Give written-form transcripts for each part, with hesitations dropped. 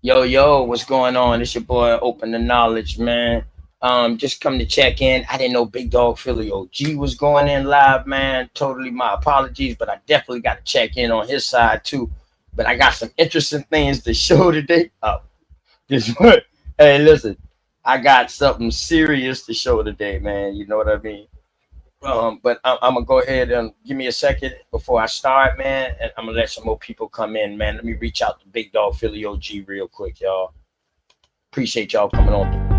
Yo, what's going on? It's your boy, Open the Knowledge, man. Just come to check in. I didn't know Big Dog Philly OG was going in live, man. Totally my apologies, but I definitely got to check in on his side too. But I got some interesting things to show today. Oh, this what? Hey, listen, I got something serious to show today, man. You know what I mean? But I'm gonna go ahead and give me a second before I start, man, and I'm gonna let some more people come in, man. Let me reach out to Big Dog Philly OG real quick, y'all. Appreciate y'all coming on.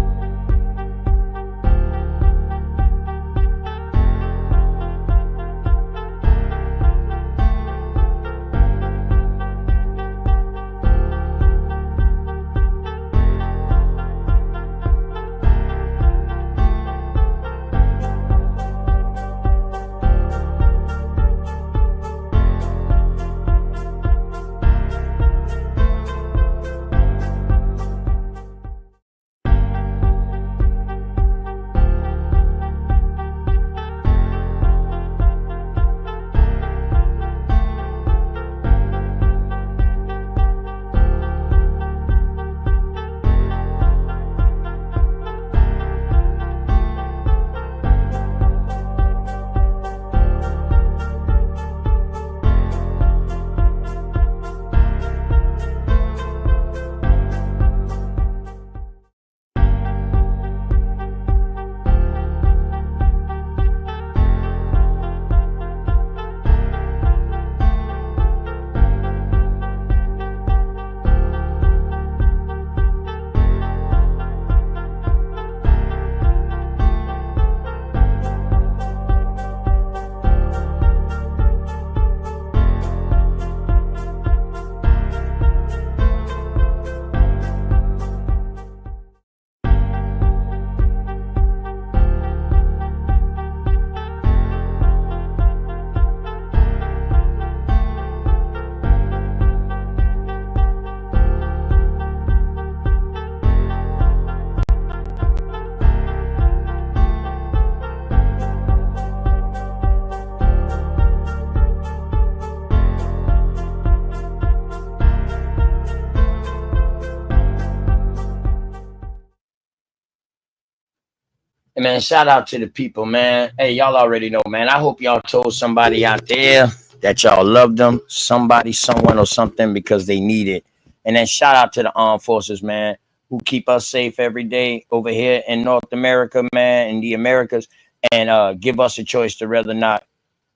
Hey, man, shout out to the people, man. Hey, y'all already know, man. I hope y'all told somebody out there that y'all love them, somebody, someone, or something because they need it. And then shout out to the armed forces, man, who keep us safe every day over here in North America, man, in the Americas, and give us a choice to rather not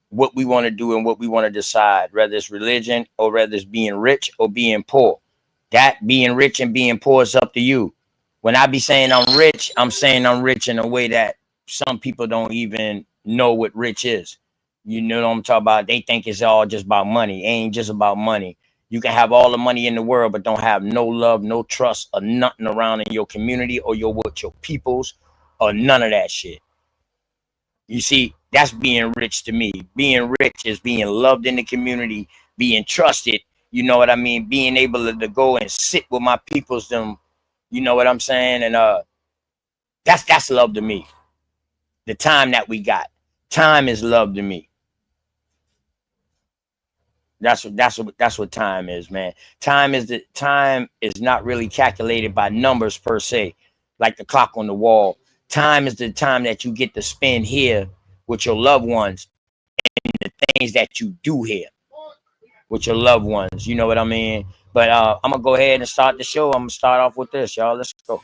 what we want to do and what we want to decide, whether it's religion or whether it's being rich or being poor. That being rich and being poor is up to you. When I be saying I'm rich, I'm saying I'm rich in a way that some people don't even know what rich is. You know what I'm talking about? They think it's all just about money. It ain't just about money. You can have all the money in the world, but don't have no love, no trust, or nothing around in your community or your peoples or none of that shit. You see, that's being rich to me. Being rich is being loved in the community, being trusted. You know what I mean? Being able to go and sit with my peoples, them. You know what I'm saying? And that's love to me. The time that we got. Time is love to me. That's what time is, man. Time is not really calculated by numbers per se, like the clock on the wall. Time is the time that you get to spend here with your loved ones and the things that you do here with your loved ones. You know what I mean? But I'm gonna go ahead and start the show. I'm gonna start off with this, y'all. Let's go.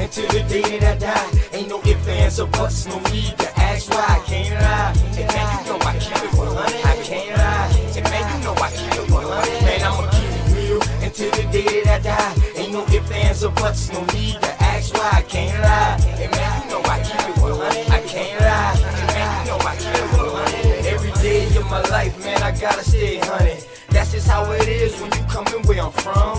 Until the day that I die, ain't no ifs, ands, or buts, no need to ask why. I can't lie. Say, man, you know I keep it 100. I can't lie. Say, man, you know I keep it 100. Man, I'ma keep it real until the day that I die. Ain't no ifs, ands, or buts, no need to ask why. I can't lie. Hey, man, you know I keep it 100. I can't lie. Hey, man, you know I keep it 100. Every day of my life, man, I gotta stay 100. That's just how it is when you coming where I'm from.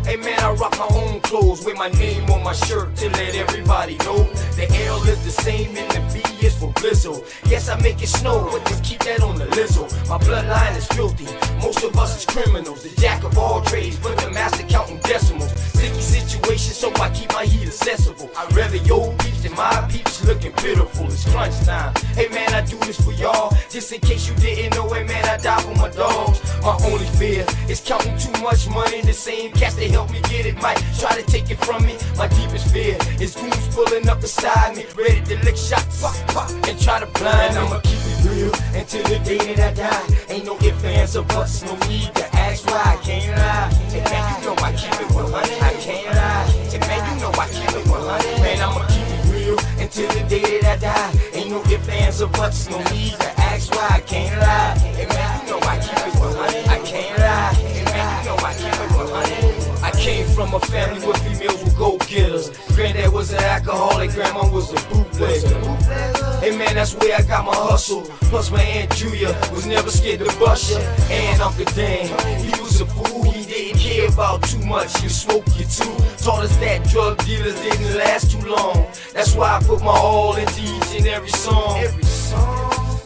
Hey man, I rock my own clothes with my name on my shirt to let everybody know. The L is the same and the B is for Blizzle. Yes, I make it snow, but just keep that on the Lizzo. My bloodline is filthy, most of us is criminals. The jack of all trades, but the master counting decimals. Sticky situation, so I keep my heat accessible. I'd rather your peeps than my peeps looking pitiful. It's crunch time. Hey man, I do this for y'all. Just in case you didn't know it, man, I die for my dogs. My only fear is counting too much money. The same cats that help me get it might try to take it from me. My deepest fear is goons pulling up beside me, ready to lick shots, pop, pop, and try to blind me. I'ma keep it real until the day that I die. Ain't no ifs, ands, or buts, no need to ask why. I can't lie. And man, you know I keep it 100. I can't lie. And man, you know I keep it 100. Man, I'ma keep it real until the day that I die. Ain't no ifs, ands, or buts, no need to ask why. I can't lie. And man, you know I keep it 100. I can't lie. And man, you know I keep it 100. I came from a family where females were go-getters. Granddad was an alcoholic, grandma was a bootlegger. Hey man, that's where I got my hustle. Plus my Aunt Julia was never scared to bust ya. And Uncle Dan, he was a fool. He didn't care about too much. You smoke, you too. Taught us that drug dealers didn't last too long. That's why I put my all into each and every song.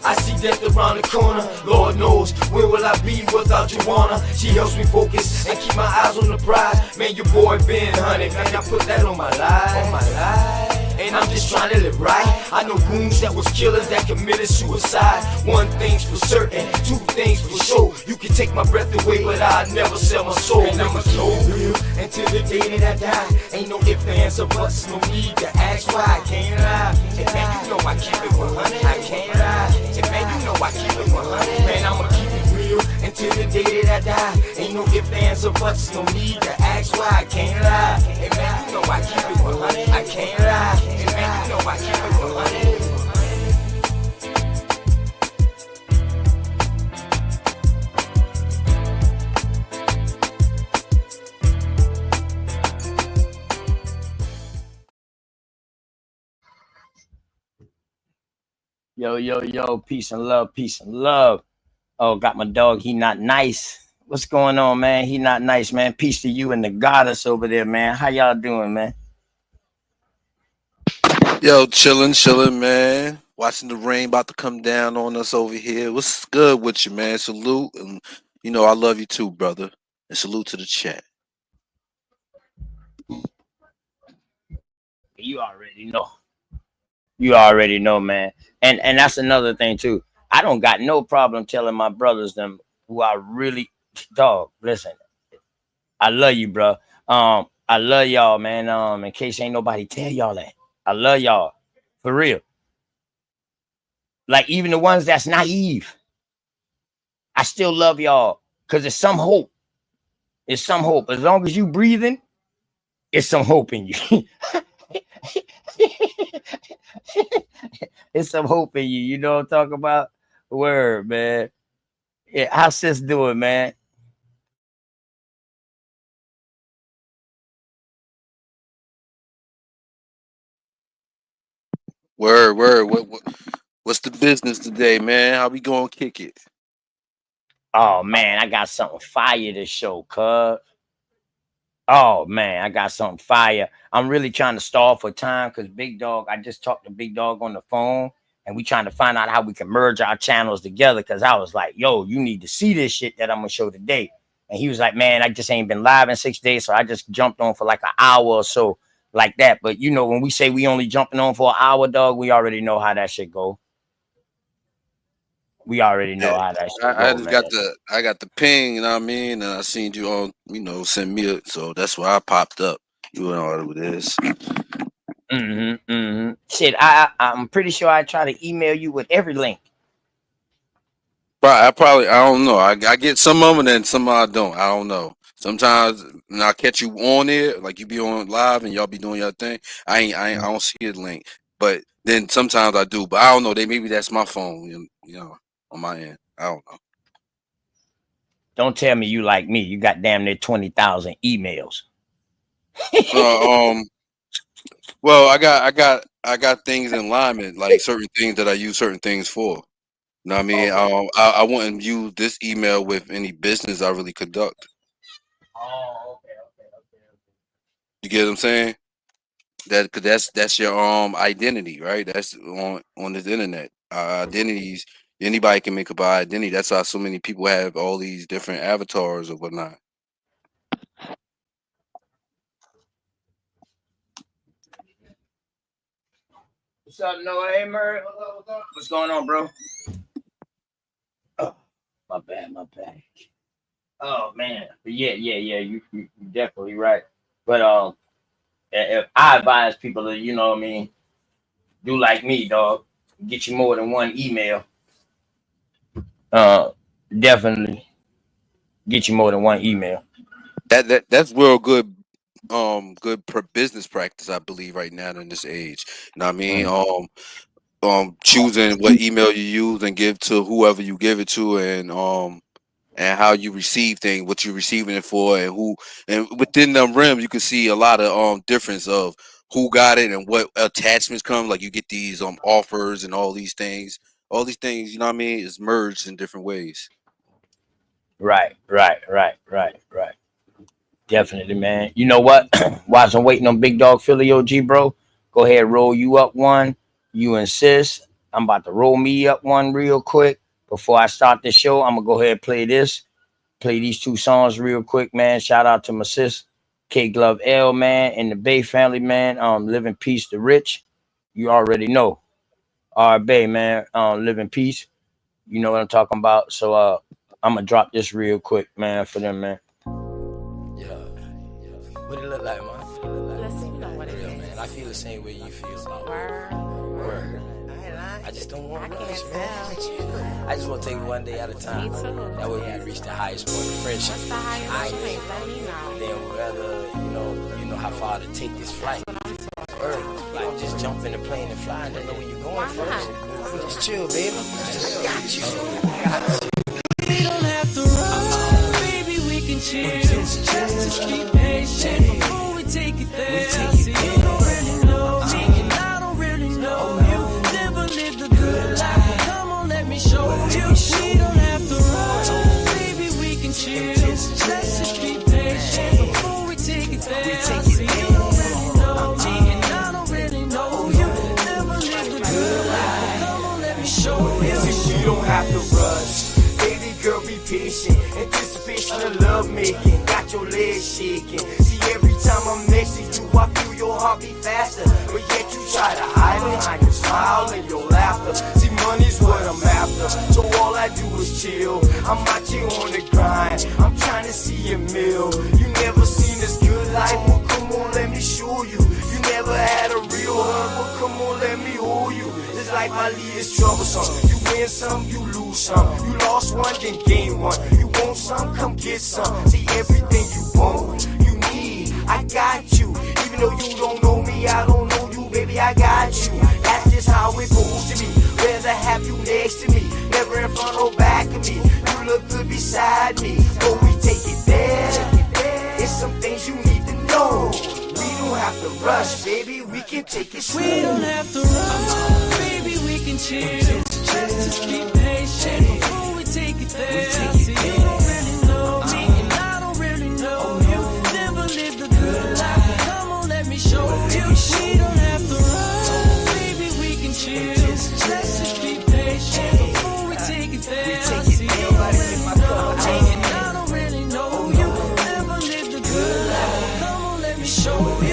I see death around the corner. Lord knows, where will I be without Joanna? She helps me focus and keep my eyes on the prize. Man, your boy been hunted. Man, I put that on my life. And I'm just trying to live right. I know goons that was killers that committed suicide. One thing's for certain, two things for sure. You can take my breath away, but I'll never sell my soul. And I'ma keep it real until the day that I die. Ain't no ifs, ands, or buts, no need to ask why. I can't lie. And man, you know I keep it 100. I can't lie. And man, you know I keep it 100. Man, I'ma keep it real until the day that I die. Ain't no ifs, ands, or buts, no need to ask why. I can't lie. And man, you know I keep it 100. I can't lie. And man, you know I keep it 100. Yo, yo, yo, peace and love, peace and love. Oh, got my dog, he not nice. What's going on, man? He not nice, man. Peace to you and the goddess over there, man. How y'all doing, man? Yo, chilling, man. Watching the rain about to come down on us over here. What's good with you, man? Salute, and I love you too, brother. And salute to the chat. You already know. You already know, man. And that's another thing too. I don't got no problem telling my brothers them who I really dog. Listen, I love you, bro. I love y'all, man. In case ain't nobody tell y'all that, I love y'all for real. Like even the ones that's naive, I still love y'all because there's some hope. It's some hope. As long as you breathing, it's some hope in you. It's some hope in you. You know what I'm talking about? Word, man. Yeah, how's sis doing, man? Word. What's the business today, man? How we gonna kick it? Oh man, I got something fire to show, cuz. Oh man, I got something fire. I'm really trying to stall for time because Big Dog, I just talked to Big Dog on the phone and we trying to find out how we can merge our channels together. Cause I was like, yo, you need to see this shit that I'm gonna show today. And he was like, man, I just ain't been live in 6 days. So I just jumped on for like an hour or so like that. But you know, when we say we only jumping on for an hour, dog, we already know how that shit go. We already know Yeah, how that shit I go, just man. got the ping, you know what I mean? And I seen you on, send me it. So that's why I popped up. You know what it is. Shit, I'm pretty sure I try to email you with every link. I don't know. I get some of them and some I don't. I don't know. Sometimes when I catch you on there, like you be on live and y'all be doing your thing, I don't see a link. But then sometimes I do. But I don't know. Maybe that's my phone, on my end. I don't know. Don't tell me you like me. You got damn near 20,000 emails. Uh, well, I got things in alignment, like certain things that I use certain things for. You know what I mean? Okay. I wouldn't use this email with any business I really conduct. Oh, okay. get what I'm saying? Cause that's your identity, right? That's on this internet. Identities. Anybody can make up an identity. That's why so many people have all these different avatars or whatnot. What's up, Noah? Hey, Murray. What's going on, bro? Oh, my bad. Oh man, but yeah. You definitely right. But if I advise people to, you know what I mean, do like me, dog. Get you more than one email. Definitely get you more than one email. That's real good. Good business practice, I believe, right now in this age. You know what I mean? Choosing what email you use and give to whoever you give it to, and how you receive things, what you're receiving it for, and who, and within them realm, you can see a lot of difference of who got it and what attachments come. Like you get these offers and all these things. All these things, you know what I mean, is merged in different ways. Right. Definitely, man. You know what? Whilst I'm waiting on Big Dog Philly OG, bro, go ahead, roll you up one. You insist. I'm about to roll me up one real quick. Before I start the show, I'm gonna go ahead and play these two songs real quick, man. Shout out to my sis, K Glove L, man, and the Bay family, man. Live in peace, the rich. You already know. R Bay, man. Live in peace. You know what I'm talking about. So I'm gonna drop this real quick, man, for them, man. What it look like, man? Let's see what it is. Man, I feel the same way you feel about Word. I just don't want to I rush, can't man. tell. I just want to take it one day at a time. Me too. That way we can reach the highest point of friendship. What's the highest point? Let me know. Then whether you know how far to take this flight. Word. You don't just jump in the plane and fly and don't know where you're going first. Just chill, baby. I got you. We don't have to run, baby, we can chill. Just be patient before we take it there. See, you don't really know me, and I don't really know you. Never lived a good life, come on, let me show you. We don't have to run, baby, we can chill. Let's just be patient before we take it there. See, you don't really know me, and I don't really know you. Never lived a good life, come on, let me show you. See, you don't have to rush. Girl, be patient, anticipation of love making, got your legs shaking. See, every time I'm next to you, I feel your heart beat faster. But yet you try to hide behind your smile and your laughter. See, money's what I'm after, so all I do is chill. I'm out here on the grind, I'm trying to see a meal. You never seen this good life, well come on, let me show you. You never had a real hug, well come on, let me hold you. This life I lead is troublesome. You win some, you lose some. You lost one, then gain one. You want some, come get some. See, everything you want, you need, I got you. Even though you don't know me, I don't know you, baby, I got you. That's just how it goes to me. Rather have you next to me, never in front or back of me. You look good beside me, but we take it there. It's some things you need to know. We don't have to rush, baby, we can take it slow. We don't have to run, baby, we can chill. Just be patient before we take it there. See, you don't really know me, and I don't really know you. Never lived a good life, come on, let me show you. We don't have to run, baby, we can chill. Let's just be patient before we take it there. See, you don't really know me, and I don't really know you. Never lived a good life, come on, let me show you.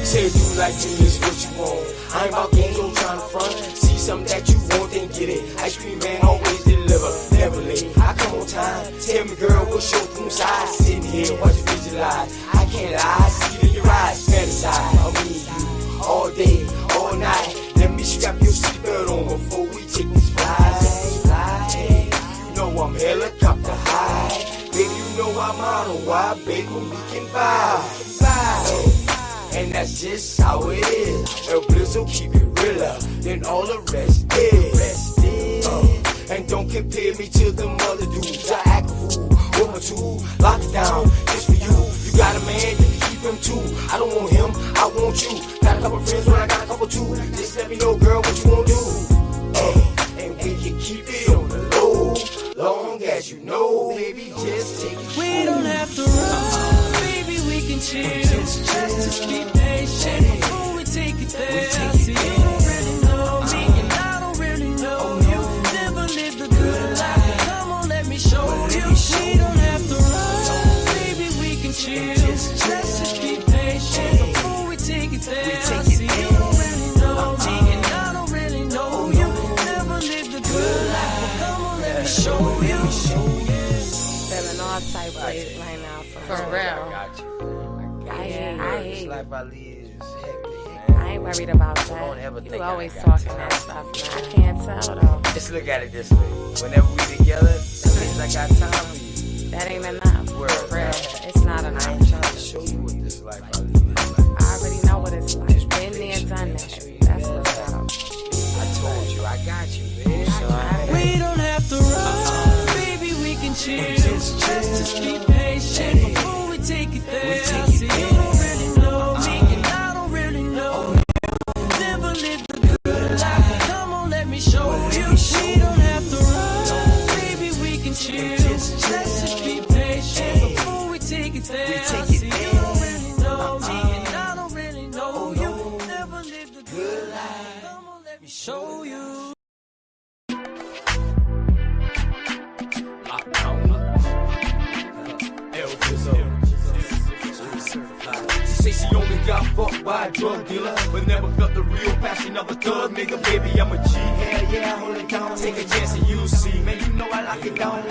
Say you like me, is what you want. I ain't about games, don't tryna front. See something that you want, then get it. Ice cream man always deliver, never late. I come on time. Tell me, girl, what's your room size? Sitting here, watch you visualize. I can't lie, see it in your eyes, fantasize. I mean you all day, all night. Let me strap your seatbelt on before we take this flight. You know I'm helicopter high. Baby, you know I'm out on why, baby, we can vibe. And that's just how it is. El Blizzo keep it realer than all the rest is. And don't compare me to them other dudes. I act a fool with my tool. Lock it down, just for you. You got a man, you can keep him too. I don't want him, I want you. Got a couple friends, but I got a couple too. Just let me know, girl, what you wanna do. And we can keep it on the low. Long as you know, baby, just take it. We don't have to run, baby, we can chill. Just be patient before we take it there. See, you don't really know me, and I don't really know you. Never lived a good life. Come on, let me show you. We don't have to run, baby, we can chill. Just be patient before we take it there. See, you don't really know me, and I don't really know you. Never lived a good life. Come on, let me show you. Feeling all type ways right now, for real. I got you. I This hate. life I live is hectic, man. I ain't worried about Don't ever that. think You I always ain't got talking time. that stuff, man. I can't tell though. Just look at it this way. Whenever we together, that means I got time for you. That ain't enough. Word, For real. man. It's not I enough. ain't trying to show you what this life I live is like. I already know what it's like. Been there, done that. That's what's up. I told you, I got you, baby. We don't have to run, baby, we can chill. Just be patient before we take it there. See, you don't really know me, and I don't really know you. Never lived a good life. Come on, let me show you. We don't have to run, baby, we can chill. Just be patient before we take it there. See, you don't really know me, and I don't really know you. Never lived a good life. Come on, let me show you. She say she only got fucked by a drug dealer, but never felt the real passion of a thug nigga. Baby, I'm a G. Hell yeah, hold it down. Take a chance and you'll see. Man, you know I lock it down.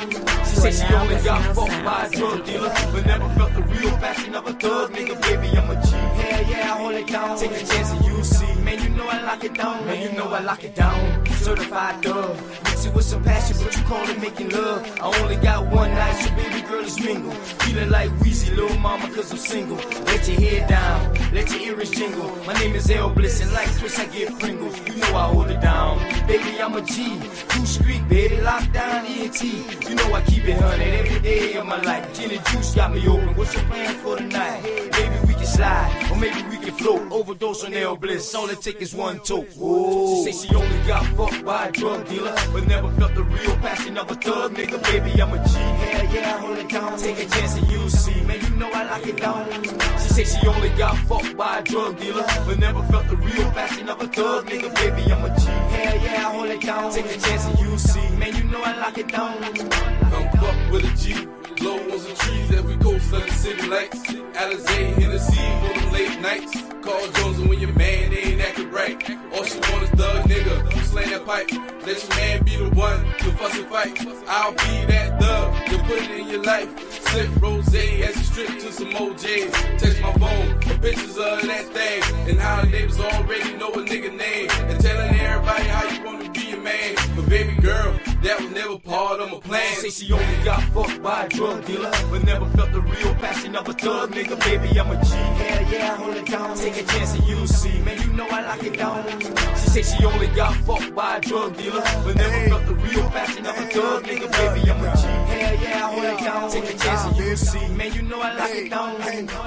She say she only got fucked by a drug dealer, but never felt the real passion of a thug nigga. Baby, I'm a G. Hell yeah, hold it down. Take a chance and you'll see. Man, you know I lock it down. Man, you know I lock it down. Certified dub. Mix it with some passion, but you call it making love. I only got one night, so baby girl, let's mingle. Feeling like Weezy, little mama, cause I'm single. Let your head down, let your earrings jingle. My name is L Bliss, and like Chris, I get Pringles. You know I hold it down. Baby, I'm a G. True street, baby, lockdown, ENT. You know I keep it 100 every day of my life. Gin and juice got me open. What's your plan for tonight? Maybe we can slide, or maybe we can float. Overdose on L Bliss, all it take is one toke. Whoa. She say she only got fucked by a drug dealer, but never felt the real passion of a thug nigga. Baby, I'm a G. Hell yeah, hold it down. Take a chance and you'll see. Man, you know I lock it down. She say she only got fucked by a drug dealer, but never felt the real passion of a thug nigga. Baby, I'm a G. Hell yeah, hold it down. Take a chance and you'll see. Man, you know I lock it down. Come fuck with a G. Blow on some trees every coast of the city lights. Alizé, Hennessy for them late nights. Call Jones when your man ain't acting right. All she want is thug nigga who slang that pipe. Let your man be the one to fuss and fight. I'll be that thug to put it in your life. Sip rosé as you strip to some OJs. Text my phone for pictures of that thing. And how the neighbors already know a nigga name. And telling everybody how you wanna be a man. But baby girl, that was never part of my plan. Say she only got fucked by a drug dealer, but never felt the real passion of a thug nigga. Baby, I'm a G. Hell yeah, hold it down. Take a chance and you'll see. Man, you know I lock it down. She say she only got fucked by a drug dealer, but never felt the real passion of a thug nigga. Baby, I'm a G. Hell yeah, hold it down. Take a chance and you'll see. Man, you know I lock it down.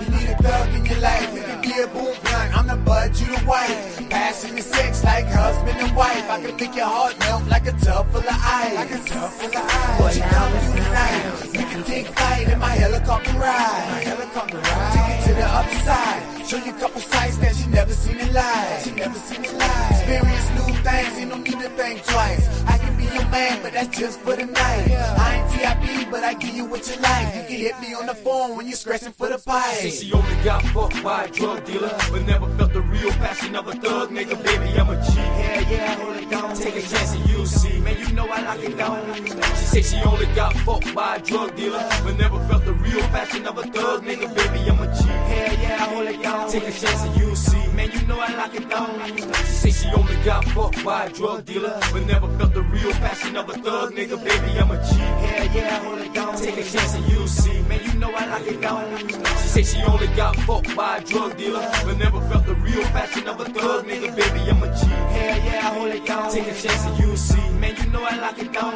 You need a thug in your life. You can be a boom blunt. I'm the bud, you the wife. Passion and sex like husband and wife. I can make your heart melt like a tub full of ice. Like a tub full of ice. What you come do tonight? We can take flight in my helicopter ride. My helicopter ride. Take it to the other side. Show you a couple sights that you never seen in life. She never seen in life. Experience new things, you don't need to think twice. I can be your man, but that's just for the night. I ain't TIP, but I give you what you like. You can hit me on the phone when you're scratching for the pipe. Say she only got fucked by a drug dealer, but never felt the real passion of a thug nigga. Baby, I'm a G. Hell yeah, hold it down. Take a chance and you'll see. Man, you know I lock it down. She say she only got fucked by a drug dealer, but never felt the real passion of a thug nigga. Baby, I'm a G. Hell yeah, hold it down. Take a chance and you'll see. Man, you know I lock it down. She say she only got fucked by a drug dealer, but never felt the real passion of a thug nigga. Baby, I'm a G. Hell yeah, hold it down. Take a chance and you'll see. Man, you know I lock it down. She say she only got fucked by a drug dealer, but never felt the real passion of a thug nigga. Baby, I'm a G. Hell yeah, hold it down. Take a chance and you'll see. Man, you know I lock it down.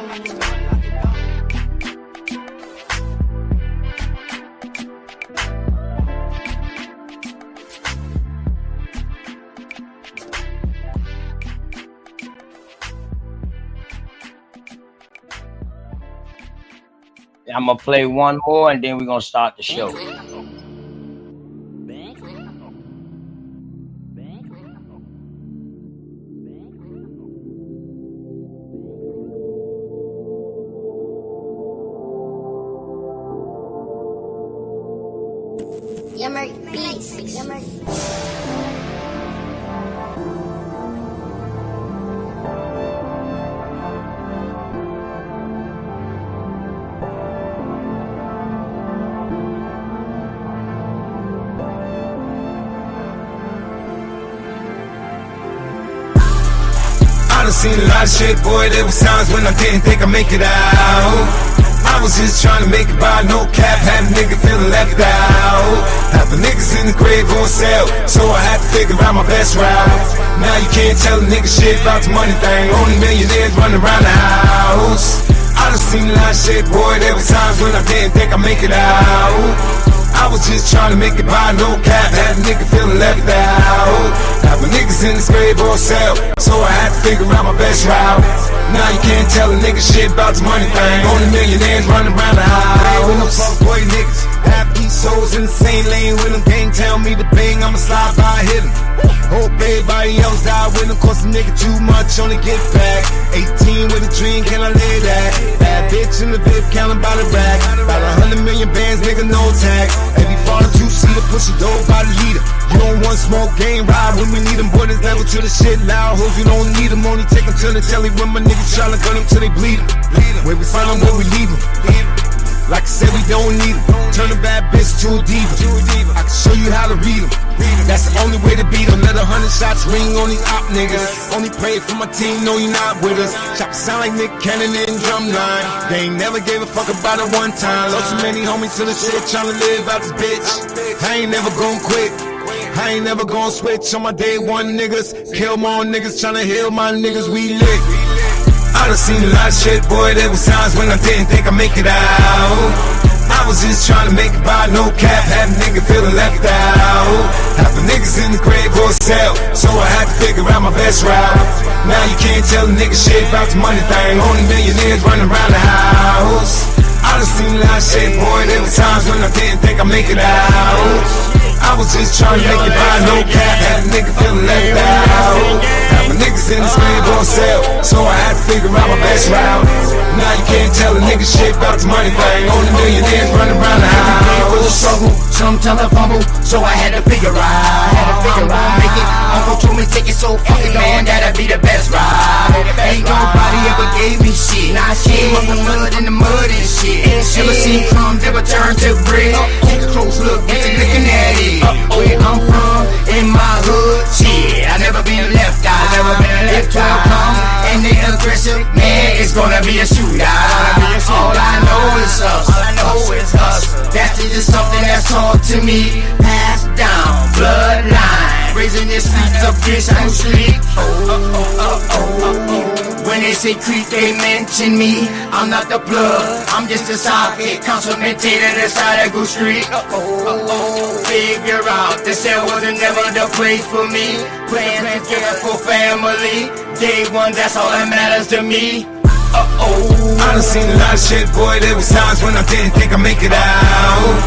I'm gonna play one more and then we're gonna start the show. Yummer beats. I done seen a lot of shit, boy. There was times when I didn't think I'd make it out. I was just trying to make it by no cap, had a nigga feeling left out. Half the niggas in the grave on sale, so I had to figure out my best route. Now you can't tell a nigga shit about the money thing, only millionaires running around the house. I done seen a lot of shit, boy. There was times when I didn't think I'd make it out. I was just trying to make it by no cap, had a nigga feeling left out. Half my niggas in this grave or sale, so I had to figure out my best route. Now you can't tell a nigga shit about the money thing, only millionaires running around the house. I ain't with no fuck boy niggas, half these souls in the same lane with them. Gang tell me to bang, I'ma slide by, hit him. Hope everybody else die with him, cost a nigga too much, only get back. 18 with a dream, can I live that? Bad bitch in the VIP, counting by the rack. About 100 million bands, nigga, no tax. Every father two-seater, push a dope by the leader. You don't want smoke, game ride when we need them. Boy, this level to the shit loud. Hoes, you don't need them. Only take them to the telly when my niggas tryna gun them till they bleed them. Where we find them, where we leave them. Like I said, we don't need them. Turn a bad bitch to a diva. I can show you how to read them. That's the only way to beat them. Let 100 shots ring on these op niggas. Only pray for my team, know you not with us. Chop sound like Nick Cannon in drumline. They ain't never gave a fuck about it one time. Lost so many homies to the shit, tryna live out this bitch. I ain't never gon' quit. I ain't never gon' switch on my day one niggas. Kill more niggas, tryna heal my niggas, we lit. I done seen a lot of shit, boy. There was times when I didn't think I'd make it out. I was just trying to make it by no cap, had a nigga feeling left out. Half the niggas in the grave or sale, so I had to figure out my best route. Now you can't tell a nigga shit about the money thing, only millionaires running around the house. I done seen a lot of shit, boy. There was times when I didn't think I'd make it out. I was just trying to make it by no cap, had a nigga feeling left out. Half my niggas in this grave on sale, so I had to figure out my best route. Now you can't tell a nigga shit about the money thing, only millionaires running around the house. Struggle, sometimes I fumble, so I had to figure out. I'm gonna make it, Uncle told me take it, so fuck it, man, that'll be the best ride. Ain't nobody ever gave me shit. Nah, shit, up the mud in the mud and shit. Ever seen crumbs ever turn to bread? Take a close look, get you looking at it. Where I'm from, in my hood, shit, I never been left out. If 12 comes and they aggressive, man, it's gonna be a shootout. All I know is us. That's just something that's taught to me, passed down, bloodline. Raising the streets of this new sleep. When they say creep, they mention me. I'm not the plug, I'm just a socket, consummated inside a good street. Figure out the cell wasn't never the place for me. Plans together for family. Day one, that's all that matters to me. I done seen a lot of shit, boy. There was times when I didn't think I'd make it out.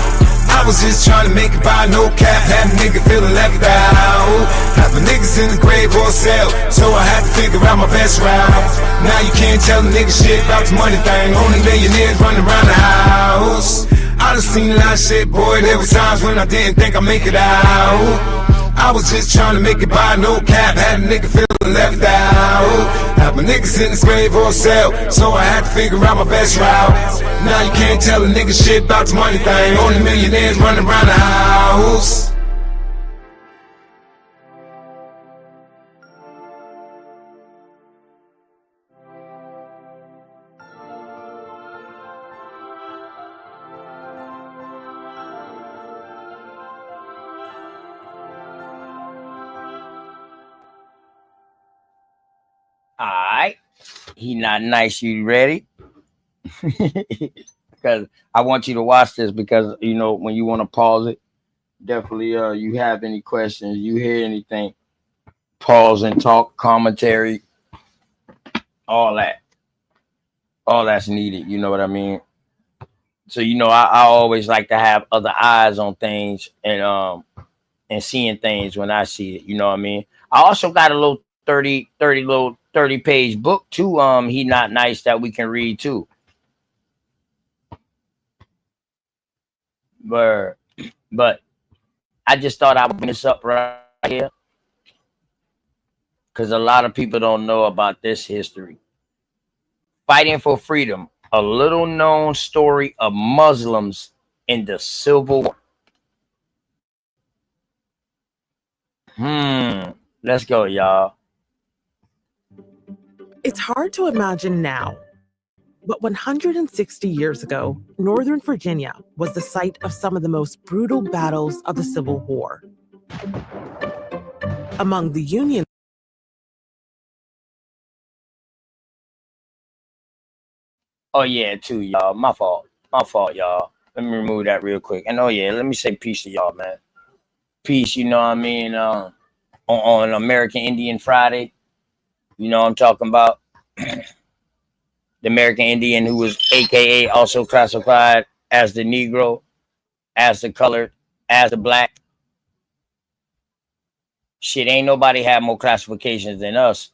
I was just trying to make it by no cap, had a nigga feeling left out. Half the niggas in the grave or sale, so I had to figure out my best route. Now you can't tell a nigga shit about the money thing, only millionaires running around the house. I done seen a lot of shit, boy. There was times when I didn't think I'd make it out. I was just trying to make it by no cap, had a nigga feeling left out. Half my niggas in this grave or sale, so I had to figure out my best route. Now you can't tell a nigga shit about the money thing, only millionaires running around the house. All right. He not nice. You ready? Because I want you to watch this because, you know, when you want to pause it, definitely you have any questions, you hear anything, pause and talk, commentary, all that. All that's needed. You know what I mean? So, you know, I always like to have other eyes on things and seeing things when I see it. You know what I mean? I also got a little 30 page book too. He not nice that we can read too. But But I just thought I'd bring this up right here because a lot of people don't know about this history. Fighting for freedom, a little known story of Muslims in the Civil War. Let's go, y'all. It's hard to imagine now, but 160 years ago, Northern Virginia was the site of some of the most brutal battles of the Civil War. Among the Union Oh yeah, too, y'all. My fault, y'all. Let me remove that real quick. And oh yeah, let me say peace to y'all, man. Peace, you know what I mean? On American Indian Friday, you know what I'm talking about? The American Indian who was AKA also classified as the Negro, as the colored, as the black. Shit, ain't nobody had more classifications than us.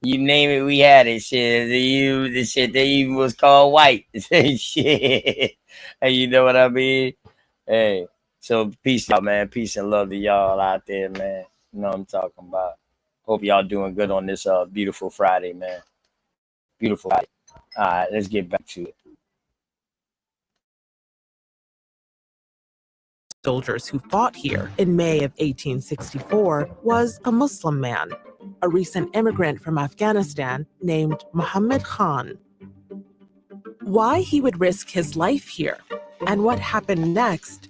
You name it, we had it. Shit, the shit they even was called white. Shit, and you know what I mean? Hey, so peace out, man. Peace and love to y'all out there, man. You know what I'm talking about. Hope y'all doing good on this beautiful Friday, man. Beautiful Friday. All right, let's get back to it. soldiers who fought here in May of 1864 was a Muslim man, a recent immigrant from Afghanistan named Muhammad Khan. Why he would risk his life here and what happened next.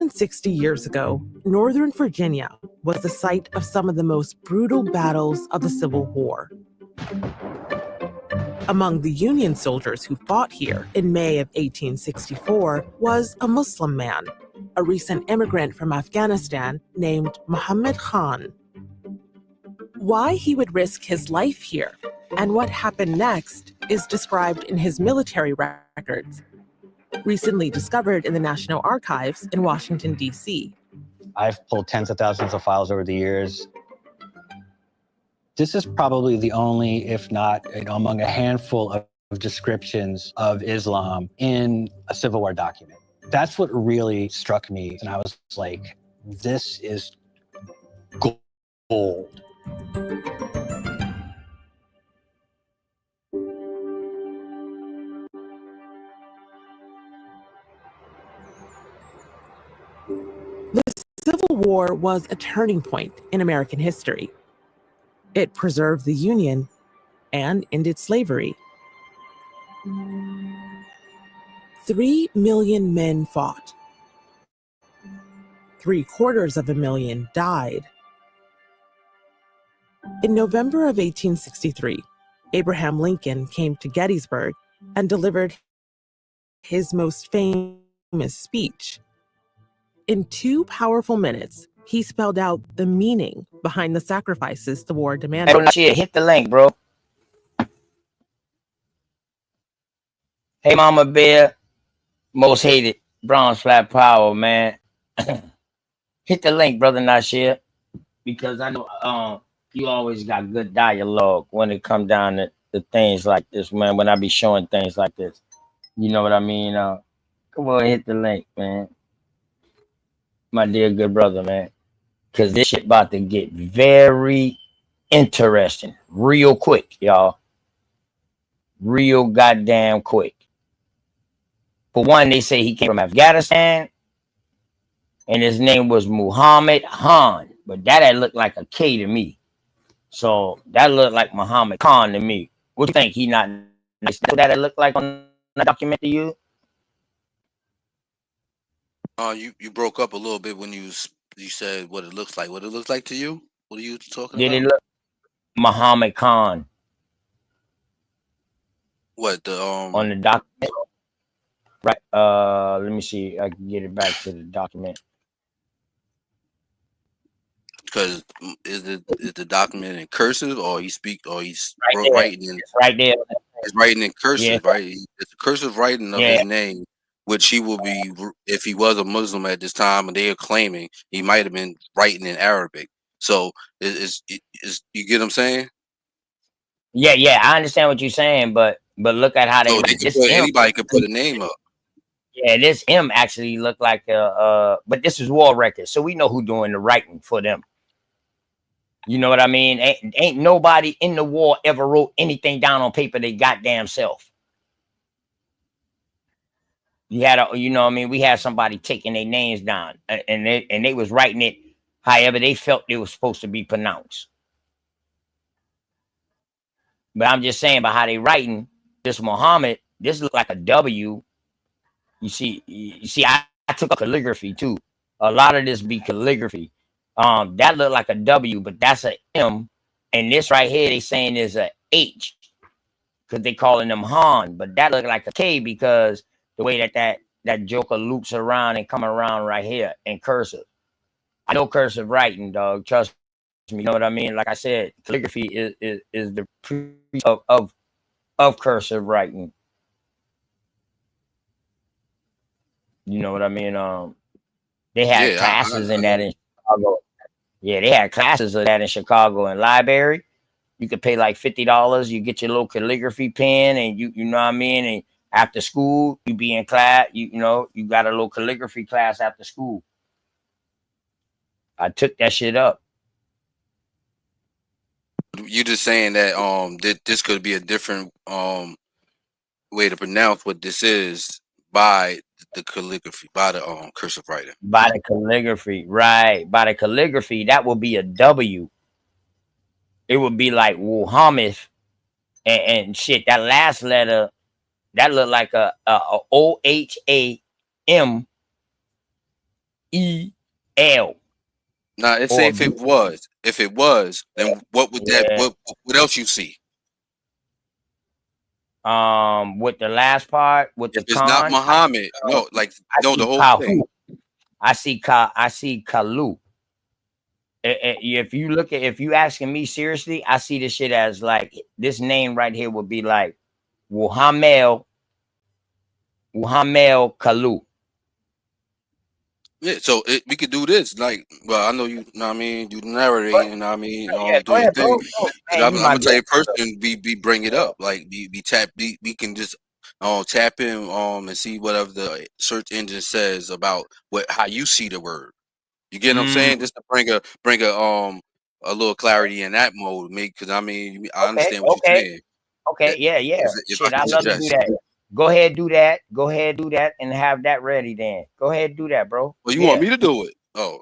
60 years ago, Northern Virginia was the site of some of the most brutal battles of the Civil War. Among the Union soldiers who fought here in May of 1864 was a Muslim man, a recent immigrant from Afghanistan named Muhammad Khan. Why he would risk his life here and what happened next is described in his military records, recently discovered in the National Archives in Washington, D.C. I've pulled tens of thousands of files over the years. This is probably the only, if not among a handful of descriptions of Islam in a Civil War document. That's what really struck me. And I was like, this is gold. The Civil War was a turning point in American history. It preserved the Union and ended slavery. 3 million men fought. 750,000 died. In November of 1863, Abraham Lincoln came to Gettysburg and delivered his most famous speech. In 2 powerful minutes, he spelled out the meaning behind the sacrifices the war demanded. Hey, shit, hit the link, bro. Hey, Mama Bear, most hated bronze flat power, man. Hit the link, brother Nashir, because I know you always got good dialogue when it come down to things like this, man. When I be showing things like this, you know what I mean? Come on, hit the link, man. My dear good brother, man. Because this shit about to get very interesting real quick, y'all. Real goddamn quick. For one, they say he came from Afghanistan, and his name was Muhammad Khan, but that looked like a K to me. So that looked like Muhammad Khan to me. What do you think? He not nice? That looked like on the document to you? You broke up a little bit when you said what it looks like. What it looks like to you? What are you talking Did about? it look Muhammad Khan? What the on the document? Right. Let me see. I can get it back to the document. Because is the document in cursive or he's right writing in right there? He's writing in cursive, yeah. right? It's a cursive writing of his name, which he will be if he was a Muslim at this time, and they are claiming he might have been writing in Arabic. So is you get what I'm saying? Yeah, I understand what you're saying, but But look at how they So they write could this put M. anybody could put a name up. Yeah, this M actually looked like but this is war records, so we know who doing the writing for them. You know what I mean? Ain't nobody in the war ever wrote anything down on paper they goddamn self. You had you know what I mean? We had somebody taking their names down, and they was writing it however they felt it was supposed to be pronounced. But I'm just saying by how they writing this Muhammad, this look like a W. I took a calligraphy too. A lot of this be calligraphy. That look like a W, but that's a M. And this right here, they saying is a H because they calling them Han, but that look like a K because the way that joker loops around and come around right here in cursive. I know cursive writing, dog. Trust me. You know what I mean? Like I said, calligraphy is the pre of cursive writing. You know what I mean? They had Yeah, classes in I that know. in Chicago. Yeah, they had classes of that in Chicago in library. You could pay like $50. You get your little calligraphy pen, and you know what I mean. And after school, you be in class. You know you got a little calligraphy class after school. I took that shit up. You just saying that that this could be a different way to pronounce what this is by the calligraphy, by the cursive writing. By the calligraphy, right? By the calligraphy, that would be a W. It would be like Muhammad and shit. That last letter, that looked like a OHAMEL Now, let's say or if it was, then what would that yeah. what else you see? With the last part with the If it's not con, Muhammad, no, like I no, the see whole thing. Kahu. I see Kalu. If you look at, if you asking me seriously, I see this shit as like this name right here would be like Muhammad Kalu. Yeah, so we could do this. Like, well, I know you know what I mean, you narrate, you know what I mean, Yeah, do go your ahead, bro. thing. No, Cause man, I'm you my gonna tell guest. you person, we bring it up. Like we can just tap in and see whatever the search engine says about how you see the word. You get what I'm Mm, saying? Just to bring a little clarity in that mode, make because I mean I okay, understand what you're okay, saying. okay. That Yeah, yeah. if I Shit, I can love to do suggest. that. Go ahead, do that. Go ahead, do that, and have that ready. Then go ahead, do that, bro. Well, you want Yeah. me to do it? Oh,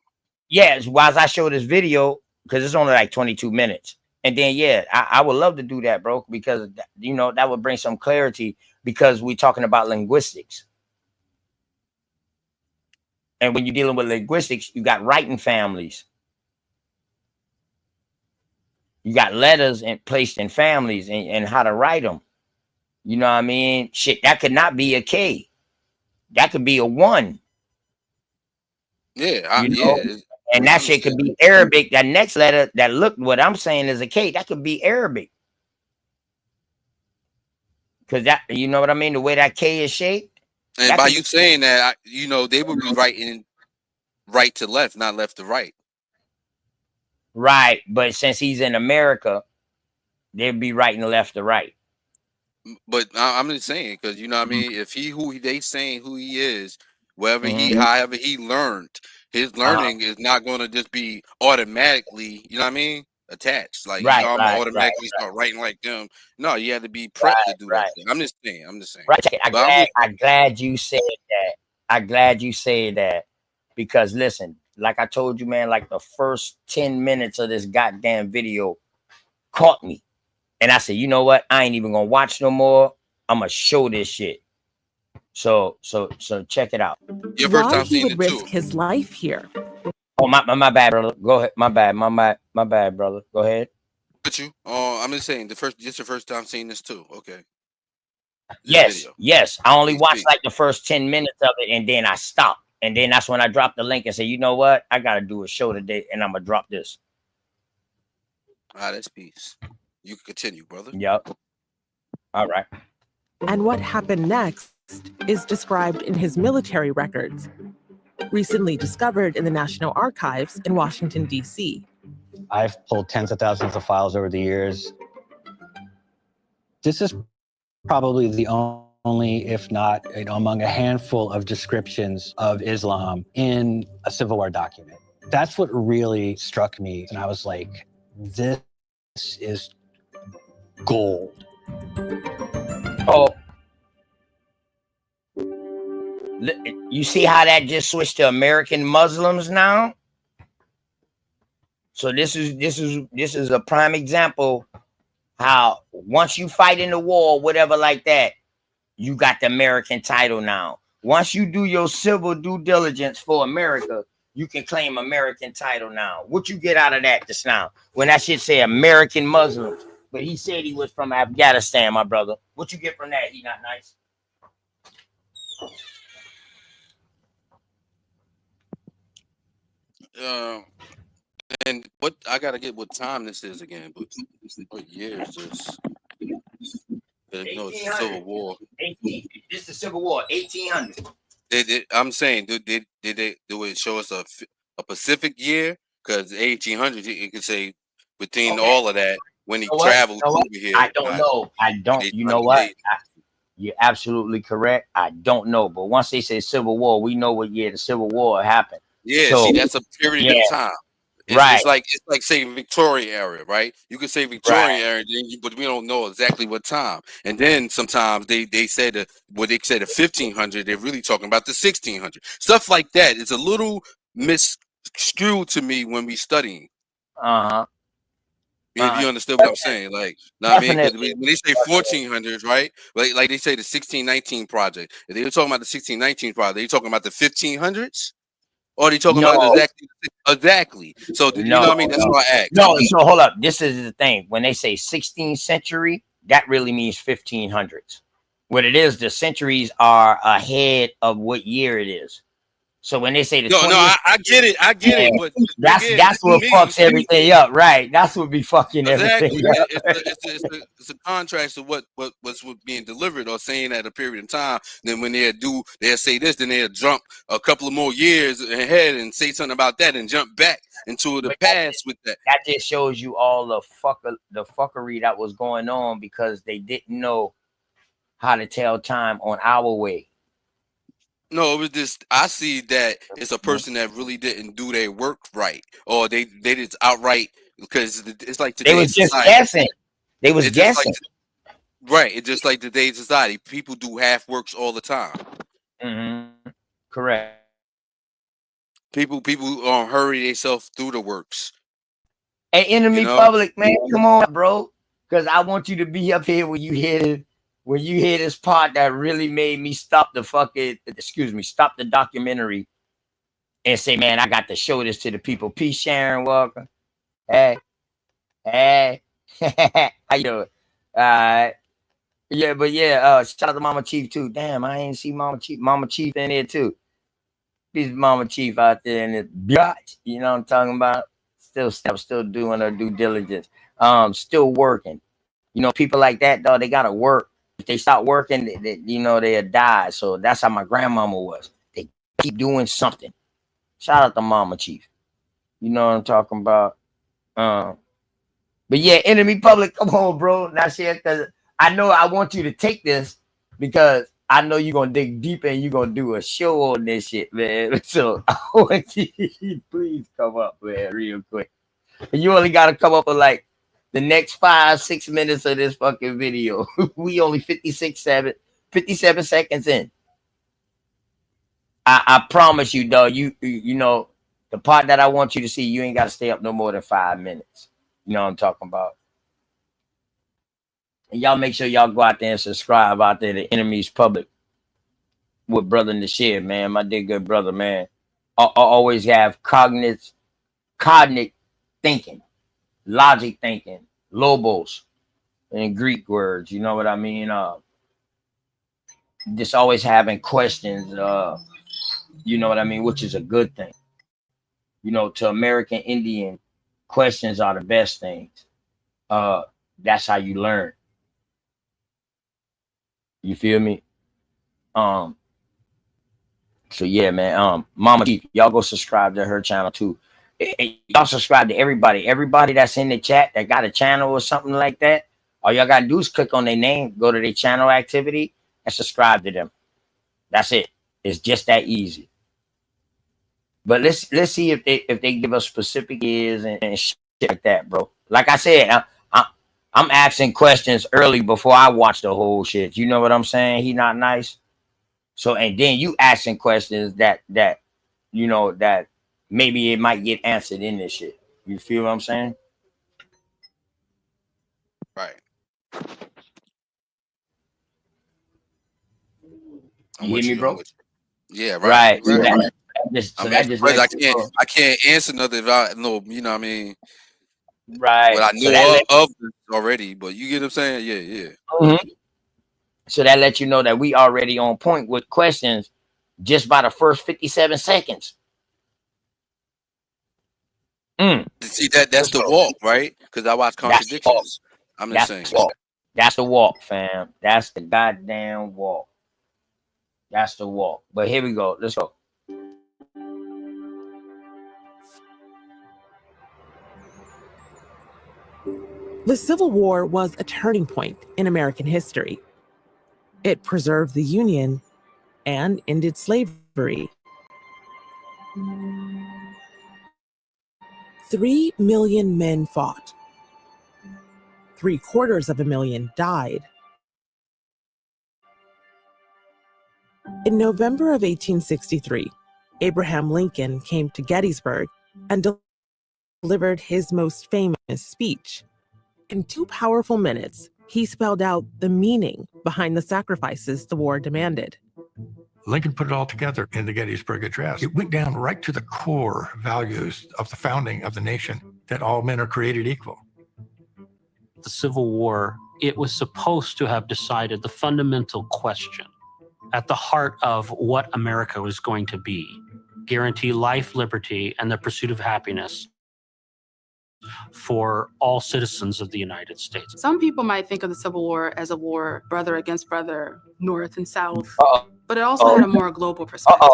Yes, while I show this video, because it's only like 22 minutes. And then, yeah, I would love to do that, bro, because, you know, that would bring some clarity because we're talking about linguistics. And when you're dealing with linguistics, you got writing families. You got letters and placed in families and how to write them. You know what I mean? Shit, that could not be a K. That could be a 1, yeah, you know? yeah. And I that shit could understand. be Arabic. That next letter that look what I'm saying is a K, that could be Arabic. Because that, you know what I mean? The way that K is shaped, And that by could be you saying that, they would be writing right to left, not left to right. right. But since he's in America, they'd be writing left to right. But I'm just saying because you know what I mean. If they saying who he is, Mm-hmm. however he learned, his learning is not going to just be automatically. You know what I mean? Attached. Like Right, I'm gonna right, right, automatically start writing like them. No, you have to be prepped to right, do that right. thing. I'm just saying. I'm just saying. Right. Check it. But I'm with you. I'm glad you said that. I'm glad you said that. Because listen, like I told you, man, like the first 10 minutes of this goddamn video caught me. And I said, you know what? I ain't even gonna watch no more. I'm gonna show this shit. So check it out. Your first Why time he seeing would it too. risk his life here. Oh my bad, brother. Go ahead. My bad. My bad, brother. Go ahead. With you. I'm just saying just the first time seeing this too. Okay. This Yes, video. yes. I only Please watched speak. like the first 10 minutes of it and then I stopped. And then that's when I dropped the link and said, you know what? I gotta do a show today and I'm gonna drop this. That's peace. You can continue, brother. Yep. All right. And what happened next is described in his military records, recently discovered in the National Archives in Washington, D.C. I've pulled tens of thousands of files over the years. This is probably the only, if not among a handful of descriptions of Islam in a Civil War document. That's what really struck me. And I was like, this is gold. Oh, you see how that just switched to American Muslims now? So this is a prime example how once you fight in the war, whatever like that, you got the American title now. Once you do your civil due diligence for America, you can claim American title now. What you get out of that just now? When that shit say American Muslims, but he said he was from Afghanistan, my brother. What you get from that? He not nice. And what I gotta get what time this is again, but what year is this? No, it's Civil War. 18. This is the Civil War, 1800. I'm saying, do it show us a Pacific year? Because 1800, it could say between all of that when he traveled over here. I don't know. I don't. You know what? You're absolutely correct. I don't know. But once they say Civil War, we know what year the Civil War happened. Yeah, so, see, that's a period of time. It's like saying Victorian era, right? You could say Victorian era, but we don't know exactly what time. And then sometimes they say the 1500, they're really talking about the 1600. Stuff like that is a little misskewed to me when we studying. If you understood what I'm saying, like, I mean, when they say 1400s, right? Like they say the 1619 project. If they were talking about the 1619 project, are you talking about the 1500s? Or are they talking about exactly? So you know what I mean? That's why I asked. No, so hold up. This is the thing. When they say 16th century, that really means 1500s. What it is, the centuries are ahead of what year it is. So when they say the I get it. But that's what fucks everything up, right? That's what be fucking everything up. It's a contrast to what's being delivered or saying at a period of time. Then when they'll say this, then they'll jump a couple of more years ahead and say something about that and jump back into the past with that. That just shows you all the fuckery that was going on because they didn't know how to tell time on our way. No, it was just I see that it's a person that really didn't do their work right, or they just outright because it's like today's they was just society. Guessing. They was guessing. Right, it's just like today's society. People do half works all the time. Correct. People hurry themselves through the works. Hey, enemy public, man, come on, bro, because I want you to be up here when you hear this part that really made me stop the documentary and say, man, I got to show this to the people. Peace, Sharon Walker. Hey, how you doing? Shout out to Mama Chief too. Damn, I ain't see Mama Chief in there too. Peace, Mama Chief out there in the biatch. You know what I'm talking about? Still doing her due diligence. Still working. You know, people like that, dog, they gotta work. If they stop working, they'll die. So that's how my grandmama was. They keep doing something. Shout out to Mama Chief. You know what I'm talking about? But yeah, enemy public, come on, bro. Not shit, because I know I want you to take this because I know you're gonna dig deep and you're gonna do a show on this shit, man. So I want you to please come up, man, real quick. And you only gotta come up with like the next 5-6 minutes of this fucking video. We only 57 seconds in. I promise you, dog. You know the part that I want you to see. You ain't got to stay up no more than 5 minutes. You know what I'm talking about. And y'all make sure y'all go out there and subscribe out there to Enemies Public with Brother Nashir, man. My dear good brother, man. I always have cognitive thinking. Logic thinking, logos in Greek words, you know what I mean? Just always having questions, you know what I mean, which is a good thing. You know, to American Indian, questions are the best things. That's how you learn. You feel me? So yeah, man. Mama Chief, y'all go subscribe to her channel too. Y'all subscribe to everybody that's in the chat that got a channel or something like that. All y'all gotta do is click on their name, go to their channel activity, and subscribe to them. That's it. It's just that easy. But let's see if they give us specific years and shit like that, bro. Like I said, I'm asking questions early before I watch the whole shit. You know what I'm saying? He not nice. So and then you asking questions that you know that maybe it might get answered in this shit. You feel what I'm saying? Right. I'm You hear with me, you. I'm bro? with you. Yeah, right. Right. So Right. so I'm that asking just questions. lets you know. I can't answer nothing if I know, you know what I mean, what Right. I So that know let of this already, but you get what I'm saying? Yeah, yeah. Mhm. So that lets you know that we already on point with questions just by the first 57 seconds. See that's Let's the go. walk, right? Because I watch That's the walk. contradictions. I'm That's insane. the walk. That's the walk, fam. That's the goddamn walk. That's the walk. But here we go. Let's go. The Civil War was a turning point in American history. It preserved the Union and ended slavery. 3 million men fought. 750,000 died. In November of 1863, Abraham Lincoln came to Gettysburg and delivered his most famous speech. In 2 powerful minutes, he spelled out the meaning behind the sacrifices the war demanded. Lincoln put it all together in the Gettysburg Address. It went down right to the core values of the founding of the nation, that all men are created equal. The Civil War, it was supposed to have decided the fundamental question at the heart of what America was going to be: guarantee life, liberty, and the pursuit of happiness for all citizens of the United States. Some people might think of the Civil War as a war brother against brother, North and South, but it also had a more global perspective.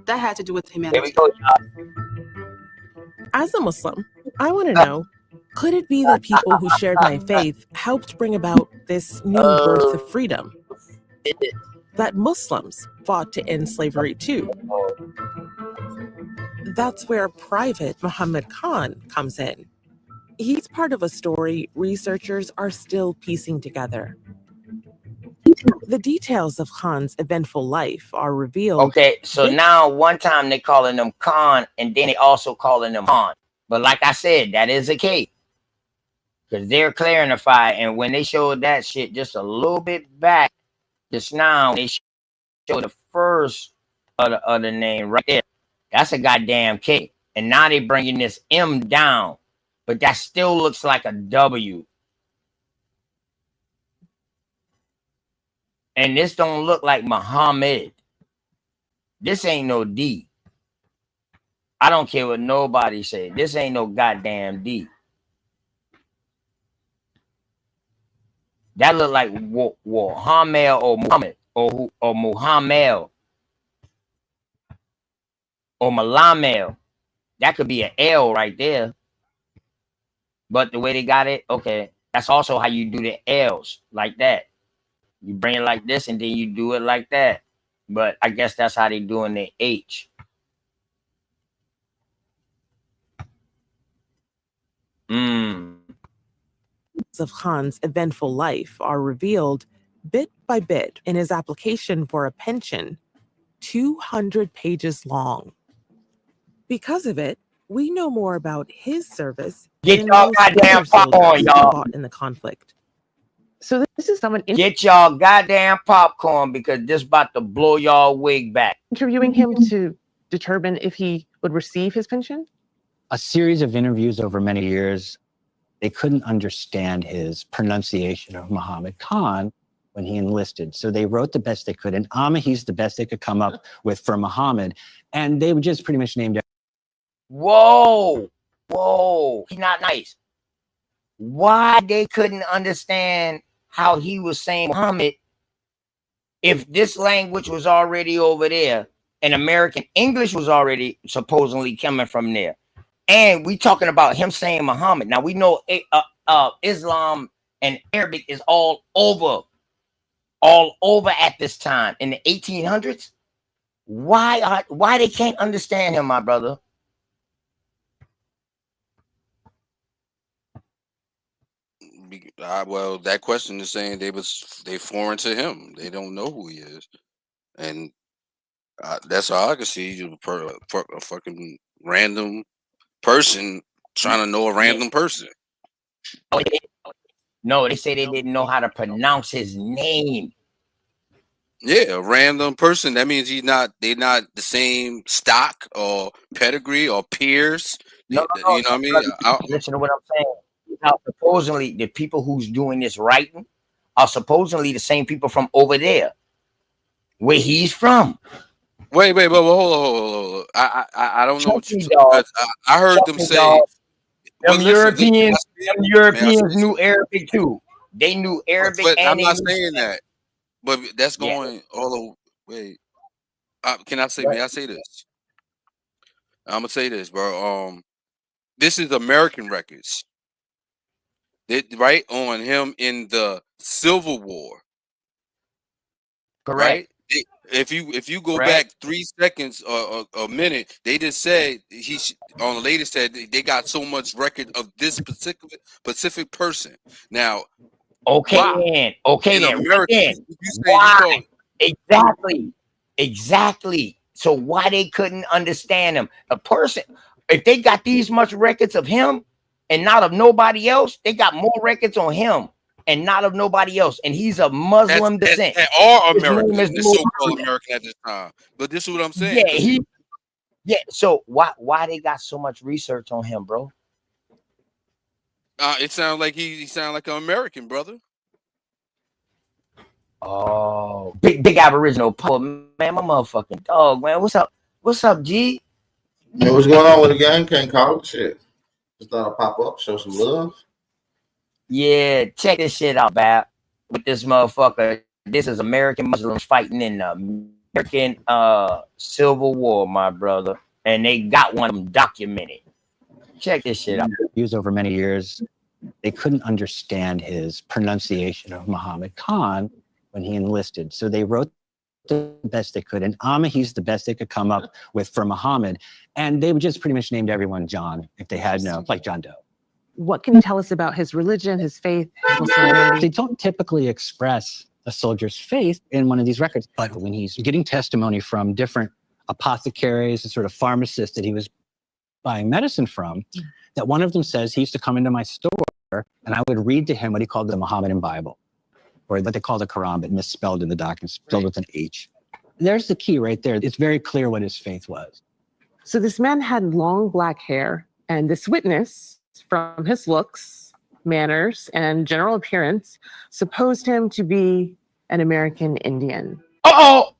That had to do with humanity. Here we go, As a Muslim, I want to know, could it be that people who shared my faith helped bring about this new birth of freedom? That Muslims fought to end slavery too? That's where Private Muhammad Khan comes in. He's part of a story researchers are still piecing together. The details of Khan's eventful life are revealed. Okay, so now one time they calling them Khan, and then they also calling them Han. But like I said, that is a case. Because they're clarifying, and when they showed that shit just a little bit back, just now, they showed the first of the name right there. That's a goddamn K. And now they bringing this M down, but that still looks like a W. And this don't look like Muhammad. This ain't no D. I don't care what nobody say. This ain't no goddamn D. That look like Muhammad or Muhammad or Muhammad or Malamel. That could be an L right there. But the way they got it, okay, that's also how you do the L's, like that. You bring it like this and then you do it like that. But I guess that's how they doing the H. Of Khan's eventful life are revealed bit by bit in his application for a pension, 200 pages long. Because of it, we know more about his service Get than y'all most goddamn other popcorn, soldiers who y'all. fought in the conflict. So this is someone Get y'all goddamn popcorn, because this about to blow y'all wig back. interviewing him to determine if he would receive his pension? A series of interviews over many years, they couldn't understand his pronunciation of Muhammad Khan when he enlisted. So they wrote the best they could. And Amahi's the best they could come up with for Muhammad. And they were just pretty much named. Whoa, he's not nice. Why they couldn't understand how he was saying Muhammad if this language was already over there and American English was already supposedly coming from there? And we talking about him saying Muhammad. Now we know Islam and Arabic is all over at this time in the 1800s. Why they can't understand him, my brother? Well, that question is saying they foreign to him. They don't know who he is, and that's all I can see. You a fucking random person trying to know a random person. No, they say they didn't know how to pronounce his name. Yeah, a random person. That means they're not the same stock or pedigree or peers. No, You know what I mean? Listen to what I'm saying. Now, supposedly, the people who's doing this writing are supposedly the same people from over there, where he's from. Wait, hold on. I don't know what you're talking about. I heard them say. Them Europeans knew Arabic too. They knew Arabic, but and I'm they not knew saying Spanish. that. But that's going all over. Wait, can I say? May I say this? I'm gonna say this, bro. This is American records. Right on him in the Civil War. Correct. Right. If you go Correct. back 3 seconds or a minute, they just said on the latest said they got so much record of this specific person. Now, Okay, in America, then. you say Why? Exactly. So why they couldn't understand him? A person, if they got these much records of him and not of nobody else, they got more records on him and not of nobody else. And he's of Muslim descent. that are His American, name is the so-called Muhammad. American at this time. But this is what I'm saying. So why they got so much research on him, bro? It sounds like he sounds like an American, brother. Oh, big Aboriginal poet, man, my motherfucking dog, man. What's up, G? Hey, what's going on with the gang? Can't call it shit. Just thought I'd pop up, show some love. Yeah, check this shit out, Bab. With this motherfucker, this is American Muslims fighting in the American Civil War, my brother, and they got one of them documented. Check this shit out. Used over many years, they couldn't understand his pronunciation of Muhammad Khan when he enlisted, so they wrote the best they could, and He's the best they could come up with for Muhammad, and they just pretty much named everyone John if they had no, like John Doe. What can you tell us about his religion, his faith, his Muslim? They don't typically express a soldier's faith in one of these records, but when he's getting testimony from different apothecaries and sort of pharmacists that he was buying medicine from, that one of them says he used to come into my store and I would read to him what he called the Mohammedan Bible, or what they call the Quran, but misspelled in the document, spelled with an H. There's the key right there. It's very clear what his faith was. So this man had long black hair, and this witness, from his looks, manners, and general appearance, supposed him to be an American Indian. Uh-oh!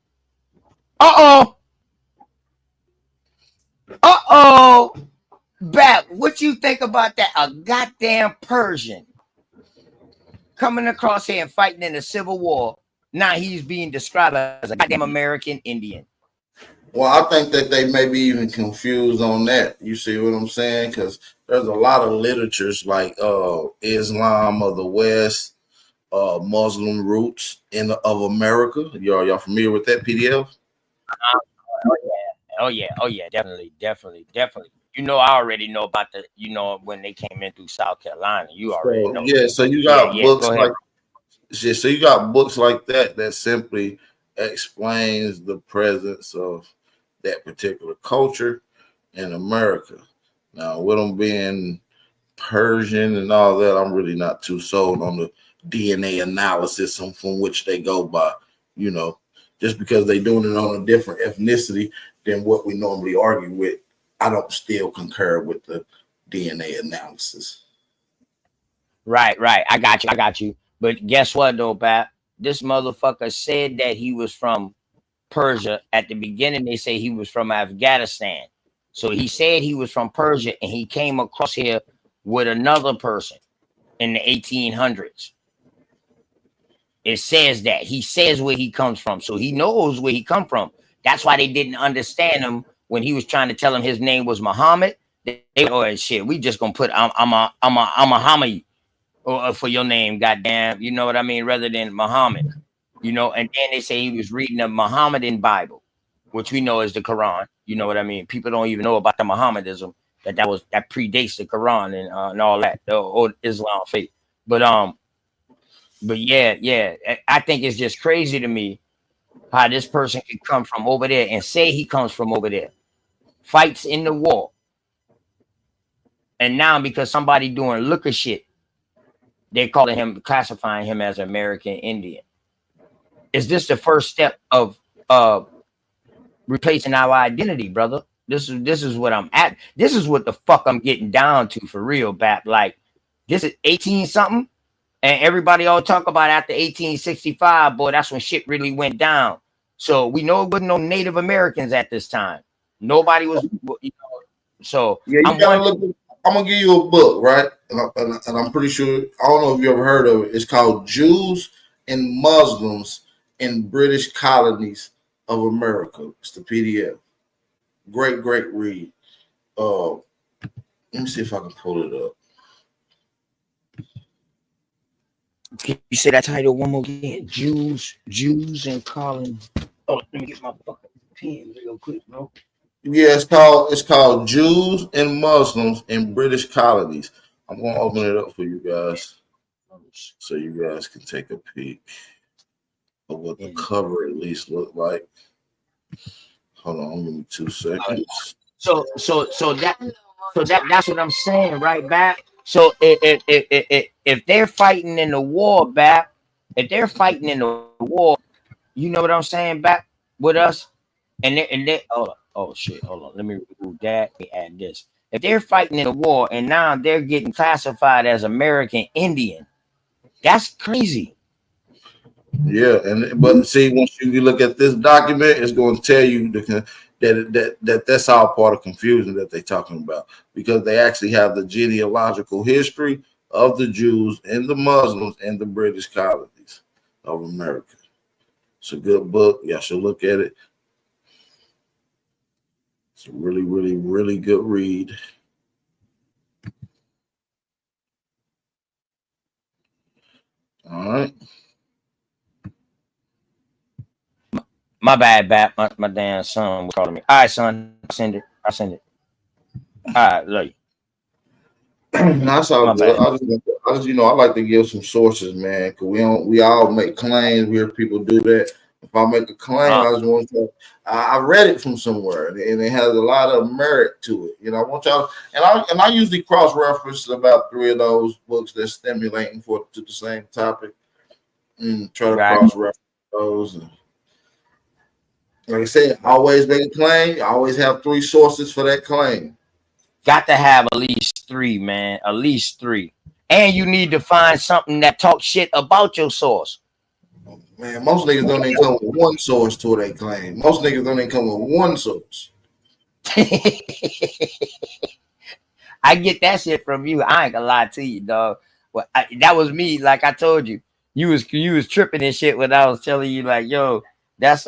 Bab, what you think about that? A goddamn Persian coming across here and fighting in the Civil War. Now he's being described as a goddamn American Indian. Well, I think that they may be even confused on that. You see what I'm saying? Because there's a lot of literatures like Islam of the West, Muslim roots of America. Y'all familiar with that PDF? Oh yeah, definitely. You know, I already know about when they came in through South Carolina. You already know. Yeah, so you got books so you got books like that simply explains the presence of that particular culture in America. Now, with them being Persian and all that, I'm really not too sold on the DNA analysis from which they go by. You know, just because they're doing it on a different ethnicity than what we normally argue with, I don't still concur with the DNA analysis. Right. I got you. But guess what, though, Pat? This motherfucker said that he was from Persia. At the beginning, they say he was from Afghanistan. So he said he was from Persia, and he came across here with another person in the 1800s. It says that. He says where he comes from. So he knows where he come from. That's why they didn't understand him when he was trying to tell him his name was Muhammad. They shit, we just gonna put I'm a Hamid. or for your name, goddamn, you know what I mean, rather than Muhammad, you know. And then they say he was reading the Muhammadan Bible, which we know is the Quran. You know what I mean? People don't even know about the Mohammedism that predates the Quran and all that, the old Islam faith. But but yeah, I think it's just crazy to me how this person can come from over there and say he comes from over there, fights in the war, and now because somebody doing looker shit, they're calling him, classifying him as American Indian. Is this the first step of replacing our identity, brother? This is what I'm at. This is what the fuck I'm getting down to for real, Bap. Like, this is 18 something, and everybody all talk about after 1865, boy, that's when shit really went down. So we know it wasn't no Native Americans at this time. Nobody was, you know. So Yeah, you gotta look. I'm gonna give you a book, right? And I'm pretty sure, I don't know if you ever heard of it. It's called Jews and Muslims in British Colonies of America. It's the PDF. Great read. Let me see if I can pull it up. Can you say that title one more again? Jews and colonies. Oh, let me get my fucking pen real quick, bro. Yeah, it's called Jews and Muslims in British Colonies. I'm gonna open it up for you guys, so you guys can take a peek of what the cover at least looked like. Hold on, give me 2 seconds. So that's what I'm saying, right, Bap? So if they're fighting in the war, Bap, if they're fighting in the war, you know what I'm saying, Bap, with us, and they oh shit, hold on, let me remove that. Let me add this. If they're fighting in the war and now they're getting classified as American Indian, that's crazy. Yeah, but see, once you look at this document, it's going to tell you that's all part of confusion that they're talking about, because they actually have the genealogical history of the Jews and the Muslims in the British colonies of America. It's a good book. Y'all should look at it. It's a really good read. All right. My bad, Bap. My damn son was calling me. All right, son, I send it. All right, love you. That's all good. I just, I like to give some sources, man, because we all make claims. We hear people do that. If I make a claim, I just want to. I read it from somewhere, and it has a lot of merit to it. I want y'all, and I usually cross reference about 3 of those books that's stimulating to the same topic, and try to cross reference those. And like I said, always make a claim. Always have 3 sources for that claim. Got to have at least 3, man. At least 3. And you need to find something that talks shit about your source. Man, most niggas don't even come with one source to their claim. Most niggas don't even come with one source. I get that shit from you. I ain't gonna lie to you, dog. Well, that was me. Like I told you, you was tripping and shit when I was telling you, like, yo, that's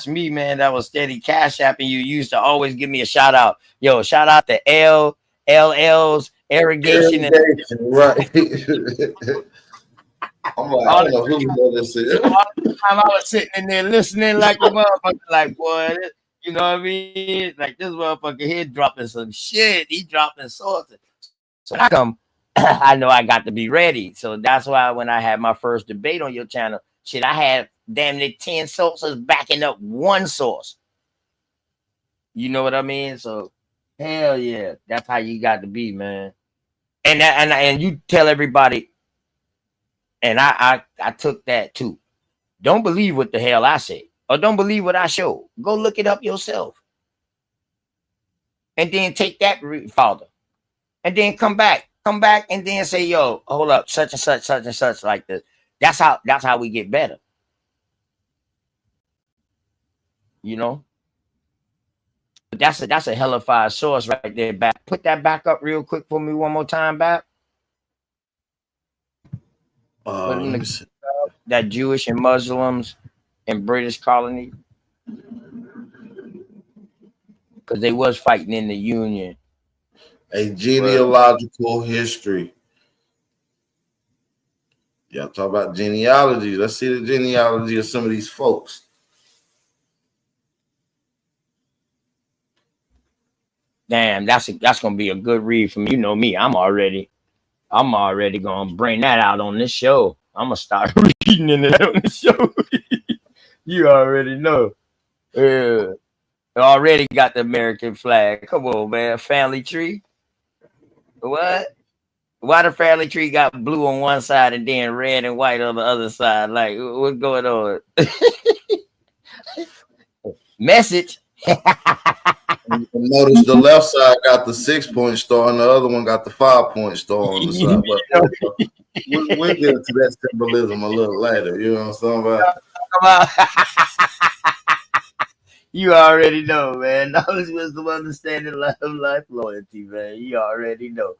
me, man. That was steady cash apping you. You used to always give me a shout out. Yo, shout out to LL's irrigation. Right. I'm like, I don't know who this is. All the time I was sitting in there listening like a motherfucker, like, boy, you know what I mean? Like, this motherfucker here dropping some shit. He dropping sources. So I come, I know I got to be ready. So that's why when I had my first debate on your channel, shit, I had damn near 10 sources backing up one source. You know what I mean? So hell yeah, that's how you got to be, man. And you tell everybody, and I took that too. Don't believe what the hell I say, or don't believe what I show. Go look it up yourself, and then take that farther, and then come back, and then say, "Yo, hold up, such and such, like this." That's how we get better. You know. But that's a hellified source right there. Back, put that back up real quick for me one more time, back. That Jewish and Muslims in British colony, because they was fighting in the Union. A genealogical history Y'all talk about genealogy. Let's see the genealogy of some of these folks. Damn, that's gonna be a good read for me. You know me, I'm already gonna bring that out on this show. I'm gonna start reading it on the show. You already know. Yeah. Already got the American flag. Come on, man. Family tree. What? Why the family tree got blue on one side and then red and white on the other side? Like, what's going on? Message. And notice the left side got the 6-point star and the other one got the 5-point star on the side. But we'll get into that symbolism a little later. You know what I'm talking about? You already know, man. Knowledge, wisdom, understanding, love, life, loyalty, man. You already know.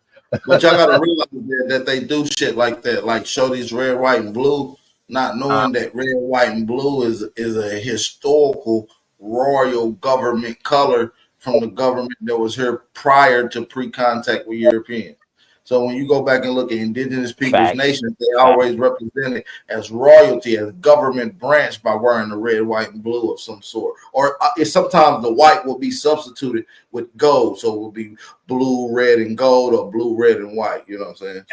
But y'all gotta realize that they do shit like that, like show these red, white, and blue, not knowing that red, white, and blue is a historical royal government color from the government that was here prior to pre-contact with Europeans. So when you go back and look at indigenous peoples' nations, they always represented as royalty, as government branch by wearing the red, white, and blue of some sort. Or sometimes the white will be substituted with gold. So it will be blue, red, and gold or blue, red, and white. You know what I'm saying?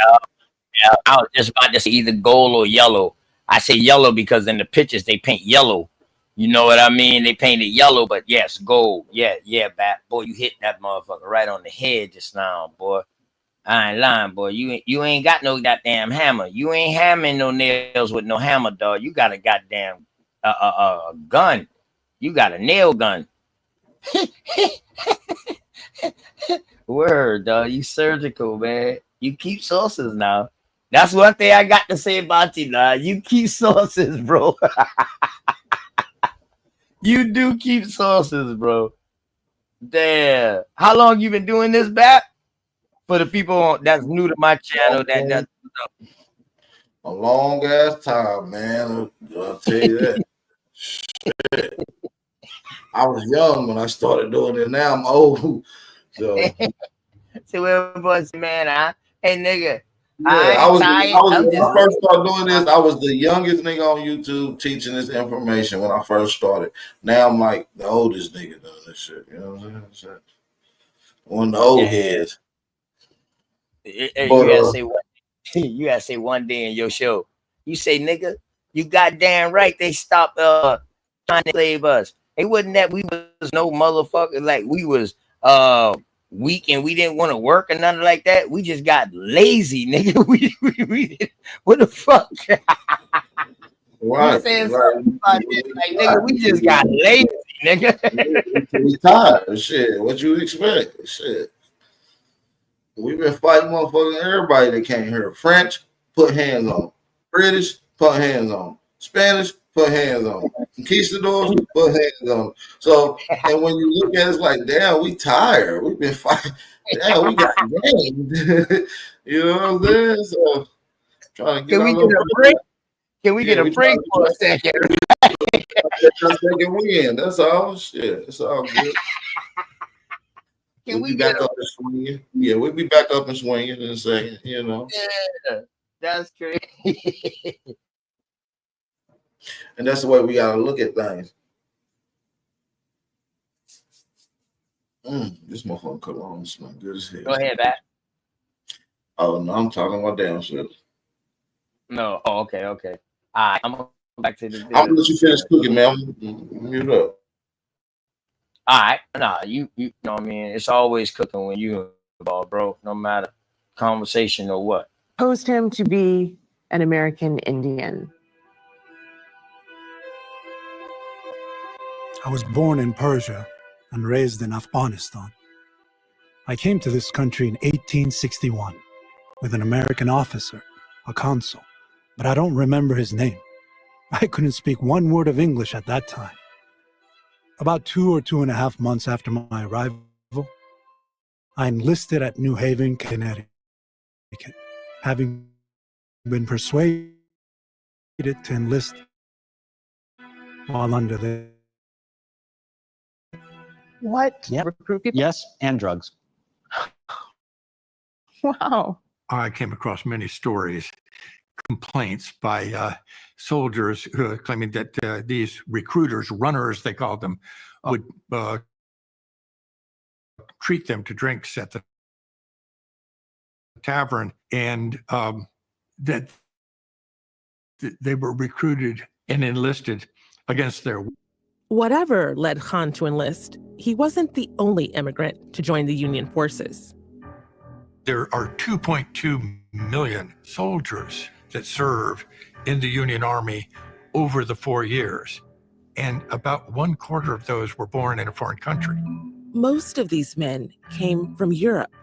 Yeah, I was just about to say either gold or yellow. I say yellow because in the pictures they paint yellow. You know what I mean? They painted yellow, but yes, gold. Yeah, Bat. Boy, you hit that motherfucker right on the head just now, boy. I ain't lying, boy. You ain't got no goddamn hammer. You ain't hammering no nails with no hammer, dog. You got a goddamn gun. You got a nail gun. Word, dog. You surgical, man. You keep sources now. That's one thing I got to say about you, now. You keep sources, bro. You do keep sources, bro. Damn. How long you been doing this, Bat? For the people that's new to my channel, that's a long ass time, man. I'll tell you that. Shit. I was young when I started doing it. Now I'm old. So everybody's man, hey nigga. Yeah, when I first started doing this, I was the youngest nigga on YouTube teaching this information when I first started. Now I'm like the oldest nigga doing this shit. You know what I'm saying? One of the old heads. You gotta say one day in your show. You say, nigga, you goddamn right. They stopped trying to save us. It wasn't that we was no motherfucker. Like we was weak and we didn't want to work or nothing like that. We just got lazy, nigga. We what the fuck? Right. Like, nigga, we just got lazy, nigga. We tired. Shit. What you expect? Shit. We've been fighting motherfucking everybody that came here. French, put hands on. British, put hands on. Spanish, put hands on. Conquistadors, put hands on. So, and when you look at it, it's like, damn, we tired. We've been fighting. Damn, we got gamed. You know what I'm saying? So, trying to get a break? Can we get a break for a second? That's all. Shit, it's all good. We'll be back up and swinging. Yeah, we'll be back up and swinging in a second, you know. Yeah, that's crazy. And that's the way we gotta look at things. This motherfucker cologne smells good as hell. Go ahead, Bat. Oh no, I'm talking about damn shit. No, okay. All right, I'm gonna go back to the video. I'm gonna let you finish cooking, man. Mute up. All right, nah, you know what I mean. It's always cooking when you involved, bro. No matter conversation or what. Posed him to be an American Indian. I was born in Persia and raised in Afghanistan. I came to this country in 1861 with an American officer, a consul, but I don't remember his name. I couldn't speak one word of English at that time. About 2 or 2.5 months after my arrival, I enlisted at New Haven, Connecticut, having been persuaded to enlist while under the... What? Yep. Recruit people? Yes, and drugs. Wow. I came across many stories complaints by soldiers claiming that these recruiters, runners, they called them, would treat them to drinks at the tavern, and that they were recruited and enlisted against their will. Whatever led Khan to enlist, he wasn't the only immigrant to join the Union forces. There are 2.2 million soldiers that serve in the Union Army over the 4 years, and about 1/4 of those were born in a foreign country. Most of these men came from Europe,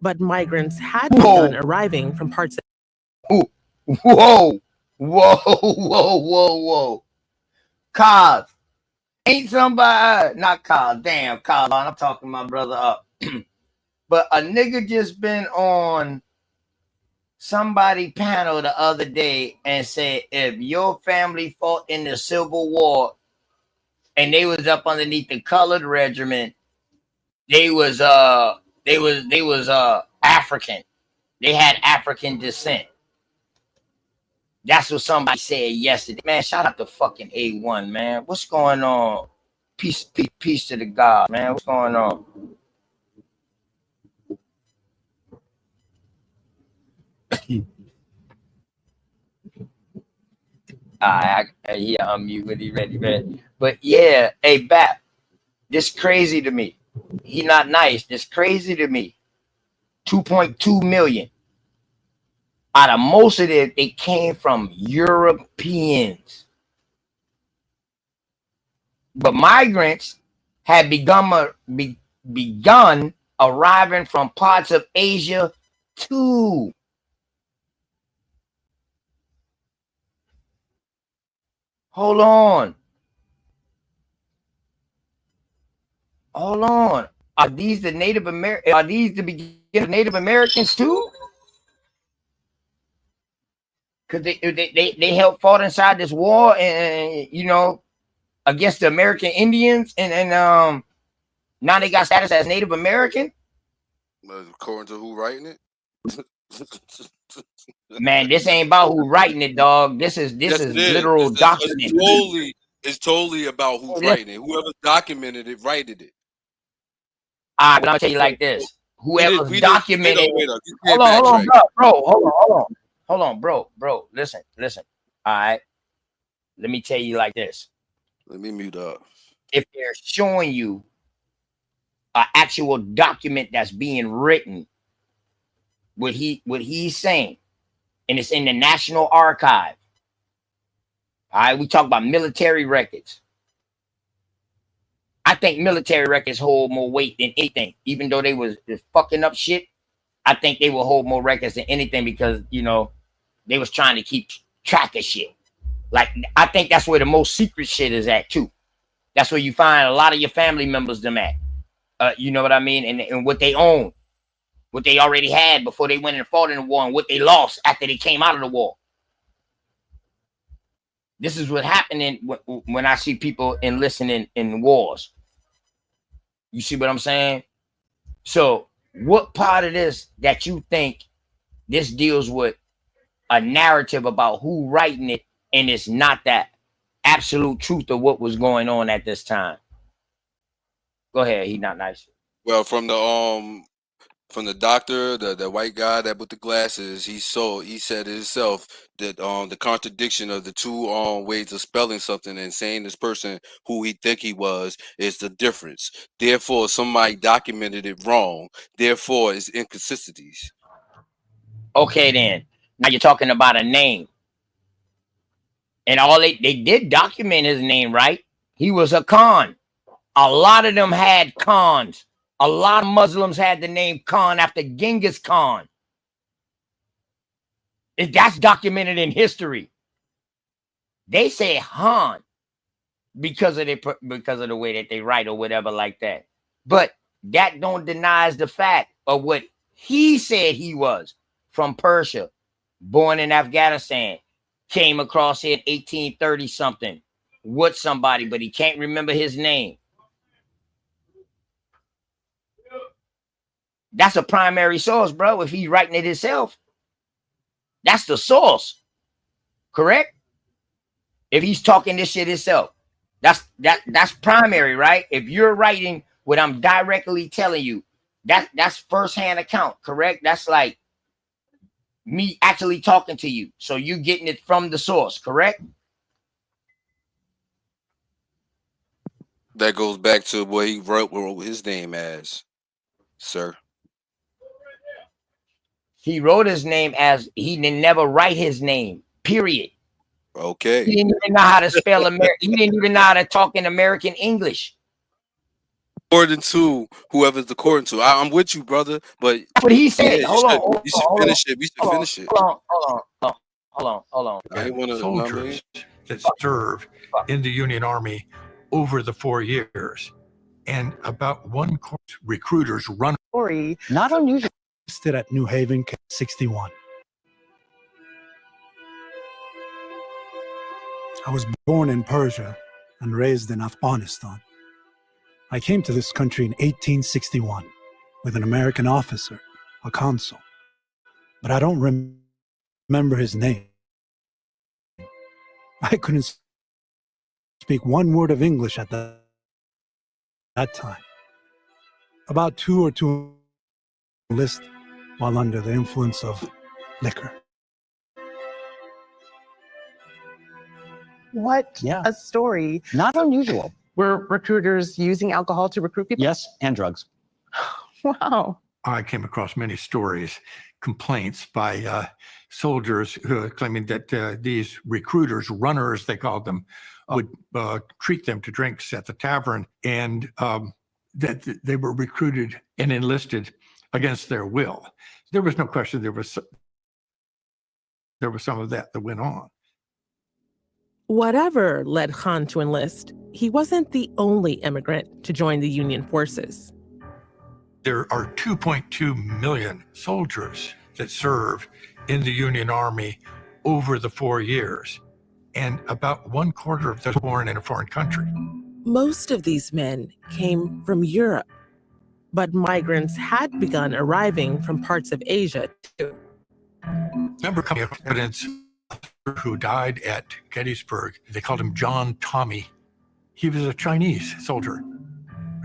but migrants had begun arriving from parts of... Whoa, whoa, whoa, whoa, whoa. Cause, ain't somebody, not Cause, damn, Cause, I'm talking my brother up. But a nigga just been on somebody panel the other day and said, if your family fought in the Civil War and they was up underneath the colored regiment, they was African. They had African descent. That's what somebody said yesterday. Man, shout out to fucking A1, man. What's going on? Peace to the God, man. What's going on? Yeah, I'm mute when he ready. But yeah, hey, Bap, this crazy to me. He not nice. This crazy to me. 2.2 million. Out of most of it, they came from Europeans. But migrants had begun arriving from parts of Asia too. Hold on. Are these the Native Americans? Are these the beginning of Native Americans too? Because they helped fought inside this war, and against the American Indians, and now they got status as Native American. According to who writing it. Man, this ain't about who writing it, dog. This is literal document. It's totally about who's writing it. Whoever documented it, writed it. All right, I'll tell you like this. Whoever documented. Hold on, bro. Hold on, bro. Listen. All right. Let me tell you like this. Let me mute up. If they're showing you an actual document that's being written, what he's saying, and it's in the National Archive. All right, we talk about military records. I think military records hold more weight than anything, even though they was fucking up shit. I think they will hold more records than anything because they was trying to keep track of shit. Like, I think that's where the most secret shit is at too. That's where you find a lot of your family members them at. You know what I mean? And what they own, what they already had before they went and fought in the war, and what they lost after they came out of the war. This is what happened when I see people enlisting in wars. You see what I'm saying? So what part of this that you think this deals with a narrative about who writing it, and it's not that absolute truth of what was going on at this time? Go ahead. He not nice. Well, from the doctor, the white guy that with the glasses, he said himself that the contradiction of the two ways of spelling something and saying this person who he think he was is the difference. Therefore, somebody documented it wrong. Therefore, it's inconsistencies. Okay, then. Now you're talking about a name. And all they did document his name, right? He was a Khan. A lot of them had Khans. A lot of Muslims had the name Khan after Genghis Khan. That's documented in history. They say Han because of the way that they write or whatever like that. But that don't denies the fact of what he said he was, from Persia, born in Afghanistan, came across here in 1830 something with somebody, but he can't remember his name. That's a primary source, bro. If he's writing it himself, that's the source. correct? If he's talking this shit himself, that's primary, right? If you're writing what I'm directly telling you, that's firsthand account, correct? That's like me actually talking to you, so you getting it from the source, correct? That goes back to what he wrote his name as, sir. He wrote his name as he didn't never write his name. Period. Okay. He didn't even know how to spell American. He didn't even know how to talk in American English. According to whoever's according to, I'm with you, brother. But That's what he said. yeah, Hold on. you should finish it. We should finish it. Hold on. I ain't want to. Soldiers that served in the Union Army over the 4 years, and about 1/4 recruiters run. Story. Not unusual. Stood at New Haven, 61. I was born in Persia and raised in Afghanistan. I came to this country in 1861 with an American officer, a consul, but I don't remember his name. I couldn't speak one word of English at that time. About 2 or 2 list while under the influence of liquor. What a story. Not unusual. Were recruiters using alcohol to recruit people? Yes, and drugs. Wow. I came across many stories, complaints by soldiers who are claiming that these recruiters, runners, they called them, would treat them to drinks at the tavern, and that they were recruited and enlisted against their will. There was no question there was some of that went on. Whatever led Khan to enlist, he wasn't the only immigrant to join the Union forces. There are 2.2 million soldiers that served in the Union Army over the 4 years, and about 1/4 of those born in a foreign country. Most of these men came from Europe, but migrants had begun arriving from parts of Asia too. Remember coming up evidence who died at Gettysburg. They called him John Tommy. He was a Chinese soldier.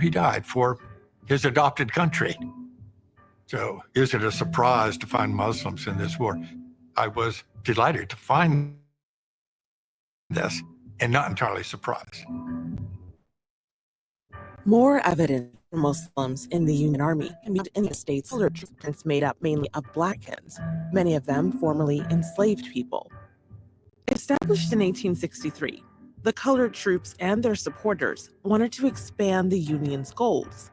He died for his adopted country. So is it a surprise to find Muslims in this war? I was delighted to find this and not entirely surprised. More evidence for Muslims in the Union Army can be in the states troops made up mainly of Blackens, many of them formerly enslaved people. Established in 1863, the colored troops and their supporters wanted to expand the Union's goals.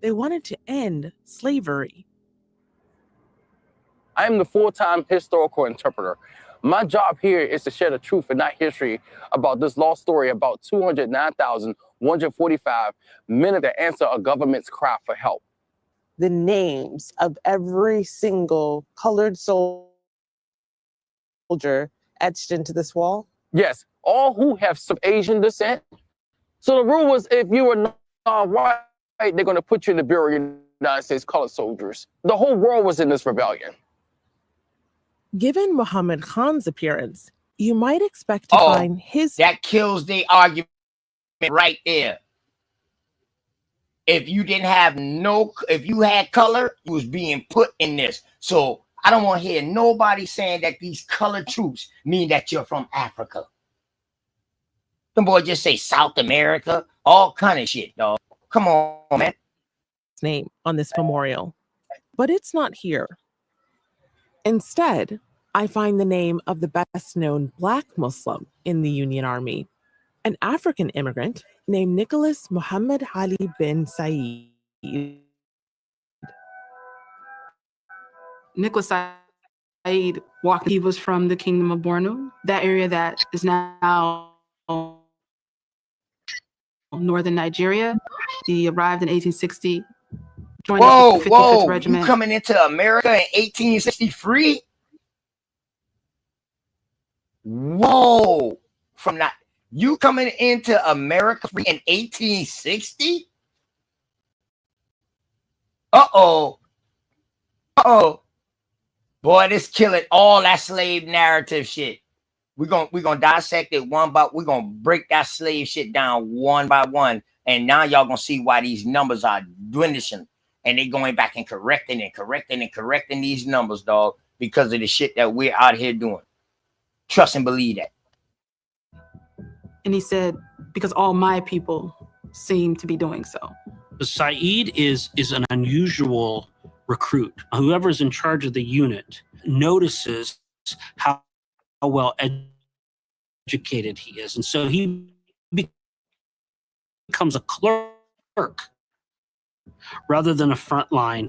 They wanted to end slavery. I am the full-time historical interpreter. My job here is to share the truth and not history about this lost story about 209,145 men that answer a government's cry for help. The names of every single colored soldier etched into this wall? Yes, all who have some Asian descent. So the rule was if you were non-white, they're going to put you in the Bureau of United States colored soldiers. The whole world was in this rebellion. Given Muhammad Khan's appearance, you might expect to find his... That kills the argument right there. If you didn't have if you had color, you was being put in this. So I don't want to hear nobody saying that these colored troops mean that you're from Africa. Them boys just say South America, all kind of shit, dog. Come on, man. Name on this memorial, but it's not here. Instead, I find the name of the best-known Black Muslim in the Union Army, an African immigrant named Nicholas Muhammad Ali bin Said. Nicholas Said walked. He was from the Kingdom of Borno, that area that is now northern Nigeria. He arrived in 1860. Joined up with the 55th Regiment. You coming into America in 1863? Whoa! From that, you coming into America in 1860? Uh-oh. Uh-oh. Boy, this killing all that slave narrative shit. We're gonna dissect it one by. We're gonna break that slave shit down one by one, and now y'all gonna see why these numbers are diminishing, and they going back and correcting these numbers, dog, because of the shit that we're out here doing. Trust and believe that. And he said, because all my people seem to be doing so. Saeed is an unusual recruit. Whoever's in charge of the unit notices how well educated he is. And so he becomes a clerk rather than a frontline.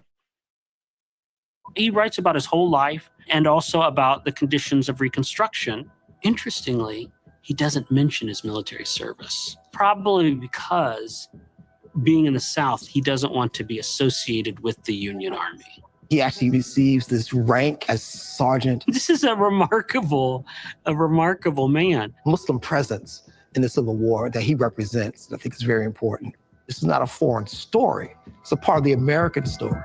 He writes about his whole life and also about the conditions of Reconstruction. Interestingly, he doesn't mention his military service, probably because being in the South, he doesn't want to be associated with the Union Army. He actually receives this rank as sergeant. This is a remarkable man. Muslim presence in the Civil War that he represents, I think is very important. This is not a foreign story. It's a part of the American story.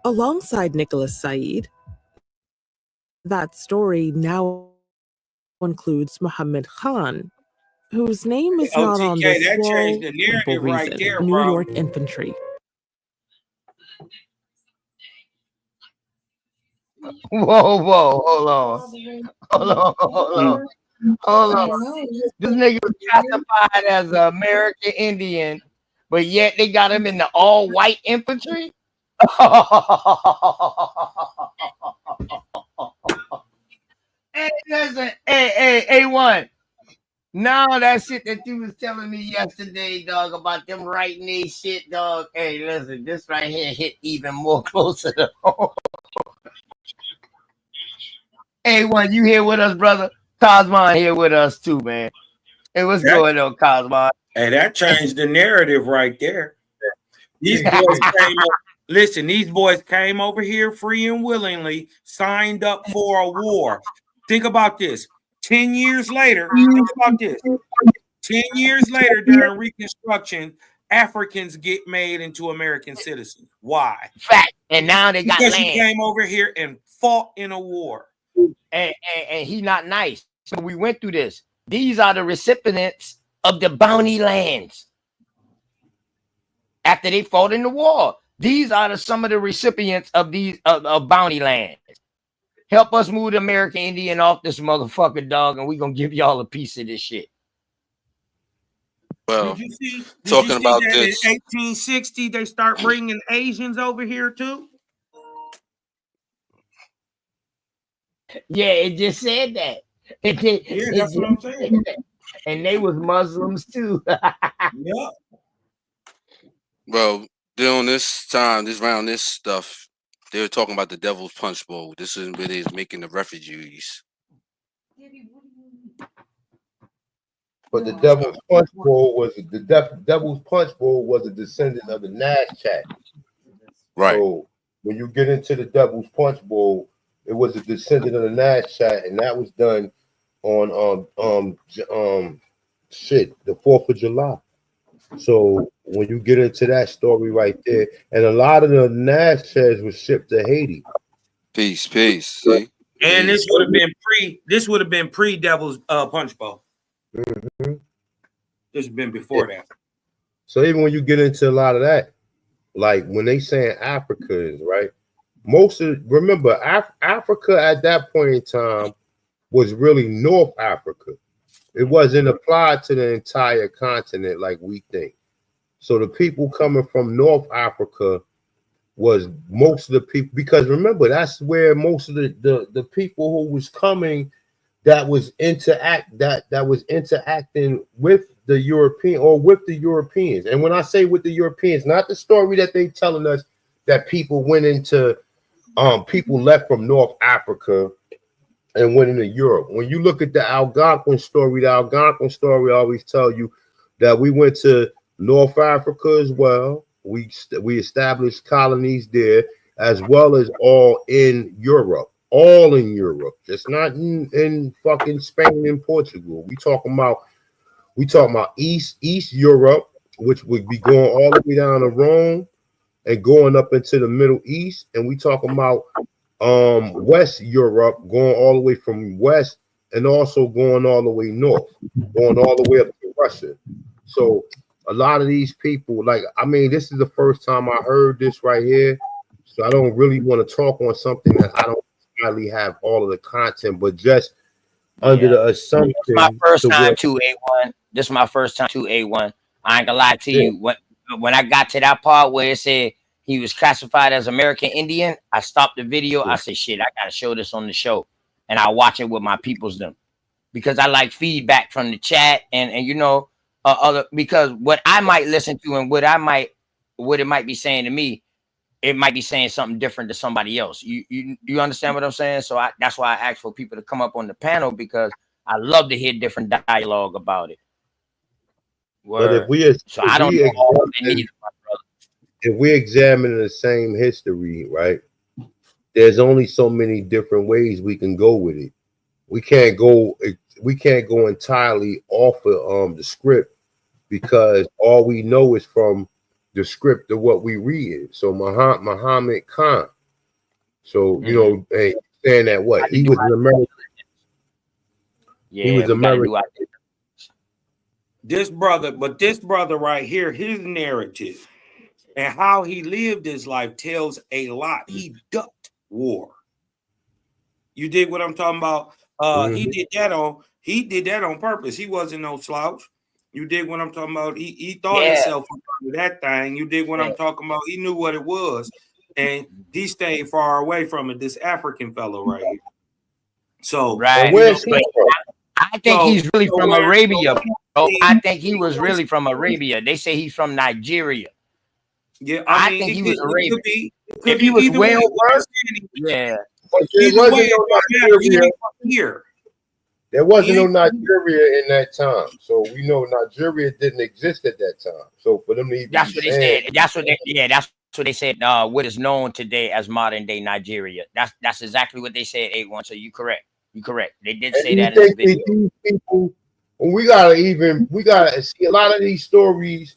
Alongside Nicholas Said, that story now includes Muhammad Khan, whose name is not on this that wall changed the for narrative right reason. there, New bro. York Infantry. Whoa, hold on. This nigga was classified as an American Indian, but yet they got him in the all-white infantry. Hey, listen, hey, A1. Now that shit that you was telling me yesterday, dog, about them writing these shit, dog. Hey, listen, this right here hit even more closer to home. A1, you here with us, brother? Cosmon here with us too, man. Hey, what's going on, Cosmon? Hey, that changed the narrative right there. These boys came up. Listen, these boys came over here free and willingly, signed up for a war. Think about this. 10 years later, think about this. 10 years later, during Reconstruction, Africans get made into American citizens. Why? Fact. And now they got because land. He came over here and fought in a war. And he not nice. So we went through this. These are the recipients of the bounty lands. After they fought in the war, these are some of the recipients of these of bounty lands. Help us move the American Indian off this motherfucker, dog, and we're gonna give y'all a piece of this shit. Well, did you see about that this. in 1860 they start bringing Asians over here too? Yeah, it just said that. That's what I'm saying. And they was Muslims too. Yeah. Well, during this time, this stuff, they were talking about the Devil's Punch Bowl. This is where they're making the refugees. But the Devil's Punch Bowl was Devil's Punch Bowl was a descendant of the Nash Chat. Right. So when you get into the Devil's Punch Bowl, it was a descendant of the Nash Chat, and that was done on the 4th of July. So when you get into that story right there, and a lot of the Nash Chats was shipped to Haiti. Peace. See? And this would have been pre Devil's Punch Bowl. Mm-hmm. This has been before that. So even when you get into a lot of that, like when they saying Africans, right? Remember Africa at that point in time was really North Africa. It wasn't applied to the entire continent like we think. So the people coming from North Africa was most of the people, because remember, that's where most of the people who was coming that was interacting with the European or with the Europeans. And when I say with the Europeans, not the story that they telling us that people went into people left from North Africa and went into Europe. When you look at the Algonquin story always tell you that we went to North Africa as well. We established colonies there, as well as all in Europe, just not in fucking Spain and Portugal. We talking about East Europe, which would be going all the way down to Rome and going up into the Middle East, and we talking about West Europe, going all the way from west and also going all the way north, going all the way up to Russia. So a lot of these people, like, I mean, this is the first time I heard this right here, so I don't really want to talk on something that I don't really have all of the content, but just under the assumption. This is my first time to A1. This is my first time to A1. I ain't gonna lie to you. When I got to that part where it said he was classified as American Indian, I stopped the video. I said, shit, I gotta show this on the show. And I watch it with my peoples them. Because I like feedback from the chat and you know, other, because what I might listen to and what it might be saying to me, it might be saying something different to somebody else. You understand what I'm saying? So that's why I asked for people to come up on the panel, because I love to hear different dialogue about it. But if we examine the same history, right, there's only so many different ways we can go with it. We can't go entirely off of the script, because all we know is from the script of what we read. So Muhammad Khan. So you know, hey, saying that what he was an American. Yeah, he was American. This brother right here, his narrative and how he lived his life tells a lot. He ducked war. You dig what I'm talking about? He did that on purpose. He wasn't no slouch. You dig what I'm talking about? He thought himself into that thing. You dig what I'm talking about? He knew what it was, and he stayed far away from it. This African fellow right here. So right. I think he's really from Arabia, bro. I think he was really from Arabia. They say he's from Nigeria. Yeah, I think he was Arabian. If he was well versed, yeah. There wasn't no Nigeria in that time, so we know Nigeria didn't exist at that time. So for them to even that's what they said. That's what they said. What is known today as modern day Nigeria. That's exactly what they said. 8-1. So you correct. You correct. They did say that in the video. These people, we gotta see a lot of these stories.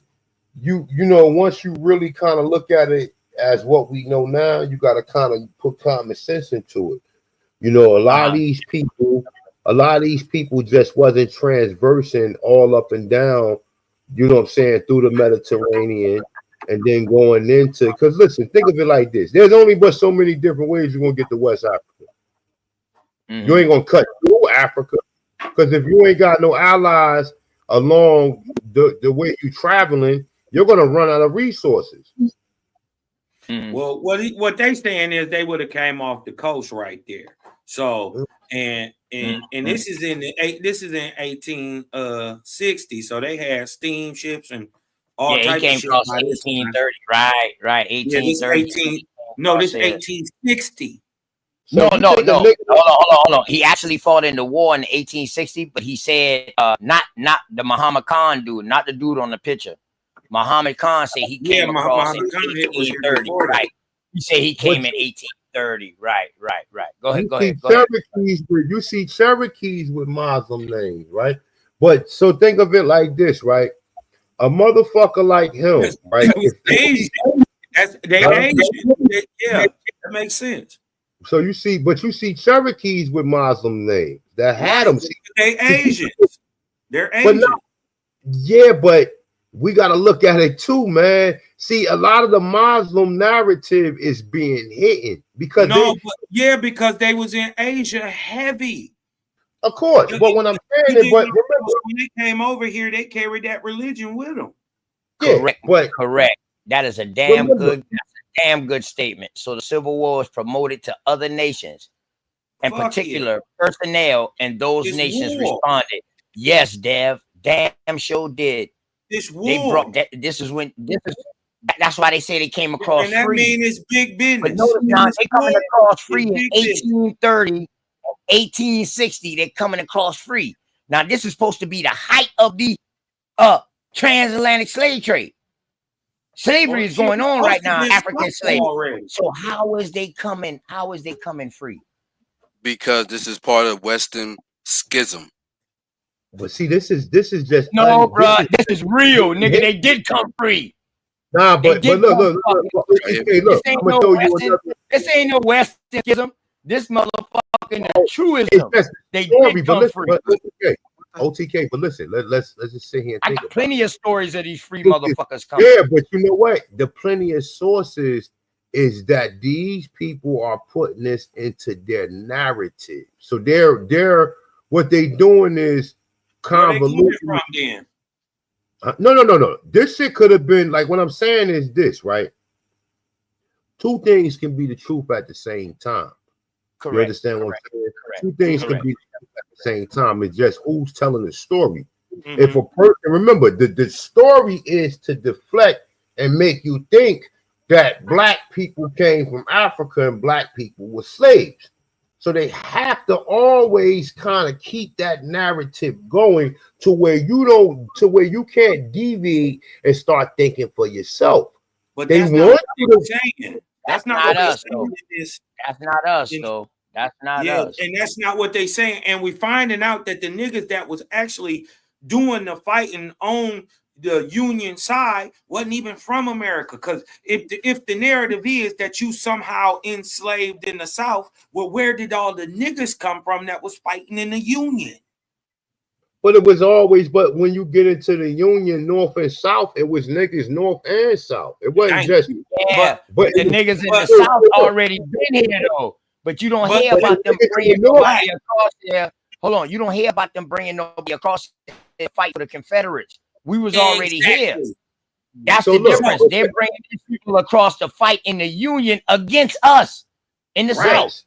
You know, once you really kind of look at it as what we know now, you got to kind of put common sense into it. You know, a lot of these people just wasn't transversing all up and down, you know what I'm saying, through the Mediterranean and then going into, because listen, think of it like this. There's only but so many different ways you're going to get to West Africa. You ain't going to cut through Africa, because if you ain't got no allies along the way you traveling, you're going to run out of resources. Well, what they saying is they would have came off the coast right there. So and this is in 1860. So they had steamships and all types of shit. 1830, right? 1830. This 1860. No. Hold on. He actually fought in the war in 1860, but he said not the Muhammad Khan dude, not the dude on the picture. Muhammad Khan said he came across in 1830, right? He said he came in 1830, right. Go ahead. You see Cherokees with Muslim names, right? But so think of it like this, right? A motherfucker like him, right? Asian. Yeah, that makes sense. So you see Cherokees with Muslim names that had them. They Asians. They're Asian. But we got to look at it too, man. See, a lot of the Muslim narrative is being hidden because because they was in Asia heavy. Of course, but when I'm saying it, but remember when they came over here, they carried that religion with them. Correct. That is a damn good statement. So the Civil War was promoted to other nations, in particular personnel, and those nations responded. Yes, Dev, damn sure did. This war. They brought that. That's why they say they came across and that free. Mean it's big business. But notice now they coming across free in 1830, 1860. They're coming across free. Now this is supposed to be the height of the transatlantic slave trade. Slavery is going on right now, African slavery. So how is they coming? How is they coming free? Because this is part of Western schism. But see, this is just bro. This is real, nigga. They did come free. Nah, but Get look, motherfucking- hey, look, this I'm ain't gonna no throw you Western. another. This ain't no Westernism. This motherfucking the It's truism. just They story, did but come listen, free. but okay, OTK, but listen, let's just sit here and I think got about plenty of stories of these free it. motherfuckers coming. Yeah, but you know what? The plenty of sources is that these people are putting this into their narrative. So they're what they doing is Where they coming convoluted. from then? No. This shit could have been like what I'm saying is this, right? Two things can be the truth at the same time. Correct. You understand what I'm saying? Correct. Two things Correct. can be the truth at the same time. It's just who's telling the story. Mm-hmm. If a person, remember, the story is to deflect and make you think that black people came from Africa and black people were slaves. So they have to always kind of keep that narrative going to where you can't deviate and start thinking for yourself. But They that's not want what you they're to. saying. That's not Not what they're us, though. saying. That's not us, And- though. That's not Yeah, us. and that's not what they saying. And we finding out that the niggas that was actually doing the fighting on the Union side wasn't even from America. Because if the narrative is that you somehow enslaved in the South, well, where did all the niggas come from that was fighting in the Union? But it was always, but when you get into the Union, North and South, it was niggas North and South. It wasn't just. Yeah, but the niggas in the South already been here though. But you don't hear about them bringing nobody across there. Hold on, you don't hear about them bringing nobody across there to fight for the Confederates. We was already here. That's the difference. They're bringing these people across to fight in the Union against us in the South.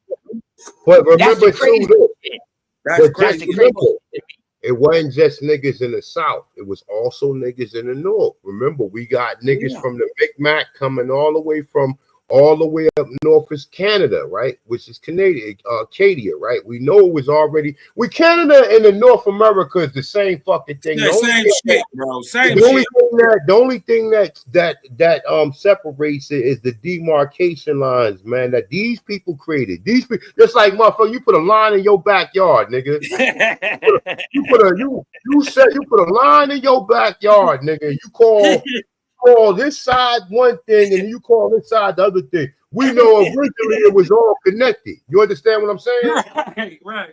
But remember That's the crazy too, shit. That's That's the crazy shit. it wasn't just niggas in the South. It was also niggas in the North. Remember, we got niggas from the Micmac coming all the way up north is Canada, right? Which is Canadian, Acadia, right? We know it was already. Canada and the North America is the same fucking thing. Yeah, same shit, bro. Same the only shit. thing the only thing that separates it is the demarcation lines, man. That these people created. These people, just like motherfucker, you put a line in your backyard, nigga. you put a line in your backyard, nigga. You call this side one thing and you call this side the other thing. We know originally it was all connected. You understand what I'm saying? Right.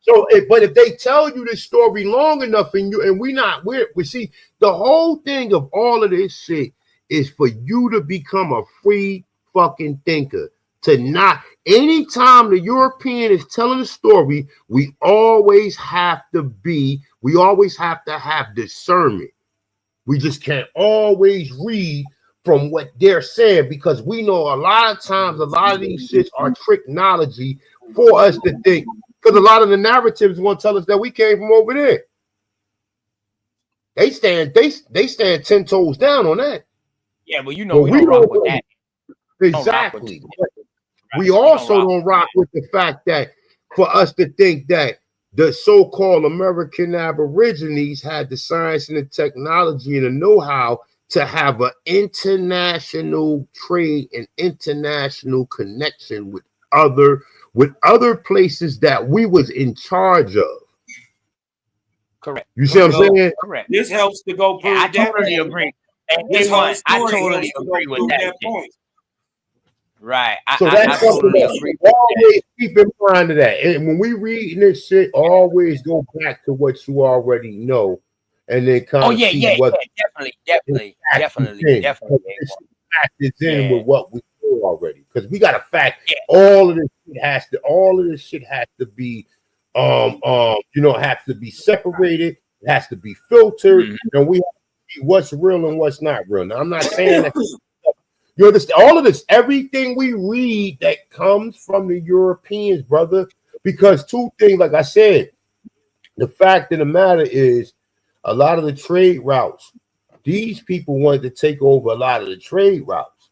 So, but if they tell you this story long enough, and we see the whole thing of all of this shit is for you to become a free fucking thinker. To not anytime the European is telling a story, we always have to have discernment. We just can't always read from what they're saying because we know a lot of times a lot of these shits are tricknology for us to think. Because a lot of the narratives want to tell us that we came from over there. They stand 10 toes down on that. Yeah, but you know we don't rock with that. Exactly. We also don't rock with the fact that for us to think that the so-called American Aborigines had the science and the technology and the know-how to have an international trade and international connection with other places that we was in charge of. Correct. You see what I'm saying? Correct. This helps to go prove I that. totally agree. And This whole I story totally helps to agree go with prove that. point. Right. So that's something that we always keep in mind of that. And when we read this shit, always go back to what you already know, and then kind of see what definitely. Factors in with what we know already, because we got to fact all of this shit has to be has to be separated. It has to be filtered, and we have to see what's real and what's not real. Now, I'm not saying that. You understand all of this, everything we read that comes from the Europeans, brother, because two things, like I said, the fact of the matter is a lot of the trade routes, these people wanted to take over a lot of the trade routes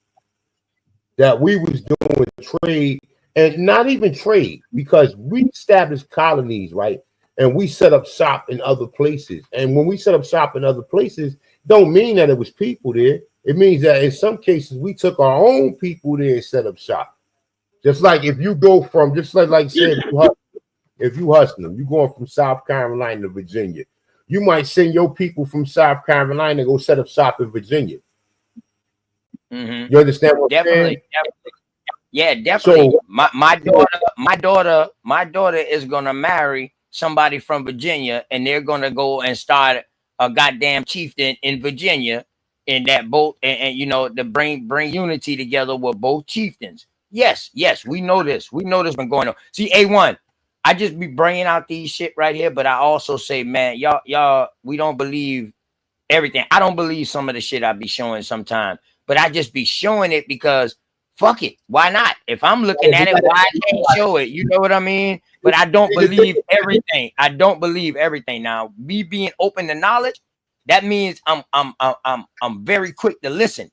that we was doing trade, and not even trade, because we established colonies, right? And we set up shop in other places. And when we set up shop in other places, don't mean that it was people there. It means that in some cases we took our own people there and set up shop. Just like if you go from, just like said, if you hustling, you going from South Carolina to Virginia, you might send your people from South Carolina to go set up shop in Virginia. You understand what I'm saying? Definitely. Yeah, definitely. So My daughter is gonna marry somebody from Virginia, and they're gonna go and start a goddamn chieftain in Virginia, in that boat, and you know, to bring unity together with both chieftains. Yes, yes, we know this. We know this been going on. See, A1, I just be bringing out these shit right here, but I also say, man, y'all, we don't believe everything. I don't believe some of the shit I be showing sometimes, but I just be showing it because fuck it. Why not? If I'm looking at it, why I can't show it? You know what I mean? But I don't believe everything. I don't believe everything. Now, me being open to knowledge, that means I'm very quick to listen.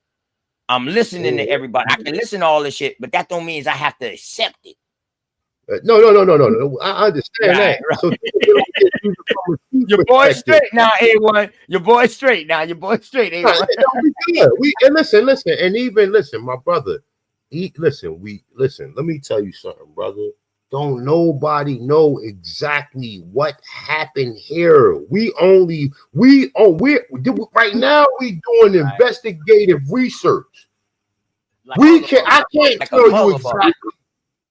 I'm listening to everybody. I can listen to all this shit, but that don't mean I have to accept it. No. I understand that. Right. So your boy straight now, A1. Your boy straight now. Your boy straight, A1. We and listen, and even listen, my brother. Listen. Let me tell you something, brother. Don't nobody know exactly what happened here. We're right now. We doing investigative research. I can't tell you exactly.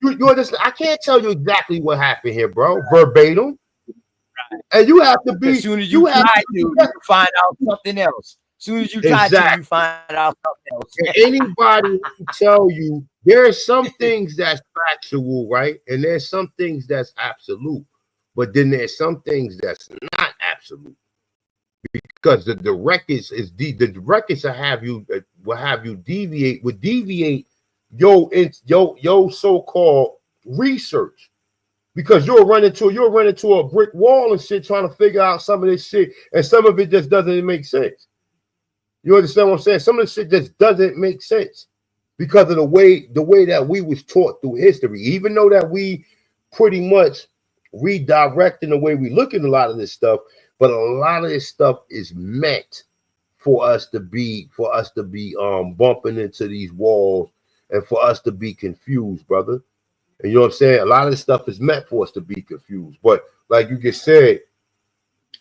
You understand? I can't tell you exactly what happened here, bro. Verbatim. And you have to be. As soon as you try to find out something else. As soon as you try to, you find out something else. And anybody who tell you there are some things that's factual, right? And there's some things that's absolute, but then there's some things that's not absolute. Because the records will have you deviate your so-called research, because you'll run into a brick wall and shit trying to figure out some of this shit, and some of it just doesn't make sense. You understand what I'm saying? Some of the shit just doesn't make sense because of the way that we was taught through history. Even though that we pretty much redirecting the way we look at a lot of this stuff, but a lot of this stuff is meant for us to be bumping into these walls and for us to be confused, brother. And you know what I'm saying? A lot of this stuff is meant for us to be confused. But like you just said,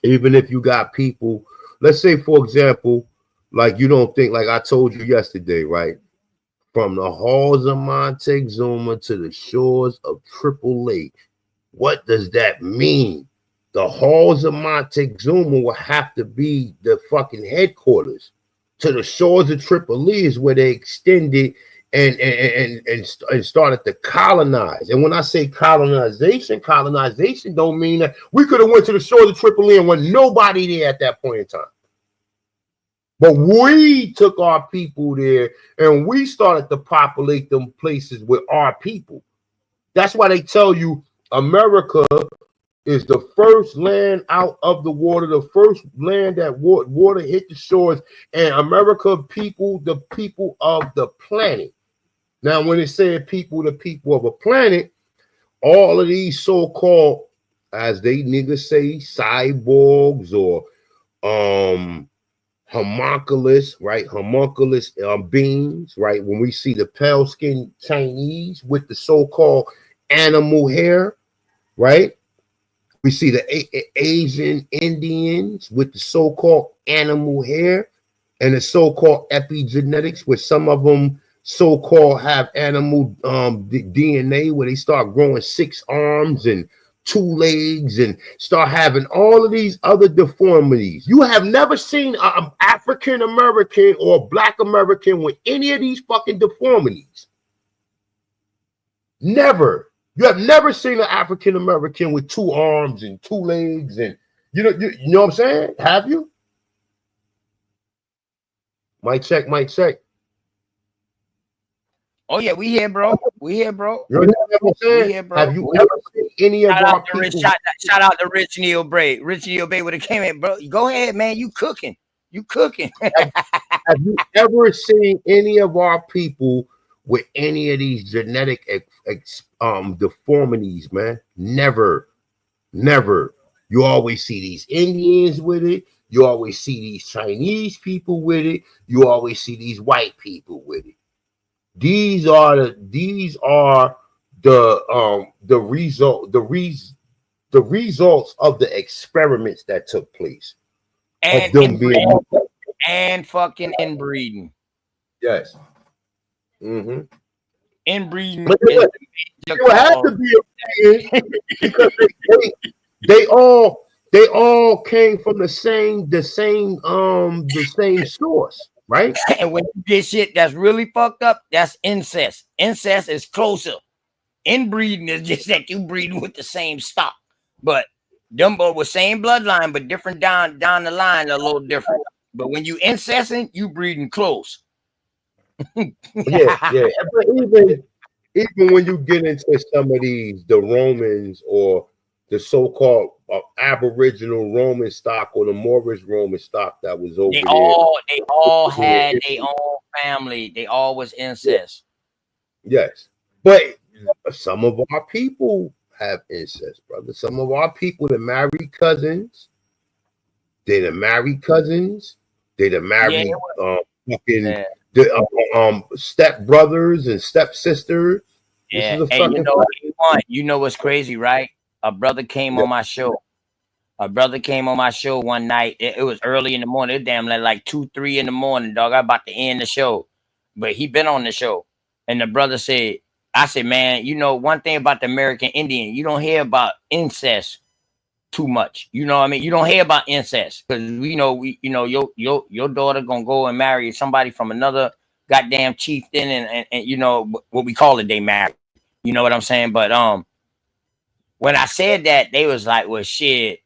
even if you got people, let's say, for example, like you don't think, like I told you yesterday, right? From the halls of Montezuma to the shores of Triple Lake, what does that mean? The halls of Montezuma will have to be the fucking headquarters. To the shores of Tripoli is where they extended and started to colonize. And when I say colonization don't mean that we could have went to the shores of Tripoli and went nobody there at that point in time. But we took our people there and we started to populate them places with our people. That's why they tell you America is the first land out of the water, the first land that water hit the shores, and America people, the people of the planet. Now, when they say people, the people of a planet, all of these so-called, as they niggas say, cyborgs or homunculus, right? Homunculus beings, right? When we see the pale-skinned Chinese with the so-called animal hair, right? We see the Asian Indians with the so-called animal hair and the so-called epigenetics, where some of them so-called have animal DNA, where they start growing 6 arms and 2 legs and start having all of these other deformities. You have never seen an African American or Black American with any of these fucking deformities. Never. You have never seen an African American with 2 arms and 2 legs, and you know what I'm saying? Have you? Mic check. Oh yeah, we here, bro. We here, bro. You know what I'm saying? We here, bro. Have you ever seen any of our people? Shout out to Rich Neil Bray. Rich Neil Bray would have came in, bro. Go ahead, man. You cooking. Have you ever seen any of our people with any of these genetic deformities, man? Never. You always see these Indians with it. You always see these Chinese people with it. You always see these white people with it. These are the results of the experiments that took place. And fucking inbreeding. Yes. Mm-hmm. Inbreeding But is you have to be a man because they all came from the same source, right? And when you get shit that's really fucked up, that's incest. Incest is closer. Inbreeding is just that you breeding with the same stock, but them both with same bloodline, but different down the line, a little different. But when you incesting, you breeding close. Yeah. But even when you get into some of these, the Romans or the so-called Aboriginal Roman stock or the Moorish Roman stock that was over They there, all had their own family. They all was incest. yes. But some of our people have incest, brother. Some of our people that marry cousins, they done marry cousins, they done marry fucking step brothers and step sisters. This Yeah. is a Hey, fucking you know what's crazy, right? A brother came on my show. A brother came on my show one night. It was early in the morning. It damn like 2, 3 in the morning, dog. I about to end the show. But he been on the show. And the brother said, I said, man, you know, one thing about the American Indian, you don't hear about incest too much. You know what I mean? You don't hear about incest. Because your daughter gonna go and marry somebody from another goddamn chieftain and you know what we call it, they marry. You know what I'm saying? But when I said that, they was like, well, shit.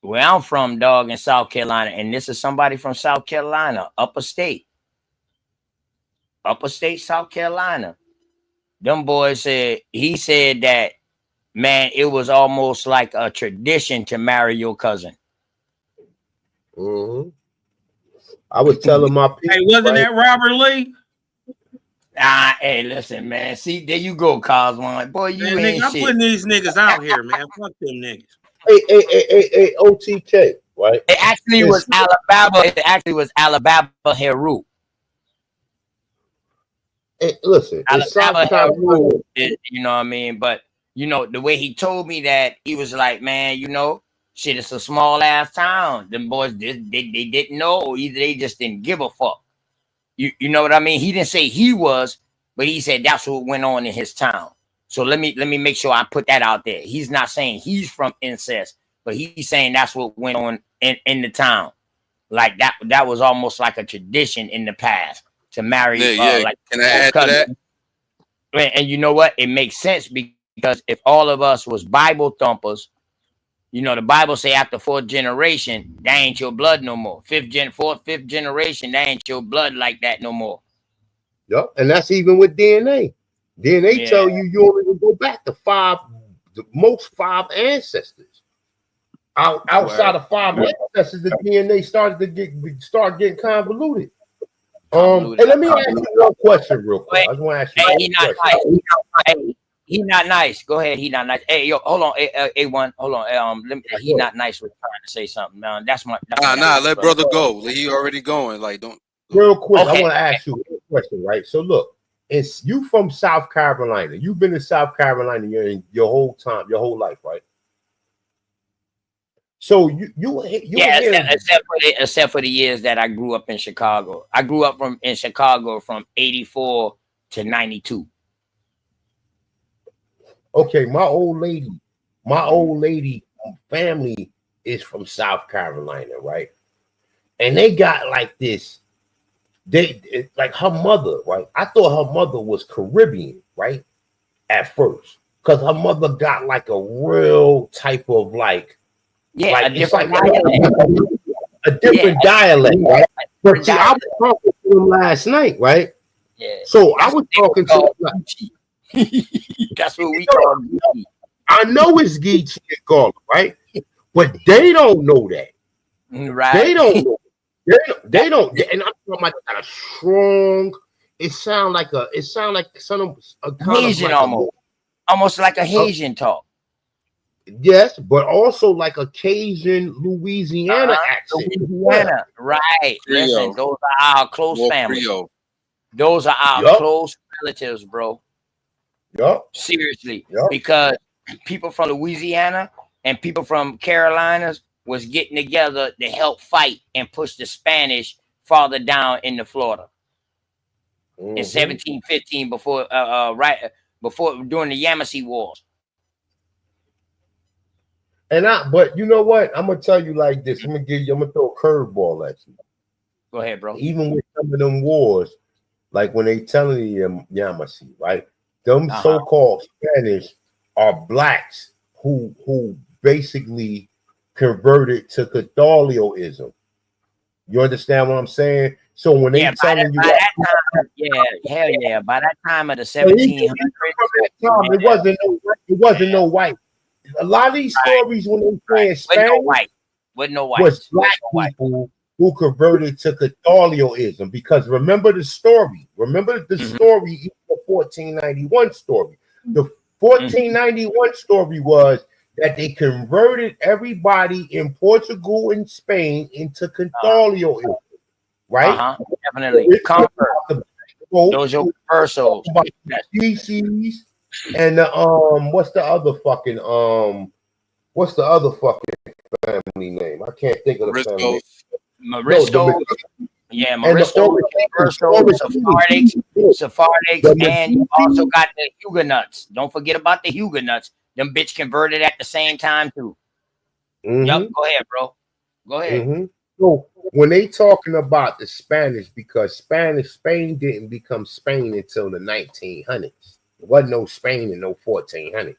Where I'm from, dog, in South Carolina, and this is somebody from South Carolina, upper state, South Carolina. Them boys said, he said that, man, it was almost like a tradition to marry your cousin. Mm-hmm. I was telling my people. Hey, wasn't that Robert Lee? Hey, listen, man. See, there you go, Cosmo. Boy, you Man, ain't nigga, I'm shit. putting these niggas out here, man. Fuck them niggas. Hey, OTK, right? It actually was Alabama. It actually was Alabama Heru. Hey, listen, Alabama Heru, you know what I mean? But, you know, the way he told me that, he was like, man, you know, shit, it's a small ass town. Them boys, they didn't know, or either they just didn't give a fuck. You know what I mean? He didn't say he was, but he said that's what went on in his town. So let me make sure I put that out there. He's not saying he's from incest, but he's saying that's what went on in the town. Like that was almost like a tradition in the past to marry. Like, can I add to that? And you know what? It makes sense because if all of us was Bible thumpers, you know, the Bible say after 4th generation, that ain't your blood no more. 5th generation, that ain't your blood like that no more. Yep, and that's even with DNA. DNA tell you only go back to 5 ancestors. Outside of 5 ancestors, the DNA start getting convoluted. And let me ask you one question real quick. I just want to ask you. Hey, he not nice. He not nice. Go ahead. He not nice. Hey, yo, hold on. A1, hold on. He not nice. Was trying to say something. Man, that's my. Let brother go. He already going. Like, don't. Real quick, I want to ask you a question, right? So look, it's you from South Carolina. You've been in South Carolina your whole life, right? So except for the years that I grew up in Chicago. I grew up in Chicago from 84 to 92. Okay, my old lady family is from South Carolina, right? And they got like this. Like her mother, right? I thought her mother was Caribbean, right? At first, because her mother got like a real type of like a different dialect, right? But see, I was talking to him last night, right? Yeah. So I was talking to him. That's what we call Geechee. I know it's Geechee and Garland, right? But they don't know that. Right. They don't know. They don't. And I'm talking about a strong. It sound like some Haitian almost like a Haitian talk. Yes, but also like a Cajun Louisiana accent. Louisiana, right? Listen, those are our close family. Those are our close relatives, bro. Yup. Seriously, because people from Louisiana and people from Carolinas was getting together to help fight and push the Spanish farther down into Florida. in 1715 before right before during the Yamasee Wars. But you know what? I'm gonna tell you like this. I'm gonna throw a curveball at you. Go ahead, bro. Even with some of them wars, like when they telling you Yamasee, right? Them so-called Spanish are blacks who basically converted to Catholicism. You understand what I'm saying? So when they telling you by that time, yeah, hell yeah, by that time of the 1700s, it wasn't no white. A lot of these stories when they saying Spanish was black people who converted to Catholicism. Because remember the story. Remember the story, the 1491 story. The 1491 story was that they converted everybody in Portugal and Spain into Catholicism. Right? Definitely. Comfort. Those are universals. Species and what's the other fucking family name? I can't think of the family. Morisco. Yeah, Morisco, Sephardics, and you also got the Huguenots. Don't forget about the Huguenots. Them bitch converted at the same time too. Yep, go ahead, bro. Go ahead. So when they talking about the Spanish, because Spain didn't become Spain until the 1900s. There wasn't no Spain in no 1400.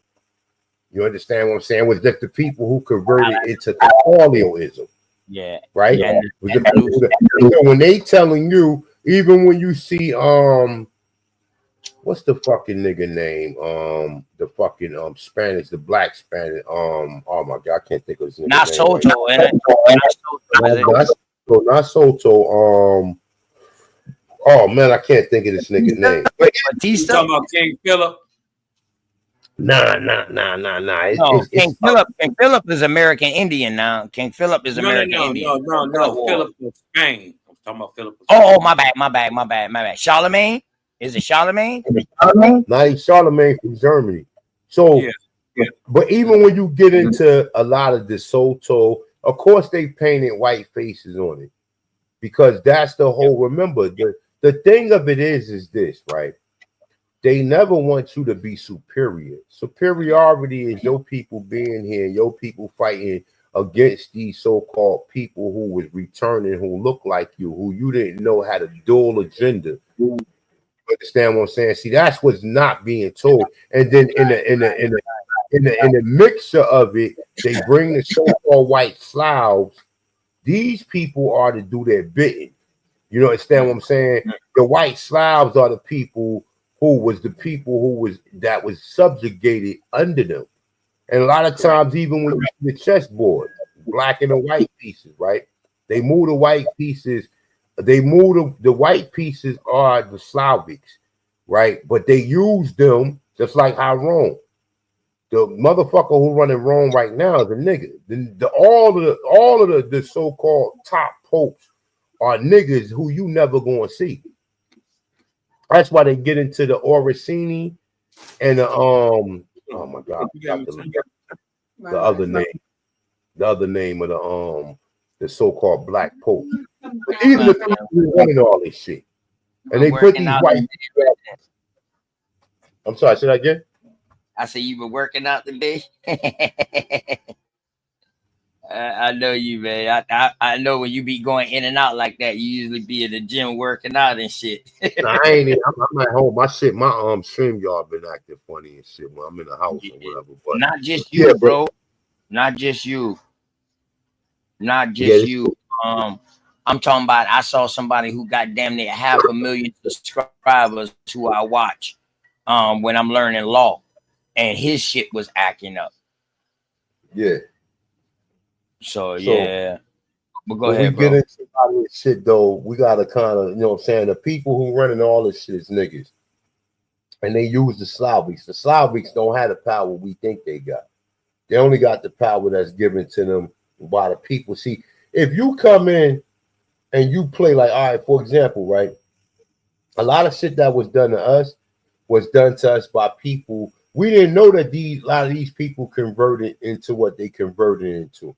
You understand what I'm saying? It was just the people who converted into Catholicism. Yeah. Right? Yeah. When they telling you, even when you see what's the fucking nigga name? The fucking Spanish, the black Spanish. Oh my god, I can't think of his name. Not Soto, not Soto. Oh man, I can't think of this nigga name. You talking about King Philip? Nah. King Philip is American Indian now. King Philip is American Indian. No. Philip of Spain. I'm talking about Philip. Oh, my bad. Charlemagne? Is it Charlemagne? Nah, he's Charlemagne from Germany. So, but even when you get into a lot of the Soto, of course they painted white faces on it because that's the whole. Remember, the thing of it is this, right? They never want you to be superior. Superiority is your people being here, your people fighting against these so-called people who was returning, who look like you, who you didn't know had a dual agenda. You understand what I'm saying? See, that's what's not being told. And then in the mixture of it, they bring the so-called white Slavs. These people are to do their bidding. You understand what I'm saying? The white Slavs are the people who was subjugated under them. And a lot of times, even when you see the chessboard, black and the white pieces, right? They move the white pieces. They move the white pieces are the Slavics, right? But they use them just like how Rome. The motherfucker who running Rome right now is a nigga. All of the so-called top popes are niggas who you never gonna see. That's why they get into the Orsini and the oh my god, the other name of the so-called black pope. But even the people who running all this shit, and they put these white. I'm sorry, say that again. I said you been working out today. I know you, man. I know when you be going in and out like that, you usually be in the gym working out and shit. Nah, I ain't. I'm at home. My stream yard been acting funny and shit when I'm in the house or whatever. But not just you, bro. Not just you. Not just you. I'm talking about. I saw somebody who got damn near 500,000 subscribers who I watch when I'm learning law, and his shit was acting up. Yeah. So yeah, but go when ahead, we bro. get into all this shit though, we gotta kind of, you know what I'm saying, the people who running all this shit is niggas, and they use the Slavics. The Slavics don't have the power we think they got. They only got the power that's given to them by the people. See, if you come in and you play like, all right, for example, right, a lot of shit that was done to us was done to us by people. We didn't know that a lot of these people converted into what they converted into.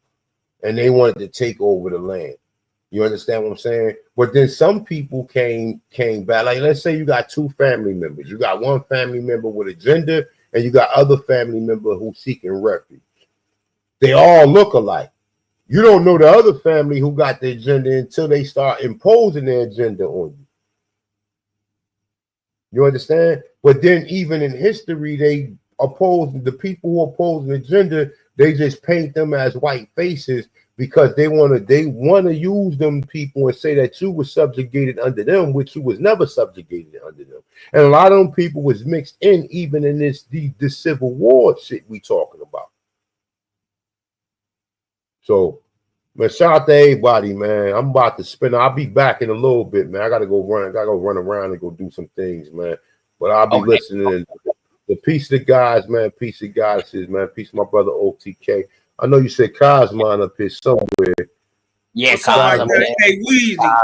And they wanted to take over the land. You understand what I'm saying? But then some people came back. Like, let's say you got two family members. You got one family member with agenda, and you got other family member who's seeking refuge. They all look alike. You don't know the other family who got the agenda until they start imposing their agenda on you. You understand? But then even in history, they oppose the people who oppose the agenda. They just paint them as white faces because they want to use them people and say that you were subjugated under them, which you was never subjugated under them. And a lot of them people was mixed in even in this civil war shit we talking about. So, man, shout out to everybody, man. I'm about to spin. I'll be back in a little bit, man. I gotta go run around and go do some things, man. But I'll be listening. The peace of the guys, man. Peace of goddesses, man. Peace of my brother OTK. I know you said Cosmon up here somewhere. Yeah, Cosmon. Hey, Weezy.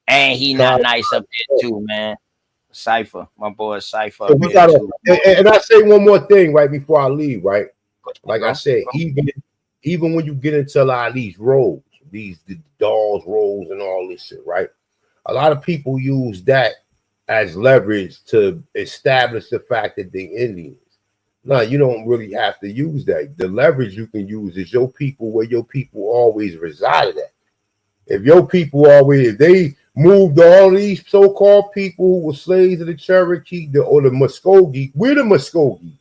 And he not nice up there too, man. Cypher, my boy Cypher. So we gotta, and I say one more thing right before I leave, right? Like I said, even when you get into a lot of these roles, the dolls roles and all this shit, right? A lot of people use that as leverage to establish the fact that they're Indians. No, you don't really have to use that. The leverage you can use is your people where your people always resided at. If your people if they moved all these so-called people who were slaves of the Cherokee or the Muskogee, we're the Muskogees.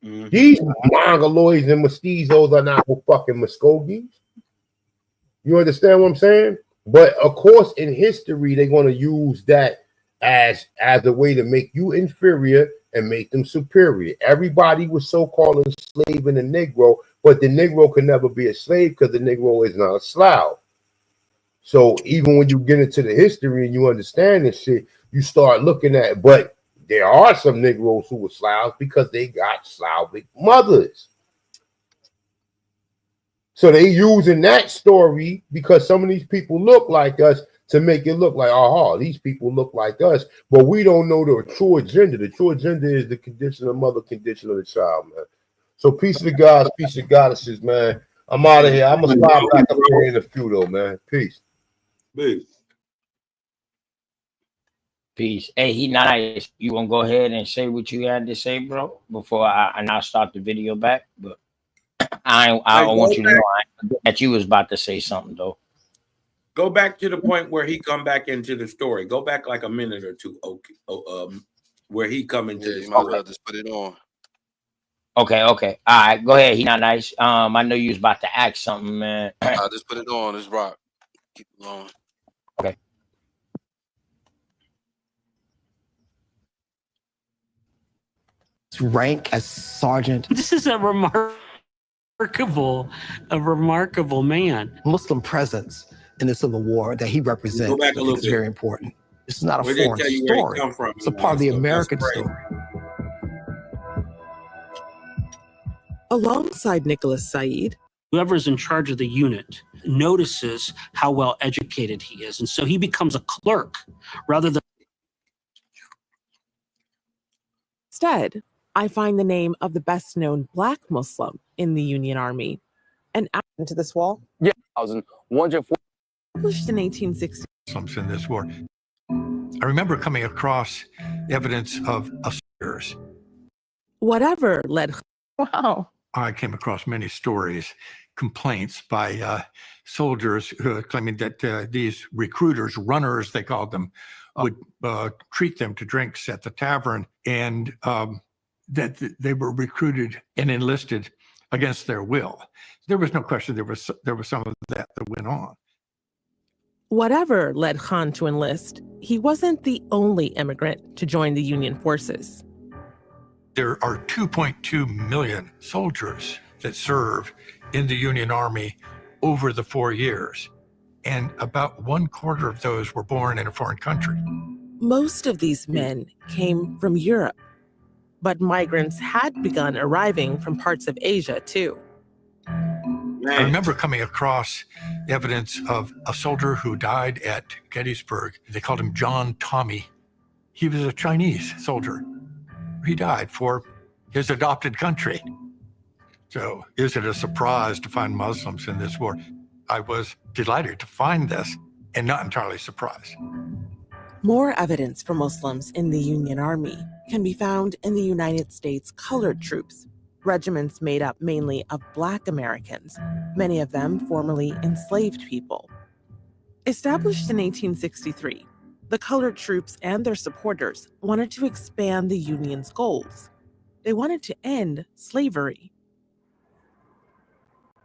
Mm-hmm. These Mongoloids and mestizos are not no fucking Muskogees. You understand what I'm saying? But of course, in history, they're going to use that as a way to make you inferior and make them superior. Everybody was so-called enslaving the Negro, but the Negro could never be a slave because the Negro is not a Slav. So even when you get into the history and you understand this shit, you start looking at, but there are some Negroes who were Slavs because they got Slavic mothers. So they using that story because some of these people look like us to make it look like, these people look like us, but we don't know the true agenda. The true agenda is the condition of mother, condition of the child, man. So peace of the gods, peace of goddesses, man. I'm out of here. I'm gonna slide back up here in a few though, man. Peace. Peace. Peace. Hey, he nice. You want to go ahead and say what you had to say, bro, before I start the video back? But I want you to know that you was about to say something, though. Go back to the point where he come back into the story. Go back like a minute or two. Okay. Where he come into the story. I'll just put it on. Okay. All right, go ahead. He not nice. I know you was about to ask something, man. I'll just put it on. It's rock. Keep it going. Okay. Rank as sergeant. This is a remarkable man. Muslim presence in the Civil War that he represents is very important. This is not a foreign story. It's a part of the American story. Alongside Nicholas Said, whoever's in charge of the unit notices how well educated he is, and so he becomes a clerk rather than. Instead, I find the name of the best-known Black Muslim in the Union Army. And into this wall? Yeah, 1,104. Published in 1860. Muslims in this war. I remember coming across evidence of assaulters. Whatever led. Wow. I came across many stories, complaints by soldiers claiming that these recruiters, runners, they called them, would treat them to drinks at the tavern, and that they were recruited and enlisted against their will. There was no question there was some of that went on. Whatever led Khan to enlist, he wasn't the only immigrant to join the Union forces. There are 2.2 million soldiers that serve in the Union Army over the 4 years, and about 1/4 of those were born in a foreign country. Most of these men came from Europe, but migrants had begun arriving from parts of Asia too. I remember coming across evidence of a soldier who died at Gettysburg. They called him John Tommy. He was a Chinese soldier. He died for his adopted country. So is it a surprise to find Muslims in this war? I was delighted to find this and not entirely surprised. More evidence for Muslims in the Union Army can be found in the United States colored troops, regiments made up mainly of Black Americans, many of them formerly enslaved people. Established in 1863, the colored troops and their supporters wanted to expand the Union's goals. They wanted to end slavery.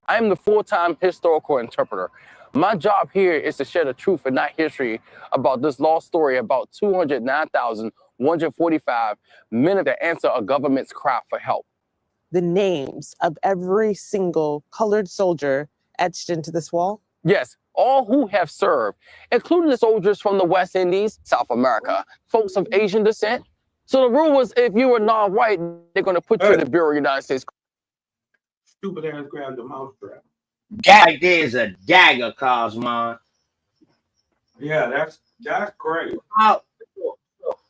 I am the full-time historical interpreter. My job here is to share the truth and not history about this lost story about 209,145 men that answer a government's cry for help. The names of every single colored soldier etched into this wall? Yes, all who have served, including the soldiers from the West Indies, South America, folks of Asian descent. So the rule was if you were non-white, they're going to put you in the Bureau of the United States. Stupid ass grabbed the mousetrap. That there is a dagger, Cosmon. Yeah, that's great.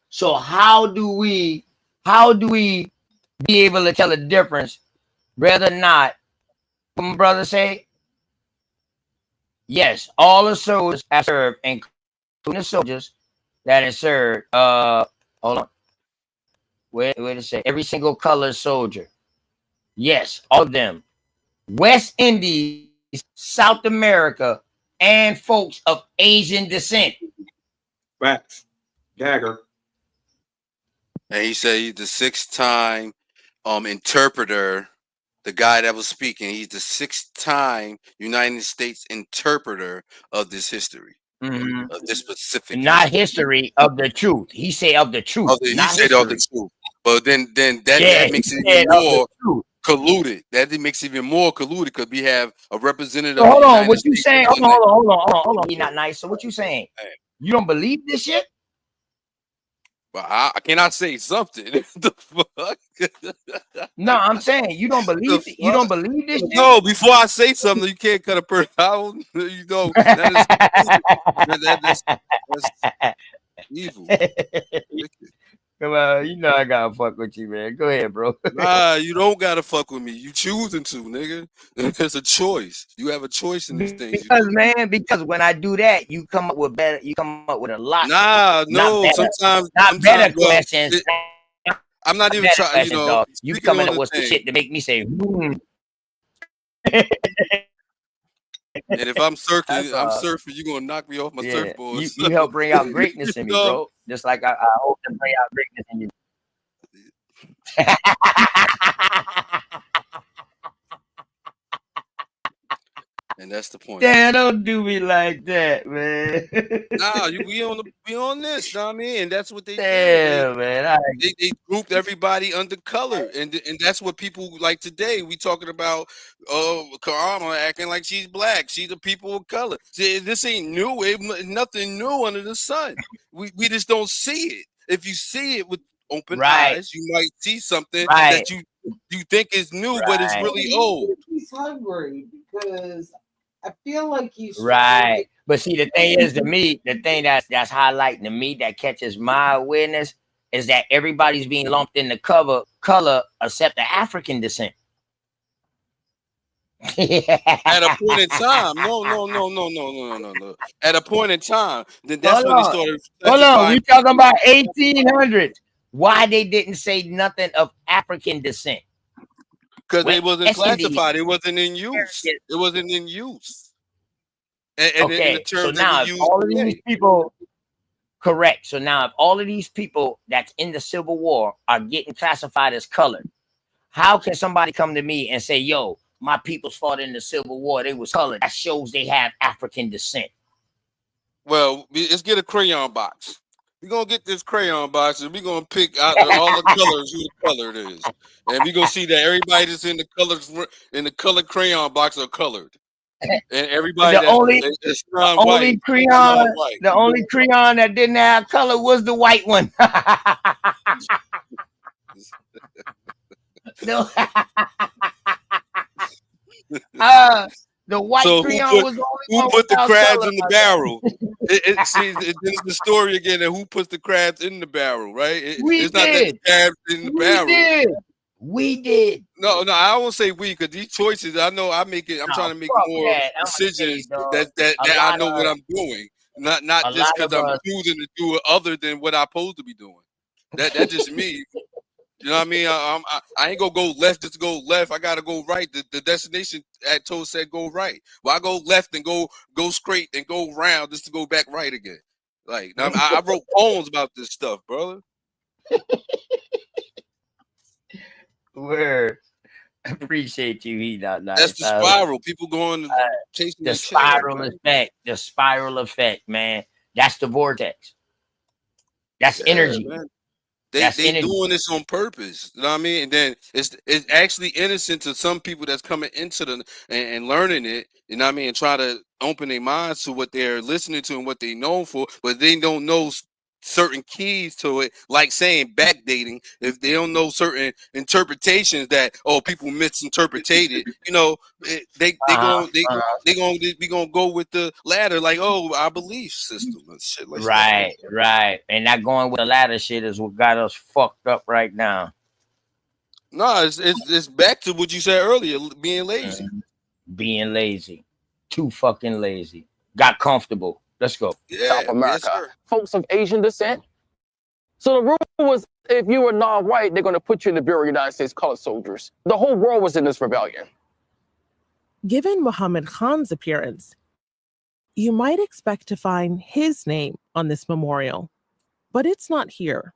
So how do we be able to tell the difference? Rather not, what my brother say? Yes, all the soldiers have served, including the soldiers that have served. Hold on. Wait a second. Every single colored soldier. Yes, all of them. West Indies, South America, and folks of Asian descent. Facts. Dagger. And he said he's the 6th-time interpreter. The guy that was speaking, he's the 6th-time United States interpreter of this history, of this specific. Not history of the truth. He said of the truth. He said of the truth. But then that makes it even more colluded. That makes it even more colluded because we have a representative. So hold on, what you saying? Hold on. You're not nice. So what you saying? You don't believe this shit? But I cannot say something. The fuck? No, I'm saying you don't believe it. You don't believe this shit? No, before I say something, you can't cut a person out. You know, that's evil. Come on, you know I gotta fuck with you, man. Go ahead, bro. Nah, you don't gotta fuck with me. You choosing to, nigga. It's a choice. You have a choice in these things. Because when I do that, you come up with better. You come up with a lot. Nah, no. Sometimes better questions. I'm not even trying. You know, dog. You coming up with some shit to make me say. And if I'm surfing, you're gonna knock me off my surfboard. You help bring out greatness in me, bro. Just like I hope to bring out greatness in you. And that's the point. Damn, don't do me like that, man. Nah, we on this, know what I mean? And that's what they did. Man. They grouped everybody under color. And that's what people like today. We talking about Karama acting like she's black. She's the people of color. See, this ain't new. Nothing new under the sun. We just don't see it. If you see it with open eyes, you might see something that you think is new, but it's really old. He's hungry because I feel like he's right. But see, the thing is, to me, the thing that's highlighting to me that catches my awareness is that everybody's being lumped in the color except the African descent. At a point in time, no. At a point in time, then that's when they started. Hold on, we talking about 1800s. Why they didn't say nothing of African descent? Because they wasn't classified. It wasn't in use. It wasn't in use. And okay, in the terms so now if all of these people, correct. So now if all of these people that's in the Civil War are getting classified as colored, how can somebody come to me and say, yo, my peoples fought in the Civil War, they was colored? That shows they have African descent. Well, let's get a crayon box. We're going to get this crayon box and we're going to pick out all the colors, who the color it is. And we're going to see that everybody that's in the colored crayon box are colored. And everybody the only crayon that didn't have color was the white one. No. The white crayon was the only one. Who put the crabs in the barrel? It's the story again. And who puts the crabs in the barrel? Right? It's not that the crabs in the barrel. We did. No, I won't say we, because these choices, I know I make it. I'm trying to make Fuck more that. I'm gonna tell you, decisions dog. that A I lot know what of I'm doing, not a just lot because of I'm us. choosing to do it other than what I'm supposed to be doing. That's just me. You know what I mean? I ain't gonna go left just to go left. I gotta go right. The destination at Toe said go right. Well, I go left and go straight and go round just to go back right again. Like I wrote poems about this stuff, brother. Word. Appreciate you. He not That's nice. the spiral. People going chasing The their tail, spiral man. effect. The spiral effect, man. That's the vortex. That's Yeah, energy. man. That's They energy. doing this on purpose. You know what I mean? And then it's actually innocent to some people that's coming into the and learning it. You know what I mean? And try to open their minds to what they're listening to and what they know for, but they don't know certain keys to it, like saying backdating. If they don't know certain interpretations that people misinterpreted it, you know, they gonna we gonna go with the ladder, like our belief system and shit like stuff like that. Right. And not going with the latter shit is what got us fucked up right now. No, it's back to what you said earlier, being lazy. Being lazy. Too fucking lazy. Got comfortable. Let's go. Yeah, South America, folks of Asian descent. So the rule was, if you were non-white, they're going to put you in the Bureau of United States Colored Soldiers. The whole world was in this rebellion. Given Muhammad Khan's appearance, you might expect to find his name on this memorial, but it's not here.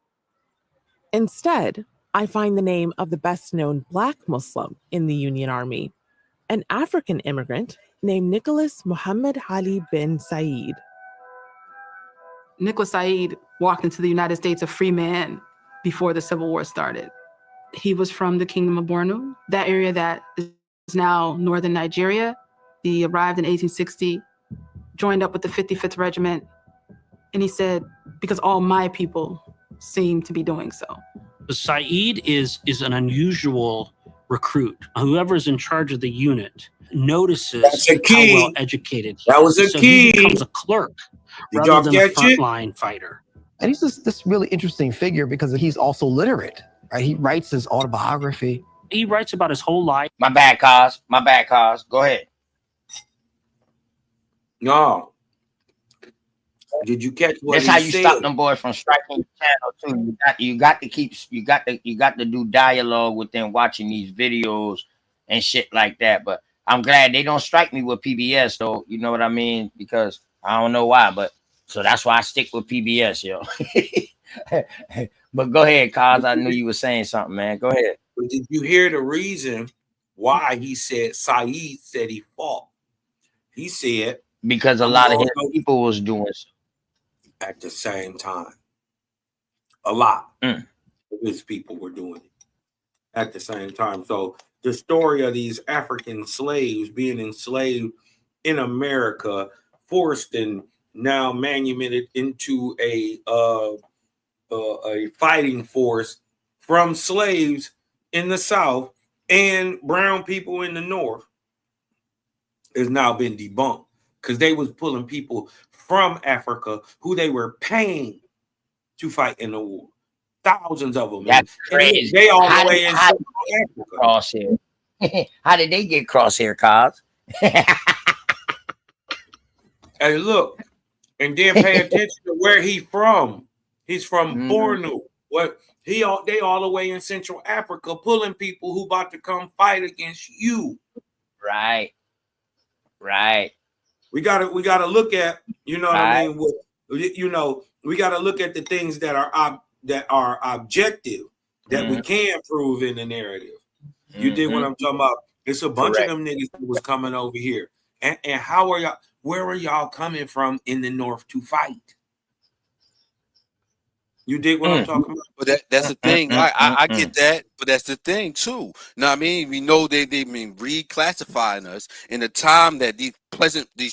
Instead, I find the name of the best-known Black Muslim in the Union Army, an African immigrant named Nicholas Muhammad Ali bin Said. Nicholas Said walked into the United States a free man before the Civil War started. He was from the Kingdom of Borno, that area that is now northern Nigeria. He arrived in 1860, joined up with the 55th Regiment, and he said, because all my people seem to be doing so. Saeed is an unusual recruit. Whoever's in charge of the unit notices how well educated he That was is. a So key. he becomes a clerk Did y'all rather than a catch it? frontline fighter. And he's just this really interesting figure because he's also literate, right? He writes his autobiography. He writes about his whole life. My bad, cause. Go ahead. No. Did you catch what That's he how you said? stop them boys from striking the channel too. You got to do dialogue with them watching these videos and shit like that. But I'm glad they don't strike me with PBS though. You know what I mean? Because I don't know why, but so that's why I stick with PBS, yo. But go ahead, cause I knew you were saying something, man. Go ahead. But did you hear the reason why he said Saeed said he fought? He said Because a lot of his people was doing so. At the same time. A lot of his people were doing it at the same time. So the story of these African slaves being enslaved in America, forced and now manumitted into a fighting force from slaves in the South and brown people in the North has now been debunked because they was pulling people from Africa who they were paying to fight in the war. Thousands of them. That's crazy. They all How the way did- in how South did they Africa. Crosshair. How did they get crosshair, cause? Hey, look, and then pay attention to where he's from. He's from Borno. What they all the way in Central Africa, pulling people who about to come fight against you. Right. We gotta look at, you know what I Right. mean. We gotta look at the things that are objective that we can prove in the narrative. You dig what I'm talking about? It's a bunch of them niggas that was coming over here, and how are y'all? Where are y'all coming from in the North to fight? You dig what I'm talking about? But that's the thing. I get that, but that's the thing too. Know what I mean? We know they've been reclassifying us in a time that these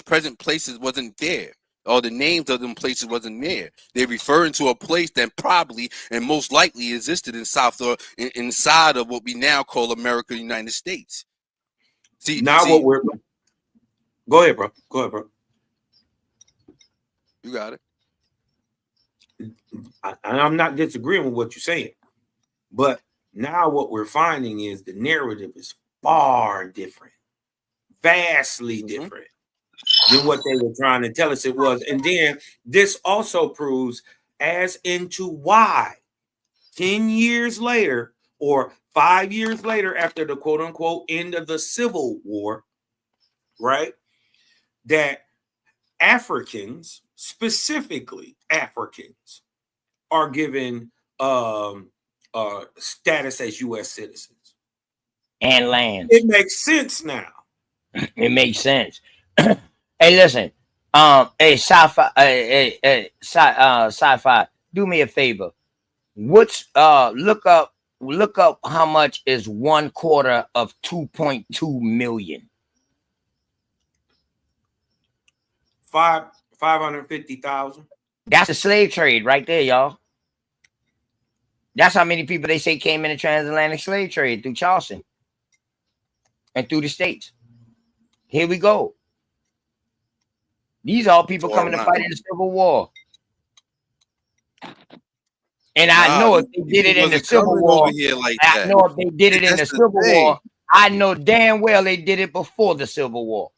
present places wasn't there. Or the names of them places wasn't there. They're referring to a place that probably and most likely existed in South or inside of what we now call America, United States. What we're go ahead, bro. You got it. I'm not disagreeing with what you're saying, but Now what we're finding is the narrative is far different, vastly different than what they were trying to tell us it was. And then this also proves as into why 10 years later or 5 years later after the quote unquote end of the Civil War, right, that Africans, specifically Africans, are given status as U.S. citizens and land. It makes sense now. It makes sense. Hey, listen. Hey, sci-fi. Do me a favor. What's look up how much is 1/4 of 2.2 million? 550,000. That's the slave trade right there, y'all. That's how many people they say came in the transatlantic slave trade through Charleston and through the states. Here we go. These are all people coming to fight in the Civil War. And I know if they did it in the Civil War, I know if they did it in the Civil War, I know damn well they did it before the Civil War.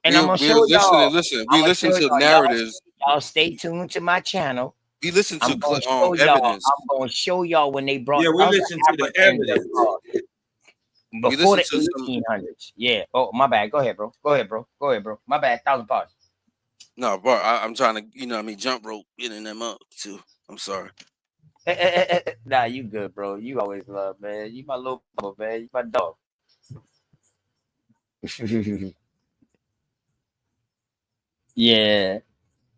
And I'm gonna show y'all. We listen to narratives. Y'all stay tuned to my channel. We listen to evidence. I'm gonna show y'all when they brought. Yeah, we listen to the evidence before the 1800s. Yeah. Oh, my bad. Go ahead, bro. Go ahead, bro. My bad. 1,000 pardons. No, bro. I'm trying to, jump rope getting them up too. I'm sorry. Nah, you good, bro. You always love, man. You my little bro, man. You my dog. Yeah.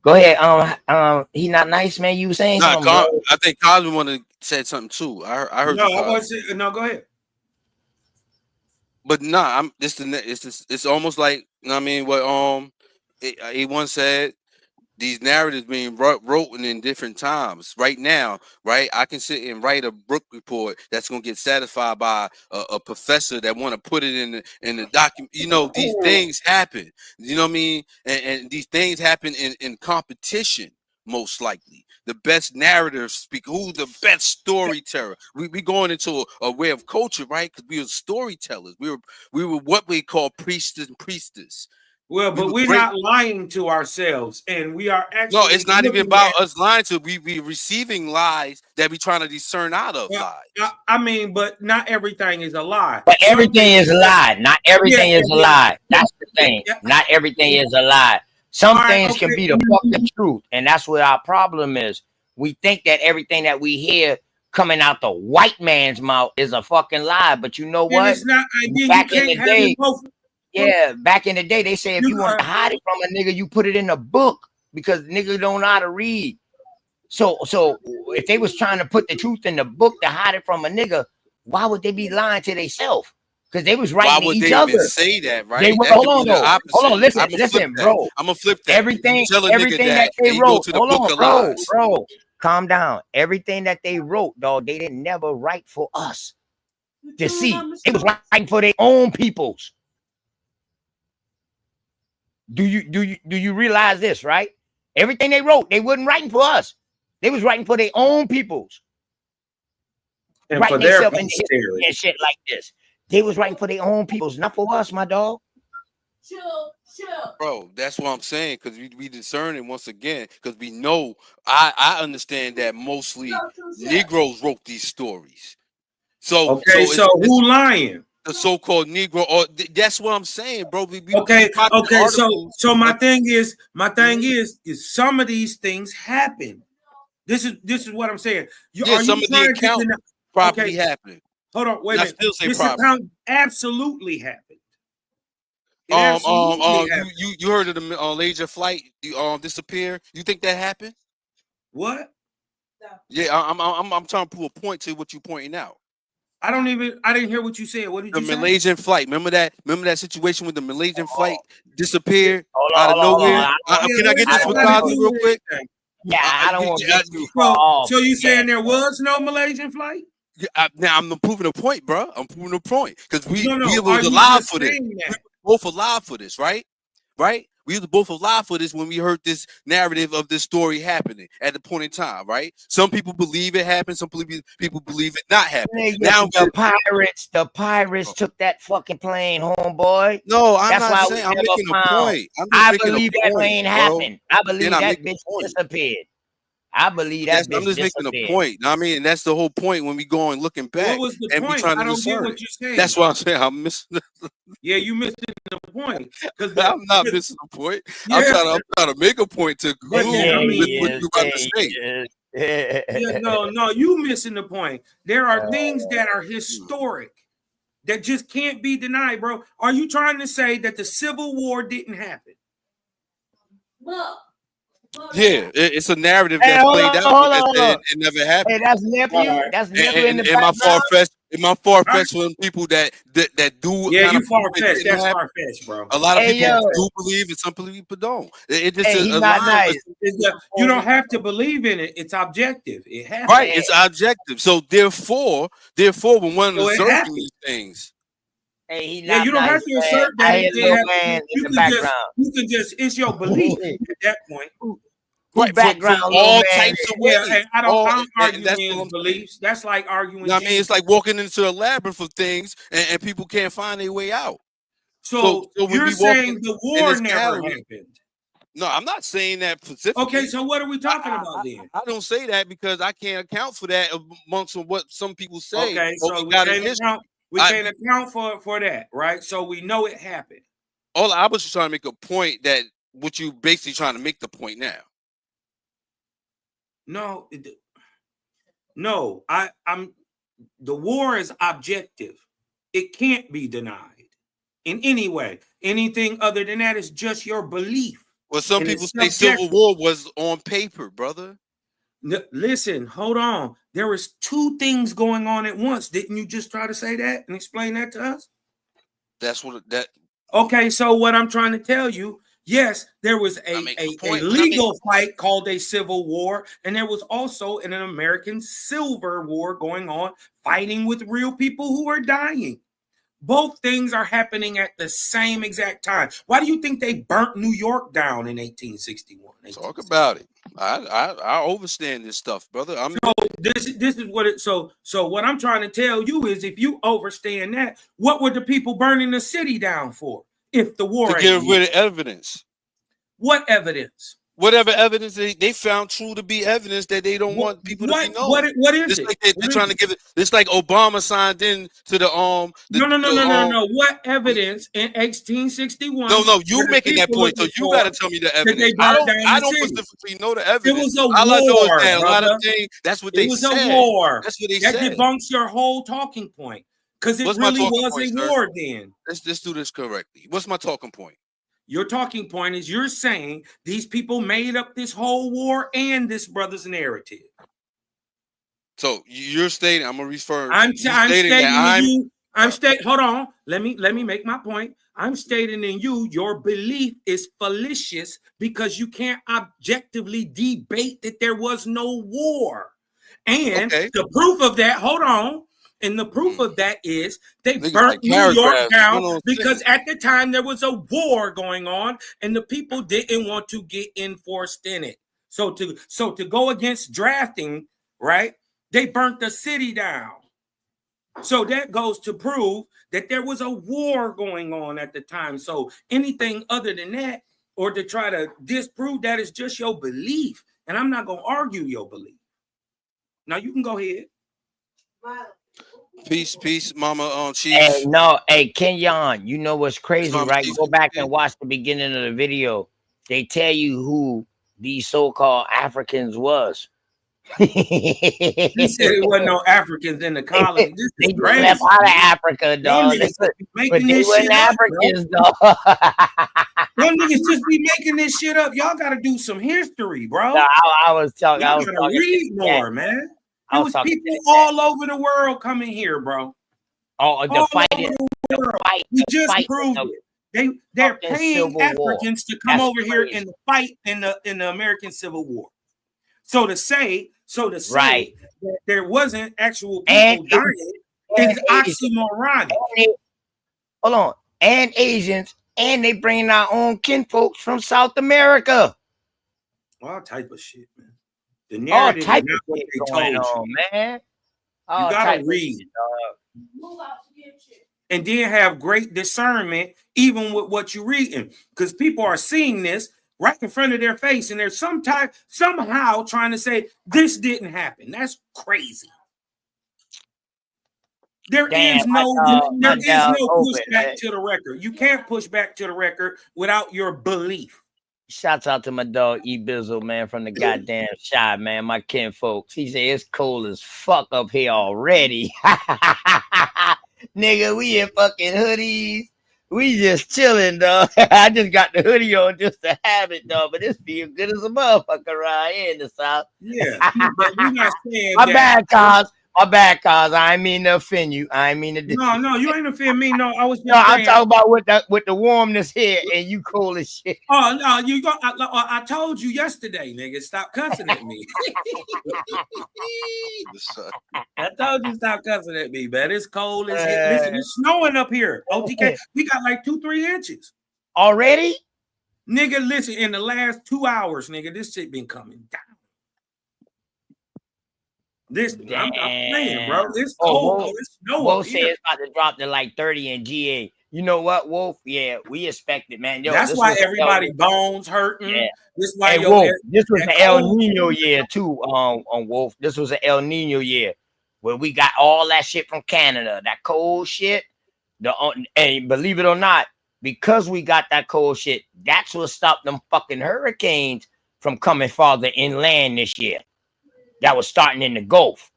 Go ahead. He not nice, man. You saying something? I think Cosby wanted to say something too. I heard. No, go ahead. But nah, it's almost like, what he once said. These narratives being written in different times. Right now, right, I can sit and write a book report that's gonna get satisfied by a professor that want to put it in the document. These things happen. You know what I mean? And these things happen in competition. Most likely, the best narrators speak. Who's the best storyteller? We going into a way of culture, right? Because we were storytellers. We were what we call priests and priestess. Well, but we're not lying to ourselves, and we are actually. No, it's not even about us lying to. We receiving lies that we trying to discern out of lies. I mean, but not everything is a lie. But everything is a lie. Not everything is a lie. That's the thing. Not everything is a lie. Some things can be the fucking truth, and that's what our problem is. We think that everything that we hear coming out the white man's mouth is a fucking lie, but you know what? It's not. Back in the day. Yeah, back in the day, they say if you want to hide it from a nigga, you put it in a book because niggas don't know how to read. So if they was trying to put the truth in the book to hide it from a nigga, why would they be lying to themselves? Because they was writing to each other. Why would they even say that, right? Hold on, listen, bro. I'm gonna flip that. Everything that they wrote. Hold on, bro. Calm down. Everything that they wrote, dog, they didn't never write for us to see. They was writing for their own peoples. Do you realize this, right? Everything they wrote, they wasn't writing for us. They was writing for their own peoples. And writing for their and shit like this. They was writing for their own peoples, not for us, my dog. Chill. Bro, that's what I'm saying, because we discerning once again, because we know I understand that mostly Negroes wrote these stories. So who lying? The so-called Negro, or that's what I'm saying, bro. Okay. So my thing is some of these things happen. This is what I'm saying. Some of the account probably happened. Hold on, wait a minute. Still say this account absolutely happened. You heard of the Malaysia flight disappear? You think that happened? What? Yeah, I'm trying to prove a point to what you're pointing out. I didn't hear what you said. What did you say? The Malaysian flight. Remember that situation with the Malaysian flight disappeared out of nowhere? Can I get this with Cosby real quick? Yeah, I don't want to get too far off. So you saying there was no Malaysian flight? Now I'm proving a point, bro. I'm proving a point because we was alive for this. We both alive for this, right? Right? We was both alive for this when we heard this narrative of this story happening at the point in time, right? Some people believe it happened. Some people believe it not happened. Now the pirates took that fucking plane, homeboy. no, I'm That's not why saying. we I'm never making a found. point. I'm just I making believe a that point, plane bro. happened. I Then believe I that make a bitch point. disappeared. I believe that I'm bitch just making a disappeared. point. I mean, and that's the whole point when we go and looking What back was the and we point? trying I to don't get discern what it. you're saying. That's what I'm saying. I'm missing. Yeah, you missing the point. I'm not missing the point. Yeah. I'm trying to make a point to But conclude yeah, I mean, with what you're about to say. yeah, no, you missing the point. There are things that are historic that just can't be denied, bro. Are you trying to say that the Civil War didn't happen? Yeah, it's a narrative Hey, that's hold played on, out, hold but on, hold on. it never happened. Hey, that's nephew. All right. That's nephew in the Am I far background. fetched? Am I far fetched from people that do Yeah, kind you of far believe it fetched. didn't That's happen? far fetched, bro. A lot of Hey, people yo. do believe it. Some people don't. It just Hey, he a not line. nice. You don't have to believe in it. It's objective. It happens. Right, it's objective. So therefore, when one So it observing happened. these things, Hey, he Yeah, not you don't nice, have to man. assert that I it hear did little happen. man in You the can background. it's your belief at that point. Who right, background from little all man? types of Yeah, ways. and I All, don't argue and that's what men's I'm beliefs. That's like arguing. You know what I mean? It's like walking into a labyrinth of things, and people can't find their way out. So when you're we walk saying in the war this never gallery, happened. no, I'm not saying that specifically. Okay, so what are we talking about then? I don't say that because I can't account for that amongst what some people say. Okay, so we got in can't history. account for that, right? So we know it happened. All I was just trying to make a point that what you basically trying to make the point now. No, I'm the war is objective. It can't be denied in any way. Anything other than that is just your belief. Well, some And people it's say Civil subjective. War was on paper, brother. Listen, hold on. There was two things going on at once. Didn't you just try to say that and explain that to us? That's what that. Okay, so what I'm trying to tell you, yes, there was a legal fight called a civil war, and there was also an American Civil War going on, fighting with real people who are dying. Both things are happening at the same exact time. Why do you think they burnt New York down in 1861? Talk about it. I understand this stuff, brother. This is what it. So what I'm trying to tell you is, if you understand that, what were the people burning the city down for? If the war to get rid of evidence. What evidence? Whatever evidence they found true to be evidence that they don't want people to be known. What is it? Like they're trying to give it. It's like Obama signed in to the No. What evidence in 1861? No. You making that point, so you got to tell me the evidence. I don't specifically know the evidence. It was a All I know is war, that a lot brother. of things. That's what they said. It was a war. That's what they that said. debunks your whole talking point, because it What's really my talking was point, a sir? war. Then let's do this correctly. What's my talking point? Your talking point is you're saying these people made up this whole war and this brother's narrative. So you're stating, I'm gonna refer. I'm stating hold on. Let me make my point. I'm stating in you, your belief is fallacious because you can't objectively debate that there was no war. And the proof of that, hold on. And the proof of that is they burnt New York down because at the time there was a war going on and the people didn't want to get enforced in it. So to go against drafting, right? They burnt the city down. So that goes to prove that there was a war going on at the time. So anything other than that, or to try to disprove that, is just your belief. And I'm not going to argue your belief. Now you can go ahead. Peace, Mama Chief. Hey, Kenyon, you know what's crazy, right? Go back and watch the beginning of the video. They tell you who these so-called Africans was. You said it wasn't no Africans in the colony. They left out of Africa, dog. But they weren't Africans, dog. Them niggas just be making this shit up. Y'all got to do some history, bro. No, I was talking. Y'all got to read more, man. There was people all over the world coming here, bro. Oh, the fight. We just proved it. They're paying Africans to come over here and fight in the American Civil War. So to say that there wasn't actual people dying is oxymoronic. Hold on. And Asians And they bring our own kinfolks from South America. All type of shit, man. The All narrative is type not of what shit they going told you. on, man. You All gotta type of read. shit, dog. And then have great discernment, even with what you're reading. Because people are seeing this right in front of their face, and they're somehow trying to say this didn't happen. That's crazy. There is no pushback to the record. You can't push back to the record without your belief. Shouts out to my dog E Bizzle, man, from the goddamn Shy, man. My kinfolks. He said it's cold as fuck up here already. Nigga, we in fucking hoodies. We just chilling, dog. I just got the hoodie on just to have it, dog. But it's feel good as a motherfucker around here in the South. Yeah, but we're not saying My that. bad, cuz. My bad, cuz. I ain't mean to offend you. I ain't mean to. No, you ain't offend me. No, I was just no, I'm saying. talking about with the warmness here, and you cool as shit. Oh no, you go. I told you yesterday, nigga. Stop cussing at me. I told you stop cussing at me, man. It's cold as hell. Listen, it's snowing up here. OTK, we got like 2-3 inches already. Nigga, listen. In the last 2 hours, nigga, this shit been coming down. This, I'm playing, bro. It's cold. It's snow Wolf up said here. it's about to drop to like 30 in GA. You know what, Wolf? Yeah, we expect it, man. Yo, that's why everybody bones hurting. Yeah. This why Hey, Wolf, this was the El Nino year too. On Wolf, this was an El Nino year where we got all that shit from Canada, that cold shit. And believe it or not, because we got that cold shit, that's what stopped them fucking hurricanes from coming farther inland this year. That was starting in the Gulf.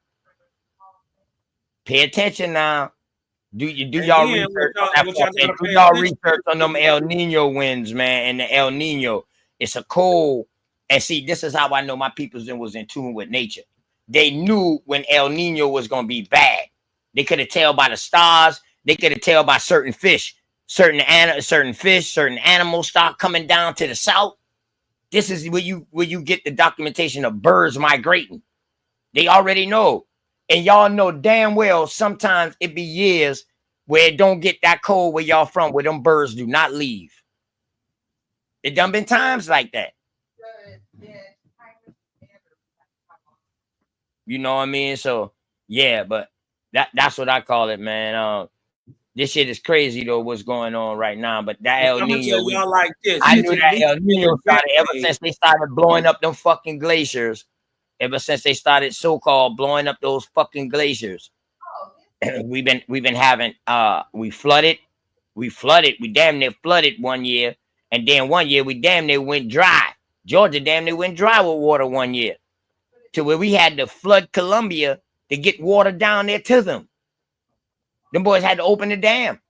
Pay attention now. Do y'all research on that? Do y'all research on them El Nino winds, man, and the El Nino? It's a cold. And see, this is how I know my peoples was in tune with nature. They knew when El Nino was gonna be bad. They could have tell by the stars. They could have tell by certain fish, certain animals start coming down to the south. This is where you get the documentation of birds migrating. They already know. And y'all know damn well sometimes it be years where it don't get that cold where y'all from, where them birds do not leave. It done been times like that. You know what I mean? So yeah, but that's what I call it, man. This shit is crazy though, what's going on right now. But that El Nino, I knew that El Nino started ever since they started blowing up them fucking glaciers. Ever since they started so-called blowing up those fucking glaciers, we've been having we damn near flooded one year, and then one year we damn near went dry. Georgia damn near went dry with water one year, to where we had to flood Columbia to get water down there to them. Them boys had to open the dam,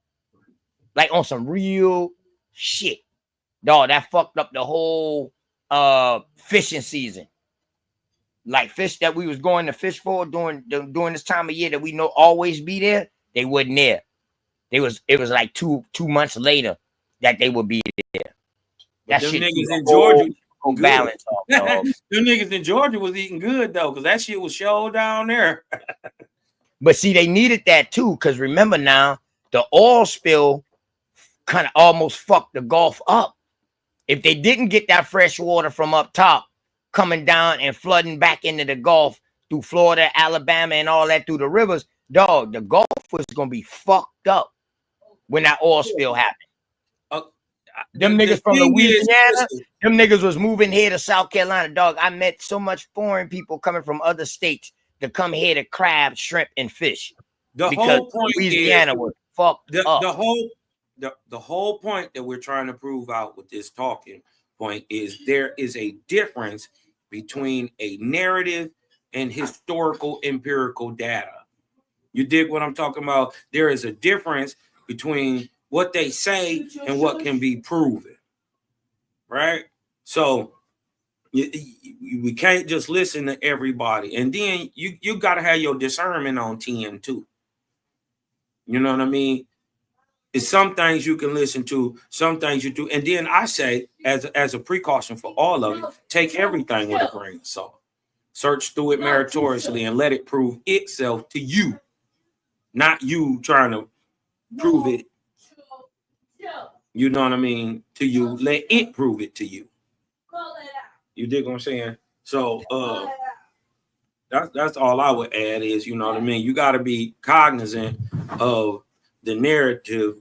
like on some real shit, dog. That fucked up the whole fishing season. Like fish that we was going to fish for during this time of year that we know always be there, they wasn't there. It was like two months later that they would be there. That them niggas in Georgia balance. Them niggas in Georgia was eating good though, because that shit was show down there. But see, they needed that too, because remember now, the oil spill kind of almost fucked the Gulf up. If they didn't get that fresh water from up top coming down and flooding back into the Gulf through Florida, Alabama, and all that through the rivers, dog, the Gulf was gonna be fucked up when that oil spill happened. Them niggas from Louisiana, them niggas was moving here to South Carolina, dog. I met so much foreign people coming from other states to come here to crab, shrimp, and fish. The whole point Louisiana was fucked up. The whole point that we're trying to prove out with this talking point is there is a difference between a narrative and historical empirical data. You dig what I'm talking about? There is a difference between what they say and what can be proven, right? So we can't just listen to everybody. And then you got to have your discernment on 10 too. You know what I mean? It's some things you can listen to, some things you do. And then I say, as a precaution for all of you, take everything with a grain of salt. Search through it meritoriously and let it prove itself to you, not you trying to prove it You know what I mean? To you, let it prove it to you. You dig what I'm saying? So that's all I would add is, you know what I mean? You got to be cognizant of the narrative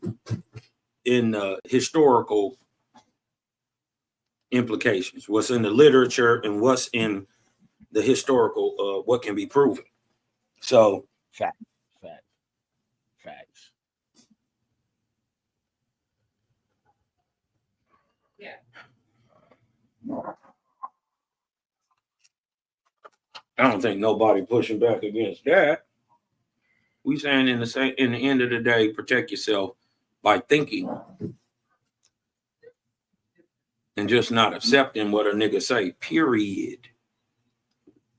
in the historical implications, what's in the literature and what's in the historical, what can be proven. So facts. I don't think nobody pushing back against that. We saying in the end of the day, protect yourself by thinking and just not accepting what a nigga say, period.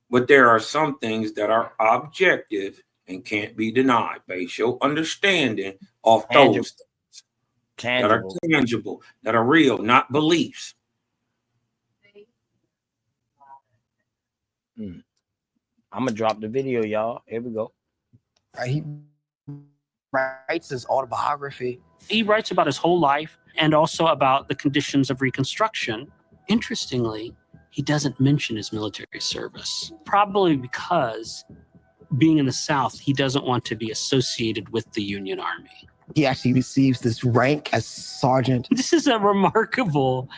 But there are some things that are objective and can't be denied. Base your understanding of those things that are tangible, that are real, not beliefs. I'm gonna drop the video, y'all. Here we go. He writes his autobiography. He writes about his whole life and also about the conditions of Reconstruction. Interestingly, he doesn't mention his military service, probably because being in the South, he doesn't want to be associated with the Union Army. He actually receives this rank as sergeant. This is a remarkable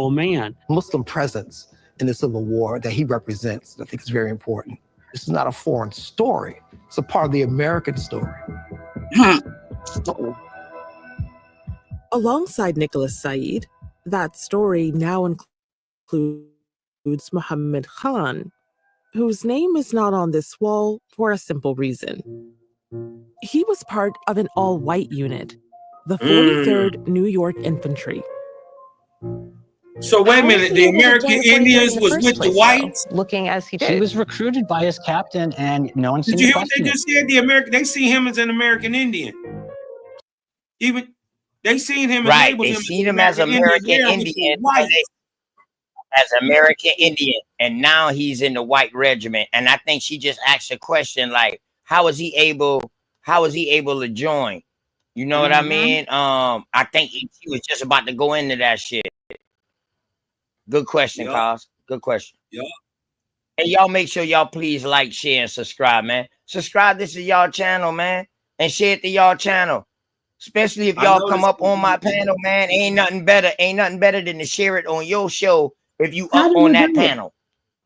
man. Muslim presence in the Civil War that he represents, I think is very important. This is not a foreign story. It's a part of the American story. Alongside Nicholas Said, that story now includes Muhammad Khan, whose name is not on this wall for a simple reason. He was part of an all-white unit, the 43rd New York Infantry. So wait a minute, the American Indians was with the whites? Looking as he did. He was recruited by his captain, and no one seemed Did you to hear what question they it. just said? They see him as an American Indian. Even they seen him and Right, labeled they him seen him as American Indian, as American Indian, and now he's in the white regiment. And I think she just asked a question like, how is he able to join? You know what I mean? I think he was just about to go into that shit. Good question, Cos. Good question. Yeah. Hey, y'all make sure y'all please like, share, and subscribe, man. Subscribe this to y'all channel, man, and share it to y'all channel. Especially if y'all come up on my panel, man. Ain't nothing better than to share it on your show if you up on that panel.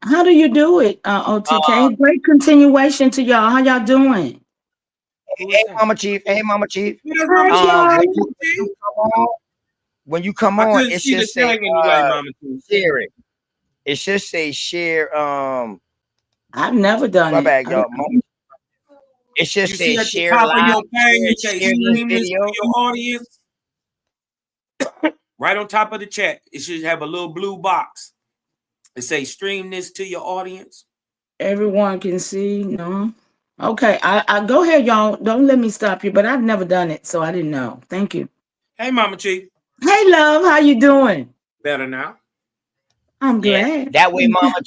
How do you do it, OTK? Great continuation to y'all. How y'all doing? Hey, Mama Chief. Hey, Mama Chief. When you come on, it should say share it. It should say share. I've never done my it. bad, y'all. It should say share live. Stream this to your audience. Right on top of the chat, it should have a little blue box. It say stream this to your audience. Everyone can see. No. Okay, I go ahead, y'all. Don't let me stop you, but I've never done it, so I didn't know. Thank you. Hey, Mama Chief. Hey, love, how you doing? Better now. I'm glad. That way, Mama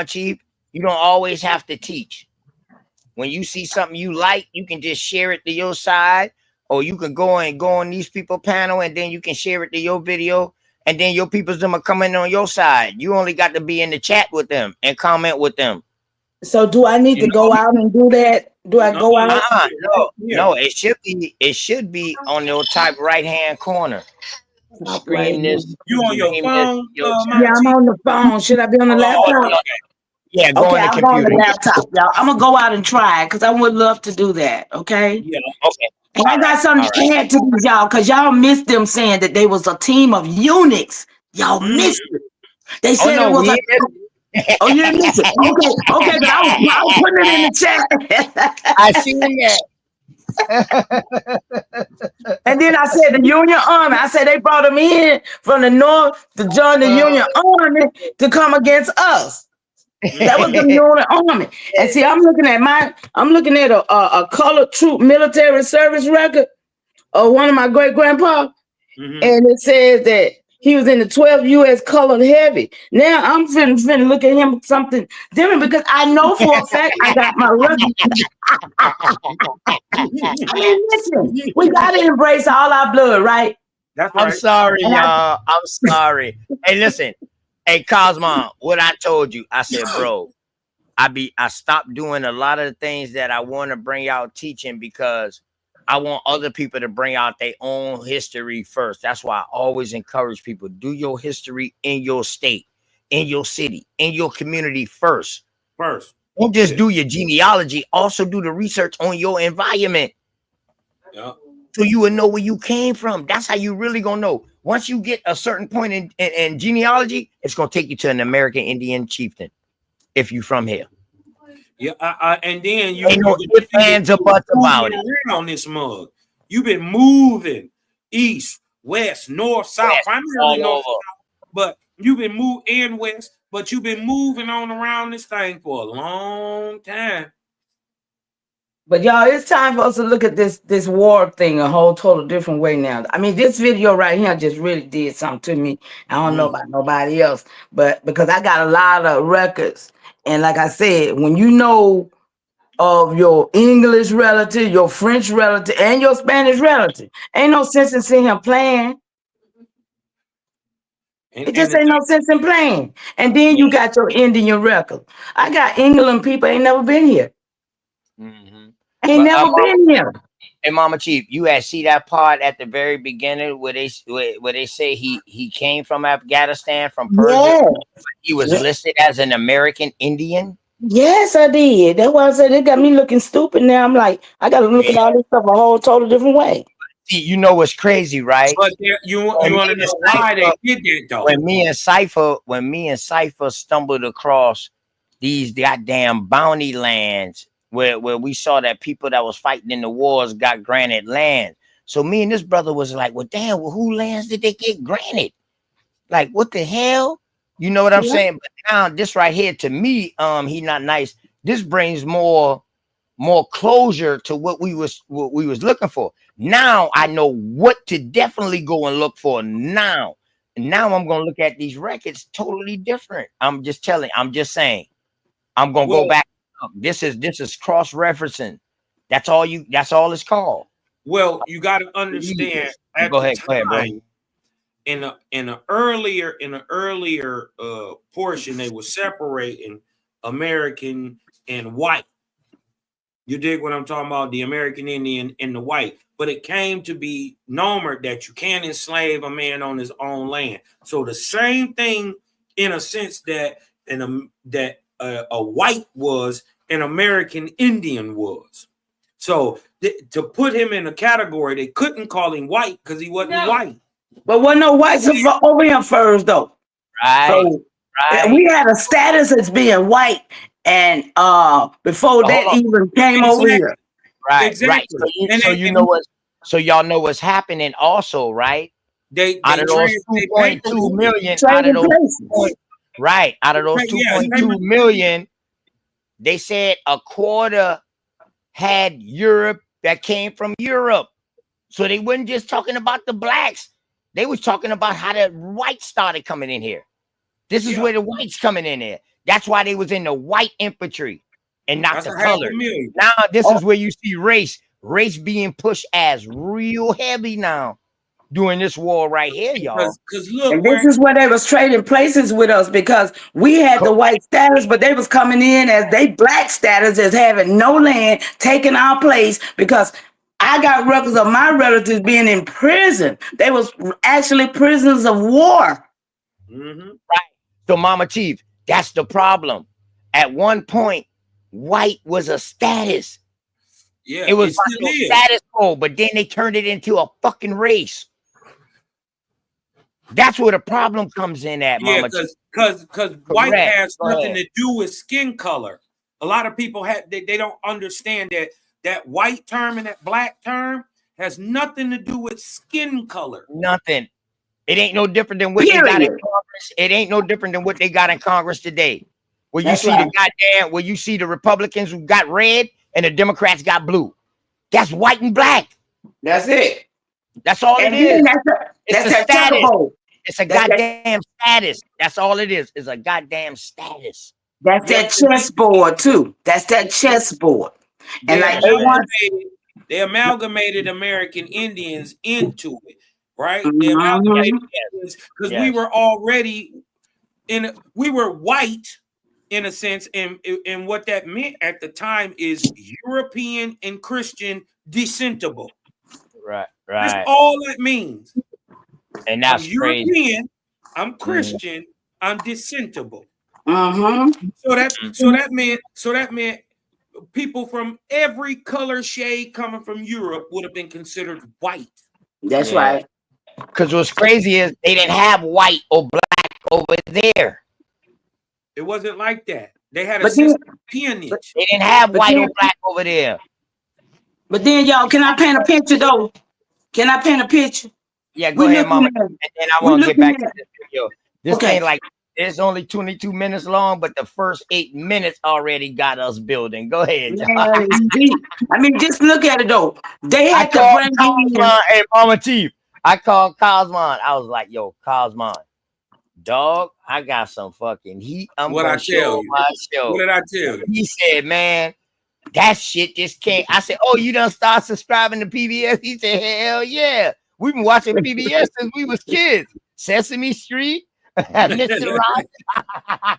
Chief, you don't always have to teach. When you see something you like, you can just share it to your side, or you can go on these people panel, and then you can share it to your video, and then your people's them are coming on your side. You only got to be in the chat with them and comment with them. So do I need to go out and do that? Do I go out? No, it should be on your top right hand corner. Screen this. You on your phone? Yeah, I'm on the phone. Should I be on the laptop? Yeah, go on the I'll go on the computer. laptop, y'all. I'm gonna go out and try it because I would love to do that. Okay. Yeah. Okay. And I got something to add to these, y'all, because y'all missed them saying that they was a team of eunuchs. Y'all missed it. They said it was Oh, you didn't miss it. Okay, but I was putting it in the chat. I seen that. And then I said the Union Army. I said they brought them in from the north to join the Union Army to come against us. That was the Union Army. And see, I'm looking at a colored troop military service record of one of my great grandpa, and it says that He was in the 12 U.S. colored heavy. Now I'm finna look at him something different because I know for a fact I got my record. I mean, listen, we gotta embrace all our blood, right? That's I'm right. sorry, y'all. I'm sorry. Hey, listen. Hey, Cosmo, what I told you, I said, bro, I stopped doing a lot of the things that I want to bring out teaching because I want other people to bring out their own history first. That's why I always encourage people, do your history in your state, in your city, in your community first. Don't just do your genealogy, also do the research on your environment. Yeah. So you will know where you came from. That's how you really gonna know. Once you get a certain point in genealogy, it's gonna take you to an American Indian chieftain if you from here. Yeah, and then you Ain't no ifs, ands, or buts about it. On this mug, you've been moving east, west, north, south, primarily north, but you've been moving in west, but you've been moving on around this thing for a long time. But y'all, it's time for us to look at this war thing a whole total different way now. I mean, this video right here just really did something to me. I don't know about nobody else, but because I got a lot of records, and like I said, when you know of your English relative, your French relative, and your Spanish relative, ain't no sense in seeing him playing. It just ain't no sense in playing. And then you got your Indian record. I got England people ain't never been here. Ain't never been here. Hey, Mama Chief, you had see that part at the very beginning where they say he came from Afghanistan, from Persia. Yeah. He was listed as an American Indian. Yes, I did. That's why I said it got me looking stupid now. I'm like, I got to look at all this stuff a whole total different way. See, you know what's crazy, right? But you want to know why they did that though? When me and Cypher stumbled across these goddamn bounty lands where we saw that people that was fighting in the wars got granted land. So me and this brother was like, well, damn, well, who lands did they get granted? Like, what the hell? You know what I'm saying? But now this right here, to me, he not nice. This brings more closure to what we was looking for. Now I know what to definitely go and look for now. And now I'm gonna look at these records totally different. I'm just saying. I'm gonna go back. This is cross-referencing. That's all it's called. Well, you got to understand at go ahead, bro. In an earlier portion, they were separating American and white. You dig what I'm talking about? The American Indian and the white. But it came to be normal that you can't enslave a man on his own land. So the same thing, in a sense, that a white was an American Indian was. So to put him in a category, they couldn't call him white because he wasn't white. But wasn't no whites over here first, though. Right. So, we had a status as being white, and before that even came over here. Right, right. So you know what? So y'all know what's happening also, right? Out of those 2.2 million, out of those 2.2 million, they said a quarter had Europe that came from Europe. So they weren't just talking about the blacks. They was talking about how the whites started coming in here. This is where the whites coming in there. That's why they was in the white infantry and not the color. Now this is where you see race being pushed as real heavy now during this war right here, y'all. And this is where they was trading places with us because we had the white status, but they was coming in as they black status as having no land, taking our place because I got records of my relatives being in prison. They was actually prisoners of war. Right. So Mama Chief, that's the problem. At one point, white was a status. Yeah, it was like a status quo, but then they turned it into a fucking race. That's where the problem comes in at, Mama. Because white has nothing to do with skin color. A lot of people they don't understand that white term and that black term has nothing to do with skin color. Nothing. It ain't no different than what they got in Congress. It ain't no different than what they got in Congress today. Where you you see the Republicans who got red and the Democrats got blue. That's white and black. That's it. That's all it is. That's that status. It's a goddamn status. That's all it is. It's a goddamn status. That's that chessboard too. That's that chessboard. And like they amalgamated American Indians into it, right? They amalgamated because we were already we were white in a sense, and what that meant at the time is European and Christian descentable. Right. That's all it means. And that's I'm European, crazy. I'm Christian, I'm descentable. Mm-hmm. So that meant people from every color shade coming from Europe would have been considered white. That's right. Because what's crazy is they didn't have white or black over there. It wasn't like that. They had a system of peonage. They didn't have white or black over there. But then, y'all, can I paint a picture though? Can I paint a picture? Yeah, go ahead, Mama. And then I want to get back to this video. This thing, like, it's only 22 minutes long, but the first 8 minutes already got us building. Go ahead. I mean, just look at it though. They had to bring Cosmon. Hey, Mama Chief. I called Cosmon. I was like, yo, Cosmon, dog, I got some fucking heat. What I tell you? What did I tell you? He said, man, that shit just can't. I said, oh, you done start subscribing to PBS? He said, hell yeah. We've been watching PBS since we was kids. Sesame Street, Mr. Rock. I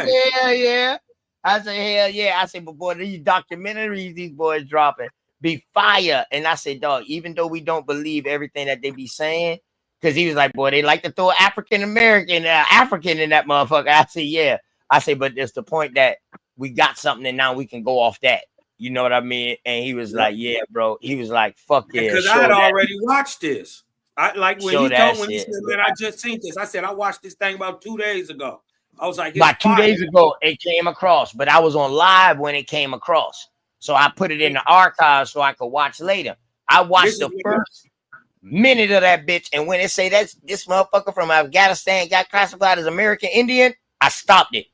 said, hell yeah. I said, hell yeah. I said, but boy, these documentaries these boys dropping be fire. And I said, dog, even though we don't believe everything that they be saying, because he was like, boy, they like to throw African in that motherfucker. I said, yeah. I said, but it's the point that we got something and now we can go off that. You know what I mean? And he was like, yeah, bro. He was like, fuck yeah. Because I had already watched this. I like when he said, man, I just seen this. I said, I watched this thing about 2 days ago. I was like, about 2 days ago, it came across, but I was on live when it came across. So I put it in the archive so I could watch later. I watched the first minute of that bitch, and when it say that this motherfucker from Afghanistan got classified as American Indian, I stopped it.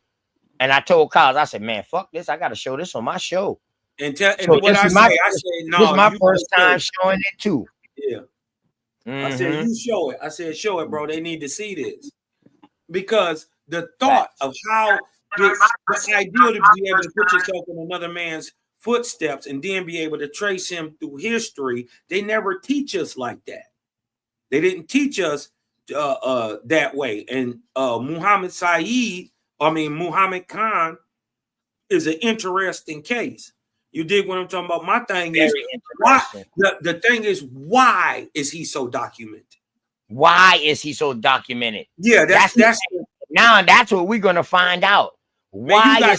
And I told Kyle, I said, man, fuck this. I got to show this on my show. And what I said, no. This is my first time showing it too. Yeah. I said, you show it. I said, show it, bro. They need to see this. Because the thought of how the idea to be able to put yourself in another man's footsteps and then be able to trace him through history, they never teach us like that. They didn't teach us that way. And Muhammad Khan is an interesting case. You dig what I'm talking about? My thing is why the thing is, why is he so documented? Why is he so documented? Yeah, that's now that's what we're gonna find out. Why man,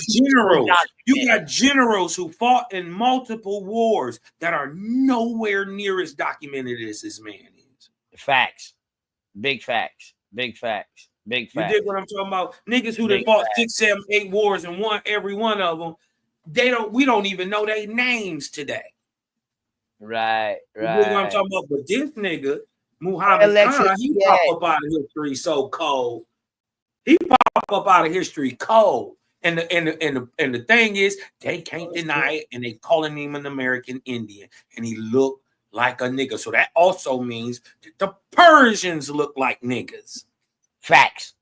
you got generals who fought in multiple wars that are nowhere near as documented as this man is. Facts. Big facts. Big facts. Big facts. You dig what I'm talking about? Niggas who done fought 6, 7, 8 wars and won every one of them. We don't even know their names today. Right. You know what I'm talking about? But this nigga, Muhammad Khan, he pop up out of history so cold. He pop up out of history cold. And the thing is, they can't deny it, and they calling him an American Indian, and he looked like a nigga. So that also means that the Persians look like niggas. Facts.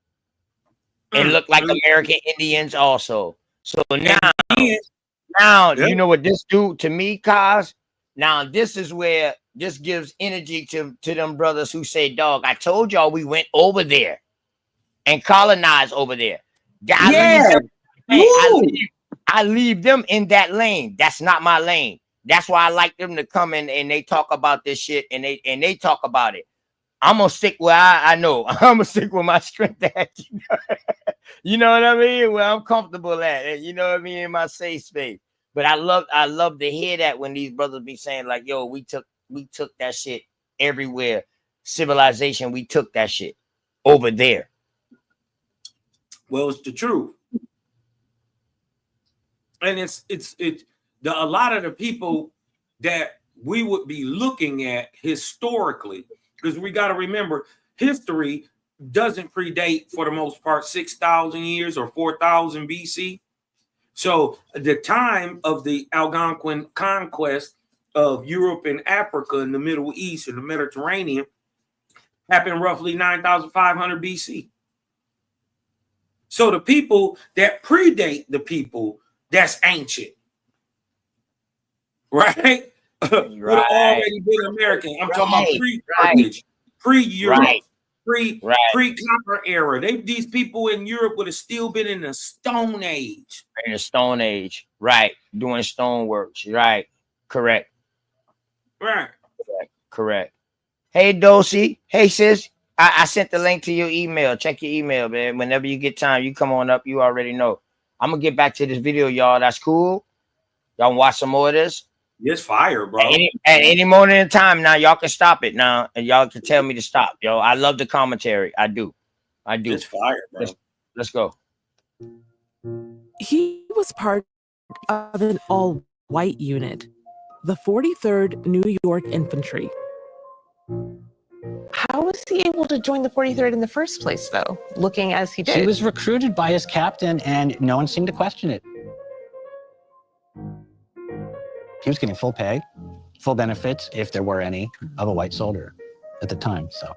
It look like American Indians also. So now you know what this do to me, Kaz? Now this is where this gives energy to them brothers who say, dog, I told y'all we went over there and colonized over there. I leave them in that lane. That's not my lane. That's why I like them to come in and they talk about this shit and they talk about it. I'm gonna stick where I know. I'm gonna stick with my strength at. You know what I mean? Where I'm comfortable at. You know what I mean? In my safe space. But I love to hear that when these brothers be saying like, yo, we took that shit everywhere. Civilization, we took that shit over there. Well, it's the truth. And a lot of the people that we would be looking at historically, because we got to remember history doesn't predate for the most part 6,000 years or 4,000 BC. So the time of the Algonquin conquest of Europe and Africa and the Middle East and the Mediterranean, happened roughly 9,500 BC. So the people that predate the people that's ancient, right? Would have already been American. I'm talking about pre-Carthage, pre-Europe, pre-Copper era. These people in Europe would have still been in the Stone Age. In the Stone Age, right? Doing stoneworks, right? Correct. Right. Correct. Hey, Dosey. Hey, sis. I sent the link to your email. Check your email, man. Whenever you get time, you come on up. You already know. I'm gonna get back to this video, y'all. That's cool. Y'all watch some more of this. It's fire, bro. At any moment in time now, y'all can stop it now, and y'all can tell me to stop, yo. I love the commentary. I do. It's fire, bro. Let's go. He was part of an all-white unit, the 43rd New York Infantry. How was he able to join the 43rd in the first place, though, looking as he did? He was recruited by his captain, and no one seemed to question it. He was getting full pay, full benefits, if there were any, of a white soldier at the time. So,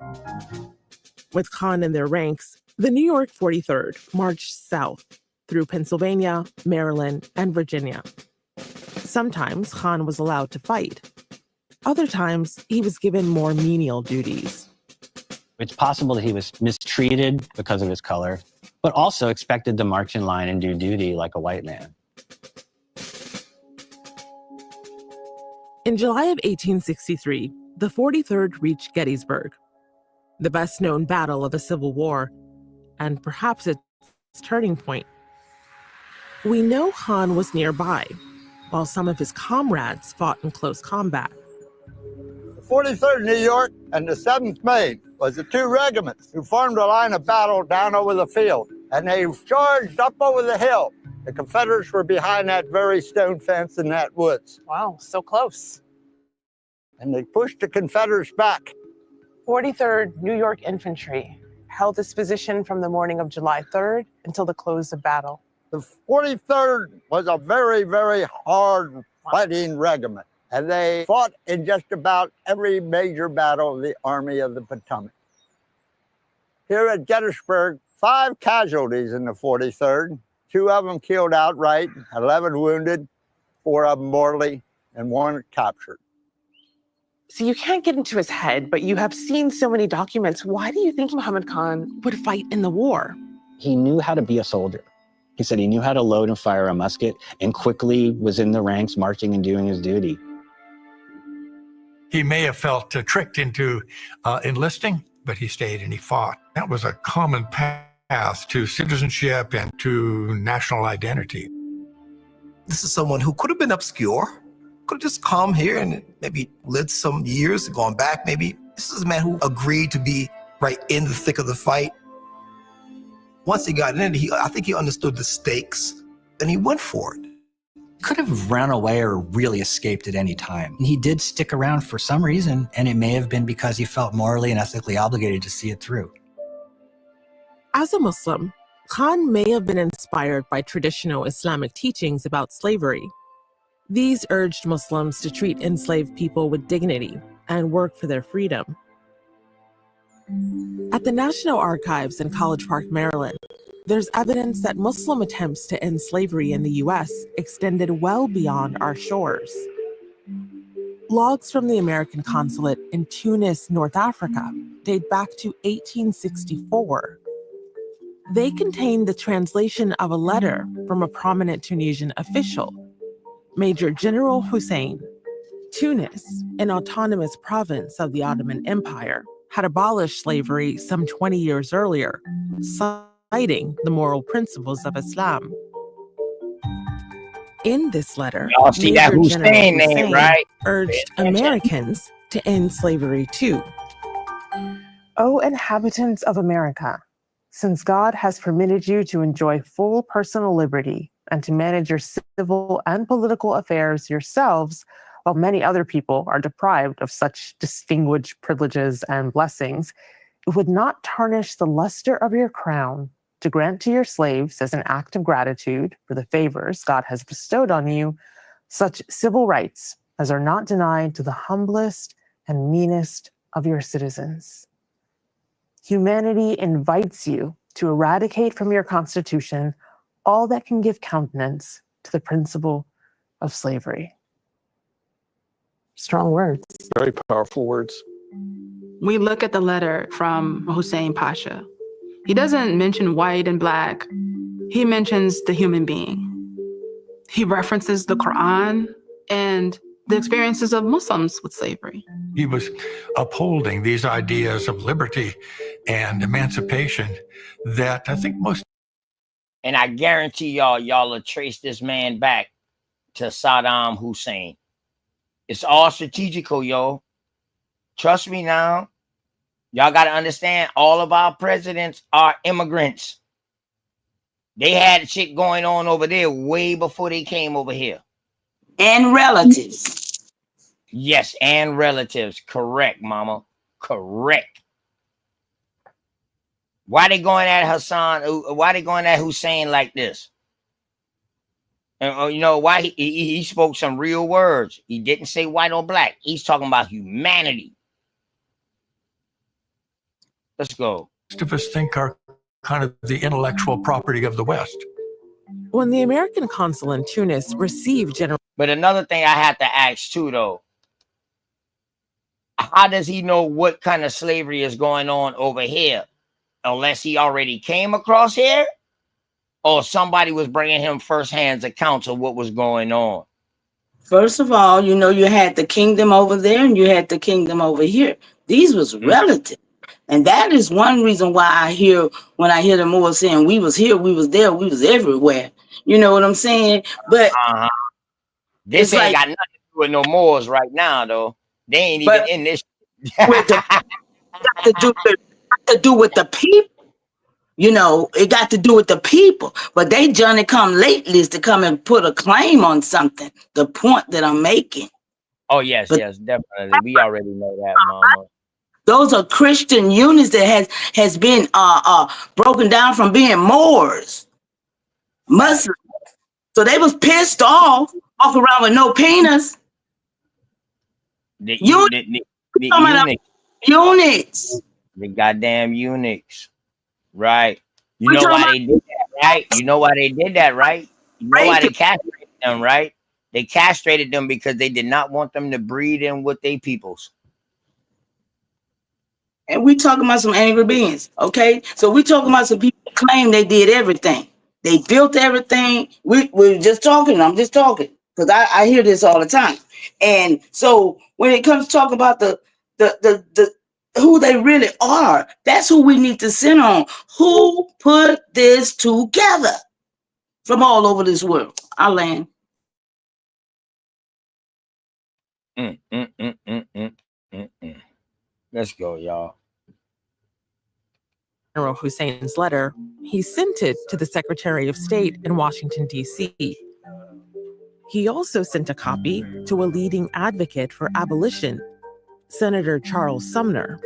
with Khan in their ranks, the New York 43rd marched south through Pennsylvania, Maryland, and Virginia. Sometimes Khan was allowed to fight. Other times, he was given more menial duties. it's possible that he was mistreated because of his color, but also expected to march in line and do duty like a white man. In July of 1863, the 43rd reached Gettysburg, the best-known battle of the Civil War, and perhaps its turning point. We know Khan was nearby, while some of his comrades fought in close combat. The 43rd New York and the 7th Maine was the two regiments who formed a line of battle down over the field, and they charged up over the hill. The Confederates were behind that very stone fence in that woods. Wow, so close. And they pushed the Confederates back. 43rd New York Infantry held this position from the morning of July 3rd until the close of battle. The 43rd was a very, very hard fighting regiment, and they fought in just about every major battle of the Army of the Potomac. Here at Gettysburg, 5 casualties in the 43rd, 2 of them killed outright, 11 wounded, 4 of them mortally, and 1 captured. So you can't get into his head, but you have seen so many documents. Why do you think Muhammad Khan would fight in the war? He knew how to be a soldier. He said he knew how to load and fire a musket and quickly was in the ranks marching and doing his duty. He may have felt tricked into enlisting, but he stayed and he fought. That was a common path to citizenship and to national identity. This is someone who could have been obscure, could have just come here and maybe lived some years, gone back maybe. This is a man who agreed to be right in the thick of the fight. Once he got in, I think he understood the stakes, and he went for it. Could have run away or really escaped at any time. He did stick around for some reason, and it may have been because he felt morally and ethically obligated to see it through. As a Muslim, Khan may have been inspired by traditional Islamic teachings about slavery. These urged Muslims to treat enslaved people with dignity and work for their freedom. At the National Archives in College Park, Maryland, there's evidence that Muslim attempts to end slavery in the U.S. extended well beyond our shores. Logs from the American consulate in Tunis, North Africa, date back to 1864. They contain the translation of a letter from a prominent Tunisian official, Major General Hussein. Tunis, an autonomous province of the Ottoman Empire, had abolished slavery some 20 years earlier, citing the moral principles of Islam. In this letter, see that Hussein name, right? Urged Americans to end slavery too. O inhabitants of America, since God has permitted you to enjoy full personal liberty and to manage your civil and political affairs yourselves, while many other people are deprived of such distinguished privileges and blessings, it would not tarnish the luster of your crown to grant to your slaves as an act of gratitude for the favors God has bestowed on you, such civil rights as are not denied to the humblest and meanest of your citizens. Humanity invites you to eradicate from your Constitution all that can give countenance to the principle of slavery. Strong words. Very powerful words. We look at the letter from Hussein Pasha. He doesn't mention white and black. He mentions the human being. He references the Quran and the experiences of Muslims with slavery. He was upholding these ideas of liberty and emancipation that I think most. And I guarantee y'all will trace this man back to Saddam Hussein. It's all strategical, yo. Trust me now. Y'all got to understand, all of our presidents are immigrants. They had shit going on over there way before they came over here. And relatives. Yes, and relatives. Correct, mama. Correct. Why they going at Hassan? Why they going at Hussein like this? And you know why? He spoke some real words. He didn't say white or black. He's talking about humanity. Let's go. Most of us think are kind of the intellectual property of the West. When the American consul in Tunis received General... But another thing I have to ask too, though, how does he know what kind of slavery is going on over here? Unless he already came across here, or somebody was bringing him firsthand accounts of what was going on. First of all, you know, you had the kingdom over there and you had the kingdom over here. These was relative. And that is one reason why I hear, when I hear the Moors saying, we was here, we was there, we was everywhere. You know what I'm saying? But this ain't got nothing to do with no Moors right now, though. They ain't even in this. got to do with the people. You know, it got to do with the people. But they Johnny come lately is to come and put a claim on something. The point that I'm making. Oh, yes, yes, definitely. We already know that, mama. Those are Christian units that has been broken down from being Moors, Muslims. So they was pissed off, walk around with no penis. The eunuchs. The goddamn eunuchs. Right. You know why they did that, right? You know why they did that, right? You know why they castrated them, right? They castrated them because they did not want them to breed in with their peoples. And we talking about some angry beings, okay? So we talking about some people that claim they did everything. They built everything. We're just talking. I'm just talking because I hear this all the time. And so when it comes to talking about the who they really are, that's who we need to sit on. Who put this together from all over this world? I'll land. Let's go, y'all. General Hussein's letter, he sent it to the Secretary of State in Washington, D.C. He also sent a copy to a leading advocate for abolition, Senator Charles Sumner.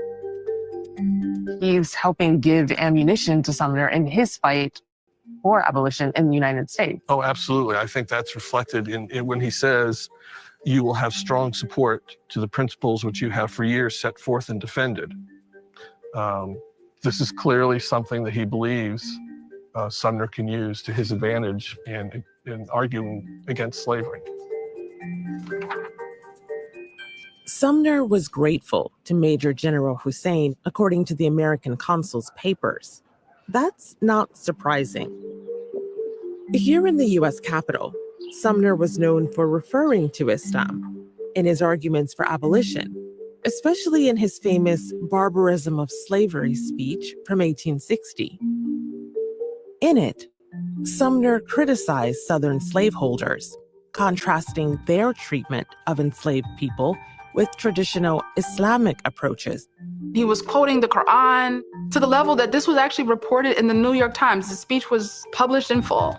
He's helping give ammunition to Sumner in his fight for abolition in the United States. Oh, absolutely. I think that's reflected in when he says, you will have strong support to the principles which you have for years set forth and defended. This is clearly something that he believes Sumner can use to his advantage in arguing against slavery. Sumner was grateful to Major General Hussein, according to the American consul's papers. That's not surprising. Here in the U.S. Capitol, Sumner was known for referring to Islam in his arguments for abolition, especially in his famous Barbarism of Slavery speech from 1860. In it, Sumner criticized Southern slaveholders, contrasting their treatment of enslaved people with traditional Islamic approaches. He was quoting the Quran to the level that this was actually reported in the New York Times. The speech was published in full.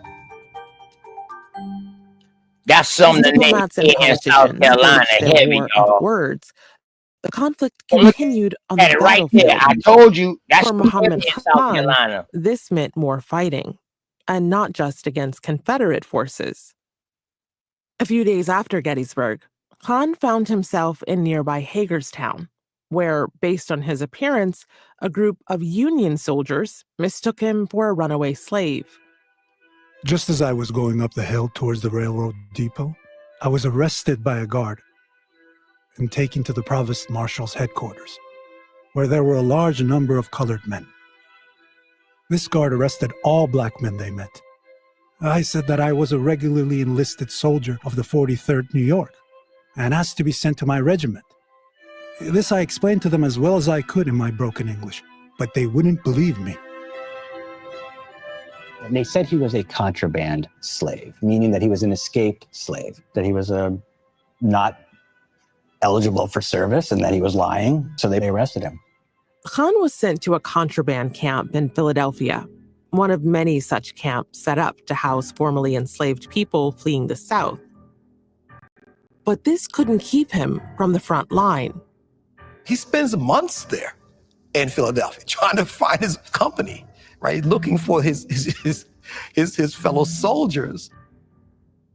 That's something diplomats and in South Carolina heavy, y'all. Words. The conflict continued on the right battlefield. there. I told you that's for Muhammad in South Khan, Carolina. this meant more fighting, and not just against Confederate forces. A few days after Gettysburg, Khan found himself in nearby Hagerstown, where, based on his appearance, a group of Union soldiers mistook him for a runaway slave. Just as I was going up the hill towards the railroad depot, I was arrested by a guard and taken to the provost marshal's headquarters, where there were a large number of colored men. This guard arrested all black men they met. I said that I was a regularly enlisted soldier of the 43rd New York and asked to be sent to my regiment. This I explained to them as well as I could in my broken English, but they wouldn't believe me. And they said he was a contraband slave, meaning that he was an escaped slave, that he was not eligible for service and that he was lying, so they arrested him. Khan was sent to a contraband camp in Philadelphia, one of many such camps set up to house formerly enslaved people fleeing the South. But this couldn't keep him from the front line. He spends months there in Philadelphia trying to find his company, right? Looking for his fellow soldiers.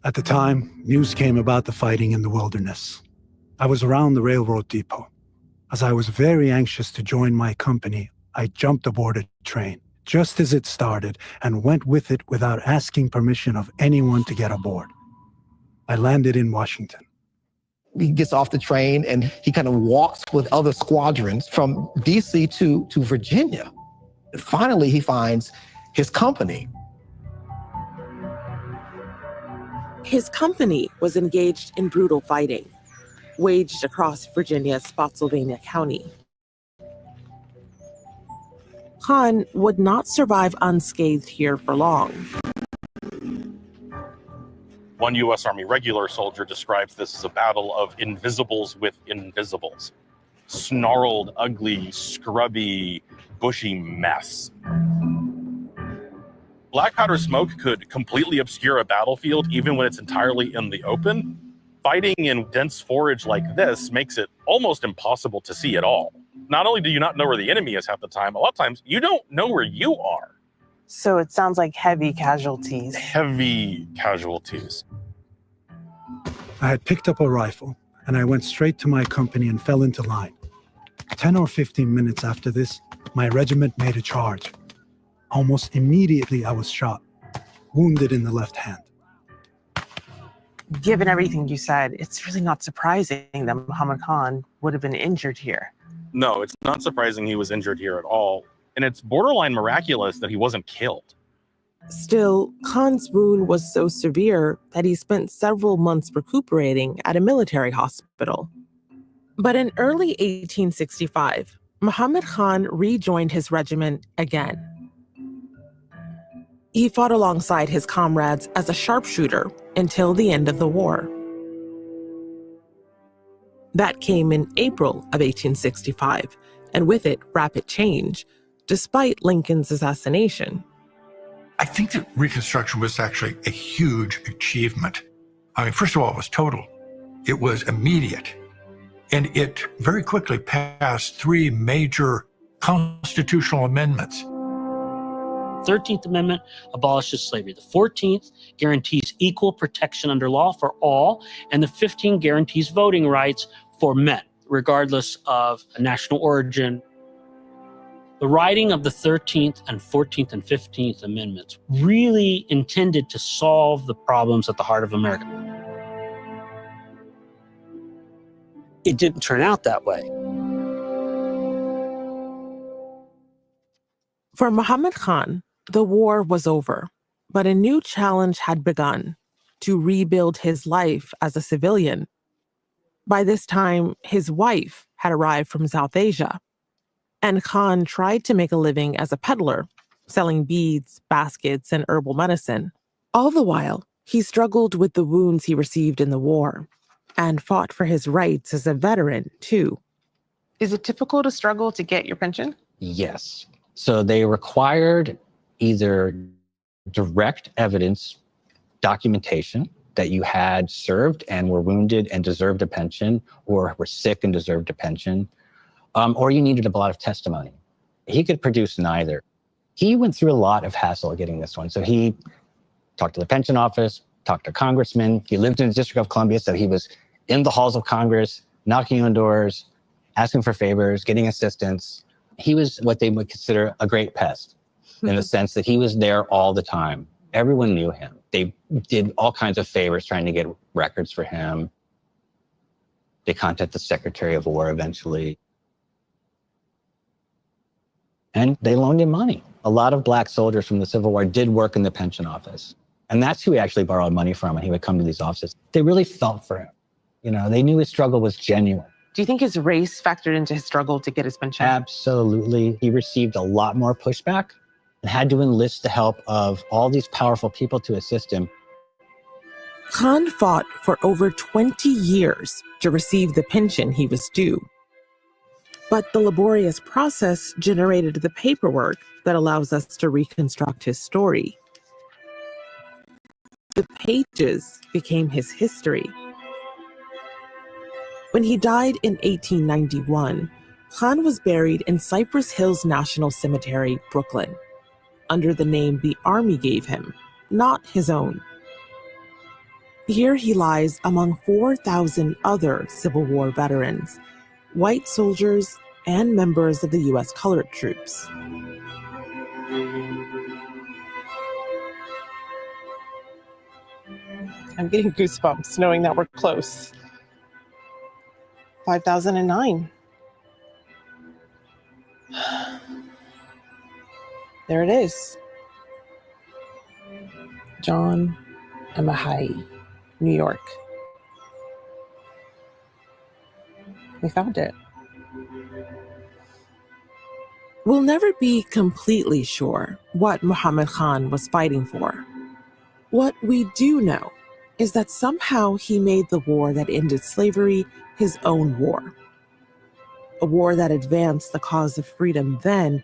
At the time, news came about the fighting in the wilderness. I was around the railroad depot. As I was very anxious to join my company, I jumped aboard a train just as it started and went with it without asking permission of anyone to get aboard. I landed in Washington. He gets off the train and he kind of walks with other squadrons from DC to Virginia. And finally, he finds his company. His company was engaged in brutal fighting, waged across Virginia's Spotsylvania County. Khan would not survive unscathed here for long. One U.S. Army regular soldier describes this as a battle of invisibles with invisibles. Snarled, ugly, scrubby, bushy mess. Black powder smoke could completely obscure a battlefield even when it's entirely in the open. Fighting in dense forage like this makes it almost impossible to see at all. Not only do you not know where the enemy is half the time, a lot of times you don't know where you are. So it sounds like heavy casualties. Heavy casualties. I had picked up a rifle, and I went straight to my company and fell into line. 10 or 15 minutes after this, my regiment made a charge. Almost immediately, I was shot, wounded in the left hand. Given everything you said, it's really not surprising that Muhammad Khan would have been injured here. No, it's not surprising he was injured here at all. And it's borderline miraculous that he wasn't killed. Still, Khan's wound was so severe that he spent several months recuperating at a military hospital. But in early 1865, Muhammad Khan rejoined his regiment again. He fought alongside his comrades as a sharpshooter until the end of the war. That came in April of 1865, and with it, rapid change, despite Lincoln's assassination. I think that Reconstruction was actually a huge achievement. I mean, first of all, it was total. It was immediate. And it very quickly passed three major constitutional amendments. 13th Amendment abolishes slavery. The 14th guarantees equal protection under law for all, and the 15th guarantees voting rights for men, regardless of national origin. The writing of the 13th and 14th and 15th Amendments really intended to solve the problems at the heart of America. It didn't turn out that way. For Muhammad Khan, the war was over, but a new challenge had begun: to rebuild his life as a civilian. By this time, his wife had arrived from South Asia, and Khan tried to make a living as a peddler, selling beads, baskets, and herbal medicine. All the while, he struggled with the wounds he received in the war and fought for his rights as a veteran, too. Is it typical to struggle to get your pension? Yes. So they required either direct evidence, documentation that you had served and were wounded and deserved a pension, or were sick and deserved a pension, or you needed a lot of testimony. He could produce neither. He went through a lot of hassle getting this one. So he talked to the pension office, talked to congressmen. He lived in the District of Columbia, so he was in the halls of Congress, knocking on doors, asking for favors, getting assistance. He was what they would consider a great pest in the sense that he was there all the time. Everyone knew him. They did all kinds of favors trying to get records for him. They contacted the Secretary of War eventually. And they loaned him money. A lot of black soldiers from the Civil War did work in the pension office. And that's who he actually borrowed money from when he would come to these offices. They really felt for him. You know, they knew his struggle was genuine. Do you think his race factored into his struggle to get his pension? Absolutely. He received a lot more pushback and had to enlist the help of all these powerful people to assist him. Khan fought for over 20 years to receive the pension he was due. But the laborious process generated the paperwork that allows us to reconstruct his story. The pages became his history. When he died in 1891, Khan was buried in Cypress Hills National Cemetery, Brooklyn, under the name the Army gave him, not his own. Here he lies among 4,000 other Civil War veterans, white soldiers, and members of the U.S. colored troops. I'm getting goosebumps knowing that we're close. 5,009. There it is. John Amahai, New York. We found it. We'll never be completely sure what Muhammad Khan was fighting for. What we do know is that somehow he made the war that ended slavery his own war. A war that advanced the cause of freedom then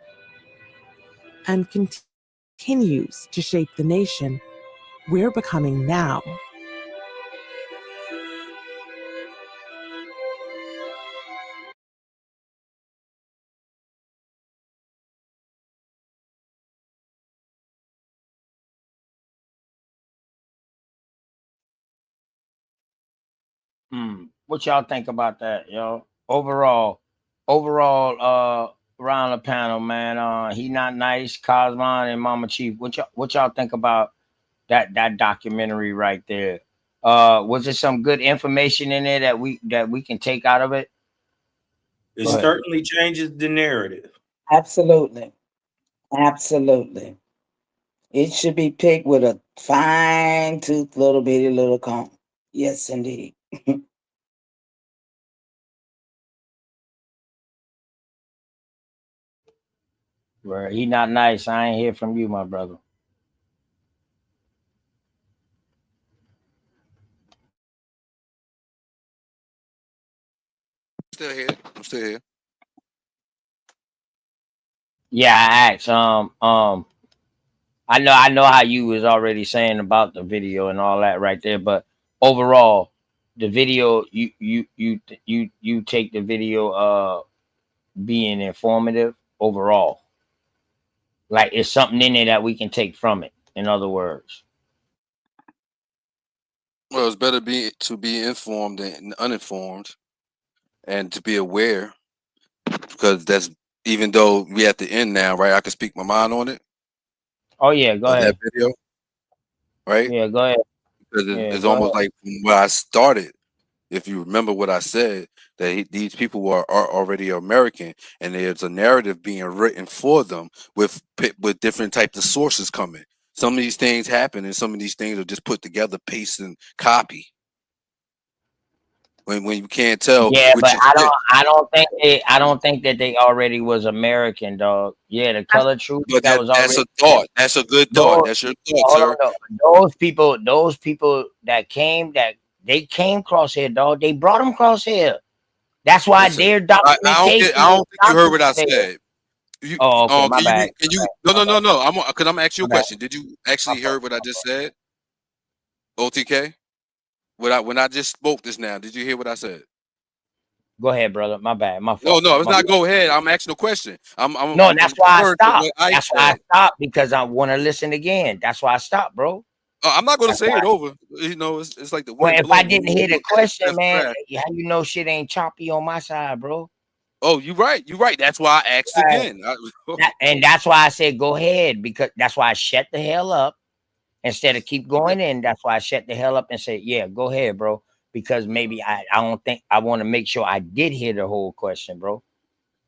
and continues to shape the nation we're becoming now. What y'all think about that, yo? Overall, around the panel, man. He Not Nice, Cosmon, and Mama Chief. What y'all think about that documentary right there? Was there some good information in there that we can take out of it? It certainly changes the narrative. Absolutely. Absolutely. It should be picked with a fine tooth, little bitty little comb. Yes, indeed. Where He Not Nice. I ain't hear from you, my brother. Still here. I'm still here. Yeah, I asked. I know how you was already saying about the video and all that right there, but overall, the video you take the video being informative overall. Like it's something in there that we can take from it. In other words. Well, it's better to be informed than uninformed, and to be aware, because that's, even though we at the end now, right? I can speak my mind on it. Oh yeah, go That ahead. video, right? Yeah, go ahead. Because Yeah, it's go almost ahead. like from where I started. If you remember what I said, that these people are already American, and there's a narrative being written for them with different types of sources coming. Some of these things happen, and some of these things are just put together, paste and copy. When you can't tell Yeah, which but is I don't think that they already was American, dog. Yeah, the color truth but that was that's already a thought. That's a good thought. That's your thought, hold sir. on, those people that they came cross here, dog. They brought them cross here. That's why Listen, their I documentation. don't think you heard what I documented. said. You Oh, okay, my can you bad. can you My no bad. no. I'm asking you a My bad. question. Did you actually hear what I just said? OTK? When I just spoke this now, did you hear what I said? Go ahead, brother. My bad. My No, fault. no, it's My not bad. go ahead. I'm asking a question. I'm No, that's why I referring to stopped. what I That's why I said. stopped because I want to listen again. That's why I stopped, bro. I'm not gonna That's say why. it over. You know, it's like the Well, wind if I blow. When didn't you hear the look at it, question, that's man, trash. how you know shit ain't choppy on my side, bro? Oh, you're right. You're right. That's why I asked Right. again. And that's why I said go ahead, because that's why I shut the hell up instead of keep going in. That's why I shut the hell up and said, yeah, go ahead, bro. Because maybe I don't think I want to make sure I did hear the whole question, bro.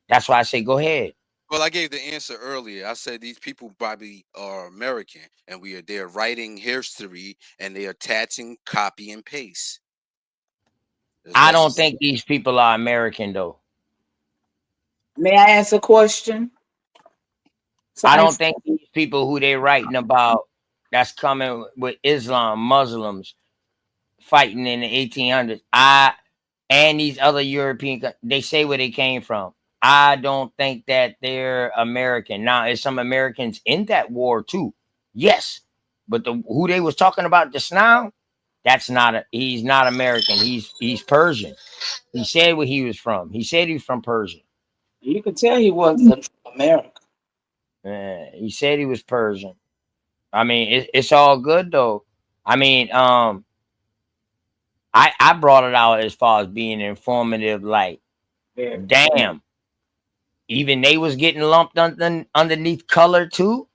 That's why I say go ahead. Well, I gave the answer earlier. I said these people probably are American, and they're writing history and they're attaching copy and paste. I don't think these people are American though. May I ask a question? I don't think these people who they writing about that's coming with Islam, Muslims fighting in the 1800s. And these other European, they say where they came from. I don't think that they're American. Now, there's some Americans in that war too. Yes, but who they was talking about just now, he's not American. He's Persian. He said where he was from. He said he was from Persia. You could tell he wasn't American. He said he was Persian. I mean, it's all good though. I mean, I brought it out as far as being informative. Like, damn, even they was getting lumped underneath color too.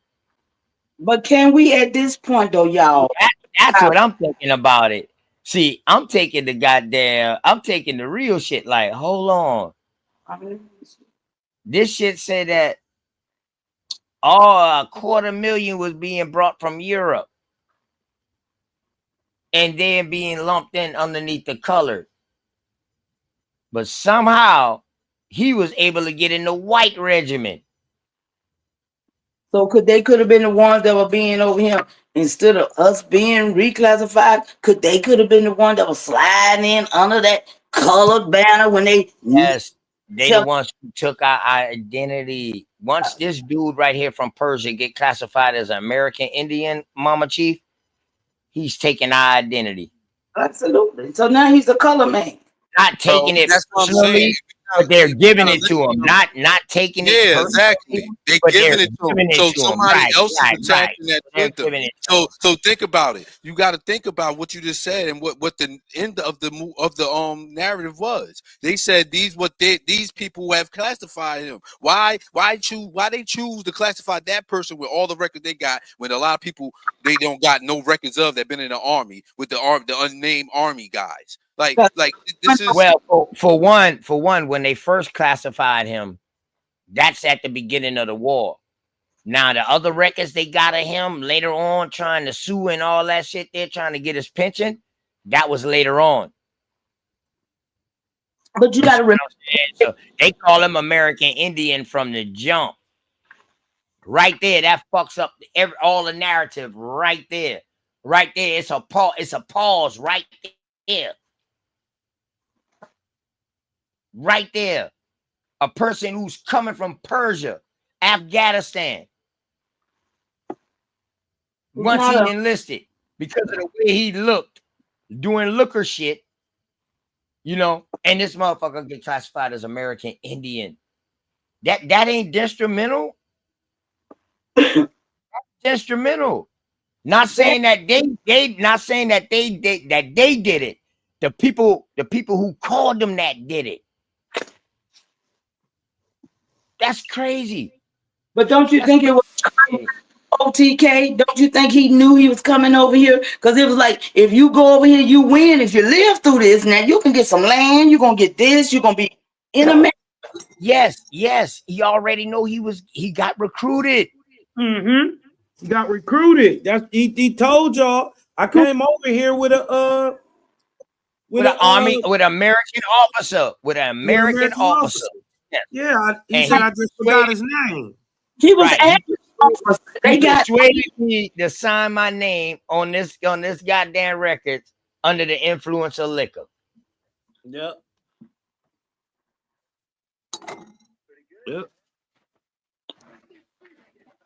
But can we at this point though, y'all? That's what I'm thinking about it. See, I'm taking the real shit. Like, hold on. This shit said that a 250,000 was being brought from Europe and then being lumped in underneath the color. But somehow he was able to get in the white regiment. So could have been the ones that were being over here instead of us being reclassified? Could have been the one that was sliding in under that colored banner when they? Yes, they the ones who took our identity. Once this dude right here from Persia get classified as an American Indian, Mama Chief, he's taking our identity. Absolutely. So now he's a color man. Not taking it personally, but they're giving it to him. Not taking it. Yeah, exactly. They're giving it to him. So somebody else is attaching that with them. So think about it. You got to think about what you just said and what the end of the narrative was. They said these people have classified him. Why they choose to classify that person with all the records they got when a lot of people they don't got no records of that been in the army with the unnamed army guys. Like this is for one, when they first classified him, that's at the beginning of the war. Now the other records they got of him later on, trying to sue and all that shit, they're trying to get his pension. That was later on. But you got to remember, so they call him American Indian from the jump. Right there, that fucks up all the narrative. Right there, It's a pause. Right there. Right there, a person who's coming from Persia, Afghanistan. Once he enlisted, because of the way he looked, doing looker shit, and this motherfucker get classified as American Indian. That ain't detrimental. Detrimental. Not saying that they did it. The people who called them that did it. That's crazy. But don't you think it was OTK? Don't you think he knew he was coming over here? Because it was like, if you go over here, you win. If you live through this, now you can get some land. You're going to get this. You're going to be in America. Yes. He already know he got recruited. Mm-hmm. He got recruited. He told y'all. I came over here with an army, with an American officer, with an American officer. Yeah, he said I just forgot his name. He was They persuaded me to sign my name on this goddamn record under the influence of liquor. Yep.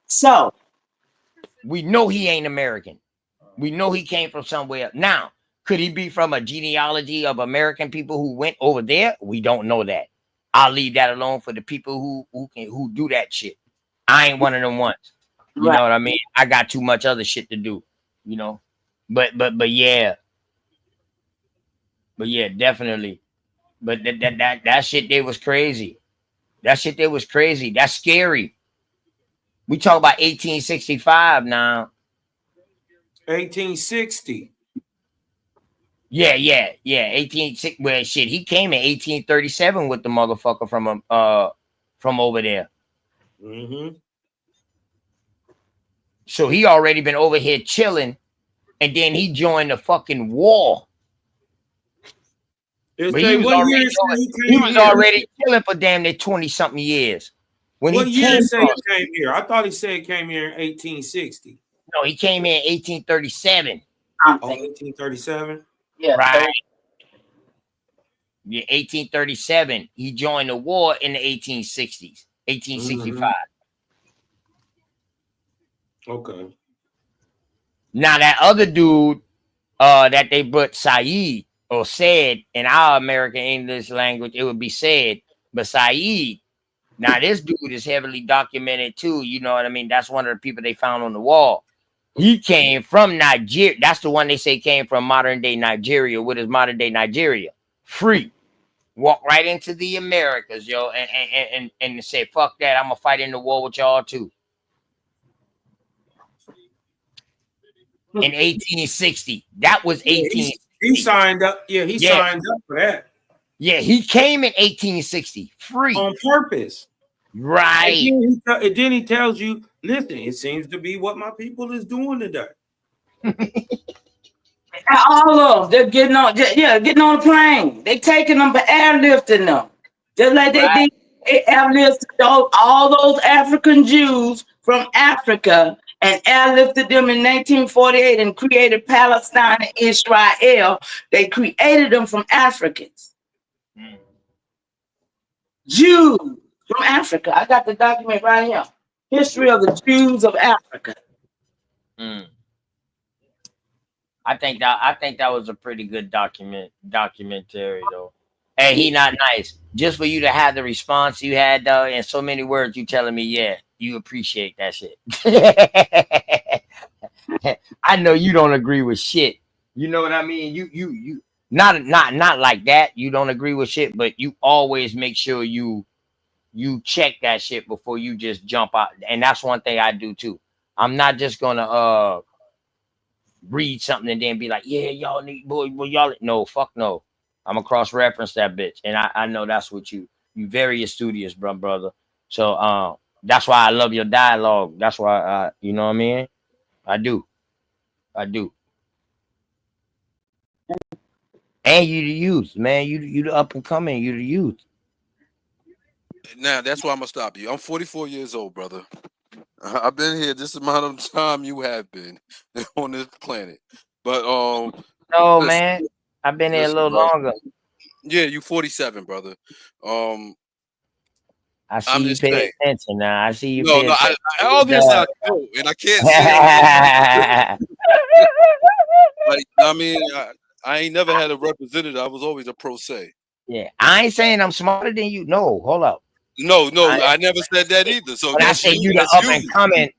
So we know he ain't American. We know he came from somewhere. Now, could he be from a genealogy of American people who went over there? We don't know that. I'll leave that alone for the people who do that shit. I ain't one of them ones. You know what I mean? I got too much other shit to do, But yeah. But yeah, definitely. But that shit there was crazy. That shit there was crazy. That's scary. We talk about 1865 now. 1860. Yeah. 1860. Well, shit, he came in 1837 with the motherfucker from over there. Mm-hmm. So he already been over here chilling, and then he joined the fucking war. But he was already chilling for damn near 20-something years. When what he year came say he came here? I thought he said he came here in 1860. No, he came in 1837. Oh, 1837? Yeah. Right. Yeah, 1837. He joined the war in the 1860s. 1865. Okay. Now that other dude that they put Saeed or said in our American English language, it would be said, but Saeed. Now this dude is heavily documented too. You know what I mean? That's one of the people they found on the wall. He came from Nigeria. That's the one they say came from modern day Nigeria. What is modern day Nigeria? Free. Walk right into the Americas, yo, and say, fuck that. I'm gonna fight in the war with y'all too. In 1860. That was 18. He signed up. Yeah, he signed up for that. Yeah, he came in 1860. Free. On purpose. Right. And then he tells you, listen, it seems to be what my people is doing today. All of them, they're getting on the plane. They taking them, but airlifting them. Just like they did airlifted all those African Jews from Africa and airlifted them in 1948 and created Palestine and Israel. They created them from Africans. Jews from Africa. I got the document right here. History of the Jews of Africa. I think that was a pretty good documentary though. Hey, he not nice. Just for you to have the response you had though, in so many words, you telling me, yeah, you appreciate that shit. I know you don't agree with shit. You know what I mean? You not like that. You don't agree with shit, but you always make sure you check that shit before you just jump out. And that's one thing I do too. I'm not just gonna read something and then be like, yeah, y'all need y'all. No, fuck no. I'm gonna cross-reference that bitch. And I know that's what you very studious, brother. So that's why I love your dialogue. That's why you know what I mean? I do. And you the youth, man. You the up and coming, you the youth. Now that's why I'm gonna stop you. I'm 44 years old, brother. I've been here this amount of time you have been on this planet. But no, man, I've been here a little longer. Yeah, you 47, brother. I see you pay attention now. I see you. No, I obviously I don't, and I can't say. Like, I mean, I ain't never had a representative. I was always a pro se. Yeah, I ain't saying I'm smarter than you. No, hold up. No, I never said that either. So when I say you the up and coming,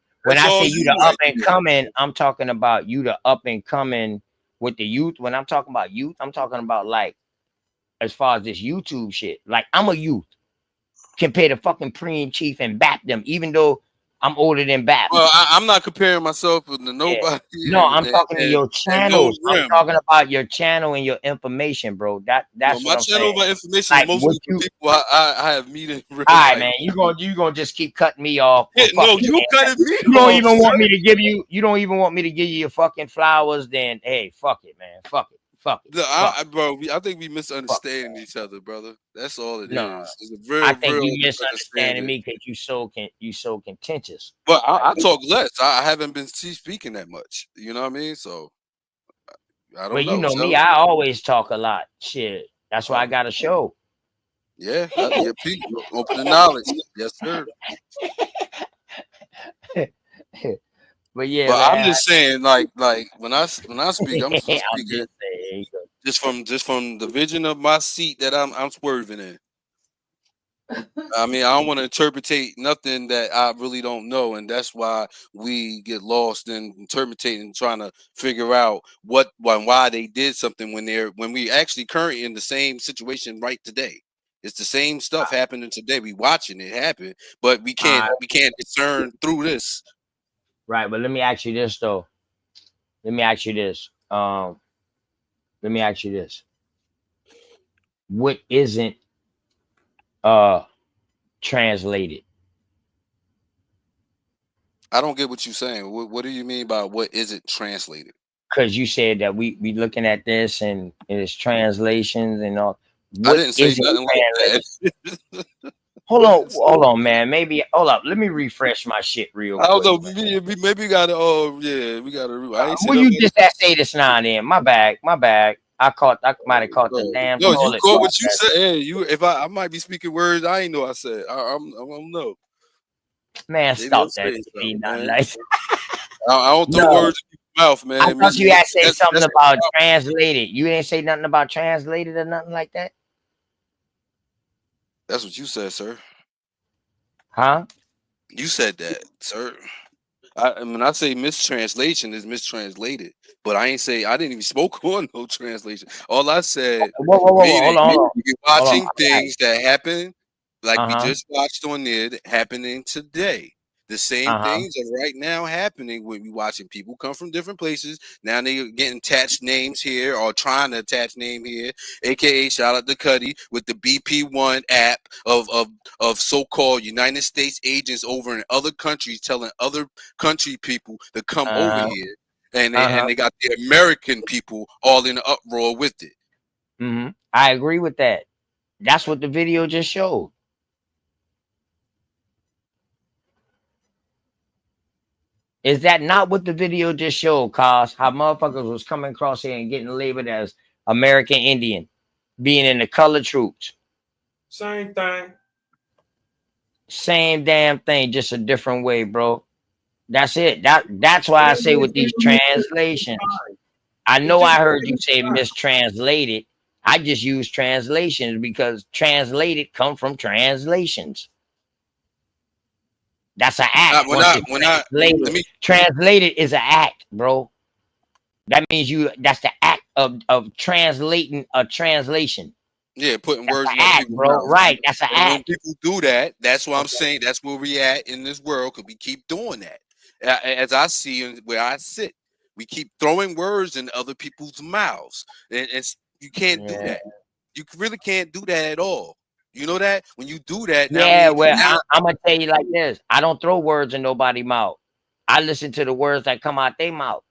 I'm talking about you the up and coming with the youth. When I'm talking about youth, I'm talking about like as far as this YouTube shit. Like I'm a youth compared to fucking Preem Chief and Bap them, even though I'm older than Bap. Well, I'm not comparing myself with nobody. Yeah. No, I'm talking to your channels. I'm talking about your channel and your information, bro. That's my what channel, my information. Like most of the people I have meeting. All right, man. You gonna just keep cutting me off? Yeah, no, you cutting me. You don't even want me to give you. You don't even want me to give you your fucking flowers. Then hey, fuck it, man. Fuck it. Bro, I think we misunderstand each other, brother. That's all it is. It's a real, I think you misunderstanding me because you so contentious. But I talk less. I haven't been speaking that much. You know what I mean? So I don't know. Well, you know me. I always talk a lot. Shit. That's why I got a show. Yeah, people open the knowledge. Yes, sir. But yeah, but man, I'm just saying, like when I speak, I'm speaking just from the vision of my seat that I'm swerving in. I mean, I don't want to interpretate nothing that I really don't know, and that's why we get lost in interpreting, trying to figure out why they did something when we actually currently in the same situation right today. It's the same stuff happening today. We watching it happen, but we can't discern through this. Right, but let me ask you this though. Let me ask you this. What isn't translated? I don't get what you're saying. What do you mean by what isn't translated? Because you said that we looking at this and it's translations and all. I What didn't say isn't nothing like that. hold on, man. Maybe hold up. Let me refresh my shit real I don't quick. know. Maybe we gotta. Oh yeah, we gotta. I ain't say Will you nothing. just that say this now then? My bad. I might have caught the damn No, you toilet. caught what you said. Hey, if I might be speaking words I ain't know I said. I don't know. Man, Maybe stop I'll that. say Be something, not man. nice. I don't throw No. words in your mouth, man. I thought you had to say That's something the about problem. translated. You didn't say nothing about translated or nothing like that? That's what you said, sir. Huh? You said that, sir. When I say mistranslation is mistranslated, but I didn't even spoke on no translation. All I said, Whoa, hold on. you're watching things that happen like we Uh-huh. just watched on there happening today. The same things are right now happening when we watching people come from different places. Now they're getting attached names here or trying to attach name here, aka shout out to Cuddy with the BP1 app of so-called United States agents over in other countries telling other country people to come over here, and they got the American people all in an uproar with it. I agree with that. That's what the video just showed. Is that not what the video just showed, Cos? How motherfuckers was coming across here and getting labeled as American Indian, being in the colored troops. Same thing. Same damn thing, just a different way, bro. That's it. That's why I say with these translations. I know I heard you say mistranslated. I just use translations because translated come from translations. That's an act. Translated is an act, bro. That means that's the act of translating a translation. Yeah, putting That's words an in other act, people's bro. mouths. Right, that's an And when act. people do that, that's what I'm saying. That's where we at in this world because we keep doing that. As I see where I sit, we keep throwing words in other people's mouths, and you can't do that. You really can't do that at all. You know that when you do that, Yeah, well, I'm gonna tell you like this. I don't throw words in nobody's mouth. I listen to the words that come out their mouth.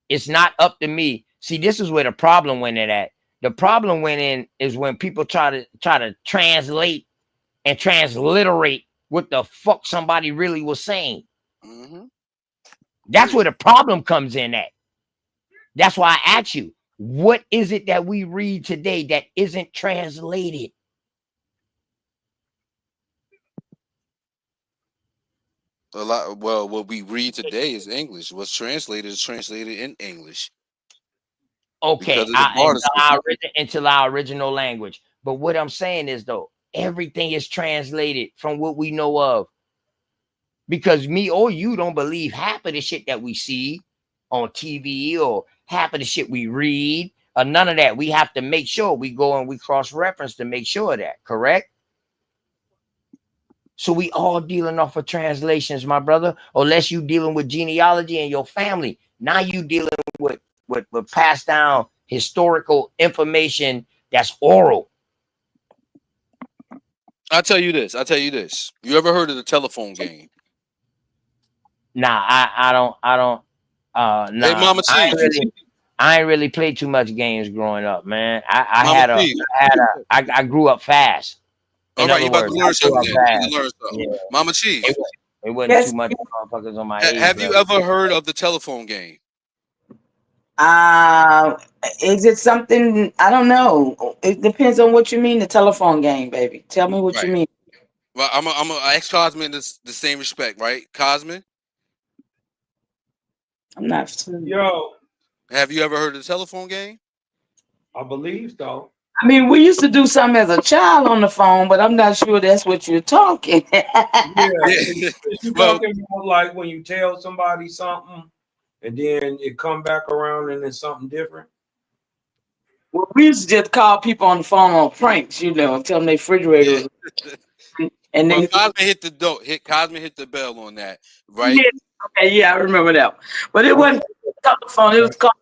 It's not up to me. See, this is where the problem went in at. The problem went in is when people try to translate and transliterate what the fuck somebody really was saying. That's where the problem comes in at. That's why I ask you, what is it that we read today that isn't translated? A lot. Well, what we read today is English. What's translated is translated in English. Okay, into our original language. But what I'm saying is, though, everything is translated from what we know of. Because me or you don't believe half of the shit that we see on TV or half of the shit we read or none of that. We have to make sure we go and we cross-reference to make sure of that, correct? So we all dealing off of translations, my brother, unless you dealing with genealogy and your family. Now you dealing with passed down historical information that's oral. I'll tell you this. You ever heard of the telephone game? Nah, I don't. Nah, Hey, Mama I Chief. ain't really played too much games growing up, man. I grew up fast. All right, you about to learn something. Yeah. Mama Chief. It wasn't too much motherfuckers on my age. Have you ever heard of the telephone game? Is it something? I don't know. It depends on what you mean. The telephone game, baby. Tell me what you mean. Well, I'm gonna ask Cosmin the same respect, right? Cosmin? I'm not. Yo, have you ever heard of the telephone game? I believe so. I mean, we used to do something as a child on the phone, but I'm not sure that's what you're talking. Is you talking about like when you tell somebody something and then it come back around and it's something different? Well, we used to just call people on the phone on pranks, you know, and tell them their refrigerator was. And Well, then Cosman hit the door. Cosman hit the bell on that, right? yeah, okay, yeah, I remember that. But it wasn't telephone. It was called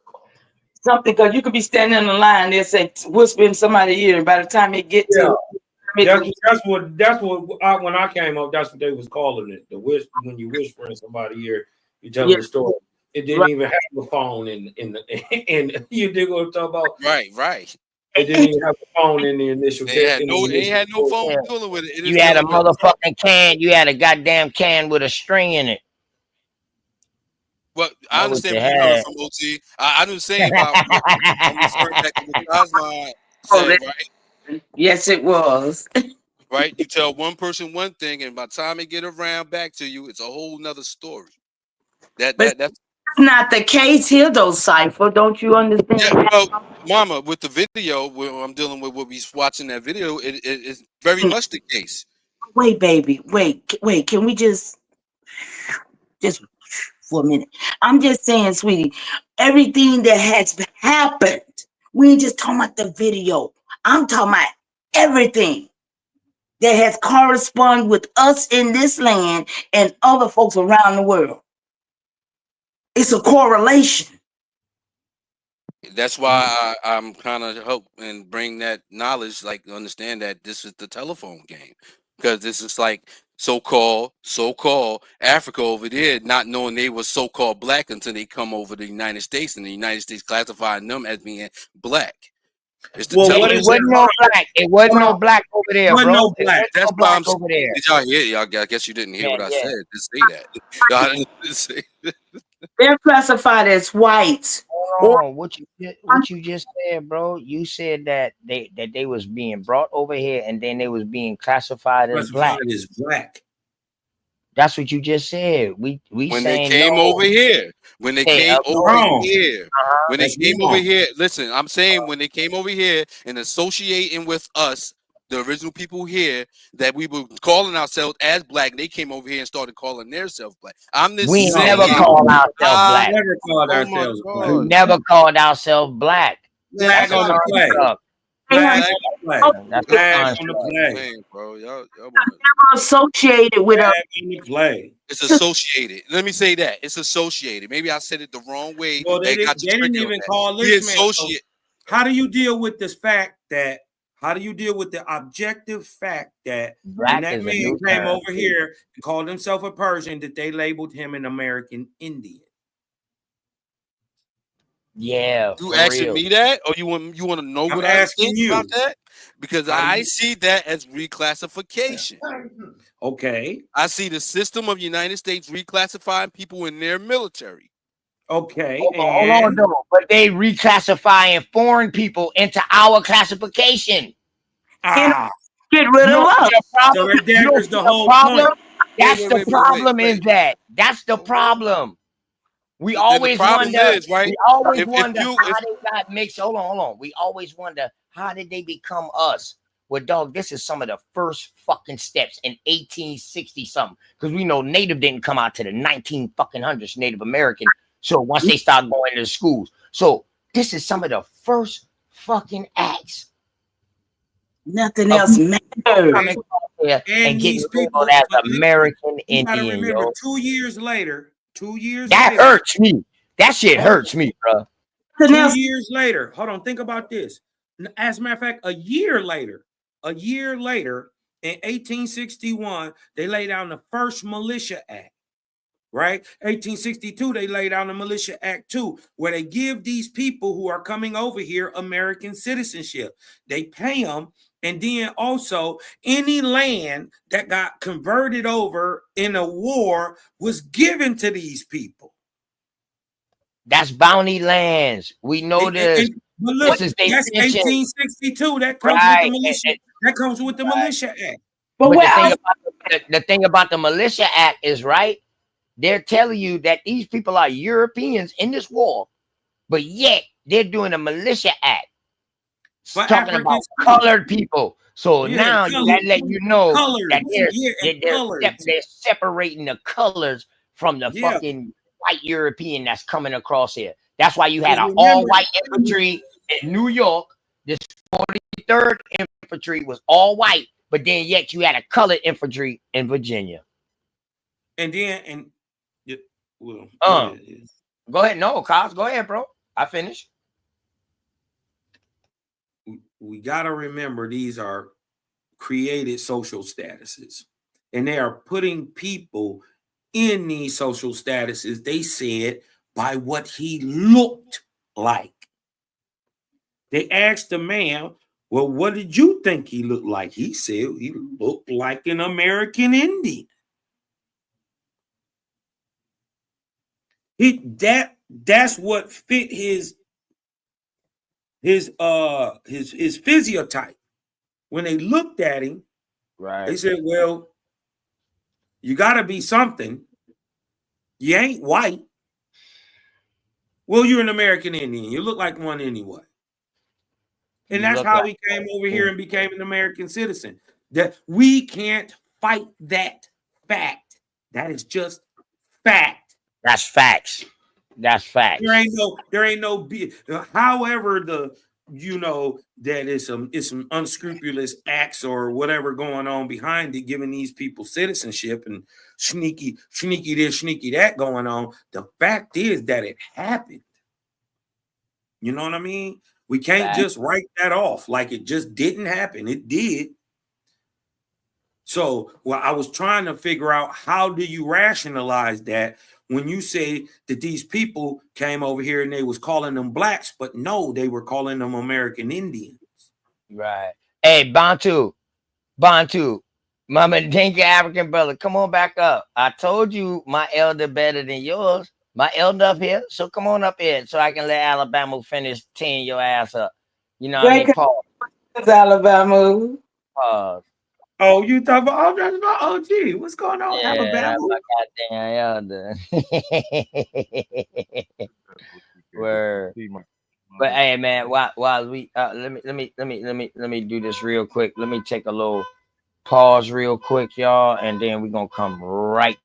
something because you could be standing in the line. They say whisper in somebody's ear. And by the time it get to That's what when I came up, that's what they was calling it. The when you whisper in somebody's ear, you tell them the story. It didn't even have a phone in the and you dig what I'm talking about? Right. It didn't even have a phone in the initial. They had no phone dealing with it. You had a motherfucking can. You had a goddamn can with a string in it. Well, I understand where you're coming from, OT. I didn't say about I'm referring back to what Cosma said, right? Yes, it was. Right? You tell one person one thing, and by the time they get around back to you, it's a whole nother story. That's not the case here, though, Cypher. Don't you understand? Yeah, well, Mama, with the video, when I'm dealing with what we watching that video, it's very much the case. Wait, baby. Wait. Can we just for a minute? I'm just saying, sweetie, everything that has happened, we ain't just talking about the video. I'm talking about everything that has corresponded with us in this land and other folks around the world. It's a correlation. That's why I'm kind of help and bring that knowledge, like understand that this is the telephone game, because this is like so-called Africa over there, not knowing they were so-called black until they come over to the United States, and the United States classifying them as being black. It's the it wasn't no black. It wasn't no black over there, bro. No black. That's no why I'm over there. Did y'all hear? Y'all, I guess you didn't hear what I said. Just say that. Y'all didn't say that. They're classified as whites. Hold on. What you just said, bro? You said that they was being brought over here and then they was being classified as black. That's what you just said. We When saying they came over here, when they came over here, when they That's came wrong. over here. Listen, I'm saying when they came over here and associating with us, the original people here, that we were calling ourselves as black. They came over here and started calling themselves black. I'm this. We never called ourselves black. Never called Oh ourselves black. We never called ourselves black. Flag on the flag. Flag on the flag on the flag. Bro, y'all associated with a flag. It's associated. Let me say that it's associated. Maybe I said it the wrong way. Well, they got you didn't triggered on even that. call We this man. So associate. how do you deal with this fact that? How do you deal with the objective fact that Black when that is a man new came term. over here and called himself a Persian, that they labeled him an American Indian? Yeah. You for asking real. me that, or you want to know I'm what I asking think you. about that? Because How do I you- see that as reclassification. Okay. I see the system of United States reclassifying people in their military. Okay. Hold on, though. But they reclassifying foreign people into our classification. Get rid of us. So that daggers the whole problem. point. That's the problem. Is that that's the problem. We Then the always problem wonder. is, right, We always if wonder you- how they got mixed. Hold on. We always wonder how did they become us. Well, dog, this is some of the first fucking steps in 1860 something, because we know Native didn't come out to the 1900s, Native American. So once they start going to schools, so this is some of the first fucking acts. Nothing else matters. And And getting these people labeled as American you gotta Indian, remember, yo. 2 years later, That hurts me. That shit hurts me, bro. 2 years later, hold on, think about this. As a matter of fact, a year later, in 1861, they laid down the first Militia Act, right? 1862, they laid down the Militia Act 2, where they give these people who are coming over here American citizenship. They pay them, and then also any land that got converted over in a war was given to these people. That's bounty lands. We know this. But look, This is they that's pension. 1862. That comes with the militia. That comes with the Militia Act. But the thing about the Militia Act is, right, they're telling you that these people are Europeans in this war, but yet they're doing a Militia Act talking about colored people. So now that let you know that they're separating the colors from the fucking white European that's coming across here. That's why you had an all-white infantry in New York. This 43rd Infantry was all white, but then yet you had a colored infantry in Virginia. And then, well, go ahead. No, Kyle, go ahead, bro. I finished. We got to remember these are created social statuses, and they are putting people in these social statuses, they said, by what he looked like. They asked the man, well, what did you think he looked like? He said he looked like an American Indian. That's what fit his physiotype. When they looked at him, right, they said, well, you got to be something. You ain't white. Well, you're an American Indian. You look like one anyway. And that's how he came over here and became an American citizen. That we can't fight that fact. That is just fact. That's facts. That's facts. There ain't no however that is some unscrupulous acts or whatever going on behind it, giving these people citizenship and sneaky this, sneaky that going on. The fact is that it happened. You know what I mean? We can't just write that off like it just didn't happen. It did. So, I was trying to figure out, how do you rationalize that when you say that these people came over here and they was calling them blacks, but no, they were calling them American Indians. Right. Hey, Bantu, Mama, thank you, African brother. Come on back up. I told you my elder better than yours. My elder up here, so come on up here so I can let Alabama finish teeing your ass up. You know what I mean? Pause. Alabama. Pause. Oh, you talking about OG? What's going on, Alabama? My goddamn elder. Word. But hey, man, while we let me do this real quick. Let me take a little pause real quick, y'all, and then we're gonna come right.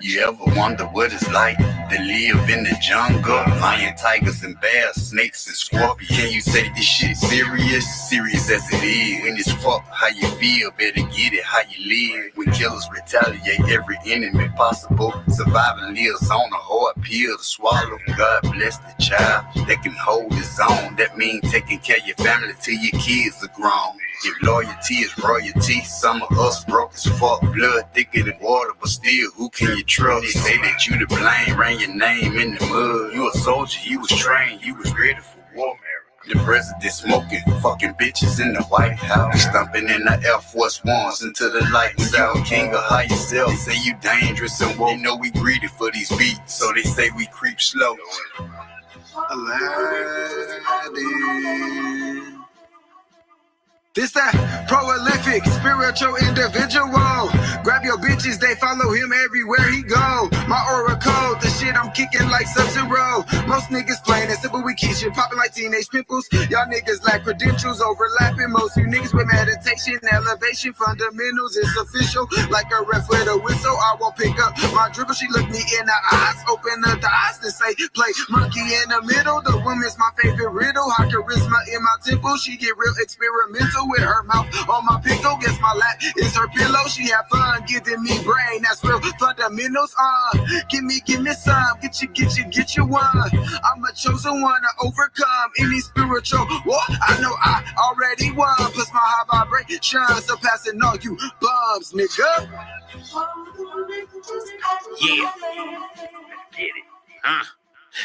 You ever wonder what it's like to live in the jungle? Lion, tigers, and bears, snakes, and scorpions. Can you take this shit serious? Serious as it is. When it's fuck, how you feel? Better get it how you live. When killers retaliate every enemy possible, surviving lives on a hard pill to swallow. God bless the child that can hold his own. That means taking care of your family till your kids are grown. If loyalty is royalty, some of us broke as fuck, blood thicker than water, but still, who can you trust? They say that you to blame, ran your name in the mud. You a soldier, you was trained, you was ready for war. The president smoking, fucking bitches in the White House, stumping in the Air Force Ones until the lights out. King of high yourself, they say you dangerous and woke. They know we greedy for these beats, so they say we creep slow. Aladdin. This that prolific, spiritual individual. Grab your bitches, they follow him everywhere he go. My aura code, the shit I'm kicking like Sub-Zero. Most niggas playing it simple, we keep shit popping like teenage pimples. Y'all niggas lack credentials, overlapping. Most you niggas with meditation, elevation, fundamentals. It's official, like a ref with a whistle. I won't pick up my dribble. She look me in the eyes, open up the eyes and say, play monkey in the middle. The woman's my favorite riddle. High charisma in my temple. She get real experimental with her mouth on my pickle. Guess my lap is her pillow. She have fun giving me brain. That's real fundamentals. Give me some. Get you one. I'm a chosen one to overcome any spiritual war. I know I already won. Plus my high vibration surpassing all you bums, nigga. Yeah. Get it.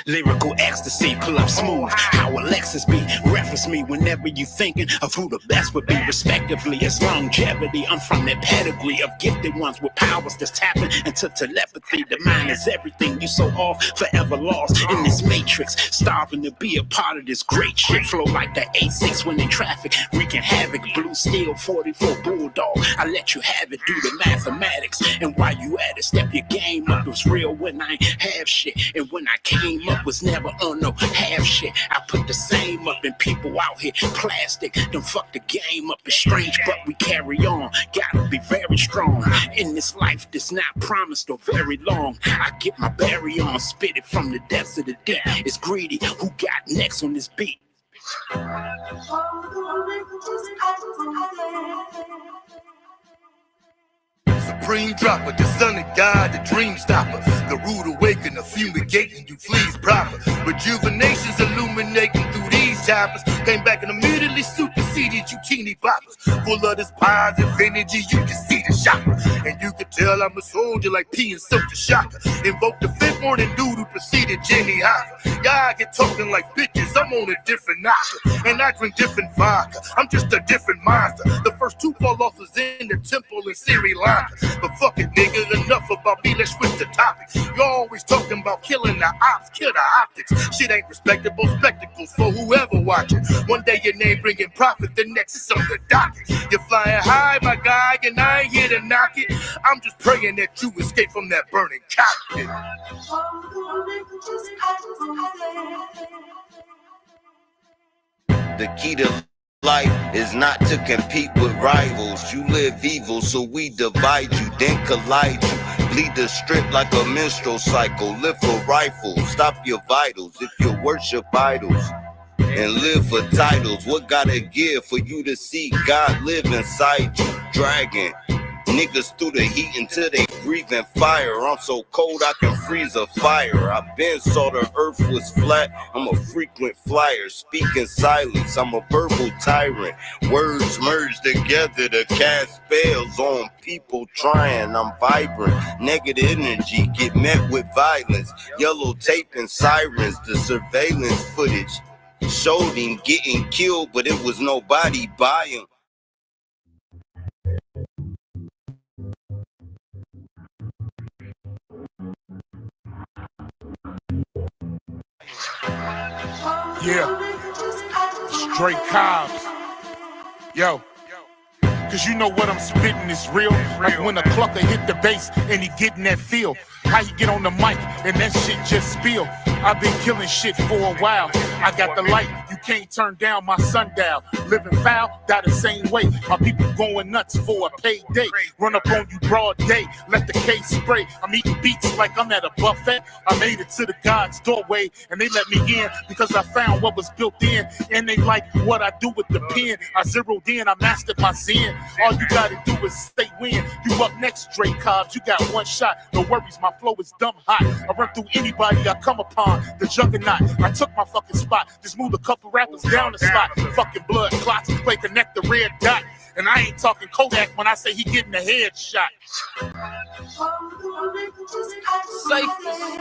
Lyrical ecstasy, pull up smooth. How will Lexus be? Reference me whenever you thinking of who the best would be, respectively. It's longevity. I'm from that pedigree of gifted ones with powers that's tapping into telepathy. The mind is everything. You so off, forever lost in this matrix. Starving to be a part of this great shit. Flow like the 8-6 when in traffic, wreaking havoc. Blue steel 44 bulldog. I let you have it, do the mathematics. And while you at it, step your game up. It was real when I ain't have shit. And when I came came up was never on no half shit. I put the same up in people out here. Plastic, don't fuck the game up. It's strange, but we carry on. Gotta be very strong. In this life that's not promised or very long. I get my berry on, spit it from the depths of the deep. It's greedy. Who got next on this beat? Supreme dropper, the son of God, the dream stopper, the rude awakener, fumigating you fleas proper. Rejuvenation's illuminating through these choppers. Came back and immediately superseded you teeny boppers. Full of this positive energy, you can see the shopper. And you can tell I'm a soldier like P and Silk the Shocker. Invoke the fifth morning dude who preceded Jenny Hopper. Y'all get talking like bitches, I'm on a different knocker. And I drink different vodka, I'm just a different monster. The first two fall off was in the temple in Sri Lanka. But fuck it, nigga, enough about me, let's switch the topic. You're always talking about killing the ops, kill the optics. Shit ain't respectable spectacles for whoever watching. One day your name bringing profit, the next is on the docket. You're flying high, my guy, and I ain't here to knock it. I'm just praying that you escape from that burning cockpit. The key to life is not to compete with rivals. You live evil, so we divide you, then collide you. Bleed the strip like a menstrual cycle. Live for rifles, stop your vitals if you worship idols. And live for titles. What gotta give for you to see God live inside you? Dragging niggas through the heat until they breathing fire. I'm so cold I can freeze a fire. I been saw the earth was flat. I'm a frequent flyer, speak in silence. I'm a verbal tyrant. Words merge together to cast spells on people trying. I'm vibrant. Negative energy get met with violence. Yellow tape and sirens. The surveillance footage showed him getting killed, but it was nobody by him. Yeah, straight Cobbs. Yo, cause you know what I'm spitting is real. Like when a clucker hit the bass and he getting that feel. How he get on the mic and that shit just spill. I've been killing shit for a while. I got the light, you can't turn down my sundial. Living foul, die the same way. My people going nuts for a payday. Run up on you broad day, let the case spray. I'm eating beats like I'm at a buffet. I made it to the God's doorway and they let me in because I found what was built in. And they like what I do with the pen. I zeroed in, I mastered my zen. All you gotta do is stay win. You up next, Drake Cobbs, you got one shot. No worries, my flow is dumb hot. I run through anybody I come upon. The juggernaut, I took my fucking spot. Just moved a couple rappers down the slot. Fucking blood clots, play connect the red dot. And I ain't talking Kodak when I say he getting a headshot. Safe.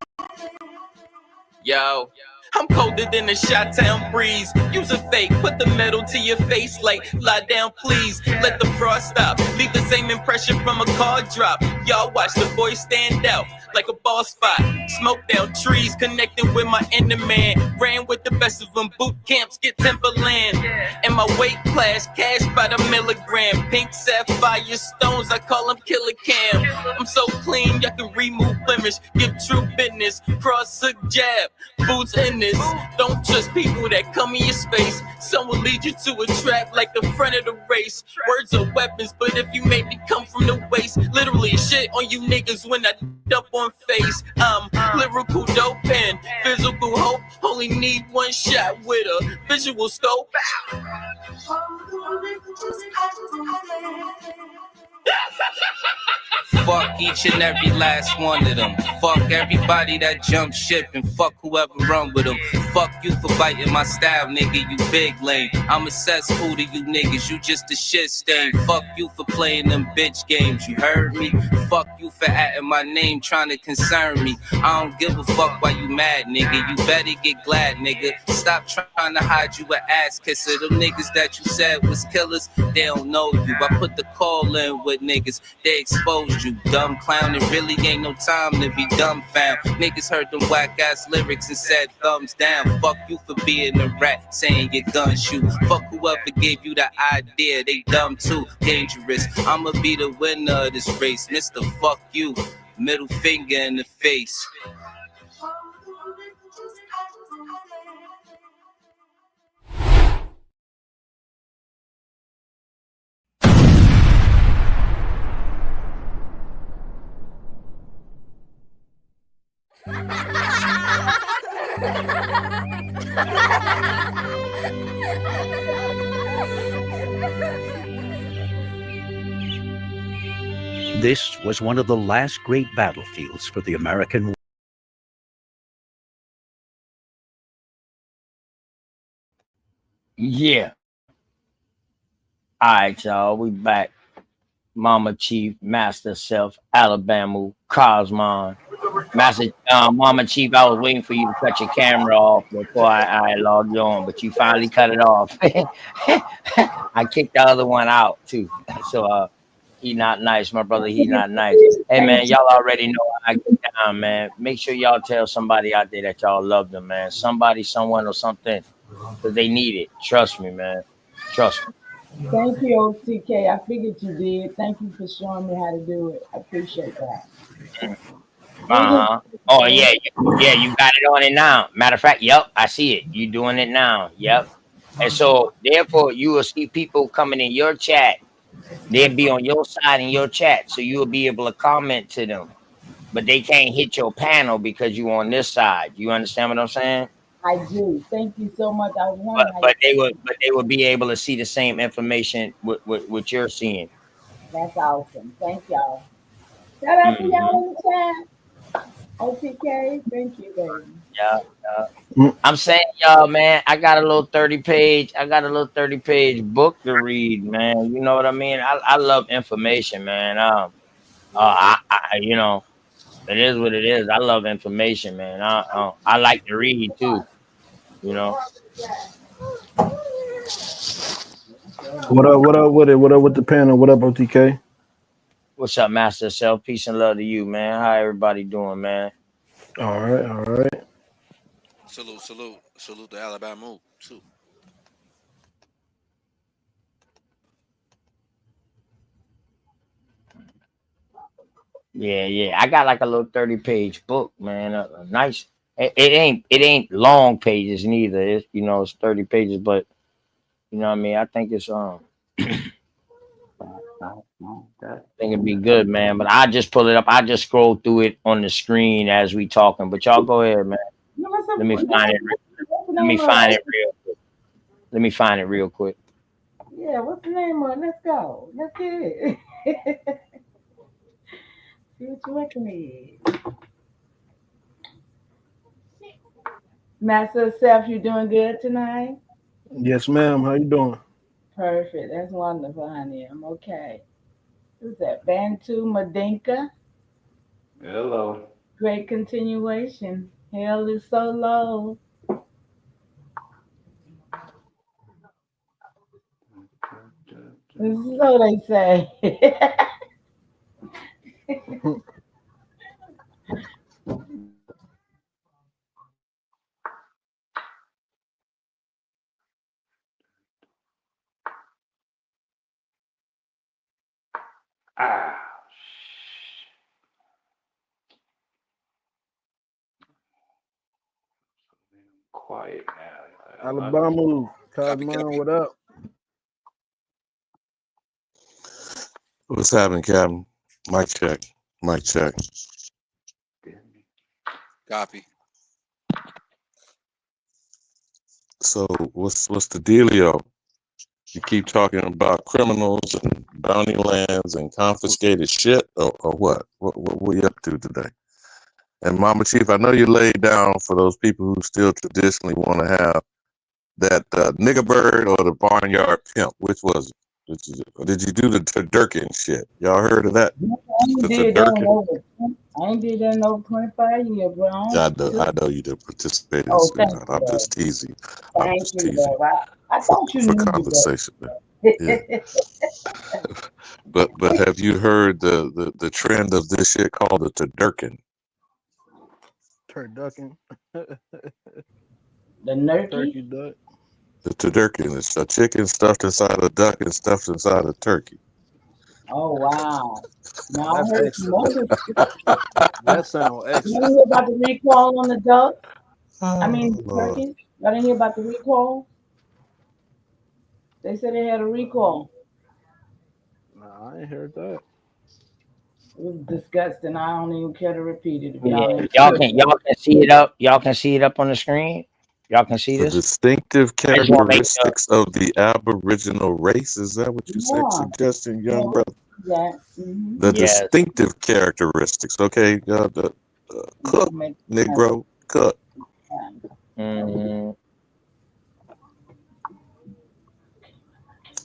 Yo, I'm colder than a Chi-Town breeze. Use a fake, put the metal to your face like, lie down please. Let the frost stop, leave the same impression from a car drop. Y'all watch the boy stand out like a ball spot. Smoke down trees, connecting with my inner man. Ran with the best of them, boot camps get Timberland. And my weight class, cash by the milligram. Pink sapphire stones, I call them killer cam. I'm so clean, y'all can remove blemish. Give true business, cross hook jab, boots in this. Don't trust people that come in your space. Some will lead you to a trap like the front of the race. Words are weapons, but if you make me come from the waist, literally shit on you niggas when I dump on face. I'm lyrical dope and physical hope. Only need one shot with a visual scope. Fuck each and every last one of them. Fuck everybody that jumped ship and fuck whoever run with them. Fuck you for biting my style, nigga, you big lame. I'm a cesspool to you niggas, you just a shit stain. Fuck you for playing them bitch games, you heard me? Fuck you for adding my name, trying to concern me. I don't give a fuck why you mad, nigga. You better get glad, nigga. Stop trying to hide you an ass kisser. Them niggas that you said was killers, they don't know you. I put the call in with niggas, they exposed you. Dumb clown, it really ain't no time to be dumbfound. Niggas heard them whack ass lyrics and said thumbs down. Fuck you for being a rat, saying your gun shoot. Fuck whoever gave you the idea, they dumb too, dangerous. I'ma be the winner of this race, Mr. Fuck you, middle finger in the face. This was one of the last great battlefields for the American. Yeah. All right, y'all. We back. Mama Chief, Master Self, Alabama, Cosmon. Master Mama Chief, I was waiting for you to cut your camera off before I logged you on, but you finally cut it off. I kicked the other one out too. So he not nice, my brother. He not nice. Hey man, y'all already know how I get down, man. Make sure y'all tell somebody out there that y'all love them, man. Somebody, someone, or something, because they need it. Trust me, man. Trust me. Thank you, OTK. I figured you did. Thank you for showing me how to do it. I appreciate that. Oh yeah, you got it on it now. Matter of fact, yep, I see it. You doing it now. Yep. And so therefore you will see people coming in your chat. They'll be on your side in your chat. So you'll be able to comment to them. But they can't hit your panel because you on this side. You understand what I'm saying? I do. Thank you so much. I was wondering But they would be able to see the same information what you're seeing. That's awesome. Thank y'all. Shout out to y'all in the chat. OTK, thank you, baby. Yeah. I'm saying, y'all, man, I got a little 30-page book to read, man. You know what I mean? I love information, man. You know, it is what it is. I love information, man. I like to read too. You know. What up? What up with it? What up with the panel? What up, OTK? What's up, Master Self? Peace and love to you, man. How everybody doing, man? All right, all right. Salute to Alabama too. Yeah. I got like a little 30-page book, man. A nice. It ain't long pages neither. It's, you know, it's 30 pages, but you know what I mean. I think it's I think it'd be good, man. But I just pull it up. I just scroll through it on the screen as we talking. But y'all go ahead, man. Let me find it. Let me find it real quick. Let me find it real quick. Yeah, what's the name of it? Let's go. Let's get it. See what you're working with. Master Self, you doing good tonight? Yes, ma'am. How you doing? Perfect. That's wonderful, honey. I'm okay. Who's that? Bantu Madinka. Hello. Great continuation. Hell is so low. This is what they say. Quiet now. Alabama, Cosmon, what up? What's happening, Captain? Mic check. Mic check. Copy. So what's the dealio? You keep talking about criminals and bounty lands and confiscated shit, or what? What you up to today? And Mama Chief, I know you laid down for those people who still traditionally want to have that nigger bird or the barnyard pimp. Which was it? Did you do the Turducken shit? Y'all heard of that? I ain't did that in over 25 years, bro. I know you didn't participate in sweetheart. I'm just teasing. I'm just teasing. I thought you For knew conversation, man. Yeah. But have you heard the trend of this shit called the Turducken? Turducken. The turkey? Turkey duck. The Turducken is a chicken stuffed inside a duck and stuffed inside a turkey. Oh wow! Now I That's heard some excellent. other. That sounds You didn't excellent. hear about the recall on the duck? I Oh, mean, Lord. turkey. I didn't hear about the recall. They said they had a recall. Nah, I ain't heard that. It was disgusting. I don't even care to repeat it if Yeah, y'all ain't y'all sure. can see it up. Y'all can see it up on the screen. Y'all can see The this. distinctive I just want to make sure. characteristics of the Aboriginal race. Is that what you say, Yeah, suggesting, yeah, young brother? that. Mm-hmm. The Yes. distinctive characteristics. Okay, the cook, Make Negro, cook. Mhm.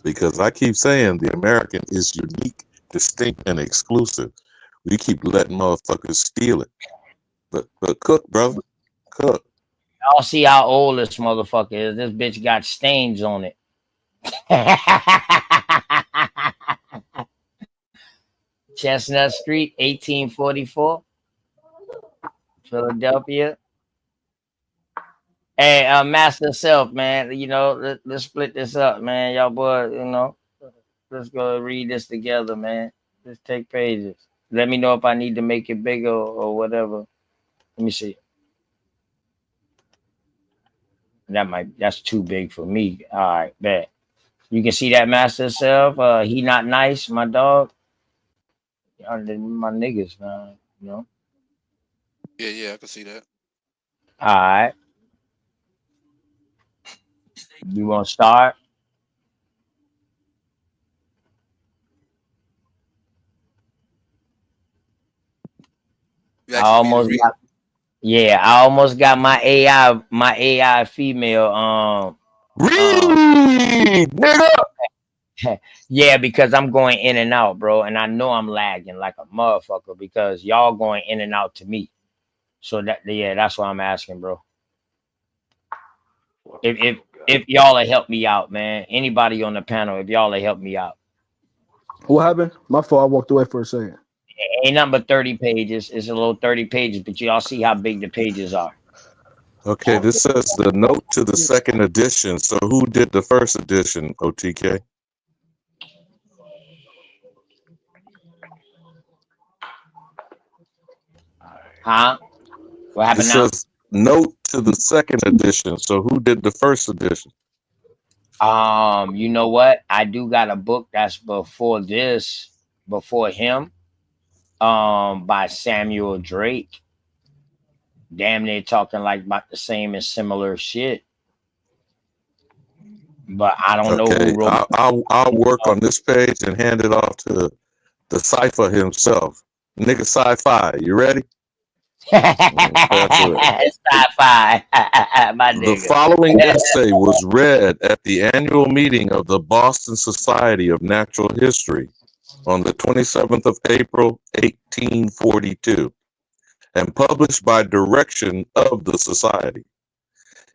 Because I keep saying the American is unique, distinct, and exclusive. We keep letting motherfuckers steal it. But cook, brother, cook. Y'all see how old this motherfucker is. This bitch got stains on it. Chestnut Street, 1844, Philadelphia. Hey, Master Self, man. You know, let's split this up, man. Y'all boy, you know, let's go read this together, man. Let's take pages. Let me know if I need to make it bigger or whatever. Let me see. That's too big for me. All right, bet. You can see that, Master Self. He not nice, my dog. Y'all my niggas, man. You know. Yeah, I can see that. All right. You want to start? You I asking me to almost read? got. Yeah, I almost got my AI female. Read, nigga. Yeah, because I'm going in and out, bro, and I know I'm lagging like a motherfucker because y'all going in and out to me. So that's why I'm asking, bro. If y'all will help me out, man. Anybody on the panel, if y'all will help me out. What happened? My fault. I walked away for a second. Ain't nothing but 30 pages. It's a little 30 pages, but y'all see how big the pages are. Okay, this says the note to the second edition. So who did the first edition, OTK? Huh? What happened This now? says note to the second edition. So who did the first edition? You know what? I do got a book that's before this, before him, by Samuel Drake. Damn near talking like about the same and similar shit. But I don't know Okay, who wrote. I'll work on this page and hand it off to the cipher himself. Nigga sci-fi, you ready? Sci-fi, my The nigga. following essay was read at the annual meeting of the Boston Society of Natural History on the 27th of April, 1842, and published by direction of the Society.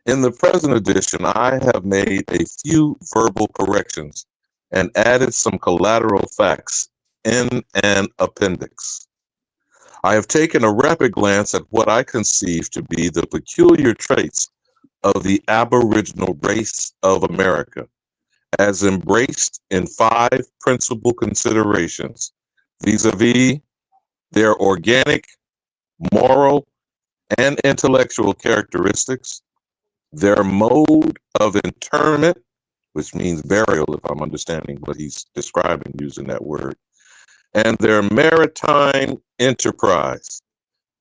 In the present edition, I have made a few verbal corrections and added some collateral facts in an appendix. I have taken a rapid glance at what I conceive to be the peculiar traits of the Aboriginal race of America, as embraced in 5 principal considerations vis-a-vis their organic, moral, and intellectual characteristics, their mode of interment, which means burial, if I'm understanding what he's describing using that word, and their maritime enterprise.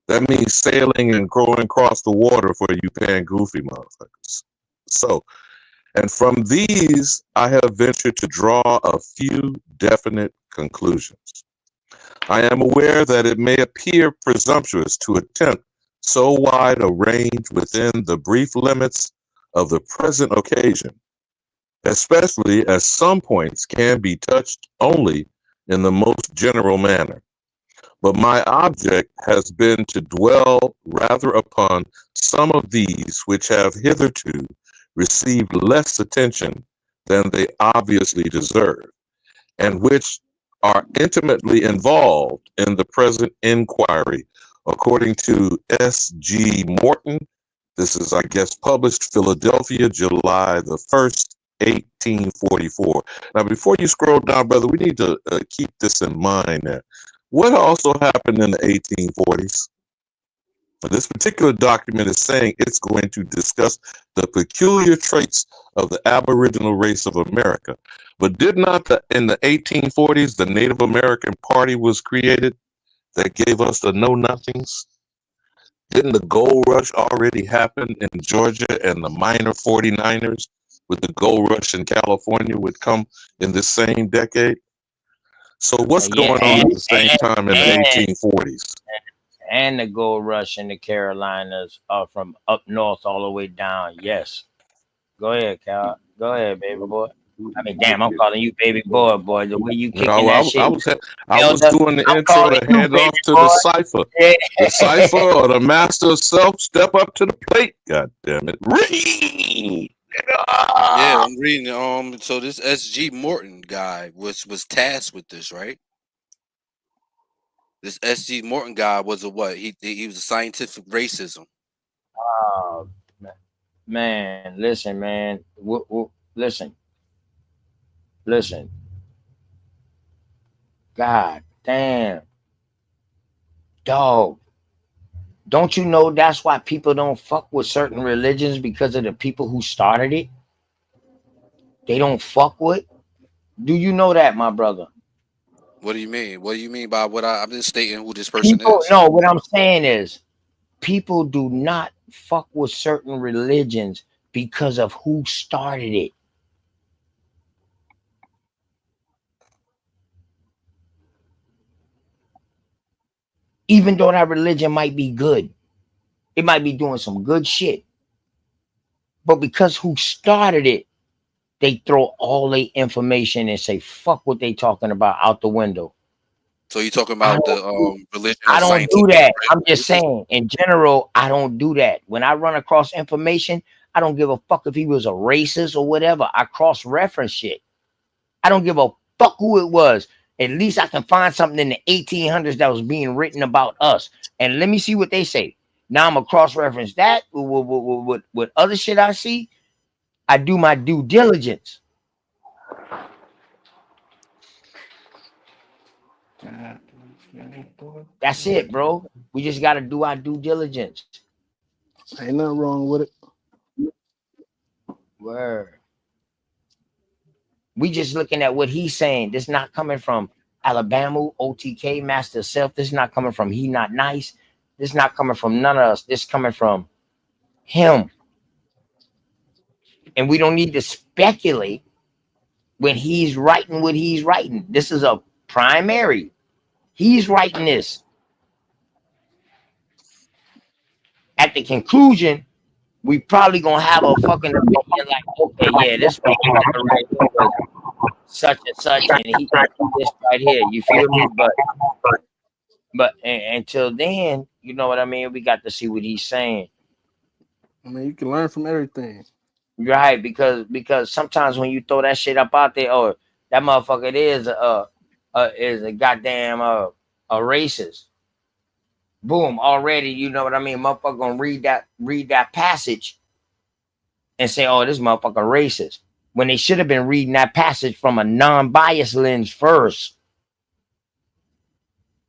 That means sailing and going across the water for you paying goofy motherfuckers. So, and from these, I have ventured to draw a few definite conclusions. I am aware that it may appear presumptuous to attempt so wide a range within the brief limits of the present occasion, especially as some points can be touched only in the most general manner. But my object has been to dwell rather upon some of these which have hitherto received less attention than they obviously deserve, and which are intimately involved in the present inquiry, according to S.G. Morton. This is, I guess, published Philadelphia, July the 1st, 1844. Now, before you scroll down, brother, we need to keep this in mind. That what also happened in the 1840s? This particular document is saying it's going to discuss the peculiar traits of the Aboriginal race of America. But did not in the 1840s, the Native American Party was created that gave us the know-nothings? Didn't the gold rush already happen in Georgia, and the minor 49ers with the gold rush in California would come in the same decade? So what's going on at the same time in the 1840s? And the gold rush in the Carolinas from up north all the way down. Yes. Go ahead, Cal. Go ahead, baby boy. I mean, damn, I'm calling you baby boy, boy. The way you kicking that shit. I was doing the intro to hand off to the cipher. Yeah. The cipher or the master of self, step up to the plate. God damn it. Read. Yeah, I'm reading. So this S.G. Morton guy was tasked with this, right? This S.G. Morton guy was a what? He was a scientific racism. Oh, man, listen, man. Listen. God damn. Dog. Don't you know that's why people don't fuck with certain religions, because of the people who started it? They don't fuck with. Do you know that, my brother? What do you mean? What do you mean by what I'm just stating who this person People, is? no, what I'm saying is people do not fuck with certain religions because of who started it. Even though that religion might be good, it might be doing some good shit, but because who started it, they throw all their information and say fuck what they talking about out the window. So you talking about the religion? I of don't do scientific that. I'm racism? just saying, in general, I don't do that. When I run across information, I don't give a fuck if he was a racist or whatever. I cross-reference shit. I don't give a fuck who it was. At least I can find something in the 1800s that was being written about us. And let me see what they say. Now I'm going to cross-reference that with other shit I see. I do my due diligence. That's it, bro. We just got to do our due diligence. Ain't nothing wrong with it. Word. We just looking at what he's saying. This not coming from Alabama, OTK, Master Self. This not coming from He Not Nice. This not coming from none of us. This coming from him. And we don't need to speculate when he's writing what he's writing. This is a primary. He's writing this. At the conclusion, we probably gonna have a fucking opinion like, okay, yeah, this motherfucker right here was such and such, and he this right here. You feel me? But until then, you know what I mean? We got to see what he's saying. I mean, you can learn from everything. Right, because sometimes when you throw that shit up out there, oh, that motherfucker is a goddamn a racist. Boom, already, you know what I mean? Motherfucker gonna read that passage and say, oh, this motherfucker racist. When they should have been reading that passage from a non-biased lens first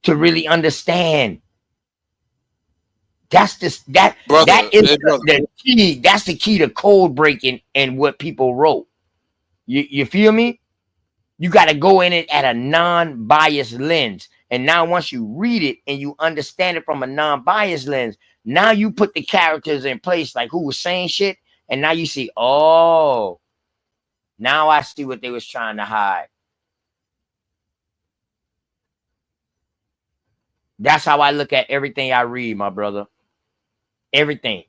to really understand. That's that is the key. That's the key to code breaking and what people wrote. You feel me? You got to go in it at a non-biased lens. And now once you read it and you understand it from a non-biased lens, now you put the characters in place, like who was saying shit, and now you see, oh, now I see what they was trying to hide. That's how I look at everything I read, my brother. Everything.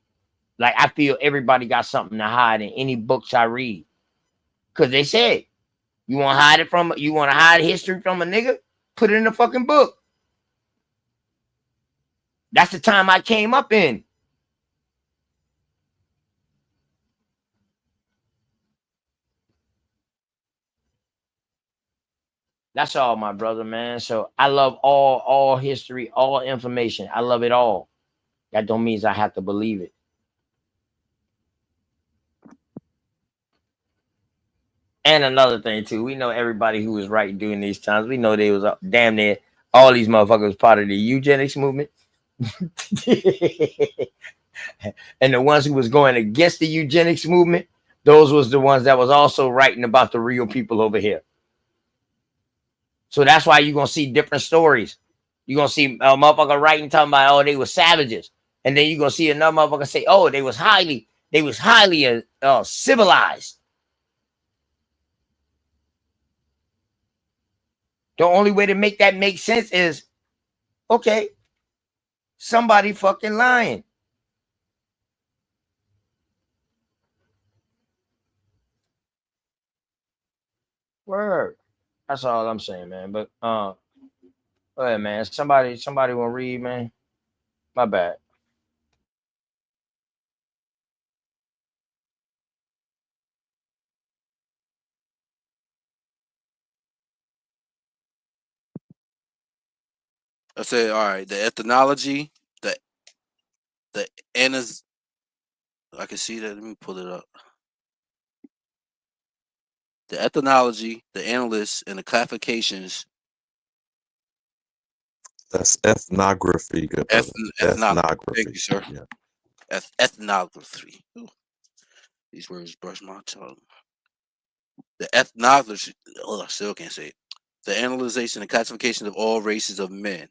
Like I feel everybody got something to hide in any books I read. Cause they said, you want to hide history from a nigga? Put it in the fucking book. That's the time I came up in. That's all, my brother, man. So I love all history, all information. I love it all. That don't mean I have to believe it. And another thing too, we know everybody who was writing during these times. We know they was damn near all these motherfuckers was part of the eugenics movement. And the ones who was going against the eugenics movement, those was the ones that was also writing about the real people over here. So that's why you're gonna see different stories. You're gonna see a motherfucker writing talking about, oh, they were savages, and then you're gonna see another motherfucker say, oh, they was highly civilized. The only way to make that make sense is, okay, somebody fucking lying. Word. That's all I'm saying, man. But go ahead, man. Somebody will read, man. My bad. I said, all right, the ethnology, the anas. I can see that. Let me pull it up. The ethnology, the analysts, and the classifications. That's ethnography. Good brother. Ethnography. Thank you, sir. Yeah. Ethnography. Ooh, these words brush my tongue. The ethnography. Oh, I still can't say it. The analyzation and classification of all races of men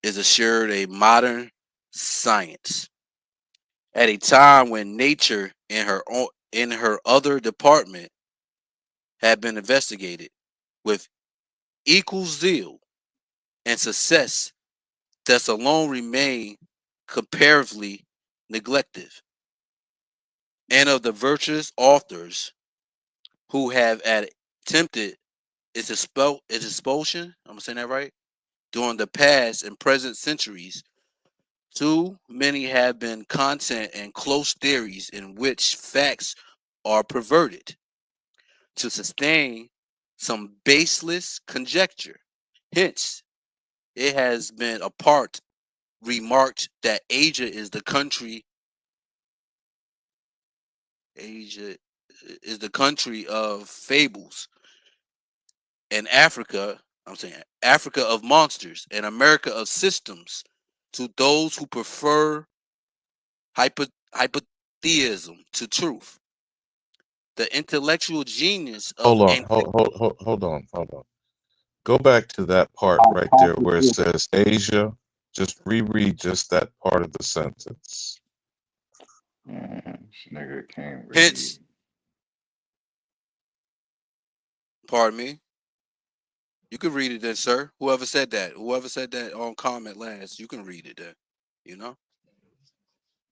is assured a modern science. At a time when nature in her other department had been investigated with equal zeal and success, thus alone remain comparatively neglected. And of the virtuous authors who have attempted its expulsion, I'm saying that right, during the past and present centuries, too many have been content and close theories in which facts are perverted to sustain some baseless conjecture. Hence, it has been apart remarked that Asia is the country of fables, and Africa of monsters, and America of systems, to those who prefer hypotheism to truth. The intellectual genius of Hold on. Go back to that part right there where it says Asia. Just reread just that part of the sentence. This nigga can't read. Hence, pardon me. You can read it then, sir. Whoever said that on comment last, you can read it then. You know?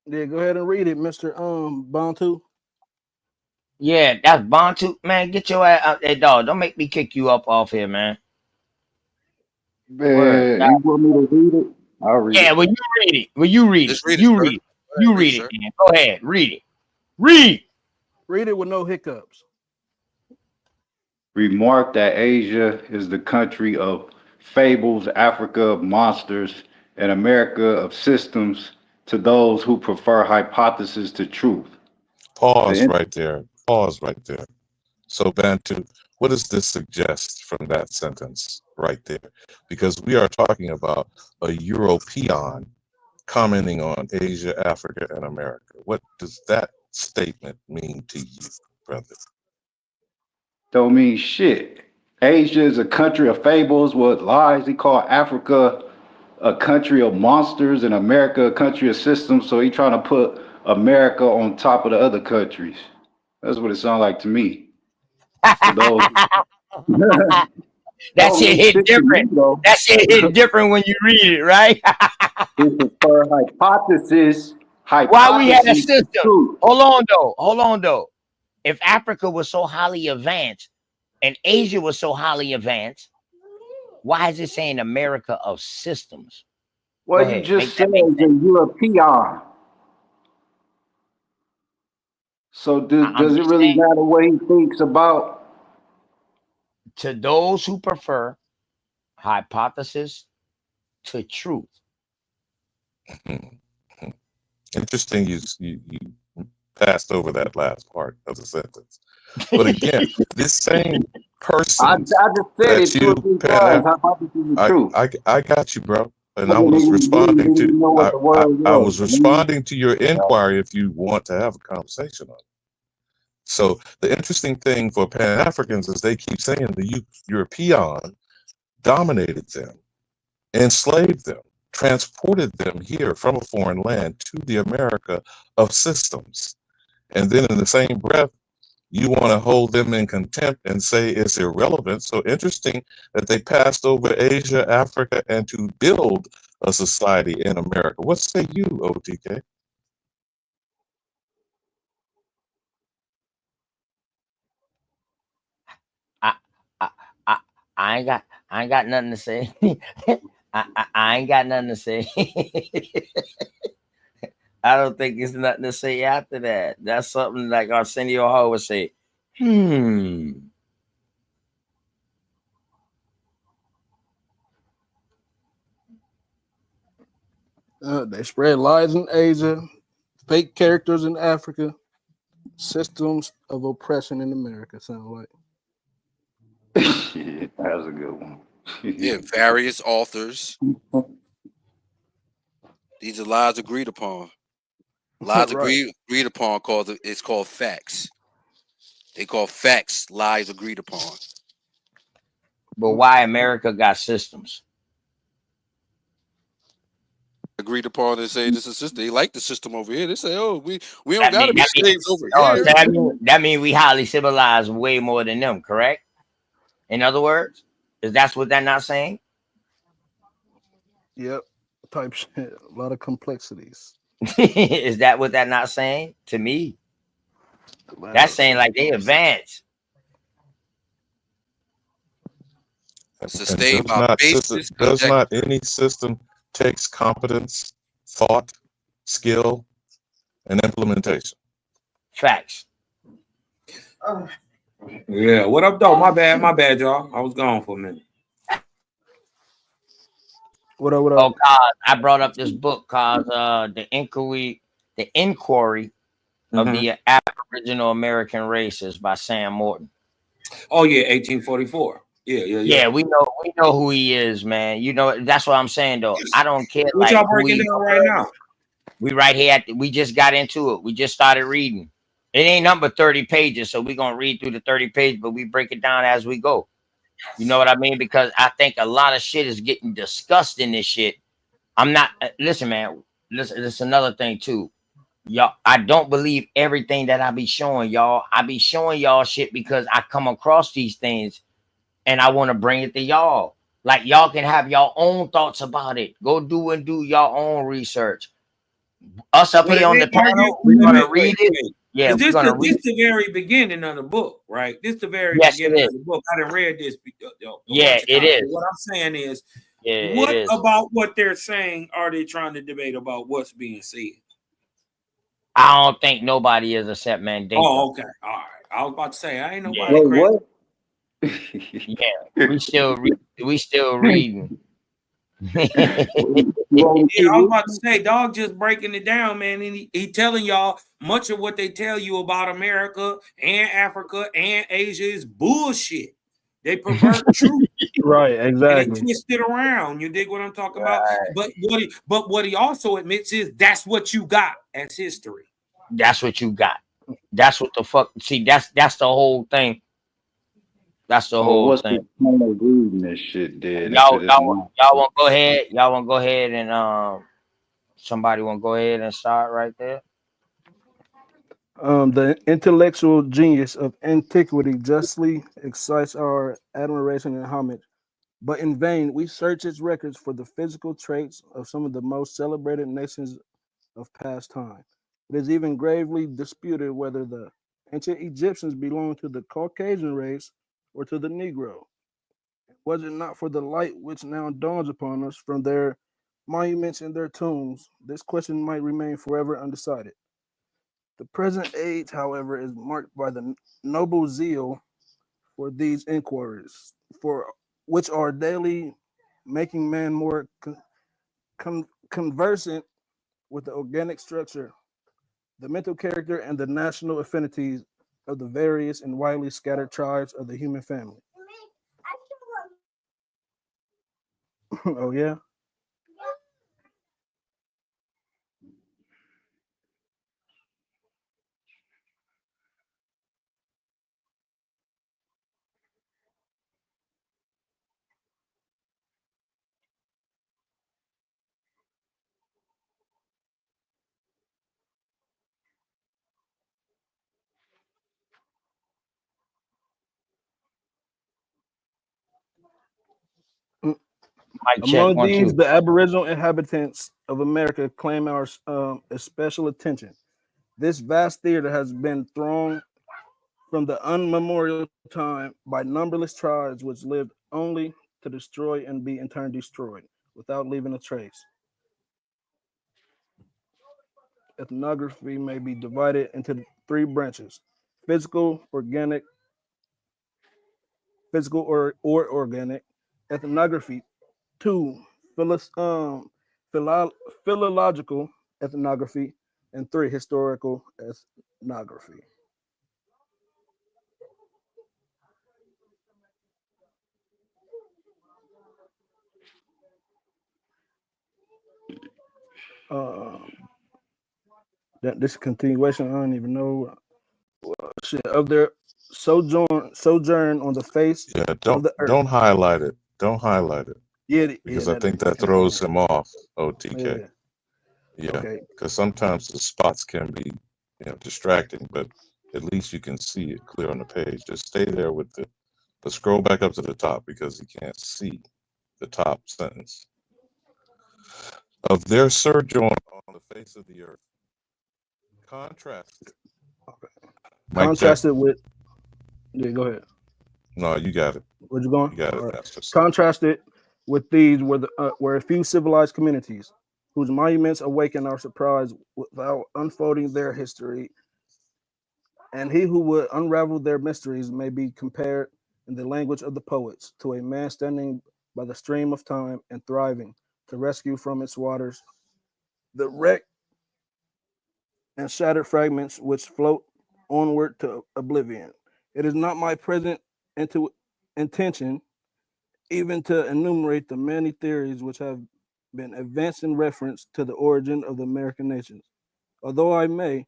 Yeah, go ahead and read it, Mr. Bantu. Yeah, that's Bantu. Man, get your ass out there, dog. Don't make me kick you up off here, man. Word. Man, you want me to read it? I'll read Yeah, it. well, you read it. Well, you read Just it. read it, You sir. read it. Go You ahead, read sir. it, man. Go ahead. Read it. Read. Read it with no hiccups. Remark that Asia is the country of fables, Africa of monsters, and America of systems to those who prefer hypothesis to truth. Pause right there. So, Bantu, what does this suggest from that sentence right there? Because we are talking about a European commenting on Asia, Africa, and America. What does that statement mean to you, brother? Don't mean shit. Asia is a country of fables, what lies. He called Africa a country of monsters and America a country of systems. So he trying to put America on top of the other countries. That's what it sounds like to me. To those That shit hit different. That shit hit different when you read it, right? This is for hypothesis. Why we had a Hypothesis. system? Hold on though. If Africa was so highly advanced and Asia was so highly advanced, why is it saying America of systems? Well, Go you ahead. just said the European. So does it just really saying, matter what he thinks about? to those who prefer hypothesis to truth. Interesting you passed over that last part of the sentence. But again, this same person I just said it that 2 or you 3 Pan times. How about this is the truth? I got you, bro. And I Nigga was didn't responding to even know what the word I was. was responding to your inquiry if you want to have a conversation on it. So the interesting thing for Pan Africans is they keep saying the European dominated them, enslaved them, transported them here from a foreign land to the America of systems. And then in the same breath, you want to hold them in contempt and say it's irrelevant. So interesting that they passed over Asia, Africa, and to build a society in America. What say you, OTK? I, I, I, I ain't got nothing to say. I ain't got nothing to say. I don't think there's nothing to say after that. That's something like Arsenio Hall would say. They spread lies in Asia, fake characters in Africa, systems of oppression in America. Sound like. Shit, that was a good one. Yeah, various authors. These are lies agreed upon. Lies Right. agreed upon it's called facts. They call facts lies agreed upon. But why America got systems? Agreed upon and say this is system. They like the system over here. They say, oh, we don't That gotta mean be slaves over here. that mean we highly civilized way more than them, correct? In other words, is that's what they're not saying? Yep. Type shit. A lot of complexities. Is that what they're not saying? To me, that's saying like they advanced. Sustained And by basis does object. not any system takes competence, thought, skill, and implementation? Facts. Yeah, what up, though? My bad, y'all. I was gone for a minute. What up? Oh, God, I brought up this book called the Inquiry of the Aboriginal American Races by Sam Morton. Oh yeah, 1844. Yeah. We know who he is, man. You know, that's what I'm saying though. I don't care What like y'all who breaking he down right now? We right here we just got into it. We just started reading. It ain't number 30 pages, so we're gonna read through the 30 pages, but we break it down as we go. You know what I mean? Because I think a lot of shit is getting discussed in this shit. I'm not listen, man. Listen, this is another thing too. Y'all, I don't believe everything that I be showing y'all. I be showing y'all shit because I come across these things and I want to bring it to y'all. Like y'all can have your own thoughts about it. Go do your own research. Us up But here on the panel, we're gonna read it. Yeah, Is we're gonna read this it. the very beginning of the book, right? This the very Yes, it beginning is. of the book. I done read this a Yeah, bunch of it times. is. But what I'm saying is, Yeah, it what is. about what they're saying are they trying to debate about what's being said? I don't think nobody is except Mandinka. Oh, okay. All right. I was about to say I ain't nobody Wait, crazy. What? Yeah, we still reading. Yeah, I was about to say, dog just breaking it down, man. And he telling y'all much of what they tell you about America and Africa and Asia is bullshit. They pervert truth. Right, And exactly. they twist it around. You dig what I'm talking about? But what he also admits is that's what you got as history. That's what you got. That's what the fuck. See, that's the whole thing. That's the Well, whole what's thing. the point of reading this shit then if Y'all it is not? want to go ahead? Y'all want to go ahead and somebody want to go ahead and start right there? The intellectual genius of antiquity justly excites our admiration and homage, but in vain we search its records for the physical traits of some of the most celebrated nations of past time. It is even gravely disputed whether the ancient Egyptians belonged to the Caucasian race or to the Negro. Was it not for the light which now dawns upon us from their monuments and their tombs, this question might remain forever undecided. The present age, however, is marked by the noble zeal for these inquiries, for which are daily making man more conversant with the organic structure, the mental character, and the national affinities of the various and widely scattered tribes of the human family. Oh yeah. Mic check, Among 1 these, 2. the Aboriginal inhabitants of America claim our special attention. This vast theater has been thronged from the unmemorial time by numberless tribes which lived only to destroy and be in turn destroyed without leaving a trace. Ethnography may be divided into 3 branches: physical, organic, physical or organic ethnography. 2, philological ethnography, and 3, historical ethnography. That this continuation, I don't even know shit of their sojourn on the face Yeah, of the earth. don't highlight it. Don't highlight it. Yeah, Because yeah, I think that that throws him off, OTK. yeah. Yeah, Okay. because sometimes the spots can be, distracting, but at least you can see it clear on the page. Just stay there with the, but scroll back up to the top because you can't see the top sentence. Of their sojourn on the face of the earth. Contrasted. Mic check. Contrasted with yeah, go ahead. No, you got it. Where'd you going? You got it, All right. Pastor. Sir. Contrasted with these were a few civilized communities whose monuments awaken our surprise without unfolding their history. And he who would unravel their mysteries may be compared, in the language of the poets, to a man standing by the stream of time and thriving to rescue from its waters the wreck and shattered fragments which float onward to oblivion. It is not my present intention even to enumerate the many theories which have been advanced in reference to the origin of the American nations, although I may,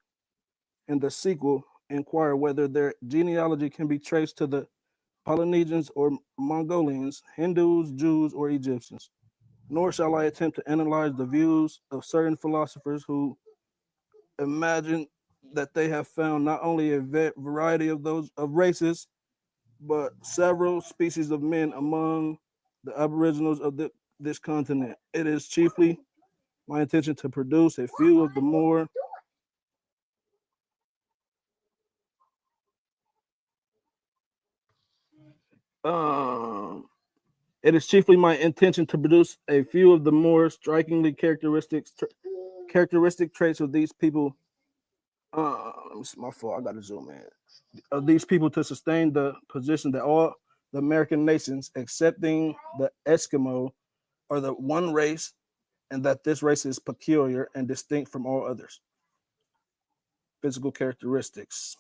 in the sequel, inquire whether their genealogy can be traced to the Polynesians or Mongolians, Hindus, Jews, or Egyptians. Nor shall I attempt to analyze the views of certain philosophers who imagine that they have found not only a variety of those of races, but several species of men among the aboriginals of this continent. It is chiefly my intention to produce a few of the more it is chiefly my intention to produce a few of the more strikingly characteristic traits of these people. It's my fault. I got to zoom in. Of these people to sustain the position that all the American nations, excepting the Eskimo, are the one race, and that this race is peculiar and distinct from all others. Physical characteristics.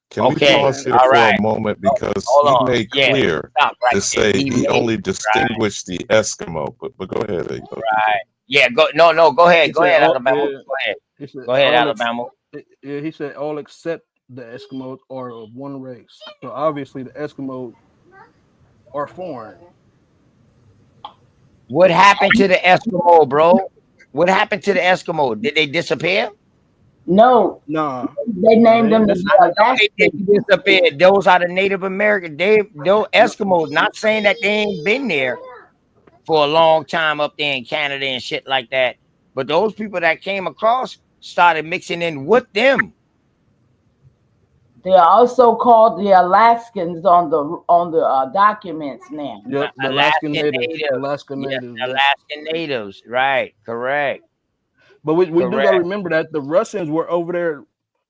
Can we pause here for a moment because Hold he on. made Yeah, clear stop right to there. say he only Right. distinguished the Eskimo, but go ahead. Right. Yeah, go go ahead. He Go said ahead, all, Alabama. yeah, Go ahead. he said Go ahead, all Alabama. yeah, he said all except the Eskimos are of one race. So obviously the Eskimos are foreign. What happened to the Eskimo, bro? What happened to the Eskimo? Did they disappear? No, Nah. they named them the I know they Alaskans. didn't disappear. Those are the Native American. Those Eskimos. Not saying that they ain't been there for a long time up there in Canada and shit like that. But those people that came across started mixing in with them. They are also called the Alaskans on the documents now. Yep, the Alaskan natives. natives. Alaska Yeah, natives. Yep. Alaskan natives. Right. Correct. But we do Correct. gotta remember that the Russians were over there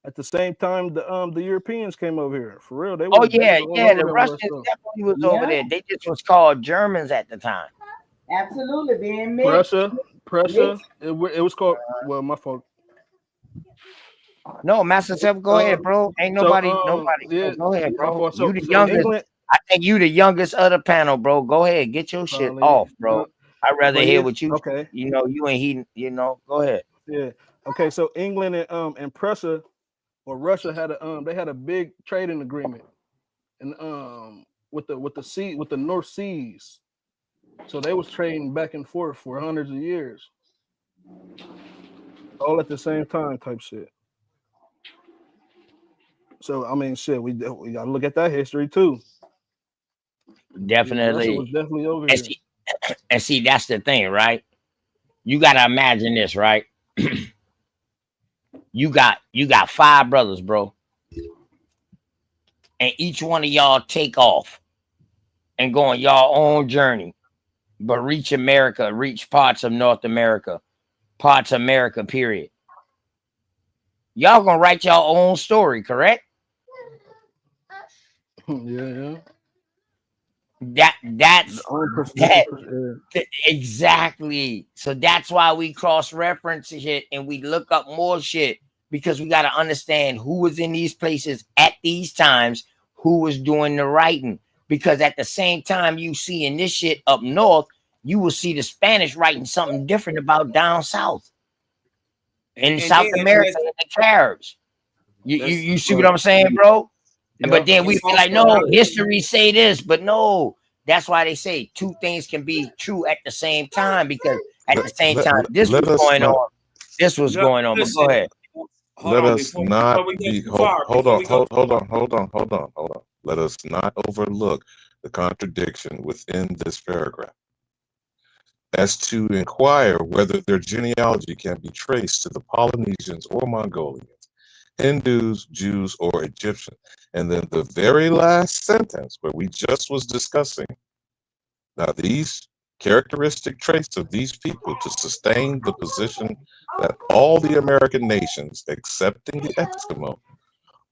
at the same time the Europeans came over here. For real. They Oh was yeah, all yeah. over The here with Russians us. definitely was over there. They just was called Germans at the time. Absolutely, being mixed. Prussia. It was called, well, my fault. No, Master Self, go ahead, bro. Ain't nobody. Yeah, Go ahead, my bro. fault. You the So in youngest. England, I think you the youngest of the panel, bro. Go ahead, get your shit probably, off, bro. I'd rather but hear yeah, what you. okay, You know, you and he. You know, go ahead. yeah, okay. So England and Prussia or Russia had they had a big trading agreement, and with the North Seas. So they was trading back and forth for hundreds of years, all at the same time, type shit. So I mean, shit, we gotta look at that history too. Yeah, Russia was Definitely. definitely over And here. see, and see, that's the thing, right? You gotta imagine this, right? You got 5 brothers, bro, and each one of y'all take off and go on y'all own journey, but reach America, reach parts of North America, parts of America, period. Y'all gonna write your own story, correct? Yeah. That's that Yeah. exactly. So that's why we cross-reference shit and we look up more shit because we gotta understand who was in these places at these times, who was doing the writing. Because at the same time you see in this shit up north, you will see the Spanish writing something different about down south in And South then America and the Caribs. let's You see what I'm saying, bro? But then we it's be like, also no, not history say this, but no. That's why they say 2 things can be true at the same time because at the same time this Let was us going not on. This was no, going on. But go listen, ahead. hold let on us not before we go be too far, hold before on we go hold on. Let us not overlook the contradiction within this paragraph as to inquire whether their genealogy can be traced to the Polynesians or Mongolians, Hindus, Jews, or Egyptians. And then the very last sentence where we just was discussing, now these characteristic traits of these people to sustain the position that all the American nations, excepting the Eskimo,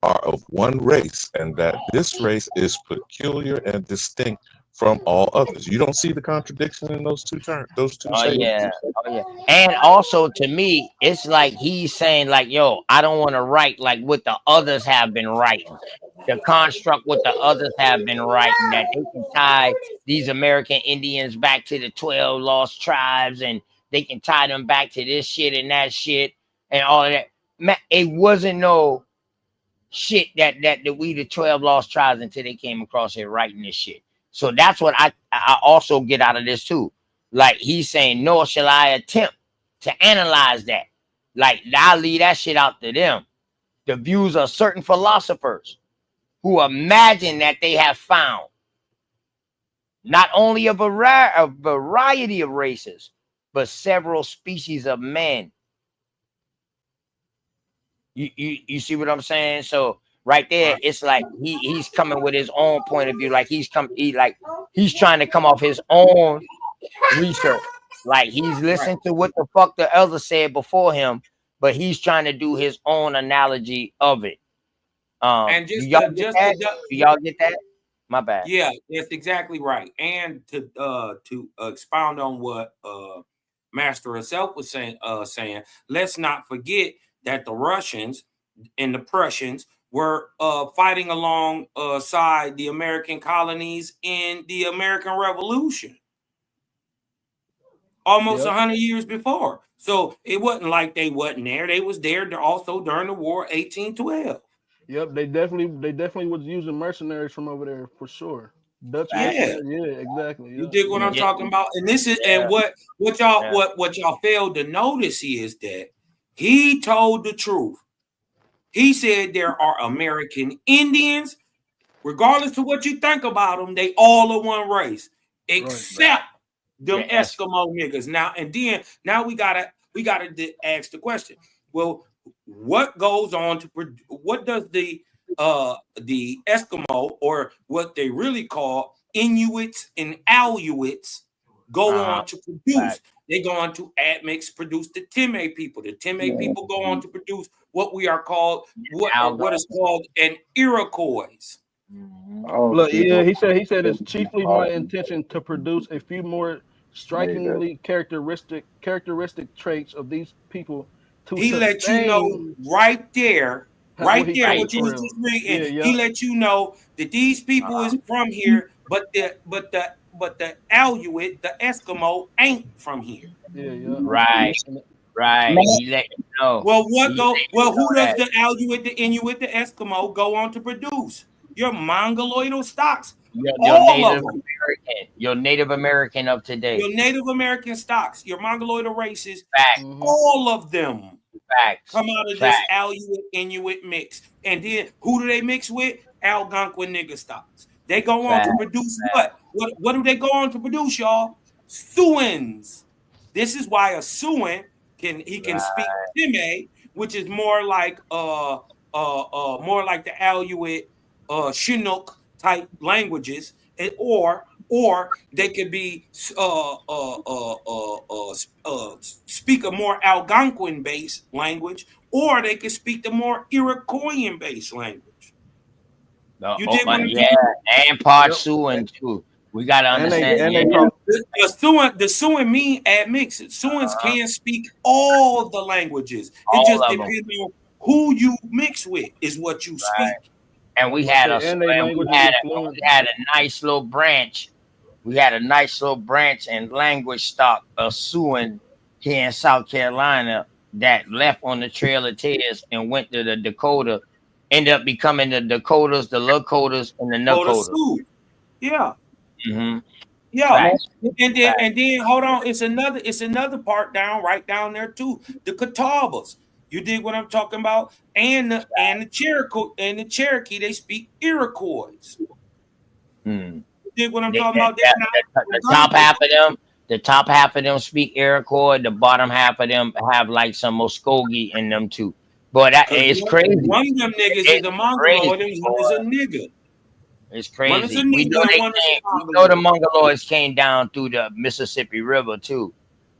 are of one race, and that this race is peculiar and distinct from all others. You don't see the contradiction in those two terms, those two Oh statements. yeah. Oh yeah. And also to me, it's like he's saying, like, yo, I don't want to write like what the others have been writing. The construct what the others have been writing, that they can tie these American Indians back to the 12 lost tribes and they can tie them back to this shit and that shit and all of that. Man, it wasn't no shit that we the 12 lost tribes until they came across here writing this shit. So that's what I also get out of this too. Like he's saying, nor shall I attempt to analyze that. Like I'll leave that shit out to them. The views of certain philosophers who imagine that they have found not only a variety of races, but several species of men. You see what I'm saying? So right there, it's like he's coming with his own point of view. Like he's trying to come off his own research. Like he's listening to what the fuck the elder said before him, but he's trying to do his own analogy of it. and Do y'all get that? Do y'all get that? My bad. yeah, that's exactly right. And to expound on what Master himself was saying, let's not forget that the Russians and the Prussians were fighting alongside the American colonies in the American Revolution almost 100 years before. So it wasn't like they wasn't there. They was there also during the war 1812. Yep, they definitely was using mercenaries from over there for sure. Dutch Yeah. mercenaries, yeah, exactly. You Yeah. dig what I'm talking about? And this is and what y'all failed to notice is that he told the truth. He said there are American Indians, regardless of what you think about them, they all are one race, except them Eskimo niggas. Now we gotta ask the question. Well, what goes on to what does the Eskimo, or what they really call Inuits and Aluits, go on to produce? They go on to admix, produce the Teme people. The Teme people go on to produce what we are called what is called an Iroquois. Look, yeah, he said it's chiefly my intention to produce a few more strikingly characteristic traits of these people He let you know right there, where he came what you was from. just reading. Yeah, He yeah. let you know that these people is from here, but the Aluit, the Eskimo, ain't from here. Yeah, yeah. Right. Right. He let you know. Well, He let you who know does that. the Aluit, the Inuit, the Eskimo go on to produce? Your mongoloidal stocks. Your All of Native them. American. Your Native American of today. Your Native American stocks, your mongoloidal races, Facts. all of them Facts. come out of this Aluit Inuit mix. And then who do they mix with? Algonquin nigger stocks. They go on to produce what? What do they go on to produce, y'all? Siouans. This is why a Siouan can speak Pime, which is more like the Aluit Chinook type languages, or they could be speak a more Algonquin based language, or they could speak the more Iroquoian based language. You dig what I'm saying? And part Siouan too. We gotta understand. The Siouan mean admixed. Siouans can speak all the languages. It All just of them. depends on who you mix with is what you speak. And we had a nice little branch. We had a nice little branch and language stock of Siouan here in South Carolina that left on the Trail of Tears and went to the Dakota, ended up becoming the Dakotas, the Lakotas, and the Nakotas. Yeah. Mm-hmm. Yeah, Facts. and then hold on. It's another part right down there too. The Catawbas. You dig what I'm talking about? And the Cherokee, they speak Iroquois. Hmm. You dig what I'm talking about? The top half of them, speak Iroquois. The bottom half of them have like some Muskogee in them too. But it's crazy. One of them niggas is a Mongoloid and one is a nigga. It's One is crazy. a We nigga and one is a know the Mongoloids came down through the Mississippi River too.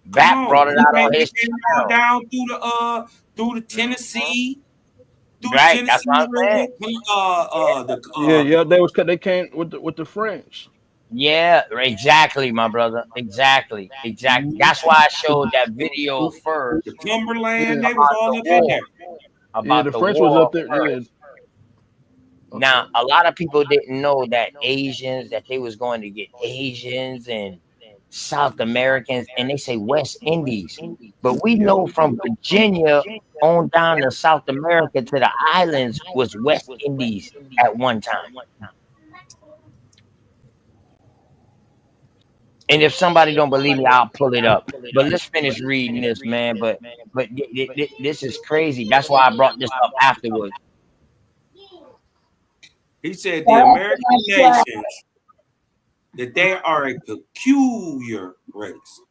Come Bat on. brought it out on They his came channel. down through the Tennessee. Right, that's what I'm saying. They came with the French. Yeah, exactly, my brother. Exactly. That's why I showed that video first. The Timberland, they was all up in there. About the the French war was up there. first. Yeah. Now, a lot of people didn't know that they was going to get Asians and South Americans, and they say West Indies. But we know from Virginia on down to South America to the islands was West Indies at one time. And if somebody don't believe me, I'll pull it up. But let's finish reading this, man. But this is crazy. That's why I brought this up afterwards. He said the American nations, that they are a peculiar race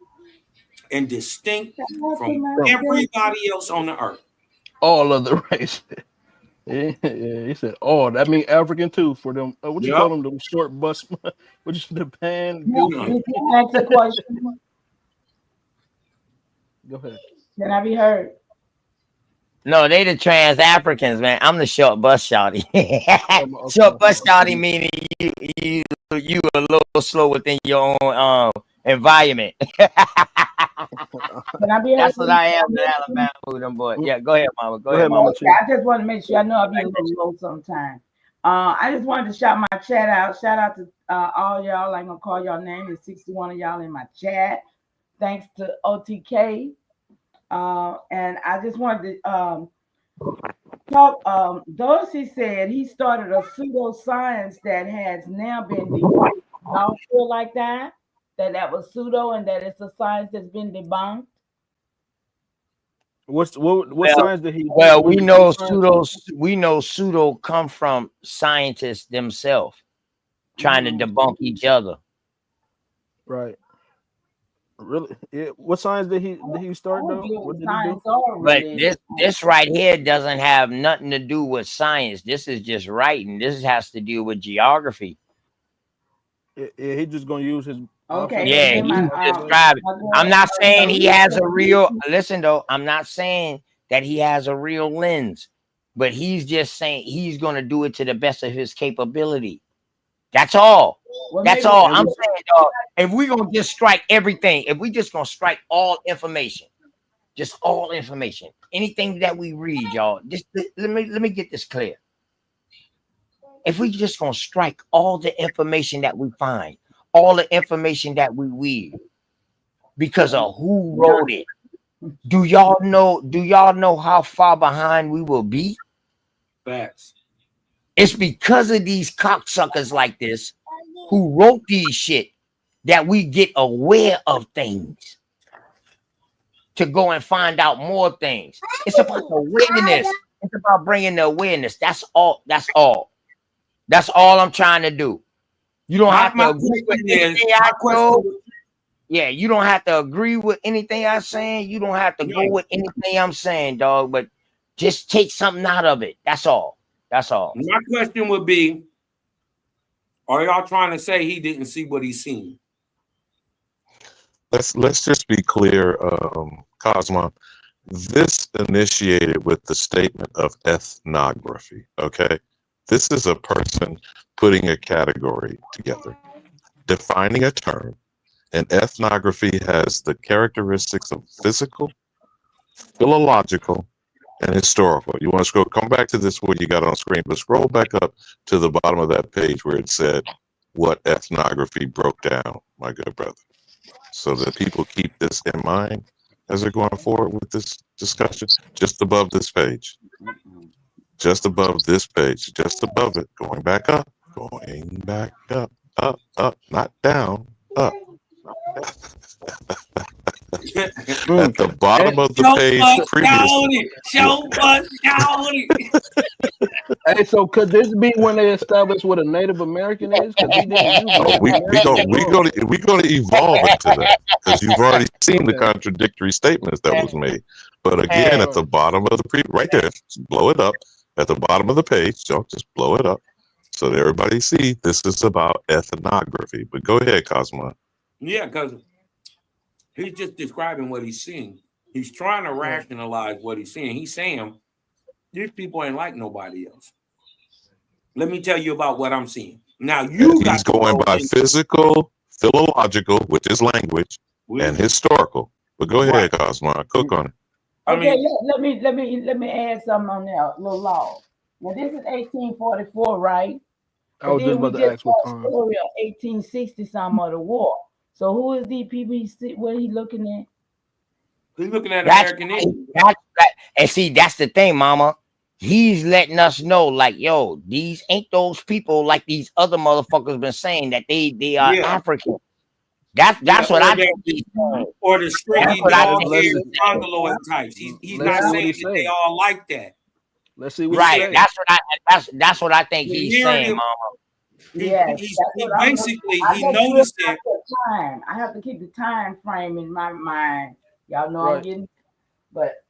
and distinct from everybody else on the earth. All of the race. Yeah, he said, "Oh, that means African too for them." What you call them? Them short bus? What is the pan? You can ask a question. Go ahead. Can I be heard? No, they the trans Africans, man. I'm the short bus shawty. Short bus shawty meaning you a little slow within your own environment. Can I be heard? That's what I am in Alabama with them boys. Yeah, go ahead, mama. Go ahead, mama. Okay, I just want to make sure. I know I'll be a little low sometime. I just wanted to shout my chat out. Shout out to all y'all. I ain't gonna call y'all name. There's 61 of y'all in my chat. Thanks to OTK. And I just wanted to talk. Dorsey said he started a pseudoscience that has now been debunked. Y'all feel like that that was pseudo and that it's a science that's been debunked? What science did he? Well, we know pseudo come from scientists themselves trying to debunk each other. Right. Really? Yeah. What science did he start though? What did he do? But this right here doesn't have nothing to do with science. This is just writing. This has to do with geography. Yeah, he just gonna use his. Okay. Yeah, he described it. I'm not saying he has a real. Listen though, I'm not saying that he has a real lens, but he's just saying he's gonna do it to the best of his capability. That's all. That's all I'm saying, dog. If we gonna just strike everything, if we just gonna strike all information, Just all information. Anything that we read, y'all. Just let me get this clear. If we just gonna strike all the information that we find, all the information that we read, because of who wrote it, do y'all know how far behind we will be? Facts. It's because of these cocksuckers like this who wrote these shit that we get aware of things to go and find out more things. It's about awareness. It's about bringing the awareness. That's all. That's all. That's all I'm trying to do. You don't have to agree with anything I know. Yeah, you don't have to agree with anything I'm saying. You don't have to go with anything I'm saying, dog. But just take something out of it. That's all. That's all. My question would be, are y'all trying to say he didn't see what he's seen? Let's just be clear, Cosmo. This initiated with the statement of ethnography. Okay, this is a person putting a category together, defining a term, and ethnography has the characteristics of physical, philological, and historical. You want to come back to this what you got on screen, but scroll back up to the bottom of that page where it said what ethnography broke down, my good brother, so that people keep this in mind as they're going forward with this discussion. Just above this page, just above this page, just above it, going back up, up, not down, up. At the bottom of the page previously. Hey, so could this be when they established what a Native American is? Because we didn't use we're gonna evolve into that because you've already seen the contradictory statements that was made. But again, at the bottom of the right there, blow it up at the bottom of the page. Don't just blow it up so that everybody see this is about ethnography. But go ahead, Cosmo. Yeah, because he's just describing what he's seeing. He's trying to rationalize what he's seeing. He's saying these people ain't like nobody else. Let me tell you about what I'm seeing. Now he's going by physical, philological, which is language, and historical. But go ahead, Cosmo. Cook on it. Okay, let me add something on there, a little law. Now this is 1844, right? I was just about to ask what time. Story of 1860 some of the war. So who is the people? What he looking at? He's looking at American Indians. And see, that's the thing, Mama. He's letting us know, like, yo, these ain't those people like these other motherfuckers been saying that they are African. That's what I think. Or the stringy dog-eared mongoloid types. He's not saying that they all like that. Let's see what right. That's what I think he's saying, Mama. Yes, he basically noticed that. I have to keep the time frame in my mind. Y'all know I'm getting, but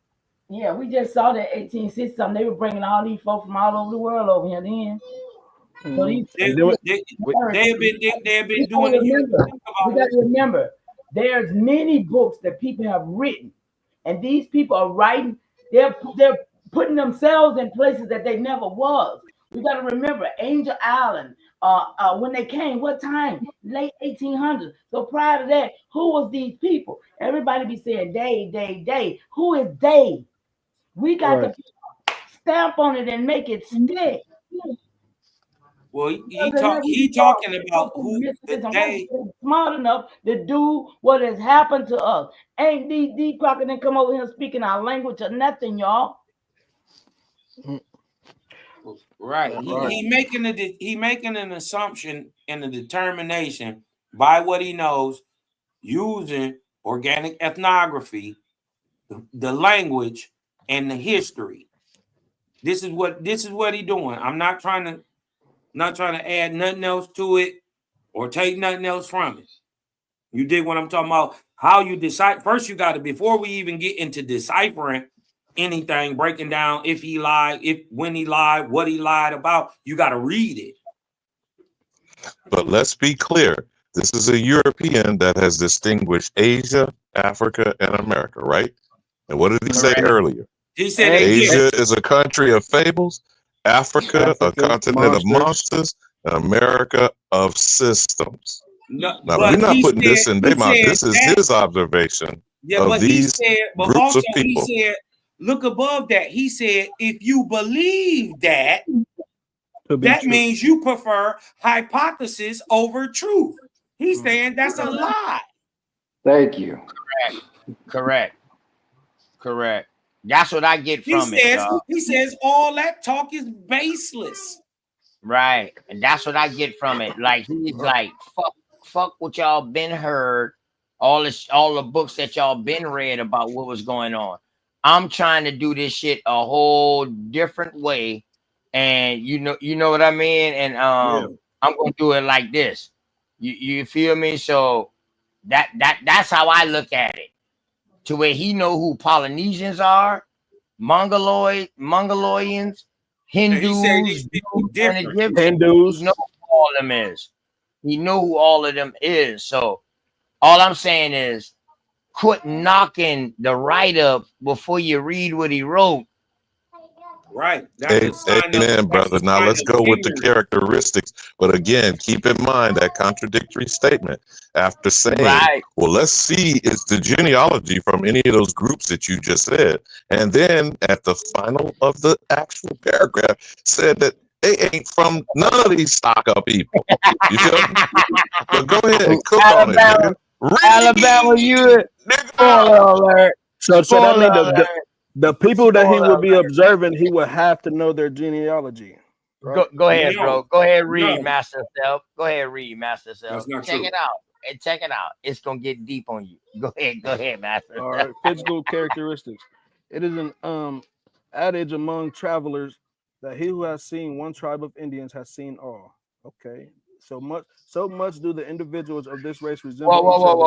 yeah, we just saw that 1860 something. They were bringing all these folks from all over the world over here then. So these they have been doing it. We got to remember, there's many books that people have written, and these people are writing. They're putting themselves in places that they never was. We got to remember Angel Island. When they came, what time? Late 1800s. So prior to that, who was these people? Everybody be saying they. Who is they? We got to stamp on it and make it stick. Well, he talking about who they smart enough to do what has happened to us. Ain't these crackers didn't come over here speaking our language or nothing, y'all. Right. He making an assumption and a determination by what he knows using organic ethnography, the language, and the history. This is what he's doing. I'm not trying to add nothing else to it or take nothing else from it. You dig what I'm talking about? How you decide first, you got to, before we even get into deciphering anything, breaking down if he lied, when he lied, what he lied about, you got to read it. But let's be clear. This is a European that has distinguished Asia, Africa, and America, right? And what did he say earlier? He said Asia is a country of fables, Africa a continent of monsters, and America of systems. No, now, we're not putting this in their mouth. This is his observation Yeah, of but he these said, but groups also of he people. said, look above that. He said, if you believe that, that means you prefer hypothesis over truth. He's saying that's a lie. Thank you. Correct. That's what I get from it, dog. He says all that talk is baseless. Right. And that's what I get from it. Like he's like, fuck what y'all been heard, all the books that y'all been read about what was going on. I'm trying to do this shit a whole different way. And you know what I mean? And I'm gonna do it like this. You feel me? So that's how I look at it. To where he know who Polynesians are, Mongolians, Hindus, and Egyptians. He know who all of them is. He know who all of them is. So all I'm saying is quit knocking the write-up before you read what he wrote. Right. That's a sign Amen, brother. Now let's go with the characteristics. But again, keep in mind that contradictory statement after saying, well, let's see is the genealogy from any of those groups that you just said. And then at the final of the actual paragraph said that they ain't from none of these stock up people. You feel me? But go ahead and cook on it, nigga. Alabama, you spoiler alert. So that means Spoiler the people that he Spoiler would be observing, he would have to know their genealogy. Right? Go ahead, bro. Go ahead, read No. Master Self. Go ahead, read Master Self. That's not Check true. it out. And check it out. It's gonna get deep on you. Go ahead, Master All Self. right, physical characteristics. It is an adage among travelers that he who has seen one tribe of Indians has seen all. Okay, so much do the individuals of this race resemble Whoa. each other.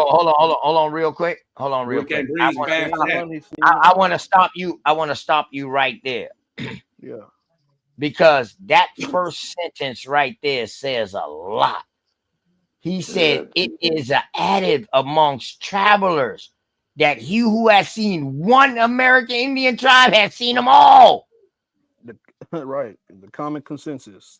Hold on, real quick. Hold on, real quick. I want to stop you. I want to stop you right there. Yeah. Because that first sentence right there says a lot. He said it is an adage amongst travelers that he who has seen one American Indian tribe has seen them all. Right, the common consensus.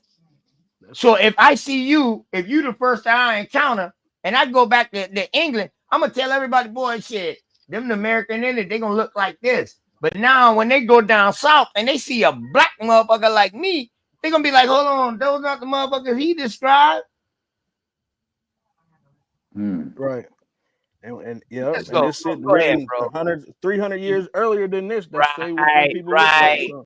So if I see you, if you the first time I encounter, and I go back to England, I'm gonna tell everybody, boy, shit, them the American Indians, they gonna look like this. But now when they go down south and they see a black motherfucker like me, they gonna be like, hold on, those not the motherfuckers he described. Right. And yeah, Let's and go. this shit Go ahead, written bro. 300 years earlier than this. That's say what them people look like. So.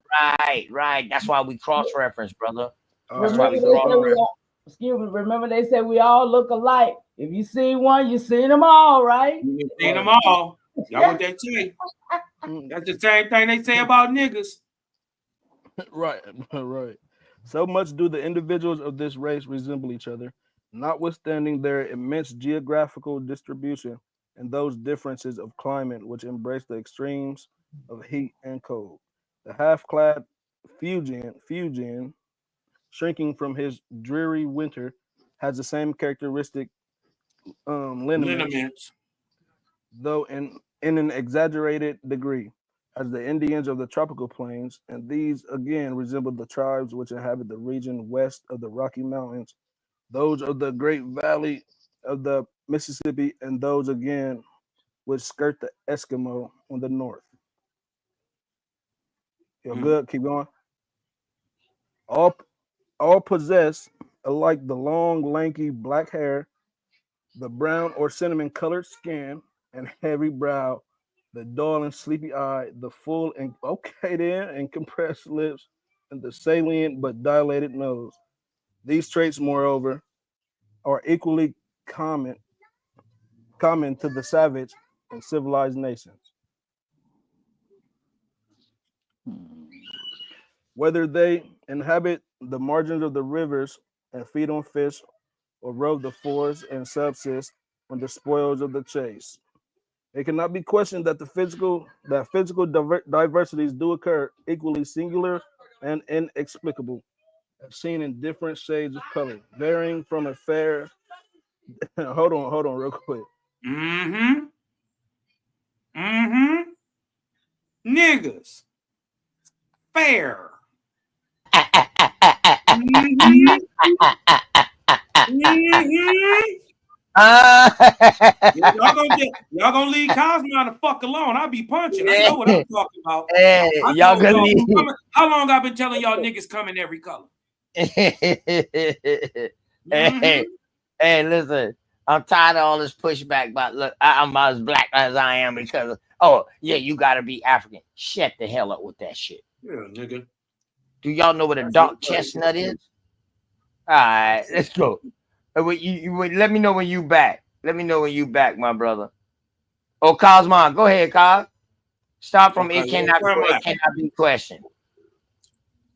Right. That's why we cross-reference, brother. That's Remember why we they said cross-reference. remember they said we all look alike. If you see one, you seen them all, right? You seen them all. Y'all what they say. That's the same thing they say about niggas. Right. So much do the individuals of this race resemble each other, notwithstanding their immense geographical distribution and those differences of climate which embrace the extremes of heat and cold. The half-clad Fuegian, shrinking from his dreary winter, has the same characteristic lineaments, though in an exaggerated degree, as the Indians of the tropical plains, and these again resemble the tribes which inhabit the region west of the Rocky Mountains, those of the Great Valley of the Mississippi, and those again which skirt the Eskimo on the north. You're good. Keep going. All possess alike the long, lanky black hair, the brown or cinnamon colored skin, and heavy brow, the dull and sleepy eye, the full and and compressed lips, and the salient but dilated nose. These traits, moreover, are equally common to the savage and civilized nations. Whether they inhabit the margins of the rivers and feed on fish, or rove the forests and subsist on the spoils of the chase. It cannot be questioned that physical diversities do occur, equally singular and inexplicable, as seen in different shades of color, varying from a fair. hold on, real quick. Niggas. Fair. Y'all gonna leave Cosmo the fuck alone. I'll be punching. I Yeah. know what I'm talking about. Hey, I y'all told gonna y'all leave. how long I've been telling y'all niggas come in every color. Hey, hey, listen. I'm tired of all this pushback. But look, I'm as black as I am because oh yeah, you gotta be African. Shut the hell up with that shit. Yeah, nigga. Do y'all know what a dark chestnut is? All right, let's go. Wait, let me know when you back. Let me know when you back, my brother. Oh, Cosmon, go ahead, Cos. Start from Okay, it cannot where am go. I It at? cannot be questioned.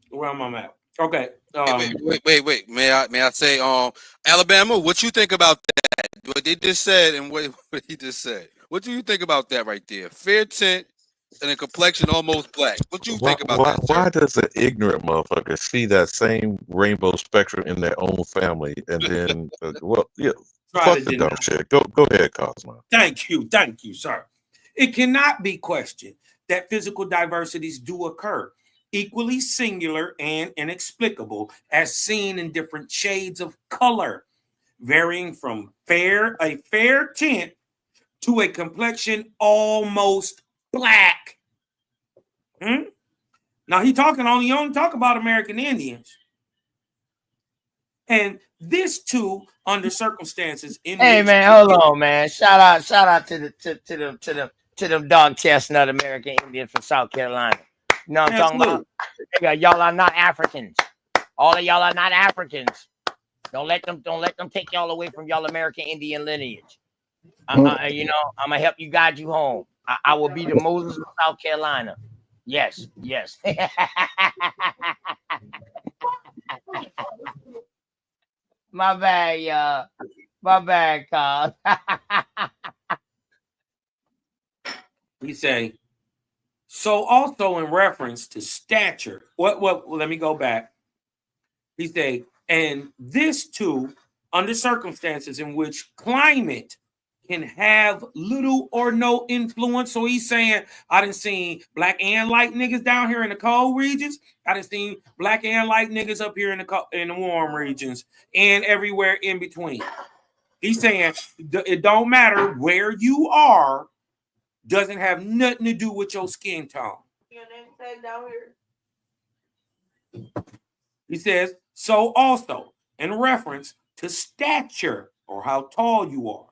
Where am I at? Okay. Wait. May I say, Alabama, what you think about that? What they just said and what he just said. What do you think about that right there? Fair tint and a complexion almost black. What do you think about that, sir? Why does an ignorant motherfucker see that same rainbow spectrum in their own family and then, Try fuck to the deny. dumb shit. Go ahead, Cosmo. Thank you, sir. It cannot be questioned that physical diversities do occur, equally singular and inexplicable, as seen in different shades of color, varying from a fair tint to a complexion almost black. Now he only talk about American Indians. And this too, under circumstances in Hey which man, hold on, man. Shout out to them dog chestnut American Indians from South Carolina. You know what I'm talking about? Nigga, y'all are not Africans. All of y'all are not Africans. Don't let them take y'all away from y'all American Indian lineage. I'm gonna help you guide you home. I will be the Moses of South Carolina. Yes. My bad, y'all. My bad, Carl. he say, so also in reference to stature, let me go back. He say, and this too, under circumstances in which climate can have little or no influence. So he's saying, I done seen black and light niggas down here in the cold regions. I done seen black and light niggas up here in the warm regions and everywhere in between. He's saying it don't matter where you are, doesn't have nothing to do with your skin tone. He says, so also in reference to stature or how tall you are,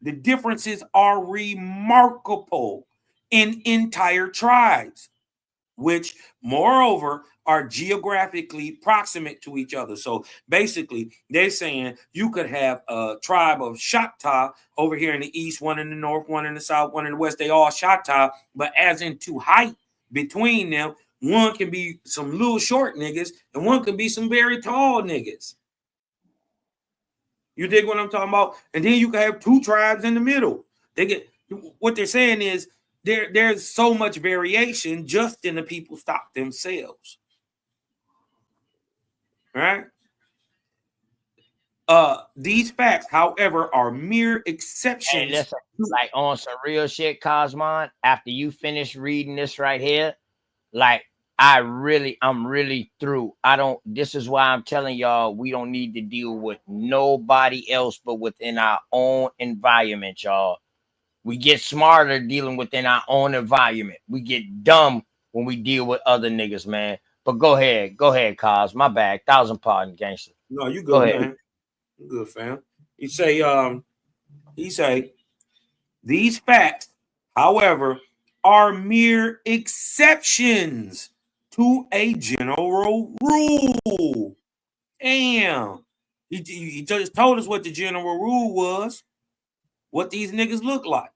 the differences are remarkable in entire tribes, which moreover are geographically proximate to each other. So basically, they're saying you could have a tribe of Choctaw over here in the east, one in the north, one in the south, one in the west. They all Choctaw, but as into height between them, one can be some little short niggas and one can be some very tall niggas. You dig what I'm talking about? And then you can have two tribes in the middle. What they're saying is there's so much variation just in the people stock themselves. Right? These facts, however, are mere exceptions. Hey, listen, like on some real shit, Cosmon, after you finish reading this right here, like I'm really through. This is why I'm telling y'all we don't need to deal with nobody else but within our own environment, y'all. We get smarter dealing within our own environment. We get dumb when we deal with other niggas, man. But go ahead, Cos. My bad. 1,000 pardon, gangster. No, you Go good, ahead. man. You good, fam. He say, these facts, however, are mere exceptions to a general rule. Damn. He just told us what the general rule was, what these niggas look like.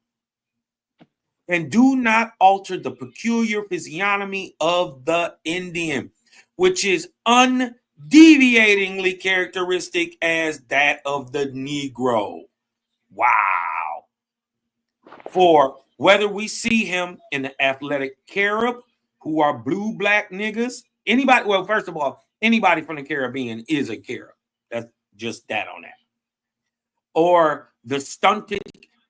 And do not alter the peculiar physiognomy of the Indian, which is undeviatingly characteristic as that of the Negro. Wow. For whether we see him in the athletic Carib, who are blue black niggas, anybody, well, first of all, anybody from the Caribbean is a Carib. That's just that on that. Or the stunted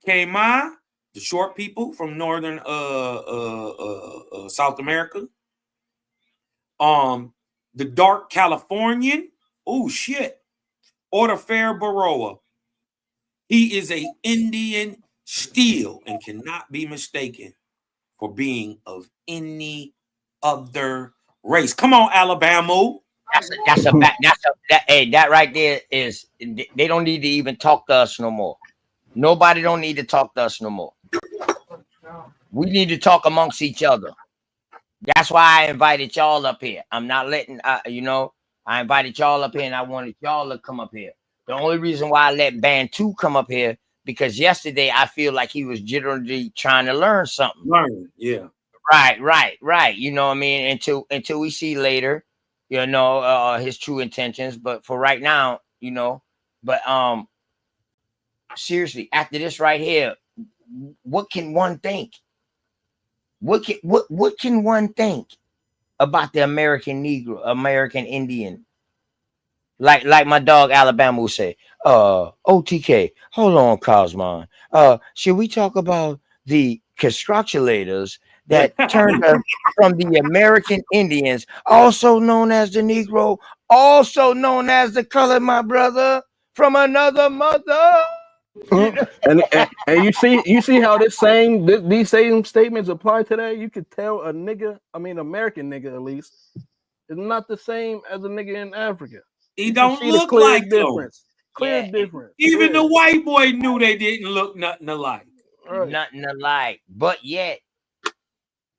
Kema, the short people from northern South America. The dark Californian, oh shit, or the fair Baroa. He is a Indian still and cannot be mistaken for being of any other race. Come on, Alabama. That right there is, they don't need to even talk to us no more. Nobody don't need to talk to us no more. We need to talk amongst each other. That's why I invited y'all up here. I'm not letting I invited y'all up here and I wanted y'all to come up here. The only reason why I let Bantu come up here, because yesterday I feel like he was jittery trying to learn something. Yeah. Right. You know what I mean? Until we see later, his true intentions. But for right now, but seriously, after this right here, what can one think? What can one think about the American Negro, American Indian? Like my dog Alabama will say, OTK, hold on, Cosmon. Should we talk about the constructulators that turned us from the American Indians, also known as the Negro, also known as the colored, my brother, from another mother? And you see how these same statements apply today. You could tell a nigga, I mean American nigga at least, is not the same as a nigga in Africa. He don't look like difference. Clear difference. Even the white boy knew they didn't look nothing alike. Nothing alike, but yet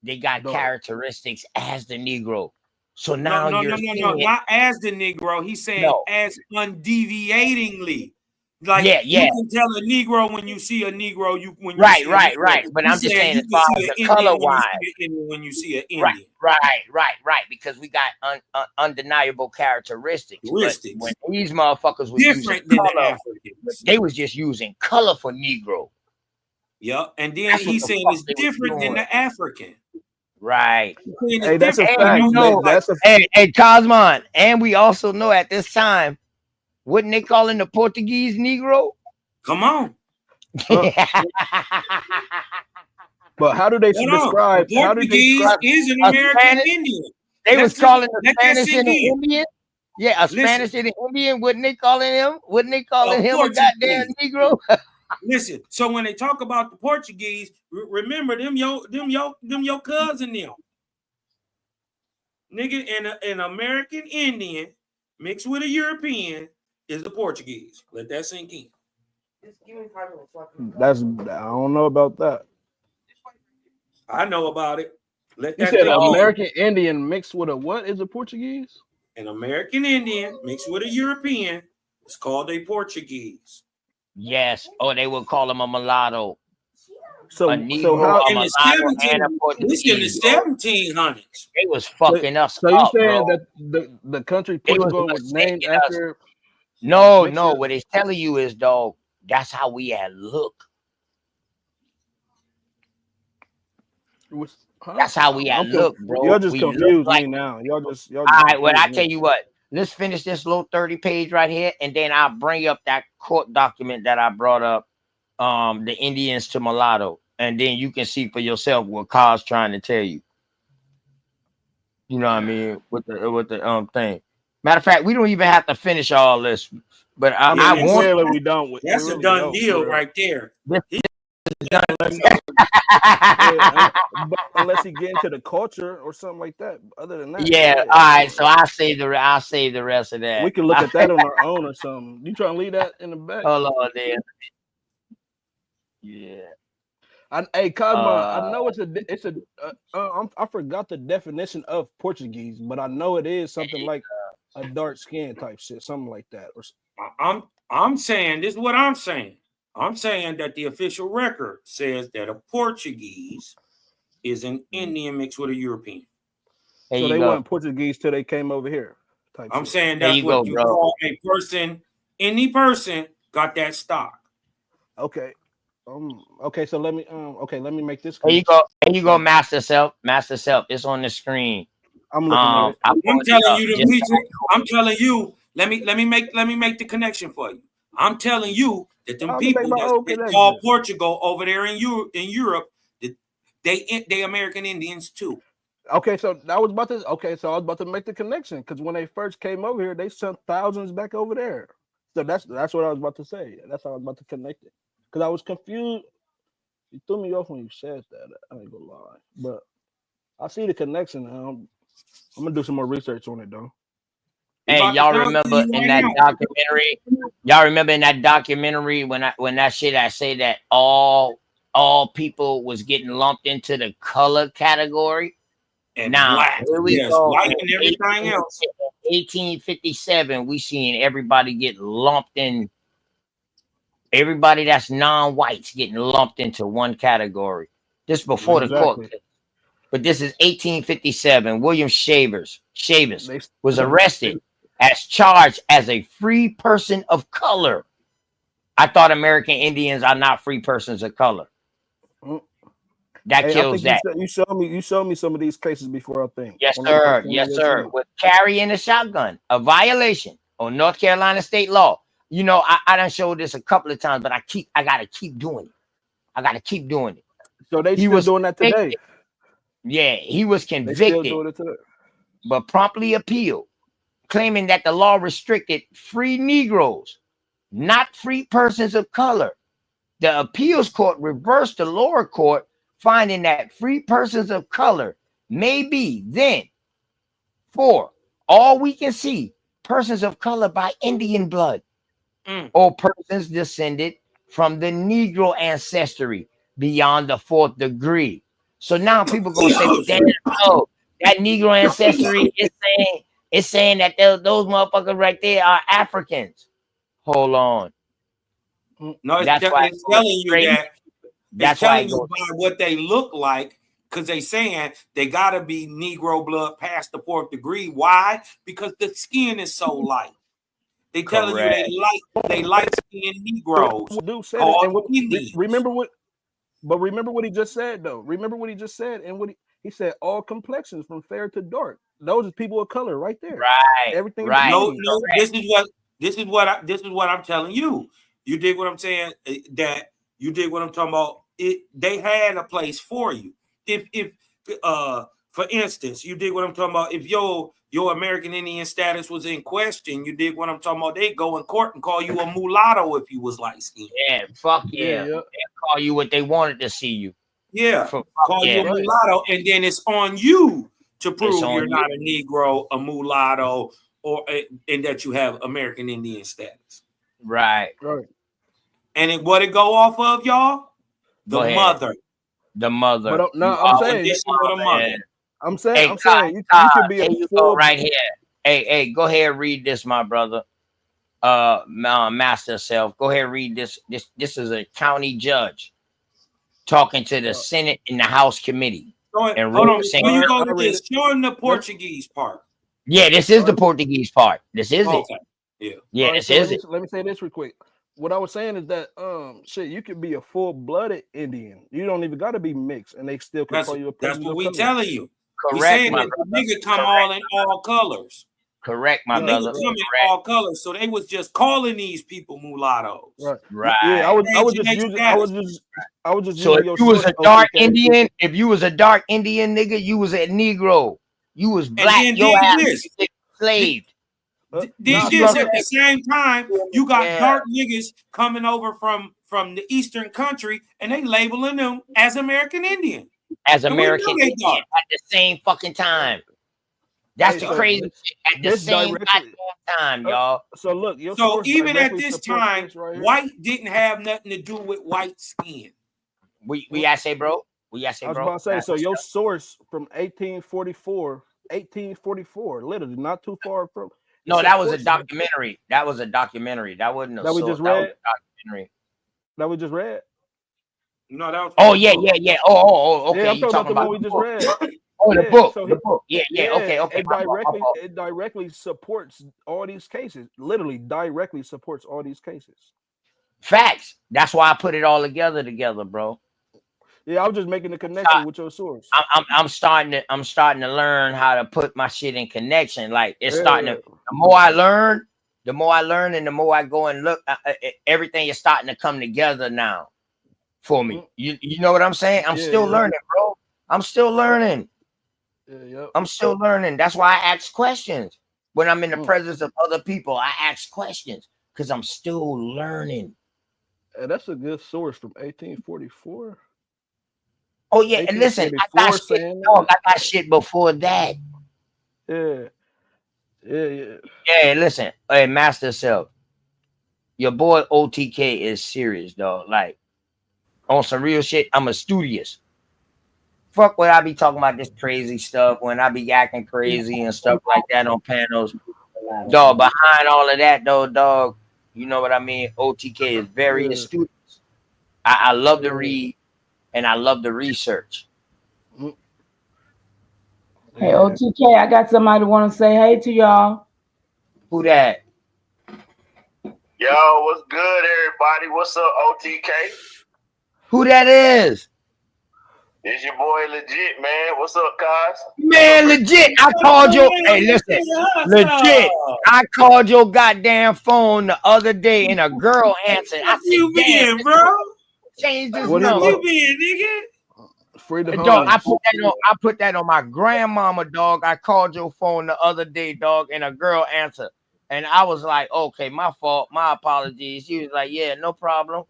they got characteristics as the Negro. So now no, not as the Negro. He's saying as undeviatingly. Like you can tell a Negro when you see a Negro. Right. But I'm just saying, as far as the color wise, when you see an Indian, right, because we got undeniable characteristics. But when these motherfuckers was different using than color, the Africans, they was just using color for Negro. Yep, and then he said it's different than the African. Right. Hey, that's a fact. Hey, Cosmon, and we also know at this time, wouldn't they call him the Portuguese Negro? Come on. But how do they describe? Portuguese is an American Indian. They was calling the Spanish and the Indian. Yeah, a Spanish and an Indian. Wouldn't they calling him? Wouldn't they calling him a goddamn Negro? Listen. So when they talk about the Portuguese, remember them your cousin them. Nigga, an American Indian mixed with a European is the Portuguese. Let that sink in. I don't know about that. I know about it. Let you that said American Indian mixed with a what is a Portuguese? An American Indian mixed with a European is called a Portuguese. Yes, or they would call him a mulatto. So in the 1700s, they was fucking us so you up, saying bro. that the country Portugal was named after? No, what it's telling you is, dog, that's how we had look. That's how we had look, bro. Y'all just confused me now. Y'all just all right, well, I tell you what. Let's finish this little 30-page right here, and then I'll bring up that court document that I brought up, the Indians to mulatto, and then you can see for yourself what Carl's trying to tell you. You know what I mean? With the thing. Matter of fact, we don't even have to finish all this, but I want. We don't. That's a done deal right there. Unless he get into the culture or something like that. Other than that, yeah. All right. So I'll save the rest of that. We can look at that on our own or something. You trying to leave that in the back? Hold on, there. Yeah. Hey, Cosmo, I know I forgot the definition of Portuguese, but I know it is something like a dark skin type shit, something like that. Or I'm saying this is what I'm saying. I'm saying that the official record says that a Portuguese is an Indian mixed with a European. So they weren't Portuguese till they came over here. I'm saying that's what you call a person. Any person got that stock. Okay. Okay. So let me make this. There you go. Master self. It's on the screen. I'm looking at it. I'm telling you. Let me make the connection for you. I'm telling you that them people that call Portugal over there in Europe, they American Indians too. Okay, so I was about to make the connection because when they first came over here, they sent thousands back over there. So that's what I was about to say. That's how I was about to connect it. Because I was confused. You threw me off when you said that. I ain't gonna lie. But I see the connection now. I'm gonna do some more research on it though. Hey, y'all remember in that documentary? Y'all remember in that documentary when that shit I say that all people was getting lumped into the color category? And now black, here we yes, go. white In and everything else. 1857, we seeing everybody get lumped in. Everybody that's non-whites getting lumped into one category. This before the court Exactly. case. But this is 1857. William Shavers was arrested as charged as a free person of color. I thought American Indians are not free persons of color. That Hey, kills that. You showed me some of these cases before. I think. Yes, When I sir. first came Yes, on your sir. channel. With carrying a shotgun, a violation on North Carolina state law. You know, I done showed this a couple of times, but I gotta keep doing it. I gotta keep doing it. So they He still was doing that convicted. today. Yeah, he was They still convicted, doing it today. but promptly appealed, claiming that the law restricted free Negroes, not free persons of color. The appeals court reversed the lower court, finding that free persons of color may be then, for all we can see, persons of color by Indian blood or persons descended from the Negro ancestry beyond the 4th degree. So now people gonna say, damn, no, that Negro ancestry is saying that those motherfuckers right there are Africans. Hold on. No, That's why it's telling you that. That's It's why telling it you goes. by what they look like, because they saying they gotta be Negro blood past the 4th degree. Why? Because the skin is so light. They telling you they light skinned Negroes Dude said it, called and Indians. remember what he just said though. Remember what he just said, and what he said. All complexions from fair to dark. Those are people of color right there. Right. Everything. Right. No. This is what I'm telling you. You dig what I'm saying? That you dig what I'm talking about? They had a place for you. If for instance, you dig what I'm talking about? If your American Indian status was in question, you dig what I'm talking about? They go in court and call you a mulatto if you was light skinned. Yeah, fuck yeah. They call you what they wanted to see you. Yeah, call you a mulatto, and then it's on you to prove you're not a Negro, a mulatto, or and that you have American Indian status. Right. And what it go off of, y'all? The mother. The mother. But no, I'm saying the mother. I'm saying, Hey, I'm saying you could be a you full go right here. Hey, go ahead and read this, my brother. Master self. Go ahead and read this. This is a county judge talking to the Senate and the House committee. And hold on, before you go to this, show him the Portuguese part. Yeah, this is the Portuguese part. This is it. Yeah, this is it. Let me say this real quick. What I was saying is that shit, you could be a full-blooded Indian. You don't even gotta be mixed, and they still can call you a person. That's what we telling you. Correct, we saying my that brother. the nigga come all in all colors. Correct, my the brother. Nigga come in all colors. So they was just calling these people mulattoes. Right. Yeah, I was just So if you was a dark Indian, nigga, you was a Negro. You was black. And then your ass this. was enslaved. Then this at the same time, you got dark niggas coming over from the Eastern country, and they labeling them as American Indian. As American Indian at the same fucking time. That's the crazy shit. At the same goddamn time, y'all. So look, so even at this time, white didn't have nothing to do with white skin. We gotta say, bro. We gotta say, I was bro. about to say, so your source from 1844, literally not too far from. No, that was a documentary. That was a documentary. That wasn't a that we source. just read. That was a documentary. That we just read. No, that was. Oh yeah. Oh, okay. Yeah, I'm you talking about about the one we just read. Oh, the Yeah, book. so The book. Yeah. Okay. It directly supports all these cases. Literally, directly supports all these cases. Facts. That's why I put it all together, bro. Yeah, I was just making the connection with your source. I'm starting to learn how to put my shit in connection. Like it's starting to. The more I learn, and the more I go and look, everything is starting to come together now for me. You know what I'm saying? I'm still learning, bro. I'm still learning. I'm still learning. That's why I ask questions when I'm in the presence of other people. I ask questions because I'm still learning. And that's a good source from 1844. Oh yeah, and listen, I got 1844 shit. saying Dog, that. I got shit before that. Yeah, yeah. Yeah, listen, hey, Master Self, your boy OTK is serious, dog. Like on some real shit. I'm a studious. Fuck what I be talking about this crazy stuff when I be acting crazy and stuff like that on panels. Dog, behind all of that though, dog, you know what I mean? OTK is very Yeah. astute. I love to Yeah. read and I love the research. Hey, OTK, I got somebody want to say hey to y'all. Who that? Yo, what's good, everybody? What's up, OTK? Who that is? It's your boy Legit, man. What's up, guys? Man, legit. I called your hey, listen, legit. I called your goddamn phone the other day and a girl answered. I said, damn, bro. Change this What number. You been, nigga? Free the Dog, homies. I put that on my grandmama, dog. I called your phone the other day, dog, and a girl answered. And I was like, okay, my fault, my apologies. She was like, yeah, no problem.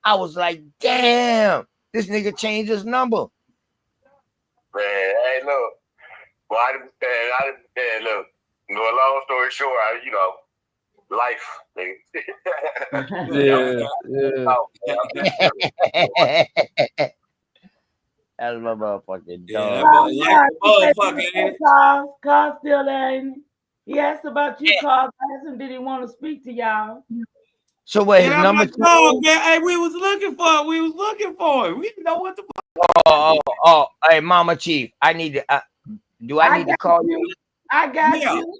I was like, damn, this nigga changed his number. Man, hey, look. Well, look. Go a long story short, life, nigga. Yeah. That's my motherfucking Yeah, dog. like a motherfucker, ain't it? Carl still there, ain't he? He asked about you, Carl. I asked him, did he want to speak to y'all? So what his Yeah, number? my dog, man. Hey, we was looking for him. We didn't know what the fuck. Oh, hey, Mama Chief, I need to. Do I need to call you? I got you.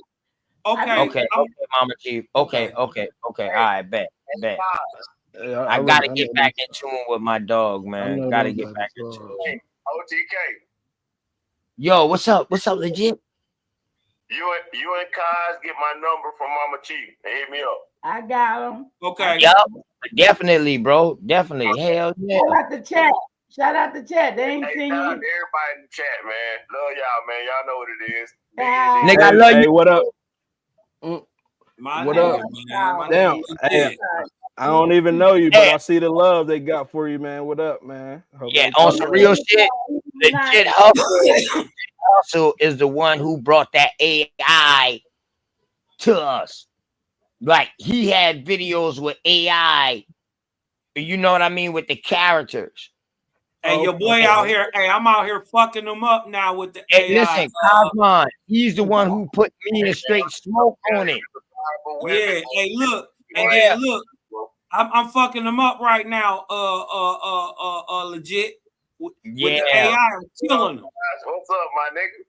Okay, Mama Chief. Okay. All right, bet. Yeah, I gotta get back in tune with my dog, man. Gotta get back in tune. OTK. Yo, what's up? What's up, legit? You and Kaz get my number from Mama Chief and hit me up. I got him. Okay. Yup. Definitely, bro. Definitely. Hell yeah. Shout out the chat. Shout out the chat. They ain't seen Shout out you. to everybody in the chat, man. Love y'all, man. Y'all know what it is. Nigga, I love you. What up? My What nigga, up? man. My Damn. nigga Hey, I don't even know you, but I see the love they got for you, man. What up, man? Hope Yeah, everything on some good. real shit. Legit Hustle is the one who brought that AI to us. Like he had videos with AI, you know what I mean, with the characters. Hey, your boy out here. Hey, I'm out here fucking them up now with the Hey, AI. listen, Cosmon, he's the one who put me in straight smoke on it. Yeah. Hey, look. And then look. I'm fucking them up right now. Legit. With the AI, I'm killing them. What's up, my nigga?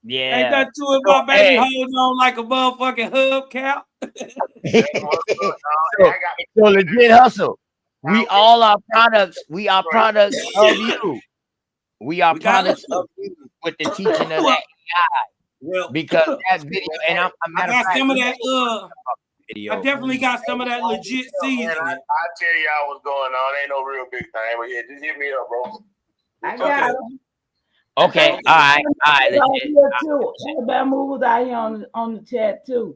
Yeah. Ain't that to it, my baby holding on like a motherfucking hubcap? So legit hustle. We all are products. We are products of you. We are products of you with the teaching of that AI. Well, because that video, and I'm a I matter of got fact, some of that. video. I definitely got some of that legit seasoning. I tell y'all what's going on. Ain't no real big thing, but yeah, just hit me up, bro. I got him. Okay, all right. Alabama was out here on the chat too.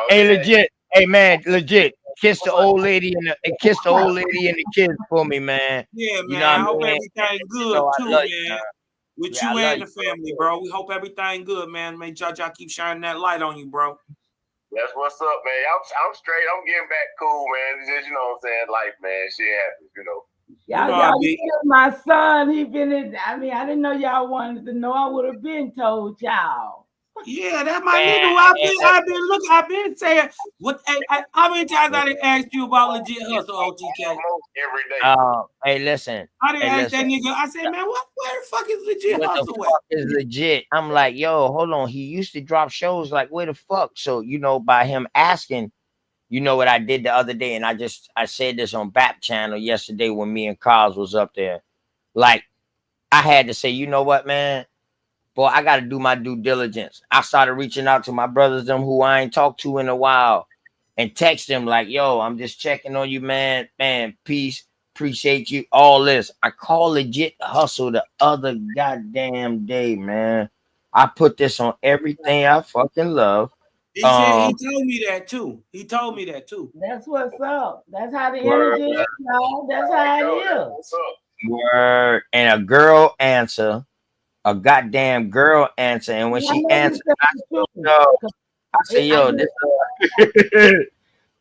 Hey, legit. Hey, man, legit. Kiss the old lady and kiss the old lady and the kids for me, man. Yeah, man. You know I what hope I mean? everything good So too, man. man. With Yeah, you I and love the family, bro. We hope everything good, man. Make y'all keep shining that light on you, bro. That's what's up, man. I'm straight. I'm getting back cool, man. It's just, you know what I'm saying? Life, man. Shit happens, you know. Y'all my son, he been in. I mean, I didn't know y'all wanted to know. I would have been told y'all. Yeah, that's my nigga. I've been saying what. How many times I didn't ask you about legit hustle, OTK? Every day. Hey, listen. I didn't ask that nigga. I said, man, where the fuck is legit What hustle the at? fuck is legit? I'm like, yo, hold on. He used to drop shows. Like, where the fuck? So, you know, by him asking, you know what I did the other day, and I said this on BAP channel yesterday when me and Carls was up there. Like, I had to say, you know what, man? Boy, I got to do my due diligence. I started reaching out to my brothers, them who I ain't talked to in a while, and text them like, yo, I'm just checking on you, man. Man, peace. Appreciate you. All this. I call legit hustle the other goddamn day, man. I put this on everything I fucking love. He said he told me that too. He told me that too. That's what's up. That's how the energy is, y'all. That's how it is. Word. And a girl answer, a goddamn girl answer, and when she answered, I said, yo, this.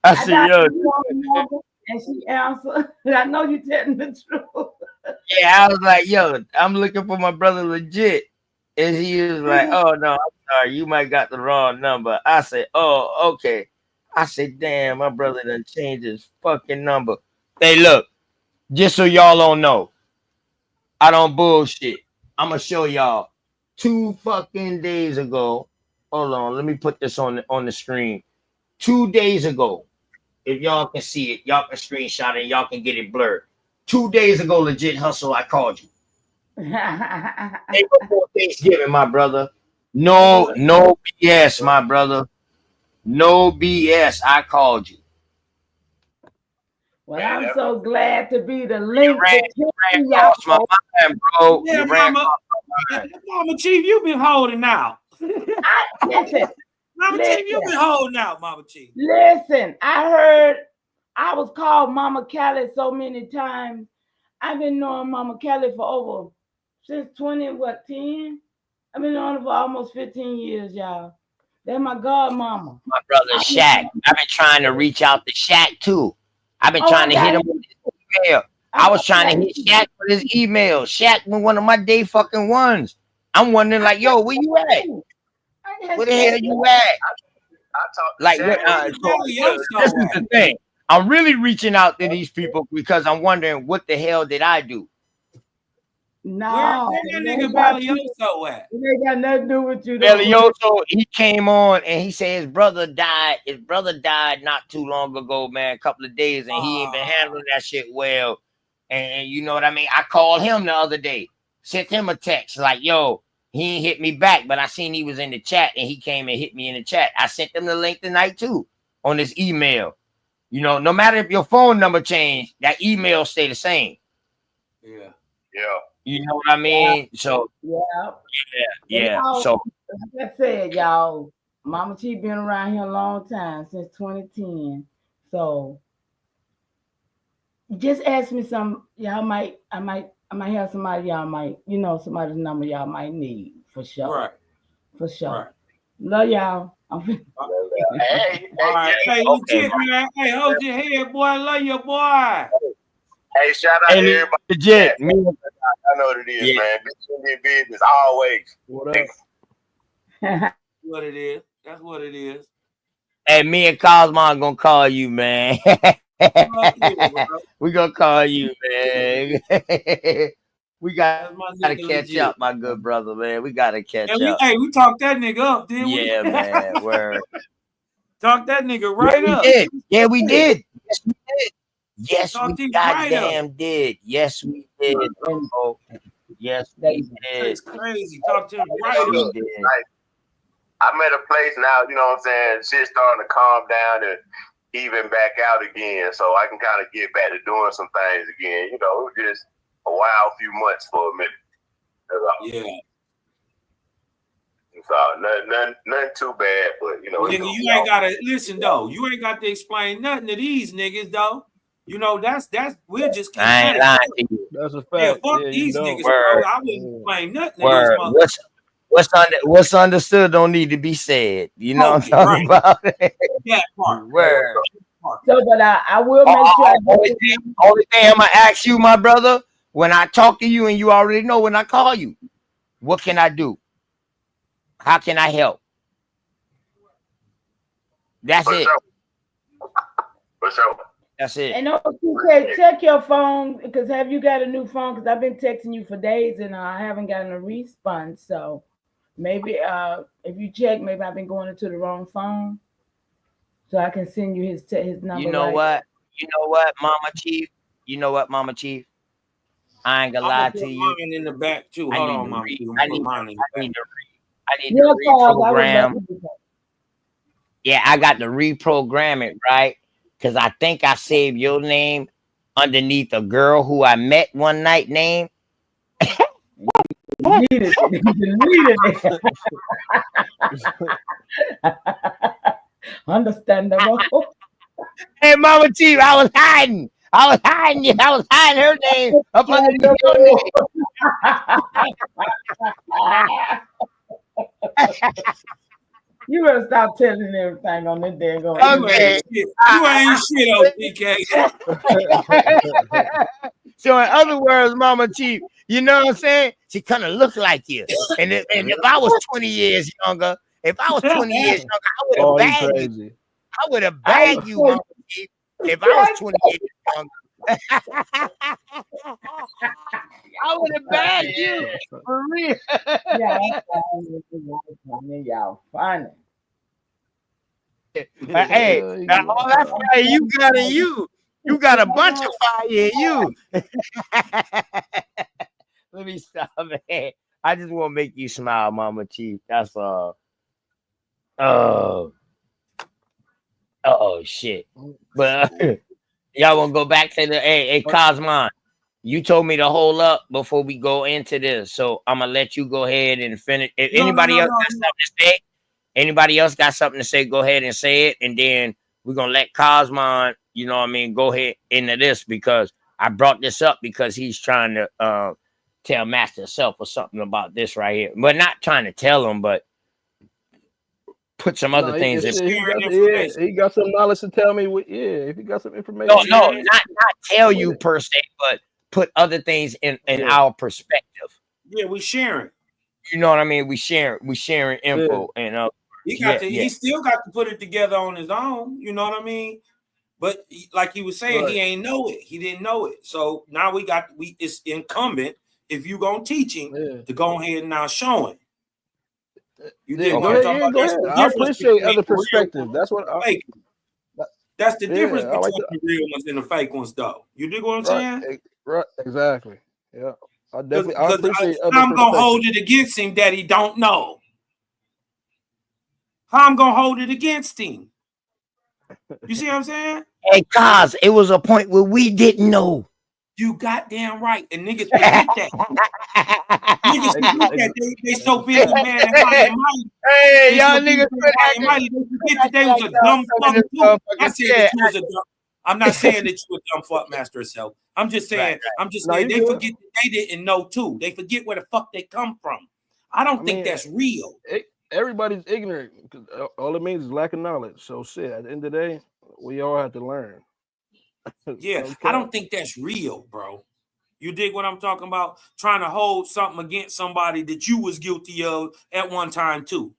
I said, yo. And she answered, I know you telling the truth. Yeah, I was like, yo, I'm looking for my brother legit. And he was like, oh no, I'm sorry, you might got the wrong number. I said, oh, okay. I said, damn, my brother done changed his fucking number. Hey, look, just so y'all don't know, I don't bullshit. I'm gonna show y'all 2 fucking days ago. Hold on, let me put this on the screen. 2 days ago, if y'all can see it, y'all can screenshot it, and y'all can get it blurred. 2 days ago, legit hustle, I called you. Day before Thanksgiving, my brother. No BS, my brother. No BS. I called you. Well, I'm so glad to be the link. You ran across my mind, bro. Yeah, Mama Chief, you been holding out. Listen, Mama Chief, you been holding out, Mama Chief. Listen, I heard I was called Mama Kelly so many times. I've been knowing Mama Kelly for since 10? I've been knowing her for almost 15 years, y'all. That's my godmama. My brother Shaq. I've been trying to reach out to Shaq too. I've been trying to hit him with his email. I was trying to hit Shaq with his email. Shaq was one of my day fucking ones. I'm wondering, like, yo, where you at? Where the hell you at? Like, this is the thing. I'm really reaching out to these people because I'm wondering what the hell did I do? No, where that nigga Balioso at? It ain't got nothing to do with you. Balioso, he came on and he said his brother died. His brother died not too long ago, man, a couple of days, and he ain't been handling that shit well. And you know what I mean? I called him the other day, sent him a text like, yo, he ain't hit me back, but I seen he was in the chat and he came and hit me in the chat. I sent him the link tonight too on his email. You know, no matter if your phone number changed, that email stay the same. Yeah. You know what I mean? So yeah. So like I said, y'all, Mama T been around here a long time, since 2010. So just ask me some. I might have somebody y'all might, somebody's number y'all might need for sure. Right. For sure. Right. Love y'all. Hey, legit, man. Hey, hold your head, boy. Love you, boy. Hey, shout out to everybody. Legit. I know what it is, man. Business, business, always. What up? What it is. That's what it is. Hey, me and Cosmo gonna call you, man. We gonna call you, man. We gotta catch up, my good brother, man. We gotta catch up. Hey, we talked that nigga up, didn't we? Yeah, man. Word. Talk that nigga right up. Yeah, we did. Yes, we did. Yes, we goddamn did. Yes, we did. Oh, yes, we did. It's crazy. Talk to him right up. Like, I'm at a place now, you know what I'm saying? Shit's starting to calm down and even back out again. So I can kind of get back to doing some things again. You know, it was just a wild few months for a minute. Yeah. So nothing too bad, but you know. Nigga, you ain't gotta listen though. You ain't got to explain nothing to these niggas though. You know, that's we'll just keep I ain't lying to you. That's a fact. Yeah, fuck these niggas, bro. I wouldn't explain nothing to these motherfuckers. What's understood don't need to be said. You know what I'm talking about? That part. Word. So, but I will make sure. Only thing I'm gonna ask you, my brother, when I talk to you, and you already know when I call you, what can I do? How can I help? That's it. For sure. That's it. And okay, check your phone, because have you got a new phone? Because I've been texting you for days and I haven't gotten a response. So maybe if you check, maybe I've been going into the wrong phone. So I can send you his number. You know what? You know what, Mama Chief? You know what, Mama Chief? I ain't gonna lie to you. Mine in the back too. Hold on, Mama. I need to reprogram. Yeah, I got to reprogram it, right? Because I think I saved your name underneath a girl who I met one night name. Understandable. Hey, Mama Chief, I was hiding. I was hiding you. I was hiding her name up underneath your name. You better stop telling everything on this day. Okay. You ain't shit, OTK. So in other words, Mama Chief, you know what I'm saying? She kind of looked like you. And if I was 20 years younger, I would have bagged you. I would have bagged you, Mama Chief, if I was 20 years younger. I would have bagged you for real. Y'all funny. Hey, all that fire you got in you. You got a bunch of fire in you. Let me stop, man. I just want to make you smile, Mama Chief. That's all. Oh shit. But y'all want to go back to the hey Cosmon. You told me to hold up before we go into this, so I'm gonna let you go ahead and finish. If anybody else got something to say, go ahead and say it, and then we're gonna let Cosmon, you know what I mean, go ahead into this because I brought this up because he's trying to tell Master Self or something about this right here, but not trying to tell him, but put some other things in. He got some knowledge to tell me. If he got some information. No, not tell you per se, but put other things in our perspective. Yeah, we sharing. You know what I mean? We sharing info and he still got to put it together on his own. You know what I mean? But like he was saying, he ain't know it. He didn't know it. So now it's incumbent if you gonna teach him to go ahead and now show him. You did what I'm talking about. I appreciate other perspectives. That's what that's the difference between the real ones and the fake ones, though. You dig what I'm saying? Right, exactly. Yeah. I appreciate other I'm gonna hold it against him that he don't know. How I'm gonna hold it against him? You see what I'm saying? Hey, cause it was a point where we didn't know. You goddamn right, and niggas forget that. Niggas forget that they so busy mad at high and mighty. Hey, y'all niggas they forget that they was a dumb fuck too. I said that you was a dumb. I'm not saying that you a dumb fuck, Master Self. I'm just saying. I'm just saying they forget that they didn't know too. They forget where the fuck they come from. I don't think that's real. Everybody's ignorant because all it means is lack of knowledge. So shit. At the end of the day, we all have to learn. Yeah, I don't think that's real, bro. You dig what I'm talking about? Trying to hold something against somebody that you was guilty of at one time too.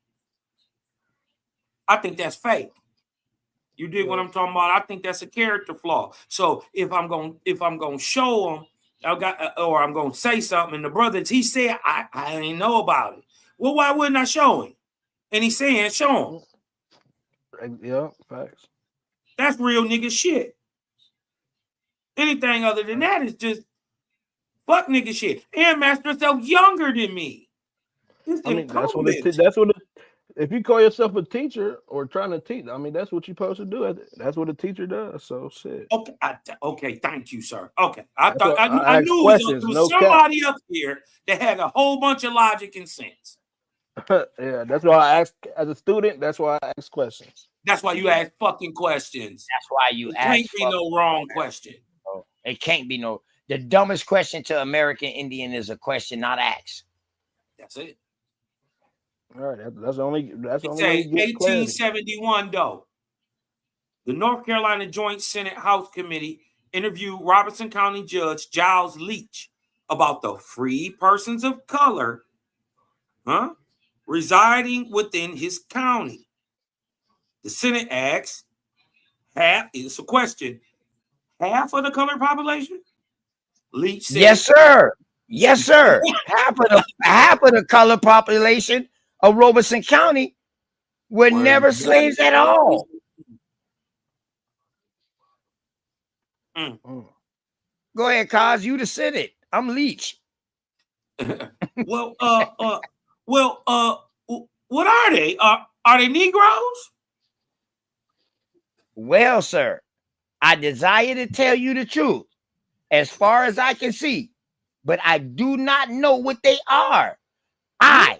I think that's fake. You dig what I'm talking about? I think that's a character flaw. So if I'm gonna show him, I'm gonna say something, and the brother he said I didn't know about it. Well, why wouldn't I show him? And he's saying show him. Yeah, facts. That's real nigga shit. Anything other than that is just fuck nigga shit. And Master Self younger than me. I mean, that's what if you call yourself a teacher or trying to teach, I mean, that's what you're supposed to do. That's what a teacher does. So shit. Okay, thank you, sir. Okay, I knew it was somebody up here that had a whole bunch of logic and sense. Yeah, that's why I ask as a student. That's why I ask questions. That's why you ask fucking questions. That's why you ask. Can't be no wrong question. It can't be no. The dumbest question to American Indian is a question not asked. That's it. All right, that's the only. That's the only. Say 1871 though. The North Carolina Joint Senate House Committee interviewed Robertson County Judge Giles Leach about the free persons of color, residing within his county. The Senate asks, it's a question, half of the colored population? Leach said, yes, sir. Yes, sir. half of the colored population of Robeson County were never slaves at all. Go ahead, Cos. You the Senate. I'm Leach. Well, what are they? Are they Negroes? Well, sir, I desire to tell you the truth as far as I can see, but I do not know what they are. I,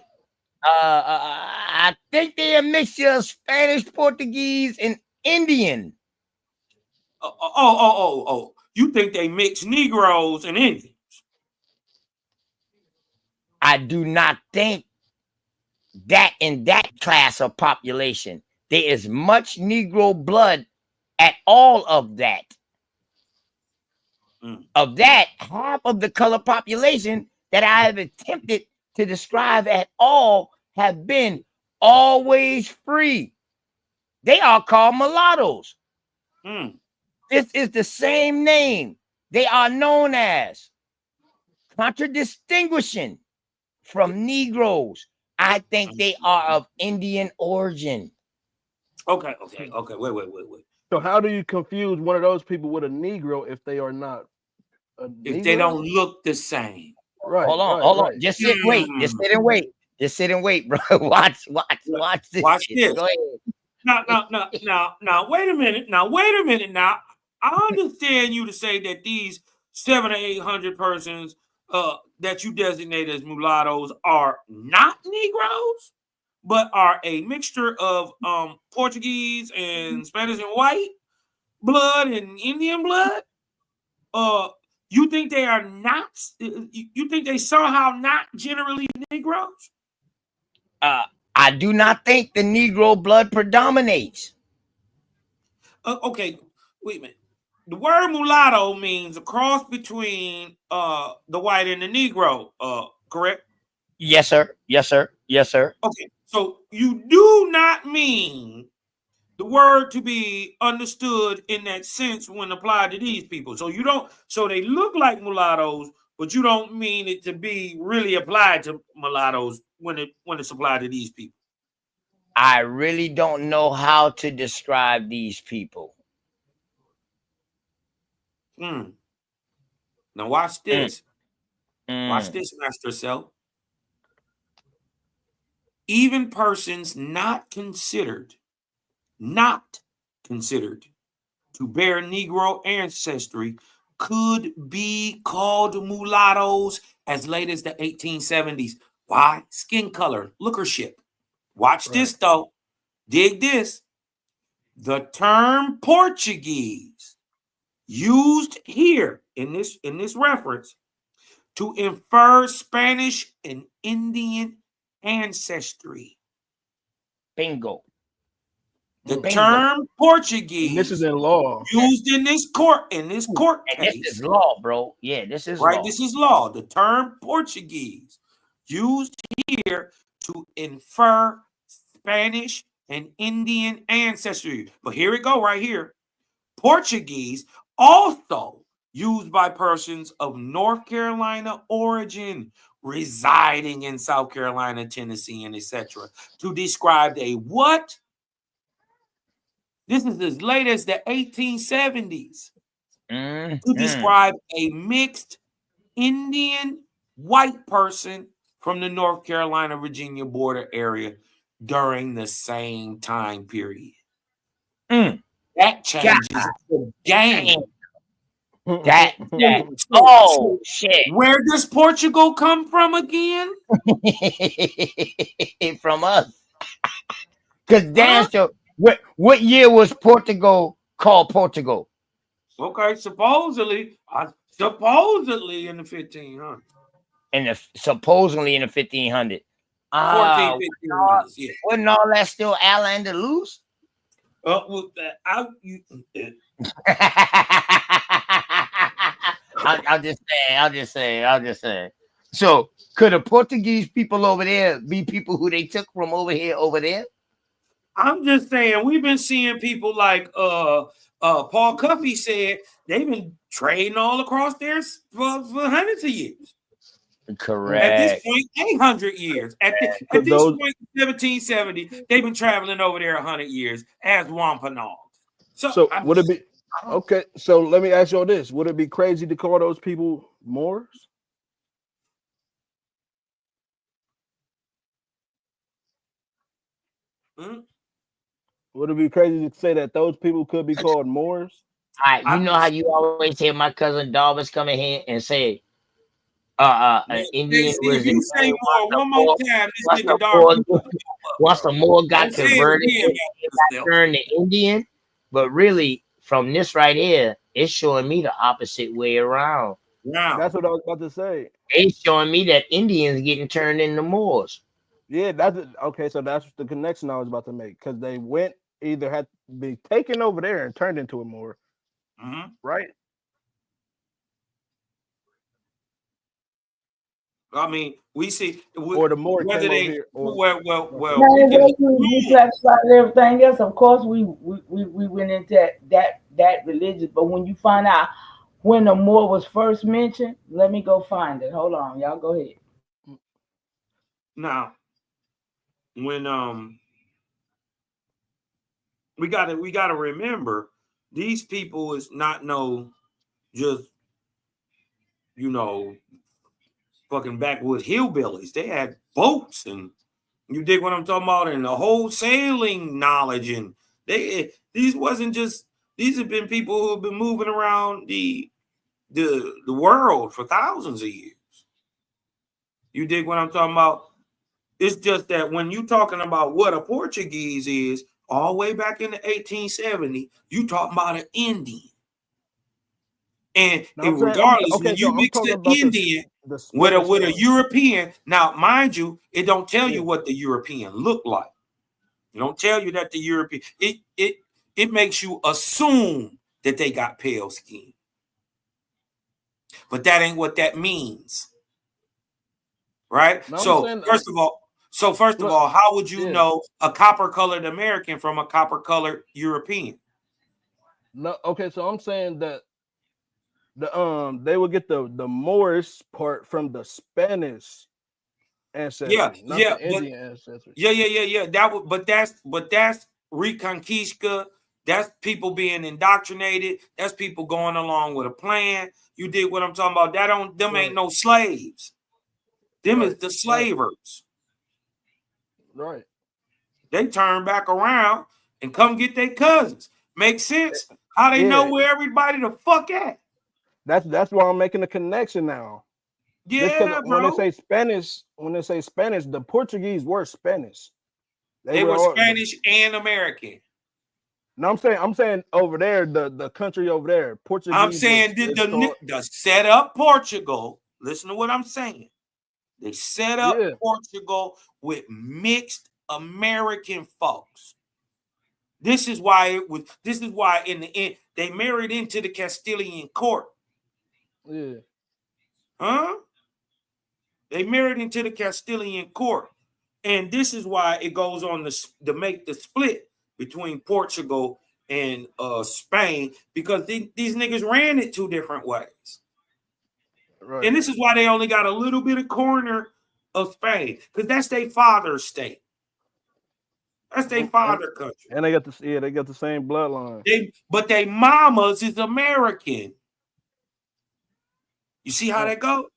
I think they're a mixture of Spanish, Portuguese, and Indian. Oh. You think they mix Negroes and Indians? I do not think that in that class of population there is much Negro blood at all of that. Of that, half of the color population that I have attempted to describe at all have been always free. They are called mulattoes. This is the same name. They are known as contradistinguishing from Negroes. I think they are of Indian origin. Okay. Wait. So how do you confuse one of those people with a Negro if they are not a If Negro? they don't look the same. Right. Hold on. Just sit, wait. Just sit and wait. Just sit and wait, bro. Watch this. Watch this. Go ahead. Now, wait a minute. Now, I understand you to say that these 700 to 800 persons that you designate as mulattoes are not Negroes, but are a mixture of Portuguese and Spanish and white blood and Indian blood. You think they are not? You think they somehow not generally Negroes? I do not think the Negro blood predominates. Okay, wait a minute. The word mulatto means a cross between the white and the Negro, correct? Yes, sir. Okay, so you do not mean the word to be understood in that sense when applied to these people. So you don't. So they look like mulattoes, but you don't mean it to be really applied to mulattoes when it's applied to these people. I really don't know how to describe these people. Now watch this. Watch this, Master Cell. Even persons not considered to bear Negro ancestry could be called mulattoes as late as the 1870s. Why? Skin color, lookership. Watch this though. Dig this. The term Portuguese used here in this reference to infer Spanish and Indian ancestry. Bingo. The term Portuguese, and this is in law, used in this court case. This is law, bro. Yeah, this is right. law. This is law. The term Portuguese used here to infer Spanish and Indian ancestry. But here we go, right here. Portuguese also used by persons of North Carolina origin residing in South Carolina, Tennessee, and etc. to describe a what? This is as late as the 1870s. To describe a mixed Indian white person from the North Carolina, Virginia border area during the same time period. That changes the game. That oh shit. Where does Portugal come from again? From us. Because damn sure, what year was Portugal called Portugal? Okay, supposedly in the 1500s. Supposedly in the 1500s. 1500s, yeah. Wasn't all that still Al-Andalus? I'll just say. So could the Portuguese people over there be people who they took from over here over there? I'm just saying we've been seeing people like Paul Cuffey said they've been trading all across there for hundreds of years. Correct. At this point, 800 years. At this point, 1770, they've been traveling over there 100 years as Wampanoag. So would it be okay? So let me ask you all this: would it be crazy to call those people Moors? Would it be crazy to say that those people could be called Moors? All right, you know how you always hear my cousin Darvis come in here and say, Man, Indian see, was if the you say name. more one more time, this Once nigga the Dark. Moor, once the Moor got Don't say it converted, again, it got turned to Indian. But really, from this right here, it's showing me the opposite way around. That's what I was about to say. It's showing me that Indians getting turned into Moors. Yeah, okay. So that's the connection I was about to make because they went either had to be taken over there and turned into a Moor, right? I mean, we see Or the Moor whether came over they here. Or well, Now, we can we classified everything else. Of course, we went into that religion. But when you find out when the Moor was first mentioned, let me go find it. Hold on, y'all go ahead. now when we gotta remember these people is not no just fucking backwoods hillbillies. They had boats and you dig what I'm talking about, and the whole sailing knowledge, and these have been people who have been moving around the world for thousands of years. You dig what I'm talking about? It's just that when you talking about what a Portuguese is, all the way back in the 1870, you talking about an Indian. And regardless, when you mix an Indian with a European, now mind you, it don't tell you what the European looked like. It don't tell you that the European. It makes you assume that they got pale skin, but that ain't what that means, right? No, So first of all, how would you know a copper-colored American from a copper-colored European? No, okay, so I'm saying that they would get the Moorish part from the Spanish ancestry, not the Indian ancestry. Yeah. But that's Reconquista. That's people being indoctrinated. That's people going along with a plan. You did what I'm talking about. Them ain't no slaves. Them is the slavers. Right. They turn back around and come get their cousins. Make sense? How they know where everybody the fuck at? That's why I'm making a connection now. Yeah, when bro. they say Spanish, the Portuguese were Spanish. They were Spanish and American. No, I'm saying over there, the country over there, Portuguese. I'm saying the set up Portugal. Listen to what I'm saying. They set up Portugal with mixed American folks. This is why in the end they married into the Castilian court. Yeah. Huh? They married into the Castilian court. And this is why it goes on to make the split between Portugal and Spain, because these niggas ran it two different ways. Right. And this is why they only got a little bit of corner of Spain, because that's their father's state. That's their father country. And they got the same bloodline. But they mamas is American. You see how that go?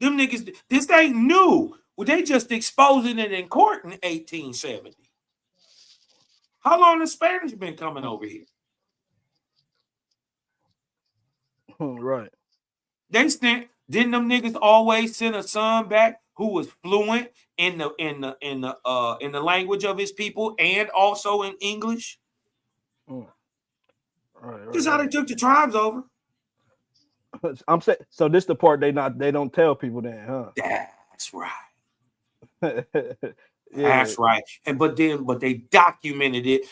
Them niggas, this ain't new. Well, they just exposing it in court in 1870. How long the Spanish been coming over here? Right. Didn't them niggas always send a son back who was fluent in the language of his people and also in English? Right. This is how they took the tribes over. I'm saying, so this the part they don't tell people then, huh? That's right. That's right. But they documented it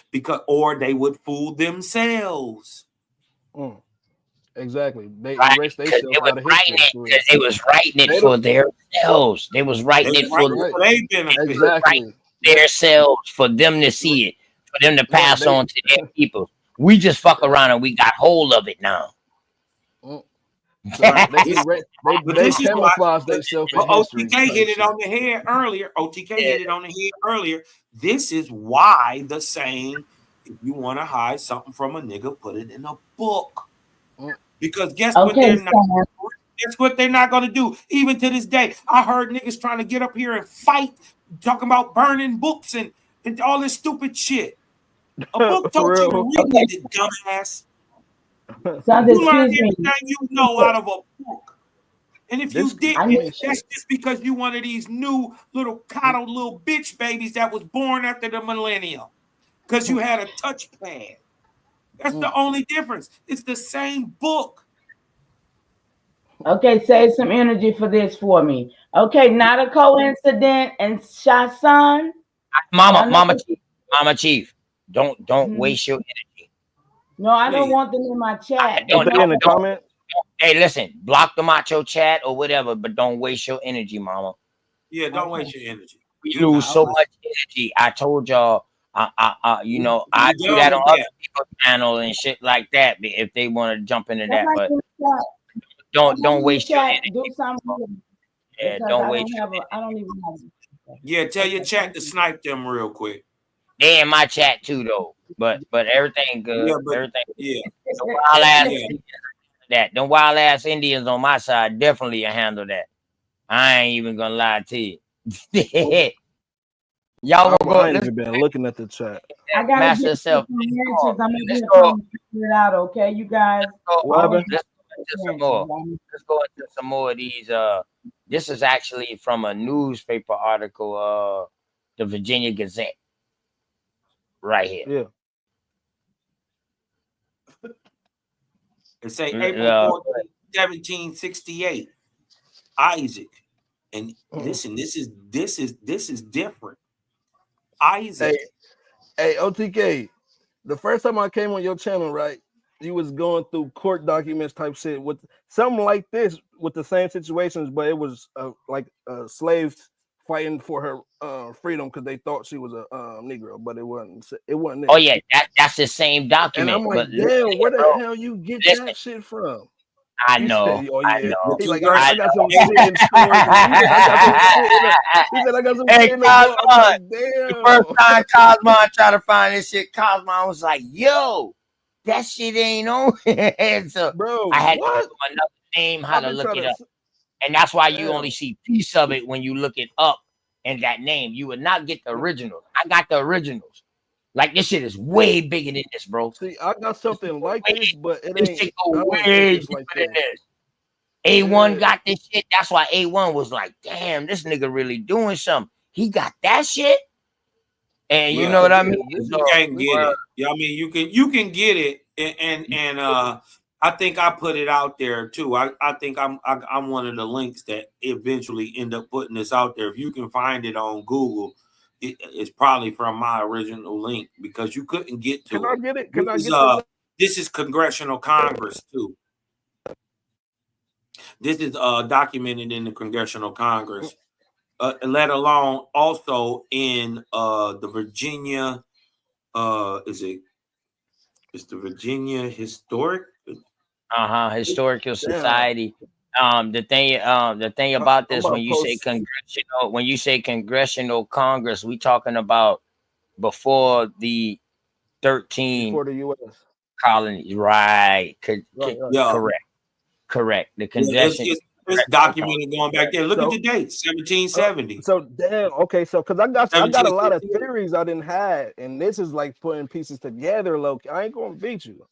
or they would fool themselves. Exactly. They right, erased themselves out of history. Because they was writing it for themselves. They was writing it for themselves, for them to see it, for them to pass on to their people. We just fuck around and we got hold of it now. They camouflage themselves in history. OTK hit it on the head earlier. This is why the saying, if you want to hide something from a nigga, put it in a book. Because guess what they're not going to do. Even to this day, I heard niggas trying to get up here and fight, talking about burning books and all this stupid shit. A book told you to read it, dumbass. You learn everything you know out of a book. And if This you didn't, I mean, that's just because you one of these new little coddled little bitch babies that was born after the millennium. Because you had a touchpad. That's the only difference. It's the same book. Okay, save some energy for this for me. Okay, not a coincidence. And Shasan, Mama Chief, don't waste your energy. No, I don't want them in my chat. Put that in the comment. Hey, listen, block them out your chat or whatever, but don't waste your energy, Mama. Yeah, don't waste your energy. We lose so much energy. I told y'all, you know, I do done that on with other that. people's channel and shit like that if they want to jump into that. But Somebody don't in the waste your chat, energy. do something. Yeah, Because don't I waste don't your have I don't even have Yeah, tell your chat to snipe them real quick. They in my chat too though. But everything good. Yeah, but everything. yeah. The wild ass Yeah. Indians, that them wild ass Indians on my side definitely handle that. I ain't even gonna lie to you. Y'all wanna go? I ain't Let's even been looking at the chat. I gotta master get yourself. some answers. I'm Let's gonna go. figure it out, okay, you guys. What happened? Let's go into some more. Let's go into some more of these. This is actually from a newspaper article, the Virginia Gazette, right here. Yeah. It say Mm, April 14th, 1768. Isaac. And listen, this is different. Isaac. Hey, OTK. The first time I came on your channel, right? You was going through court documents type shit with something like this with the same situations, but it was like slaves fighting for her freedom because they thought she was a Negro, but it wasn't. It wasn't. Oh It. yeah, that's the same document. And I'm like, but damn, where the bro, hell you get listen, that shit from? I He know. said, "Oh I yeah." know. He like, I I got some shit in stores. He said, I got some shit. He said, I got some Hey, shit in the book. I'm Cosmo, like, the damn. first time Cosmo tried to find this shit, Cosmo was like, yo, that shit ain't on. And so Bro, I had to what? give him another name, how I've to been look trying it to. up. And that's why you Damn. only see piece of it when you look it up in that name. You would not get the originals. I got the originals. Like, this shit is way bigger than this, bro. See, I got something like this, but it This ain't. shit I go don't think way it's deeper like than this. this. A1 Yeah. got this shit. That's why A1 was like, damn, this nigga really doing something. He got that shit. And you know what I mean? You can't get it. Yeah, I mean you can get it, and I think I put it out there too. I think I'm one of the links that eventually end up putting this out there. If you can find it on Google, it's probably from my original link because you couldn't get to Can it. I get it? Can I get This is Congressional Congress too. This is documented in the Congressional Congress. Let alone also in the Virginia, it's the Virginia Historic. Historical Society. The thing about this, when you say congressional Congress, we talking about before the 13 before the U.S. colonies, right? Right. Correct. The Yeah, congressional. it's documented going back there. Look at the date, 1770. So damn, okay, so because I got a lot of 1768. theories I didn't have, and this is like putting pieces together. Low, I ain't gonna beat you.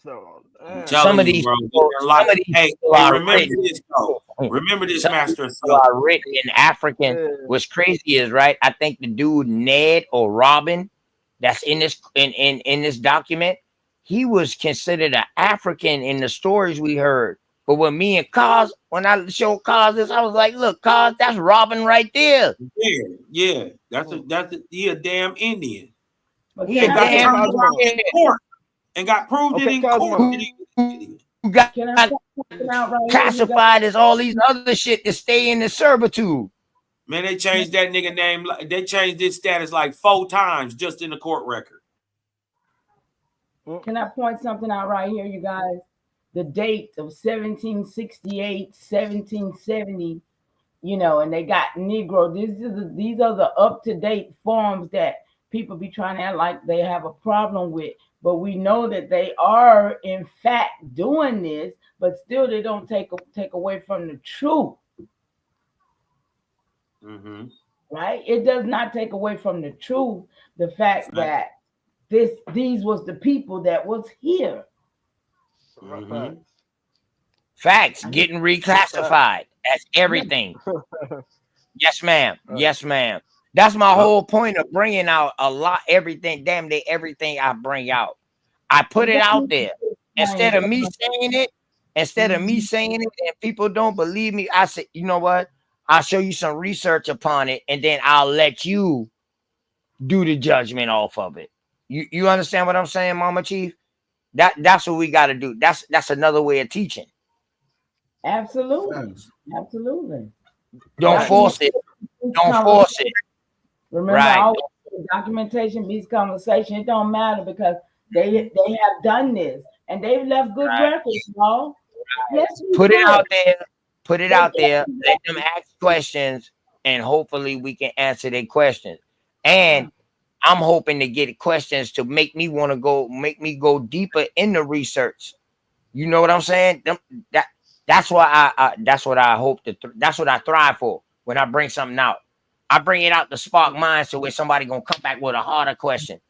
So Some of these people, hey, are remember written. this though. Remember this, Some of Master. these people are written in African. What's crazy is, right, I think the dude Ned or Robin that's in this in this document, he was considered an African in the stories we heard. But when me and Cos, when I showed Cos this, I was like, look, Cos, that's Robin right there. Yeah, that's a damn Indian. He a damn Indian. Court and got proved it in court. Who got classified as all these other shit to stay in the servitude. Man, they changed that nigga name. They changed his status like 4 times just in the court record. Can I point something out right here, you guys? The date of 1768, 1770, and they got Negro. These are the up-to-date forms that people be trying to act like they have a problem with. But we know that they are, in fact, doing this, but still they don't take away from the truth. Mm-hmm. Right? It does not take away from the truth, the fact that these was the people that was here. Mm-hmm. Facts. Getting reclassified as everything. Yes, ma'am. Yes, ma'am. That's my whole point of bringing out everything, damn near everything I bring out. I put it out there. Instead of me saying it, and people don't believe me, I said, you know what? I'll show you some research upon it, and then I'll let you do the judgment off of it. You understand what I'm saying, Mama Chief? That's what we got to do. That's another way of teaching. Absolutely. Absolutely. Don't force it. Don't force it. Remember, Right. always documentation beats conversation. It don't matter because they have done this and they've left good records, y'all. Yes, Put it out there. Put it out there. Let them ask questions, and hopefully we can answer their questions. And I'm hoping to get questions to make me go deeper in the research. You know what I'm saying? That's why that's what I hope that's what I thrive for when I bring something out. I bring it out to spark minds to where somebody gonna come back with a harder question.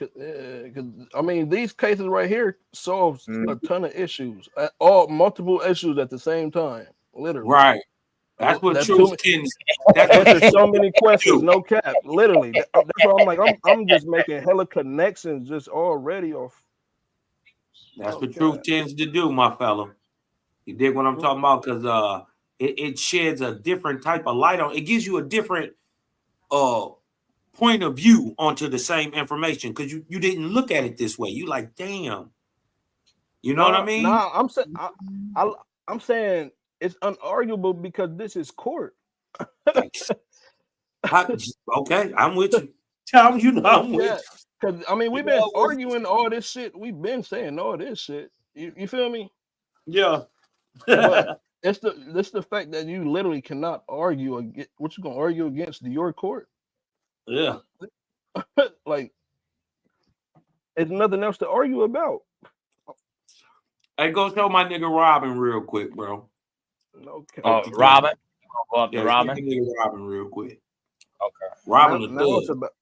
I mean, these cases right here solves a ton of issues, all multiple issues at the same time, literally. Right. That's what truth tends. There's so many questions, no cap. Literally, that's why I'm like, I'm just making hella connections just already off. That's what truth tends to do, my fellow. You dig what I'm talking about? Because it sheds a different type of light on. It gives you a different point of view onto the same information because you didn't look at it this way. You like, damn. You know what I mean? Nah, I'm saying it's unarguable because this is court. Okay, I'm with you. Tom, you know I'm with you. Because I mean, we've been arguing all this shit. We've been saying all this shit. You feel me? Yeah. But it's the fact that you literally cannot argue against what you gonna argue against your court. Yeah. Like, there's nothing else to argue about. Hey, go show my nigga Robin real quick, bro. Okay. Robin. Go up to Yeah, Robin. nigga Robin real quick. Okay. Robin now it's about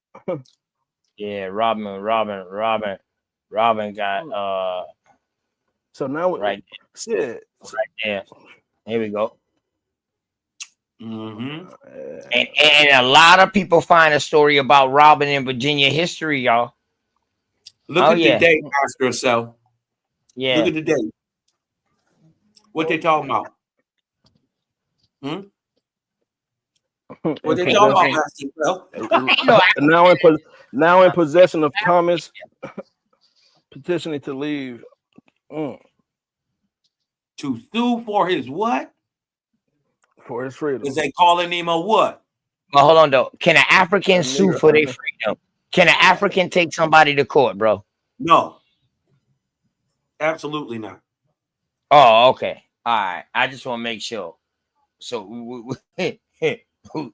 yeah, Robin got so now right shit. Right there. Here we go. Mm-hmm. And a lot of people find a story about Robin in Virginia history, y'all. Look at the date, Master Self. Yeah. Look at the date. What they talking about? What they talking about, Master Self? Now in possession of Thomas petitioning to leave. To sue for his what? For his freedom. Is they calling him a what? Well, hold on though. Can an African sue for their freedom? Can an African take somebody to court, bro? No. Absolutely not. Oh, okay. All right. I just want to make sure. So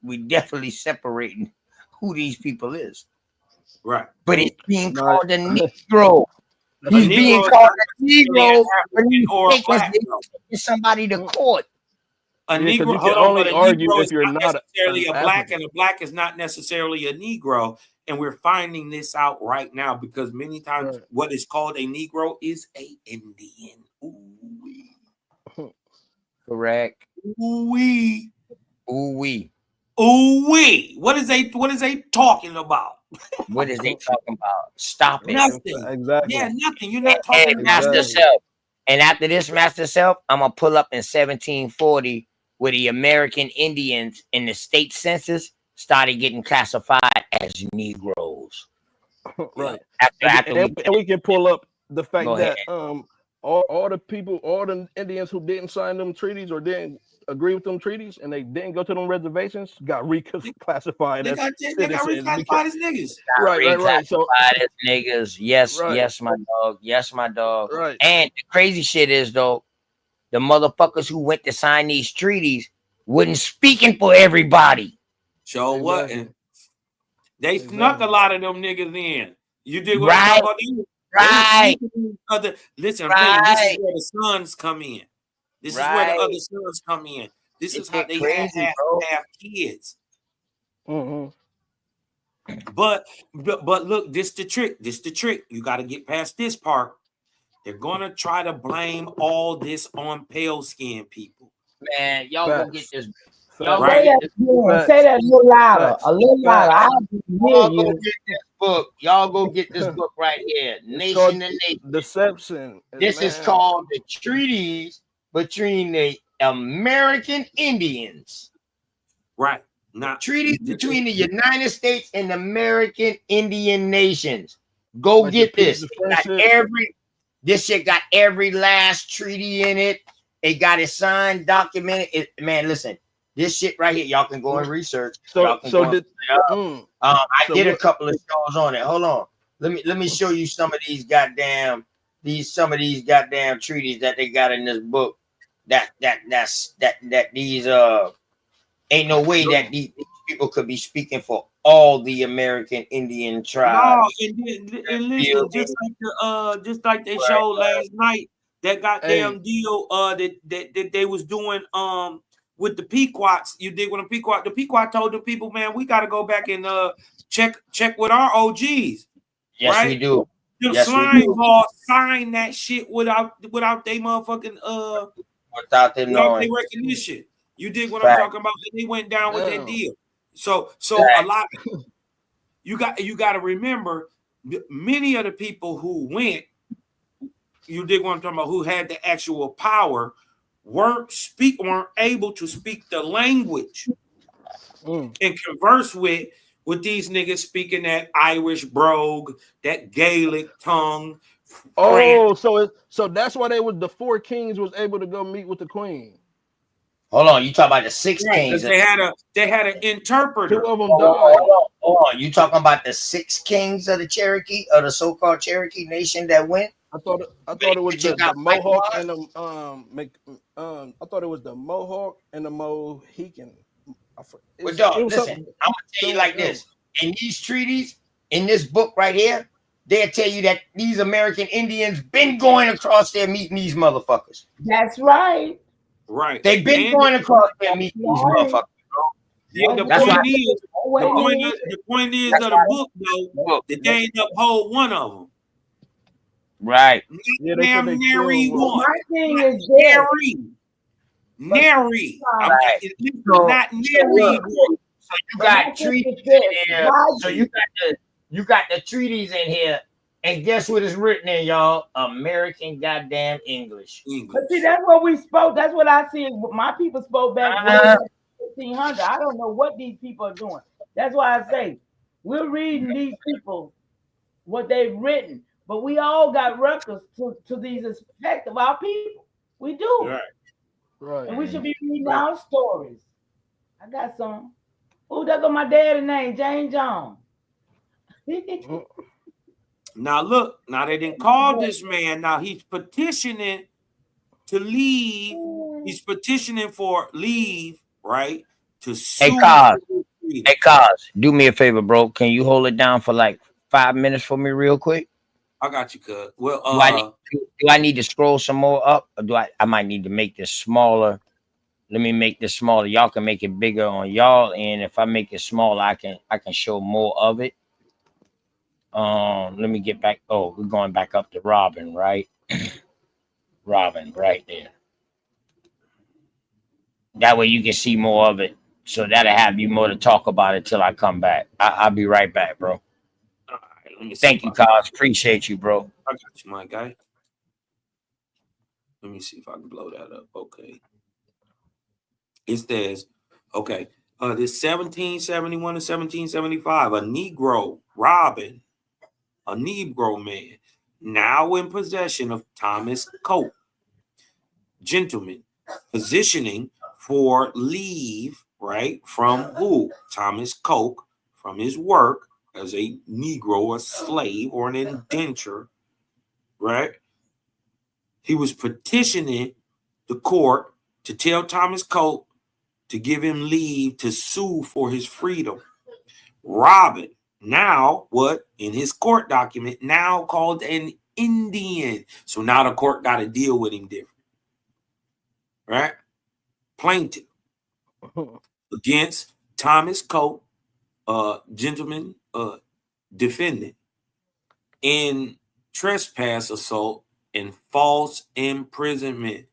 we definitely separating who these people is. Right. But it's being called a Negro. He's being called a Negro, but he's taking somebody to court. A Negro, you can only argue if you're not necessarily a black, and a black is not necessarily a Negro. And we're finding this out right now because many times what is called a Negro is a Indian. Ooh-wee. Correct. Ooh-wee. Ooh-wee. Ooh-wee. What is they talking about? What is they talking about? Stop it. Nothing. Exactly. Yeah, nothing. You're not talking about Master Self. And after this Master Self, I'm gonna pull up in 1740 where the American Indians in the state census started getting classified as Negroes. Right. And we can pull up the fact that all the people, all the Indians who didn't sign them treaties or didn't agree with them treaties and they didn't go to them reservations got reclassified as citizens. They got reclassified as niggas. Right. So as niggas. Yes, my dog. Yes, my dog. Right. And the crazy shit is though, the motherfuckers who went to sign these treaties wasn't speaking for everybody. So what? They snuck a lot of them niggas in. You did what I'm talking about? Right. Listen, I'm telling you, this is where the sons come in. This is where the other sons come in. This is how they have kids. Mm-hmm. But look, this the trick. You got to get past this part. They're gonna try to blame all this on pale skinned people. Man, y'all go get this. Y'all say that again. Say that a little louder. A little louder. I can hear Y'all go you. get this book. Y'all go get this book right here. Nation to Nation. Deception. This is called the Treaties Between the American Indians. Right. Now, treaties between the United States and the American Indian nations. Go Like get the this. Peace of It got Friendship. this shit got every last treaty in it. It got it signed, documented. Man, listen, this shit right here, y'all can go and research. Y'all can go and I did a couple of shows on it. Hold on. Let me show you some of these goddamn treaties that they got in this book. That these ain't no way that these people could be speaking for all the American Indian tribes. No, and listen, just like they showed last night, that goddamn deal that they was doing with the Pequots. You dig what the Pequot told the people, man, we gotta go back and check with our OGs. Yes, right? we do. The Yes, we slime do. ball signed that shit without they motherfucking without them without knowing. their recognition. You dig what Fact. I'm talking about? And they went down with that deal. So Fact. a lot you got to remember many of the people who went, you dig what I'm talking about, who had the actual power weren't able to speak the language and converse with these niggas speaking that Irish brogue, that Gaelic tongue. Oh, so that's why the 4 kings was able to go meet with the queen. Hold on, you talking about the 6 Right, kings? they had an interpreter. 2 of them Hold died. on. You talking about the 6 kings of the Cherokee, of the so-called Cherokee nation that went? I thought it was the Mohawk and the I thought it was the Mohawk and the Mohican. Well, dog, listen, I'm gonna tell you like this. In these treaties, in this book right here, they'll tell you that these American Indians been going across there meeting these motherfuckers. That's right. Right. They've been going across there meeting these motherfuckers. The point is of the book, though, that they ain't uphold one of them. Right. Yeah, Damn nary one. My thing is nary. Right. Not nary one. So you got treaties in here. So you got the treaties in here. And guess what is written in, y'all? American goddamn English. But see, that's what we spoke. That's what I see. My people spoke back in 1500. I don't know what these people are doing. That's why I say we're reading these people what they've written, but we all got records to these aspects of our people. We do. Right. And we should be reading our stories. I got some. Oh, that got my dad's name, Jane Jones. Now look, now they didn't call this man. Now he's petitioning to leave. He's petitioning for leave, right? To sue. Hey, Cos, do me a favor, bro. Can you hold it down for like 5 minutes for me real quick? I got you, cuz. Well, do I need to scroll some more up, or do I might need to make this smaller? Let me make this smaller. Y'all can make it bigger on y'all, and if I make it smaller, I can show more of it. Let me get back. Oh, we're going back up to Robin, right? Robin, right there. That way you can see more of it. So that'll have you more to talk about it till I come back. I'll be right back, bro. Thank you, Cos. Appreciate you, bro. I got you, my guy. Let me see if I can blow that up. Okay. It says, okay, this 1771 to 1775, a Negro, Robin, a Negro man, now in possession of Thomas Cope, gentleman, positioning for leave, right, from who? Thomas Coke, from his work as a Negro, a slave, or an indenture, right? He was petitioning the court to tell Thomas Coke to give him leave to sue for his freedom. Robin, now what in his court document, now called an Indian. So now the court got to deal with him different. Right? Plaintiff against Thomas Cope, gentleman, defendant in trespass assault and false imprisonment.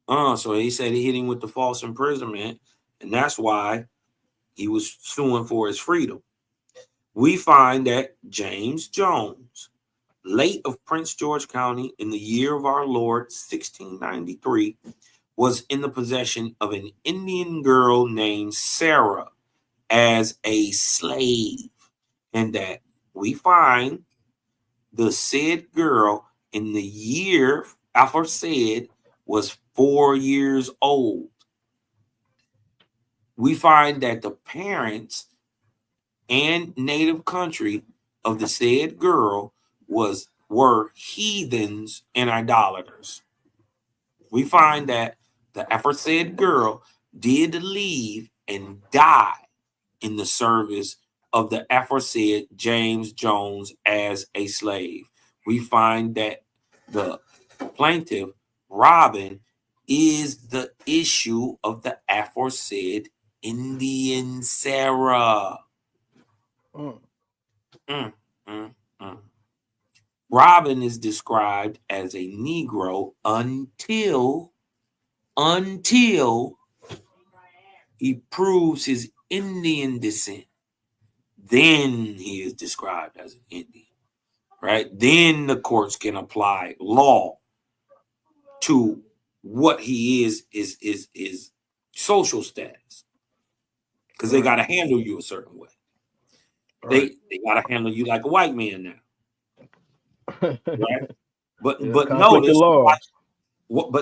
So he said he hit him with the false imprisonment, and that's why he was suing for his freedom. We find that James Jones, late of Prince George County in the year of our Lord 1693, was in the possession of an Indian girl named Sarah as a slave, and that we find the said girl in the year aforesaid was 4 years old. We find that the parents and native country of the said girl were heathens and idolaters. We find that the aforesaid girl did leave and die in the service of the aforesaid James Jones as a slave. We find that the plaintiff, Robin, is the issue of the aforesaid Indian Sarah. Robin is described as a Negro until he proves his Indian descent. Then he is described as an Indian, right? Then the courts can apply law to what he is social status, because they got to handle you a certain way. They got to handle you like a white man now, right? But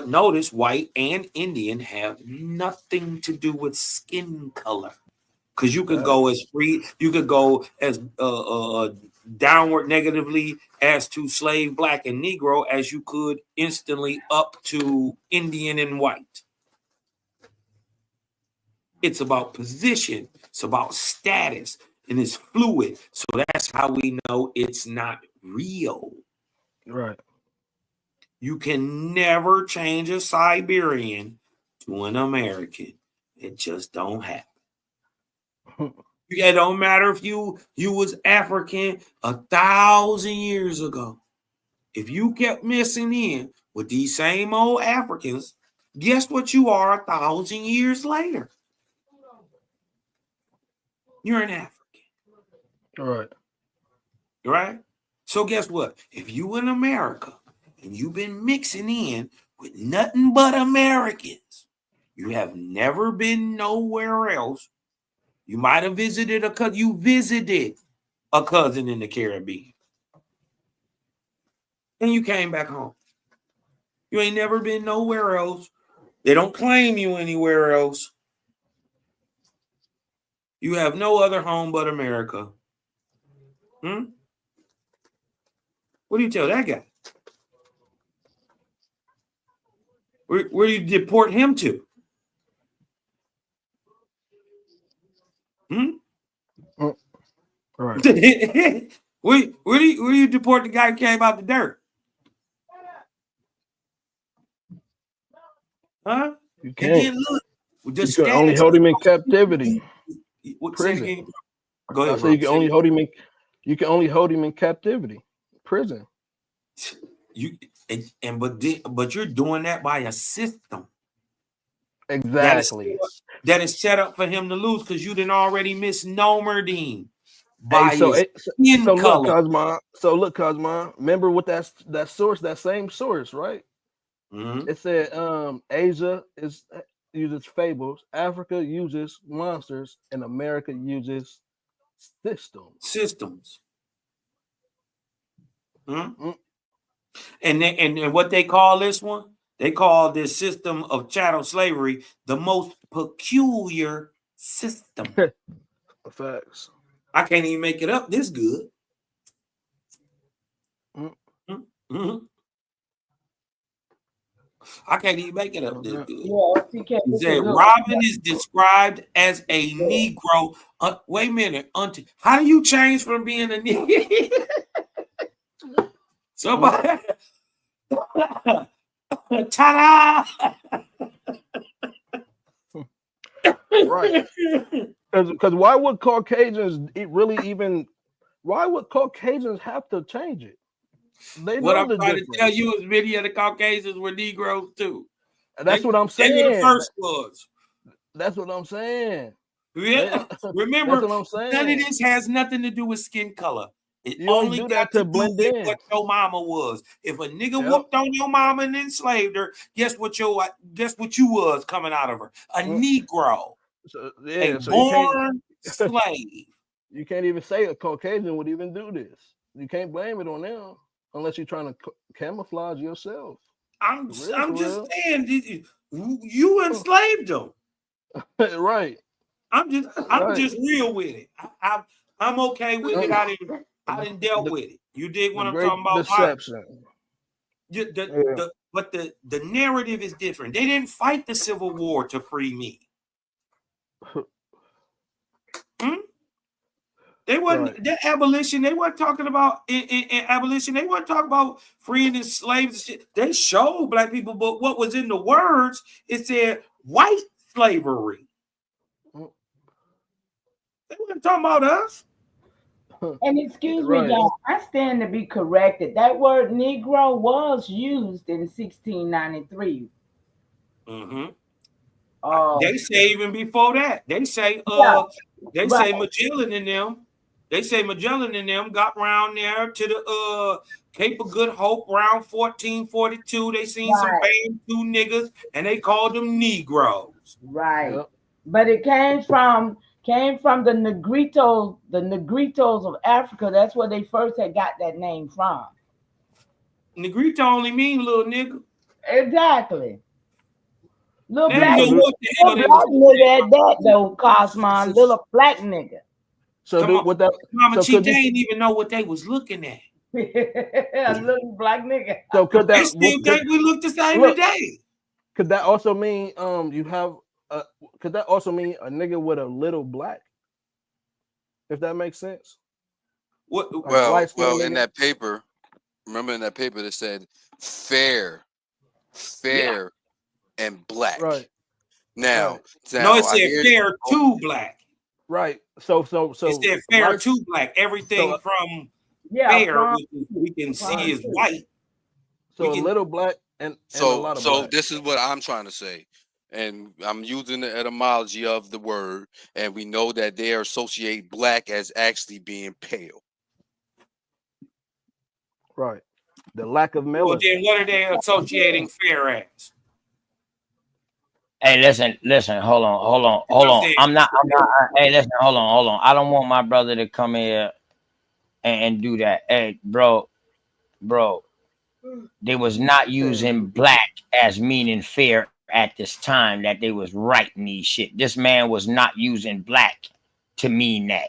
notice white and Indian have nothing to do with skin color, because you could go as free, you could go as downward negatively as to slave, black, and Negro as you could instantly up to Indian and white. It's about position, it's about status, and it's fluid. So that's how we know it's not real. Right. You can never change a Siberian to an American. It just don't happen. It don't matter if you was African 1,000 years ago. If you kept mixing in with these same old Africans, guess what you are 1,000 years later? You're an African. Right. Right? So guess what? If you in America and you've been mixing in with nothing but Americans, you have never been nowhere else. You might have visited a cousin. You visited a cousin in the Caribbean, and you came back home. You ain't never been nowhere else. They don't claim you anywhere else. You have no other home but America. What do you tell that guy? Where do you deport him to? Right. where do you deport the guy who came out the dirt? Huh? You can't. You can only hold him in captivity. Prison. Go ahead. I say you can only hold him in. You can only hold him in captivity, prison. But you're doing that by a system. Exactly. That is set up for him to lose, because you didn't already misnomered him. Look, Cosma. Remember what that source, that same source, right? It said Asia uses fables, Africa uses monsters, and America uses systems. And what they call this one? They call this system of chattel slavery the most peculiar system. Facts. I can't even make it up this good. I can't even make it up this good. He said Robin is described as a Negro. Wait a minute, Auntie. How do you change from being a Negro? Somebody. Ta-da! Right. Because why would Caucasians have to change it? They What know I'm the trying to tell difference. you is many of the Caucasians were Negroes too. That's what I'm They were the saying. first ones. That's what I'm saying. Yeah. That's Remember, what I'm none of saying. this has nothing to do with skin color. It You only only do got that to to do blend with in. what your mama was. If a nigga Yep. whooped on your mama and enslaved her, guess what you was coming out of her? A Negro. So, A so born slave. You can't even say a Caucasian would even do this. You can't blame it on them unless you're trying to camouflage yourself. I'm For just real. saying, you enslaved them. Right. I'm just real with it. I'm okay with it. I didn't dealt with it. You dig what I'm talking about? Deception. But the narrative is different. They didn't fight the Civil War to free me. They wasn't the abolition. They weren't talking about in abolition. They weren't talking about freeing the slaves and shit. They showed black people, but what was in the words? It said white slavery. They weren't talking about us. And excuse me, y'all, I stand to be corrected. That word Negro was used in 1693. They say even before that. They say Magellan and them. They say Magellan and them got round there to the Cape of Good Hope around 1442. They seen some Bantu niggas and they called them Negroes. Right. Yep. But it came from the Negritos of Africa. That's where they first had got that name from. Negrito only mean little nigga. Exactly. Little black nigga at that though, Cosmon. Little black nigga. So Mama T, they didn't even know what they was looking at. A little black nigga. So could that they still think we look the same today? Could that also mean could that also mean a nigga with a little black? If that makes sense. Well, in that paper, remember in that paper that said fair, and black. Right. No, it said fair to black. Right. So it said fair to black. Everything from fair we can see is white. So a little black and a lot of black. This is what I'm trying to say. And I'm using the etymology of the word, and we know that they associate black as actually being pale. Right. The lack of melanin. Well, then what are they associating fair as? Hey, listen, hold on. I'm not, hey, listen, hold on. I don't want my brother to come here and do that. Hey, bro, they was not using black as meaning fair at this time that they was writing these shit. This man was not using black to mean that.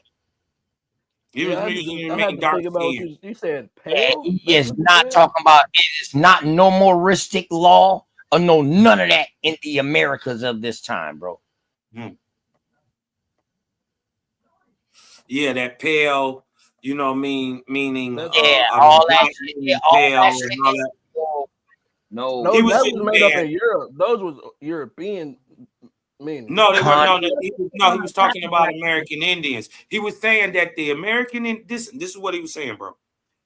He was using it to mean dark skin. You said pale? He is not talking about, it is not no moristic law or none of that in the Americas of this time, bro. Yeah, that pale, meaning all that shit. No, that was made up in Europe. Those was European meaning. No, they were he was talking about American Indians. He was saying that the American this is what he was saying, bro.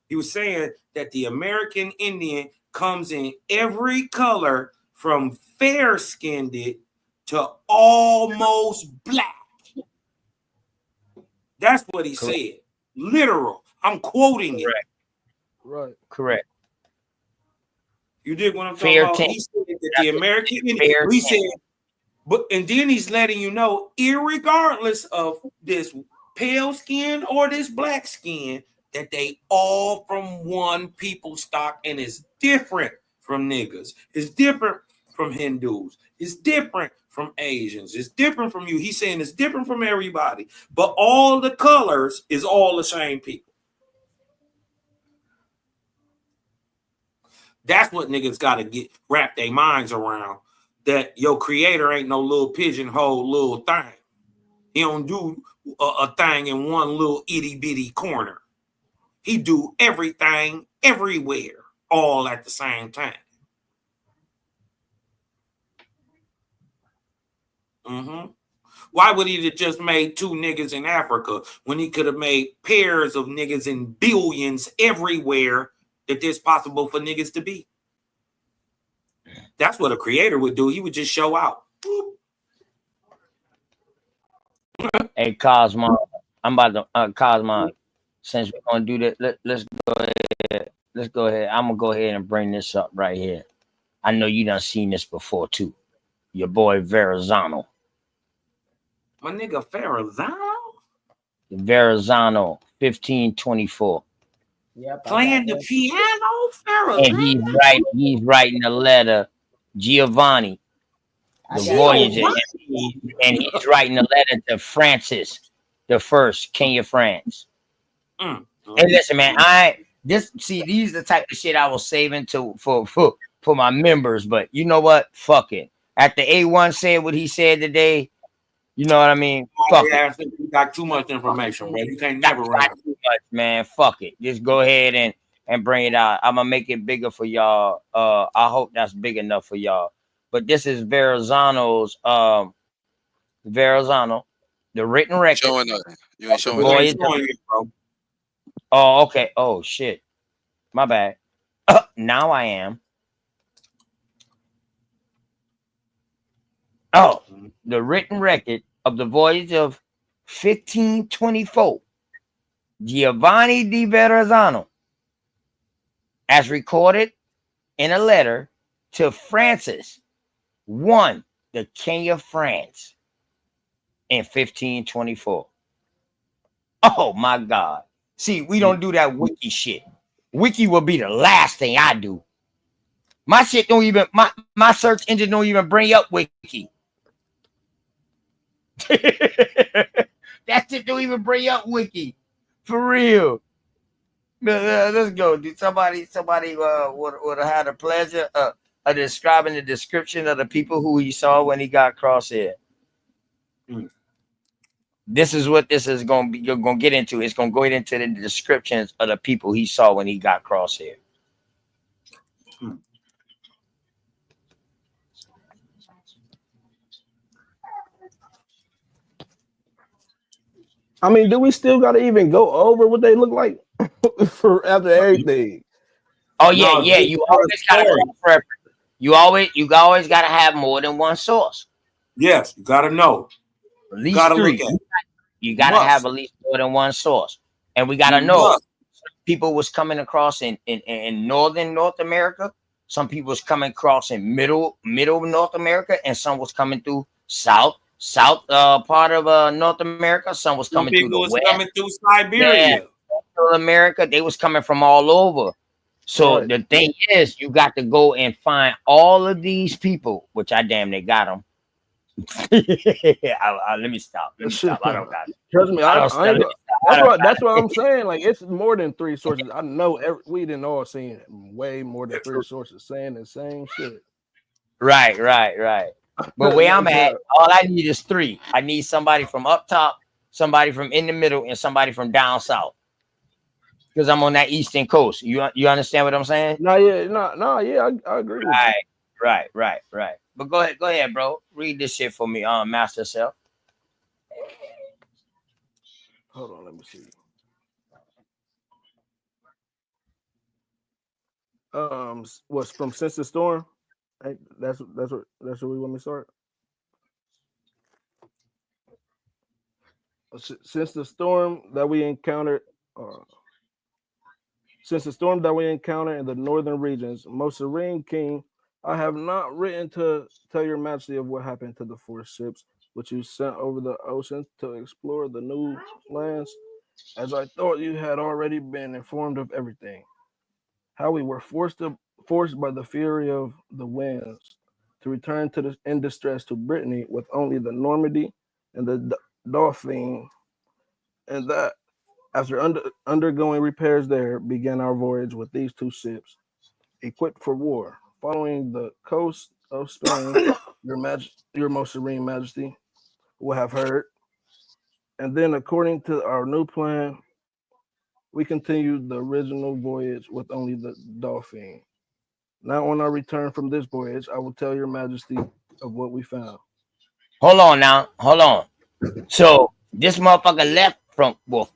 He was saying that the American Indian comes in every color from fair-skinned to almost black. That's what he said. Literal. I'm quoting it. Right. Correct. You did what I'm talking about. He said that the American Indian, he said, and then he's letting you know, irregardless of this pale skin or this black skin, that they all from one people stock, and it's different from niggas. It's different from Hindus. It's different from Asians. It's different from you. He's saying it's different from everybody, but all the colors is all the same people. That's what niggas got to wrap their minds around. That your creator ain't no little pigeonhole little thing. He don't do a thing in one little itty bitty corner. He do everything everywhere, all at the same time. Why would he have just made 2 niggas in Africa when he could have made pairs of niggas in billions everywhere that there's possible for niggas to be. That's what a creator would do. He would just show out. Hey, Cosmo, I'm about to Cosmo. Since we're gonna do that, let's go ahead. Let's go ahead. I'm gonna go ahead and bring this up right here. I know you done seen this before too. Your boy Verrazzano. My nigga Verrazzano? Verrazzano, 1524. Yep, Playing the piano, And he's writing a letter, Giovanni, the Voyager, and he's writing a letter to Francis the First, King of France. And listen, man, these are the type of shit I was saving for my members, but you know what? Fuck it. After A1 said what he said today, you know what I mean? Fuck I it. think you got too much information, bro. You can't never run. Too much, man. Fuck it. Just go ahead and bring it out. I'm gonna make it bigger for y'all. I hope that's big enough for y'all. But this is Verrazzano's Verrazzano, the written record. Showing nothing. You ain't showing nothing. Oh, okay. Oh shit. My bad. Now I am. Oh, the written record of the voyage of 1524. Giovanni da Verrazzano, as recorded in a letter to Francis I, the King of France, in 1524. Oh my God. See, we don't do that wiki shit. Wiki will be the last thing I do. My shit don't even, my search engine don't even bring up wiki. That shit don't even bring up wiki. For real. Let's go. Did somebody would have had a pleasure of describing the description of the people who he saw when he got crosshair? This is what this is going to be. You're going to get into. It's going to go into the descriptions of the people he saw when he got crosshair. I mean, do we still got to even go over what they look like for after everything? Oh yeah, yeah. You always got to You always got to have more than one source. Yes, you got to know. At least three. You got to have at least more than one source, and we got to know. People was coming across in northern North America. Some people was coming across in middle North America, and some was coming through south part of North America. Some was coming through the west. Coming through Siberia. Yeah, Central America. They was coming from all over. So the thing is, you got to go and find all of these people, which I damn near got them. Let me stop. I don't got it. Trust me, that's what I'm saying. Like, it's more than three sources. I know we didn't all seen way more than three sources saying the same shit. Right. But where I'm at, all I need is three. I need somebody from up top, somebody from in the middle, and somebody from down south. Because I'm on that eastern coast. You understand what I'm saying? No, yeah, I agree with you. Right. But go ahead, bro. Read this shit for me, Master Self. Hold on, let me see. What's from Since the Storm? Hey, that's where we want me to start. Since the storm that we encountered in the northern regions, most serene king, I have not written to tell your majesty of what happened to the 4 ships which you sent over the ocean to explore the new lands, as I thought you had already been informed of everything. How we were forced by the fury of the winds to return in distress to Brittany with only the Normandy and the Dauphin, and that after undergoing repairs there, began our voyage with these 2 ships, equipped for war, following the coast of Spain. Your most serene majesty will have heard. And then, according to our new plan, we continued the original voyage with only the Dauphin. Now, on our return from this voyage, I will tell your majesty of what we found. Hold on. So this motherfucker left from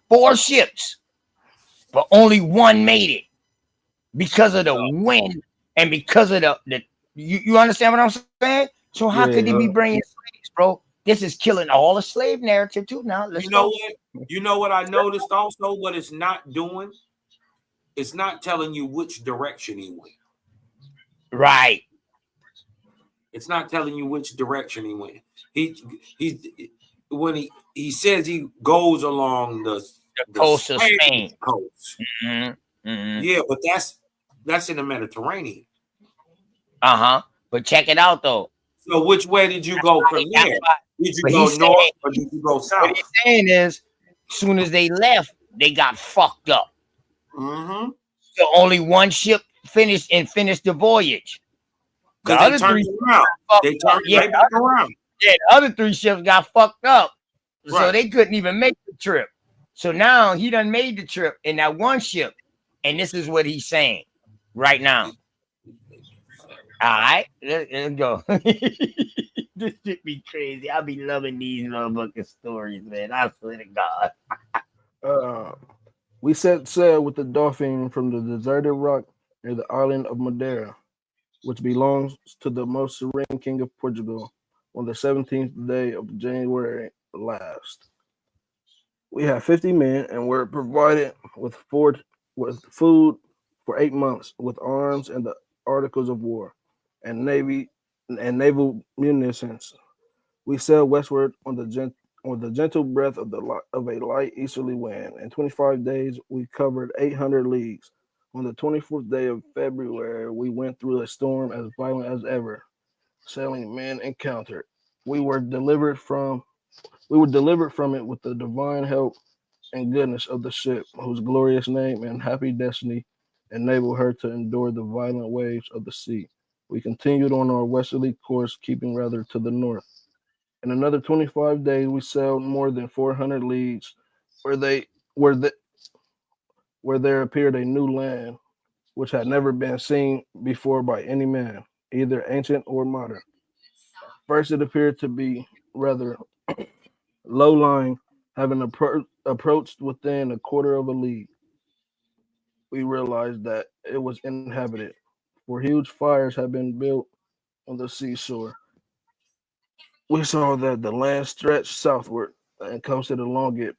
4 ships, but only 1 made it. because of the wind and because of the you understand what I'm saying? So how could he be bringing slaves, bro? This is killing all the slave narrative too. Now let's You know go. what? You know what I noticed also? What it's not doing? It's not telling you which direction he went. Right. It's not telling you which direction he went. He when he says he goes along the coast of Spain. Coast. Yeah, but that's in the Mediterranean. But check it out though. So which way did you go from there? Did you go north or did you go south? What he's saying is, as soon as they left, they got fucked up. So only one ship finished the voyage. The Because other they turned three around. They turned right back around. Yeah, the other 3 ships got fucked up. So Right. they couldn't even make the trip. So now he done made the trip in that one ship. And this is what he's saying right now. All right, let's go. This should be crazy. I'll be loving these motherfucking stories, man. I swear to God. We set sail with the dolphin from the deserted rock near the island of Madeira, which belongs to the most serene king of Portugal, on the 17th day of January last. We had 50 men and were provided with food for 8 months, with arms and the articles of war, and naval munitions. We sailed westward on the gentle breath of a light easterly wind. In 25 days, we covered 800 leagues. On the 24th day of February, we went through a storm as violent as ever. Sailing men encountered. We were delivered from it with the divine help and goodness of the ship, whose glorious name and happy destiny enabled her to endure the violent waves of the sea. We continued on our westerly course, keeping rather to the north. In another 25 days, we sailed more than 400 leagues, where there appeared a new land, which had never been seen before by any man, either ancient or modern. First, it appeared to be rather low-lying, having approached within a quarter of a league. We realized that it was inhabited, for huge fires had been built on the seashore. We saw that the land stretched southward and coasted along it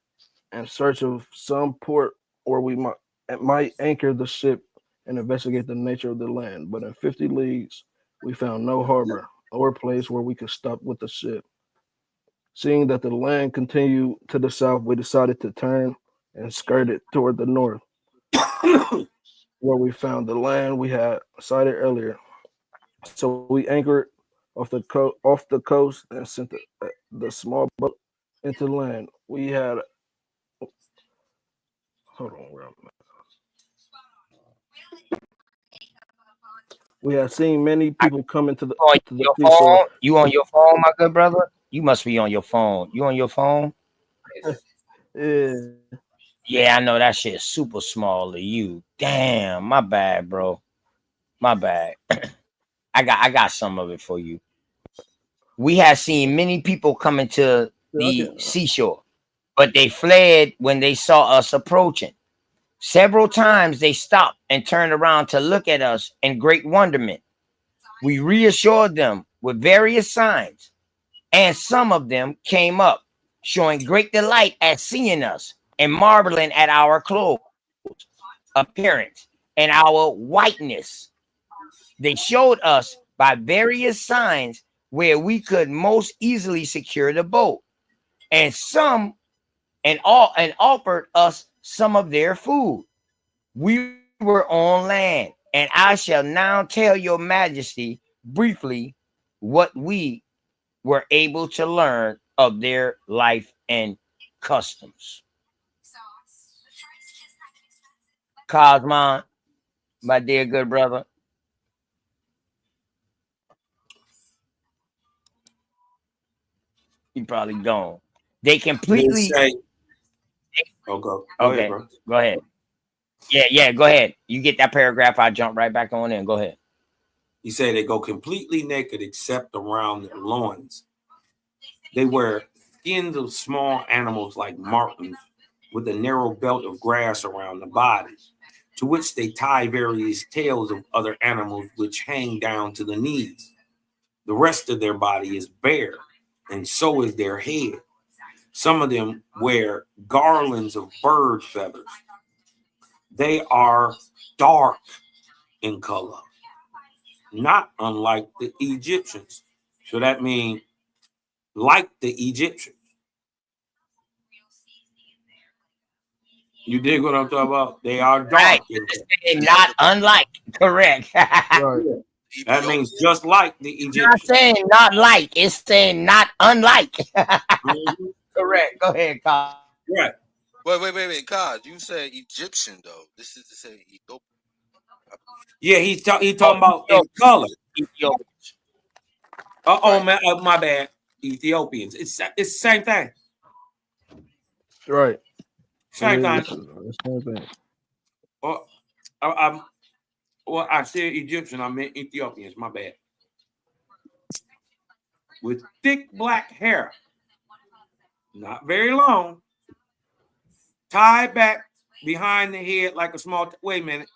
in search of some port where we might anchor the ship and investigate the nature of the land. But in 50 leagues, we found no harbor or place where we could stop with the ship. Seeing that the land continued to the south, we decided to turn and skirt it toward the north, where we found the land we had sighted earlier. So we anchored off the coast and sent the small boat into land. We had We had seen many people come into the Your seashore. phone? You on your phone, my good brother? You must be on your phone. You on your phone? Yeah. Yeah, I know that shit is super small to you. Damn, my bad, bro. My bad. I got some of it for you. We have seen many people coming to the seashore, but they fled when they saw us approaching. Several times they stopped and turned around to look at us in great wonderment. We reassured them with various signs, and some of them came up, showing great delight at seeing us and marveling at our clothes, appearance, and our whiteness. They showed us by various signs where we could most easily secure the boat, and offered us some of their food. We were on land, and I shall now tell your majesty briefly what we were able to learn of their life and customs. Cosmon, my dear good brother. He probably gone. They completely Go okay, ahead, bro. go ahead. Yeah, go ahead. You get that paragraph, I jump right back on in. Go ahead. He said they go completely naked except around their loins. They wear skins of small animals like martens with a narrow belt of grass around the body. to which they tie various tails of other animals which hang down to the knees. The rest of their body is bare, and so is their head. Some of them wear garlands of bird feathers. They are dark in color, not unlike the Egyptians. So that means like the Egyptians. You dig what I'm talking about? They are dark. Right. Not unlike. Correct. Right. That means just like the It's not Egyptians. saying not like. It's saying not unlike. Correct. Go ahead, Carl. Right. Wait, God, you said Egyptian though. This is to say Ethiopia. Yeah, he talking about in color. Ethiopians. Man, my bad. Ethiopians. It's the same thing. Right. Same Yeah, thing. same thing. I said Egyptian. I meant Ethiopians. My bad. With thick black hair, not very long, tied back behind the head like a small. Wait a minute.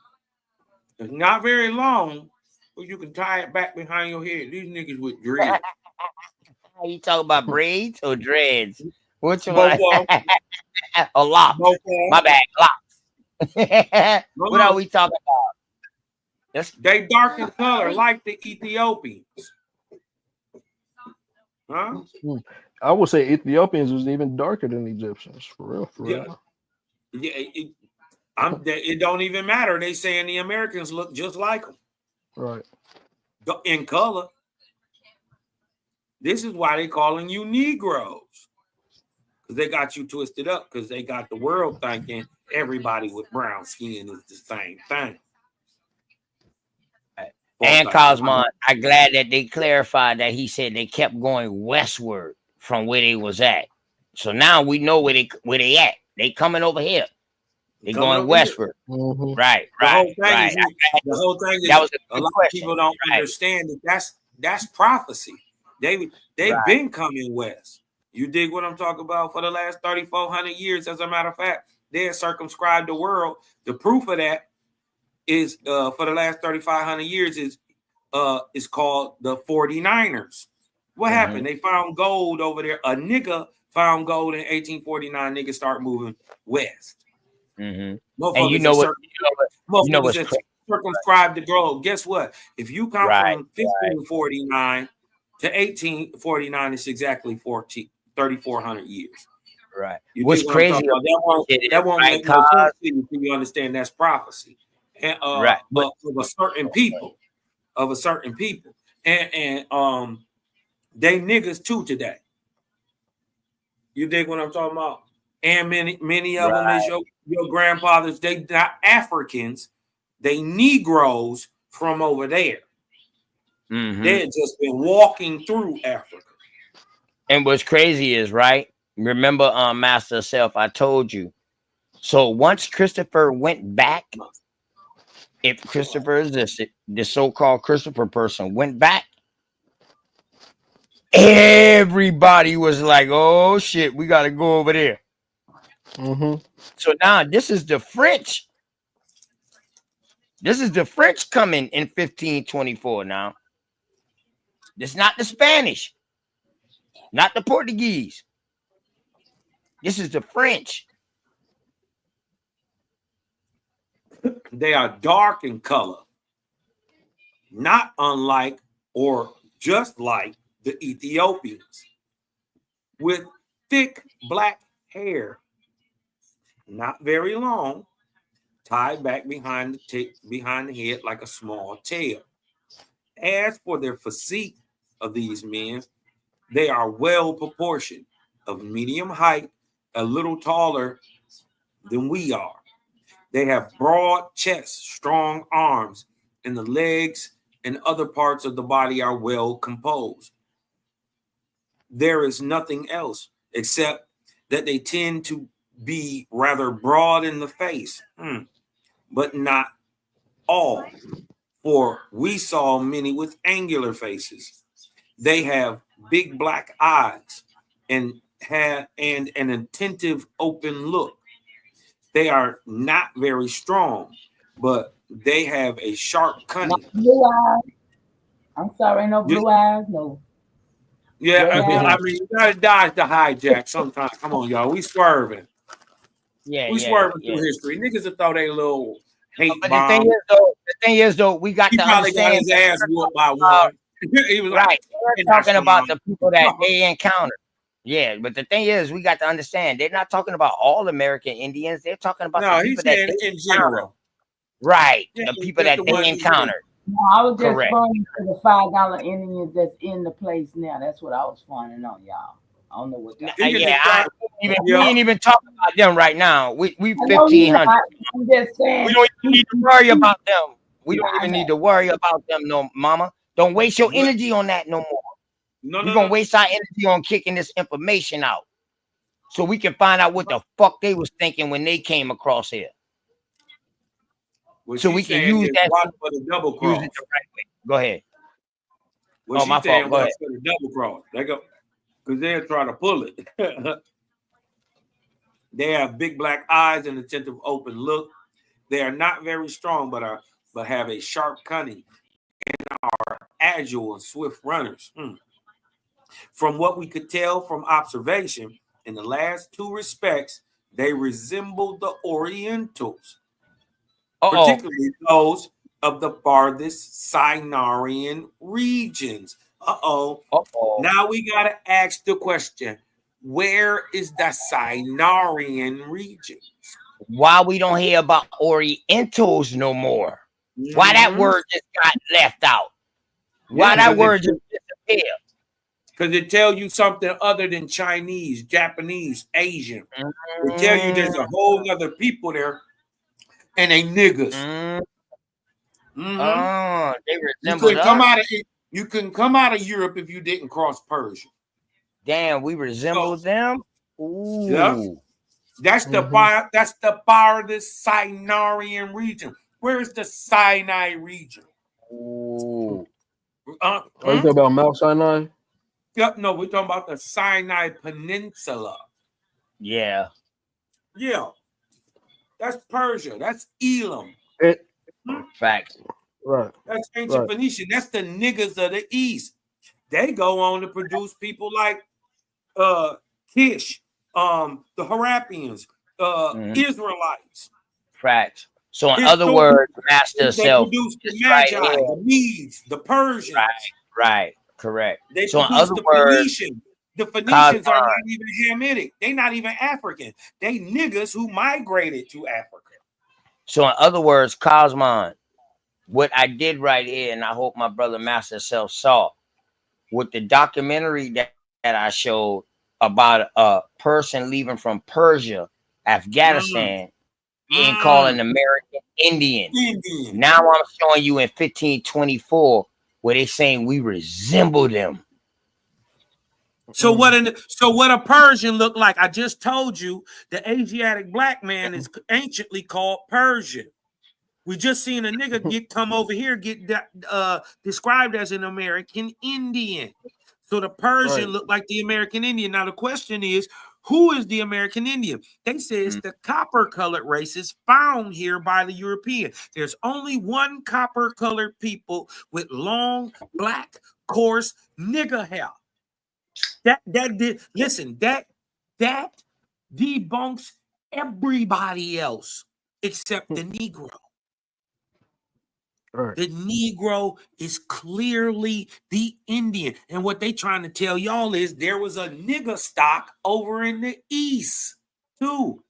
It's not very long, but you can tie it back behind your head. These niggas with dreads. You talking about braids or dreads? Which Both one? of them. Or locks. Both of them. My bad, locks. No, What are we talking about? They dark in color like the Ethiopians. Huh? I would say Ethiopians was even darker than Egyptians. For real, for real. Yeah, it don't even matter. They saying the Americans look just like them. Right. In color. This is why they calling you Negroes. Because they got you twisted up because they got the world thinking everybody with brown skin is the same thing. And Cosmon, I'm glad that they clarified that he said they kept going westward from where they was at. So now we know where they at. They coming over here. They going westward. Mm-hmm. Right. The whole thing is that was a lot of people don't understand that that's prophecy. They've been coming west. You dig what I'm talking about? For the last 3,400 years, as a matter of fact, they have circumscribed the world. The proof of that is for the last 3,500 years is called the 49ers. What happened? They found gold over there. A nigga found gold in 1849. Niggas start moving west. And Motherfuckers you know what's crazy? Circumscribed the globe. Guess what? If you come from 1549 to 1849, it's exactly 3,400 years. Right. You What's crazy? That won't make no sense to you until you understand that's prophecy. And of a certain people. And they niggas too today. You dig what I'm talking about? And many of them is your grandfathers. They not Africans, they Negroes from over there. They had just been walking through Africa. And what's crazy is, right? Remember, Master Self, I told you. So once Christopher went back, if Christopher existed, the so-called Christopher person went back, everybody was like, oh shit, we got to go over there. So now this is the French. This is the French coming in 1524 now. This is not the Spanish, not the Portuguese. This is the French. They are dark in color, not unlike or just like the Ethiopians, with thick black hair, not very long, tied back behind the head like a small tail. As for their physique of these men, they are well proportioned, of medium height, a little taller than we are. They have broad chests, strong arms, and the legs and other parts of the body are well composed. There is nothing else except that they tend to be rather broad in the face, but not all, for we saw many with angular faces. They have big black eyes and an attentive open look. They are not very strong, but they have a sharp cunning. Blue eyes. I'm sorry, no blue eyes, no. Yeah, I mean, you gotta dodge the hijack sometimes. Come on, y'all. We swerving. We swerving through history. Niggas will throw their little hate But bomb. the thing is though, we got He to probably got understand his ass whooped by one. He was like, right. We're talking about the people that they encountered. Yeah, but the thing is, we got to understand they're not talking about all American Indians. They're talking about no, the he's people that saying they in encountered. general. Right, Yeah, the people that's that the one they he encountered. No, I was just Correct. funning to the $5 Indians that's in the place now. That's what I was funning on, y'all. I don't know what that We ain't even talking about them right now. We 1,500. I'm just saying. We don't even need to worry about them. We don't even need to worry about them, no, mama. Don't waste your energy on that no more. We're gonna waste our energy on kicking this information out, so we can find out what the fuck they was thinking when they came across here. What so she's we can saying use is that. watch for the double cross. Use it the right way. Go ahead. What Oh, my she's saying, fault. Go watch ahead. for the double cross. They go because they'll try to pull it. They have big black eyes and attentive open look. They are not very strong, but have a sharp cunning and are agile and swift runners. From what we could tell from observation, in the last two respects, they resemble the Orientals, particularly those of the farthest Sinarian regions. Now we got to ask the question, where is the Sinarian region? Why we don't hear about Orientals no more? Why that word just got left out? Why that word just disappeared? Because it tells you something other than Chinese, Japanese, Asian. It tell you there's a whole other people there, and they niggas. Oh, they resemble You couldn't come out of Europe if you didn't cross Persia. Damn, we resemble them. Ooh. Yeah. That's the farthest Sinarian region. Where's the Sinai region? Ooh. Are you talking about Mount Sinai? Yep, no, we're talking about the Sinai Peninsula. Yeah. Yeah. That's Persia. That's Elam. Facts. Right. That's ancient Phoenician. That's the niggas of the East. They go on to produce people like Kish, the Harappians, Israelites. Facts. So in other words, master self. Produced the Magi, the Medes, the Persians. Right. Correct. They so in produced other the words, Phoenicians. The Phoenicians are not even Hamitic. They're not even African. They niggas who migrated to Africa. So in other words, Cosmon, what I did right here, and I hope my brother Master Self saw, with the documentary that I showed about a person leaving from Persia, Afghanistan, being called an American Indian. Now I'm showing you in 1524 where they're saying we resemble them. So what a Persian look like? I just told you the Asiatic black man is anciently called Persian. We just seen a nigga come over here get described as an American Indian. So the Persian looked like the American Indian. Now the question is, who is the American Indian? They say it's the copper-colored races found here by the European. There's only one copper-colored people with long, black, coarse nigger hair. That debunks everybody else except the Negro. The Negro is clearly the Indian. And what they trying to tell y'all is there was a nigger stock over in the East, too.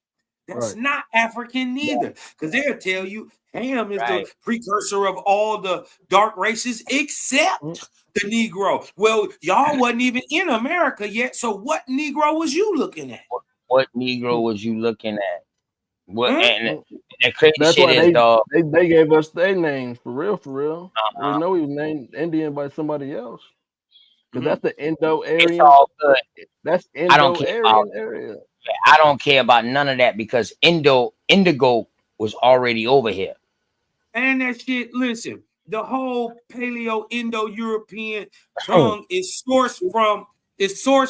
That's not African neither. Because they'll tell you Ham is the precursor of all the dark races except the Negro. Well, y'all wasn't even in America yet. So what Negro was you looking at? What Negro was you looking at? What and the crazy That's shit why is, dog. they gave us their names for real. We know he was named Indian by somebody else. Because that's the Indo-Aryan. It's all good. That's I don't care about area. I don't care about none of that because indigo was already over here. And that shit, listen, the whole Paleo-Indo-European tongue is sourced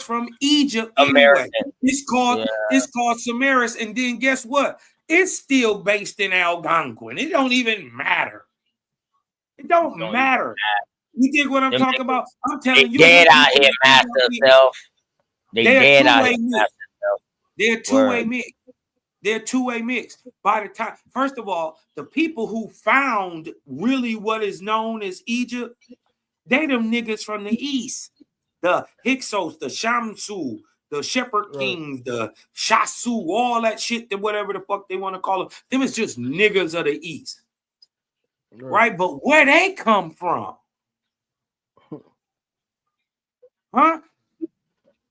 from Egypt anyway. It's called Samaris. And then guess what? It's still based in Algonquin. It don't even matter. It don't matter. You dig what I'm talking about? I'm telling you. Dead out here, master self. They're dead out two-way here, mix. master self. They're two-way mix. They're two-way mix. By the time, first of all, the people who found really what is known as Egypt, they them niggas from the east. The Hyksos, the Shamsu, the Shepherd Kings, the Shasu, all that shit, that whatever the fuck they want to call them is just niggas of the east. Right? But where they come from? Huh?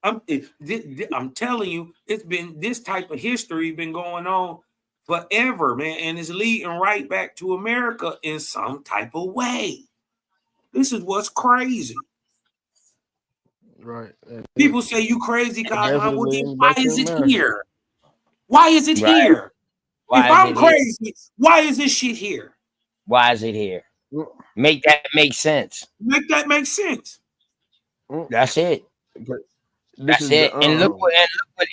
I'm telling you, it's been this type of history been going on forever, man, and it's leading right back to America in some type of way. This is what's crazy. Right. People say you crazy, Cosmo. Well, then why is it America. here? Why is it here? Why if is I'm it crazy, here? why is this shit here? Why is it here? Make that make sense. Make that make sense. That's it. That's is it. the, And look what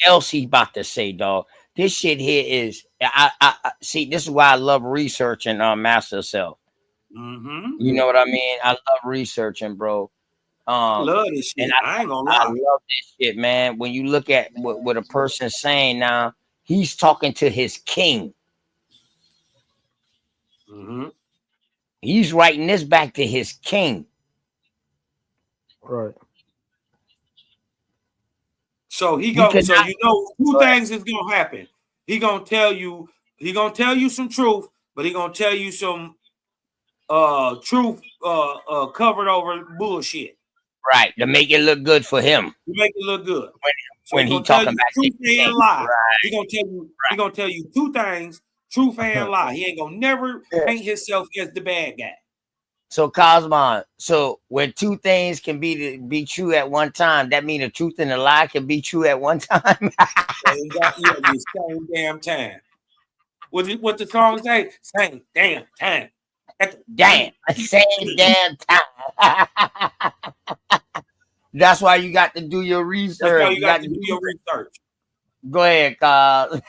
else he's about to say, dog. This shit here is I see. This is why I love researching Master Self. You know what I mean? I love researching, bro. I love this shit. And I ain't gonna I lie. love this shit, man. When you look at what a person's saying now, he's talking to his king. He's writing this back to his king. Right. So he goes. So you know, two things is gonna happen. He gonna tell you some truth, but he gonna tell you some truth covered over bullshit. Right, to make it look good for him. To make it look good. When he talking back to truth his king. and lie. Right. He gonna tell you two things, truth and lie. He ain't gonna never paint himself as the bad guy. So Cosmo, so when two things can be true at one time, that means the truth and the lie can be true at one time. Same damn time. What the song say? Same damn time. Damn, same damn time. That's why you got to do your research. That's why you got to do your research. Go ahead, Cos.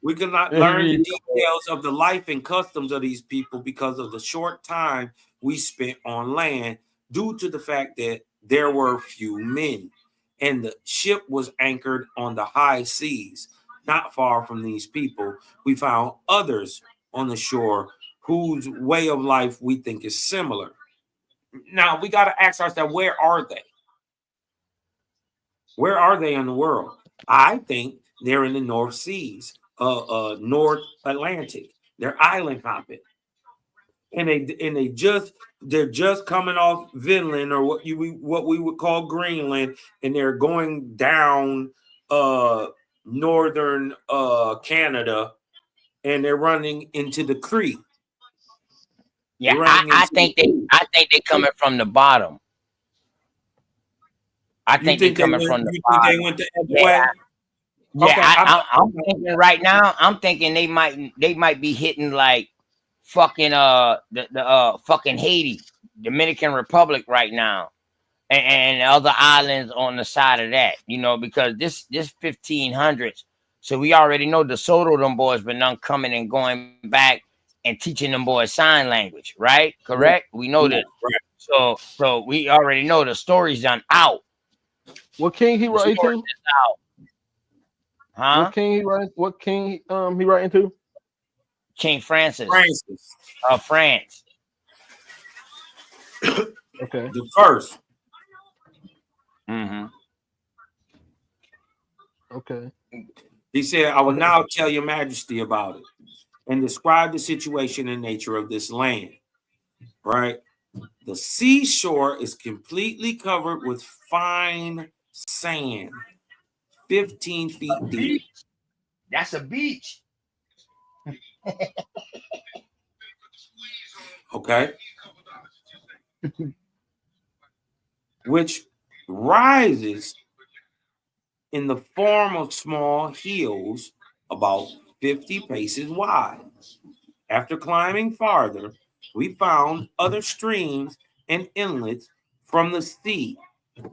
We cannot learn the details of the life and customs of these people because of the short time we spent on land, due to the fact that there were few men, and the ship was anchored on the high seas. Not far from these people, we found others on the shore whose way of life we think is similar. Now, we got to ask ourselves, where are they? Where are they in the world? I think they're in the North Seas, North Atlantic. They're island hopping, and they're just coming off Vinland, or what we would call Greenland, and they're going down northern Canada, and they're running into the creek. Yeah, I think they coming from the bottom. I think they're coming from the bottom. They went the other way? Yeah, Okay, I'm thinking right now. I'm thinking they might be hitting like fucking the fucking Haiti, Dominican Republic right now, and other islands on the side of that. You know, because this 1500s. So we already know the Soto them boys been done coming and going back and teaching them boys sign language, right? Correct. We know this. Right. So we already know the story's done out. What king he writing to? Huh? What king he writing to? King Francis. France. Okay. The first. Okay. He said, I will now tell your majesty about it and describe the situation and nature of this land. Right? The seashore is completely covered with fine sand, 15 feet deep. That's a beach. Okay. Which rises in the form of small hills about 50 paces wide. After climbing farther, we found other streams and inlets from the sea,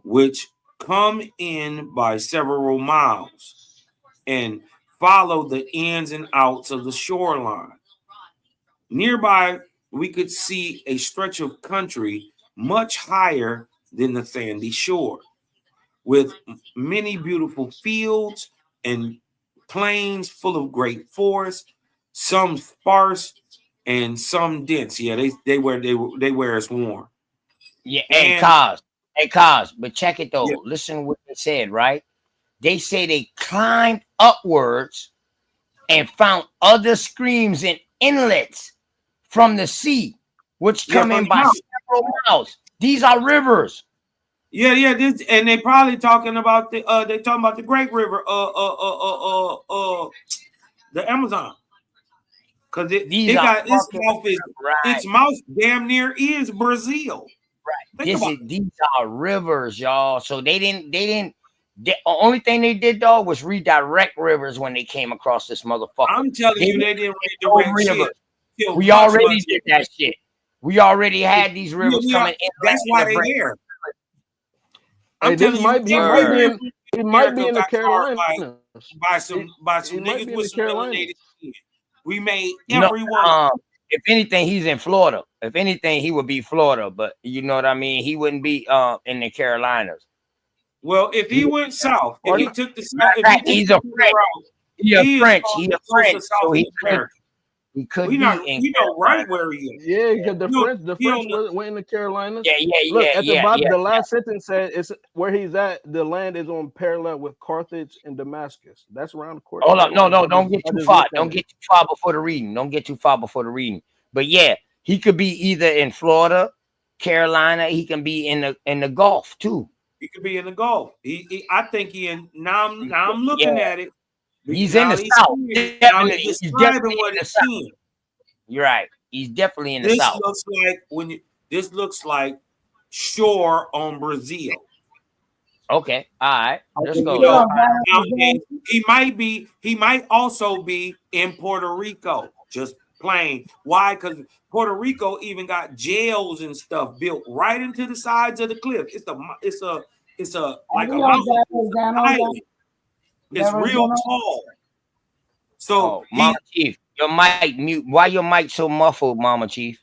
which come in by several miles. and follow the ins and outs of the shoreline. Nearby, we could see a stretch of country much higher than the sandy shore, with many beautiful fields and plains full of great forests, some sparse and some dense. Yeah, they wear us warm. Yeah, And cause, but check it though. yeah, Listen what they said, right? They say they climbed upwards and found other streams and inlets from the sea, which yeah, come from in the by mountain. several miles. These are rivers. Yeah. This, and they probably talking about the Great River, the Amazon, because These it are got fucking its right. mouth damn near is Brazil. Right. Think about it. These are rivers, y'all. So they didn't. The only thing they did, dog, was redirect rivers when they came across this motherfucker. I'm telling They you, they didn't redirect shit. We already did that shit. We already had these rivers coming in. That's why they're there. I'm Hey, this telling might be you, it might be in the got carved Carolinas. by some might niggas be in with the some Carolinas. melanated skin. We made No, every one. if anything, he's in Florida. If anything, he would be Florida, but you know what I mean. He wouldn't be in the Carolinas. Well, if he went south, if he took the south, He's a French. He's a French. He's a French. So he could we be we know right where he is. Yeah, because the French went in the Carolinas. Yeah, Look at the bottom. yeah. The last sentence said it's where he's at. The land is on parallel with Carthage and Damascus. That's around the corner. Hold up, no, don't get too far. Don't get too far before the reading. Don't get too far before the reading. But yeah, he could be either in Florida, Carolina. He can be in the Gulf too. He could be in the Gulf. I think he in now. I'm looking at it. He's in the South. He's definitely in the South. You're right. He's definitely in the South. This looks like shore on Brazil. Okay, all right. Let's go. He might also be in Puerto Rico. Just plain. Why? Because Puerto Rico even got jails and stuff built right into the sides of the cliff. It's a like a mountain. It's real tall. So Mama Chief, your mic mute. Why your mic so muffled, Mama Chief?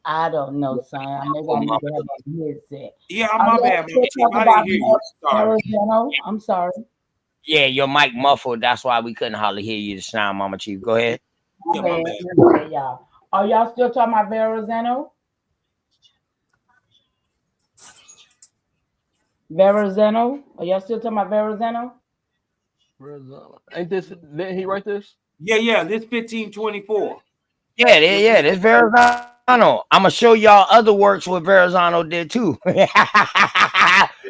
I don't know, son. Maybe I need to have a headset. Yeah, my bad. I'm sorry. Yeah, your mic muffled. That's why we couldn't hardly hear you just now, Mama Chief. Go ahead. Y'all. Are y'all still talking about Verrazzano? Verrazzano? Are y'all still talking about Verrazzano? Ain't this? Didn't he write this? Yeah. This 1524. Yeah. This Verrazzano. I'm gonna show y'all other works what Verrazzano did too. This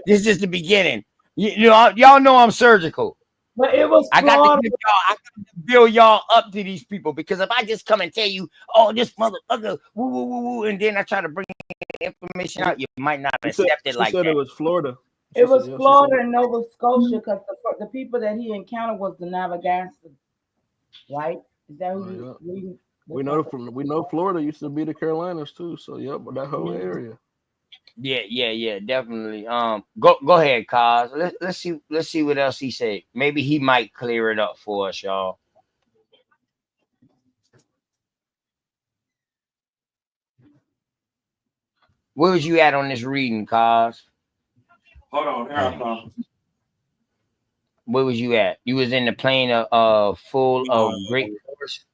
is just the beginning. You know, y'all know I'm surgical. But it was I got to build y'all up to these people, because if I just come and tell you, oh, this motherfucker, woo, woo, woo, woo, and then I try to bring information out, you might not accept it like that. It was Florida. It was Florida and Nova Scotia, because the people that he encountered was the Navagastans, right? Is that who you reading? We know Florida used to be the Carolinas too. So yep, that whole area. Yeah, definitely. Go ahead, Kaz. Let's see what else he said. Maybe he might clear it up for us, y'all. Where was you at on this reading, Kaz? Hold on, here I come. Where was you at? You was in the plain of full of great force.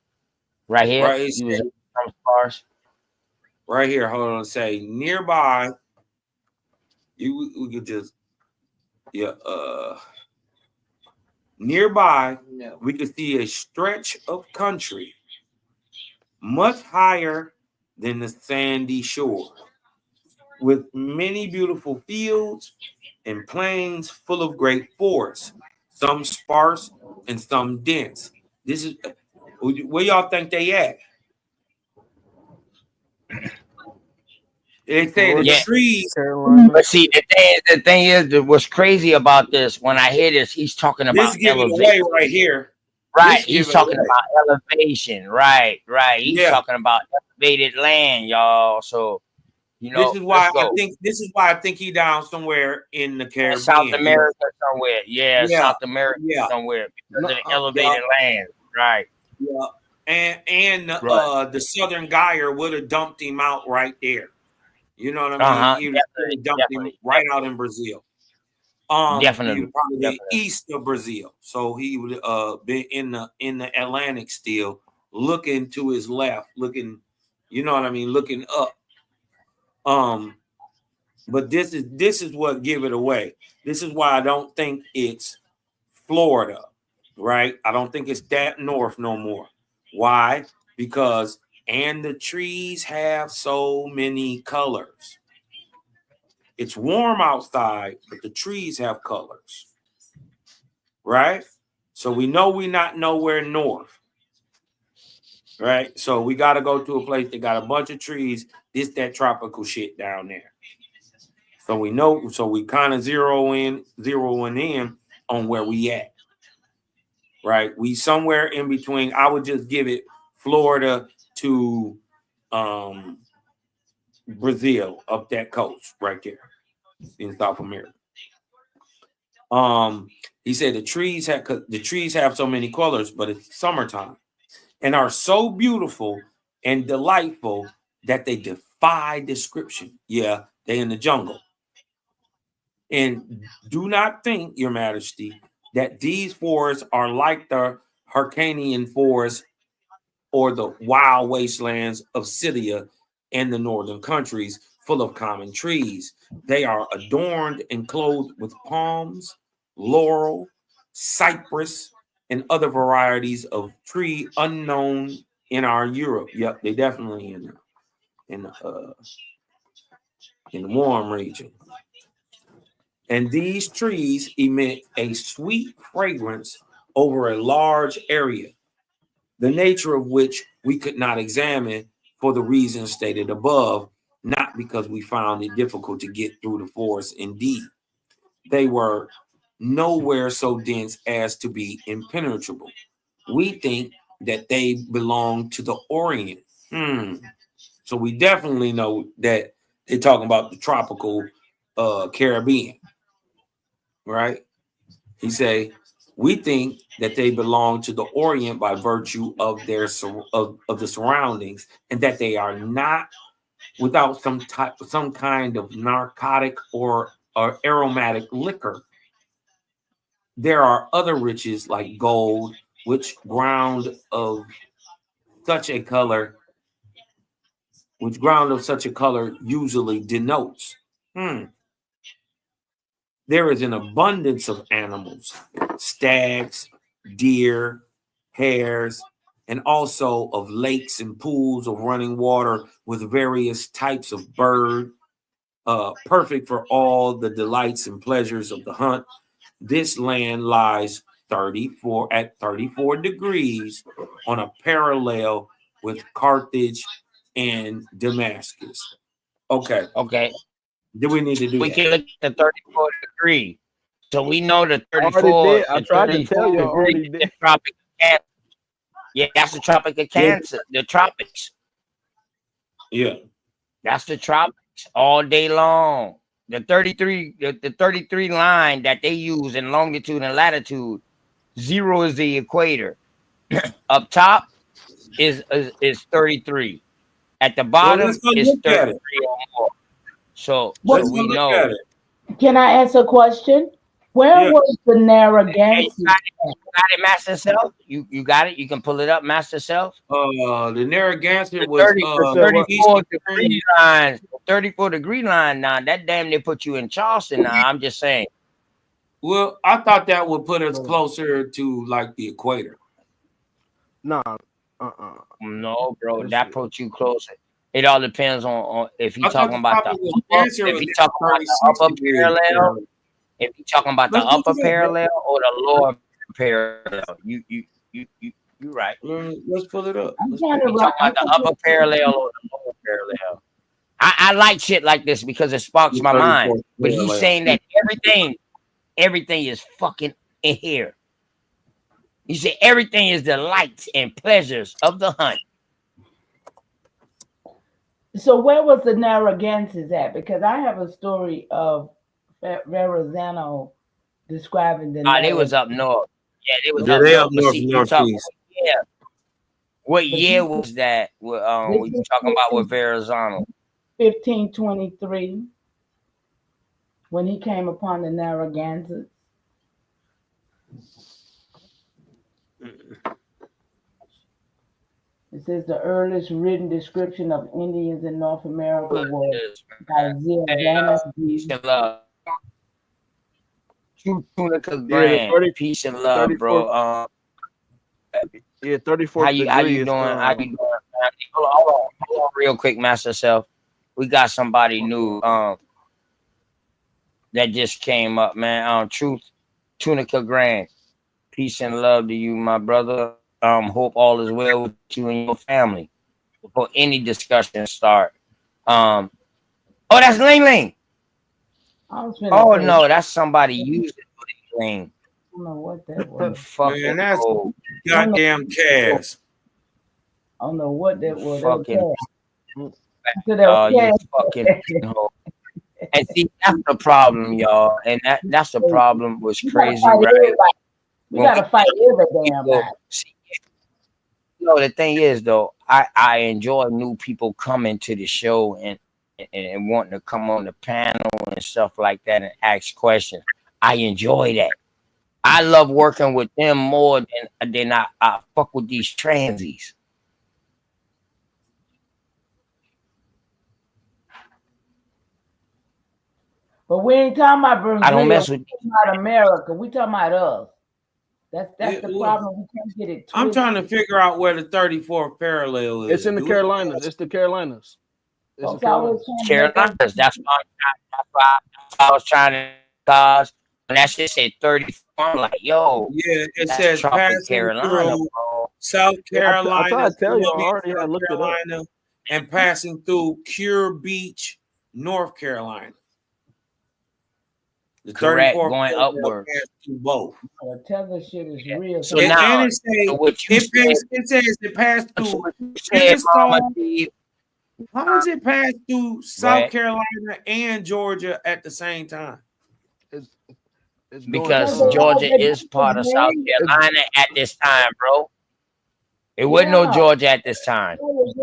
Right here. Right, you was in some stars. Right here. Hold on. Say nearby. We could just nearby. We could see a stretch of country much higher than the sandy shore, with many beautiful fields and plains full of great forests, some sparse and some dense. This is where y'all think they at? They say the trees. But see, the thing is, what's crazy about this, when I hear this, he's talking about elevation right here. Right, he's talking about elevation. Right. He's talking about elevated land, y'all. So You This know, is let's why I go. think he down somewhere in the Caribbean. South America somewhere. Yeah, Yeah, South America yeah. somewhere because of the Yeah. elevated land. Right. Yeah. And Right. the Southern Geyer would have dumped him out right there. You know what I mean? Uh-huh. He would have dumped him right out in Brazil. He would probably be east of Brazil. So he would been in the Atlantic still, looking to his left, looking, you know what I mean, looking up. But this is what give it away. This is why I don't think it's Florida, right? I don't think it's that north no more. Why? Because and the trees have so many colors. It's warm outside, but the trees have colors, right? So we know we're not nowhere north, right? So we got to go to a place that got a bunch of trees. This that tropical shit down there. So we know. So we kind of zeroing in on where we at, right? We somewhere in between. I would just give it Florida to Brazil up that coast right there in South America. He said the trees have so many colors, but it's summertime and are so beautiful and delightful that they defy description. Yeah, they in the jungle. And do not think, Your Majesty, that these forests are like the Hyrcanian forests or the wild wastelands of Scythia and the northern countries full of common trees. They are adorned and clothed with palms, laurel, cypress, and other varieties of tree unknown in our Europe. Yep, they definitely in the warm region. And these trees emit a sweet fragrance over a large area, the nature of which we could not examine for the reasons stated above, not because we found it difficult to get through the forest. Indeed, they were nowhere so dense as to be impenetrable. We think that they belong to the Orient. So we definitely know that they're talking about the tropical Caribbean, right? He say, we think that they belong to the Orient by virtue of their of the surroundings, and that they are not without some kind of narcotic or aromatic liquor. There are other riches like gold, which ground of such a color usually denotes. There is an abundance of animals, stags, deer, hares, and also of lakes and pools of running water with various types of bird, perfect for all the delights and pleasures of the hunt. This land lies 34 degrees on a parallel with Carthage and Damascus. Okay. Do we need to do We that? can look at the 34 degree. So we know the I already did. I the tried to tell 34 you I already degree did. is the tropic of Cancer. Yeah, that's the tropic of Cancer, the tropics. Yeah. That's the tropics all day long. The 33 line that they use in longitude and latitude, 0 is the equator. Up top is 33. At the Well, bottom let's go is look at 33 it. or more. So Let's go we look know. at it. Can I ask a question? Where was the Narragansett? You got it, Master Self? You got it? You can pull it up, Master Self? The Narragansett The was 34 degree line. 34 degree line now. That damn near put you in Charleston now. I'm just saying. Well, I thought that would put us closer to like the equator. Nah. No, bro. That put you closer. It all depends on if you're I thought talking about the upper parallel. If you're talking about the upper parallel or the lower parallel, you're right. Let's pull it up. If you're talking about the upper parallel or the lower parallel. I like shit like this because it sparks my mind. But he's saying that everything is fucking in here. He said everything is the lights and pleasures of the hunt. So where was the Narragansetts at? Because I have a story of Verrazzano describing the They was Narragansett. up north. Yeah, they was Yeah, up they north. up But north see, you talk northeast. what But year was that? What you talking about with Verrazzano? 1523 when he came upon the Narragansetts. It says the earliest written description of Indians in North America was by Giovanni Peace and love. Tunica Yeah, Grand. Peace and the love, 34th. bro. Yeah, How 34th you degree is doing? How you doing, family? Hold on, real quick, Master Self. We got somebody new that just came up, man. Truth, Tunica Grand. Peace and love to you, my brother. Hope all is well with you and your family. Before any discussion start. Oh, that's Ling Ling. Oh no, that's somebody using Ling Ling. I don't know what that was. Fucking Man, that's old. goddamn Cass. I don't know what that was. Fucking You fucking hoe. And see, that's the problem, y'all. And that's the problem was crazy, right? We gotta fight every damn body. The thing is though, I enjoy new people coming to the show and wanting to come on the panel and stuff like that and ask questions. I enjoy that. I love working with them more than I fuck with these transies. But we ain't talking about Brazil. I don't mess with we talking about America. We talking about us. That's the problem. We can't get it twisted. I'm trying to figure out where the 34th parallel is. It's in the Carolinas. It's the Carolinas. It's the Carolinas. Carolinas. That's why I was trying to cause. And that shit said 34. I'm like, yo. Yeah, it that's says passing Carolina, through bro. South Carolina, I tried to tell you, I already South had looked it up. Carolina, and passing through Cure Beach, North Carolina. The Correct, 34th going parallel upward. passed through both. Tell this shit is real. So now, and it says it passed through How does it pass through South Carolina and Georgia at the same time? It's because Georgia is part of South Carolina at this time, bro. It wasn't no Georgia at this time. It's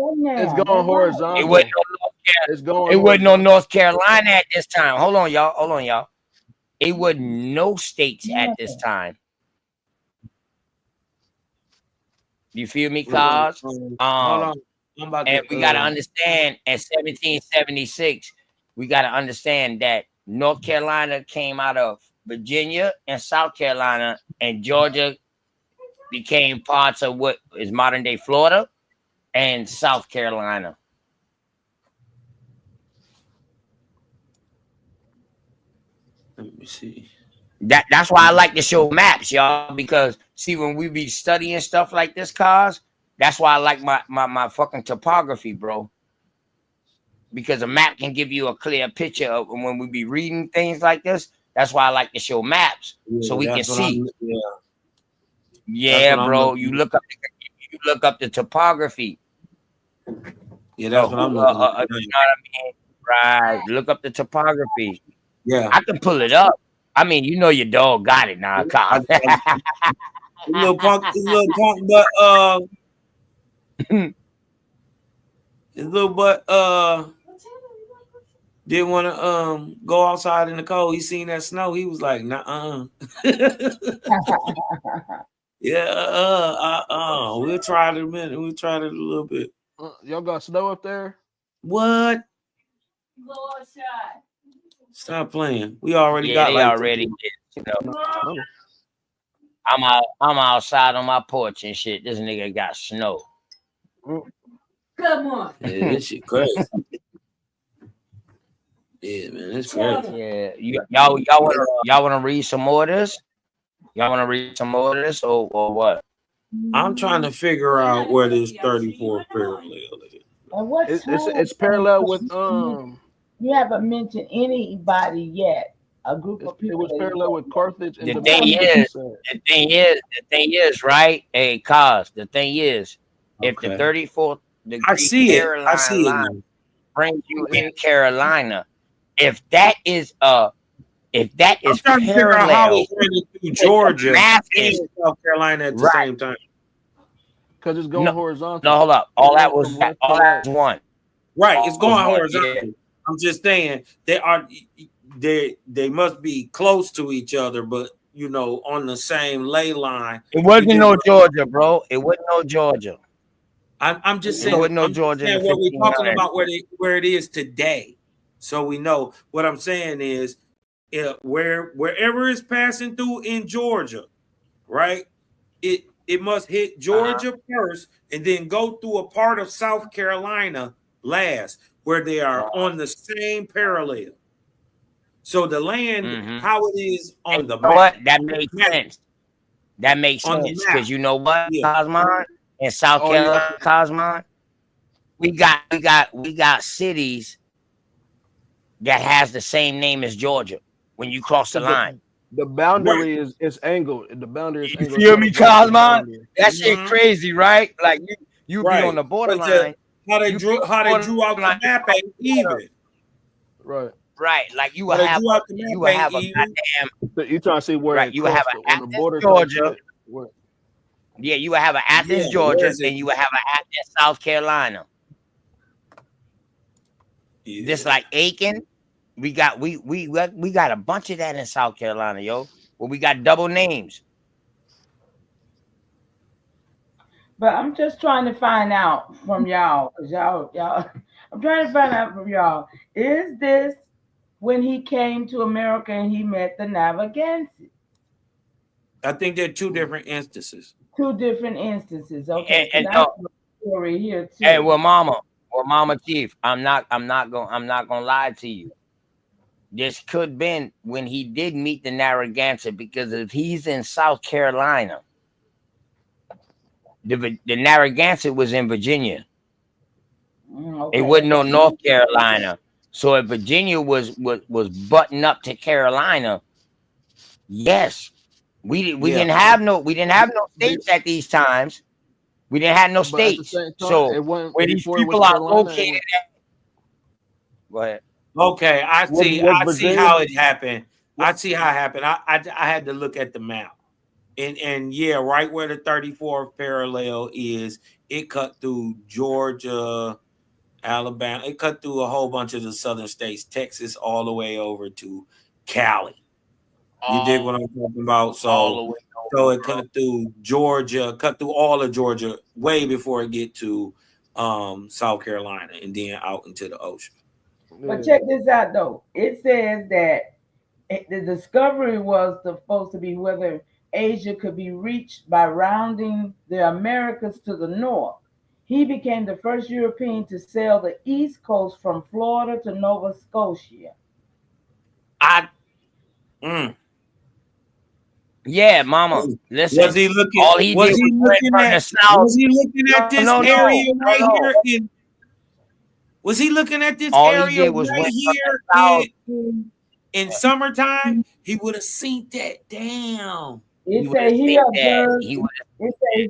going horizontal. It wasn't no North Carolina at this time. Hold on, y'all. It wasn't no states at this time. You feel me, cause and we gotta understand at 1776, we gotta understand that North Carolina came out of Virginia and South Carolina, and Georgia became parts of what is modern day Florida and South Carolina. Let me see. That's why I like to show maps, y'all, because see, when we be studying stuff like this, cause that's why I like my fucking topography, bro. Because a map can give you a clear picture of when we be reading things like this. That's why I like to show maps so we can see. Yeah, bro. You look up the topography. Yeah, that's what I'm looking at. You know what I mean? Right. Look up the topography. Yeah. I can pull it up. I mean, you know your dog got it now, Kyle. little punk, but his little butt didn't want to go outside in the cold. He seen that snow. He was like, nah. Yeah, we'll try it in a minute. We'll try it a little bit. Y'all got snow up there? What? Stop playing. We already got I'm outside on my porch and shit. This nigga got snow. Come on. Yeah, this shit crazy. Yeah, man, it's crazy. Yeah, y'all wanna read some more of this? Y'all wanna read some more of this or what? I'm trying to figure out where this 34 parallel is. It's parallel with You haven't mentioned anybody yet. A group of people. It was parallel with Carthage. And the thing is, right? Hey, cause the thing is, if the 34th degree I see Caroline it. line, brings you in Carolina. If that is I'm trying to figure out how parallel it went through to Georgia Damascus, and South Carolina at the right? same time. Because it's going No, horizontal. hold up. It All that went was from left to all right. that was one. Right, it's going Yeah. horizontal. I'm just saying they must be close to each other, but on the same ley line. It wasn't no Georgia, bro. It wasn't no Georgia. I'm just It saying. wasn't no I'm just Georgia in the saying what we're talking 1500s. about where it is today, so we know. What I'm saying is, wherever it's passing through in Georgia, right? It must hit Georgia first, and then go through a part of South Carolina last, where they are on the same parallel. So the land, how it is on the map. What? That makes sense. That makes On the sense map. because you know what, Yeah. Cosmon, in South Oh, yeah. Carolina, Cosmon, we got cities that has the same name as Georgia when you cross the line. The boundary is angled. The boundary is You angled. feel It's me, not a vertical Cosmon? boundary. That shit crazy, right? Like you be Right. on the But borderline. how they drew out the map ain't even. Right. Right, like you How will they have drew out the you map will ain't have a even. goddamn So you trying to see where right. it You will have crossed an on the Athens, border? Georgia. Where? Yeah, you will have an Athens, Yeah, Georgia, where is it? and you will have an Athens, South Carolina. Yeah. Just like Aiken, we got a bunch of that in South Carolina, yo. Well, we got double names. But I'm just trying to find out from y'all, because y'all, I'm trying to find out from y'all. Is this when he came to America and he met the Narragansett? I think they're two different instances. Two different instances. Okay. And I have a story here too. hey, well, Mama Chief, I'm not gonna lie to you. This could been when he did meet the Narragansett, because if he's in South Carolina, the Narragansett was in Virginia. Okay. It wasn't no North Carolina. So if Virginia was buttoned up to Carolina, yes, we didn't have no states at these times. We didn't have no But at the states. same time, So it went where these before it was people are Carolina. located at, go ahead. Okay, I see Virginia, how it happened. I see how it happened. I had to look at the map. And yeah, right where the 34th parallel is, it cut through Georgia, Alabama. It cut through a whole bunch of the southern states, Texas, all the way over to Cali. You dig what I'm talking about? So it cut through Georgia, cut through all of Georgia way before it get to South Carolina and then out into the ocean. But check this out though. It says that the discovery was supposed to be whether Asia could be reached by rounding the Americas to the north. He became the first European to sail the east coast from Florida to Nova Scotia. Yeah, Mama. Listen. Was he looking? All he Was did he was went looking from at? the south. Was he looking at this area right here? Was he looking at this All he area did was right went from here the south. in summertime? He would have seen that. Damn. It say he observed.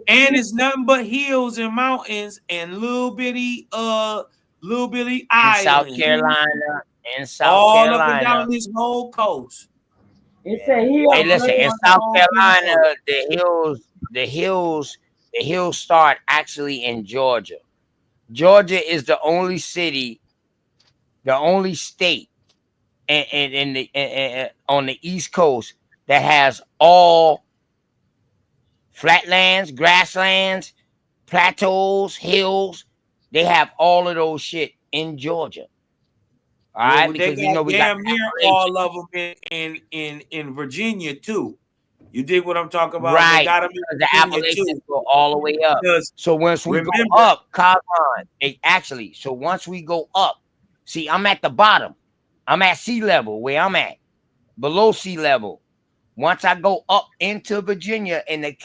And it's nothing but hills and mountains and little bitty islands. South Carolina, all Carolina. up and down this whole coast. It say he. Hey, listen, in South Carolina, the hills start actually in Georgia. Georgia is the only city, the only state on the East Coast that has all flatlands, grasslands, plateaus, hills. They have all of those shit in Georgia. All right, Well, because they you know we got damn near all of them in Virginia too. You dig what I'm talking about? right. They got them in The Appalachians go all the way up. So once we go up, Cosmon, so once we go up, see, I'm at the bottom. I'm at sea level where I'm at, below sea level. Once I go up into Virginia and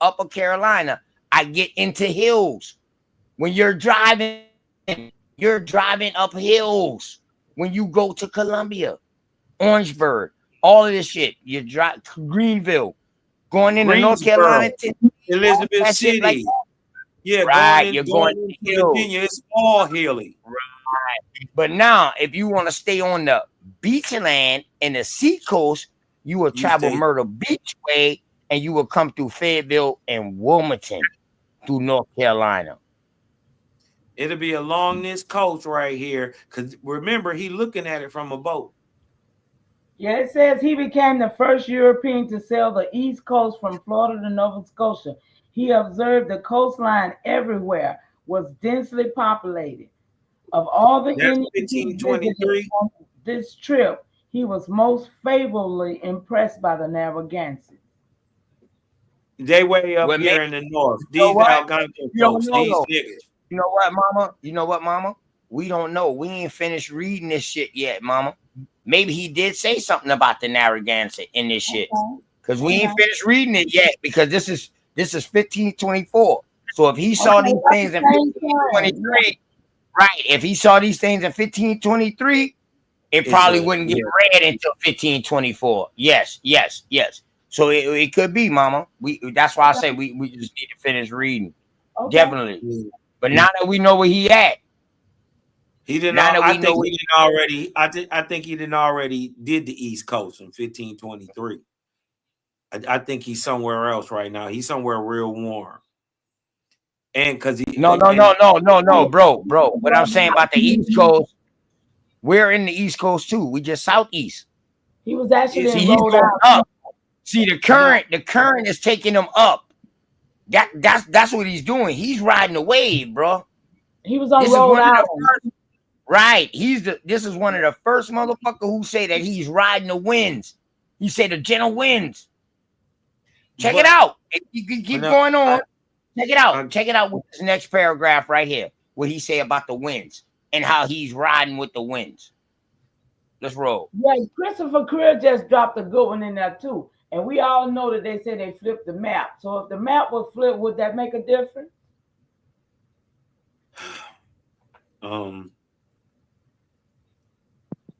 Upper Carolina, I get into hills. When you're driving up hills. When you go to Columbia, Orangeburg, all of this shit, you drive Greenville, going into North Carolina, Elizabeth City. Like yeah, right, going into Virginia, it's all hilly. But now, if you want to stay on the beach land and the sea coast, you will travel Myrtle Beach way, and you will come through Fayetteville and Wilmington through North Carolina. It'll be along this coast right here, because remember, he looking at it from a boat. Yeah, it says he became the first European to sail the East Coast from Florida to Nova Scotia. He observed the coastline everywhere was densely populated. Of all the Indians he visited on this trip, he was most favorably impressed by the Narragansett. They way up here in the north. These Algonquin folks, these niggas. You know what, mama? You know what, mama? We don't know. We ain't finished reading this shit yet, mama. Maybe he did say something about the Narragansett in this shit. Because we ain't finished reading it yet, because this is 1524. So if he saw these things in 1523, right? If he saw these things in 1523, it probably wouldn't get read until 1524. Yes. So it could be, mama. That's why I say we just need to finish reading. Definitely. But now that we know where he at, he didn't. I think he didn't already. I think he didn't already did the East Coast in 1523. I think he's somewhere else right now. He's somewhere real warm. And because he no, bro. What I'm saying about the East Coast, we're in the East Coast too. We just southeast. He was actually he's going up. See, the current is taking him up. That's what he's doing. He's riding the wave, bro. He was on Rhode Island. Right. This is one of the first motherfucker who say that he's riding the winds. He said the gentle winds. Check it out. You can keep going on. Check it out. Check it out with this next paragraph right here. What he say about the winds and how he's riding with the winds. Let's roll. Yeah, Christopher Creel just dropped a good one in there too. And we all know that they say they flipped the map. So if the map was flipped, would that make a difference?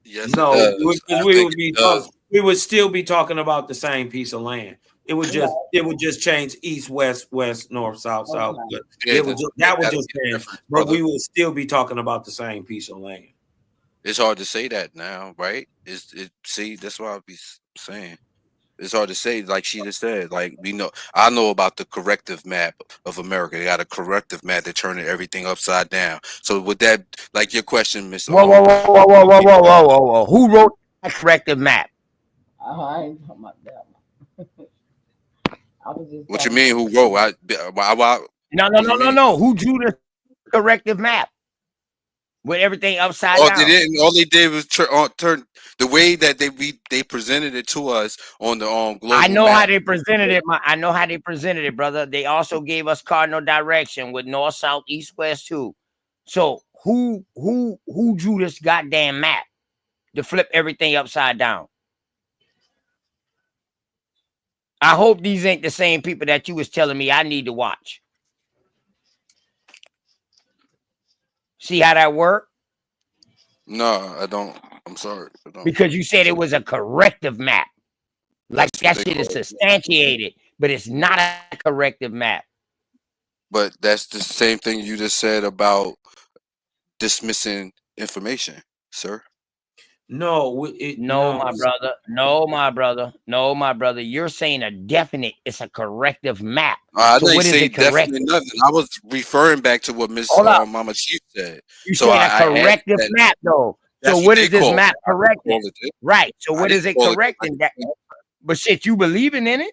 Yes. No, we would still be talking about the same piece of land. It would just change east, west, north, south, south. But that would just change. But we would still be talking about the same piece of land. It's hard to say that now, right? See, that's what I'll be saying. It's hard to say, like she just said. Like I know about the corrective map of America. They got a corrective map. They're turning everything upside down. So with that, like your question, Mr. Whoa. Who wrote that corrective map? I ain't talking about that one. What you mean? Who wrote? No. Who drew the corrective map with everything upside down? They didn't. All they did was turn the way that they presented it to us on the global. I know map. how they presented it. I know how they presented it, brother. They also gave us cardinal direction with north, south, east, west too. So who drew this goddamn map to flip everything upside down? I hope these ain't the same people that you was telling me I need to watch. See how that worked? No, I don't. I'm sorry. I don't. Because you said it was a corrective map. Like that shit is substantiated, but it's not a corrective map. But that's the same thing you just said about dismissing information, sir. No, my brother. You're saying a definite. It's a corrective map. I so didn't what is say it correct? definitely nothing. I was referring back to what Miss Mama Chief said. You said a corrective map, though. So what is this map correcting? Right. So what is it correcting? But shit, you believing in it?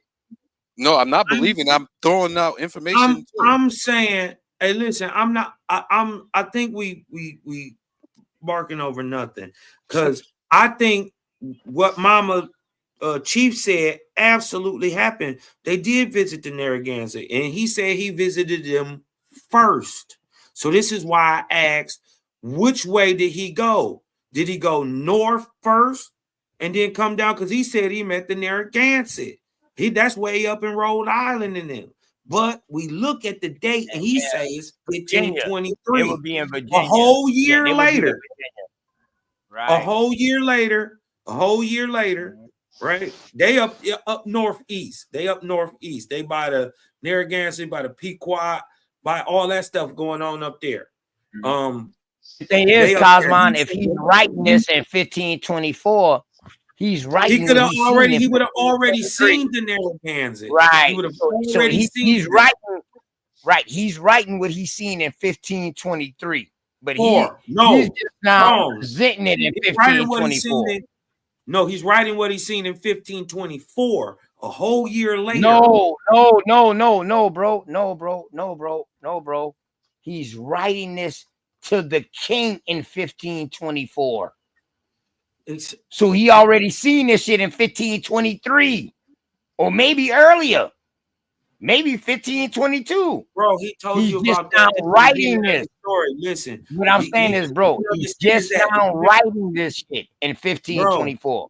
No, I'm not believing. I'm throwing out information. I'm saying, hey, listen, I'm not. I think we barking over nothing, because I think what Mama Chief said absolutely happened. They did visit the Narragansett, and he said he visited them first. So this is why I asked, which way did he go? Did he go north first and then come down? Because he said he met the Narragansett. That's way up in Rhode Island in them. But we look at the date, and he says 1523. It would be in Virginia. A whole year later. Right. A whole year later. Right? They up northeast. They up northeast. They by the Narragansett, by the Pequot, by all that stuff going on up there. The thing is, Cosmon, if he's writing this in 1524, he's writing what he's seen. He would have already seen the Narragansett. Right. He would have So already seen he's it. writing. Right. He's writing what he's seen in 1523, but he's just now presenting it in 1524. No, he's writing what he's seen in 1524, a whole year later. No, bro. He's writing this to the king in 1524. So he already seen this shit in 1523, or maybe earlier, maybe 1522. Bro, he told you about now that writing this story. Listen, what I'm saying is, bro, he's just now writing this shit in 1524.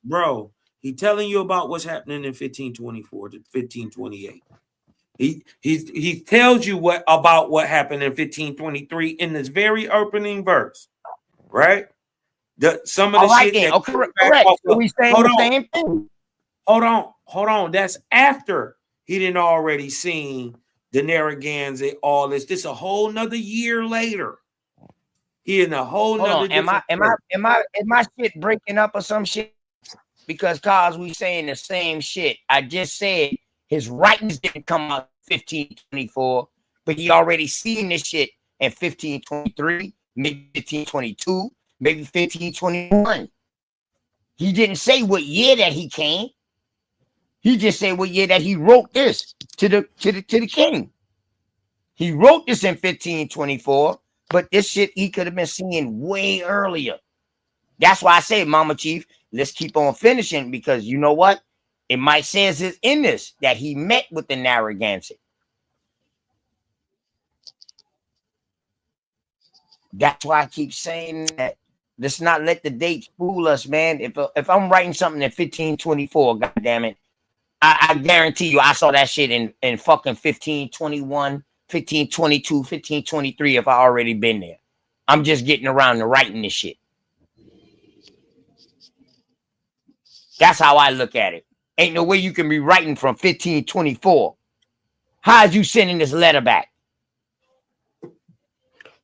Bro, he telling you about what's happening in 1524 to 1528. He tells you about what happened in 1523 in this very opening verse, right? Some of the shit that correct. So we saying the same thing. Hold on. That's after he didn't already seen the Narragansett, all this. This a whole nother year later. He in a whole nother. Am I shit breaking up or some shit? Because we saying the same shit. I just said his writings didn't come out in 1524, but he already seen this shit in 1523, maybe 1522, maybe 1521. He didn't say what year that he came. He just said what year that he wrote this to the king. He wrote this in 1524, but this shit he could have been seeing way earlier. That's why I say, Mama Chief, let's keep on finishing, because you know what? It might say it's in this that he met with the Narragansett. That's why I keep saying that. Let's not let the dates fool us, man. If I'm writing something in 1524, goddamn it, I guarantee you I saw that shit in fucking 1521, 1522, 1523 if I already been there. I'm just getting around to writing this shit. That's how I look at it. Ain't no way you can be writing from 1524. How's you sending this letter back?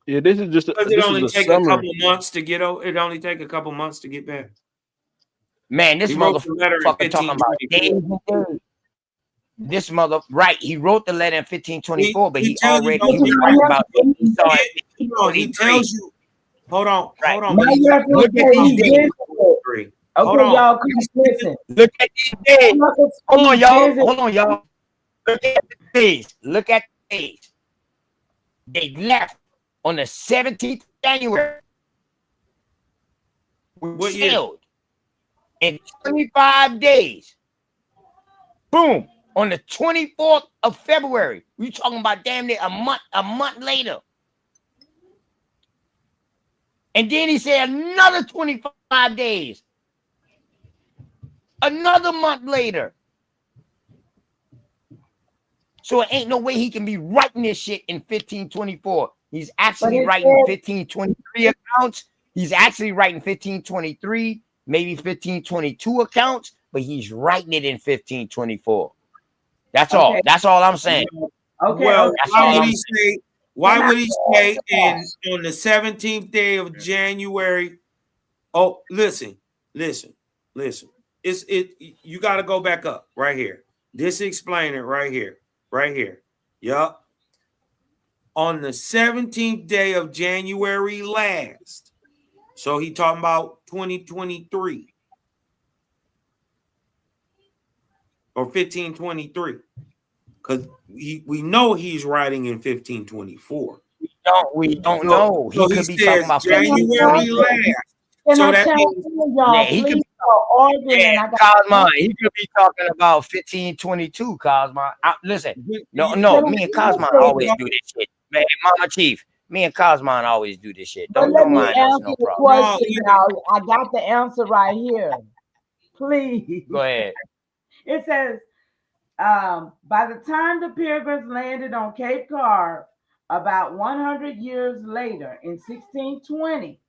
Yeah, this is just. It only take a couple months to get over. It only take a couple months to get back. Man, this motherfucker talking about days and days. This right? He wrote the letter in 1524, but he was writing about it. He saw it. He tells you. Hold on. Look at these days. Okay, y'all, please listen. Look at these days. Hold on, y'all. Look at the days. Look at the days. They left on the 17th of January. We sailed in 25 days. Boom. On the 24th of February. We talking about damn near a month later. And then he said another 25 days. Another month later. So it ain't no way he can be writing this shit in 1524. He's actually writing 1523 accounts. He's actually writing 1523, maybe 1522 accounts, but he's writing it in 1524. That's all. That's all I'm saying. Okay. Well, why would he say on the 17th day of January? Oh, listen. You got to go back up right here. This explain it right here. Yup. On the 17th day of January last. So he talking about 2023 or 1523. Because we know he's writing in 1524. We don't know. So he could be talking about January last. So that means he could be talking about 1522, Cosmo. Listen, no, me and Cosmo always do this shit. Man, Mama Chief, me and Cosmo always do this shit. Don't mind us, no problem. I got the answer right here. Please. Go ahead. It says, by the time the Pilgrims landed on Cape Cod, about 100 years later, in 1620,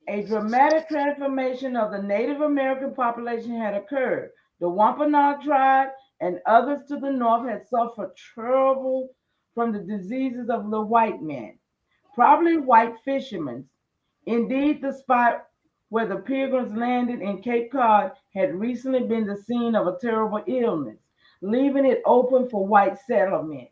a dramatic transformation of the Native American population had occurred. The Wampanoag tribe and others to the north had suffered trouble from the diseases of the white men. probably white fishermen. Indeed, the spot where the pilgrims landed in Cape Cod had recently been the scene of a terrible illness, leaving it open for white settlement.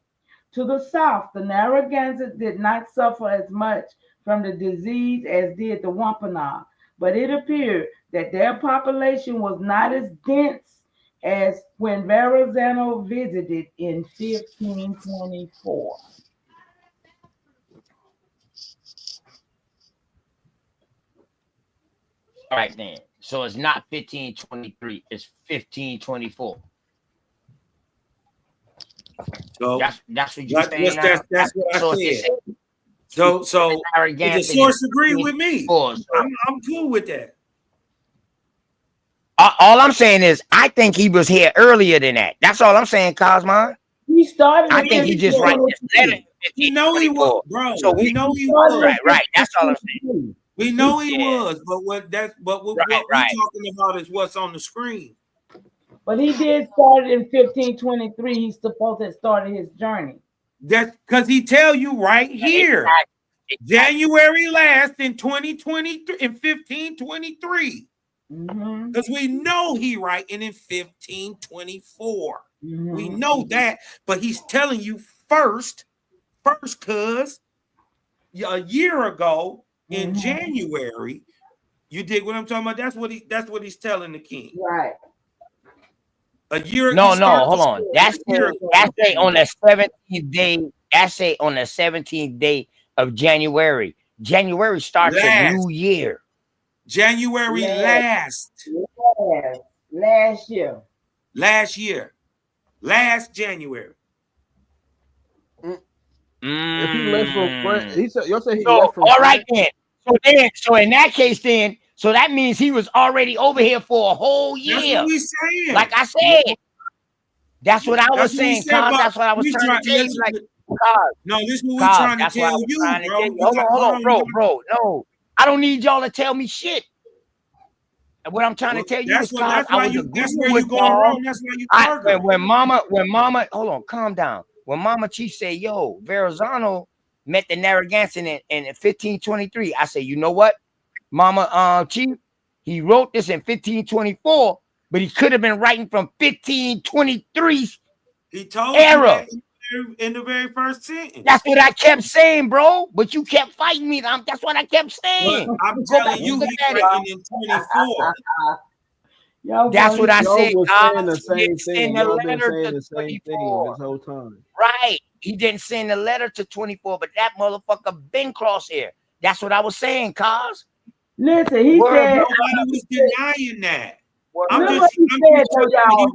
To the south, the Narragansett did not suffer as much from the disease as did the Wampanoag, but it appeared that their population was not as dense as when Verrazzano visited in 1524. All right, then. So it's not 1523, it's 1524. So that's what you're saying now. That's what I So said. So the source agree with me. I'm cool with that. All I'm saying is, I think he was here earlier than that. That's all I'm saying, Cosmo. He started. I think he just wrote this letter. We know he was, bro. So we know he was. Right. That's all I'm saying. We know he was, but what we're talking about is what's on the screen. But he did start it in 1523. He's supposed to have started his journey. That's because he tell you right here, January last in 2023, in 1523. Because we know he writing in 1524. We know that, but he's telling you first, cause a year ago in January, you dig what I'm talking about? That's what he's telling the king. Right. A year ago. No, hold on. That's on the 17th day. That's on the 17th day of January. January starts a new year. January last year. Last January. If he left from France, he said, y'all say he so, left from all France? right then. So in that case, then, so that means he was already over here for a whole year. That's what we saying. Like I said, that's what I was saying, Cos. That's what I was trying to tell you. Like, no, this is what we're trying to tell you, bro. Hold on, bro. No, I don't need y'all to tell me shit. What I'm trying to tell you is, that's where you going wrong. That's why you target. When Mama, hold on, calm down. When Mama Chief said, "Yo, Verrazzano met the Narragansett in 1523," I said, "You know what, Mama Chief? He wrote this in 1524, but he could have been writing from 1523. He told era." In the very first sentence. That's what I kept saying, bro. But you kept fighting me. That's what I kept saying. Well, I'm telling you, he's writing in 24. That's what I said. Was saying the same thing. Y'all been saying the same thing this whole time. Right. He didn't send the letter to 24, but that motherfucker been crosshair. That's what I was saying, Cos. Listen, he said nobody was denying that. I'm just y'all.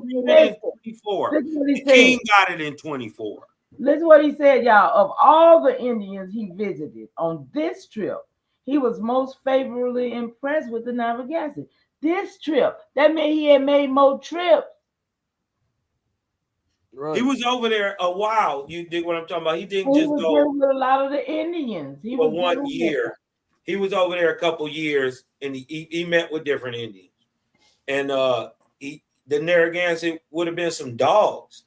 The king got it in 24. Listen what he said, y'all. Of all the Indians he visited on this trip, he was most favorably impressed with the Narragansett. This trip, that meant he had made more trips. Right. He was over there a while. You dig what I'm talking about? He didn't just go with a lot of the Indians. He for was 1 year. He was over there a couple years, and he met with different Indians. And the Narragansett would have been some dogs,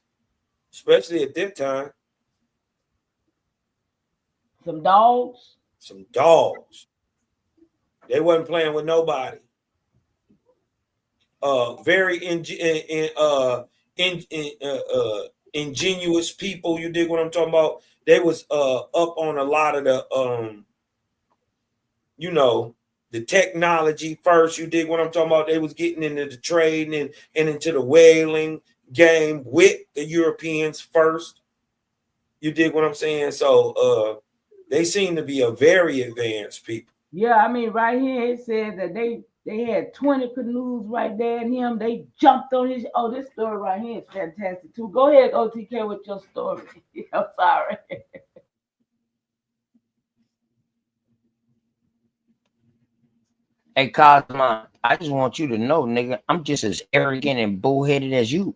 especially at that time. Some dogs? Some dogs. They wasn't playing with nobody. Very ingenuous people. You dig what I'm talking about? They was up on a lot of the the technology first. You dig what I'm talking about? They was getting into the trading and into the whaling game with the Europeans first. You dig what I'm saying? So they seem to be a very advanced people. Yeah, I mean, right here it says that they had 20 canoes right there in him. They jumped on his. Oh, this story right here is fantastic too. Go ahead, OTK, with your story. I'm sorry. Hey, Cosmo, I just want you to know, nigga, I'm just as arrogant and bullheaded as you.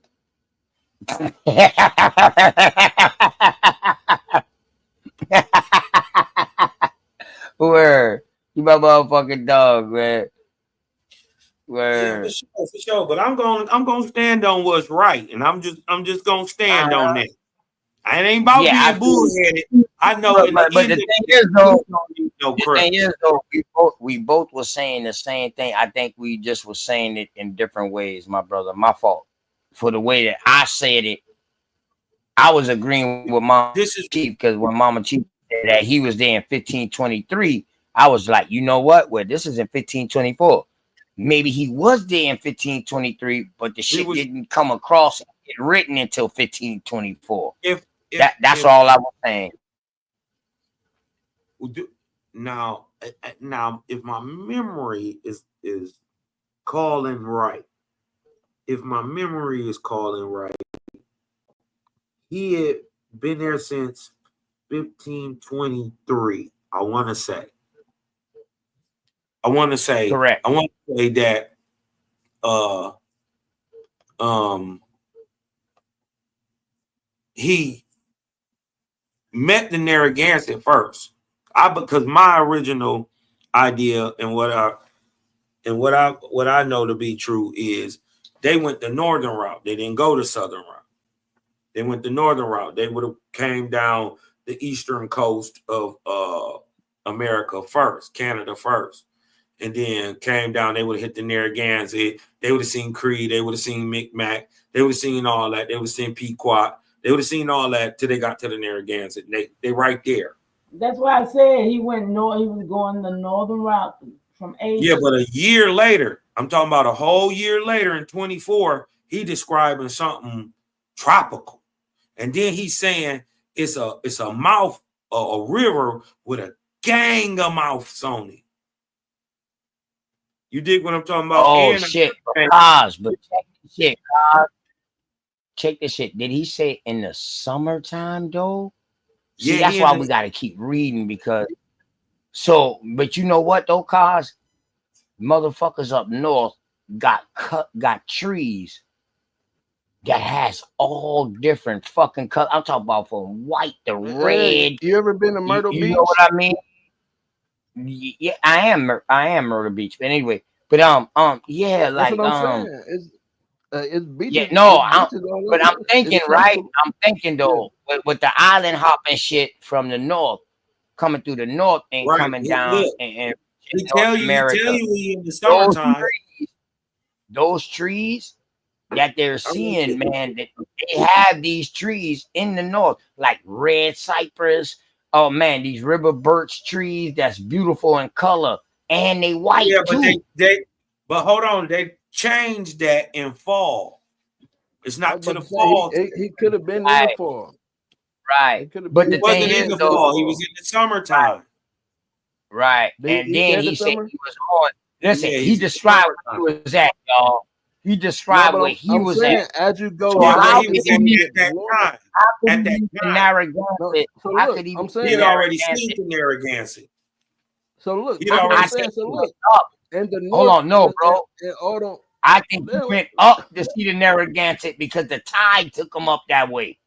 Word. You my motherfucking dog, man. Word. Yeah, for sure. But I'm gonna stand on what's right, and I'm just gonna stand on that. I ain't about Yeah, being bullheaded. I know in the but end the of thing it, is though, you don't need no the crutch. thing is though, we both were saying the same thing. I think we just were saying it in different ways, my brother. My fault for the way that I said it. I was agreeing with Mama Chief because when Mama Chief said that he was there in 1523, I was like, you know what? Well, this is in 1524. Maybe he was there in 1523, but the shit didn't come across and get written until 1524. That's all I was saying. Now, if my memory is calling right, he had been there since 1523. I want to say correct. I want to say that he met the Narragansett first. Because my original idea and what I know to be true is they went the northern route. They didn't go the southern route. They went the northern route. They would have came down the eastern coast of America first, Canada first, and then came down. They would have hit the Narragansett. They would have seen Cree. They would have seen Micmac. They would have seen all that. They would have seen Pequot. They would have seen all that till they got to the Narragansett. They right there. That's why I said he went north. He was going the northern route from Asia. Yeah, but a year later, I'm talking about a whole year later in 24, he describing something tropical. And then he's saying it's a mouth, a river with a gang of mouths on it. You dig what I'm talking about? Oh shit, Cos, but check this shit, Cos. Check this shit. Did he say in the summertime though? See, Yeah, that's why we gotta keep reading because but you know what though, Cos? Motherfuckers up north got trees that has all different fucking colors. I'm talking about from white to red. You ever been to Myrtle Beach? You know what I mean? Yeah, I am Myrtle Beach. But anyway, but yeah, That's like what I'm saying. It's beaches. yeah, no, but I'm thinking, right? I'm thinking though, with the island hopping shit from the north, coming through the north and right. coming down Look, and he North tell you America. we in the summertime. Those trees that they're seeing, man, that they have these trees in the north, like red cypress. Oh man, these river birch trees that's beautiful in color, and they white but too. But hold on, they changed that in fall. It's not to the fall. He could have been in the fall. Right. But the thing is, though, he was in the summertime. Right. And then he said he was on. Listen, he described where he was at, y'all. He described where he was at. As you go, so how could he be at that Narragansett? How could he he had already seen the Narragansett. So look, I think so he look. up. And the Hold on, no, bro. I think he went up to see the Narragansett because the tide took him up that way.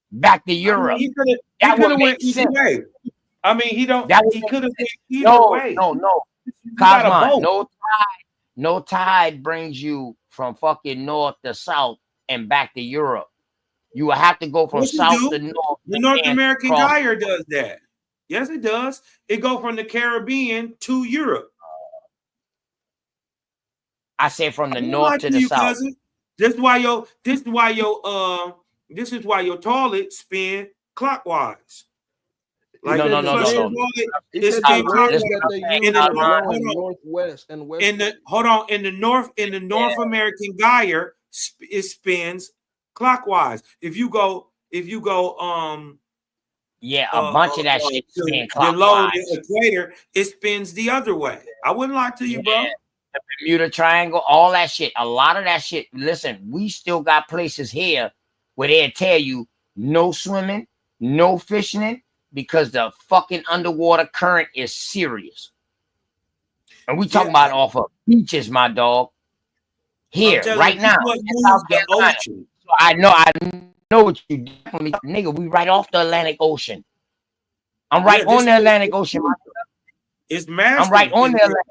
Back to Europe. He could have went either way. I mean, he could have went either way. No. Cosmo, no tide brings you from fucking north to south and back to Europe. You will have to go from south to north. The North American Gyre does that. Yes, it does. It go from the Caribbean to Europe. I said from the north to the south. Cousin. This is why your toilet spin clockwise. Like no. It's spin clockwise in the North American Gyre, it spins clockwise. If you go a bunch of that shit spin clockwise. Below the equator, it spins the other way. I wouldn't lie to you, bro. The Bermuda Triangle, all that shit. A lot of that shit. Listen, we still got places here where they'll tell you no swimming, no fishing, because the fucking underwater current is serious. And we talking about off of beaches, my dog. Here, right now. So I know what you definitely, nigga. We right off the Atlantic Ocean. I'm right on the Atlantic Ocean. It's massive. I'm right on the Atlantic.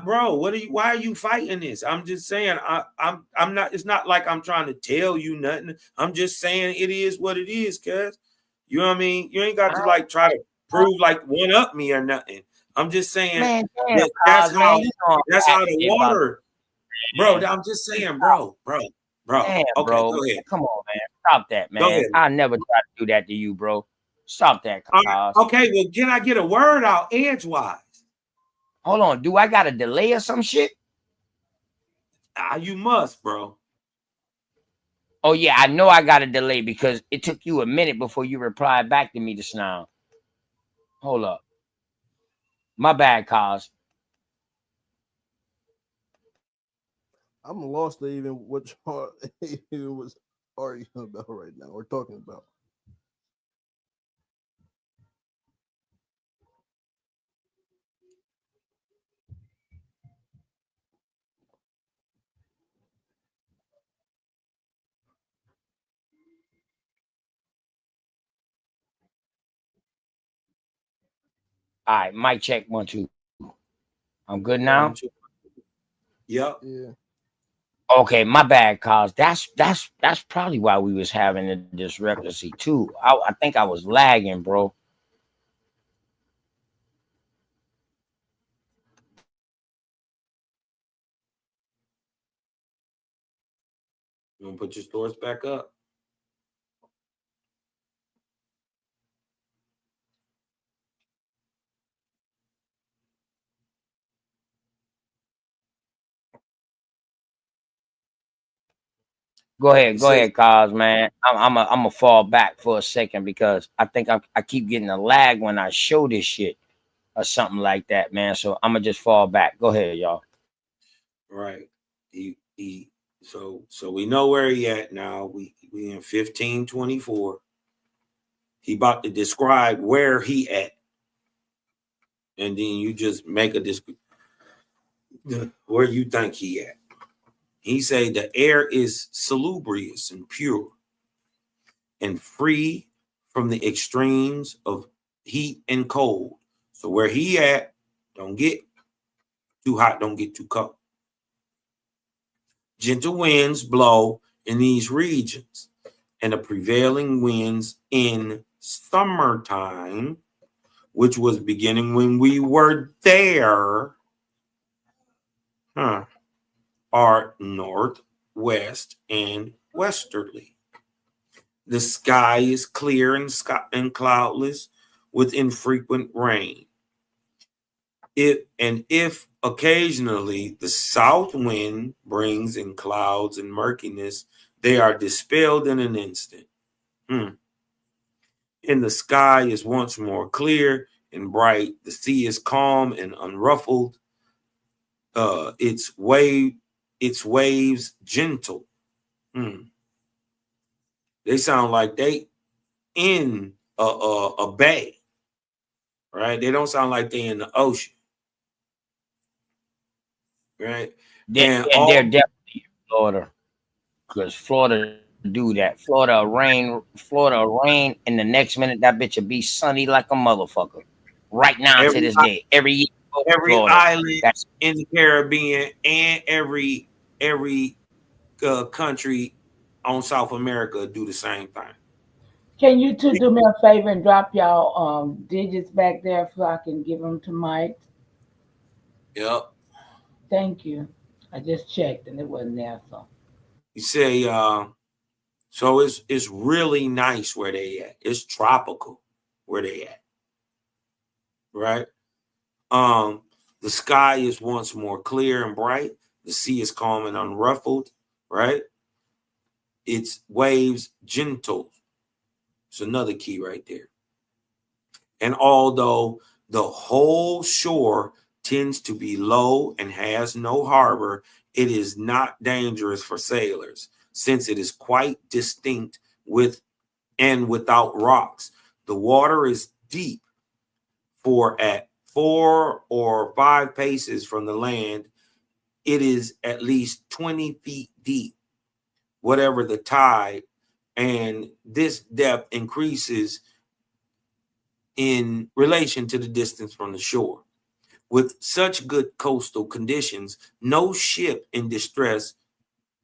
Bro, why are you fighting this? I'm just saying, I'm not, it's not like I'm trying to tell you nothing. I'm just saying it is what it is, cuz. You know what I mean? You ain't got to like try to prove like one up me or nothing. I'm just saying Man, damn, that that's cuz, man, you know I'm how the passionate about water, bro. I'm just saying, bro. Damn, Okay, bro. go ahead. Come on, man. Stop that, Go man. ahead. I never try to do that to you, bro. Stop that, cuz. Okay, well, can I get a word out edgewise? Hold on. Do I got a delay or some shit? You must, bro. Oh, yeah, I know I got a delay because it took you a minute before you replied back to me just now. Hold up. My bad, cuz. I'm lost to even what y'all even was arguing about right now or talking about. All right, mic check 1 2. I'm good now. Yep. Yeah. Okay, my bad, cuz. That's probably why we was having a discrepancy too. I think I was lagging, bro. You want to put your stores back up? Go ahead, cuz, man. I'm a fall back for a second because I think I keep getting a lag when I show this shit or something like that, man. So I'm gonna just fall back. Go ahead, y'all. Right. So we know where he at now. We in 1524. He about to describe where he at. And then you just make a where you think he at. He say the air is salubrious and pure and free from the extremes of heat and cold. So where he at, don't get too hot, don't get too cold. Gentle winds blow in these regions, and the prevailing winds in summertime, which was beginning when we were there, are north, west, and westerly. The sky is clear and cloudless with infrequent rain. If occasionally the south wind brings in clouds and murkiness, they are dispelled in an instant. And the sky is once more clear and bright. The sea is calm and unruffled. Its waves gentle. They sound like they in a bay, right? They don't sound like they in the ocean, right? They're definitely in Florida because Florida do that. Florida rain, and the next minute that bitch will be sunny like a motherfucker. Right now to this day, every Florida. island in the Caribbean and every country on South America do the same thing. Can you two do me a favor and drop y'all digits back there so I can give them to Mike? Yep. Thank you. I just checked and it wasn't there. So You say so it's really nice where they at. It's tropical where they at. Right? The sky is once more clear and bright. The sea is calm and unruffled, right? Its waves gentle. It's another key right there. And although the whole shore tends to be low and has no harbor, it is not dangerous for sailors since it is quite distinct without rocks. The water is deep, for at 4 or 5 paces from the land, it is at least 20 feet deep, whatever the tide, and this depth increases in relation to the distance from the shore. With such good coastal conditions, no ship in distress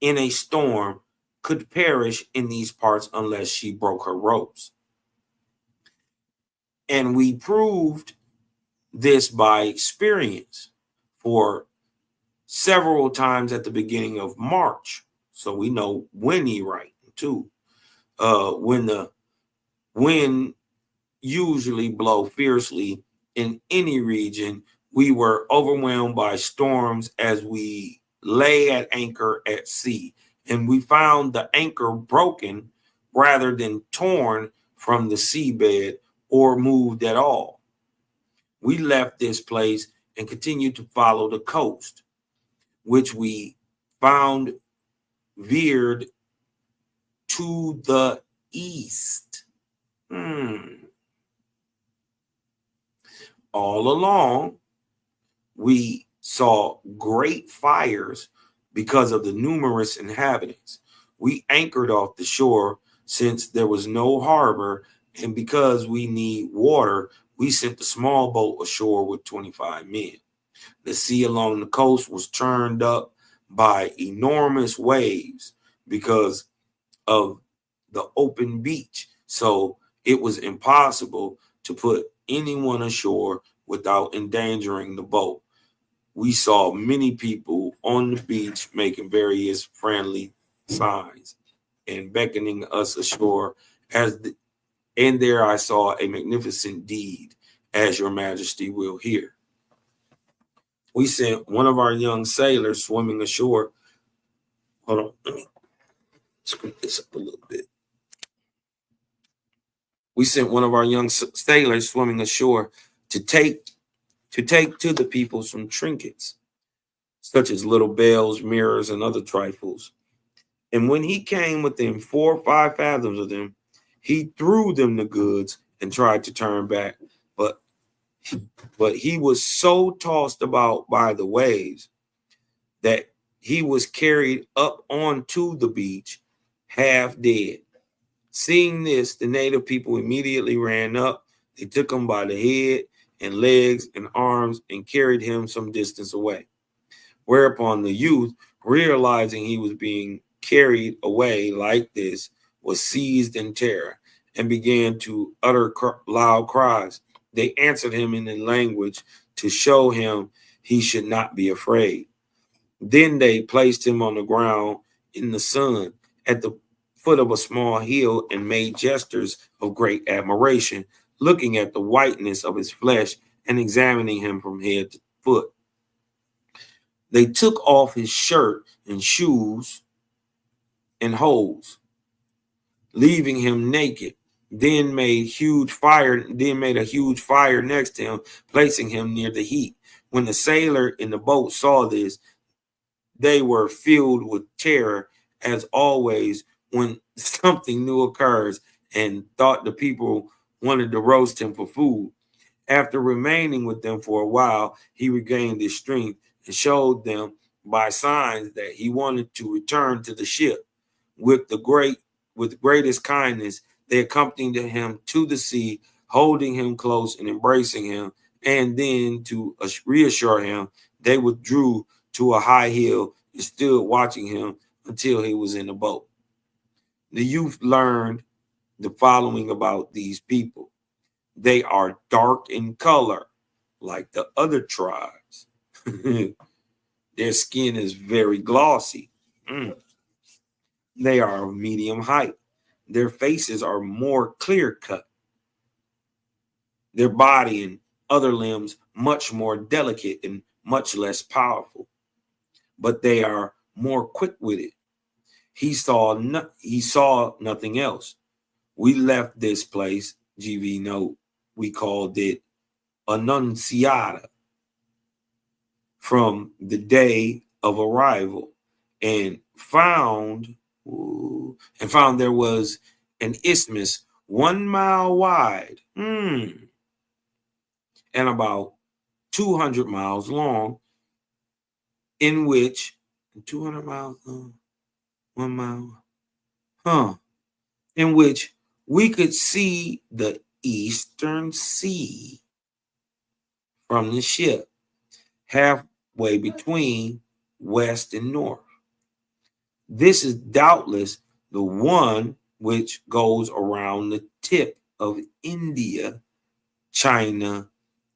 in a storm could perish in these parts unless she broke her ropes. And we proved this by experience for several times at the beginning of March. So we know when he right too. When the wind usually blow fiercely in any region, we were overwhelmed by storms as we lay at anchor at sea. And we found the anchor broken rather than torn from the seabed or moved at all. We left this place and continued to follow the coast, which we found veered to the east. All along, we saw great fires because of the numerous inhabitants. We anchored off the shore since there was no harbor, and because we need water, we sent a small boat ashore with 25 men. The sea along the coast was churned up by enormous waves because of the open beach. So it was impossible to put anyone ashore without endangering the boat. We saw many people on the beach making various friendly signs and beckoning us ashore. And there I saw a magnificent deed, as your majesty will hear. We sent one of our young sailors swimming ashore. Hold on, let me screw this up a little bit. We sent one of our young sailors swimming ashore to take to the people some trinkets, such as little bells, mirrors, and other trifles. And when he came within 4 or 5 fathoms of them, he threw them the goods and tried to turn back. But he was so tossed about by the waves that he was carried up onto the beach, half dead. Seeing this, the native people immediately ran up. They took him by the head and legs and arms and carried him some distance away. Whereupon the youth, realizing he was being carried away like this, was seized in terror and began to utter loud cries. They answered him in the language to show him he should not be afraid. Then they placed him on the ground in the sun at the foot of a small hill and made gestures of great admiration, looking at the whiteness of his flesh and examining him from head to foot. They took off his shirt and shoes and hose, leaving him naked. Then made a huge fire next to him, placing him near the heat. When the sailor in the boat saw this, they were filled with terror, as always when something new occurs, and thought the people wanted to roast him for food. After remaining with them for a while, he regained his strength and showed them by signs that he wanted to return to the ship. With greatest kindness, they accompanied him to the sea, holding him close and embracing him, and then to reassure him, they withdrew to a high hill and stood watching him until he was in the boat. The youth learned the following about these people. They are dark in color, like the other tribes. Their skin is very glossy. They are of medium height. Their faces are more clear cut. Their body and other limbs much more delicate and much less powerful. But they are more quick-witted. He saw nothing else. We left this place, GV note, we called it Annunciata, from the day of arrival, and found there was an isthmus 1 mile wide and about 200 miles long, in which 200 miles long, 1 mile, in which we could see the Eastern Sea from the ship. halfway between west and north. This is doubtless the one which goes around the tip of India, China,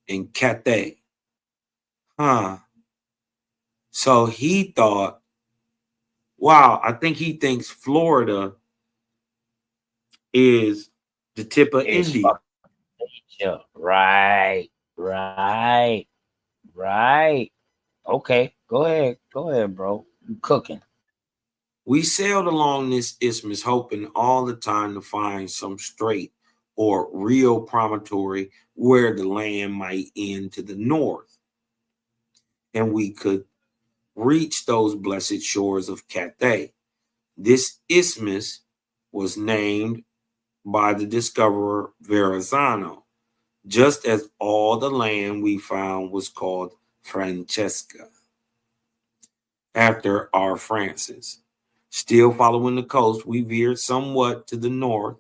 and Cathay. So he thought, wow, I think he thinks Florida is the tip of It's India. Asia. Right. Okay, go ahead, bro. You cooking. We sailed along this isthmus hoping all the time to find some strait or real promontory where the land might end to the north, and we could reach those blessed shores of Cathay. This isthmus was named by the discoverer Verrazzano, just as all the land we found was called Francesca, after our Francis. Still following the coast, we veered somewhat to the north,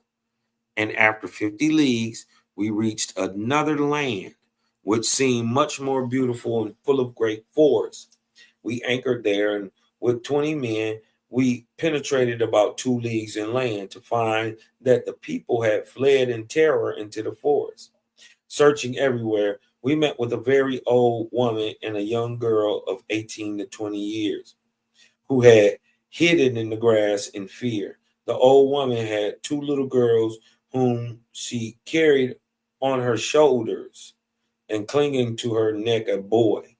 and after 50 leagues, we reached another land, which seemed much more beautiful and full of great forests. We anchored there, and with 20 men, we penetrated about 2 leagues inland to find that the people had fled in terror into the forest. Searching everywhere, we met with a very old woman and a young girl of 18 to 20 years who had hidden in the grass in fear. The old woman had 2 little girls whom she carried on her shoulders and clinging to her neck a boy.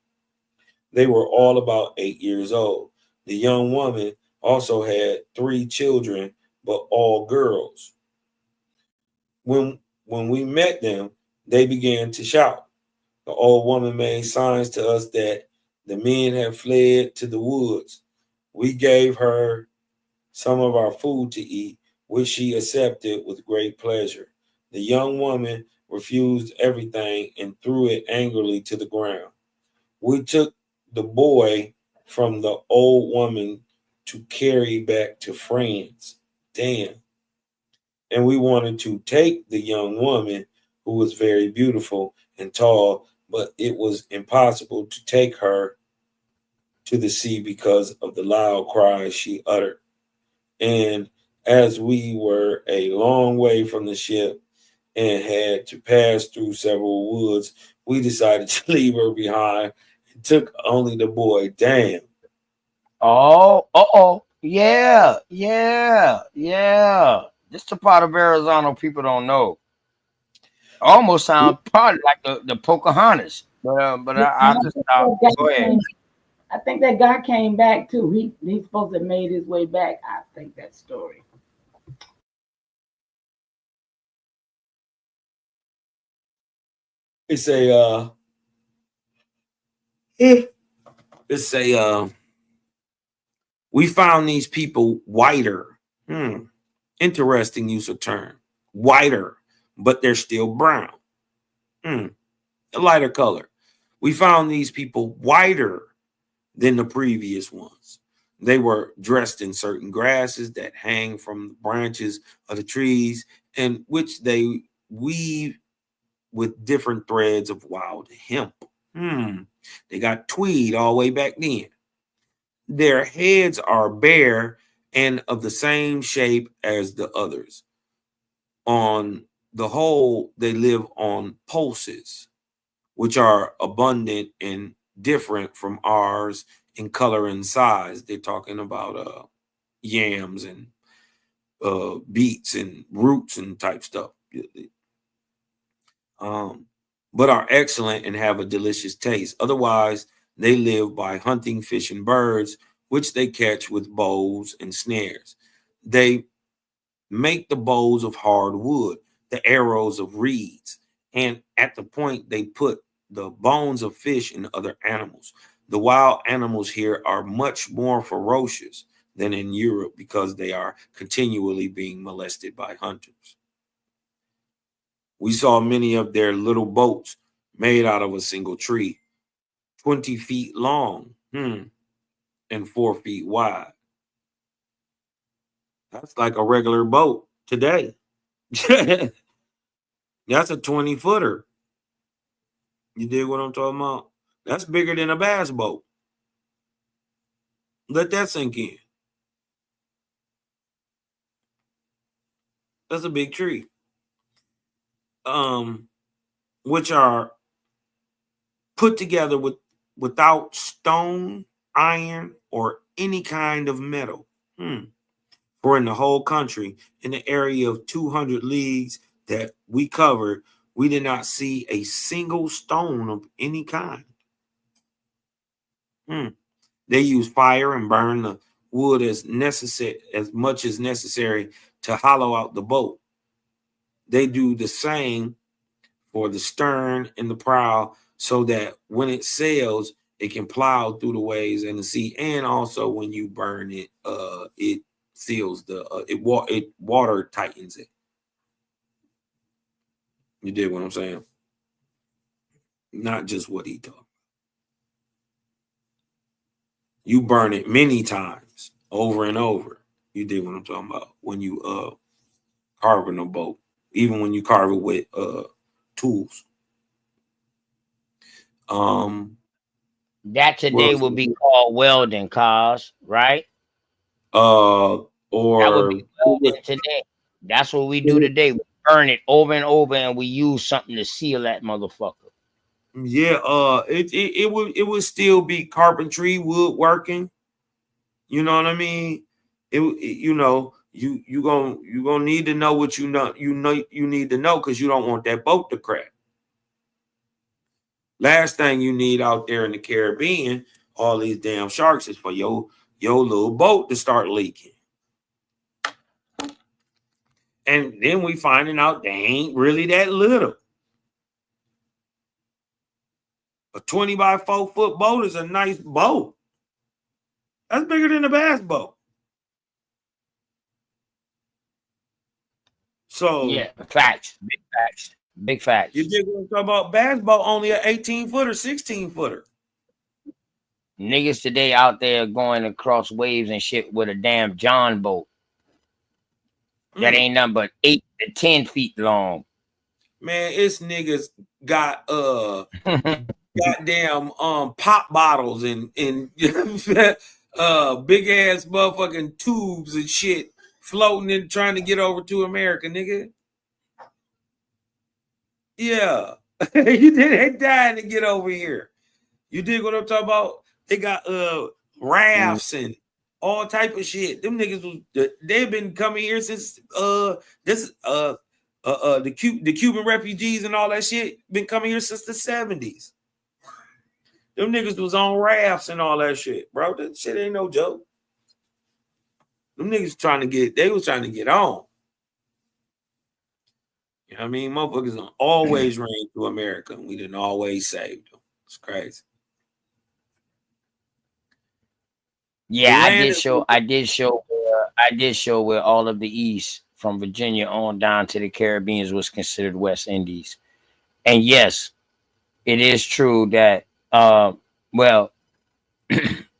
They were all about 8 years old. The young woman also had 3 children, but all girls. When we met them, they began to shout. The old woman made signs to us that the men had fled to the woods. We gave her some of our food to eat, which she accepted with great pleasure. The young woman refused everything and threw it angrily to the ground. We took the boy from the old woman to carry back to France. Damn. And we wanted to take the young woman, who was very beautiful and tall, but it was impossible to take her to the sea because of the loud cries she uttered. And as we were a long way from the ship and had to pass through several woods, we decided to leave her behind and took only the boy. Damn. Yeah. This the part of Verrazzano people don't know. Almost sound probably like the Pocahontas. But I just stop. Go ahead. I think that guy came back too. He's supposed to have made his way back. I think that story. It's a we found these people whiter. Interesting use of term. Whiter, but they're still brown. A lighter color. We found these people whiter than the previous ones. They were dressed in certain grasses that hang from the branches of the trees, and which they weave with different threads of wild hemp. They got tweed all the way back then. Their heads are bare and of the same shape as the others. On the whole, they live on pulses, which are abundant and different from ours in color and size. They're talking about yams and beets and roots and type stuff. But are excellent and have a delicious taste. Otherwise, they live by hunting, fishing birds, which they catch with bows and snares. They make the bows of hard wood, the arrows of reeds, and at the point they put the bones of fish and other animals. The wild animals here are much more ferocious than in Europe because they are continually being molested by hunters. We saw many of their little boats made out of a single tree, 20 feet long, and 4 feet wide. That's like a regular boat today. That's a 20-footer. You dig what I'm talking about? That's bigger than a bass boat. Let that sink in. That's a big tree. Which are put together without stone, iron, or any kind of metal. For in the whole country, in the area of 200 leagues that we covered, we did not see a single stone of any kind. They use fire and burn the wood as much as necessary to hollow out the boat. They do the same for the stern and the prow, so that when it sails, it can plow through the waves and the sea. And also, when you burn it, it seals it water tightens it. You dig what I'm saying? Not just what he thought. You burn it many times, over and over. You dig what I'm talking about? When you carving a boat, even when you carve it with tools. That today would be called welding, cause right? Or that would be welding today. That's what we do today. We burn it over and over, and we use something to seal that motherfucker. Yeah, it would still be carpentry, woodworking. You know what I mean? You gonna need to know what you need to know, because you don't want that boat to crack. Last thing you need out there in the Caribbean, all these damn sharks, is for your little boat to start leaking. And then we finding out they ain't really that little. A 20 by 4 foot boat is a nice boat. That's bigger than a bass boat. So yeah, facts, big facts. You dig what I'm talking about? Bass boat only an 18-footer, 16-footer. Niggas today out there going across waves and shit with a damn John boat that ain't nothing but 8 to 10 feet long. Man, it's niggas got goddamn pop bottles and big ass motherfucking tubes and shit floating and trying to get over to America, nigga. Yeah. They dying to get over here. You dig what I'm talking about? They got rafts and all type of shit. Them niggas they've been coming here since the Cuban refugees and all that shit been coming here since the 70s. Them niggas was on rafts and all that shit, bro. That shit ain't no joke. Them niggas was trying to get on. You know what I mean? Motherfuckers always ran to America, and we didn't always save them. It's crazy. Yeah, I did show where all of the East, from Virginia on down to the Caribbean, was considered West Indies. And yes, it is true that well,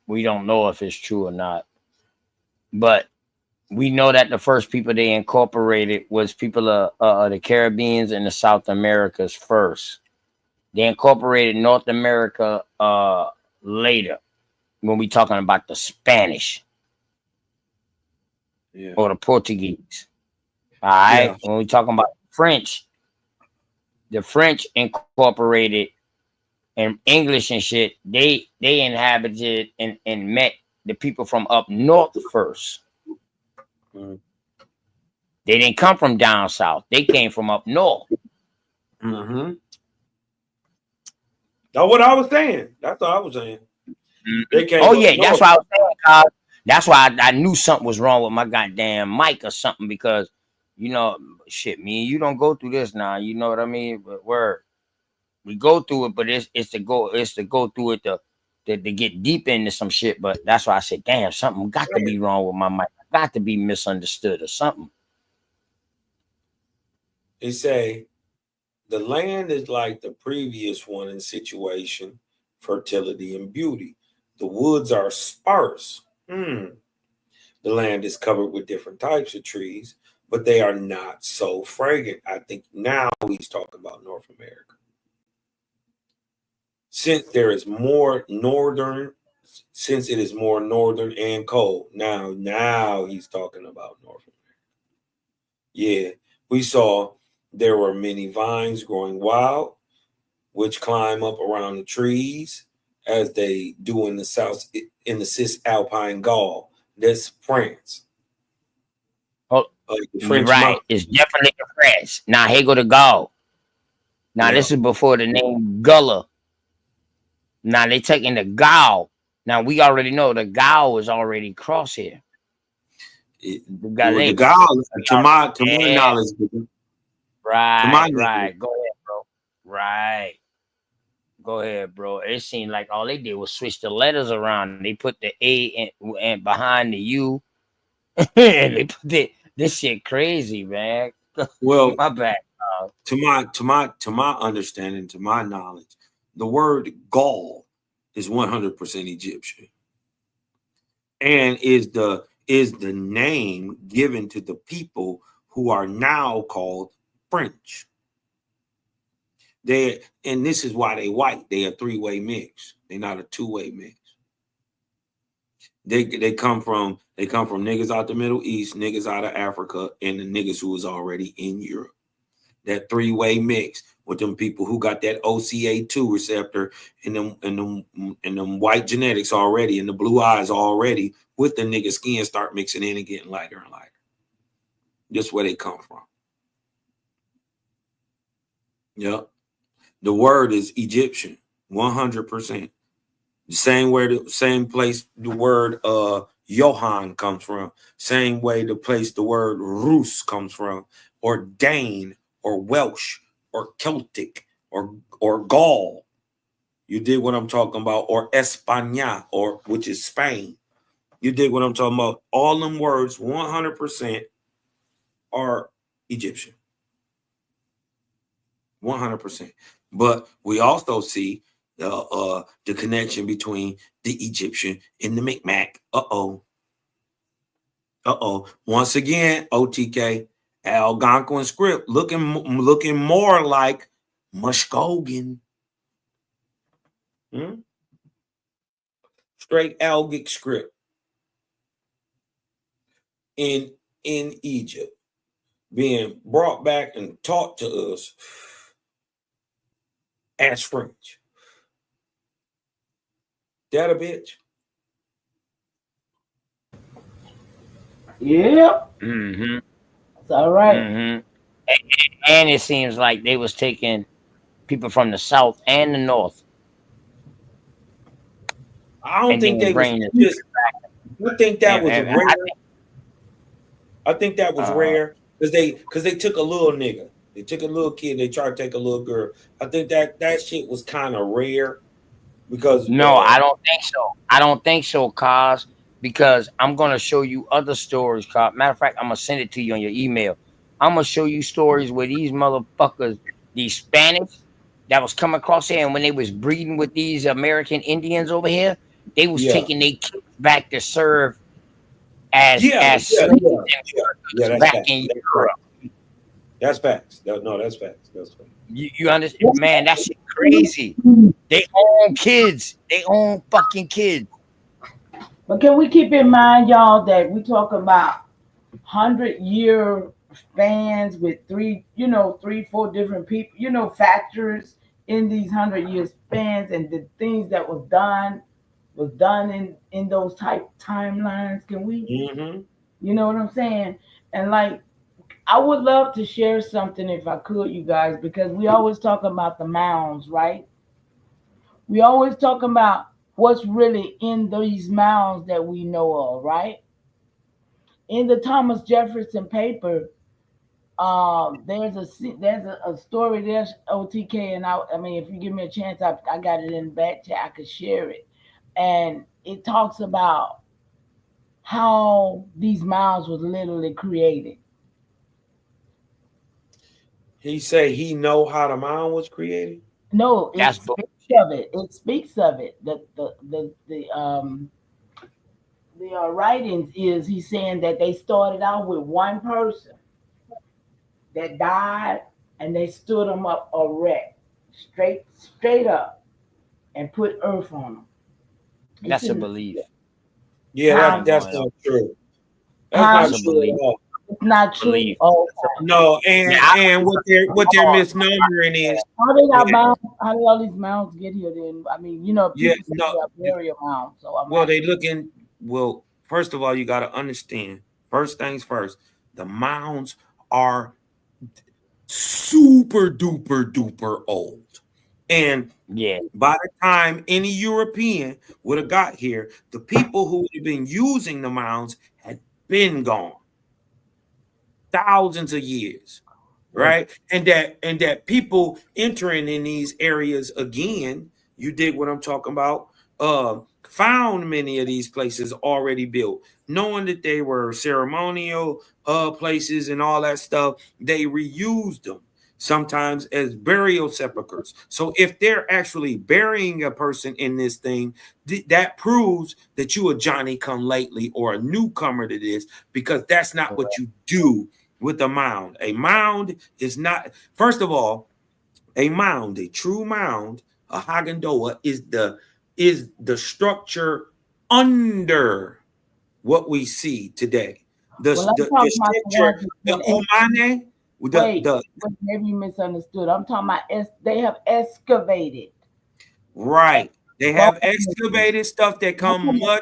we don't know if it's true or not, but we know that the first people they incorporated was people of the Caribbeans and the South Americas first. They incorporated North America later, when we talking about the Spanish or the Portuguese. All right. Yeah. When we talking about French, the French incorporated and English and shit. They inhabited and met the people from up north first. They didn't come from down south. They came from up north. That's what I was saying. That's what I was saying. They came Oh yeah, north. that's why I was saying. That's why I knew something was wrong with my goddamn mic or something, because shit, me and you don't go through this now. You know what I mean? But we go through it, but it's to go through it to get deep into some shit. But that's why I said, damn, something got to be wrong with my mic. I got to be misunderstood or something. They say the land is like the previous one in situation, fertility, and beauty. The woods are sparse. The land is covered with different types of trees, but they are not so fragrant. I think now he's talking about North America. since it is more northern and cold. Now he's talking about North America. Yeah, we saw there were many vines growing wild, which climb up around the trees as they do in the south in the Cisalpine Gaul. That's France. Oh, The you're French right. mountain. It's definitely the France. Now here go the Gaul. Now Yeah. this is before the name Gullah. Now they taking the Gaul. Now we already know the Gaul is already cross here. The The Gaul. Gaul, to my knowledge, Right. Go ahead, bro. Right. Go ahead, bro. It seemed like all they did was switch the letters around. They put the A and behind the U. And they put this shit crazy, man. well, My bad. to my understanding, to my knowledge, the word Gaul is 100% Egyptian, and is the name given to the people who are now called French. And this is why they white. They a three-way mix. They're not a two-way mix. They come from niggas out the Middle East, niggas out of Africa, and the niggas who was already in Europe. That three-way mix with them people who got that OCA2 receptor and them white genetics already, and the blue eyes already, with the nigga skin start mixing in and getting lighter and lighter. Just where they come from. Yep. The word is Egyptian, 100%. The same place the word Johann comes from. Same way the place the word Rus comes from, or Dane, or Welsh, or Celtic, or Gaul. You dig what I'm talking about? Or España, or which is Spain. You dig what I'm talking about? All them words, 100% are Egyptian. 100%. But we also see the connection between the Egyptian and the Micmac. Once again, OTK, Algonquin script looking more like Muskogee. Straight Algic script in Egypt, being brought back and taught to us as French. That a bitch? Yep. Mm-hmm. It's all right. Mm-hmm. And it seems like they was taking people from the south and the north. I don't think they was just. I think that was rare. I think that was rare because they took a little nigga. They took a little kid. They tried to take a little girl. I think that shit was kind of rare because no, I don't think so. I don't think so, cause because I'm gonna show you other stories. Cause matter of fact, I'm gonna send it to you on your email. I'm gonna show you stories where these motherfuckers, these Spanish that was coming across here, and when they was breeding with these American Indians over here, they was taking their kids back to serve as slaves and back in Europe. That's facts. No, that's facts. That's facts. You understand, man? That shit crazy. They own kids. They own fucking kids. But can we keep in mind, y'all, that we talk about 100-year spans with three, 4 different people, factors in these 100-year spans, and the things that was done in those type timelines. Can we? You know what I'm saying? And like, I would love to share something if I could, you guys, because we always talk about the mounds, right? We always talk about what's really in these mounds that we know of, right? In the Thomas Jefferson paper, there's a story there, OTK, and I mean, if you give me a chance, I got it in the back chat, I could share it, and it talks about how these mounds was literally created. He say he know how the mound was created. No, it speaks of it. It speaks of it. The writings is he's saying that they started out with one person that died, and they stood him up erect, straight up. and put earth on them. That's a belief. Yeah, that's not true. That's Huh? not That's a true belief. at all. It's not true. Belief. Oh, No, and what they're Oh, misnomering is how did our mounds? How did all these mounds get here? Then I mean, you know, people say no. they are burial mounds. So I'm Well, not, they looking. Well, first of all, you got to understand. First things first. The mounds are super duper old, and yeah, by the time any European would have got here, the people who would have been using the mounds had been gone thousands of years, right? And that people entering in these areas again, you dig what I'm talking about? Found many of these places already built, knowing that they were ceremonial places and all that stuff. They reused them sometimes as burial sepulchres. So if they're actually burying a person in this thing, that proves that you a Johnny come lately or a newcomer to this, because that's not what you do with a mound. A mound is not, first of all, a mound, a true mound, a Hagendoa is the structure under what we see today. The well, I'm the, talking the about structure, the Omane, wait, maybe you misunderstood. I'm talking about they have excavated. Right. They have excavated stuff that come much.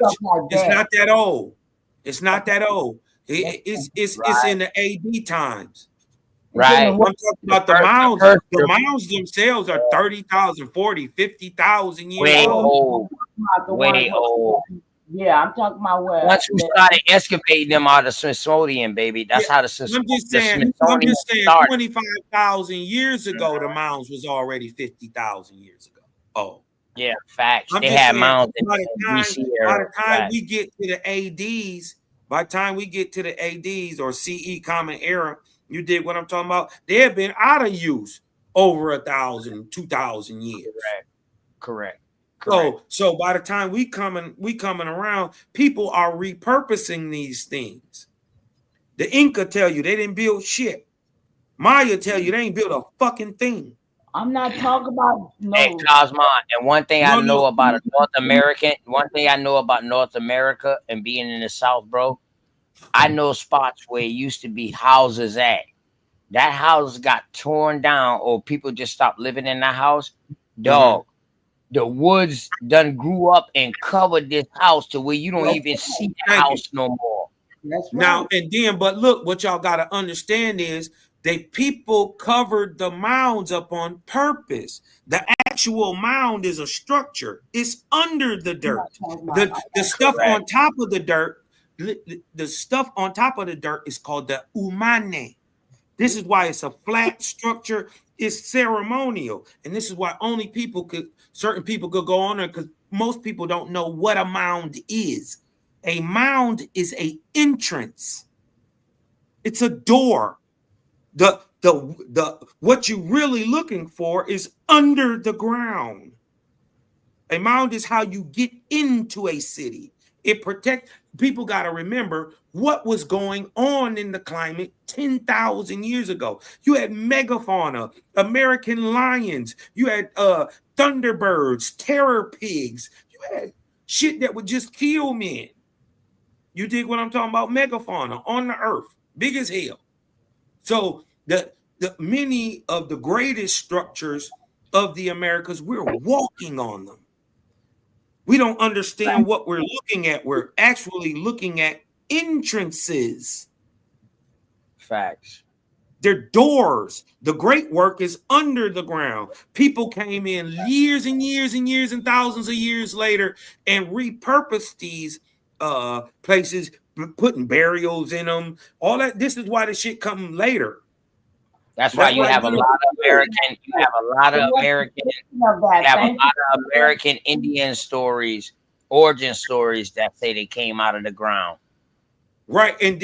It's not that old. It's not that old. It's in the AD times. right. I'm talking about the mounds. The mounds themselves are 30,000, 40, 50,000 years way old. old. Way old. Yeah, I'm talking about where. Once we started excavating them out of the Smithsonian, baby, that's how the Smithsonian 25,000 years ago, the mounds was already 50,000 years ago. Oh, yeah, facts. I'm they just had saying, mounds in by the DC the era. time we get to the ADs, by the time we get to the ADs or CE Common Era, you dig what I'm talking about? They have been out of use over 1,000, 2,000 years. Correct. So by the time we coming around, people are repurposing these things. The Inca tell you they didn't build shit. Maya tell you they ain't built a fucking thing. I'm not talking about no. Hey, Cosmo, and one thing I know about North America and being in the South, bro, I know spots where it used to be houses at. That house got torn down, or people just stopped living in that house. Dog, the woods done grew up and covered this house to where you don't even see the house no more. That's right. Now and then, but look, what y'all got to understand is people covered the mounds up on purpose. The actual mound is a structure. It's under the dirt. The stuff on top of the dirt, the stuff on top of the dirt is called the umane. This is why it's a flat structure. It's ceremonial. And this is why certain people could go on there, because most people don't know what a mound is. A mound is an entrance. It's a door. What you're really looking for is under the ground. A mound is how you get into a city. It protects. People got to remember what was going on in the climate 10,000 years ago. You had megafauna, American lions. You had thunderbirds, terror pigs. You had shit that would just kill men. You dig what I'm talking about? Megafauna on the earth, big as hell. So the many of the greatest structures of the Americas, we're walking on them. We don't understand what we're looking at. We're actually looking at entrances. Facts. They're doors. The great work is under the ground. People came in years and years and years and thousands of years later and repurposed these places, putting burials in them. All that. This is why the shit come later. That's why you have a lot of American. You have a lot of American Indian stories, origin stories that say they came out of the ground. Right, and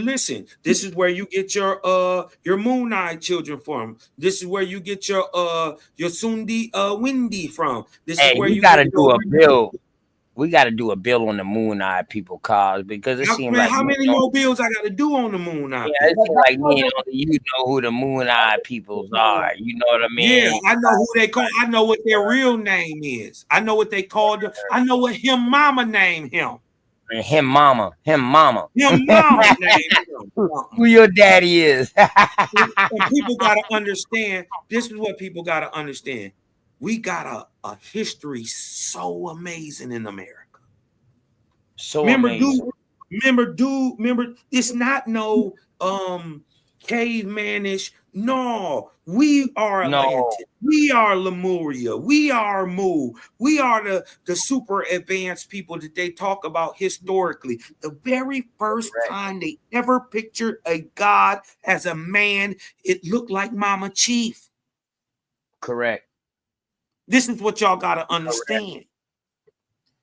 listen, this is where you get your Mooneye children from. This is where you get your Sundi Windy from. This is where you got to do a build. We got to do a bill on the Moon Eye people cause because it seems Man, like how many more bills I got to do on the Moon Eye? yeah, it seems like me and only you know who the Moon Eye peoples are. You know what I mean? Yeah, I know who they call. I know what their real name is. I know what they called them. I know what him mama named him. Him mama. Him mama named him. Who your daddy is. And people got to understand, this is what people got to understand. We got a history so amazing in America. So amazing. Remember, it's not no cavemanish. No, we are Atlantis. We are Lemuria. We are Mu. We are the super advanced people that they talk about historically. The very first time they ever pictured a god as a man, it looked like Mama Chief. Correct. This is what y'all got to understand.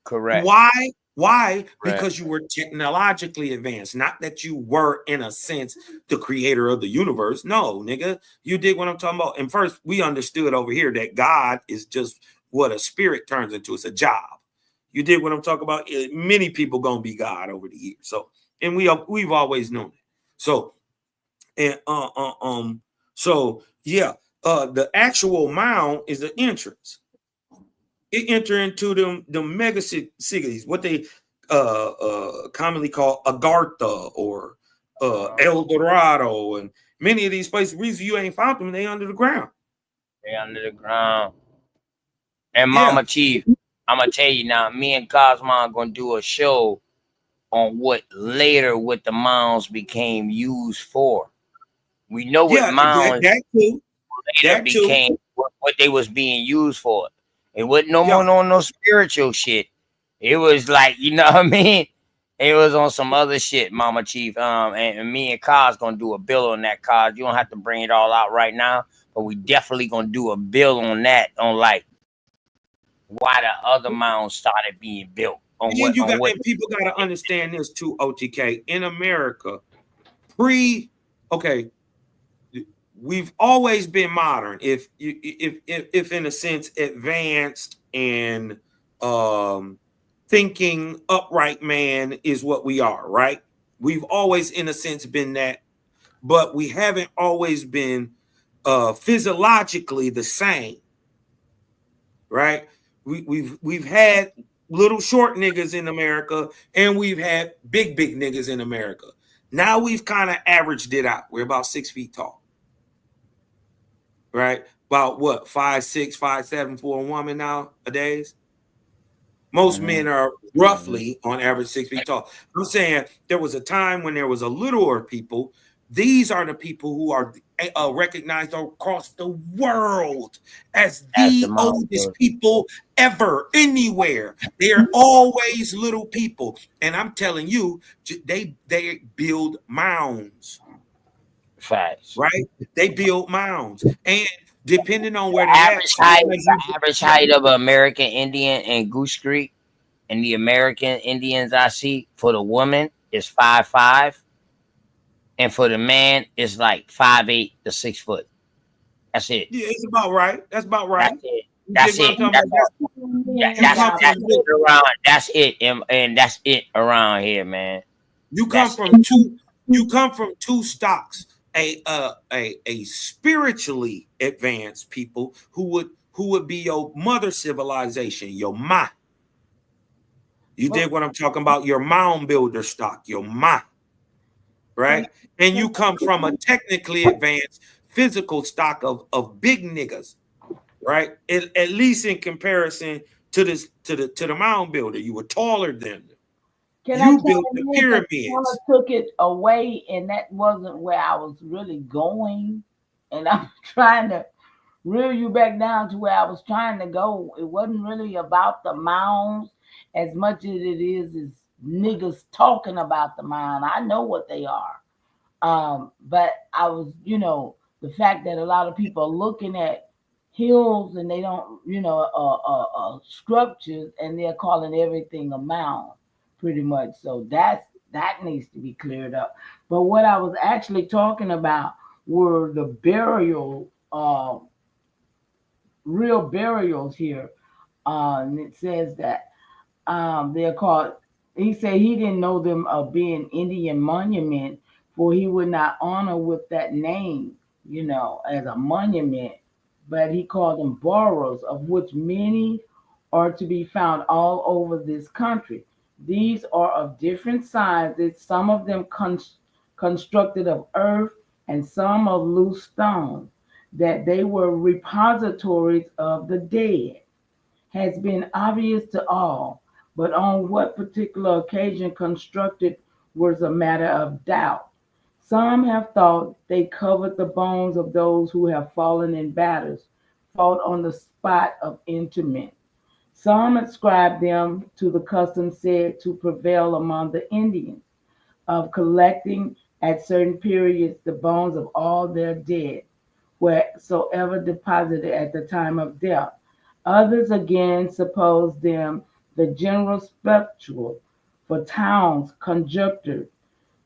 Correct. Why? Correct. Because you were technologically advanced. Not that you were, in a sense, the creator of the universe. No, nigga. You dig what I'm talking about? And first, we understood over here that God is just what a spirit turns into. It's a job. You dig what I'm talking about? Many people gonna be God over the years. So, and we've always known it. So, and so yeah, the actual mound is the entrance. It enter into the mega cities, what they commonly call Agartha or El Dorado, and many of these places. The reason you ain't found them, they under the ground. They under the ground. And Mama Chief, I'm gonna tell you now, me and Cosmo are gonna do a show on what the mounds became used for. We know what mounds later became what they was being used for. It wasn't no more on no spiritual shit. It was like, you know what I mean? It was on some other shit, Mama Chief. And me and Cos gonna do a bill on that, Cos. You don't have to bring it all out right now, but we definitely gonna do a bill on that, on like why the other mounds started being built. And people got to understand this too, OTK. In America, we've always been modern. If in a sense advanced and thinking upright man is what we are, right? We've always, in a sense, been that, but we haven't always been physiologically the same, right? We've had little short niggas in America, and we've had big niggas in America. Now we've kind of averaged it out. We're about 6 feet tall, right? About what, 5'6", 5'7" for a woman nowadays? Most men are roughly on average 6 feet tall. I'm saying there was a time when there was a littler people. These are the people who are recognized across the world as the oldest people ever, anywhere. They're always little people. And I'm telling you, they build mounds. Facts. Right? They build mounds. And depending on where the average height of an American Indian in Goose Creek and the American Indians I see for the woman is 5'5", and for the man is like 5'8" to 6 foot. That's it. Yeah, it's about right. That's about right. That's it. That's it. And that's it around here, man. You come from two stocks. A spiritually advanced people who would be your mother civilization, your ma. You dig what I'm talking about? Your mound builder stock, your ma. Right? And you come from a technically advanced physical stock of big niggas, right? At least in comparison to the mound builder. You were taller than them. You built the pyramids. I took it away, and that wasn't where I was really going. And I'm trying to reel you back down to where I was trying to go. It wasn't really about the mounds as much as it is niggas talking about the mound. I know what they are. But I was, the fact that a lot of people are looking at hills and they don't, structures, and they're calling everything a mound. Pretty much. So that needs to be cleared up. But what I was actually talking about were the burial, real burials here. And it says that they're called. He said he didn't know them of being Indian monument, for he would not honor with that name, as a monument, but he called them boroughs, of which many are to be found all over this country. These are of different sizes, some of them constructed of earth and some of loose stone, that they were repositories of the dead has been obvious to all, but on what particular occasion constructed was a matter of doubt. Some have thought they covered the bones of those who have fallen in battles fought on the spot of interment. Some ascribe them to the custom said to prevail among the Indians of collecting at certain periods the bones of all their dead, wheresoever deposited at the time of death. Others again suppose them the general spectacle for towns conjectured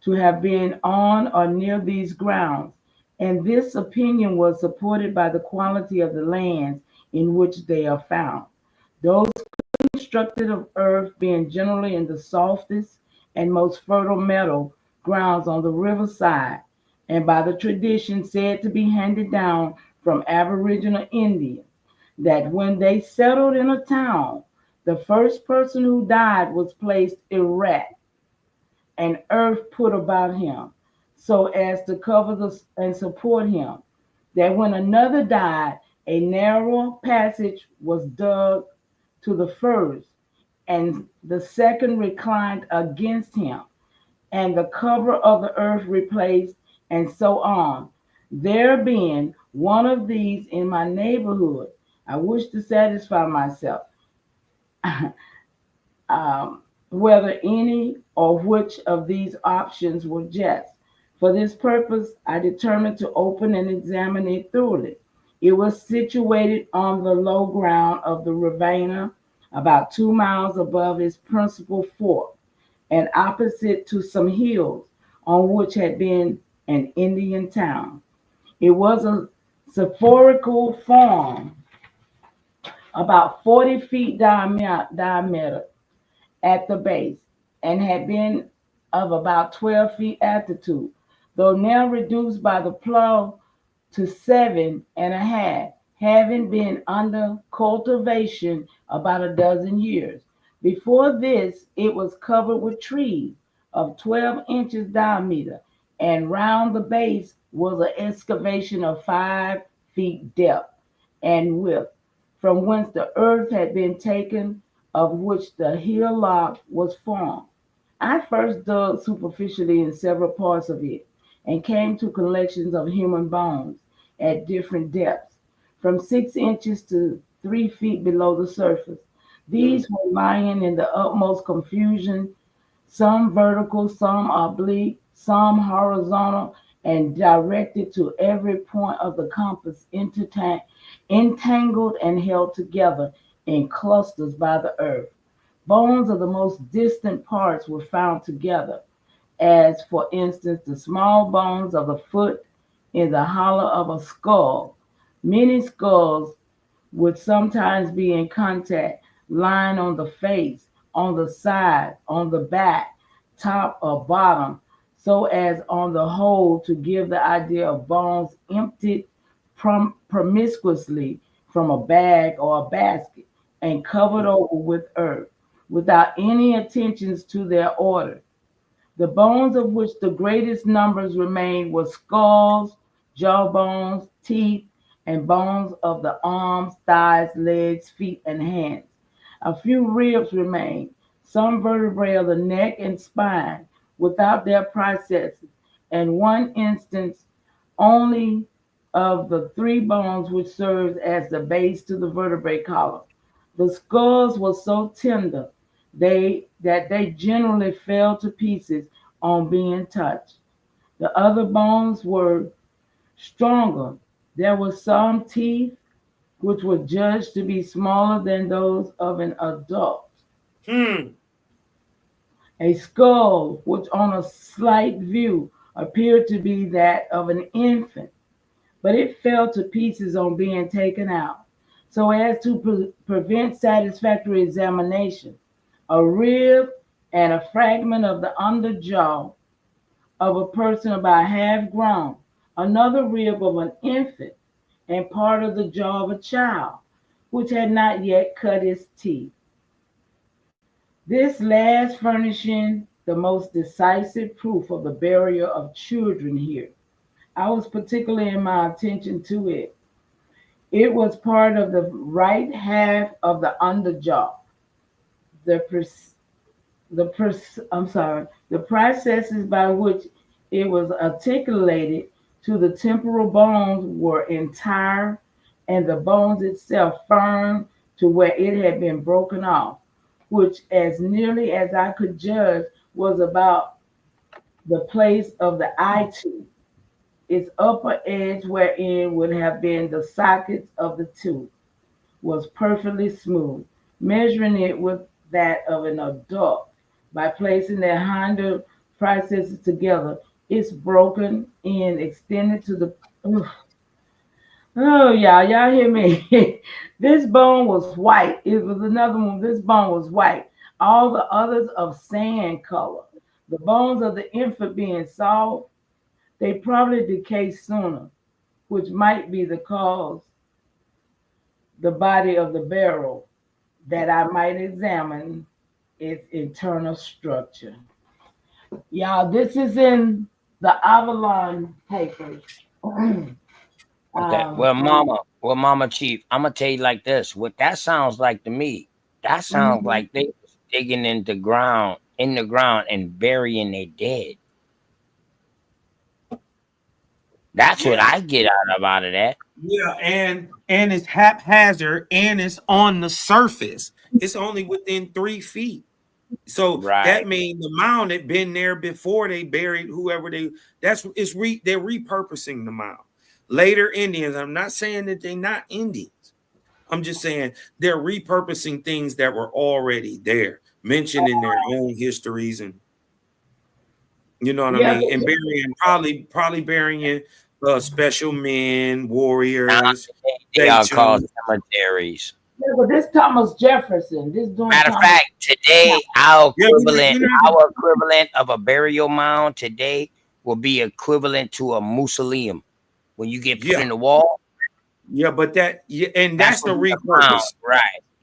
to have been on or near these grounds, and this opinion was supported by the quality of the lands in which they are found. Those constructed of earth being generally in the softest and most fertile meadow grounds on the riverside, and by the tradition said to be handed down from Aboriginal Indians, that when they settled in a town, the first person who died was placed erect and earth put about him so as to cover and support him. That when another died, a narrow passage was dug to the first, and the second reclined against him, and the cover of the earth replaced, and so on. There being one of these in my neighborhood, I wish to satisfy myself whether any or which of these options were just. For this purpose, I determined to open and examine it thoroughly. It was situated on the low ground of the Rivanna, about 2 miles above its principal fork, and opposite to some hills on which had been an Indian town. It was a spherical form, about 40 feet diameter at the base, and had been of about 12 feet altitude, though now reduced by the plow to 7.5, having been under cultivation about a dozen years. Before this, it was covered with trees of 12 inches diameter, and round the base was an excavation of 5 feet depth and width, from whence the earth had been taken, of which the hillock was formed. I first dug superficially in several parts of it, and came to collections of human bones at different depths, from 6 inches to 3 feet below the surface. These were lying in the utmost confusion, some vertical, some oblique, some horizontal, and directed to every point of the compass, entangled and held together in clusters by the earth. Bones of the most distant parts were found together, as for instance the small bones of the foot in the hollow of a skull. Many skulls would sometimes be in contact, lying on the face, on the side, on the back, top or bottom, so as on the whole to give the idea of bones emptied promiscuously from a bag or a basket and covered over with earth, without any attentions to their order. The bones of which the greatest numbers remained were skulls, jawbones, teeth, and bones of the arms, thighs, legs, feet, and hands. A few ribs remained, some vertebrae of the neck and spine, without their processes, and one instance only of the 3 bones which serves as the base to the vertebrae column. The skulls were so tender that they generally fell to pieces on being touched. The other bones were stronger. There were some teeth which were judged to be smaller than those of an adult. A skull, which on a slight view appeared to be that of an infant, but it fell to pieces on being taken out. So as to prevent satisfactory examination, a rib, and a fragment of the underjaw of a person about half grown, another rib of an infant, and part of the jaw of a child, which had not yet cut its teeth. This last furnishing the most decisive proof of the burial of children here. I was particularly in my attention to it. It was part of the right half of the underjaw. The the processes by which it was articulated to the temporal bones were entire, and the bones itself firm to where it had been broken off, which, as nearly as I could judge, was about the place of the eye tooth, its upper edge wherein would have been the sockets of the tooth was perfectly smooth, measuring it with that of an adult. By placing their hinder processes together, it's broken end extended to the. Oh, y'all hear me? This bone was white. It was another one. This bone was white. All the others of sand color. The bones of the infant being soft, they probably decay sooner, which might be the cause the body of the barrel, that I might examine its internal structure. Y'all, this is in the Avalon papers. Okay. Mama Chief, I'm gonna tell you like this. What that sounds like to me, that sounds like they was digging in the ground and burying their dead. That's what I get out of that. Yeah, and it's haphazard and it's on the surface. It's only within 3 feet. So that means the mound had been there before they buried whoever they're repurposing the mound. Later Indians, I'm not saying that they're not Indians. I'm just saying they're repurposing things that were already there, mentioned in their own histories, and you know what I mean, and burying probably burying special men, warriors. They are called cemeteries. Yeah, but this Thomas Jefferson. This doing Matter of fact, today our equivalent of a burial mound today will be equivalent to a mausoleum when you get put in the wall. Yeah, but that's the repurpose.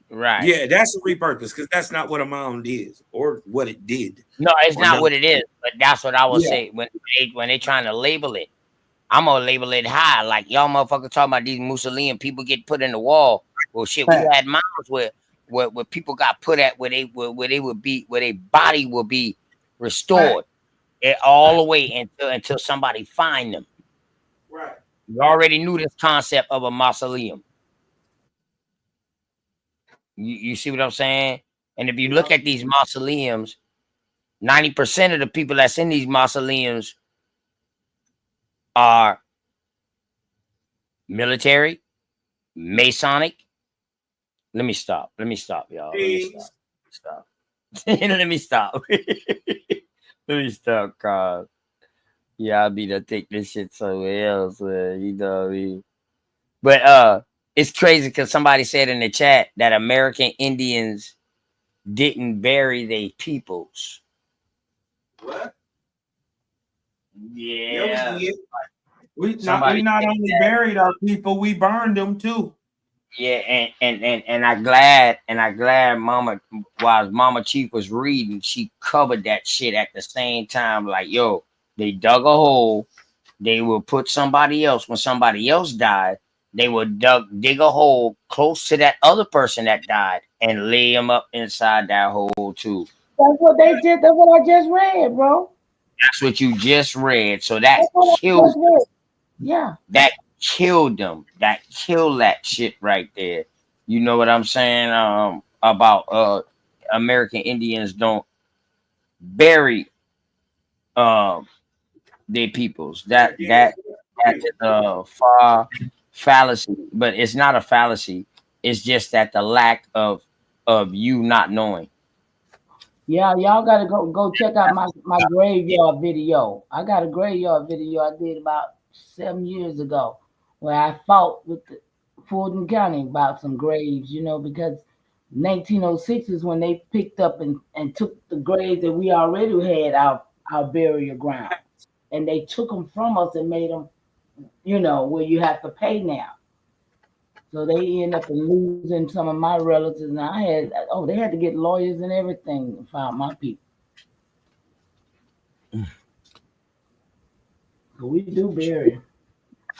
Right. Yeah, that's a repurpose because that's not what a mound is or what it did. No, it's not what it is, but that's what I will say when they trying to label it. I'm gonna label it high, like y'all motherfuckers talking about these mausoleum people get put in the wall. Well, shit, we had mounds where people got put at where their body will be restored, all the way until somebody find them. Right. You already knew this concept of a mausoleum. You see what I'm saying? And if you look at these mausoleums, 90% of the people that's in these mausoleums are military, Masonic. Let me stop, y'all. Let me stop. Let me stop, cause I be to take this shit somewhere else, you know what I mean? But it's crazy because somebody said in the chat that American Indians didn't bury their peoples. What? Yeah. We not only buried our people, we burned them too. Yeah, and I glad Mama Chief was reading, she covered that shit at the same time. Like, yo, they dug a hole, they will put somebody else when somebody else died, they would dig a hole close to that other person that died and lay them up inside that hole too. That's what they did. That's what I just read, bro. That's what you just read. So that killed them. Yeah. That killed them. That killed that shit right there. You know what I'm saying? About American Indians don't bury their peoples. That is a far fallacy, but it's not a fallacy. It's just that the lack of you not knowing. Yeah, y'all gotta go check out my graveyard video. I got a graveyard video I did about 7 years ago where I fought with the Fulton County about some graves, because 1906 is when they picked up and took the graves that we already had our burial ground, and they took them from us and made them, where you have to pay now. So they end up losing some of my relatives, and they had to get lawyers and everything to find my people. So we do bury.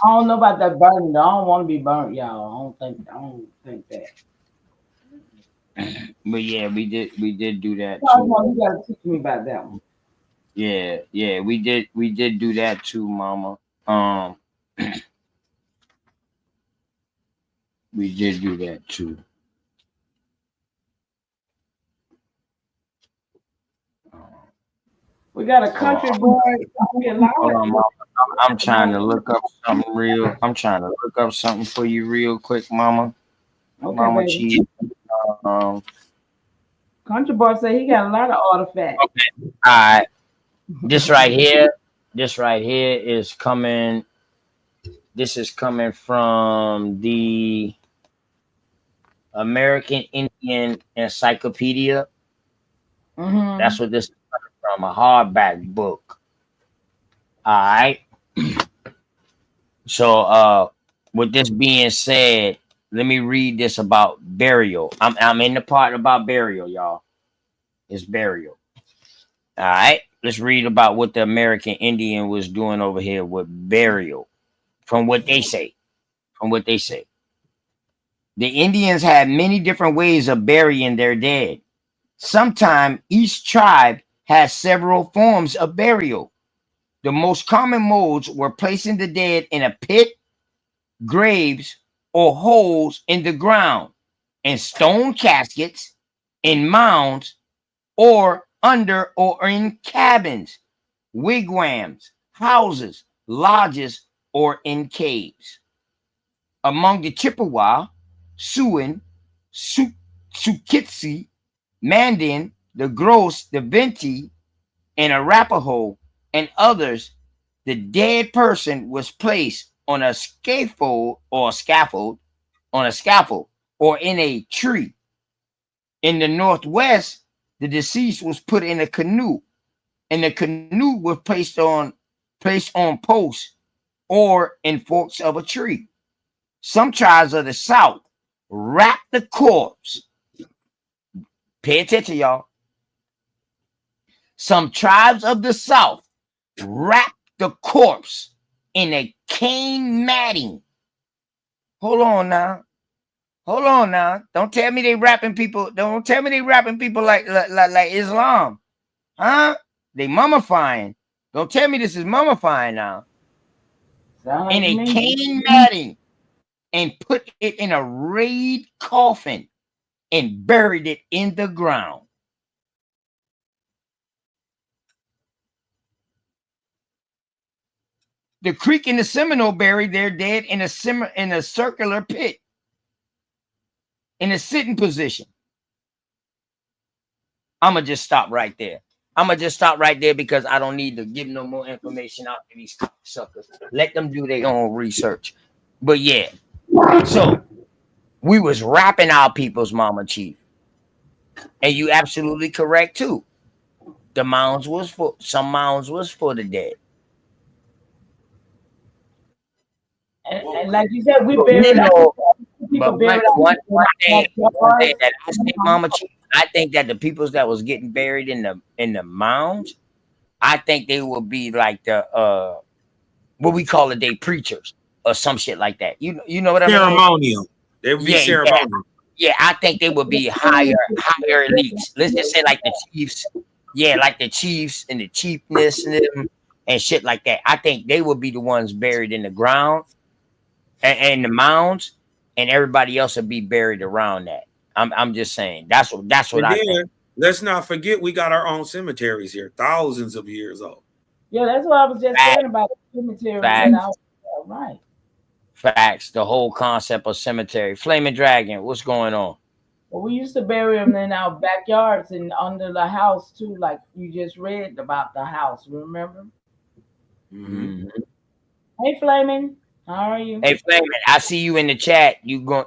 I don't know about that burning. I don't want to be burnt, y'all. I don't think that. But yeah, we did do that Oh, too. you gotta teach me about that one. Yeah, we did do that too, Mama. We did do that too. We got a country boy. Hold on, Mama. I'm trying to look up something real. I'm trying to look up something for you real quick, Mama. Okay, Mama baby. Chief. Country boy say he got a lot of artifacts. Okay. All right. This right here is coming. This is coming from the American Indian Encyclopedia. Mm-hmm. That's what this is coming from, a hardback book. All right. So, with this being said, let me read this about burial. I'm in the part about burial, y'all. It's burial. All right. Let's read about what the American Indian was doing over here with burial. From what they say. The Indians had many different ways of burying their dead. Sometimes each tribe has several forms of burial. The most common modes were placing the dead in a pit, graves, or holes in the ground, in stone caskets, in mounds, or under or in cabins, wigwams, houses, lodges, or in caves. Among the Chippewa, Siouan, Sukitsi, Mandan, the Gross, the Venti, and Arapaho, and others, the dead person was placed on a scaffold or in a tree. In the Northwest, the deceased was put in a canoe, and the canoe was placed on posts or in forks of a tree. Some tribes of the South wrap the corpse. Pay attention, y'all. Some tribes of the South wrap the corpse in a cane matting. Hold on now. Don't tell me they wrapping people. Don't tell me they wrapping people like Islam. Huh? They mummifying. Don't tell me this is mummifying now. In a cane matting, and put it in a reed coffin and buried it in the ground. The Creek and the Seminole buried their dead in a circular pit in a sitting position. I'm going to just stop right there. Because I don't need to give no more information out to these suckers. Let them do their own research. But yeah, so we was wrapping our people's, Mama Chief. And you absolutely correct too. Some mounds was for the dead. And like you said, we buried but one thing that I say, Mama Chief, I think that the peoples that was getting buried in the mounds, I think they will be like the what we call it, they preachers or some shit like that. You know what I mean? Ceremonial. They would be ceremonial. Yeah, I think they would be higher elites. Let's just say like the chiefs. Yeah, like the chiefs and the chiefness and shit like that. I think they would be the ones buried in the ground and the mounds, and everybody else would be buried around that. I'm just saying. That's what I think. Let's not forget we got our own cemeteries here, thousands of years old. Yeah, that's what I was just saying about the cemetery. Right. Facts. The whole concept of cemetery. Flaming Dragon, what's going on? Well, we used to bury them in our backyards and under the house too, like you just read about the house. Remember? Mm-hmm. Hey, Flaming. How are you? Hey, Flamin, I see you in the chat.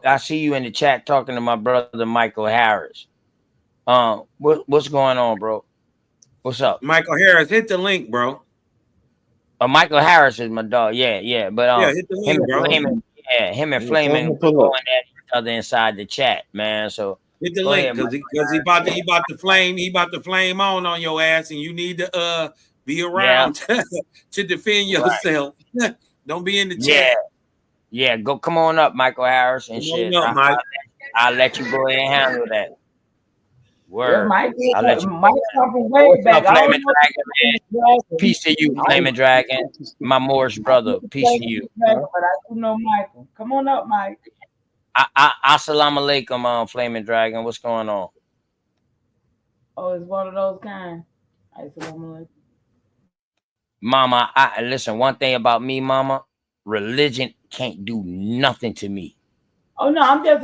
I see you in the chat talking to my brother Michael Harris. What's going on, bro? What's up? Michael Harris, hit the link, bro. Michael Harris is my dog. Yeah. But Yeah, hit the him link, and bro. Flamin, him and Yeah, tell Flamin him to going pull up. at each other inside the chat, man. So Hit the go link ahead, because he about to flame on your ass, and you need to be around to defend yourself. Right. Don't be in the chat. Yeah. Go, come on up, Michael Harris and Come shit. on up, Mike. I'll let you go ahead and handle that. Yeah, Word. Mike I'll come from way back. I don't know Dragon. Peace to you, Flaming Dragon. My Moorish brother. Peace to you. But I do know Michael. Come on up, Mike. Assalamu alaikum, Flaming Dragon. What's going on? Oh, it's one of those kind. Assalamu alaikum. Mama, listen, one thing about me, Mama, religion can't do nothing to me. Oh no, I'm just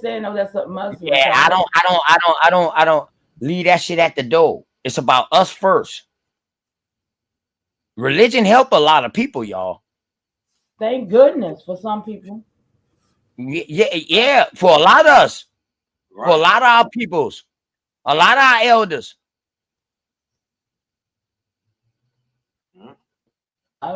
saying. Oh, that's something else. Yeah, I don't leave that shit at the door. It's about us first. Religion help a lot of people, y'all. Thank goodness for some people. Yeah, for a lot of us, for a lot of our peoples, a lot of our elders. We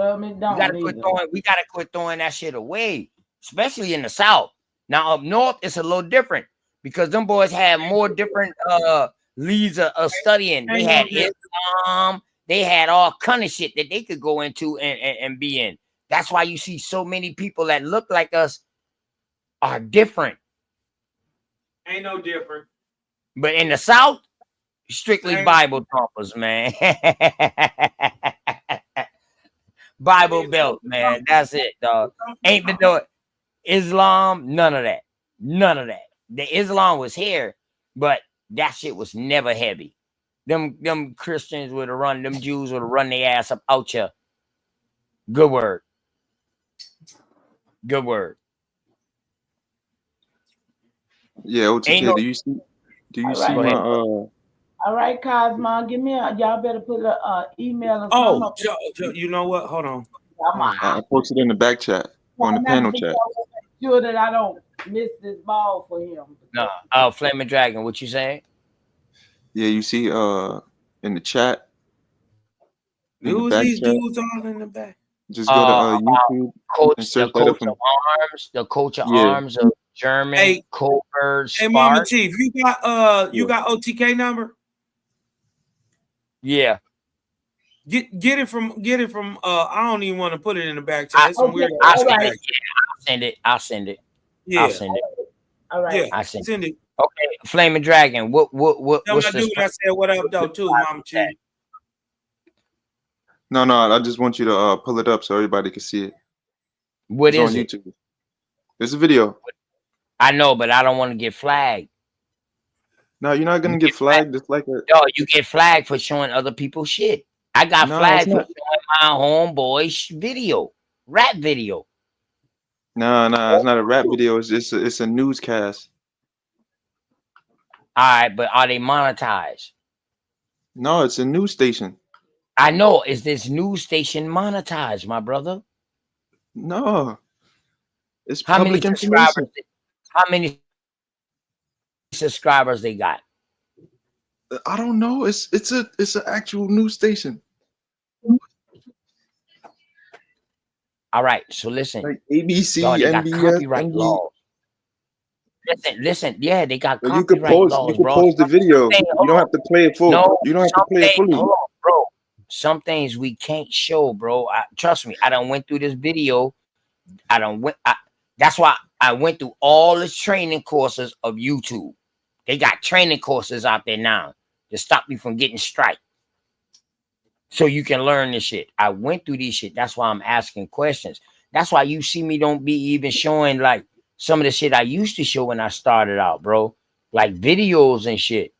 gotta quit throwing that shit away, especially in the South. Now up north, it's a little different because them boys had more different leads of studying. They had Islam, they had all kind of shit that they could go into and be in. That's why you see so many people that look like us are different. Ain't no different. But in the South, strictly Bible thumpers, man. Bible belt, man. That's it, dog. Ain't been doing Islam, none of that. None of that. The Islam was here, but that shit was never heavy. Them Christians would have run, them Jews would have run their ass up out ya. Good word. Good word. Yeah, OTK, do you see my All right, Cosmo, give me y'all better put a email or something. You know what? Hold on. I posted in the back chat on the panel chat. Sure that I don't miss this ball for him. No, Flaming Dragon, what you saying? Yeah, you see in the chat. Who's these dudes on in the back? Just go to YouTube and search the coach of arms, the coach of arms of German, Colbert, Hey, Mama Chief, you got OTK number? Yeah. Get it from I don't even want to put it in the back chat. It's I'll send it. Yeah. I'll send it. All right. Yeah, I send it. Okay, Flaming Dragon. Tell my dude I said what up though too, Mama Chief. No, I just want you to pull it up so everybody can see it. What it's is on it? YouTube. It's a video. I know, but I don't want to get flagged. No, you're not gonna get flagged. It's like you get flagged for showing other people's shit. I got flagged for showing my homeboy's video, rap video. No, it's not a rap video. It's a newscast. All right, but are they monetized? No, it's a news station. I know. Is this news station monetized, my brother? No. It's How public many information. subscribers? How many subscribers they got? I don't know. It's an actual news station. All right, so listen. Like ABC, dog, they got NBS, copyright laws. Listen. Yeah, they got Well, copyright laws, you could bro. pause the video. You don't have to play it full. No, you don't have to play it fully. Hold on, bro. Some things we can't show, bro. Trust me. I done went through this video. That's why I went through all the training courses of YouTube. They got training courses out there now to stop you from getting strike. So you can learn this shit. I went through this shit. That's why I'm asking questions. That's why you see me don't be even showing like some of the shit I used to show when I started out, bro. Like videos and shit.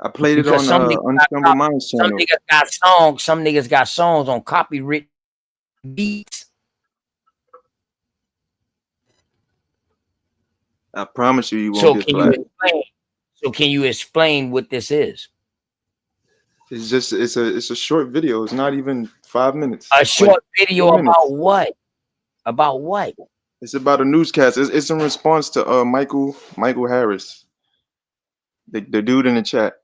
I played it on Unstumbled Minds channel. Some niggas got songs on copyright beats. I promise you won't get flagged. So can you explain what this is? It's a short video. It's not even 5 minutes. A It's like short video 4 minutes. about what? About what? It's about a newscast. It's in response to Michael Harris, the dude in the chat.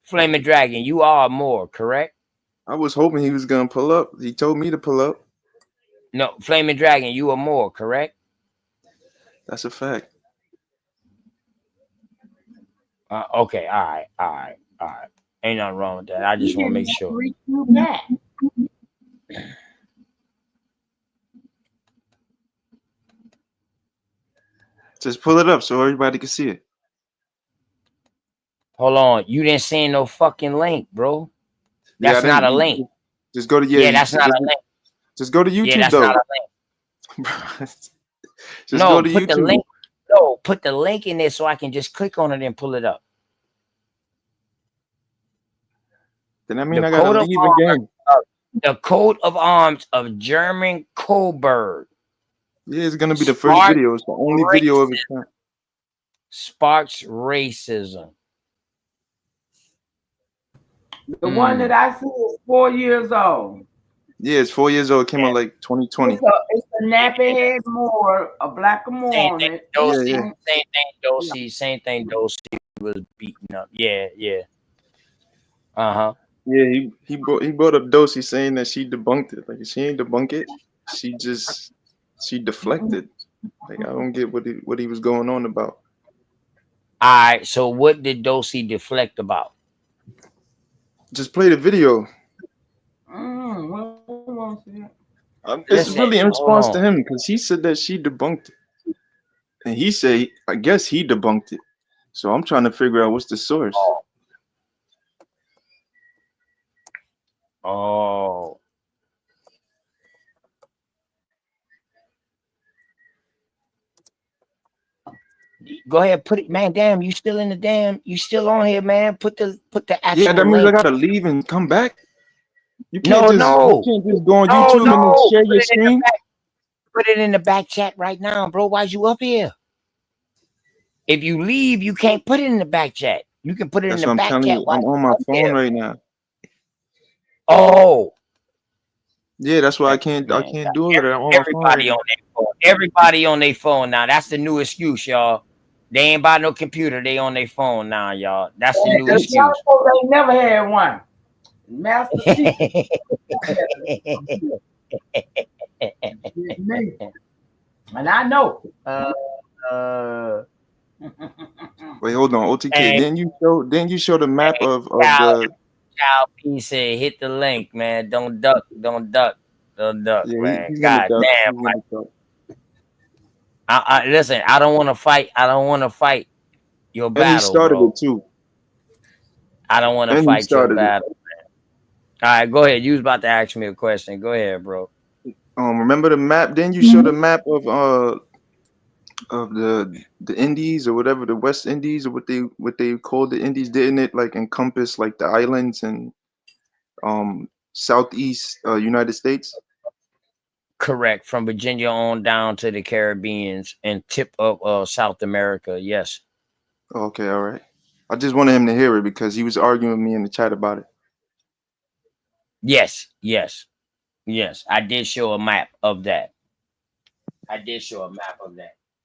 Flaming Dragon, you are more, correct? I was hoping he was gonna pull up. He told me to pull up. No, Flaming Dragon, you are more, correct? That's a fact. Okay, all right. Ain't nothing wrong with that. I just want to make sure. Just pull it up so everybody can see it. Hold on, you didn't send no fucking link, bro. That's not a link. Just go to that's not a link. Just go to YouTube that's though. not a link. Just No, go to put the YouTube. link. No, put the link in there so I can just click on it and pull it up. Then I mean The I gotta coat of leave arms again. The coat of arms of German Coburg. Yeah, it's gonna be the first video. It's the only video of its kind. Sparks racism. The one that I see is 4 years old. Yeah, it's 4 years old. It came out like 2020. It's a nappy head Moor, a black Moor on it. Same thing, Dosey was beaten up. Yeah. Yeah, he brought up Dosey saying that she debunked it. Like she ain't debunk it. She deflected. Like I don't get what he was going on about. All right. So what did Dosey deflect about? Just play the video. It's really in response to him because he said that she debunked it, and he said I guess he debunked it. So I'm trying to figure out what's the source. Oh. Go ahead, put it, man. Damn, you still in the damn? You still on here, man? Put the actual. Yeah, that means link. I gotta leave and come back. You can't just go on No, YouTube and then share put your it in the screen. Put it in the back chat right now, bro. Why's you up here? If you leave, you can't put it in the back chat. You can put it That's in what the I'm back telling chat. you. I'm on my phone right now. Oh. Yeah, that's why I can't do it. I'm on my phone. Everybody on their phone. Everybody on their phone now. That's the new excuse, y'all. They ain't buy no computer. They on their phone now, y'all. That's the new excuse. They never had one. Master Chief. And I know. Wait, hold on. OTK. Hey. Didn't you show the map of Cow the P said hit the link, man. Don't duck, man. he's God gonna damn. Listen, I don't want to fight. Your and battle. he started bro. it too. I don't want to And he fight your started it. battle, man. All right, go ahead. You was about to ask me a question. Go ahead, bro. Remember the map? Didn't you show the map of the Indies or whatever, the West Indies or what they called the Indies? Didn't it like encompass like the islands and southeast United States? Correct. From Virginia on down to the Caribbeans and tip of South America. Yes. Okay, all right. I just wanted him to hear it because he was arguing with me in the chat about it. Yes. I did show a map of that.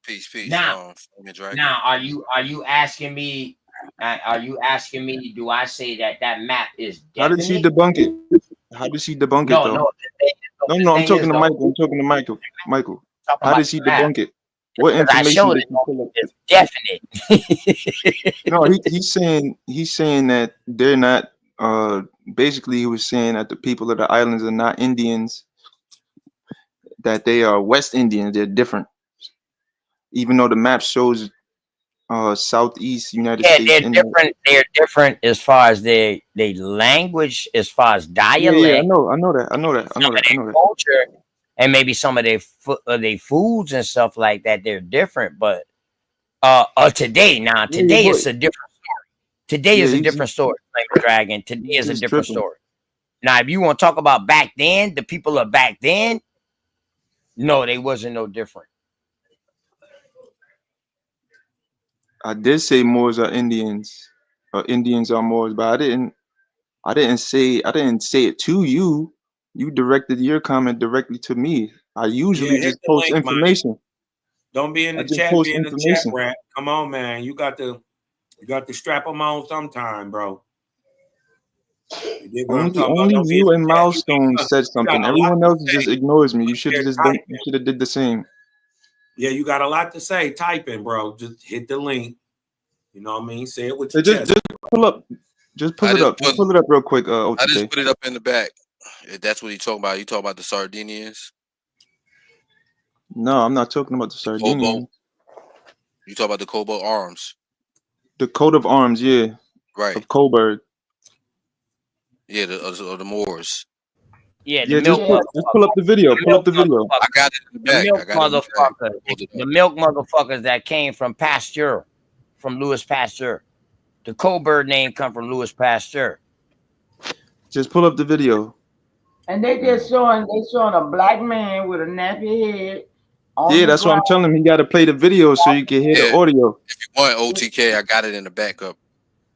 Peace. Now, are you asking me? Do I say that map is definite? How did she debunk it? Though? No. I'm talking to Michael. Michael. How did she debunk it? What information did she pull up? It's definite. No, he's saying that they're not. Basically, he was saying that the people of the islands are not Indians. That they are West Indians. They're different. Even though the map shows southeast United States. They're different. They're different as far as their language, as far as dialect. Yeah, I know that. Culture, and maybe some of their foods and stuff like that. They're different, but today is a different story. Today is a different story. Like Dragon. Today is a different story. Now, if you want to talk about back then, the people of back then, no, they wasn't no different. I did say Moors are Indians, or Indians are Moors, but I didn't say it to you. You directed your comment directly to me. I Yeah, usually hit just the post link, Mike. information. Don't be in I the just chat, post be in the chat information. rat. Come on, man. You got to strap them on sometime, bro. You dig what I'm talking about? Only Don't be in you the and chat. Milestone said You got something. a lot Everyone to else say. just ignores me. You should have They're just typing. you should have did the same. Yeah, you got a lot to say. Typing, bro. Just hit the link. You know what I mean? Say it with So your just chest. pull up. Just pull it up. Just pull it up real quick, I OTK. just put it up in the back. If that's what he talking about. You talking about the Sardinians? No, I'm not talking about the Sardinians. Kobo. You talk about the Kobo arms. The coat of arms, yeah. Right. Of Coburg. Yeah, the Moors. Yeah, the Yeah, milk just pull up the video. The Pull up milk the video. motherfuckers. I got it in the The back. milk I got it in the back. motherfuckers. The milk motherfuckers that came from Pasteur, from Louis Pasteur. The Coburg name come from Louis Pasteur. Just pull up the video. And they just showing a black man with a nappy head on Yeah, the that's what I'm ground. telling him. He got to play the video so you can hear the audio. If you want OTK, I got it in the backup.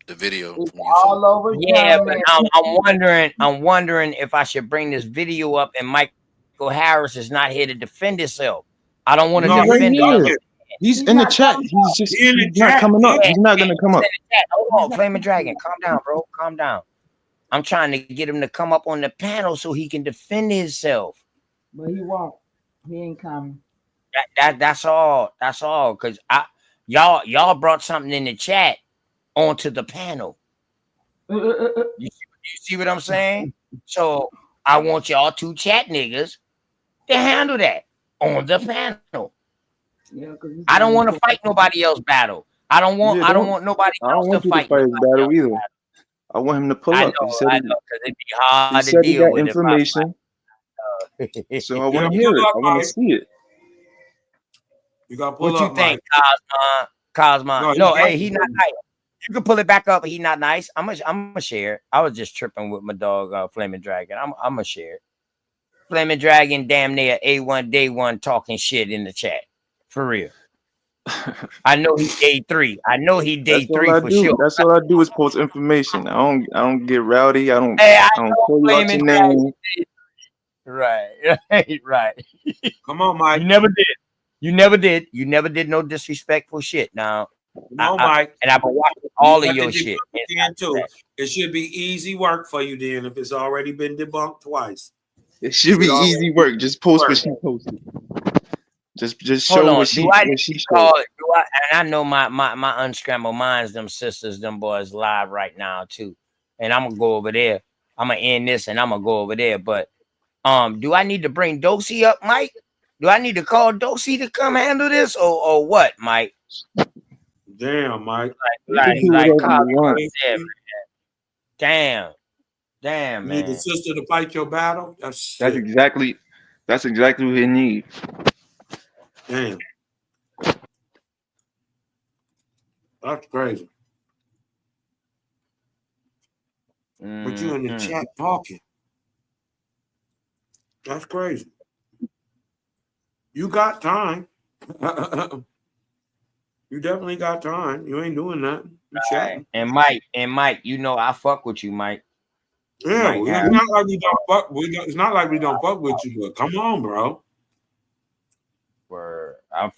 The video from YouTube. All over Yeah, but Germany. I'm wondering if I should bring this video up and Michael Harris is not here to defend himself. I don't want to He's right defend another. here. He's in the chat. He's not coming up. He's not gonna come up. Hold on, Flaming Dragon, calm down, bro. Calm down. I'm trying to get him to come up on the panel so he can defend himself. But he won't. He ain't coming. That's all. That's all. Cause y'all brought something in the chat onto the panel. You see what I'm saying? So I want y'all two chat niggas to handle that on the panel. Yeah, I don't want to fight nobody else battle. I don't want nobody I don't else want to you to fight. fight his battle either. I want him to pull I up. know, because it'd be He hard to said he deal got with information. So I want to hear it. I want to see it. You got to pull What you up, think, Mike. Cosmo? No, hey, he not nice. You can pull it back up. He not nice. I'm gonna share it. I was just tripping with my dog, Flaming Dragon. I'm gonna share it. Flaming Dragon, damn near A1 day one talking shit in the chat, for real. I know he day 3. I know he day 3 for sure. That's all I do is post information. I don't get rowdy. I don't call you out Flaming your name. Right. Come on, Mike. You never did. You never did no disrespectful shit. Now, Come on, Mike. And I've been watching all of You got your to shit. debunk it then, too. It should be easy work for you then if it's already been debunked twice. It should be easy work. Just post what she posted. Just Hold show on. what she showed. Call it? And I know my unscrambled minds, them sisters, them boys live right now too. And I'm gonna go over there. I'm gonna end this and I'm gonna go over there. But do I need to bring Dosey up, Mike? Do I need to call Dosey to come handle this or what, Mike? Damn, Mike. Like Cosmo said, man. Damn, You need the man. sister to fight your battle? That's exactly what he need. Damn. That's crazy. But you in the chat talking. That's crazy. You got time. You definitely got time. You ain't doing that. You chatting. And Mike, you know I fuck with you, Mike. Yeah, it's not like we don't fuck. It's not like we don't fuck with you, but come on, bro. Word. I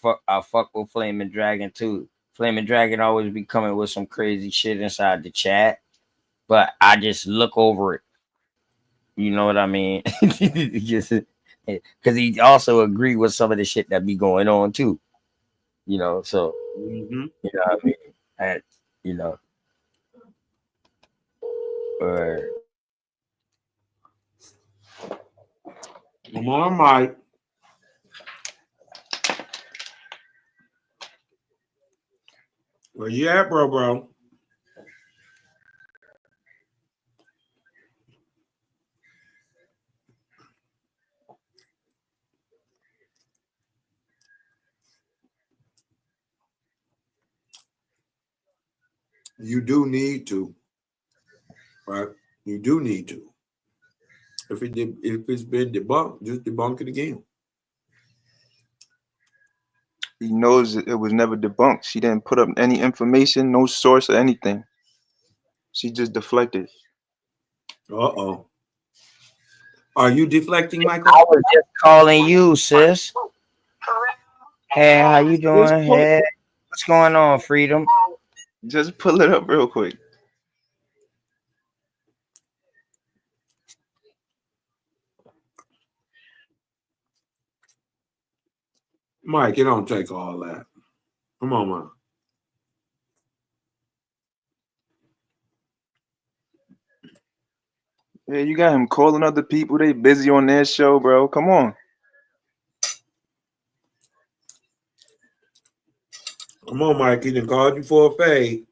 fuck with Flaming Dragon too. Flaming Dragon always be coming with some crazy shit inside the chat, but I just look over it. You know what I mean? Just because he also agree with some of the shit that be going on too. You know, so you know what I mean? And you know. Come on, Mike. Where you at, bro? You do need to, right? You do need to. If it's been debunked, just debunk it again. He knows it was never debunked. She didn't put up any information, no source or anything. She just deflected. Uh-oh. Are you deflecting, Michael? I was just calling you, sis. Hey, how you doing? Hey, what's going on, Freedom? Just pull it up real quick. Mike, it don't take all that. Come on, man. Yeah, you got him calling other people. They busy on their show, bro. Come on. Come on, Mike. He done called you for a fade.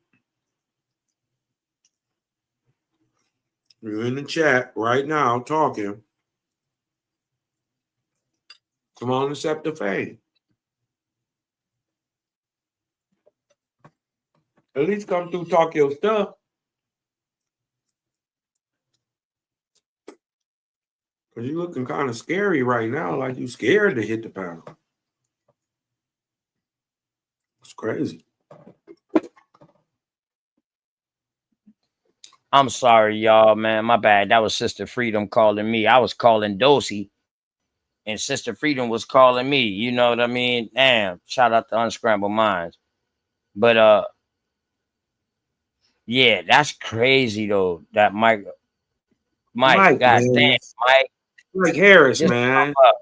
You're in the chat right now talking. Come on, accept the fade. At least come through, talk your stuff. Because you're looking kind of scary right now, like you scared to hit the panel. It's crazy. I'm sorry, y'all, man. My bad. That was Sister Freedom calling me. I was calling Dosey, and Sister Freedom was calling me. You know what I mean? Damn. Shout out to Unscrambled Minds. But yeah, that's crazy though. That Mike, Mike, goddamn, man. Mike. Mike Harris, Just man. come up,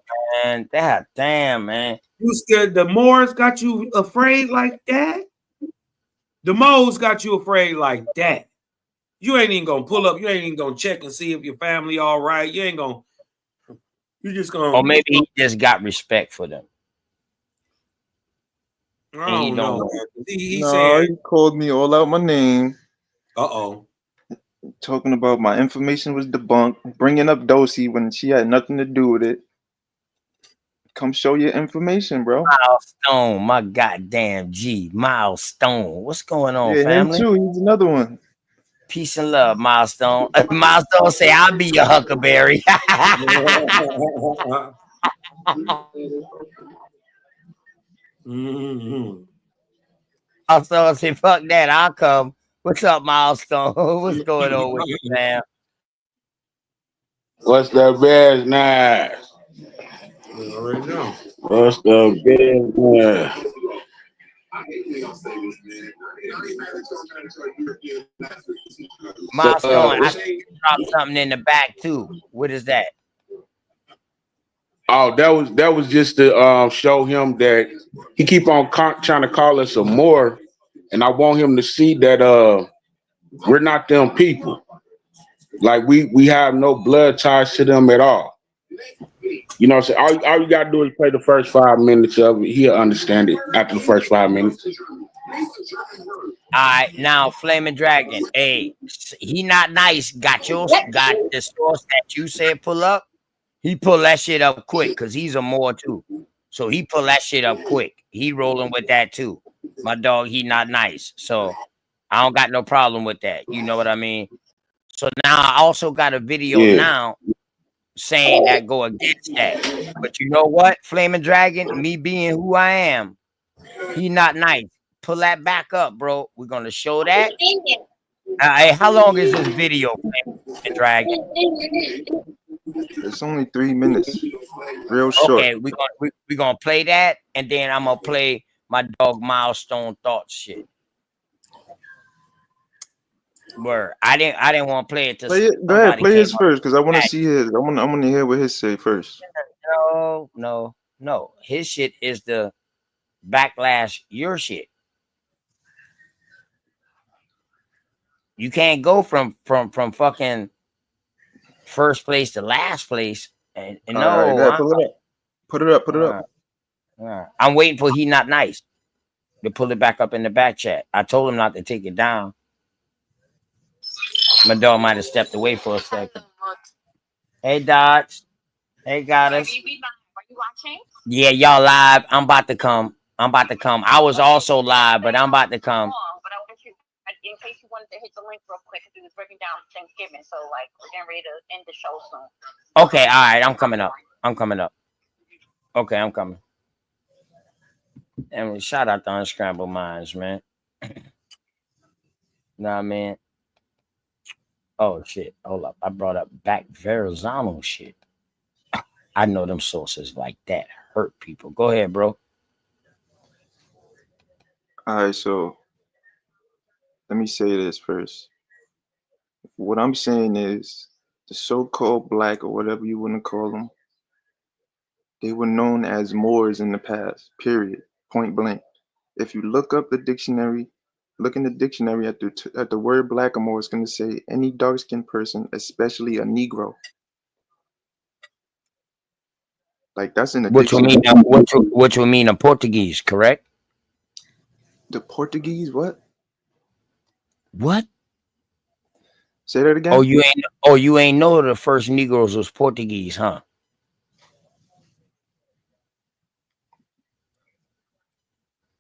man. God damn, man. You scared the Moors got you afraid like that? The Moes got you afraid like that. You ain't even gonna pull up. You ain't even gonna check and see if your family all right. You ain't gonna. You just gonna. Or maybe he just got respect for them. I don't know. He No, said. he called me all out my name. Uh-oh. Talking about my information was debunked. Bringing up Dosey when she had nothing to do with it. Come show your information, bro. Milestone, my goddamn G. Milestone. What's going on, Yeah, him family? too. He's another one. Peace and love, Milestone. Milestone say, I'll be your Huckleberry. Milestone say, fuck that. I'll come. What's up, Milestone? What's going on with you, man? What's the business? You already know. What's the business? Milestone, I see you dropped something in the back too. What is that? Oh, that was just to show him that he keep on trying to call us some more, and I want him to see that we're not them people. Like we have no blood ties to them at all. You know what I'm saying? All you gotta do is play the first 5 minutes of it. He'll understand it after the first 5 minutes. All right, now Flaming Dragon. Hey, he not nice. Got the source that you said pull up. He pull that shit up quick because he's a Moor too. So he pull that shit up quick. He rolling with that too. My dog, he not nice. So I don't got no problem with that. You know what I mean? So now I also got a video now saying that go against that. But you know what, Flaming Dragon, me being who I am, he not nice. Pull that back up, bro. We're gonna show that. Hey, how long is this video, Flaming Dragon? It's only 3 minutes. Real short. Okay, we're gonna play that, and then I'm gonna play my dog Milestone Thoughts shit. Word. I didn't want to play it to Play it. Go ahead, play his first, because I want to see his. I want to hear what his say first. No. His shit is the backlash your shit. You can't go from fucking first place to last place. And All right, put it up. I'm waiting for he not nice to pull it back up in the back chat. I told him not to take it down. My dog might have stepped away for a second. Hey, Dodge. Hey, Goddess. Yeah, y'all live. I'm about to come. I was also live, but I'm about to come. In case you wanted to hit the link real quick, because we was breaking down Thanksgiving, so like we're getting ready to end the show soon. Okay, all right, I'm coming up. Okay, I'm coming. And shout out to Unscrambled Minds, man. Know what I mean? Oh shit. Hold up. I brought up back Verrazzano shit. I know them sources like that hurt people. Go ahead, bro. All right, so let me say this first. What I'm saying is the so-called black or whatever you want to call them, they were known as Moors in the past, period, point blank. If you look up the dictionary, look in the dictionary at the word blackamoor, it's going to say any dark-skinned person, especially a Negro. Like that's in the Which will dictionary. mean which will mean a Portuguese, correct? The Portuguese, what? What? Say that again. You ain't know the first Negroes was Portuguese, huh?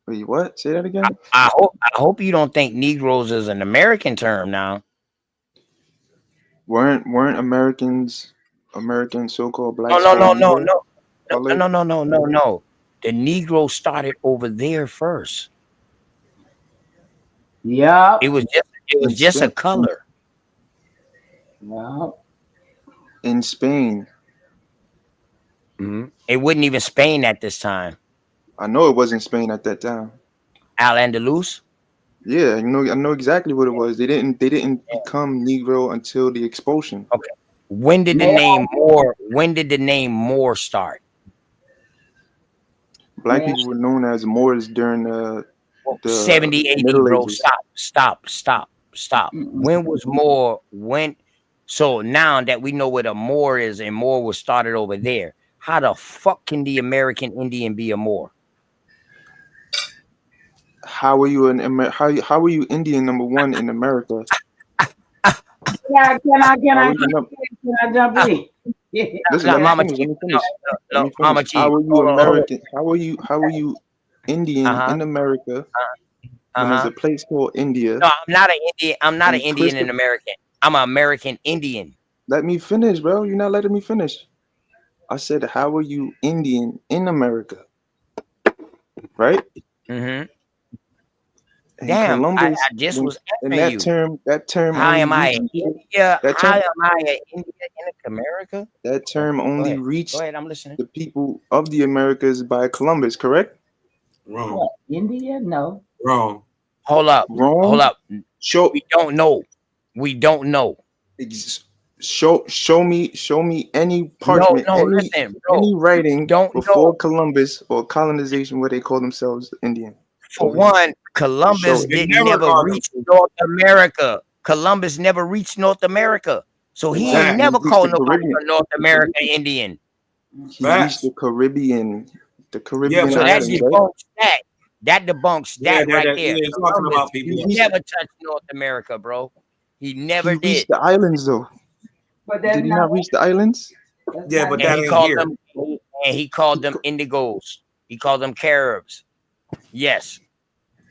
Wait, what? Say that again. I hope you don't think Negroes is an American term now. Weren't Americans American so-called No, blacks no, called no, no, Negro? no, Colored? no. The Negro started over there first. Yeah. It was just a color. Yeah. In Spain. It wasn't even Spain at this time. I know it wasn't Spain at that time. Al-Andalus? Yeah, I know exactly what it was. They didn't become Negro until the expulsion. Okay. When did the name Moor start? Black people were known as Moors during the 70 AD, Middle bro. Ages. Stop. When was Moor? So now that we know what a Moor is and Moor was started over there, how the fuck can the American Indian be a Moor? How are you how are you Indian number one in America? Yeah, can I jump in? Listen, let me finish. Mama Chief. How are you American? How are you Indian in America when there's a place called India? No, I'm not an Indian. I'm not an Indian and American. I'm an American Indian. Let me finish, bro. You're not letting me finish. I said, how are you Indian in America? Right? Mm-hmm. And Damn, Columbus, I just was and asking that term how only am I reached. an India? That How term, am I an India in America? that term only reached Go ahead, I'm listening. the people of the Americas by Columbus, correct? Wrong. What, India? No. Wrong. Hold up. Wrong. Hold up. We don't know. We don't know. Show me any parchment, listen, bro. any writing Don't before know. Columbus or colonization where they call themselves Indian. For one, Columbus didn't never reach North America. Columbus never reached North America. So he ain't never called nobody from North America Indian. He reached the Caribbean. The Caribbean So that islands, debunks that. That debunks that right there. Yeah, talking about Columbus, people. he never touched North America, bro. He never He did. reached the islands though. But Did he not reach the islands? Yeah, but And that he ain't called here. them, and he called them Indigos. He called them Caribs. Yes.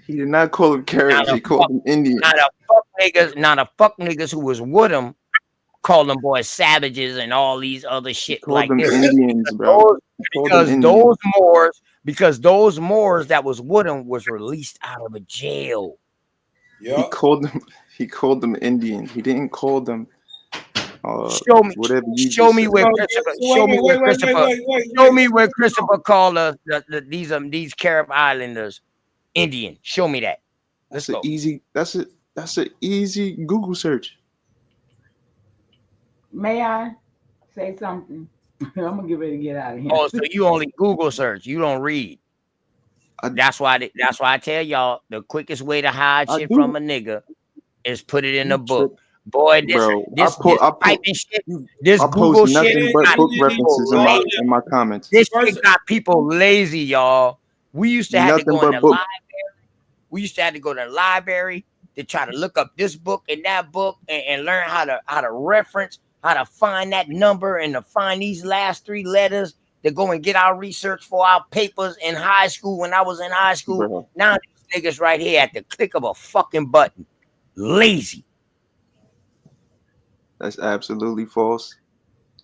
He did not call them Caribs. He called them Indians. Not a fuck niggas who was with him called them boys savages and all these other shit Called like them this. Indians, bro. Because those Moors that was with him was released out of a jail. He called them Indians. He didn't call them Show me where Christopher called us these Carib Islanders Indian. Show me that. That's an easy Google search. May I say something? I'm gonna get ready to get out of here. Oh, so you only Google search, you don't read. That's why I tell y'all the quickest way to hide shit from a nigga is put it in a book. Boy, this typing shit, this Google shit, nothing but book references in my comments. This shit got people lazy, y'all. We used to have to go in the library. We used to have to go to the library to try to look up this book and that book and learn how to reference, how to find that number and to find these last three letters to go and get our research for our papers in high school. When I was in high school, Bro. Now these niggas right here at the click of a fucking button. Lazy. That's absolutely false.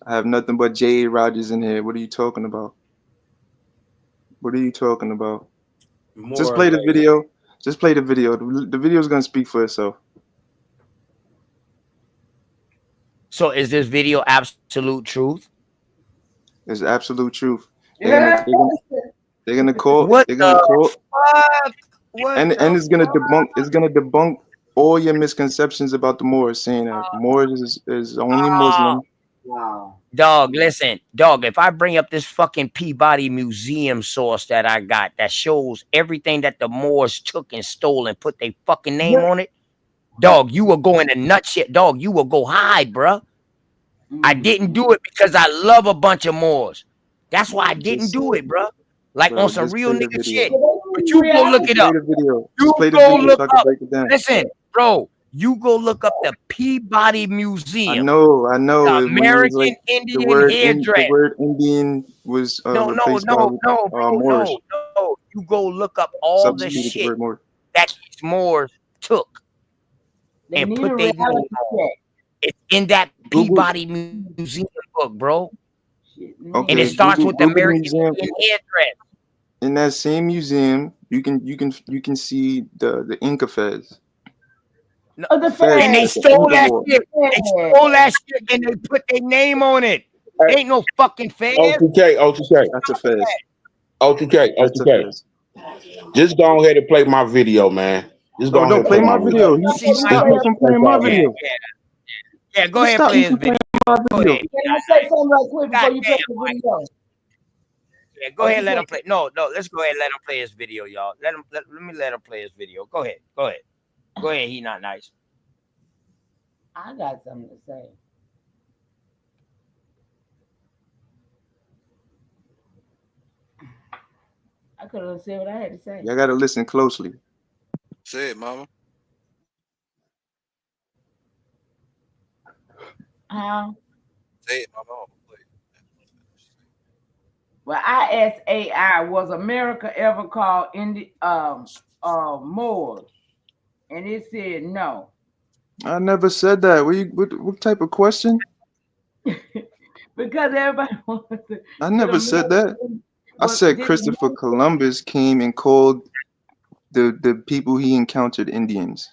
I have nothing but J.A. Rogers in here. What are you talking about? What are you talking about? Just More play the like video. Just play the video. The video is gonna speak for itself. So is this video absolute truth? It's absolute truth. Yeah. They're gonna call. What They're gonna the call. fuck? What And the it's gonna fuck? debunk. It's gonna debunk all your misconceptions about the Moors, saying that Moors is only Muslim. Wow. Dog, listen, dog, if I bring up this fucking Peabody Museum source that I got that shows everything that the Moors took and stole and put their fucking name on it, dog, you will go in a nut shit. Dog, you will go high, bruh. I didn't do it because I love a bunch of Moors. That's why I didn't Just, do it, bruh. Like on bro, some just real play the nigga shit. video. But you go look Just it play up. the video. You Just play the go video look so I can up. break it down. Listen, bro, you go look up the Peabody Museum. I know. The When it was like American Indian the hairdress. word Indian was No, replaced by bro, Moorish, no. You go look up all the substituted the shit word Moor. that these Moors took They and need put a their name reality on. check. It's in that Google. Peabody Museum book, bro. And Okay, it starts with the Google the American museum. Indian hairdress. In that same museum, you can see the Inca fez. No, Oh, the Fez and they that the stole Inca that wore. shit. They stole that shit and they put their name on it. Hey, Ain't no fucking fez. OTK. That's a fez. OTK. That's a fez. Just go ahead and play my video, man. Just go No, ahead don't and play play my my video. video. He stopped me from playing my video. Yeah, go He ahead and stopped play me his from video. playing my Go video. ahead. Can I say something right quick before you play Goddamn, the Mike. video? Yeah, go ahead and let him play. No, let's go ahead and let him play his video, y'all. Let me let him play his video. Go ahead. Go ahead. He not nice. I got something to say. I could have said what I had to say. Y'all gotta listen closely. Say it, mama. Say it, mama. Well, I asked AI, was America ever called Moors? And it said no. I never said that. What type of question? Because everybody wants to. I never said that. I said Christopher Columbus came and called the people he encountered Indians.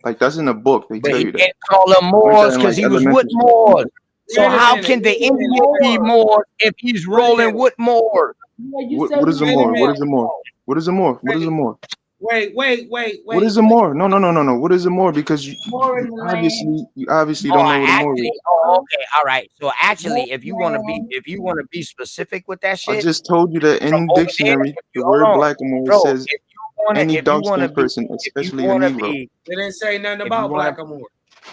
Like that's in a book. They But tell he you that. didn't call them Moors because he was with Moors. So how can the Indian be Moors if he's rolling with Moors? What is a Moor? What is a Moor? What is a Moor? What is a Moor? Wait. What is a Moor? No. What is a Moor? Because you obviously don't know what a Moor is. Okay, all right. So actually, if you want to be specific with that I shit, just told you that in over there, dictionary, the hold word on, blackamoor bro. says any If you want to dark-skinned be, person, if you especially a want to Negro. be, They didn't say nothing if you about want Blackamoor.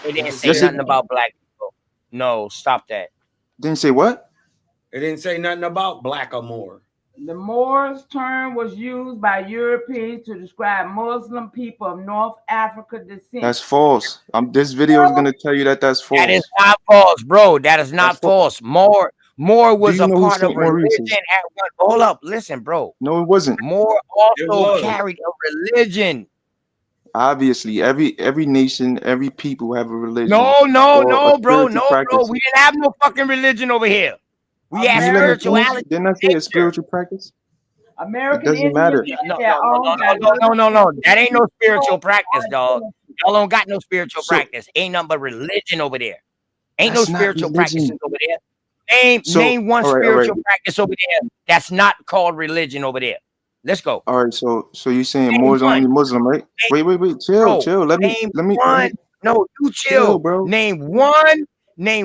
They didn't say Yes, it nothing about black people. No, stop that. didn't say what? They didn't say nothing about Blackamoor. The Moors term was used by Europeans to describe Muslim people of North Africa descent. That's false. This video is gonna tell you that that's false. That is not false, bro. That is not false. Moor was you a know who part of Saint Maurice religion is? at one. Hold up, listen, bro. No, it wasn't. Moor also carried a religion. Obviously, every nation, every people have a religion. No, or a bro. spiritual practice. We didn't have no fucking religion over here. We had Can you let me finish? spirituality. Didn't I say a spiritual practice? American It doesn't Indians matter. No. That ain't no spiritual practice, dog. Y'all don't got no spiritual practice. Ain't nothing but religion over there. Ain't no That's not spiritual practices religion. over there. Name one all right. spiritual practice over there that's not called religion over there. Let's go. All right, so you're saying Name Moors one. only Muslim, right? Wait, Bro, chill. Let me. No, you chill. bro. Name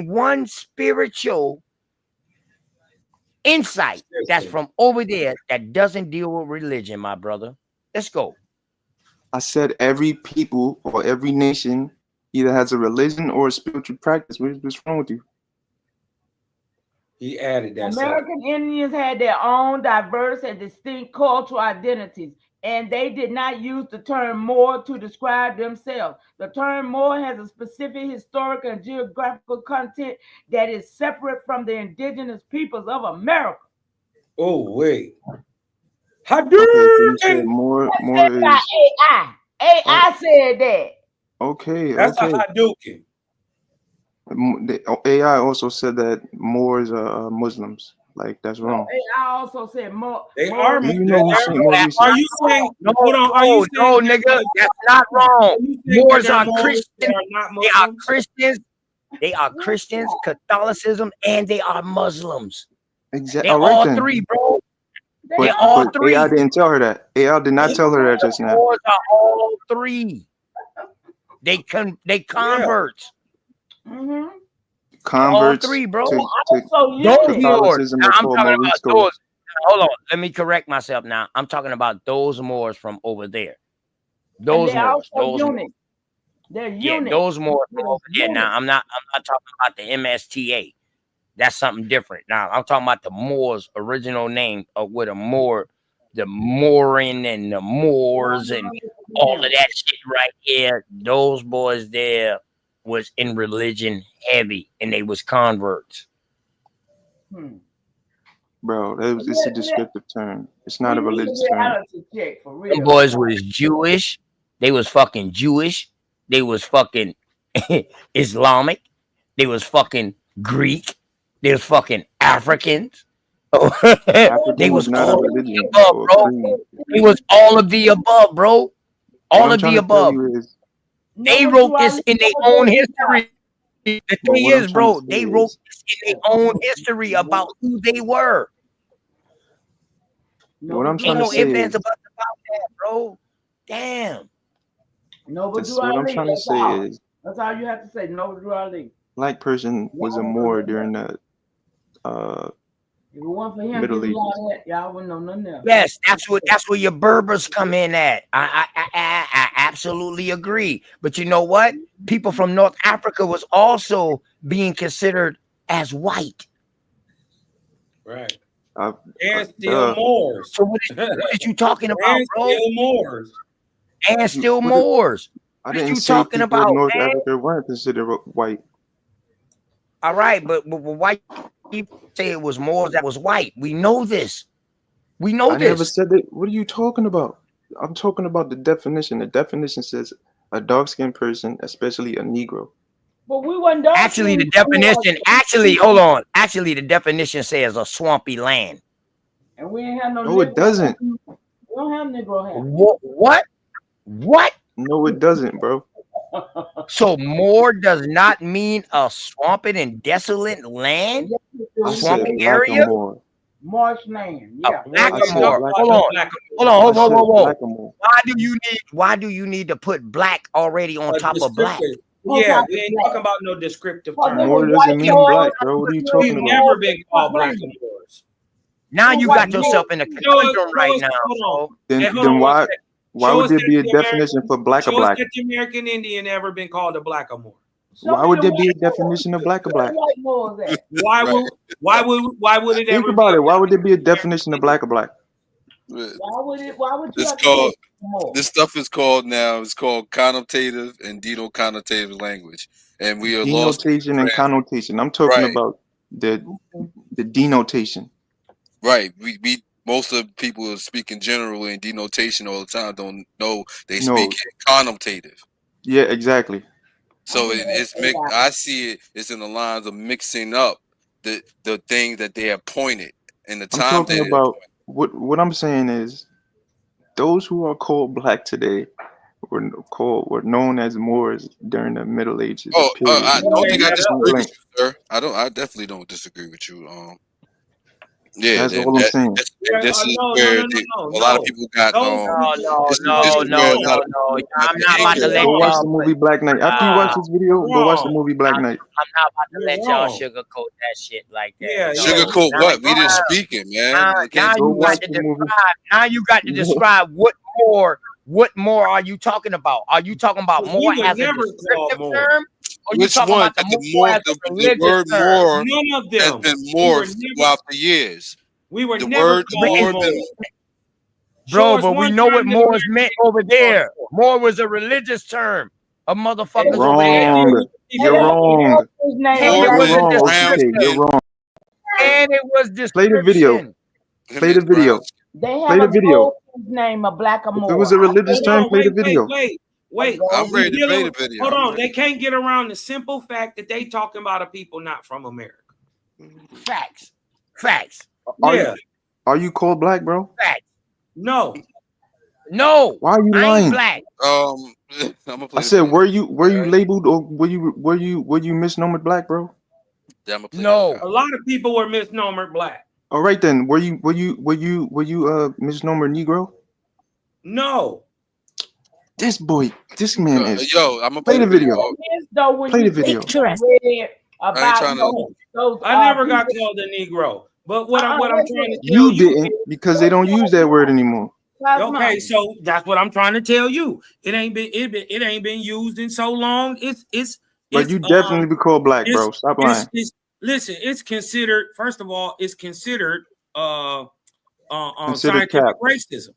one spiritual insight that's from over there that doesn't deal with religion, my brother. Let's go. I said every people or every nation either has a religion or a spiritual practice. What's wrong with you? He added that. American Indians had their own diverse and distinct cultural identities, and they did not use the term Moor to describe themselves. The term Moor has a specific historical and geographical content that is separate from the indigenous peoples of America. Oh, wait. Okay, so you said more is AI. AI said that. okay. That's a Hadouken. The AI also said that Moors are Muslims, Like that's No, wrong. I also said more. They more are. And you know who sent more Are recently? you saying? No, Hold on. Are you no, saying that nigga, that's not wrong. Are you saying that Moors they're are Moors Christians. that are not They are Muslims? Christians. They are Christians, Catholicism, and they are Muslims. Exactly. They're All right all then. three, bro. But They're all but three. AI didn't tell her that. AI did not tell her that just now. Moors are all three. They converts. Mm-hmm. All Converts three, bro. to Those Moors. Catholicism Now, are I'm called talking about Morisco. those. Hold on. Let me correct myself now. I'm talking about those Moors from over there. Those they're Moors. also Those Moors. units. They're Yeah, units. those Moors from They're over there. Now, units. I'm not talking about the MSTA. That's something different. Now, I'm talking about the Moors' original name of what a Moor, the Mooring and the Moors and all of that shit right here. Those boys there was in religion heavy, and they was converts. Bro, it's a descriptive term. It's not a religious term. Reality check for real. Them boys was Jewish. They was fucking Jewish. They was fucking Islamic. They was fucking Greek. They was fucking Africans. They African was is not a all of the religion above, or a bro. creed. It was all of the above, bro. What All I'm of trying the to tell above. you is, They wrote this in their own history. The but thing what I'm is, trying to bro, say they wrote is, this in their own history about who they were. what I'm Ain't trying to no say ifs, ands, is, or buts about that, bro. Damn. Nova what I'm Drew trying to that's say all. is, That's all you have to say. Nova Drew. black person was a Moor during the If it weren't for him Middle giving Ages. all that, y'all wouldn't know nothing else. Yes, that's where your Berbers come in at. I absolutely agree. But you know what? People from North Africa was also being considered as white. Right. And still Duh. Moors. So what is you talking about, And bro? still Moors. And still What Moors. I What is didn't you say talking people in about, North man? Africa weren't considered white. All right, but why you say it was Moors that was white? We know this. We know I never this. said that. What are you talking about? I'm talking about the definition. The definition says a dark-skinned person, especially a Negro. But we wasn't dark Actually, the skinned before. definition, hold on. Actually, the definition says a swampy land. And we ain't have no No, it Negro. doesn't. We don't have Negro hair. What? What? No, it doesn't, bro. So Moor does not mean a swampy and desolate land? I Swampy said area? Blackamoor. Marshland, A yeah. I said blackamoor. black. Hold on. I said Blackamoor. Why do you need to put black already on top of black? Yeah, we ain't talking about no descriptive term. Moor doesn't mean black, bro. What are you talking We've about? never been called black Moors. Now you got yourself in a conundrum right now. Hold on. Then why would there be a definition for black or Show us black? that the American Indian ever been called a black or more. Why would there be a definition of black or black? Why would it Think ever about be? it. Why would there be a definition of black or black? Why would you It's have to called say more? this stuff is called now. It's called connotative and denotative language, and we are lost. Denotation and connotation. I'm talking about the denotation. Right. We most of the people who speak in general in denotation all the time don't know they No. speak in connotative. Yeah, exactly. So it's I see it. It's in the lines of mixing up the things that they have pointed and the I'm time talking that about what I'm saying is those who are called black today were known as Moors during the Middle Ages. I don't think I disagree with Point you, sir. I definitely don't disagree with you. Yeah, That's all I'm saying. this is where a lot of people got this is where a lot of people I'm not about to let Go watch y'all. the movie Black Knight. After you watch this video, go watch the movie Black Knight. I'm not about to let y'all sugarcoat that shit like that. Yeah, sugarcoat what? We didn't speak it, man. Now you got to describe. Now you got to describe what more are you talking about? Are you talking about more as a descriptive term? Or you Which talking one? about the more as a The religious word term? more None of has them. been morphed throughout the years. We were The never word called more been Bro, but we know what Moors meant over there. More was a religious term. A motherfuckers over there. Wrong. You're wrong. And it You're was a wrong, description. OTK. You're wrong. And it was Play the video. description. Play the video. They Play have the a video. gold name of Blackamoor. If it was a religious term, play the video. Wait. I'm ready to play the video. Hold on. They can't get around the simple fact that they talking about a people not from America. Facts. Facts. Are you called black, bro? Facts. No. No. Why are you I lying? ain't black. I'm gonna play I said, this were you labeled or were you misnomered black, bro? No. A lot of people were misnomered black. All right then. Were you misnomered Negro? No. This man is. Yo, I'm gonna play the video. Though when Play you the video. read about those, I never got called a Negro. But what I'm trying to tell You didn't because they don't use that word anymore. Okay, so that's what I'm trying to tell you. It ain't been used in so long. But you definitely be called black, bro. Stop lying. Listen, it's considered, first of all, it's considered Considered scientific cap. racism.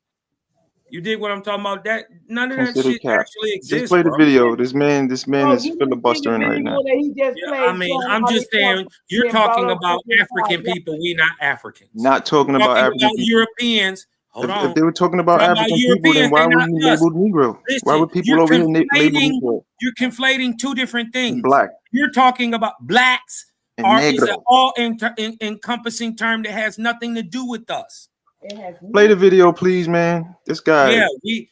You dig what I'm talking about? That none of that Considered shit cap. actually exists. Just play the bro. video. This man is filibustering right now. I mean, I'm just saying you're talking about African people. We not Africans. Not talking about African people. Europeans. Hold on. If they were talking about African people, then why were you labeled Negro? Why were people over here labeled Negro? You're conflating two different things. Black. You're talking about blacks and is an negro. all encompassing term that has nothing to do with us. Play the video, please, man. This guy. Yeah,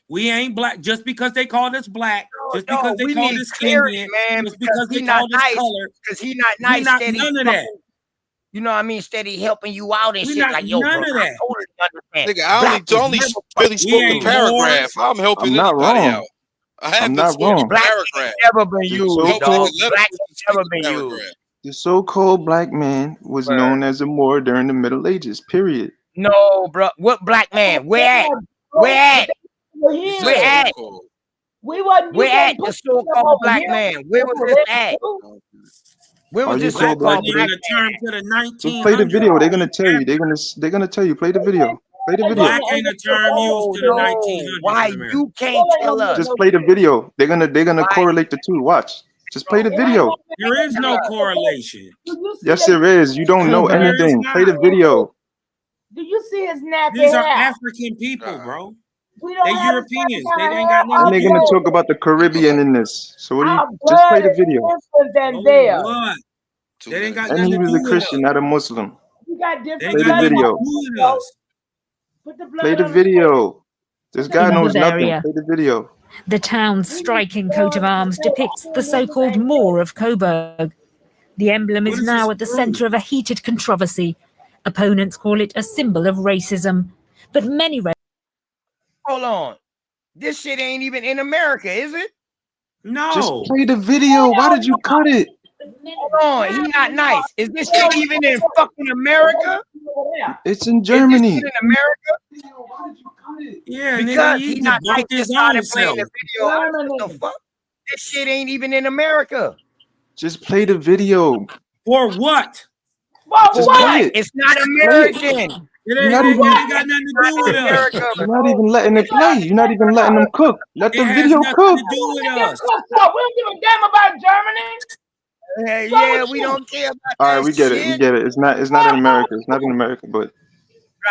we ain't black just because they called us black, just because they called us clarity, Indian, man, just because they not called us nice, color. because he not nice. Not Steady none of that. You know what I mean? Steady helping you out and We shit. not Like, yo, none bro, of I that. totally understand. Nigga, I only really spoke a paragraph. I'm helping I'm not anybody wrong. out. I have I'm been not spoken wrong. Black paragraph. ain't never been used, dog. Black ain't never been used. The so-called black man was known as a Moor during the Middle Ages. Period. No, bro. What black man? Where at? Where at? Where at? We wasn't. Where at the so-called black man? Where was this at? Where was this so-called so-called black black term to the 1900s? Just play the video. They're gonna tell you. They're gonna tell you. Play the video. Play the video. Black ain't a term used to the 1900s. Why you can't tell us? Just play the video. They're gonna correlate the two. Watch. Just play the video. There is no correlation. Yes, there is. You don't know There is anything. not. Play the video. Do you see his nappy These are hair? African people, bro. We don't They have Europeans. the They same ain't got And nothing they're to gonna do. talk about the Caribbean in this. So what do Our you just play blood the video? is different than theirs. What? They ain't got And nothing he to was do a with Christian, us. not a Muslim. You got They different ain't Play got the nothing to video. do with us. Put the blood Play the on video. This guy In knows nothing. Bavaria. Play the video. The town's striking coat of arms depicts the so-called Moor of Coburg. The emblem is now at the center of a heated controversy. Opponents call it a symbol of racism, but many Hold on. This shit ain't even in America, is it? No. Just play the video. Why did you cut it? Hold on. He not nice. Is this shit even in fucking America? It's in Is Germany. this shit in America? Yeah, Because nigga, he he not nice. debunked his Just started own playing self. the video. What the fuck? This shit ain't even in America. Just play the video. For what? Just For play what? it. It's not Play it. American. You're not even. got nothing to do with us. You're not even letting it play. You're not even letting them cook. Let the It has video nothing cook. to do with us. We don't give a damn about Germany. Yeah, we don't care about All right, that we get it. We shit. get it. It's not in America. It's not in America, but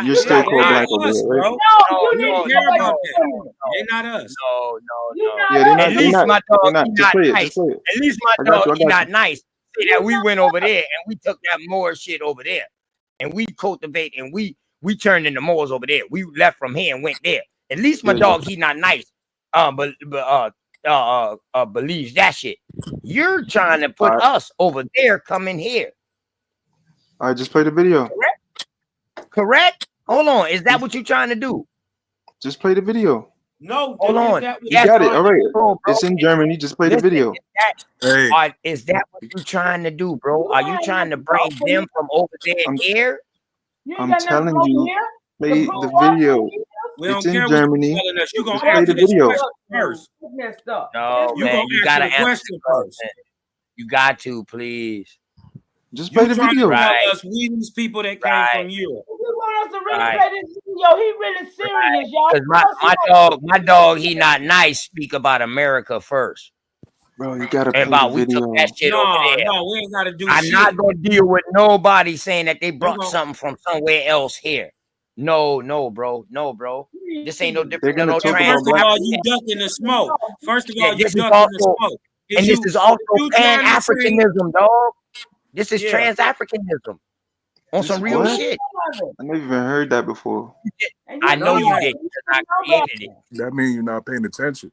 you're still called black over here, right? No, you don't care about that. They're not us. No. Yeah, they're not. At least my dog, They're not. he Just not play it. nice. Just play it. At least my I got dog, you. I he got not you. nice. See that we went over there and we took that Moor shit over there, and we cultivate and we turned into Moors over there. We left from here and went there. At least my dog, he not nice. Believes that shit. You're trying to put us over there, coming here. All right, just play the video. Correct? Hold on. Is that what you're trying to do? Just play the video. No, hold on. You got it. All right. It's in Germany. Just play the video. Is that what you're trying to do, bro? Are you trying to bring them from over there here? I'm telling you, play the video. We It's don't care in what you're Germany. telling us. You're Just gonna play answer the this video. question first. No, You man. gonna You gotta answer the answer question the first. question. You got to, please. Just You play the trying video. to tell Right. us we these people that came Right. from Europe. You want us to really Right. play this video? He really serious, y'all. Because my dog, he not nice. Speak about America first. Bro, you gotta And play the about we video. took that shit over there. No, we ain't gotta do I'm shit. not gonna deal with nobody saying that they brought gonna- something from somewhere else here. No, bro. No, bro. This ain't no different than gonna no talk trans. First of all, you ducking the smoke. First of all, you this is ducking the also, smoke. and this is also you trying to say- Pan-Africanism, dog. This is Yeah. trans-Africanism. On some real What? shit. I never even heard that before. I know you did because I created it. That means you're not paying attention.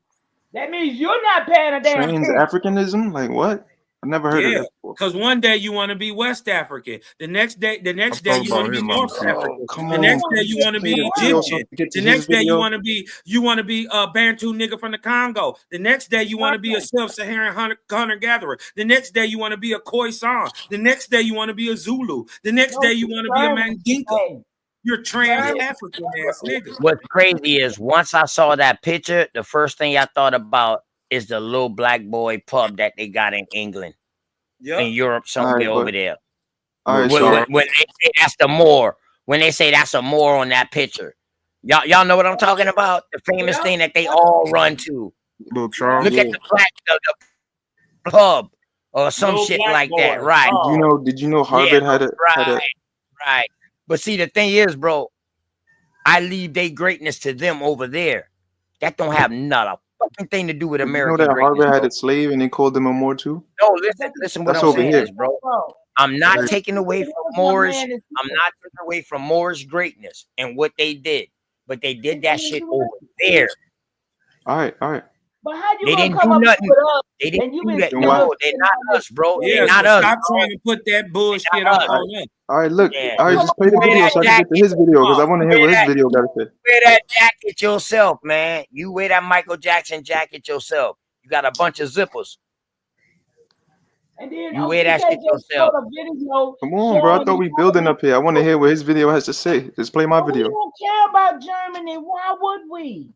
That means you're not paying a damn Trans attention. Africanism? Like what? I never heard of Yeah, that before. because one day you want to be West African, the next day you want to be North African, Come the on, next day can you just want to play be the video so I Egyptian, can get to the his next day you video? want to be a Bantu nigga from the Congo, the next day you want to be a sub-Saharan hunter gatherer, the next day you want to be a Khoisan, the next day you want to be a Zulu, the next day you want to be a Mandinka. You're trans African ass nigga. What's crazy is once I saw that picture, the first thing I thought about is the little black boy pub that they got in England, in Europe, somewhere over there. All right, When they say that's the Moor, when they say that's a Moor on that picture, y'all know what I'm talking about? The famous thing that they all run to. Little Charles. Look at the pub or some Little shit black like boy. that, right? Did you know Harvard had a right. But see, the thing is, bro, I leave their greatness to them over there. That don't have not a fucking thing to do with Did you know American that greatness. Harvard had a slave and they called them a Moor too? No, listen what That's I'm over saying here. is, bro. I'm not taking away from Moorish. I'm not taking away from Moorish greatness and what they did, but they did that shit over there. All right. But how you They gonna didn't come do up nothing. with us? They didn't do been that. saying No, us they're not us, bro. Yeah, They're not so us. stop Bro. trying to put that bullshit on us. All right, look. Yeah. All right, just play the Wear video that so I can get to jacket. his video because I want to hear what his video got to say. Wear that jacket yourself, man. You wear that Michael Jackson jacket yourself. You got a bunch of zippers. And then You wear that shit yourself. Come on, bro. I thought we building up here. I want to hear what his video has to say. Just play my We video. don't care about Germany. Why would we?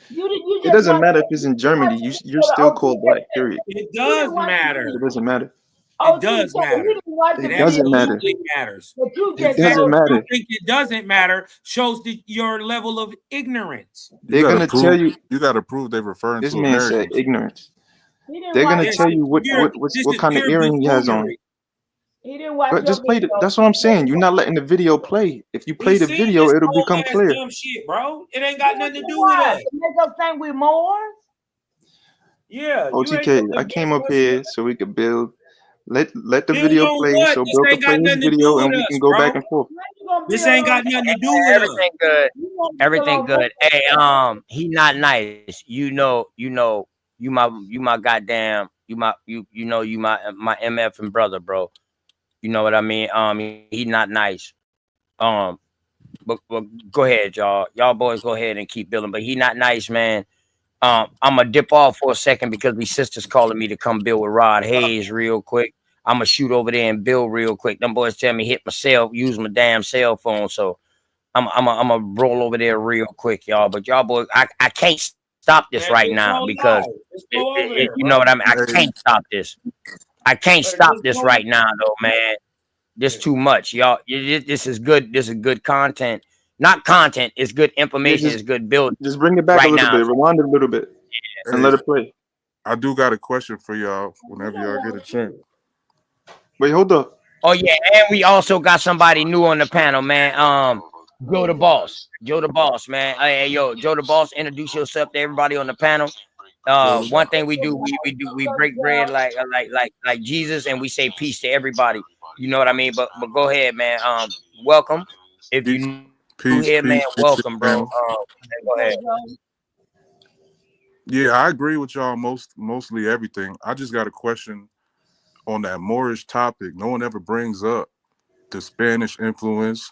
You It doesn't matter if it's in Germany. You're still called black. Period. It does matter. It doesn't matter. It does matter. It doesn't matter. absolutely matters. It doesn't matter. You think it doesn't matter shows your level of ignorance. They're gonna tell you. You got to prove they're referring This to man Americans. said ignorance. They're gonna tell you what kind of earring he has on. He didn't watch But your just play video. that's what I'm saying. You're not letting the video play. If you play the video, it'll become clear. Dumb shit, bro. It ain't got nothing to do Why? with us. To make us think we're Moors? Yeah. OTK, I came up here so we could build. Let the Build video on play. what? So This Bill ain't can play got his nothing to do video and with we us, can go bro. back and forth. This ain't got nothing to do with us. Everything good. Everything good. Hey, he not nice. You know, you my goddamn, you my MF and brother, bro. You know what I mean? He not nice. But go ahead, y'all. Y'all boys go ahead and keep building. But he not nice, man. I'm gonna dip off for a second because these sisters calling me to come build with Rod Hayes real quick. I'm gonna shoot over there and build real quick. Them boys tell me use my damn cell phone. So I'm gonna roll over there real quick, y'all. But y'all boys, I can't stop this right now because you know what I mean. I can't stop this. I can't stop this right now, though, man. This too much, y'all. This is good. This is good content. Not content. It's good information. It's good build. Just bring it back a little bit. Rewind it a little bit, and let it play. I do got a question for y'all whenever y'all get a chance. Wait, hold up. Oh yeah, and we also got somebody new on the panel, man. Joe the Boss. Joe the Boss, man. Hey, yo, Joe the Boss. Introduce yourself to everybody on the panel. One thing we do, we break bread like Jesus, and we say peace to everybody. You know what I mean? But go ahead, man. Welcome. If you new here, man, welcome, bro. Go ahead. Yeah, I agree with y'all mostly everything. I just got a question on that Moorish topic. No one ever brings up the Spanish influence,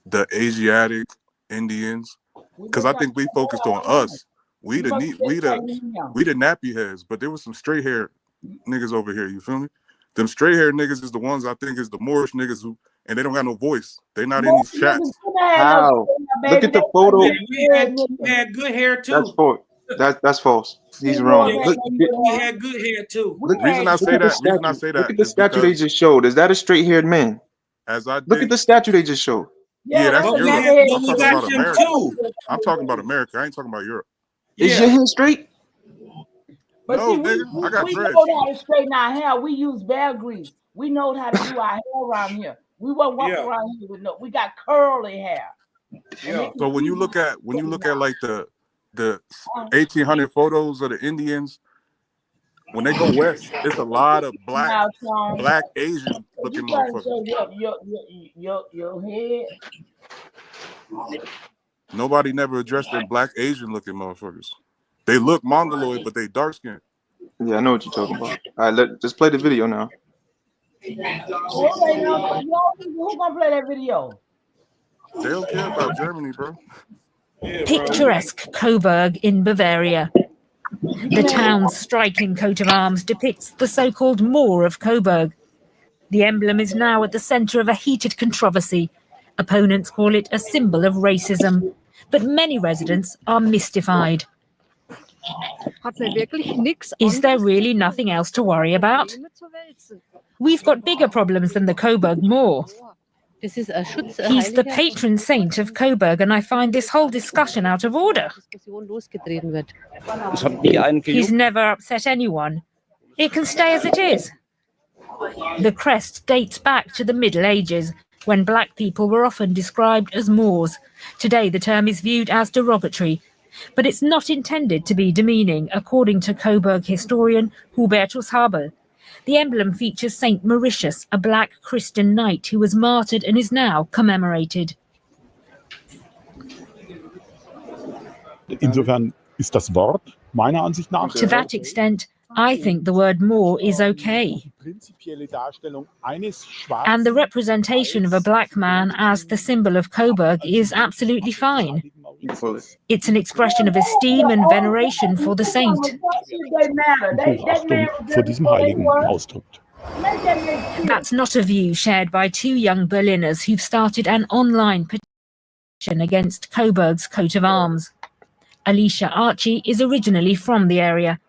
the Asiatic Indians, because I think we focused on us. We the nappy heads, but there was some straight hair niggas over here. You feel me? Them straight hair niggas is the ones I think is the Moorish niggas who, and they don't got no voice. They not in these chats. How? Look at the photo. We had good hair too. That's false. That's false. He's wrong. Look, we had good hair too. Reason I say that. Look at the statue they just showed. Is that a straight-haired man? Look at the statue they just showed. Yeah, that's but Europe. we I'm talking got about them America. too. I'm talking about America. I ain't talking about Europe. Is your hair straight? But no, see, nigga, I got we dreads. know how to straighten our hair. We use bear grease. We know how to do our hair around here. We won't walk around here with we got curly hair. Yeah. So when you look at like the 1800 photos of the Indians, When they go west, it's a lot of black Asian You looking trying to motherfuckers. show your head? Nobody never addressed them black Asian looking motherfuckers. They look mongoloid, but they dark skinned. Yeah, I know what you're talking about. All right, just play the video now. Who gonna play that video? They don't care about Germany, bro. Picturesque Coburg in Bavaria. The town's striking coat of arms depicts the so-called Moor of Coburg. The emblem is now at the centre of a heated controversy. Opponents call it a symbol of racism, but many residents are mystified. Is there really nothing else to worry about? We've got bigger problems than the Coburg Moor. He's the patron saint of Coburg, and I find this whole discussion out of order. He's never upset anyone. It can stay as it is. The crest dates back to the Middle Ages, when black people were often described as Moors. Today the term is viewed as derogatory, but it's not intended to be demeaning, according to Coburg historian Hubertus Habel. The emblem features Saint Mauritius, a black Christian knight who was martyred and is now commemorated. Insofern ist das Wort meiner Ansicht nach. To that extent, I think the word Moor is okay. And the representation of a black man as the symbol of Coburg is absolutely fine. It's an expression of esteem and veneration for the saint. Vor diesem heiligen ausdrückt. That's not a view shared by two young Berliners who've started an online petition against Coburg's coat of arms. Alicia Archie is originally from the area.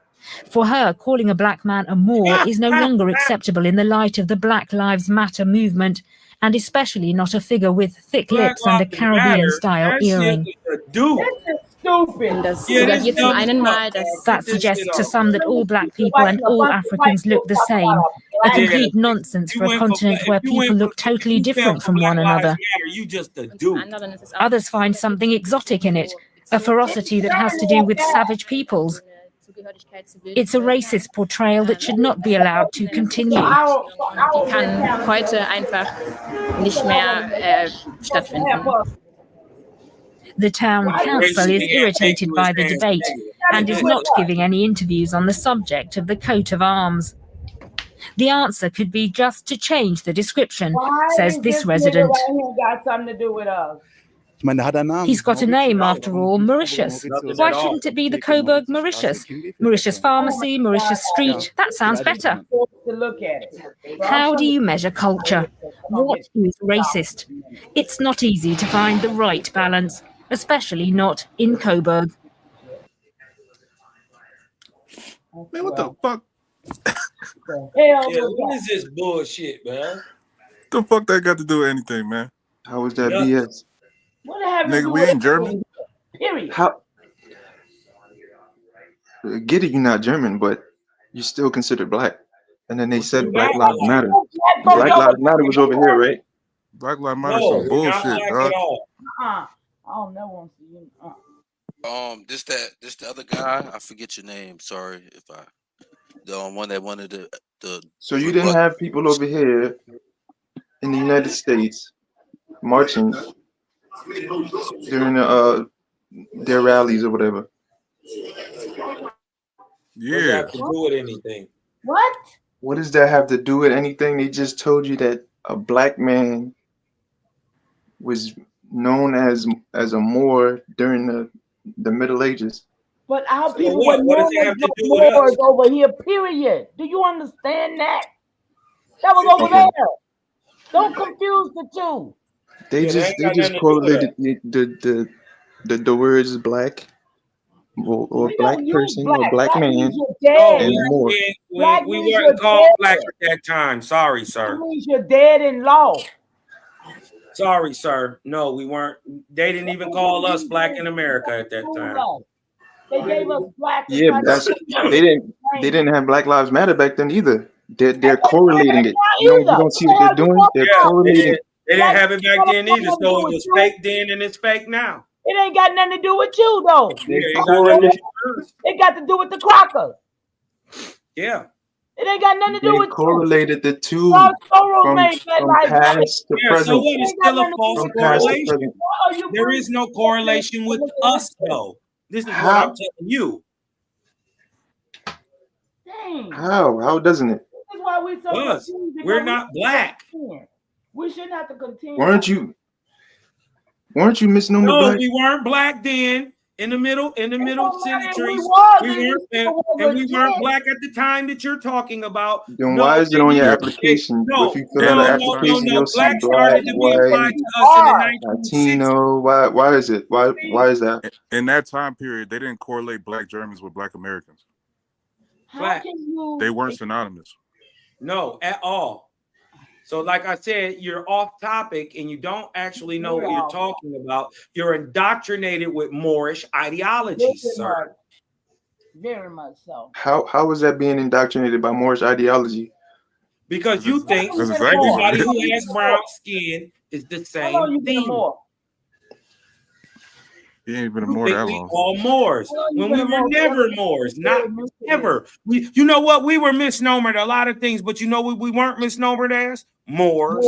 For her, calling a black man a Moor is no longer acceptable in the light of the Black Lives Matter movement, and especially not a figure with thick lips and a Caribbean-style earring. That suggests to some that all black people and all Africans look the same, a complete nonsense for a continent where people look totally different from one another. Others find something exotic in it, a ferocity that has to do with savage peoples. It's a racist portrayal that should not be allowed to continue. The town council is irritated by the debate and is not giving any interviews on the subject of the coat of arms. The answer could be just to change the description, says this resident. Got something to do with us. He's got a name, after all, Mauritius. Why shouldn't it be the Coburg Mauritius? Mauritius Pharmacy, Mauritius Street, that sounds better. How do you measure culture? What is racist? It's not easy to find the right balance, especially not in Coburg. Man, what the fuck? What is this bullshit, man? The fuck that got to do with anything, man? How is that BS? Nigga, we ain't German. Period. How? Get it, you're not German, but you're still considered black. And then they said Black Lives Matter. Black Lives Matter was over here, right? Black Lives Matter some bullshit, dog. I don't know. This the other guy. I forget your name. Sorry if I the one that wanted the. So you didn't have people over here in the United States marching during their rallies or whatever. Yeah. What does that have to do with anything? What? What does that have to do with anything? They just told you that a black man was known as a Moor during the Middle Ages. But our people what? were What does it known have as to the do with us? Moors over here, period. Do you understand that? That was over there. Don't confuse the two. They just correlated the words black or black person or black man and more. We weren't called black at that time. Sorry, sir. That means you're dead in law. Sorry, sir. No, we weren't. They didn't even call us black in America at that time. They gave us black. Yeah, but they didn't have Black Lives Matter back then either. They're correlating it. You don't see what they're doing? They're correlating. They didn't have it back then either, so it was fake then and it's fake now. It ain't got nothing to do with you though. They It got to do with the crackers. Yeah. It ain't got nothing to do They with you. correlated the two Charles Soros from made Black Lives Matter. past to Yeah, so present. what? It's still a false From past to correlation. present. There is no correlation with us, though. This is what I'm telling you. Dang. How doesn't it? This is why we're so Because confused. because we're not black. We shouldn't have to continue. Weren't you misnomer No, black? we weren't black then. In the middle centuries, we weren't black at the time that you're talking about. Then why is it on your application? If you fill out an application, you'll see Black black, started to be applied white, to us in the 1960s. Latino. Why is it? Why is that? In that time period, they didn't correlate black Germans with black Americans. Black. They weren't synonymous. No, at all. So, like I said, you're off topic and you don't actually know what you're talking about. You're indoctrinated with Moorish ideologies, sir. Very much so. How was that being indoctrinated by Moorish ideology? Because you think exactly everybody who has brown skin is the same thing. He ain't been a Moor that long. All Moors. When we were never Moors, not ever. You know what? We were misnomered a lot of things, but you know what we weren't misnomered as? Moors.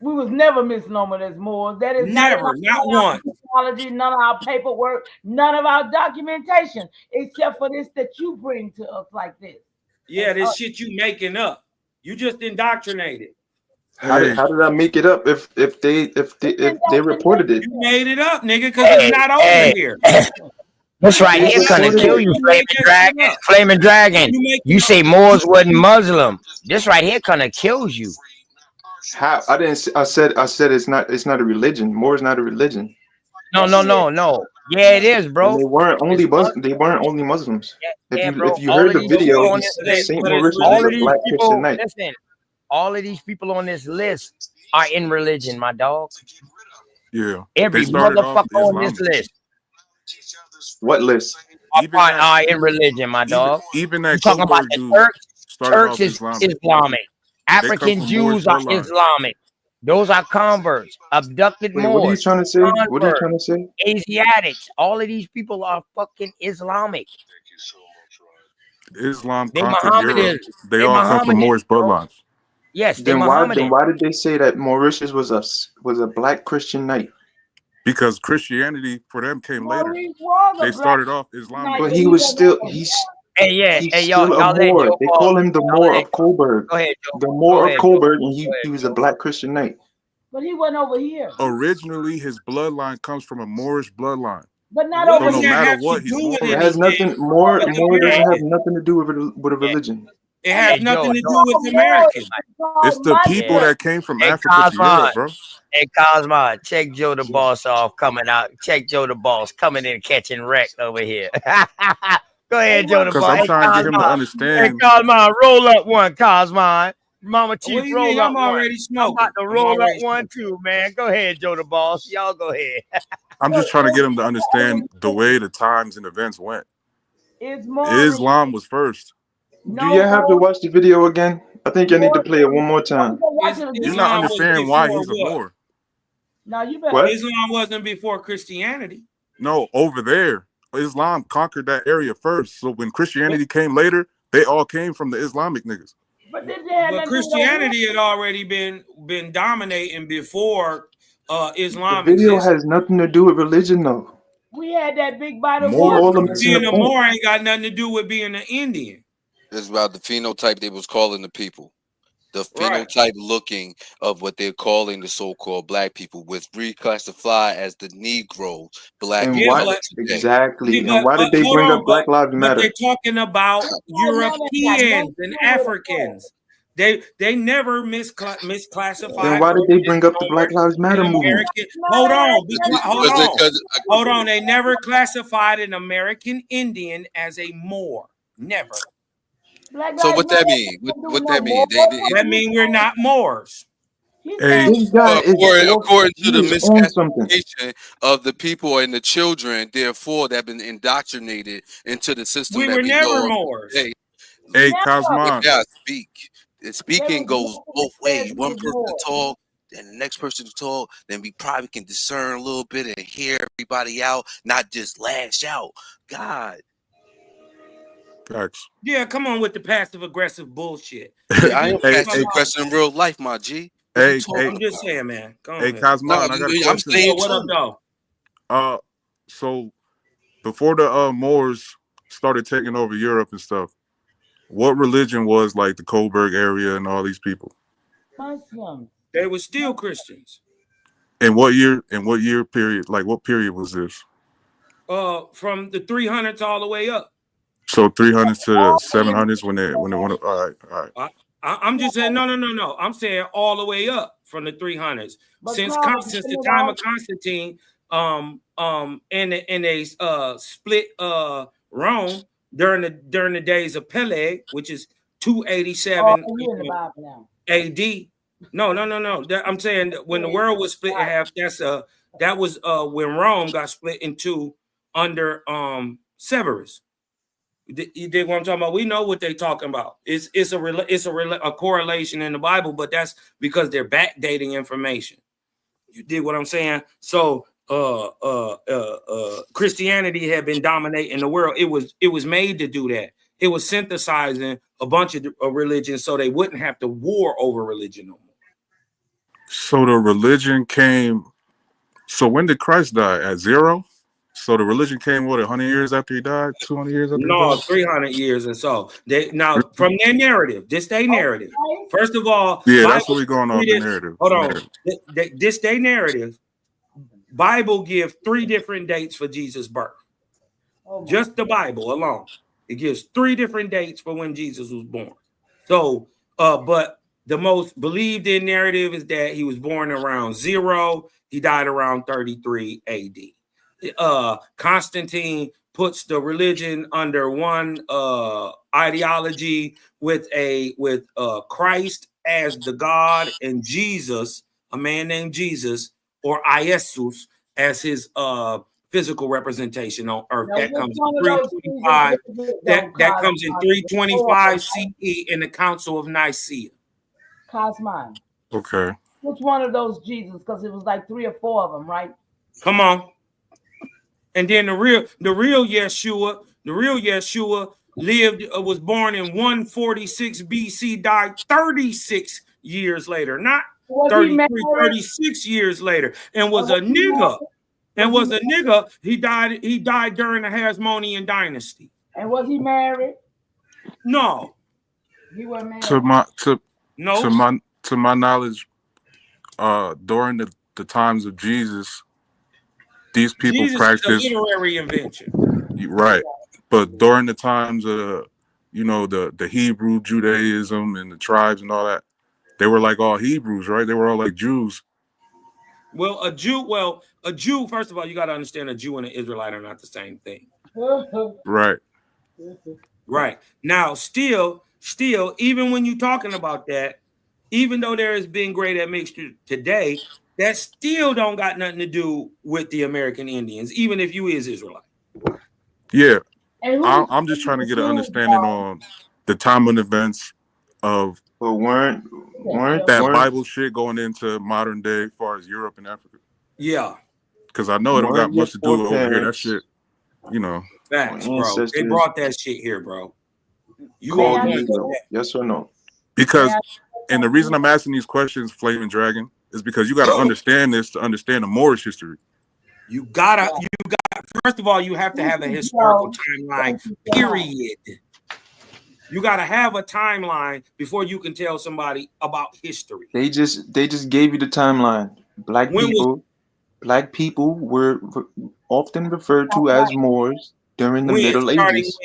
We was never misnomered as Moors. That is never, not one. Technology, none of our paperwork, none of our documentation, except for this that you bring to us like this. Yeah, this shit you making up. You just indoctrinated. How did I make it up if they reported it? You made it up, nigga, because it's not over here. This right here gonna kill you, Flaming Dragon. You say Moors wasn't Muslim. This right here gonna kills you. How? I didn't. I said it's not a religion. Moor is not a religion. No. Yeah, it is, bro. And they weren't only Muslims. If you all heard of the these video, people on this Saint list, Mauritius all was of a these black people, Christian knight. listen, all of these people on this list are in religion, my dog. Yeah. Every motherfucker on this list. What list? Are in religion, my dog. Even that you talking about Coburg the dude Turks? started Turks off is Islamic. African from Jews Moorish are bloodline. Islamic. Those are converts, abducted Wait, Moors. what are you trying to say? Converts, What are you trying to say? Asiatics. All of these people are fucking Islamic. Islam They conquered Europe. Mohammedans. They all come from Moorish bloodlines. Yes, they Then Mohammedan. why did they say that Mauritius was a black Christian knight? Because Christianity for them came later. They started off Islamic. But he was still he's y'all still a let Moor. Joe They Paul. call him the Moor of Coburg. Go ahead, Joe. The Moor of Joe. Coburg, and he was a black Christian knight. But he wasn't over here. Originally, his bloodline comes from a Moorish bloodline. But not So over no here. matter what, he's Moorish. It has nothing. Moor doesn't have nothing to do with a religion. It has nothing to do with Americans. It's the people that came from Africa to Europe, bro. Hey, Cosmo, check Joe the Boss off coming out. Check Joe the Boss coming in catching wreck over here. Go ahead, Joe the Boss. Because I'm trying to get him to understand. Hey, Cosmo, roll up one, Cosmo. Mama Chief, roll up I'm one. already smoking. I'm about to roll up one too, man. Go ahead, Joe the Boss. Y'all go ahead. I'm just trying to get him to understand the way the times and events went. Islam was first. Do you have to watch the video again? I think I need to play it one more time. You're not understanding why he's a Moor. Now you better. What? Islam wasn't before Christianity. No, over there, Islam conquered that area first. So when Christianity came later, they all came from the Islamic niggas. But Christianity had already been dominating before Islam. The video has nothing to do with religion, though. We had that big body. Being a Moor ain't got nothing to do with being an Indian. It's about the phenotype they was calling the people. The phenotype looking of what they're calling the so-called black people was reclassified as the Negro black And people. why, exactly. And why did they bring up Black Lives Matter? But they're talking about Europeans and Africans. They never misclassified. Then why did they bring up the Black Lives Matter movement? Hold on. They never classified an American Indian as a Moor. Never. So what that mean? What that mean? That mean we're not Moors. Hey, this guy according to the misclassification of the people and the children, therefore, that have been indoctrinated into the system. We that were we never know. Moors. Hey, Cosmo. Yeah, speaking goes both ways. One person to talk, then the next person to talk. Then we probably can discern a little bit and hear everybody out, not just lash out. God. Facts. Yeah, come on with the passive aggressive bullshit. I am passive aggressive in real life, my G. What you talking I'm just saying, man. Go Hey, ahead. Cosmine, I got a question. I'm saying What up, too. though? So before the Moors started taking over Europe and stuff, what religion was like the Coburg area and all these people? They were still Christians. And what year period? Like what period was this? From the 300s all the way up. So 300s to the 700s when they went. All right. I'm just saying no. I'm saying all the way up from the 300s. Since the time of Constantine, and they split Rome during the days of Peleg, which is 287 AD. No. I'm saying that when the world was split in half, that was when Rome got split in two under Severus. You dig what I'm talking about? We know what they're talking about. It's a correlation in the Bible, but that's because they're backdating information. You dig what I'm saying? So Christianity had been dominating the world. It was made to do that. It was synthesizing a bunch of religions so they wouldn't have to war over religion no more. So the religion came. So when did Christ die? At 0? So the religion came, what, 100 years after he died? 200 years after he died? 300 years or so. Now, from their narrative, this their narrative. First of all, yeah, that's what we're going off the narrative. Hold on. This their narrative. Bible gives 3 different dates for Jesus' birth. Just the Bible alone. It gives 3 different dates for when Jesus was born. So, but the most believed in narrative is that he was born around 0. He died around 33 AD. Constantine puts the religion under one ideology with Christ as the God and Jesus, a man named Jesus, or Iesus as his physical representation on earth. That comes in 325. That comes in 325 CE in the Council of Nicaea. Cosmine. Okay. Which one of those Jesus? Because it was like 3 or 4 of them, right? Come on. And then the real Yeshua was born in 146 BC, died 36 years later, not 33, 36 years later, and was a nigga. He died during the Hasmonean dynasty. And was he married? No. He wasn't married. To my knowledge, during the times of Jesus, these people practiced a literary invention. Right. But during the times of the Hebrew Judaism and the tribes and all that, they were like all Hebrews, right? They were all like Jews. Well, a Jew, first of all, you got to understand a Jew and an Israelite are not the same thing. Right. Right. Now, still, even when you're talking about that, even though there has been great admixture today, that still don't got nothing to do with the American Indians, even if you is Israelite. Yeah. I'm just trying to get an understanding on the time and events of weren't Bible shit going into modern day as far as Europe and Africa. Yeah. Because I know it don't got much to do with over here. That shit, Facts, bro. They brought that shit here, bro. You all yes or no? Because, and the reason I'm asking these questions, Flaming Dragon, is because you got to understand this to understand the Moorish history. You got first of all, you have to have a historical timeline, period. You got to have a timeline before you can tell somebody about history. They just gave you the timeline. Black people were often referred to as Moors during the Middle Ages.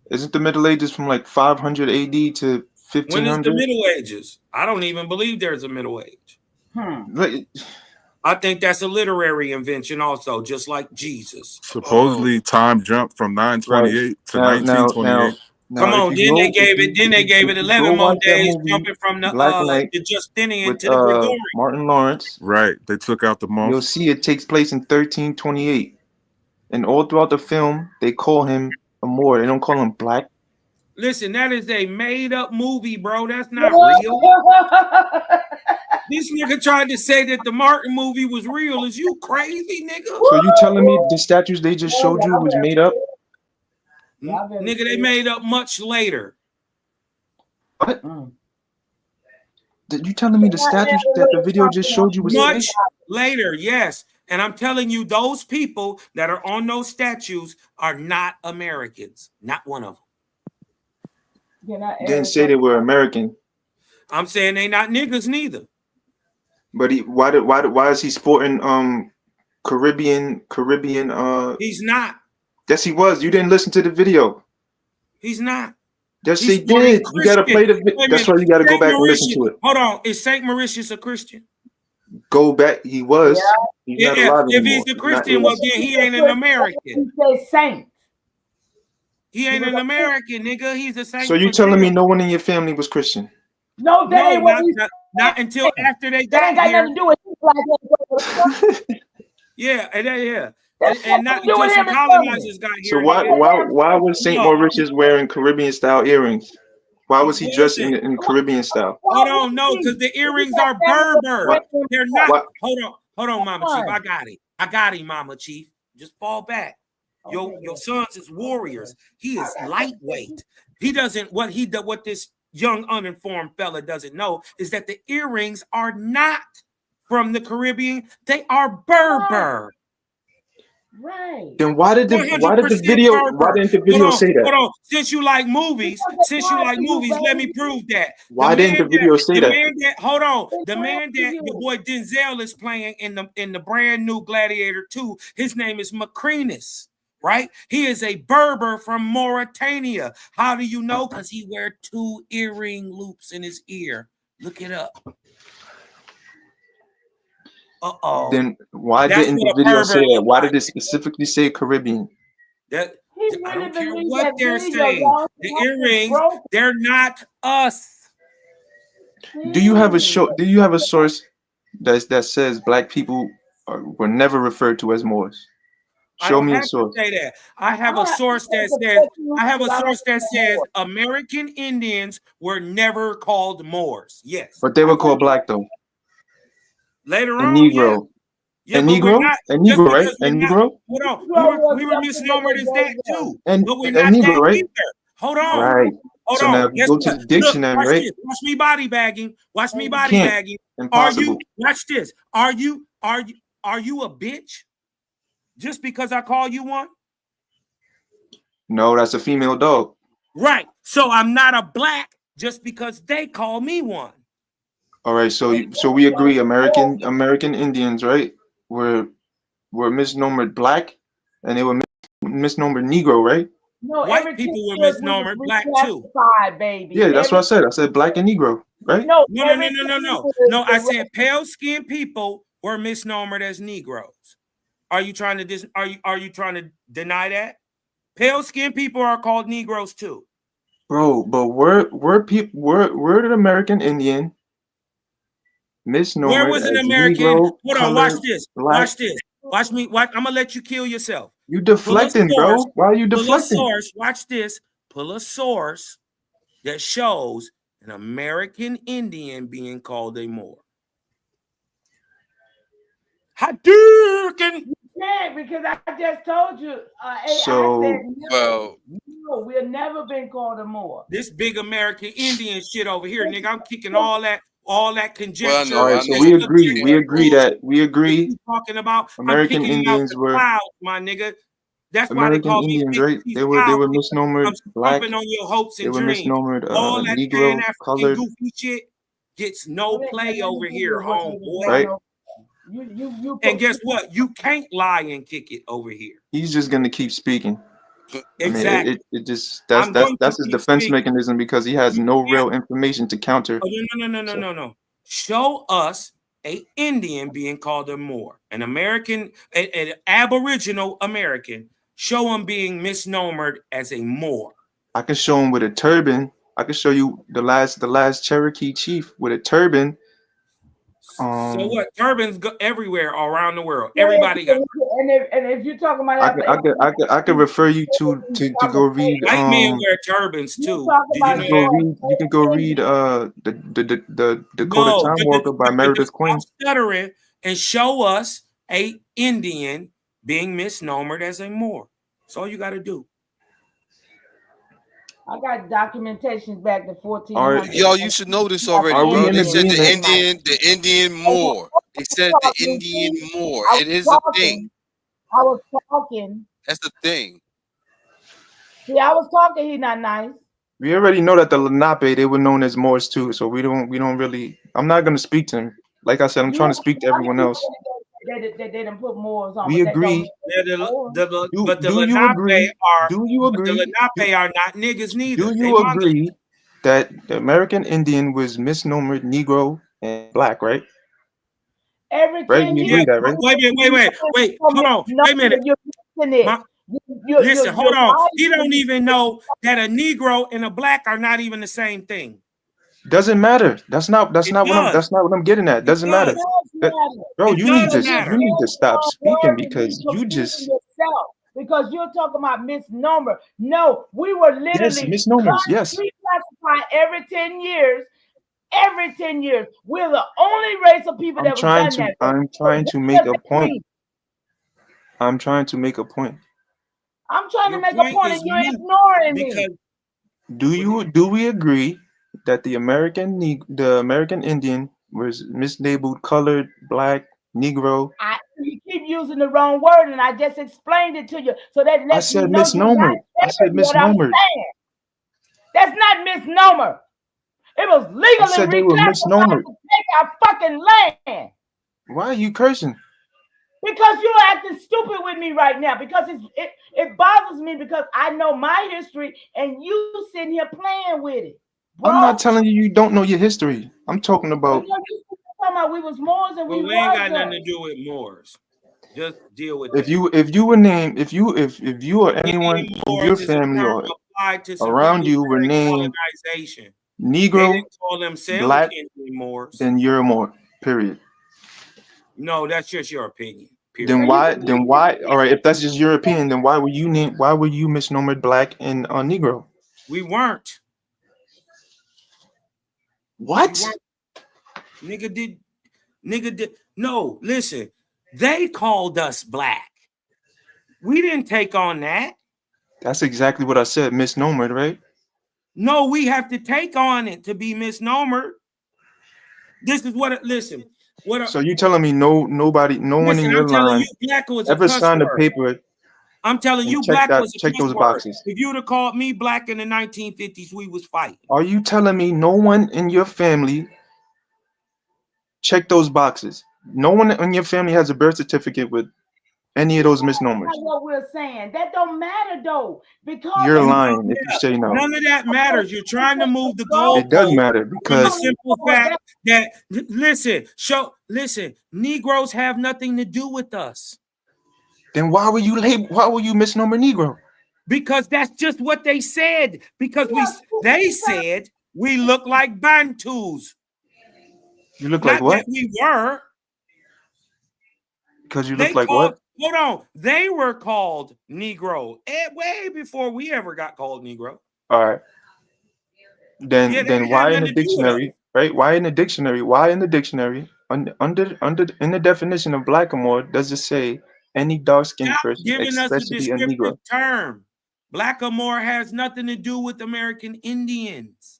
Isn't the Middle Ages from like 500 AD to 1500? When is the Middle Ages? I don't even believe there's a Middle Age. I think that's a literary invention also, just like Jesus. Supposedly time jumped from 928 to 1928. Come on, then they gave it 11 more days, jumping from the Justinian to the Gregorian. Martin Lawrence. Right. They took out the month. You'll see it takes place in 1328. And all throughout the film, they call him a Moor. They don't call him black. Listen, that is a made-up movie, bro. That's not real. This nigga tried to say that the Martin movie was real. Is you crazy, nigga? So you telling me the statues they just showed you was made up? Nigga, they made up much later. What? Did you telling me the statue that the video just showed you was Much fake? later, yes. And I'm telling you, those people that are on those statues are not Americans. Not one of them. Didn't say they were American. I'm saying they not niggas neither. But why is he sporting Caribbean He's not. Yes, he was. You didn't listen to the video. He's not. Yes, He's he did. You gotta play the video. That's why you gotta go back and listen to it. Hold on. Is Saint Mauritius a Christian? Go back. He was. He's not alive if anymore. he's a Christian, well then he ain't an American. He said saint. He ain't an American, nigga. He's a saint. So you telling me no one in your family was Christian? No, that ain't what not until after they that ain't got here. nothing to do with his Yeah, and not until some colonizers got here. So why was Saint Mauritius wearing Caribbean style earrings? Why was he dressed in Caribbean style? Hold on, no, because the earrings are Berber. They're not. Hold on, Mama Chief. I got him, Mama Chief. Just fall back. Your sons is warriors. He is lightweight. He doesn't what this young uninformed fella doesn't know is that the earrings are not from the Caribbean. They are Berber. Right. Then why didn't the video say that? Hold on. Since you like movies, let me prove that. Why didn't the video say that? The man that your boy Denzel is playing in the brand new Gladiator 2, his name is Macrinus, right? He is a Berber from Mauritania. How do you know? Because he wear 2 earring loops in his ear. Look it up. Then why didn't the video say that? Why did it specifically say Caribbean? I don't care what they're saying. The earrings, they're not us. Do you have a source that says black people were never referred to as Moors? Show me a source. Say that. I have a source that says American Indians were never called Moors. Yes. But they were called black though. Later on, Negro. Yeah, and Negro, right? And Negro. Hold on, we were misnomered as that too. But we're not Negro, that right? either. Hold on. Right. Hold so on. now go to the dictionary, watch right? This. Watch me body bagging. Watch me body bagging. Impossible. Watch this. Are you a bitch? Just because I call you one? No, that's a female dog. Right. So I'm not a black just because they call me one. All right, so we agree. American Indians, right, were misnomered black, and they were misnomered Negro, right? No, white people were misnomered black too. Baby. Yeah, that's what I said. I said black and Negro, right? No. No, I said pale-skinned people were misnomered as Negroes. Are you trying to deny that? Pale-skinned people are called Negroes too. Bro, but were an American Indian misnomered? Where was an American? Negro, hold on, watch this. Black. Watch this. Watch me. I'm gonna let you kill yourself. You deflecting, bro. Why are you deflecting? Pull a source. Watch this. Pull a source that shows an American Indian being called a Moor. Hadouken. Yeah, because I just told you. So, I said, no, we've never been called a Moor. This big American Indian shit over here, nigga. I'm kicking all that conjecture. All right, so we agree. Talking about American Indians were clouds, my nigga. That's American why they call Indians, me right? They were misnomered black. On your hopes and they were dreams. misnomered all that Negro, colored. Goofy shit gets no play over here, homeboy. Right? You and guess what? You can't lie and kick it over here. He's just gonna keep speaking. Exactly. I mean, that's his defense mechanism because he has no real information to counter. No. Show us an Indian being called a Moor, an American, an Aboriginal American. Show him being misnomered as a Moor. I can show him with a turban. I can show you the last Cherokee chief with a turban. So what? Turbans go everywhere around the world. Everybody got. And if you're talking about, I could refer you to go read. White men wear turbans too. You can go read the Dakota Time Walker by Meredith Quinn. Stuttering and show us a Indian being misnomered as a Moor. That's all you got to do. I got documentations back to 1400. Y'all, you should know this already, Are we bro. in They said agreement? the Indian Moor. They said the Indian Moor. I It is was a thing. talking. I was talking. That's the thing. See, I was talking. He's not nice. We already know that the Lenape, they were known as Moors too, so we don't really. I'm not gonna speak to him. Like I said, I'm trying to speak to everyone else. They didn't put Moors on, We but that don't agree. mean But the Do you Lenape agree? are Do you agree? the Lenape are not niggas neither. Do They you Mongolians. agree that the American Indian was misnomered Negro and black, right? every Right? 10 You years. agree that, right? Wait. Hold on. Wait a minute. You're missing it. Listen, hold on. He don't even know that a Negro and a black are not even the same thing. Doesn't matter. That's not what I'm getting at. Doesn't matter. Bro, you need to stop speaking because you just yourself because you're talking about misnomer. No, we were literally misnomers, yes. reclassified every 10 years. Every 10 years. We're the only race of people that was done that. I'm trying to make a point. I'm trying to make a point. I'm trying to make a point and you're ignoring me. Do we agree that the American Indian was mislabeled colored, black, Negro? You keep using the wrong word, and I just explained it to you, so that lets me know misnomer. I said misnomer. That's not misnomer. It was legally reclassified to take our fucking land. Why are you cursing? Because you're acting stupid with me right now. Because it bothers me because I know my history, and you sitting here playing with it. Bro. I'm not telling you don't know your history. I'm talking about. We was Moors and we ain't got nothing to do with Moors. Just deal with if you were named, if you or anyone in your family or around you were named Negro, they didn't call themselves black, Indian Moors. then you're a Moor. Period. No, that's just your opinion. Period. Then why? All right, if that's just your opinion, then why were you misnomered black and Negro? We weren't. What? Nigga did. No, listen. They called us black. We didn't take on that. That's exactly what I said. Misnomered, right? No, we have to take on it to be misnomered. This is what. Listen. So you telling me no one in your line ever signed a paper? I'm telling you, black was a check those boxes. If you'd have called me black in the 1950s, we was fighting. Are you telling me no one in your family checked those boxes? No one in your family has a birth certificate with any of those misnomers. That's what we're saying. That don't matter though, because you're lying if you say no. None of that matters. You're trying to move the goal. It does matter because the simple fact that listen, Negroes have nothing to do with us. Then why were you misnomer Negro? Because that's just what they said. Because they said we look like Bantus. You look like what? That we were. Because you look like what? Hold on. They were called Negro way before we ever got called Negro. All right. Then why in the dictionary, right? Why in the dictionary? Under in the definition of blackamoor does it say any dark-skinned person, giving us a especially a descriptive Negro? term? Blackamoor has nothing to do with American Indians.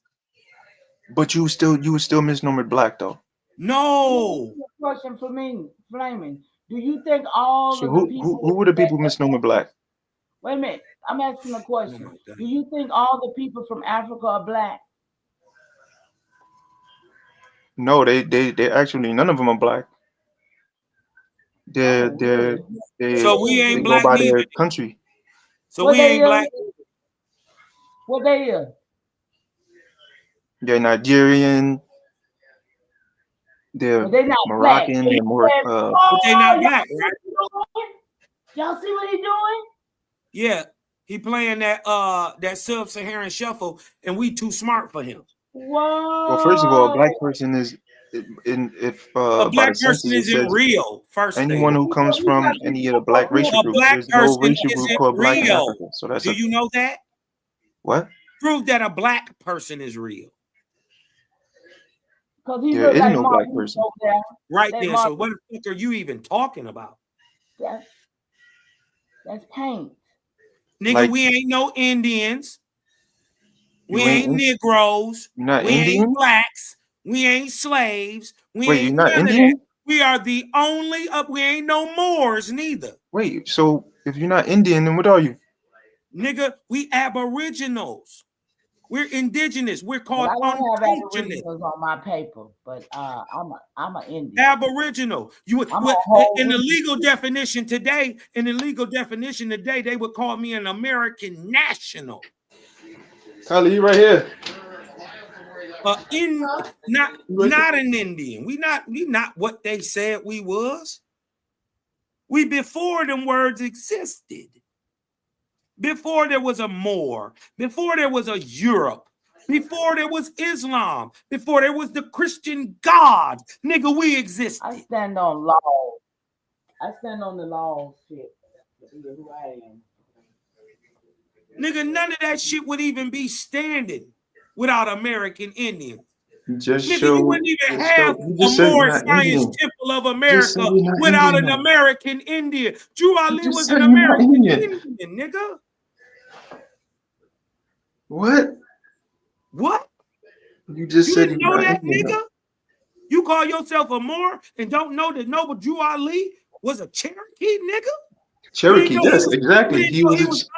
But you were still misnomered black though. No. Question for me, Flaming. Do you think all so of the people who were the people misnomered black? Wait a minute. I'm asking a question. Do you think all the people from Africa are black? No, they actually none of them are black. So we ain't they black go by neither. their country. So we ain't black. What they are? They're Nigerian. They're Moroccan. Black. They're more. But they not black, right? Y'all see what he doing? Yeah, he playing that sub-Saharan shuffle, and we too smart for him. Whoa. Well, first of all, a black person is a black person isn't real. First anyone who comes from any of the black racial groups, there's no racial group called black in Africa. So that's you know that? What? Prove that a black person is real. There is no black person. Right there. So what the fuck are you even talking about? That's paint. Nigga, we ain't no Indians. We ain't Negroes. You're not We ain't Indian? blacks. We ain't slaves. We Wait, you're ain't not none of that. Indian? We are the only we ain't no Moors neither. Wait, so if you're not Indian, then what are you? Nigga, we aboriginals. We're indigenous. We're called I don't have uncultured. aboriginals on my paper, but I'm an Indian. Aboriginal. You would I'm a whole in the Indian. legal definition today, they would call me an American national. Kylie, you right here. Not an Indian. We not what they said we was. We before them words existed. Before there was a Moor, before there was a Europe, before there was Islam, before there was the Christian God, nigga, we existed. I stand on law. I stand on the law shit. Who I am. Nigga, none of that shit would even be standing without American Indians. Just Nigga, show, you wouldn't even just have show, you a just said you're Moor not Science Indian. Temple of Just said America you're not without Indian, an though. American Indian. Drew Ali just was said an you're not American Indian. Indian, nigga. What? What? You just You said didn't you're know not that, Indian, nigga? though. You call yourself a Moor and don't know that Noble Drew Ali was a Cherokee, nigga? Cherokee, yes, You exactly. didn't know he was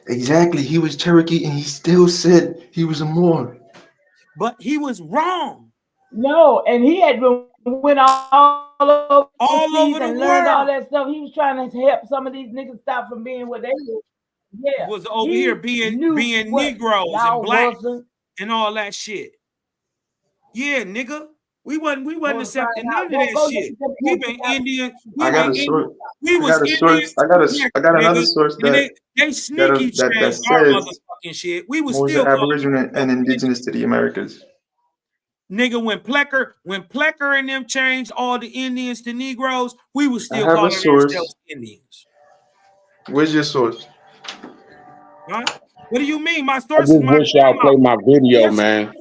Exactly. He was Cherokee, and he still said he was a Moor. But he was wrong. No, and he had went all over the learned all world. that stuff. He was trying to help some of these niggas stop from being what they were. Yeah, Was over here being Negroes and blacks and all that shit. Yeah, nigga. We wasn't accepting none of that shit. We been Indian. I got a source. We was Indians. I got another source and that they sneaky that changed our says motherfucking shit. We was Moors still are Aboriginal and indigenous to the Americas. Nigga, when Plecker and them changed all the Indians to Negroes, we was still I have a calling source. ourselves Indians. Where's your source? Huh? What do you mean? My I source just is my wish y'all play my video, Yes, man.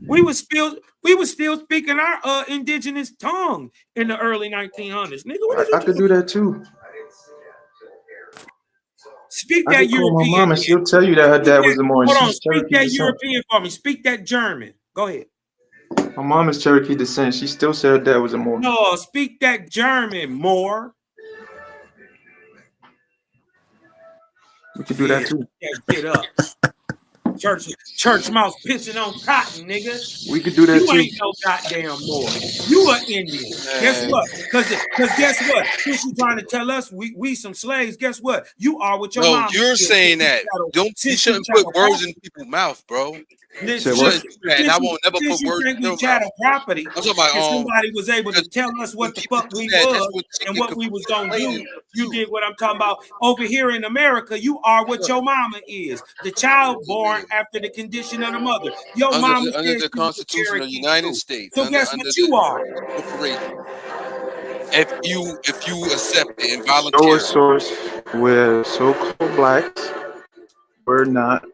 we was still speaking our indigenous tongue in the early 1900s. Nigga, what is you I could do that too. Speak I that could call my European. mom and she'll tell you that her dad was a Moor. Hold on, She's speak Cherokee that descent. European for me. Speak that German. Go ahead. My mom is Cherokee descent. She still said her dad was a Moor. No, speak that German, Moor. We could do that too. Get up. Church mouse pissing on cotton, nigga. We could do that you too. You ain't no goddamn Moor. You are Indian. Guess what? Because guess what? Since you trying to tell us we some slaves, guess what? You are what your No, mom you're is. saying that. You shouldn't put words in people's mouth, bro. You shouldn't do that, and I won't never put words in your mouth. Property. I'm talking about somebody was able to tell us what the fuck we was and what we was gonna do. You did what I'm talking about. Over here in America, you are what your mama is. The child born after the condition of the mother. Your mama under the Constitution of the United States. So guess what you are? If you accept it and volunteer. Show a source where so-called blacks were not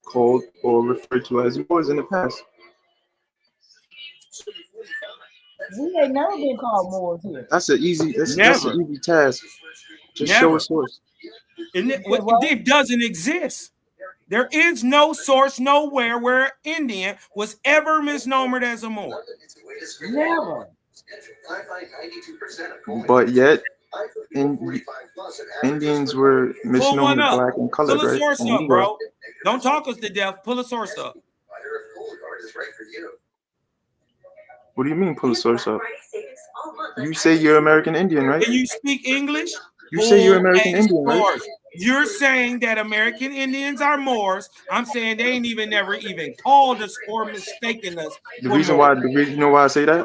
called or referred to as Moors in the past. We ain't never been called Moors here. That's an easy task. Just show a source. And it doesn't exist. There is no source nowhere where Indian was ever misnomered as a Moor. Never. But yet, Indians were misnomered black and colored, Pull a right? source up, bro. Don't talk us to death. Pull a source up. What do you mean, pull a source up? You say you're American Indian, right? Can you speak English? You say you're American Indian, right? You're saying that American Indians are Moors. I'm saying they ain't never even called us or mistaken us. The reason why I say that?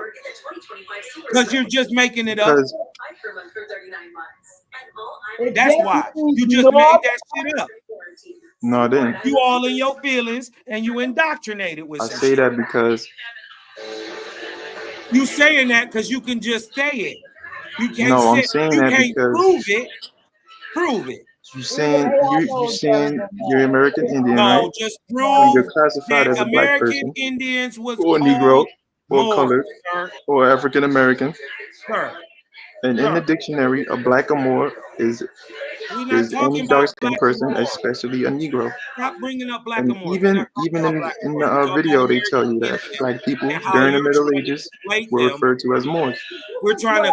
Because you're just making it up. That's why. You just made that shit up. No, I didn't. You all in your feelings and you indoctrinated with I some say shit. that because you saying that because you can just say it. You can't I'm saying that because prove it. Prove it. You saying you're American Indian, right? No, just prove you're classified as a black American person, Indians was or Negro, or Moors, colored, or African American. Sir. And in the dictionary, a black or Moor is We're not Is any talking about dark-skinned person, Blackamoor. especially a Negro. Stop bringing up And Blackamoor. We're even not talking even about in Blackamoor. the We're talking about video, they tell American you that Indians black people and how during the you're Middle trying to Ages conflate were them. referred to as Moors. You're trying to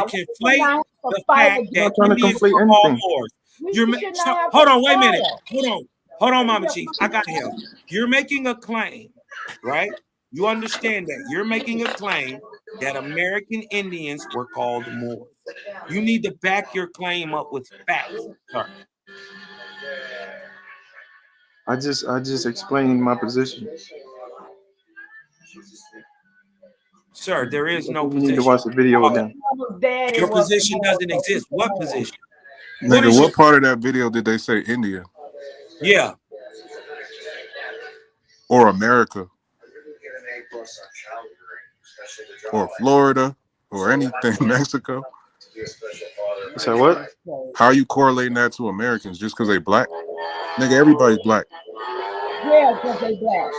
conflate the fact I'm that not trying to Indians conflate were all anything. Moors. Hold on, wait a minute. Hold on, Mama Chief. I got him. You're making a claim, right? You understand that you're making a claim that American Indians were called Moors. You need to back your claim up with facts, sir. I just explained my position. Sir, there is I no think you need to position. watch the video again. Your position doesn't exist. What position? What Nigga, is your what part of that video did they say India yeah? or America or Florida or anything, Mexico? So what? How are you correlating that to Americans just because they black? Nigga, everybody's black. Yeah, because they black.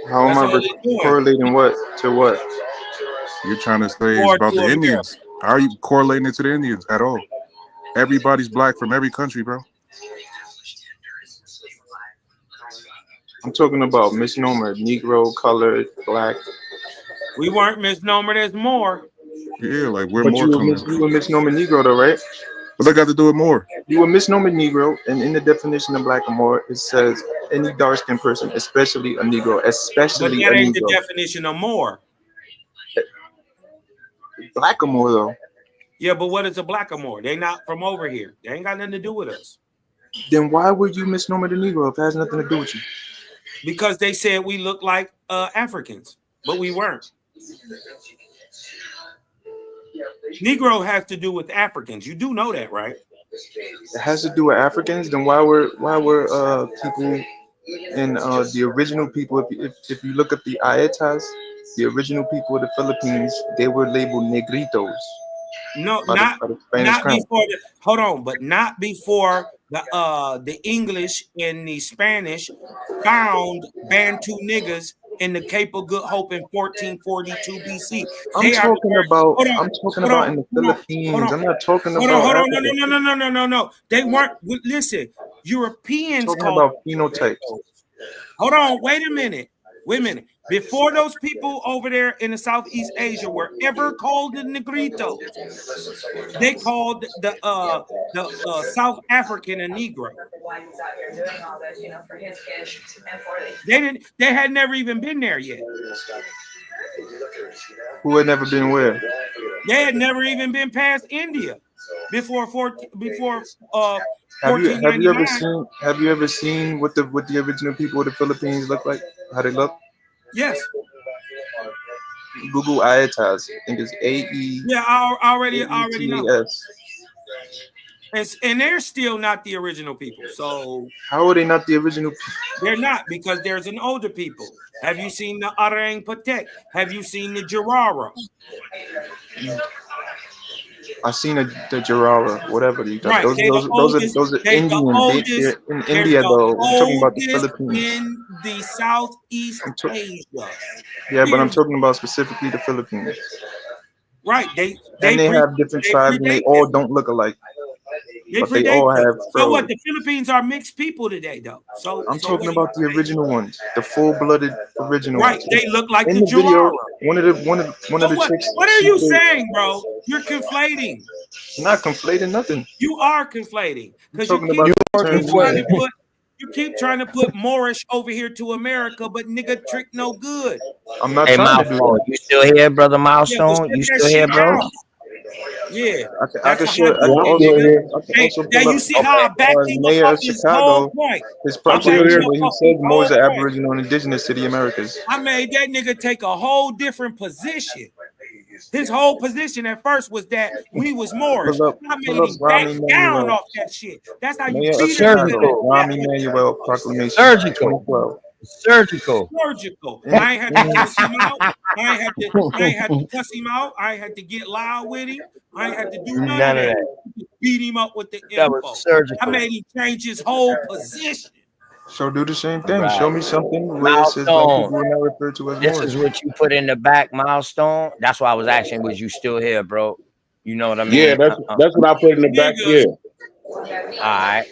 How am That's I all they're doing. correlating what to what? You're trying to say it's Or about to the America. Indians. How are you correlating it to the Indians at all? Everybody's black from every country, bro. I'm talking about misnomer, Negro, colored, black. We weren't misnomered as more. Yeah, like we're But more coming. you were misnomer Negro though, right? What they got to do with more? You were misnomer Negro, and in the definition of black or more, it says any dark-skinned person, especially a Negro, But especially a that ain't the Negro. definition of more. Black or more though. Yeah, but what is a blackamoor? They not from over here. They ain't got nothing to do with us. Then why would you misnomer the Negro if it has nothing to do with you? Because they said we look like Africans, but we weren't. Negro has to do with Africans. You do know that, right? It has to do with Africans. Then why were people in the original people? If you look at the Aetas, the original people of the Philippines, they were labeled negritos. No, by the Spanish not crown. before the hold on, but not before the English and the Spanish found Bantu niggas in the Cape of Good Hope in 1442 BC. I'm talking about in the Philippines. I'm not talking about Africa. No. They weren't. Listen, Europeans I'm talking called about phenotypes. Hold on, wait a minute. Before those people over there in the Southeast Asia were ever called the Negritos, they called the South African a Negro. They had never even been there yet. Who had never been where? They had never even been past India before 1499. Have you ever seen what the original people of the Philippines look like? How they look? Yes. Google Aetas. I think it's AE. Yeah, I already know. And they're still not the original people. So how are they not the original people? They're not, because there's an older people. Have you seen the Arang Patek? Have you seen the Jarara? I've seen the Jarara, whatever you got. Right. Those are Indian. They're in India though. We're talking about the Philippines. In the Southeast Asia. Yeah, but I'm talking about specifically the Philippines. Right. They have different tribes and they all don't look alike. But they all have fur. So what? The Philippines are mixed people today, though. So I'm talking about the original ones, the full-blooded original right. ones. They look like in the video. Jarara. One of the chicks. What are you saying, bro? You're conflating. I'm not conflating nothing. You are conflating because you keep trying to put Moorish over here to America, but nigga trick no good. I'm not hey, trying Milestone, to do that. you still here, brother Milestone? You still here, bro? Yeah. I can also Now you see how I backed him mayor up of his Chicago, whole point. his proclamation where he said Moors are Aboriginal and indigenous to the Americas. I made that nigga take a whole different position. His whole position at first was that we was Moorish. I made him back down off that shit. That's how you beat him. Rahm Emanuel proclamation. Surgical. I ain't had to cuss him out. I ain't had to cuss him out. I ain't had to get loud with him. I ain't had to do none of that. Beat him up with the info. I made him change his whole position. So do the same thing. Right. Show me something where it says black people are not referred to as This Moors. is what you put in the back, Milestone. That's why I was asking, was you still here, bro? You know what I Yeah, mean? that's what I put in the back. Yeah. All right.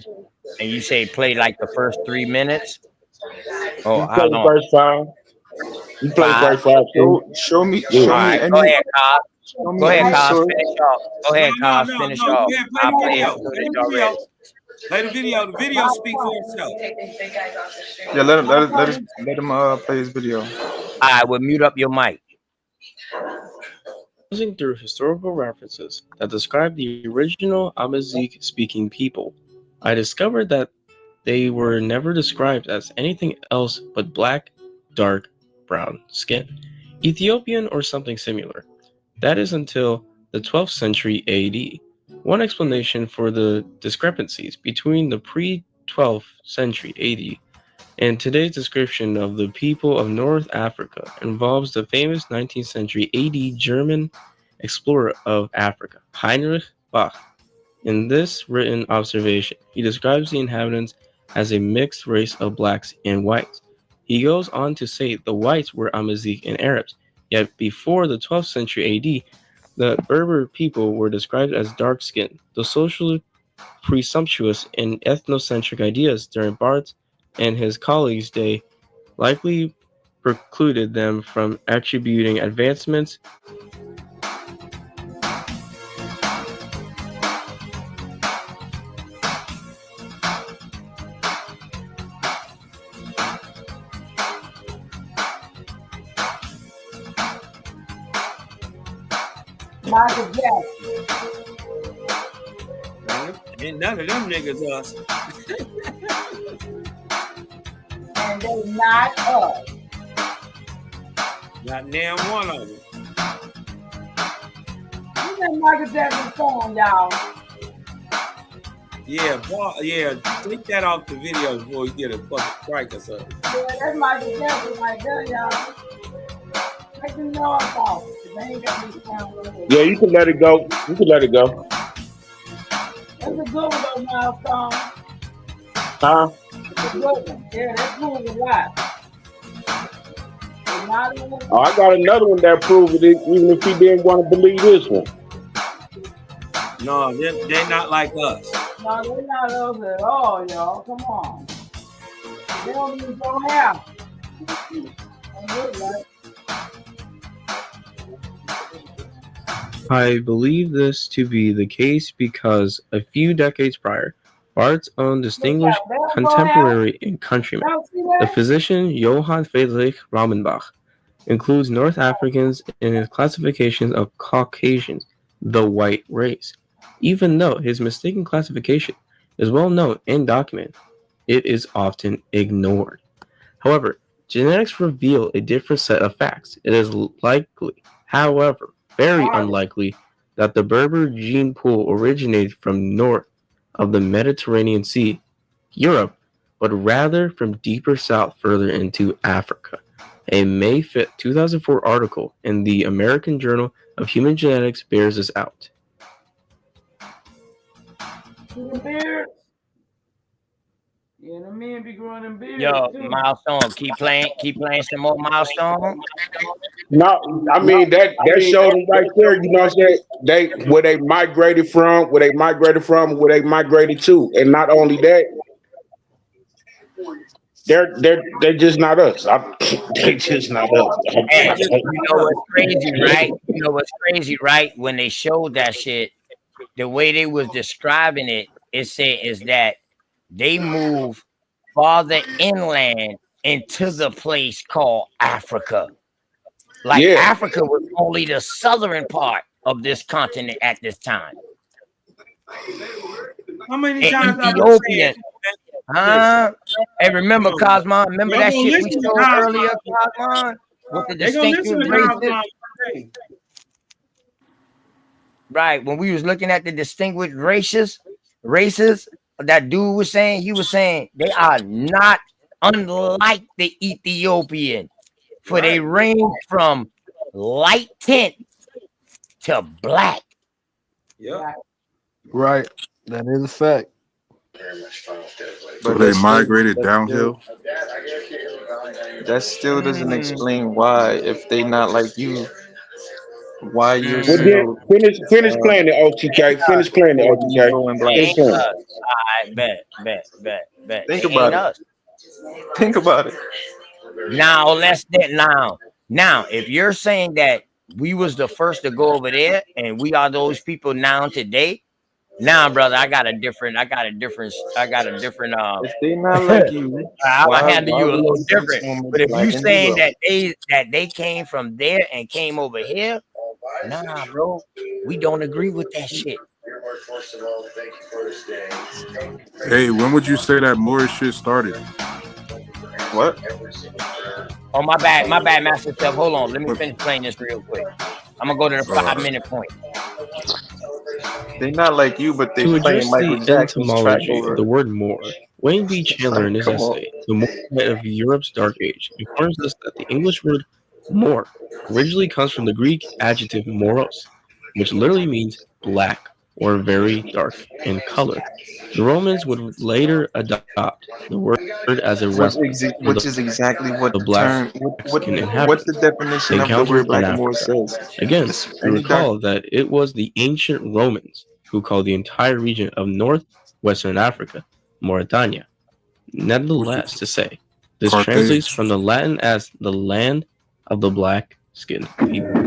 And you say play like the first 3 minutes? You Oh, play how the long? first 5. You play 5? first 5 too. Show me, Yeah. All show me right. Go any, ahead, Cobb. show Go me ahead, any Cobb. source. Finish off. Go ahead, Cobb. Finish No. off. Go ahead, play I the played video. the Play footage the video. already. Play the video. The video speaks for itself. Yeah, let him play his video. All right. Well, mute up your mic. Browsing through historical references that describe the original Amazigh-speaking people, I discovered that they were never described as anything else but black, dark, brown skin, Ethiopian or something similar. That is until the 12th century AD. One explanation for the discrepancies between the pre-12th century AD and today's description of the people of North Africa involves the famous 19th century AD German explorer of Africa, Heinrich Bach. In this written observation, he describes the inhabitants as a mixed race of blacks and whites. He goes on to say the whites were Amazigh and Arabs, yet before the 12th century AD, the Berber people were described as dark-skinned. The socially presumptuous and ethnocentric ideas during Barth's and his colleagues' day likely precluded them from attributing advancements Michael Jackson. Ain't none of them niggas us. And they not us. Not damn one of them. You that Michael Jackson song, y'all. Yeah, take that off the video before you get a fucking strike or something. Yeah, that's Michael Jackson right there, y'all. Make them know about it. They ain't got me sound with it. Yeah, you can let it go. You can let it go. That's a good one, though, Milestone. Huh? It's a good one. Yeah, that's moving a lot. Oh, I got another one that proves it, even if he didn't want to believe this one. No, they're not like us. No, they're not us at all, y'all. Come on. They don't even go out. I believe this to be the case because a few decades prior, Barth's own distinguished contemporary and countryman, the physician Johann Friedrich Raumenbach, includes North Africans in his classifications of Caucasians, the white race. Even though his mistaken classification is well known and documented, it is often ignored. However, genetics reveal a different set of facts. It is likely, however, very unlikely that the Berber gene pool originated from north of the Mediterranean Sea, Europe, but rather from deeper south further into Africa. A May 5, 2004 article in the American Journal of Human Genetics bears this out. Yeah, the men be growing them beards. Yo, too. Milestone, keep playing some more Milestone. No, I mean that showed them right there. You know what I'm saying? Where they migrated from, where they migrated to, and not only that, they're just not us. They're just not us. Hey, you know what's crazy, right? You know what's crazy, right? When they showed that shit, the way they was describing it, it said is that they moved farther inland into the place called Africa. Like Africa was only the southern part of this continent at this time. How many times Ethiopian? Huh? Hey, remember Cosmo? Remember that shit we showed earlier, Cosmo? With the distinctive races? Right. When we was looking at the distinguished races, that dude was saying, he was saying they are not unlike the Ethiopian, for they range from light tint to black. Yeah. Right. That is a fact. So they migrated downhill. That still doesn't explain why, if they not like you, why you're Well, then still finish playing the OTK. Finish playing the for OTK. Negro and It black. Finish ain't playing. us. I bet. Think It about ain't it. us. Think about it. Now let's get now. If you're saying that we was the first to go over there and we are those people now today, now, brother, I got a different. If they not like you, I'll handle why you a would little you think different. someone is But if black you and saying Negro? that they came from there and came over here, nah, bro, we don't agree with that shit. Hey, when would you say that Moorish shit started? What? Oh, my bad, Master Self. Hold on, let me finish playing this real quick. I'm gonna go to the 5-minute point. They not like you, but they To playing address Michael the Jackson's track etymology of over. the word Moor, Wayne B. Chandler in his Come on. essay, The Moor of Europe's Dark Age, informs us that the English word Moor originally comes from the Greek adjective moros, which literally means black or very dark in color. The Romans would later adopt the word as a reference for Which is exactly what the the black term, skin what the inhabitants definition they of the word encountered in black and Moor Africa. says. Again, It's we any dark. recall that it was the ancient Romans who called the entire region of northwestern Africa Mauritania. Nevertheless, to say, this translates Carthage. from the Latin as the land of the black skinned people.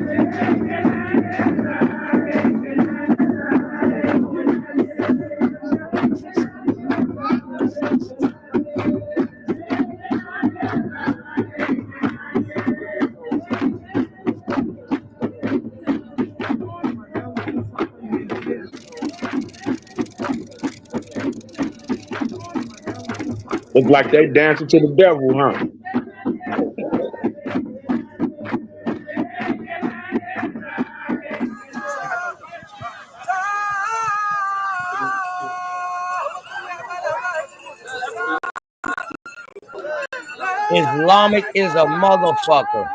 Look like they dancing to the devil, huh? Islamic is a motherfucker.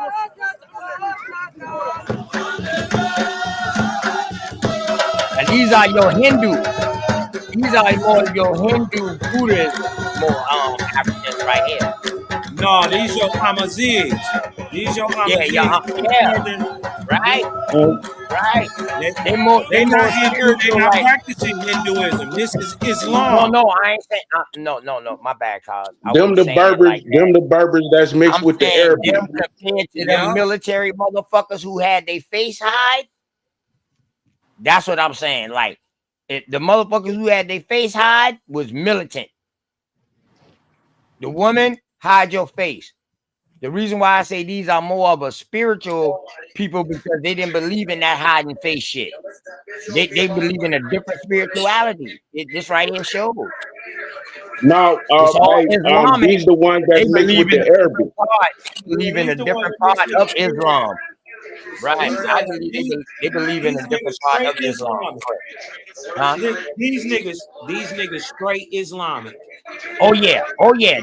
And these are your Hindu. These are more your Hindu Buddhist, more Africans right here. No, these your Amazigs. These your Yeah, Amazigs. right. They They not more Hindu. They spiritual, not like. practicing Hinduism. This is No, Islam. I ain't saying. No, my bad, cause I Them wasn't the saying Berbers, like that. them the Berbers that's mixed I'm with the saying Arabic. them compared to Yeah. them military motherfuckers who had their face hide. That's what I'm saying. Like, the motherfuckers who had their face hide was militant. The woman, hide your face. The reason why I say these are more of a spiritual people because they didn't believe in that hiding face shit. They believe in a different spirituality. This right here shows. No, It's all hey, Islamic. these the ones They that's mixed believe with in the a Arabic. different part. They believe in These a the ones different that mixed part with of the Arabs. Islam. Right. I believe they believe in a These different niggas part straight of Islam. Islamic. Huh? These niggas straight Islamic. Oh yeah,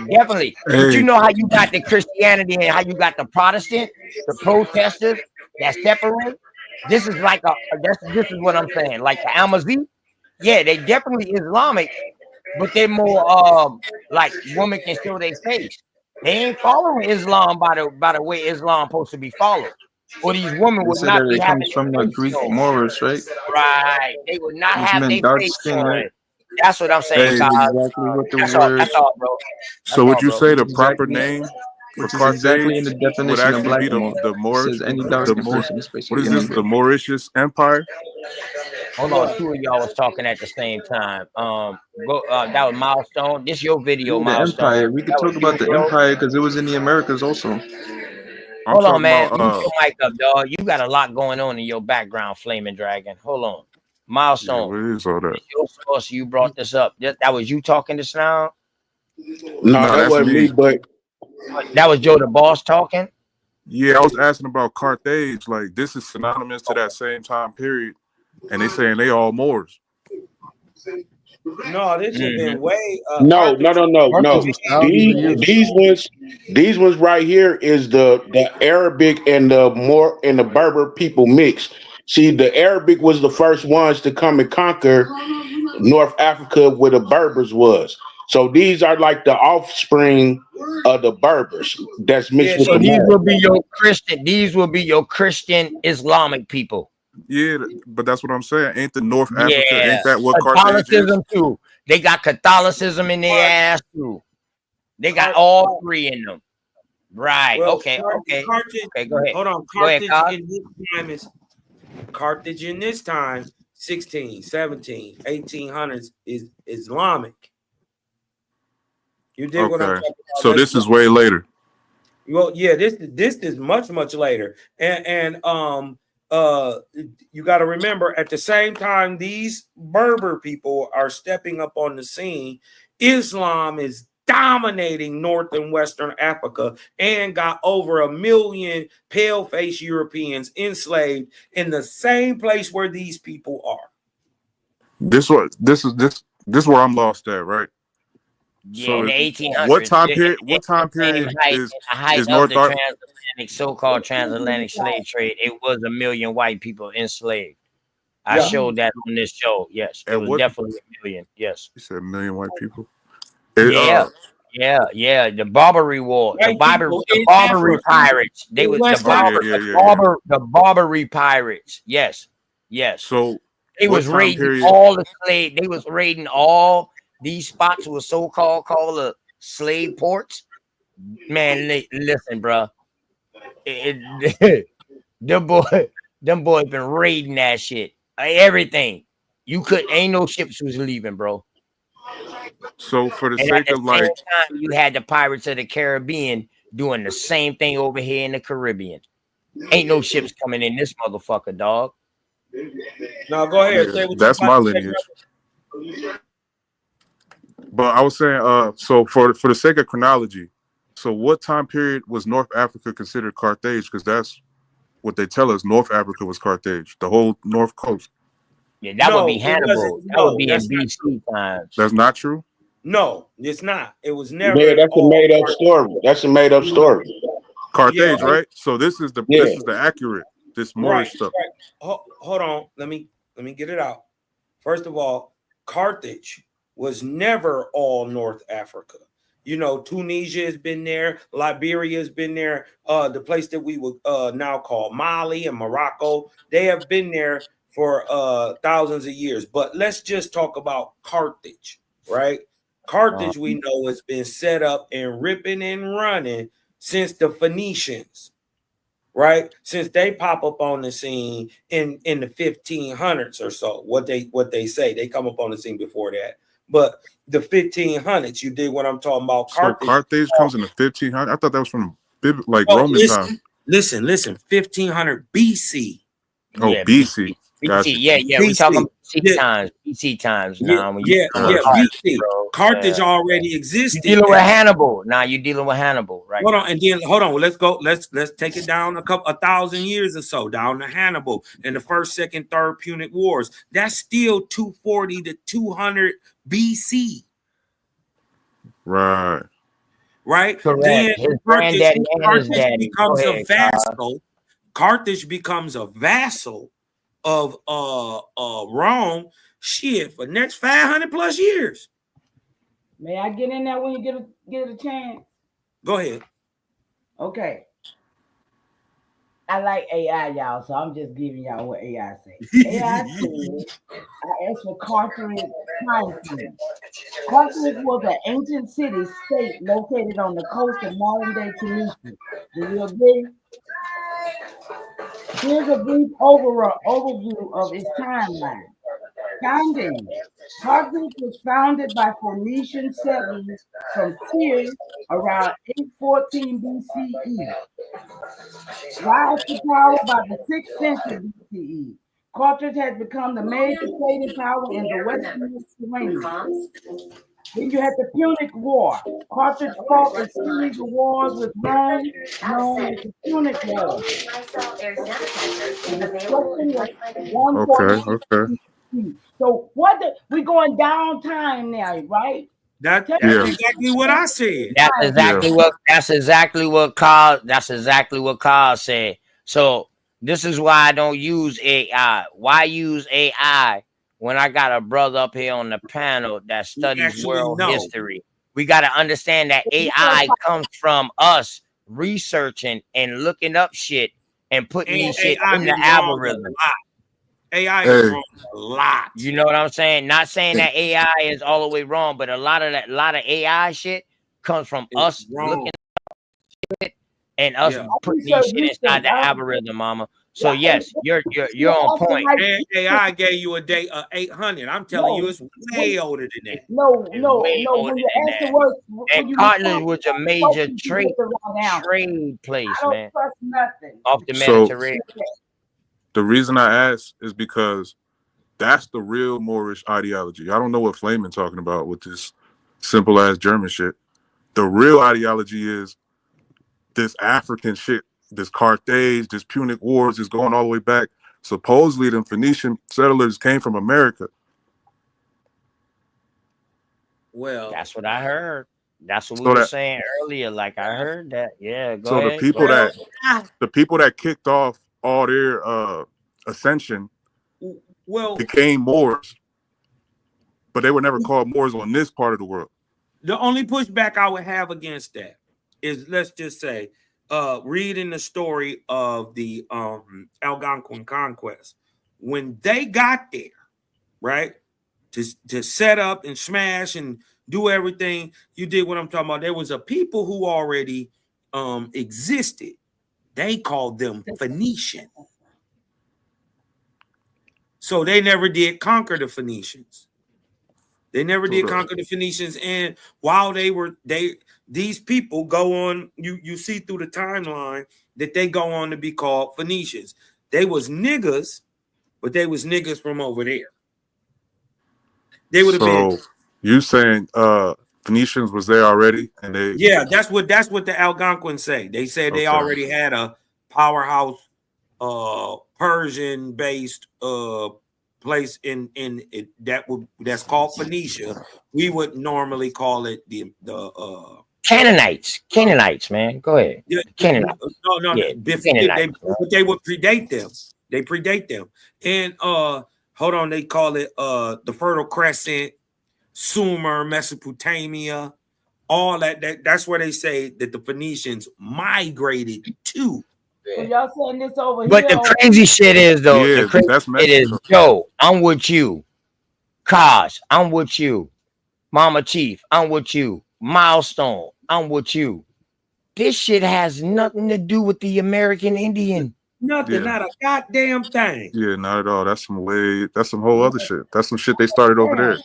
definitely. But you Hey, know how you got the Christianity and how you got the Protestant, the protesters that separate. This is like this is what I'm saying. Like the Amazigh, yeah, they definitely Islamic, but they're more like women can show their face. They ain't following Islam by the way Islam supposed to be followed. Or these women They would said not that be it having comes from their the face Greek shown. Moors, right? Right. They would not Which have meant their dark face skin, right? showing. That's what I'm saying, hey. Which is Kyle. exactly what the That's word. all, bro. That's So would all, you bro. say Which the is proper exactly. name for Which is exactly in Carthage the would definition of actually black be and Moor. the It Moorish, says any the dark skinned Moor? person is What basically is a this? The Negro. Mauritius Empire? Hold on, two of y'all was talking at the same time. Go. That was Milestone. This your video, Yeah, the Milestone. empire. We could That was talk you, about the bro. empire because it was in the Americas also. I'm Hold on, talking man. about Mute your mic up, dog. You got a lot going on in your background, Flaming Dragon. Hold on, yeah, Milestone. what is all that? It's your source. You brought this up. That was you talking just now. No, No, that that's wasn't me, me. but That was Joe the Boss talking. Yeah, I was asking about Carthage. Like this is synonymous to that same time period, and they saying they all Moors. No, this has been way no. Carthage was thousands of years ago. These ones right here is the Arabic and the Moor and the Berber people mixed. See, the Arabic was the first ones to come and conquer North Africa where the Berbers was. So these are like the offspring of the Berbers that's mixed with So the these will Moors. be your Christian. These will be your Christian Islamic people. Yeah, but that's what I'm saying. Ain't the North Africa? Yeah, Ain't that what Carthage is? Catholicism too. They got Catholicism in their ass too. They got all three in them. Right. Well, Okay. Okay. Carthage. Okay. Go ahead. Hold on. Go ahead, Carthage Carl. in this time is Carthage in this time, 16, 17, 1800s is Islamic. You dig what I'm Okay, talking about? so this is way later. Well, yeah, this is much later, and you got to remember at the same time these Berber people are stepping up on the scene, Islam is dominating North and Western Africa and got over 1 million pale-faced Europeans enslaved in the same place where these people are. This is where I'm lost at, right? Yeah, in the 1800s. What time it- period? it- What time same period height, is in the height of North the Ar- transatlantic, so-called transatlantic slave trade. It was 1 million white people enslaved. I Yeah. showed that on this show. Yes, it At was what? definitely 1 million. Yes. You said 1 million white people. Yeah. Yeah. The Barbary War, the White people in Barbary Africa, pirates. They in was West the Barbary pirates. Yes. So They what was time raiding period? all the slave. They was raiding all these spots were so-called the slave ports. Man, listen, bro. Them boys been raiding that shit. Everything. Ain't no ships was leaving, bro. So for the And at sake the of same like, time, you had the Pirates of the Caribbean doing the same thing over here in the Caribbean. Ain't no ships coming in this motherfucker, dog. Now go ahead. yeah, Say what that's you my about to say, lineage. But I was saying, so for the sake of chronology, so what time period was North Africa considered Carthage? Because that's what they tell us. North Africa was Carthage, the whole north coast. Yeah, that would be it Hannibal. wasn't. That would No, be in that's not BC true. times. That's not true. No, it's not. It was Yeah, never that's a made up story. That's a made up story. Carthage, Yeah. right? So this is the accurate, this Moorish stuff. Right. Hold on. Let me get it out. First of all, Carthage was never all North Africa. You know, Tunisia has been there, Liberia has been there, the place that we would now call Mali and Morocco. They have been there for thousands of years. But let's just talk about Carthage, right? Carthage, we know, has been set up and ripping and running since the Phoenicians, right? Since they pop up on the scene in the 1500s or so. What they say, they come up on the scene before that. But the 1500s, you dig what I'm talking about? So Carthage comes in the 1500. I thought that was from Roman time. Listen, 1500 BC. Oh, Yeah, BC. Gotcha. BC. Yeah. We talking BC times now. When you BC. bro. Carthage already existed. You dealing with Hannibal. Now you dealing with Hannibal, right? Hold on, and then hold on. Let's go. Let's take it down 1,000 years or so, down to Hannibal and the first, second, third Punic Wars. That's still 240 to 200 BC. Right. Correct. Then His granddaddy and his daddy. becomes a vassal. Carthage becomes a vassal of Rome. Shit, for the next 500 plus years. May I get in there when you get a chance? Go ahead. Okay. I like AI, y'all, so I'm just giving y'all what AI say. AI says, I asked for Carthage time frame. Carthage was an ancient city-state located on the coast of modern-day Tunisia. Do you agree? Here's a brief overview of its timeline. Founding. Carthage was founded by Phoenician settlers from Tyre around 814 BCE. Rise to power by the 6th century BCE. Carthage has become the major trading power in the Western Mediterranean. Then you had the Punic War. Carthage fought a series of wars with Rome, known as the Punic War. The destruction was 140. Okay. So we going down time now, right? That's exactly what I said. That's exactly what Carl said. So this is why I don't use AI. Why use AI when I got a brother up here on the panel that studies actually world know. history. We got to understand that AI comes from us researching and looking up shit and putting And these shit AI in the is wrong a algorithm. lot. AI is Hey, wrong a lot. You know what I'm saying? Not saying that AI is all the way wrong, but a lot of AI shit comes from It's us wrong. looking at it and us Yeah. putting these shit inside the algorithm, mama. So yes, you're on point. And AI gave you a date of 800. I'm telling you, it's way older than that. No, It's no, way no. older When you than ask the that. word, when And you Cartilage respond, was a you're major supposed to get the wrong answer. trade place, I don't man, trust nothing. off the so Mediterranean. the reason I asked is because that's the real Moorish ideology. I don't know what Flamin talking about with this simple ass German shit. The real ideology is this African shit, this Carthage, this Punic Wars is going all the way back. Supposedly, the Phoenician settlers came from America. Well, That's what I heard. That's what we So were that saying earlier. Like I heard that. Yeah, go so the ahead. Go people ahead. that kicked off all their ascension well, became Moors, but they were never called Moors on this part of the world. the only pushback I would have against that is, let's just say, reading the story of the Algonquin conquest. When they got there, right, to set up and smash and do everything, you did what I'm talking about. There was a people who already existed. They called them Phoenician. So they never did conquer the Phoenicians. They never did conquer the Phoenicians. And while these people go on, you see through the timeline that they go on to be called Phoenicians. They was niggas, but they was niggas from over there. They would have been. So you saying Phoenicians was there already, and they That's what the Algonquins say. They said they already had a powerhouse Persian based place in it that's called Phoenicia. We would normally call it the Canaanites, man. Go ahead. Canaanites. No, Yeah, but they would predate them. They predate them. And hold on, they call it the Fertile Crescent, Sumer, Mesopotamia, all that's where they say that the Phoenicians migrated to. So y'all saying this over But here? the crazy shit is though, Yeah, the crazy that's shit is, Mexico. Joe, I'm with you. Kaz, I'm with you. Mama Chief, I'm with you. Milestone, I'm with you. This shit has nothing to do with the American Indian. Nothing, Yeah. not a goddamn thing. Yeah, not at all. That's some whole other shit. That's some shit they started over there.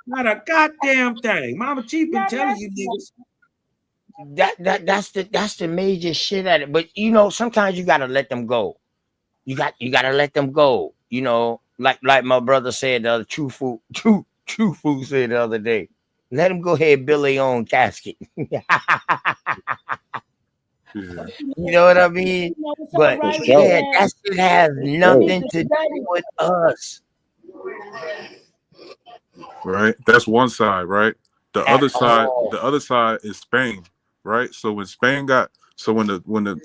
Not a goddamn thing. Mama Chief been telling you niggas. That's the major shit at it. But you know, sometimes you gotta let them go. You gotta let them go. You know, like my brother said, the other true food said the other day. Let them go ahead and build their own casket. Yeah. You know what I mean? But yeah, that shit has nothing to do with us. Right? That's one side, right? The At other all. side is Spain, right? So when Spain when the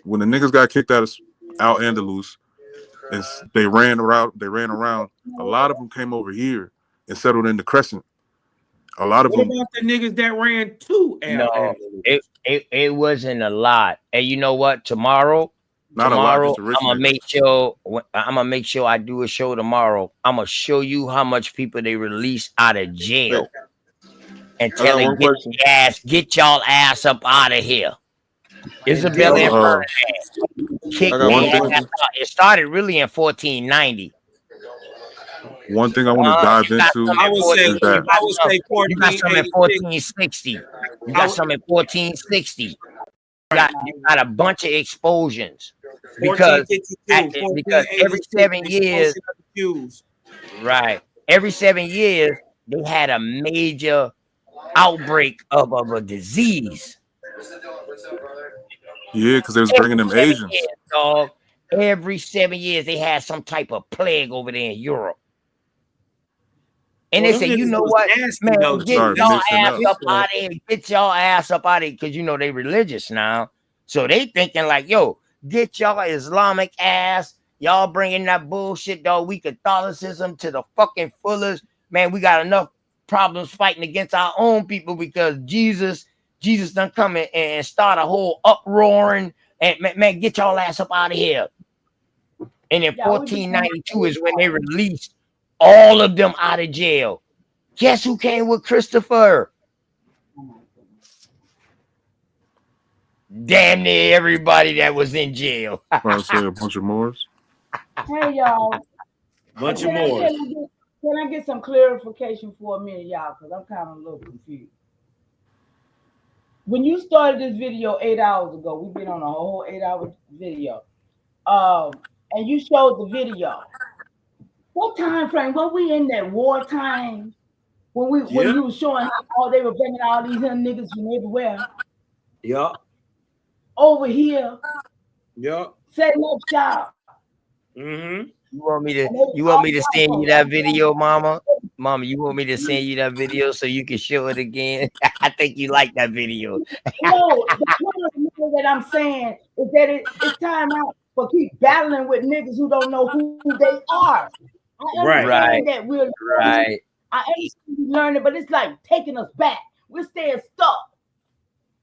niggas got kicked out Andalus, they ran around. A lot of them came over here and settled in the Crescent. A lot of What them. about the niggas that ran to No, it wasn't a lot. And you know what? Tomorrow, Not a lot, just the rich I'm gonna make sure I do a show tomorrow. I'm gonna show you how much people they release out of jail and tell them get y'all ass up out of here. Isabella and Ferdinand kicked their ass out. It started really in 1490. One thing I want to dive into is that I you got some in 1460. You got some in 1460. You got a bunch of explosions because every 7 years, right? Every 7 years they had a major outbreak of a disease. Yeah, because they was bringing them Asians. Years, dog. Every 7 years they had some type of plague over there in Europe. And they say, you know what, man, get y'all ass up out of here. Get y'all ass up out of here. Because, you know, they religious now. So they thinking like, yo, get y'all Islamic ass Y'all bringing that bullshit, dog. We Catholicism to the fucking fullest. Man, we got enough problems fighting against our own people because Jesus done come in and start a whole uproaring. And man, get y'all ass up out of here. And in 1492 is when they released all of them out of jail. Guess who came with Christopher? Damn near everybody that was in jail. I say a bunch of Moors. Hey y'all. Bunch Can of I- Moors. Can I get some clarification for a minute, y'all? Because I'm kind of a little confused. When you started this video 8 hours ago, we've been on a whole 8-hour video. And you showed the video. What time frame? Were we in that wartime? When you were showing how they were bringing all these young niggas from everywhere Yeah. over here, Yeah. setting up shop. Mm-hmm. You want me to send you that video, Mama? Mama, you want me to send you that video so you can show it again? I think you like that video. No, the point that I'm saying is that it's time out for keep battling with niggas who don't know who they are. I understand that we're learning. I understand we're learning, but it's like taking us back. We're staying stuck.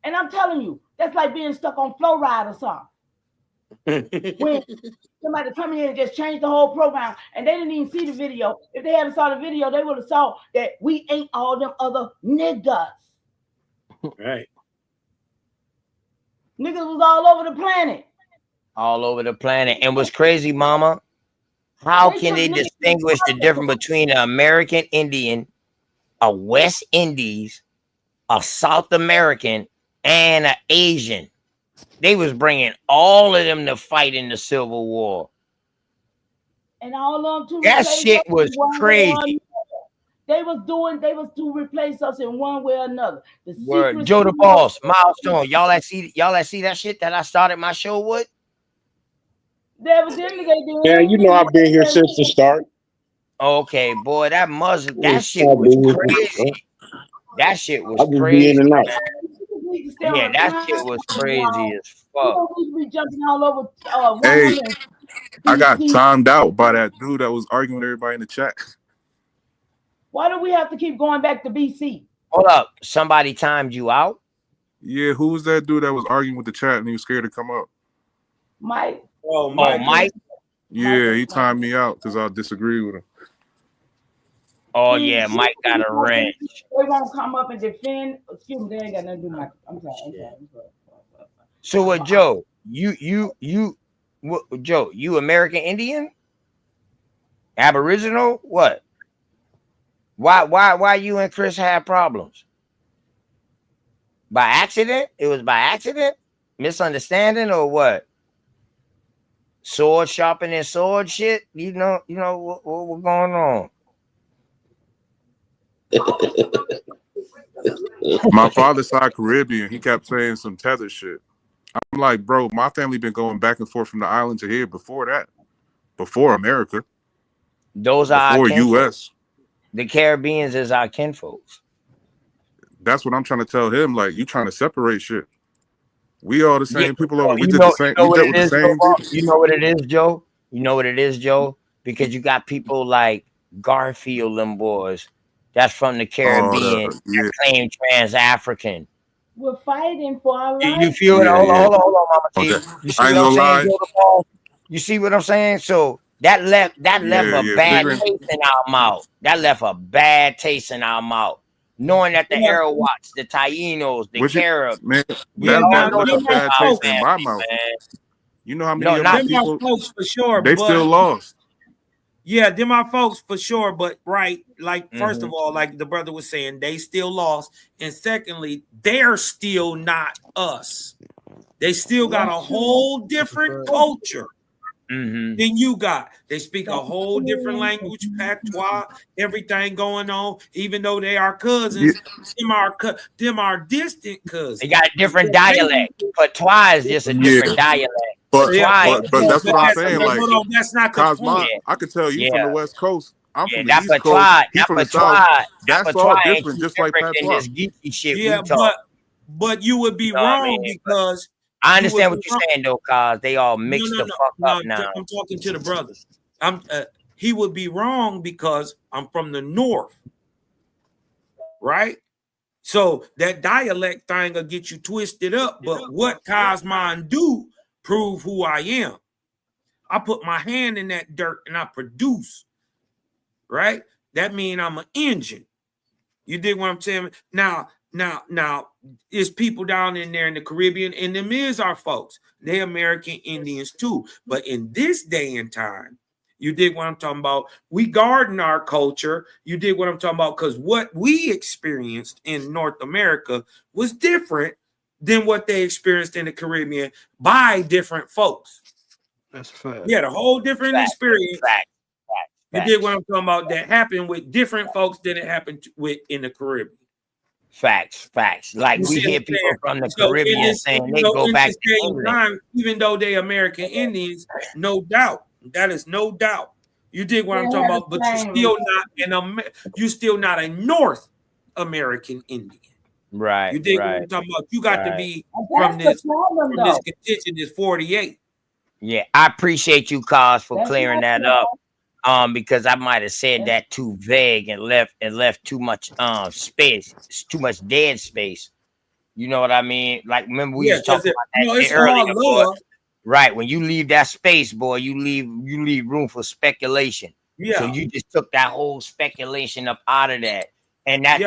And I'm telling you, that's like being stuck on flow ride or something. When somebody come in and just change the whole program and they didn't even see the video. If they hadn't saw the video, they would have saw that we ain't all them other niggas. Right. Niggas was all over the planet. All over the planet. And what's crazy, Mama? How can they distinguish the difference between an American Indian, a West Indies, a South American, and an Asian? They was bringing all of them to fight in the Civil War. And all of them to that replace shit us was in one crazy. way or another. They was to replace us in one way or another. The Word. Joe the Boss, Milestone. Y'all that see that shit that I started my show with? Evidently they did. Yeah, you know I've been here since the start. Okay, boy, that Muslim, that shit I've was been here crazy. since the start. That shit was I just be in crazy, and out. man. Yeah, that shit was crazy as fuck. We be jumping all over Hey, 100. I got timed out by that dude that was arguing with everybody in the chat. Why do we have to keep going back to BC? Hold up, somebody timed you out? Yeah, who was that dude that was arguing with the chat and he was scared to come up? Mike. Oh, Mike. Yeah, he timed me out because I disagree with him. Oh yeah, Mike got a wrench. They won't come up and defend. Excuse me, they ain't got nothing to do with Mike. I'm sorry. So what, Joe? Joe, you American Indian? Aboriginal? What? Why you and Chris had problems? By accident? It was by accident? Misunderstanding or what? Sword sharpening sword shit? You know what's going on? My father's side Caribbean. He kept saying some tether shit. I'm like, bro, my family been going back and forth from the island to here before that. Before America. Those are before our kinfolks. US. The Caribbeans is our kinfolks. That's what I'm trying to tell him. Like, you trying to separate shit. We all the same people over. We You did know, the same. you know We what dealt it with the is, same Joe? people. You know what it is, Joe? You know what it is, Joe? Because you got people like Garfield and boys that's from the Caribbean that claim trans-African. We're fighting for our life. You feel it? Hold on, Mama T. Okay. You see I ain't what I'm gonna saying, lie. Joe the Ball? You see what I'm saying? So that left a bad figuring- taste in our mouth. That left a bad taste in our mouth. Knowing that the Arawaks, the Tainos, the Caribs, Man, we that all left know a that's bad our taste in my family, mouth. man. You know how many No, of not my Them people, our folks for sure, they but still lost. yeah, them our folks for sure. But right, like first of all, like the brother was saying, they still lost, and secondly, they're still not us. They still got a whole different culture than you got. They speak a whole different language, patois, everything going on. Even though they are cousins, them are distant cousins. They got a different dialect. Patois is just a different dialect. But Patois that's what I'm saying. But Like, hold on, that's not the Cosmo, point. I can tell you from the West Coast. I'm from the that East Coast. patois, He that from the patois, South. that That's patois all ain't different, too just like different than patois. this geeky shit Yeah, we talk. but you would be You know what I wrong mean? because I You would understand be what you're wrong. saying though, cause they all No, mixed no, the no, fuck no. up now. I'm talking to the brother. He would be wrong because I'm from the north, right? So that dialect thing will get you twisted up. But what Cosmon do prove who I am. I put my hand in that dirt and I produce, right? That means I'm an engine. You dig what I'm saying? Now, there's people down in there in the Caribbean, and them is our folks. They're American Indians too. But in this day and time, you dig what I'm talking about? We garden our culture. You dig what I'm talking about? Because what we experienced in North America was different than what they experienced in the Caribbean by different folks. That's fact. Yeah, the whole different experience. You Facts. did what I'm talking about that happened with different folks than it happened with in the Caribbean. Facts. Like You we see hear what I'm people saying? from the So in Caribbean this, saying they go in back this to day and England. time, even though they American Indians, no doubt, that is no doubt. You did what I'm talking about, but you're still not a North American Indian. Right. You dig what I'm talking about? You got to be That's from the this problem, though. contention is 48. Yeah, I appreciate you, cause for That's clearing not that up. Because I might have said that too vague and left too much space. It's too much dead space. You know what I mean? Like remember we Yeah, was talking about that it's shit all earlier, boy. love. Right. When you leave that space, boy, you leave room for speculation. Yeah. So you just took that whole speculation up out of that. And that's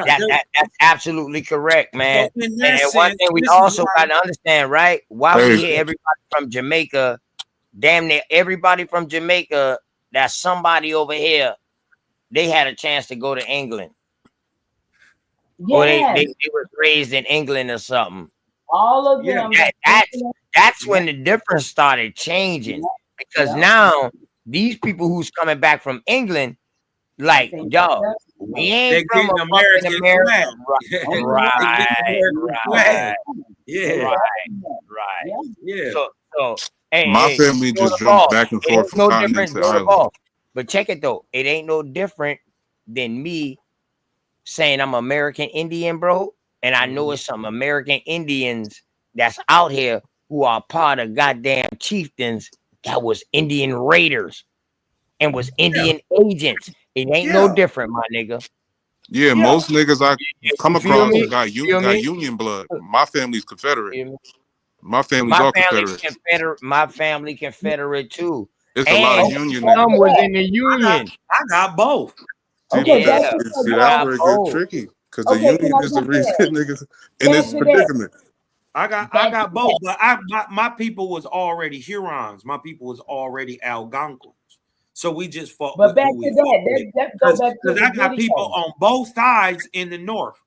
absolutely correct, man. So in that and one sense, thing we this is also why- got to understand, right? Why Hey. we hear everybody from Jamaica, damn near everybody from Jamaica, that's somebody over here, they had a chance to go to England. Or they was raised in England or something. All of them. That's when the difference started changing. Because now these people who's coming back from England, like, yo, we ain't They from a getting fucking American America. Right. Yeah. Right. Yeah. So hey, My hey, family know just the jumps ball. back and It forth ain't from no continent different, to know the island. ball. But check it though. It ain't no different than me saying I'm American Indian, bro. And I know it's some American Indians that's out here who are part of goddamn chieftains that was Indian raiders and was Indian agents. It ain't no different, my nigga. Yeah, most niggas I come You feel across me? got Feel me? Union blood. My family's Confederate. Feel me? My family's My all family's Confederate. Confederate. My family Confederate too. It's a lot of And Union some niggas. was in the Union. I got both. See, Okay, but Yeah, that's where it gets tricky. Because the Okay, can Union I is the jump reason in? niggas in Back this to that. predicament. I got both, but my people was already Hurons. My people was already Algonquins. So we just fought But with back who we to fought that. with. Let's go back to Because I the got people video. on both sides in the north.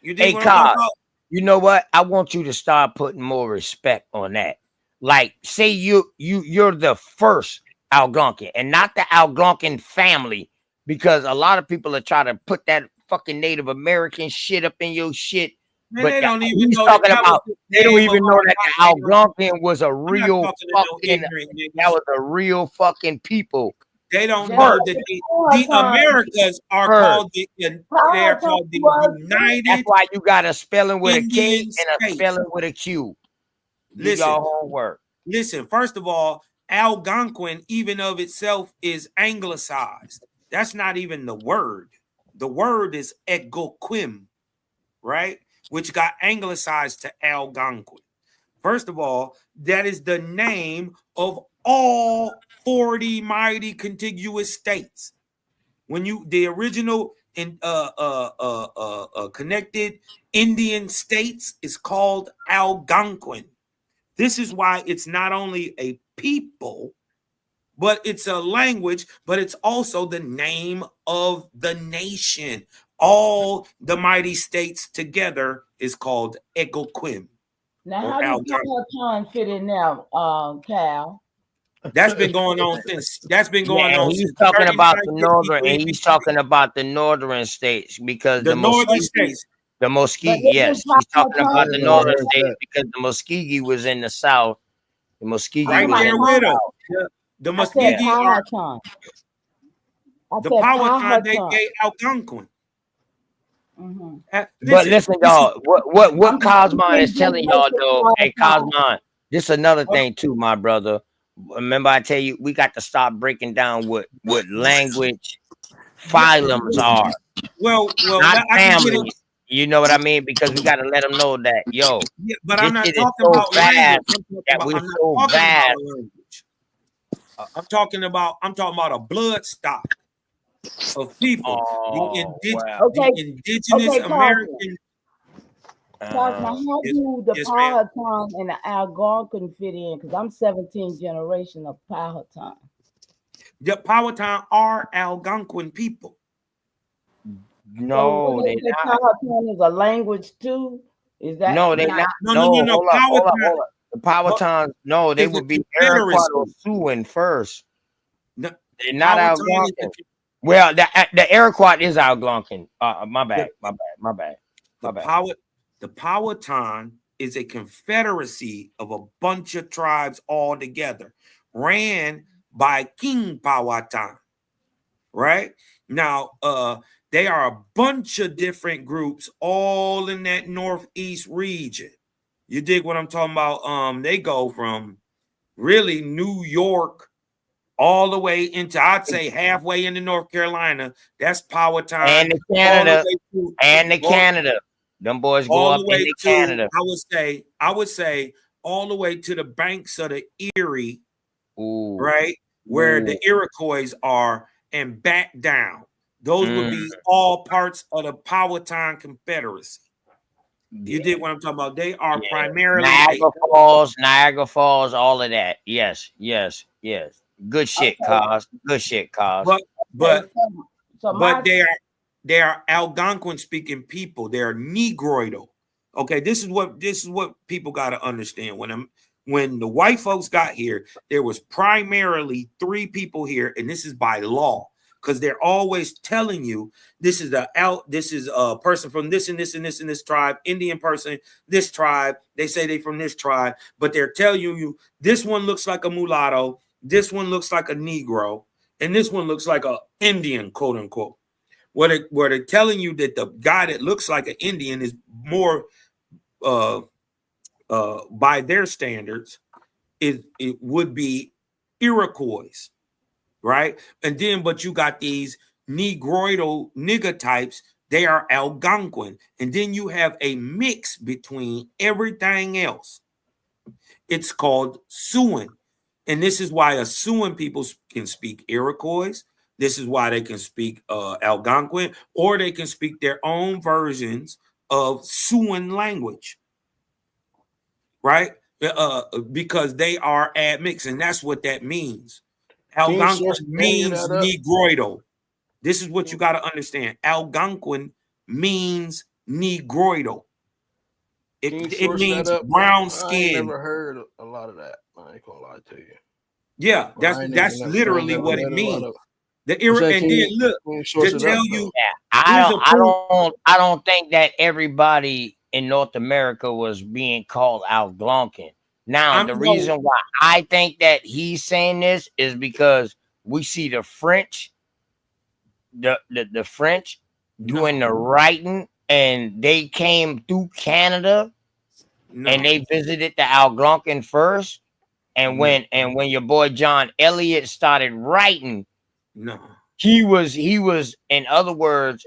You dig hey, what I'm talking Cos, about? you know what? I want you to start putting more respect on that. Like, say you're the first Algonquin and not the Algonquin family, because a lot of people are trying to put that fucking Native American shit up in your shit. Man, But they don't even he's know talking that about was the they don't name even of know our that the goddamn- Algonquin was a I'm not real talking to no fucking ignorant niggas. that was a real fucking people. They don't First. know that the Americas are called the United. That's why you got a spelling with a K Indian and a States. spelling with a Q. Do Listen, y'all homework. Listen, first of all, Algonquin, even of itself, is anglicized. That's not even the word. The word is Egoquim, right? Which got anglicized to Algonquin. First of all, that is the name of all 40 mighty contiguous states. When you the original connected Indian states is called Algonquin. This is why it's not only a people, but it's a language, but it's also the name of the nation. All the mighty states together is called Egoquim. Now, how does Powhatan fit in now, Cal? That's been going on since. That's been going Yeah, on. and he's Since talking about the 39, northern, and he's talking about the northern states because the northern Muskegee, states. the Muskegee, yes, he's talking about the northern states because the Muskegee was in the south. The Muskegee Right was there in with the them. south. The Muskegee are the Powhatan. They gave Algonquin. But Listen, listen, y'all, what I'm the Cosmon 17th is telling y'all generation though, of hey Powhatan. Cosmon, this is another thing too, my brother. Remember, I tell you, we got to stop breaking down what language phylums are, well, not I can get it. families. You know what I mean? Because we got to let them know that, yo, Yeah, but this I'm not shit is talking so about vast language. that we're I'm not so talking about vast. a language. I'm talking about a blood stock of people. Oh, wow. Okay, The indigenous okay, Cosmo. American. Cosmo, how Yes, do the yes, ma'am. Powhatan and the Algonquin fit in? Because I'm 17th generation of Powhatan. The Powhatan are Algonquin people. No, they The not. Powhatan is a language too. Is that No, they not? not. No. No, hold up. Powhatan The Powhatans, no, they is a would be Iroquois or confederacy. Siouan first. No, They're not Powhatan is Algonquin. Well, the Iroquois is Algonquin. My bad. The Powhatan is a confederacy of a bunch of tribes all together, ran by King Powhatan. Right now, they are a bunch of different groups, all in that northeast region. You dig what I'm talking about? They go from really New York all the way into, I'd say, halfway into North Carolina. That's Powhatan. And the Canada. And the Canada. Them boys go all up the way into to, Canada. I would say all the way to the banks of the Erie, Ooh. right? Where the Iroquois are, and back down. Those would be all parts of the Powhatan Confederacy. You did what I'm talking about. They are primarily Niagara Falls, all of that. Yes. Good shit, Cos. Good shit, Cos. But So they are Algonquin speaking people. They are Negroidal. Okay, this is what people got to understand. When the white folks got here, there was primarily 3 people here, and this is by law, because they're always telling you this is a person from this and this and this and this tribe, Indian person, this tribe. They say they from this tribe, but they're telling you this one looks like a mulatto, this one looks like a Negro, and this one looks like a Indian, quote unquote. Where they're telling you that the guy that looks like an Indian is more by their standards, it would be Iroquois, right? And then, but you got these Negroidal nigger types, they are Algonquin. And then you have a mix between everything else. It's called Siouan. And this is why a Siouan people can speak Iroquois. This is why they can speak Algonquin, or they can speak their own versions of Siouan language, right? Because they are admixed, and that's what that means. Algonquin means Negroidal. This is what you got to understand. Algonquin means Negroidal. It means brown skin. I ain't never heard a lot of that. I ain't gonna lie to you. Yeah, that's literally what it means. And then look, to tell you, I don't think that everybody in North America was being called Algonquin. Now, the reason why I think that he's saying this is because we see the French, the French doing the writing, and they came through Canada, and they visited the Algonquin first. And when your boy John Eliot started writing, he was, in other words,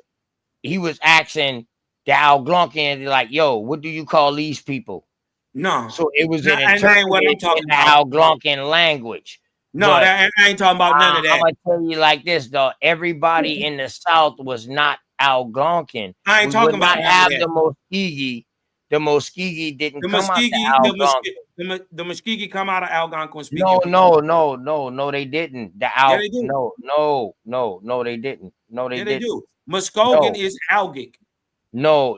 he was asking the Algonquin, like, yo, what do you call these people? No. So it was That ain't what I'm interpreted talking in the about. Algonquin language. No, I ain't talking about none of that. I'm gonna tell you like this, though. Everybody in the South was not Algonquin. I ain't talking about none of that. The Muskegee. The Muskegee didn't come out Muskegee, to Algonquin. the Muskegee come out of Algonquin speaking. No, they didn't. They do. No, they didn't. No, they didn't. They do. Muskogee is Algic. No.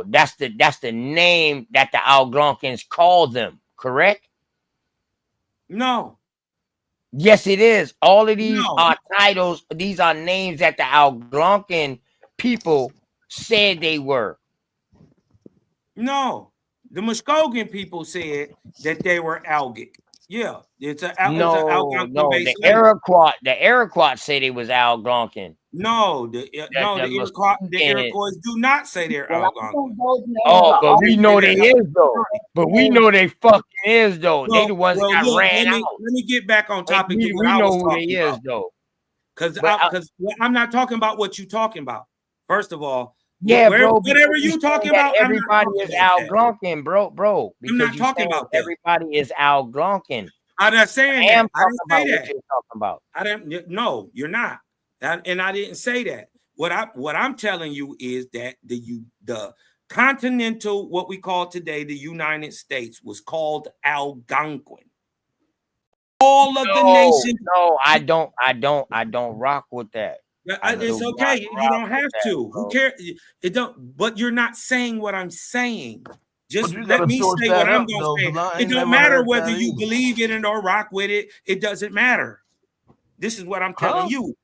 That's the name that the Algonquins call them, correct? No. Yes, it is. All of these are titles. These are names that the Algonquin people said they were. No. The Muskogee people said that they were Algic. Yeah, it's an No, Algonquin no, based language. the Iroquois say they was Algonquin. No, the Muskegon. Iroquois do not say they're Well, I Algonquin. think those names Oh, are but all we know they is though. But we know they fucking is though. They the ones that got Look, ran let out. me get back on topic to what We I know was who they talking is about. though. Because But I'm not talking about what you talking about. First of all, yeah, bro, whatever because you you talking saying that about, I'm not everybody talking is about that. Algonquin, bro. I'm Because not you talking saying about that. everybody is Algonquin. I'm not saying I am that. I talking didn't say about what that. you're talking about. I didn't. No, you're not. And I didn't say that. What I'm telling you is that the continental, what we call today the United States, was called Algonquin. All of the nations. No, I don't rock with that. It's okay. You don't have to. Who cares? It don't. But you're not saying what I'm saying. Just let me say what I'm going to say. It don't matter whether you believe in it or rock with it. It doesn't matter. This is what I'm telling you.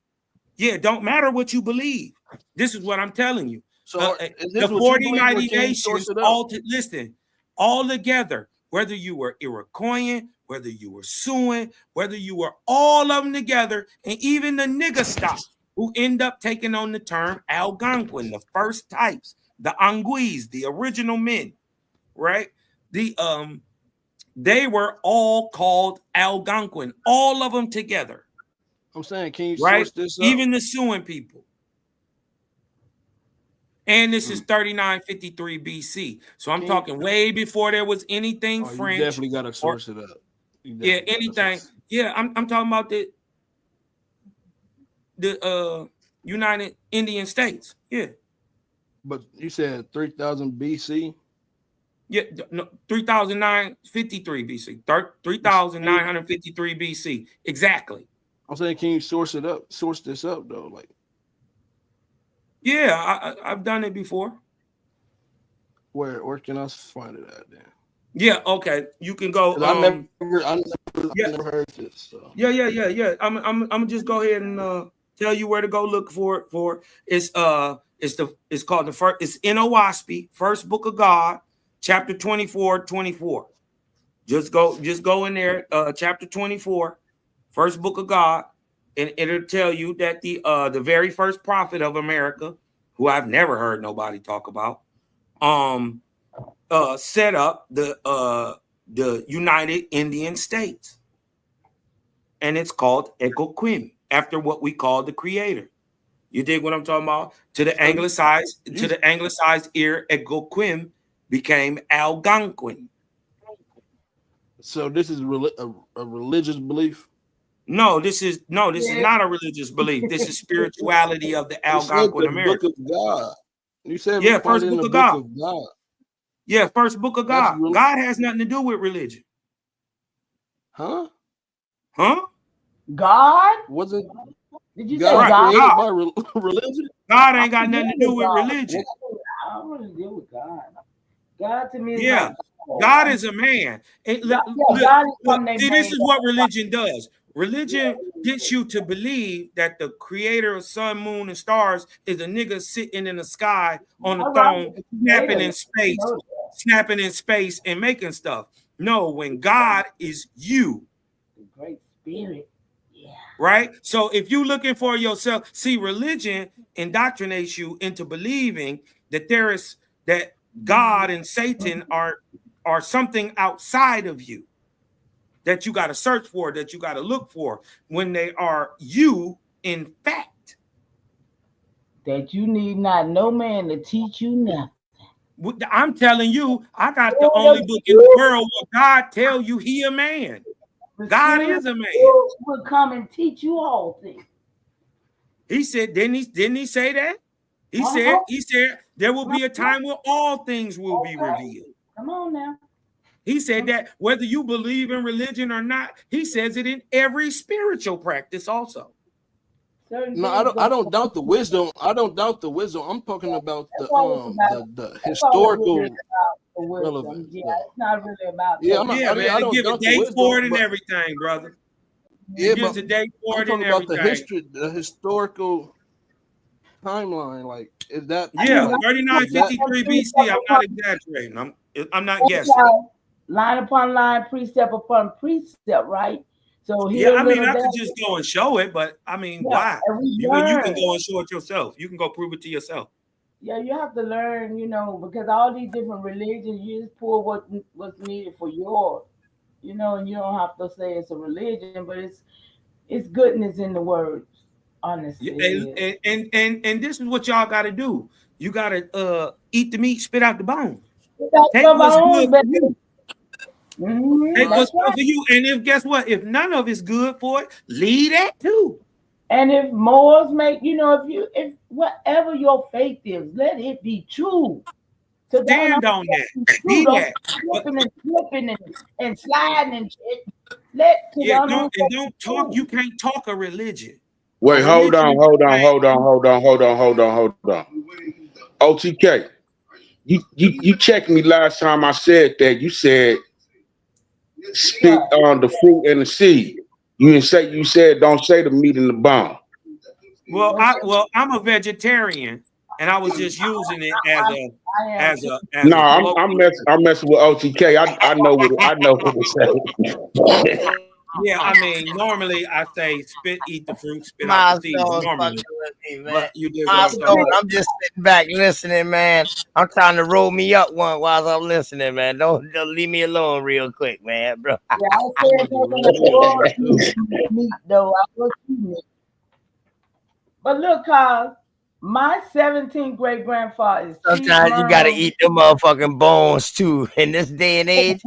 Yeah, it don't matter what you believe. This is what I'm telling you. So is this The what 40 you believe, mighty or can you nations, source it up? listen, all together, whether you were Iroquoian, whether you were Siouan, whether you were all of them together, and even the nigger stock who end up taking on the term Algonquin, the first types, the Anguis, the original men, right? They were all called Algonquin, all of them together. I'm saying, can you Right? source this up? Even the Siouan people. And this is 3953 BC. So I'm talking way before there was anything French. You definitely got to source it up. Yeah, anything. Yeah, I'm talking about the United Indian States. Yeah. But you said 3000 BC? Yeah, no, 3953 BC. 3953 BC. Exactly. I'm saying, can you source it up? Source this up though, like. Yeah, I've done it before. Where can I find it at then? Yeah, okay. You can go. I never heard this. So. Yeah. I'm just go ahead and tell you where to go look for it. It's called the first. It's in Owaspy, First Book of God, chapter 24. Just go in there, chapter 24, First Book of God, and it'll tell you that the very first prophet of America, who I've never heard nobody talk about, set up the United Indian States, and it's called Ecoquim, after what we call the creator. You dig what I'm talking about? To the anglicized ear, Ecoquim became Algonquin. So this is a religious belief? No, this is not a religious belief. This is spirituality of the Algonquin America. Book of God. You said First Book of God. Yeah, First Book of God. Really... God has nothing to do with religion. Huh? God? Wasn't Did you say God God? By religion? God ain't got nothing to do with religion. I don't want to deal with God. God to me is like God is a man. See, this is what religion does. Religion gets you to believe that the creator of sun, moon, and stars is a nigga sitting in the sky on a throne, snapping in space and making stuff. No, when God is you. The Great Spirit. Yeah. Right? So if you're looking for yourself, see, religion indoctrinates you into believing that that God and Satan are something outside of you that you got to search for, that you got to look for, when they are you in fact. That you need not no man to teach you nothing. I'm telling you, I got the only book in the world where God tell you he a man. God is a man. Will come and teach you all things. He said, didn't he say that? He said there will be a time where all things will be revealed. Come on now. He said that whether you believe in religion or not, he says it in every spiritual practice also. No, I don't doubt the wisdom. I don't doubt the wisdom. I'm talking about the historical relevance. Yeah, it's not really about I don't give a date for it and everything, brother. Yeah, but a date for it and about everything. the historical timeline. Like, is that 3953 BC? I'm not exaggerating. I'm not guessing. line upon line, precept upon precept, right? So Yeah, here I mean, little I could there, just go and show it, but I mean, yeah, why? and we You can learn. go and show it yourself. You can go prove it to yourself. Yeah, you have to learn, because all these different religions, you just pull what's needed for yours, and you don't have to say it's a religion, but it's goodness in the words. Yeah, Honestly, it is. and this is what y'all got to do. You got to eat the meat, spit out the bones. That's Take of what's our good own, for baby. you. Take That's what's good right. for you. And if guess what? If none of it's good for it, leave that too. And if Moors make, if whatever your faith is, let it be true. So don't Stand on that. true. Be Don't that. But slipping and slipping and sliding and shit. Let to yeah, the don't talk. true. You can't talk a religion. A Wait, hold religion on, is hold on, right. hold on, hold on, hold on, hold on, hold on. OTK, you checked me last time I said that. You said spit What? on the fruit and the seed. You said don't say the meat and the bone. I'm a vegetarian, and I was just using it I am too. No, as a colloquial. I'm messing with OTK. I know what to say. Yeah, I mean, normally I say spit, eat the fruit, spit out the seeds. Milestone's fucking Normally, with me, man. but you did what I'm talking Milestone, about. I'm just sitting back listening, man. I'm trying to roll me up one while I'm listening, man. Don't leave me alone real quick, man, bro. Yeah, I said nothing about meat though. I was eating it. But look, Carl, my 17th great grandfather is Chief Sometimes you gotta Murmur. eat the motherfucking bones too. In this day and age,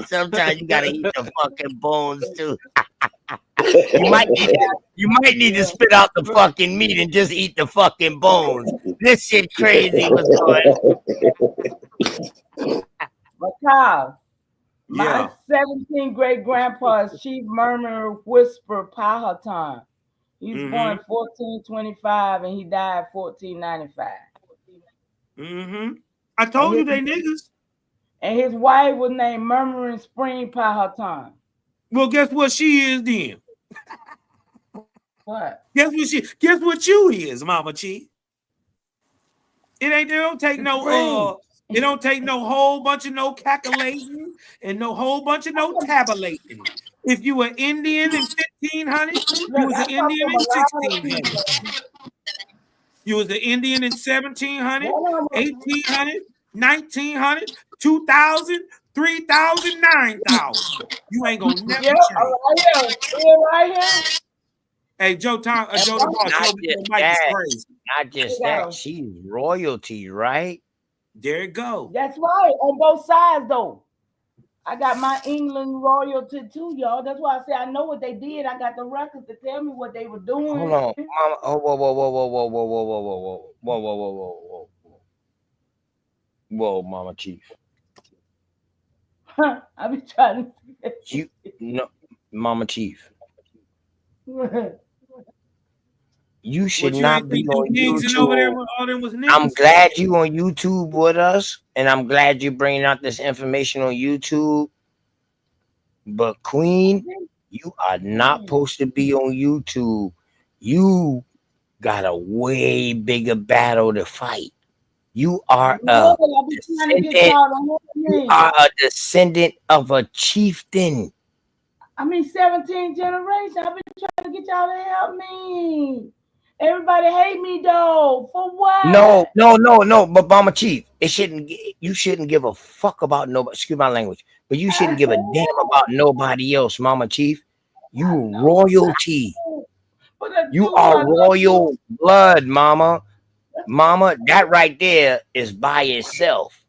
sometimes you gotta eat the fucking bones too. You might need to, you might need to spit out the fucking meat and just eat the fucking bones. This shit crazy. What's going? But Carl, my Yeah. 17th great grandpa is Chief Murmur Whisper Powhatan. He was born Mm-hmm. 1425 and he died 1495. Mm-hmm. I And told you they niggas. his wife was named Murmuring Spring Powhatan. Well, guess what she is then? What? Guess what you is, Mama Chi? It don't take Spring. it don't take no whole bunch of no calculating and no whole bunch of no tabulating. If you were Indian in 1500, you Look, was I an talk Indian from in a lot of 1600. people. You was an Indian in 1700, Hold on. 1800, 1900, 2000, 3000, 9000. You ain't gonna never Yeah, change. right here. Yeah, right here. Hey, Joe the boss Not showed me just the mic is that. crazy. Not just that. She's royalty, right? There it go. That's right. On both sides, though. I got my England royalty too, y'all. That's why I say I know what they did. I got the records to tell me what they were doing. Hold on, Mama. Oh, whoa, Mama Chief. I be trying to. You no, Mama Chief. You should What you not ain't be think them on pigs and over there YouTube. all them was I'm niggas? glad you on YouTube with us, and I'm glad you're bringing out this information on YouTube. But Queen, you are not supposed to be on YouTube. You got a way bigger battle to fight. You are a I be trying to get descendant. y'all to help You me. are a descendant of a chieftain. I mean, 17th generation. I've been trying to get y'all to help me. Everybody hate me though. For what? No. But Mama Chief, you shouldn't give a fuck about nobody. Excuse my language, but you shouldn't give a damn about nobody else, Mama Chief. You royalty. But the You truth, are I love you. royal blood, Mama. Mama, that right there is by itself.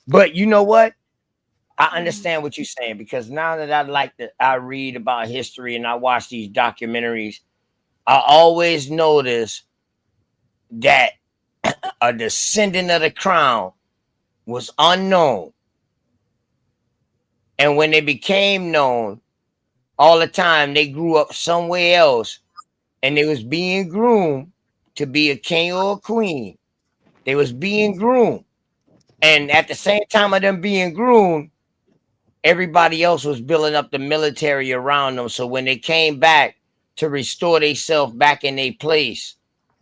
But you know what? I understand what you're saying, because now that I read about history and I watch these documentaries, I always notice that a descendant of the crown was unknown. And when they became known, all the time they grew up somewhere else and they was being groomed to be a king or a queen. They was being groomed. And at the same time of them being groomed, everybody else was building up the military around them. So when they came back to restore themselves back in their place,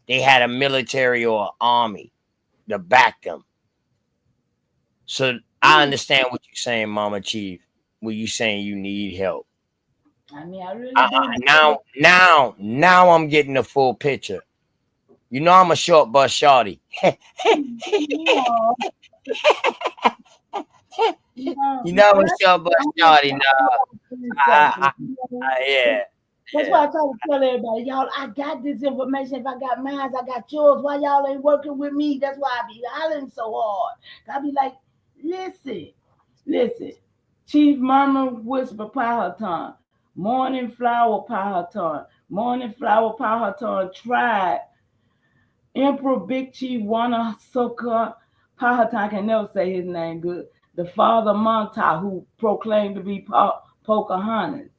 they had a military or an army to back them. So I understand what you're saying, Mama Chief. When you saying you need help. I mean, I really do. Now I'm getting the full picture. You know I'm a short bus shorty. No, You know I'm a short bus shorty now. Yeah. That's why I try to tell everybody, y'all, I got this information. If I got mine, I got yours. Why y'all ain't working with me? That's why I be hollering so hard. I be like, listen. Chief Murmur Whisper Powhatan, Morning Flower Powhatan, Morning Flower Powhatan Tribe, Emperor Big Chief Wanasoka Powhatan, I can never say his name good, the father Monta, who proclaimed to be Pocahontas,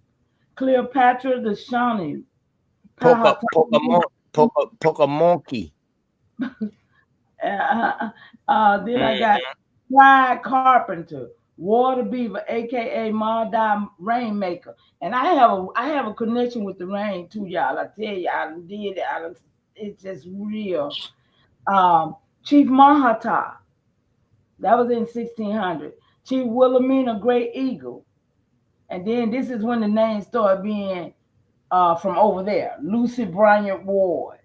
Cleopatra the Shawnee, Pokemonkey. Then I got Clyde Carpenter, Water Beaver, aka Mardai Rainmaker, and I have a connection with the rain too, y'all. I tell you, I did it. It's just real. Chief Mahata, that was in 1600. Chief Wilhelmina Great Eagle, and then this is when the names started being from over there. Lucy Bryant Ward.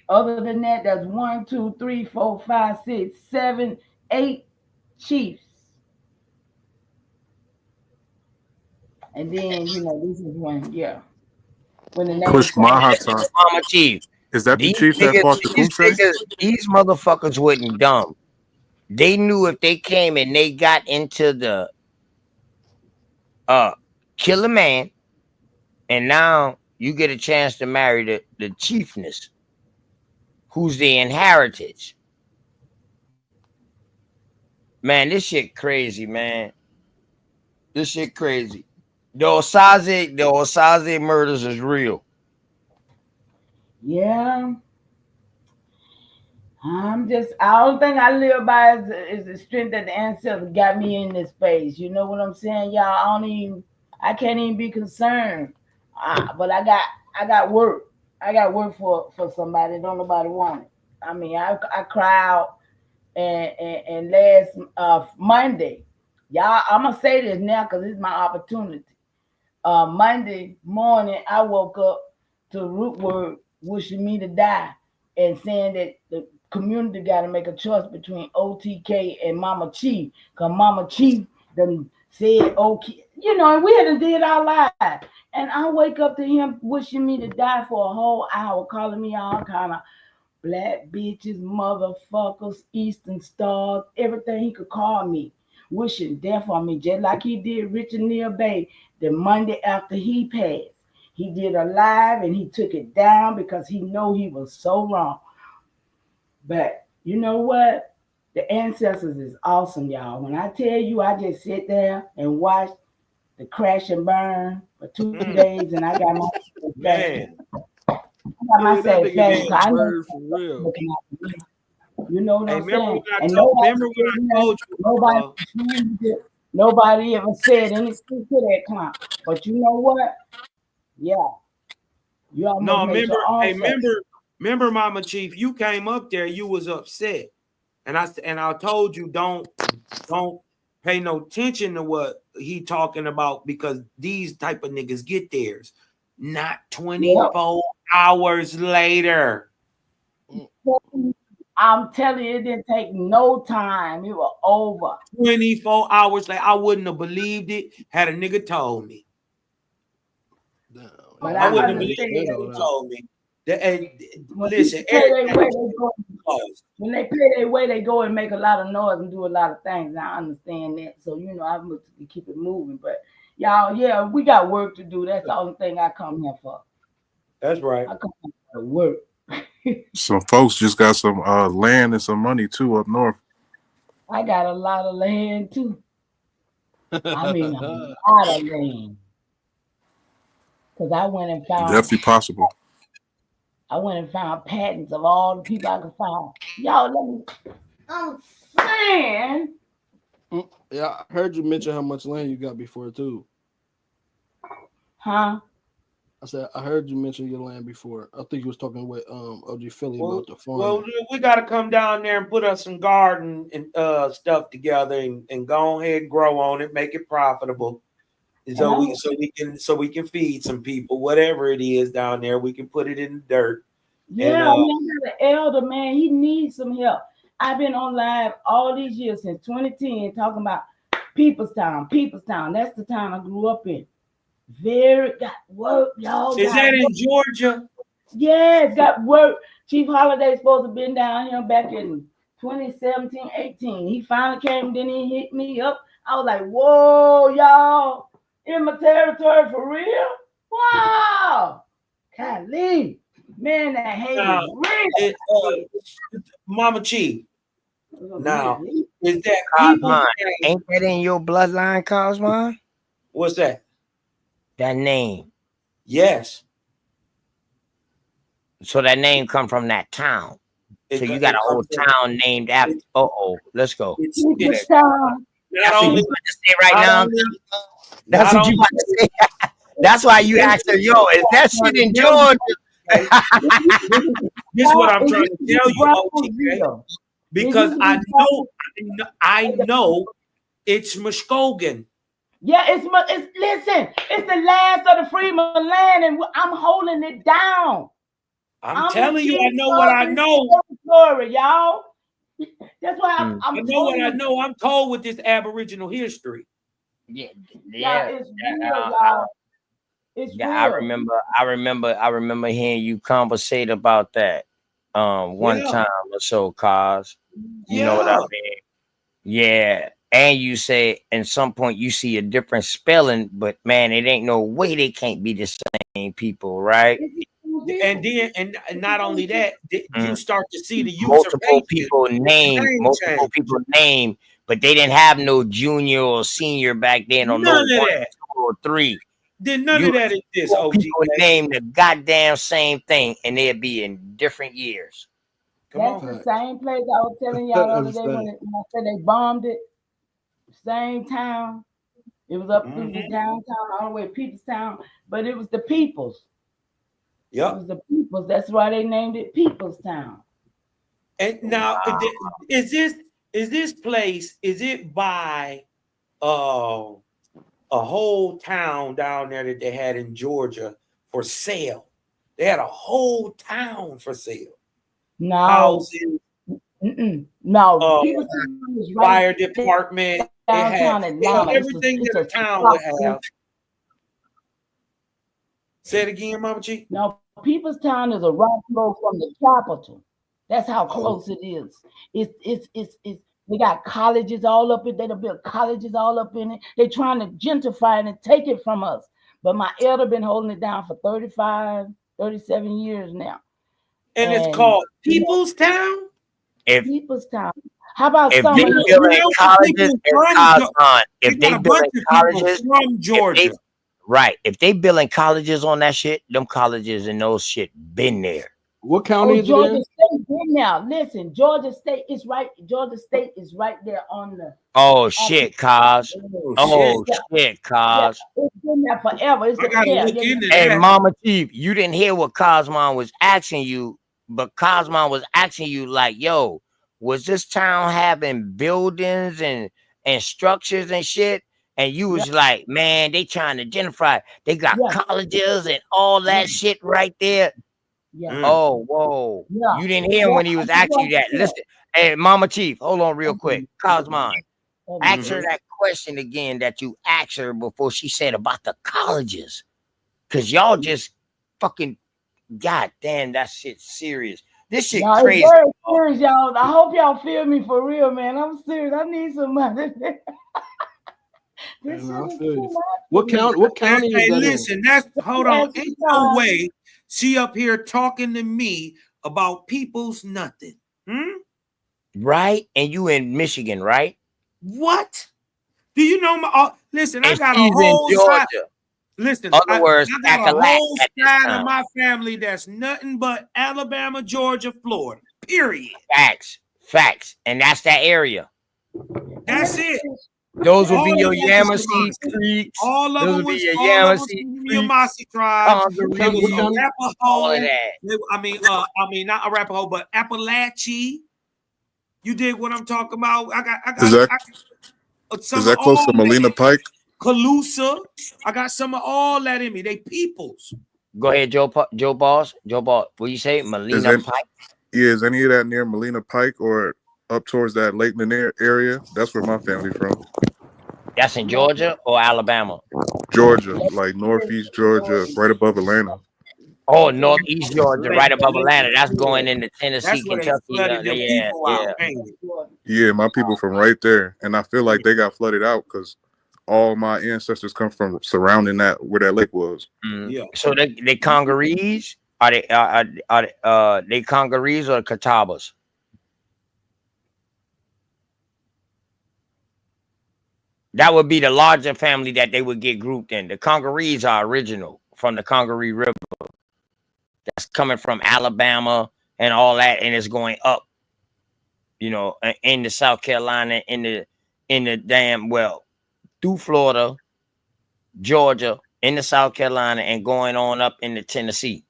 Other than that, that's 1, 2, 3, 4, 5, 6, 7, 8 chiefs. And then, this is when the name Kush Mahata. Mama Chief. Is that the chief that fought Tecumseh? These motherfuckers wasn't dumb. They knew if they came and they got into the kill a man, and now you get a chance to marry the chiefness, who's the inheritance. Man, this shit crazy, man. This shit crazy. The Osaze murders is real. Yeah. I don't think I live by is the strength that the ancestors got me in this space. You know what I'm saying, y'all? I can't even be concerned. But I got work. I got work for somebody. Don't nobody want it. I mean, I cry out and last Monday, y'all. I'm gonna say this now because it's my opportunity. Monday morning, I woke up to root word wishing me to die and saying that the community got to make a choice between OTK and Mama Chief, because Mama Chief done said okay, and we hadn't did our lives. And I wake up to him wishing me to die for a whole hour, calling me all kind of black bitches, motherfuckers, Eastern stars, everything he could call me, wishing death on me, just like he did Richard Neal Bay the Monday after he passed. He did a live and he took it down because he know he was so wrong. But you know what? The ancestors is awesome, y'all. When I tell you, I just sit there and watch the crash and burn for 2 days, and I got my satisfaction. I got my satisfaction. I know for real. You know what I'm saying? And nobody ever said anything to that clown. But you know what? Yeah. You almost remember, Mama Chief, you came up there, you was upset. And I told you don't pay no attention to what he talking about, because these type of niggas get theirs. Not 24 hours later. I'm telling you, it didn't take no time. It was over. 24 hours later. I wouldn't have believed it had a nigga told me. But I wouldn't have believed it had a told me. Listen, when they pay their way, they go and make a lot of noise and do a lot of things. I understand that. So, I'm looking to keep it moving. But y'all, yeah, we got work to do. That's the only thing I come here for. That's right. I come here for work. Some folks just got some land and some money too up north. I got a lot of land too. I mean, a lot of land. Because I went and found. Definitely possible. I went and found patents of all the people I could find. Y'all, I'm saying. Yeah, I heard you mention how much land you got before too. Huh? I said I heard you mention your land before. I think you was talking with OG Philly about the farm. Well, we got to come down there and put us some garden and stuff together and go ahead and grow on it, make it profitable, and so we can feed some people, whatever it is down there. We can put it in the dirt. Yeah, I got an elder, man. He needs some help. I've been on live all these years since 2010 talking about Peoplestown. That's the town I grew up in. Got work, y'all. Is that in Georgia? Yeah, it's got work. Chief Holiday's supposed to have been down here back in 2017, 18. He finally came, then he hit me up. I was like, whoa, y'all, in my territory for real? Wow. Golly. Man, that hate is real. Mama Chief. Now, is that Cosmon? Ain't that in your bloodline, Cosmon? What's that? That name. Yes. So that name come from that town. So you got a whole town named after. Let's go. It's That's what you about to say right now. That's what you about to say. That's why you asked her, yo, is that shit in Georgia? This is what I'm trying to tell you, OTK, because I know it's Muskogee. Yeah, it's listen, it's the last of the Freeman land, and I'm holding it down. I'm telling you, I know what I know. Story, y'all. That's why I'm I know what I know. I'm told with this Aboriginal history. Yeah, it's real, y'all. It's real. I remember hearing you conversate about that one time or so, cause you know what I mean? Yeah. And you say at some point you see a different spelling, but man, it ain't no way they can't be the same people, right? And then, and not only that, you start to see the multiple people name, but they didn't have no junior or senior back then, or none no of 1, that. 2, or 3. Then none of that exists. People name the goddamn same thing, and they'd be in different years. That's the same place I was telling y'all the other day when I said they bombed it. Same town. It was up through the downtown, all the way to Peoplestown, but it was the peoples. Yeah, it was the peoples. That's why they named it Peoplestown. And now, is this place? Is it by a whole town down there that they had in Georgia for sale? They had a whole town for sale. No, houses. No, fire department. Downtown Atlanta. Everything that a town would have. Say it again, Mama G. No, Peoplestown is a rock road from the capital. That's how close it is. It's they got colleges all up in. They built colleges all up in it. They're trying to gentrify it and take it from us. But my elder been holding it down for 35, 37 years now. And it's called Peoplestown? Peoplestown. How about if some they building colleges if they building colleges from Georgia? If they building colleges on that shit, them colleges and those shit been there. What county is Georgia it State been now. Listen, Georgia State is right. Georgia State is right there on the. Oh shit, cause. Oh shit, cause. Yeah, it's been there forever. It's Hey, Mama Chief, you didn't hear what Cosmon was asking you, but Cosmon was asking you like, yo, was this town having buildings and structures and shit? And you was like, man, they trying to gentrify. They got colleges and all that shit right there. Oh, whoa. You didn't hear him when he was asking you that. Listen, hey, Mama Chief, hold on real quick. Cosmon, ask her that question again that you asked her before she said about the colleges. Because y'all just fucking, goddamn, that shit's serious. This shit crazy. It's very serious, y'all. I hope y'all feel me for real, man. I'm serious. I need some money. What county is that listen, hold on. Ain't no way she up here talking to me about people's nothing. Right? And you in Michigan, right? What? Do you know my listen, and I got a whole side. Listen, other words, I got a whole side of my family that's nothing but Alabama, Georgia, Florida. Period. Facts. And that's that area. That's it. Those will All be of your them Yamasee was Yamasee. Creeks. All of Those them will be was your all of them Yamasee from the Creeks, Yamasee tribes. There was Congaree, Arapaho. all of that. I mean, not Arapaho, but Appalachie. You dig what I'm talking about? I got Is that some is of that close all to Molina that. Pike? Calusa. I got some of all that in me. They peoples. Go ahead, Joe Boss. Joe Boss. What you say? Is Molina any Pike. is any of that near Molina Pike or up towards that Lake Lanier area? That's where my family from. That's in Georgia or Alabama? Georgia, like northeast Georgia, right above Atlanta. Oh, northeast Georgia, right above Atlanta. That's Yeah. going into Tennessee, That's where they Kentucky. flooded them Yeah, people yeah. out, ain't it? Yeah, my people from right there, and I feel like they got flooded out because all my ancestors come from surrounding that where that lake was. Yeah. So they Congarees? Are they Congarees or Catawbas? That would be the larger family that they would get grouped in. The Congarees are original from the Congaree River. That's coming from Alabama and all that, and it's going up, you know, into South Carolina, in the damn through Florida, Georgia, into South Carolina, and going on up into Tennessee.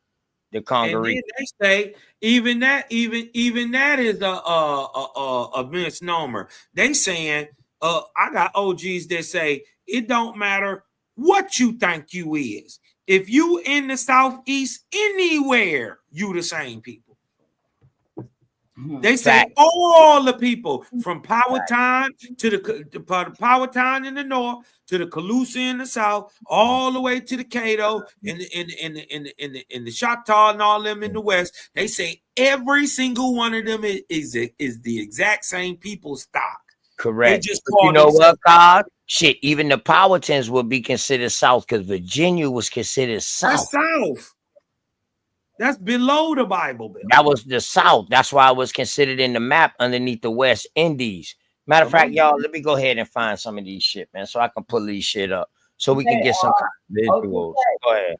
The And Congaree. then they say even that is a misnomer. They saying I got OGs that say it don't matter what you think you is. If you in the Southeast anywhere, you the same people. They say Fact. all the people from Powhatan to the Powhatan in the north to the Calusa in the south, all the way to the Cato and the Choctaw and all them in the west. They say every single one of them is the exact same people stock. Correct. They just But you call know what, themselves. God? Shit, even the Powhatans would be considered South because Virginia was considered South. That's South. That's below the Bible Belt. That was the South. That's why it was considered in the map underneath the West Indies. Matter of fact, y'all, let me go ahead and find some of these shit, man, so I can pull these shit up so we can get some kind of visuals. Go ahead.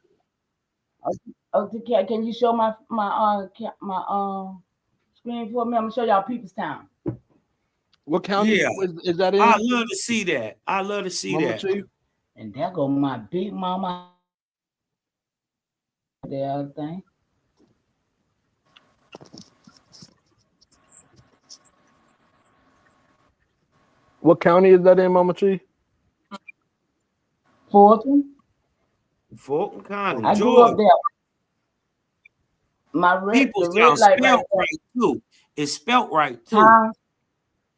Okay, can you show my screen for me? I'm gonna show y'all People's Town. What county is that in? I love to see that. I love to see Mama that. Chief? And there go my big mama. The other thing. What county is that in, Mama Chief? Fulton. Fulton County, I grew up there. People's the red Town light spelled right right too. It's spelled right too. Huh?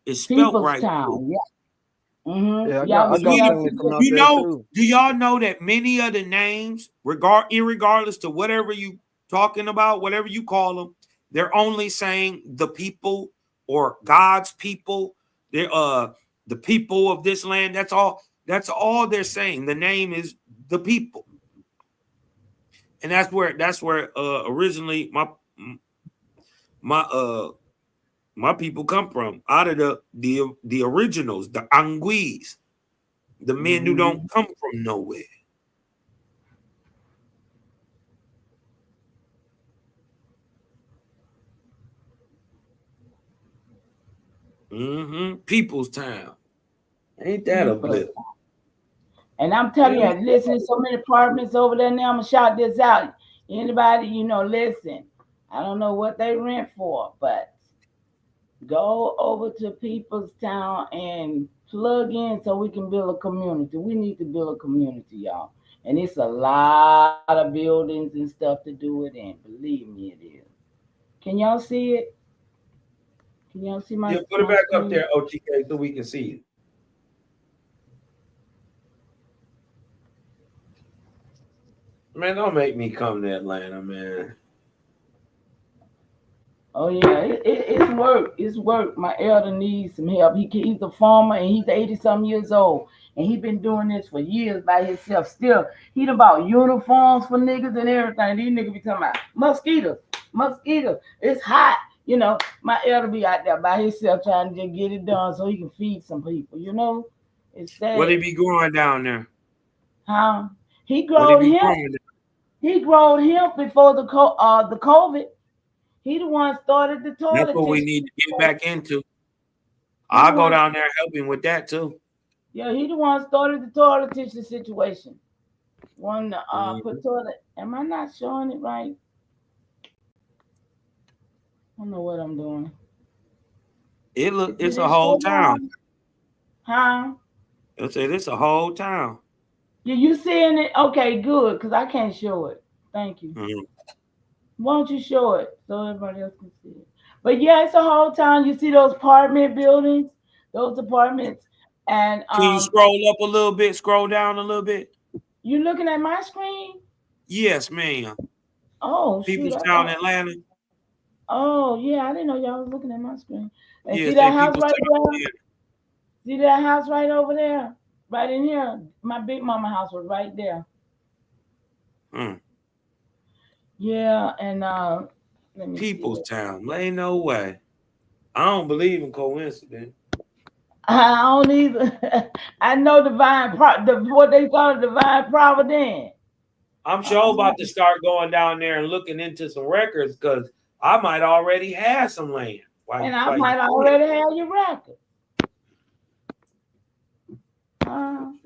It's spelled People's right Town. too. Yeah. Mm-hmm. Yeah, I y'all got family from out there too. Do y'all know that many of the names, irregardless to whatever you talking about, whatever you call them, they're only saying the people or God's people. They're the people of this land. That's all they're saying. The name is the people. And that's where originally my people come from, out of the originals, the Anguis, the men who don't come from nowhere. People's Town. Ain't that a blip? And I'm telling you, listen, so many apartments over there now. I'm gonna shout this out. Anybody, listen. I don't know what they rent for, but go over to People's Town and plug in so we can build a community. We need to build a community, y'all. And it's a lot of buildings and stuff to do it in. Believe me, it is. Can y'all see it? Can y'all see my? Yeah, put it back screen? up there, OTK, so we can see it. Man, don't make me come to Atlanta, man. Oh yeah, it's work. It's work. My elder needs some help. He's a farmer and he's 80-some years old, and he's been doing this for years by himself. Still, he done bought uniforms for niggas and everything. These niggas be talking about mosquitoes. It's hot. My elder be out there by himself trying to just get it done so he can feed some people. It's sad. What he be growing down there? Huh? He growed him. He growed him before the COVID. He the one started the toilet. That's what we need to get back into. I'll go down there and help him with that too. Yeah, he the one started the toilet tissue situation. One put Mhm. toilet. Am I not showing it right? I don't know what I'm doing. It's Did a it whole show town. down? Huh? I said it's a whole town. You seeing it? Okay, good, because I can't show it. Thank you. Mhm. Why don't you show it so everybody else can see it? But yeah, it's a whole town. You see those apartment buildings, those apartments, and Can you scroll up a little bit? Scroll down a little bit. you looking at my screen? Yes, ma'am. Oh shoot! People's I Town, thought. Atlanta. Oh yeah, I didn't know y'all was looking at my screen. And Yeah, see say that house People's right Town, there? Atlanta. See that house right over there? Right in here. My big mama house was right there. Mm. Yeah, and let me see. People's Town. Ain't no way. I don't believe in coincidence. I don't either. I know what they call it, divine providence. I'm sure about to start going down there and looking into some records because I might already have some land. And I Why you might already have your record.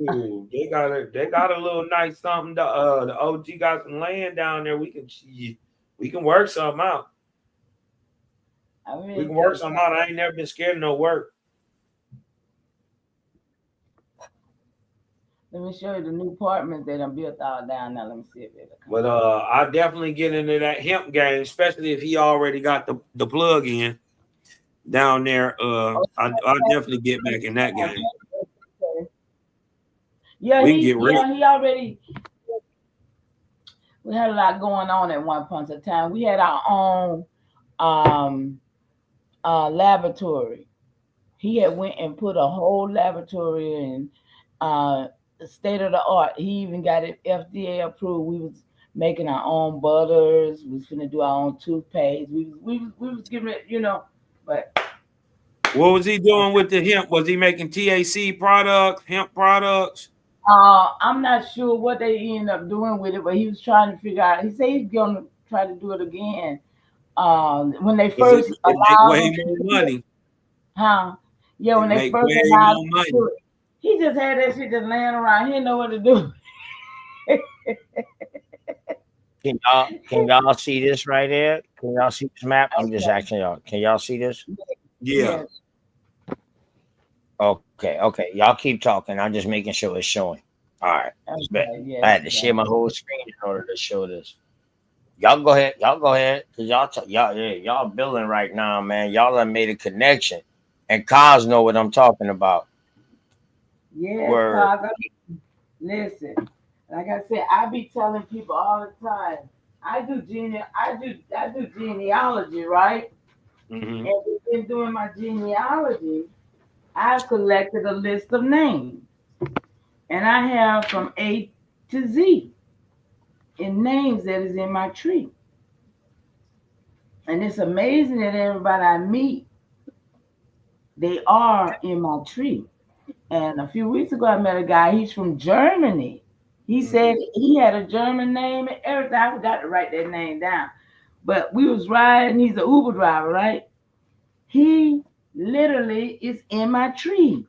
Ooh, they got a little nice something. The OG got some land down there. We can work something out. We can work something out. I ain't never been scared of no work. Let me show you the new apartments they done built all down there. Let me see if it'll come. But I definitely get into that hemp game, especially if he already got the plug in down there. I definitely get back in that game. Yeah, We can get rich. he already. We had a lot going on at one point in time. We had our own laboratory. He had went and put a whole laboratory in state of the art. He even got it FDA approved. We was making our own butters. We was gonna do our own toothpaste. We was giving it, but What was he doing with the hemp? Was he making THC products, hemp products? I'm not sure what they ended up doing with it, but he was trying to figure out. He said he's gonna try to do it again. When they first It make allowed way him more to do it, money. huh? Yeah, when It they make first way allowed more him to money. do it, he just had that shit just laying around. He didn't know what to do. Can y'all see this right here? Can y'all see this map? I'm just asking y'all. Can y'all see this? Yeah. Okay. Y'all keep talking. I'm just making sure it's showing. All right. Okay, I had to share my whole screen in order to show this. Y'all go ahead. Cause y'all building right now, man. Y'all have made a connection, and cars know what I'm talking about. Yes, Word. cause listen, like I said, I be telling people all the time. I do genealogy, right? Mm-hmm. And within doing my genealogy, I've collected a list of names, and I have from A to Z in names that is in my tree. And it's amazing that everybody I meet, they are in my tree. And a few weeks ago, I met a guy. He's from Germany. He said he had a German name and everything. I forgot to write that name down. But we was riding. He's an Uber driver, right? He literally is in my tree.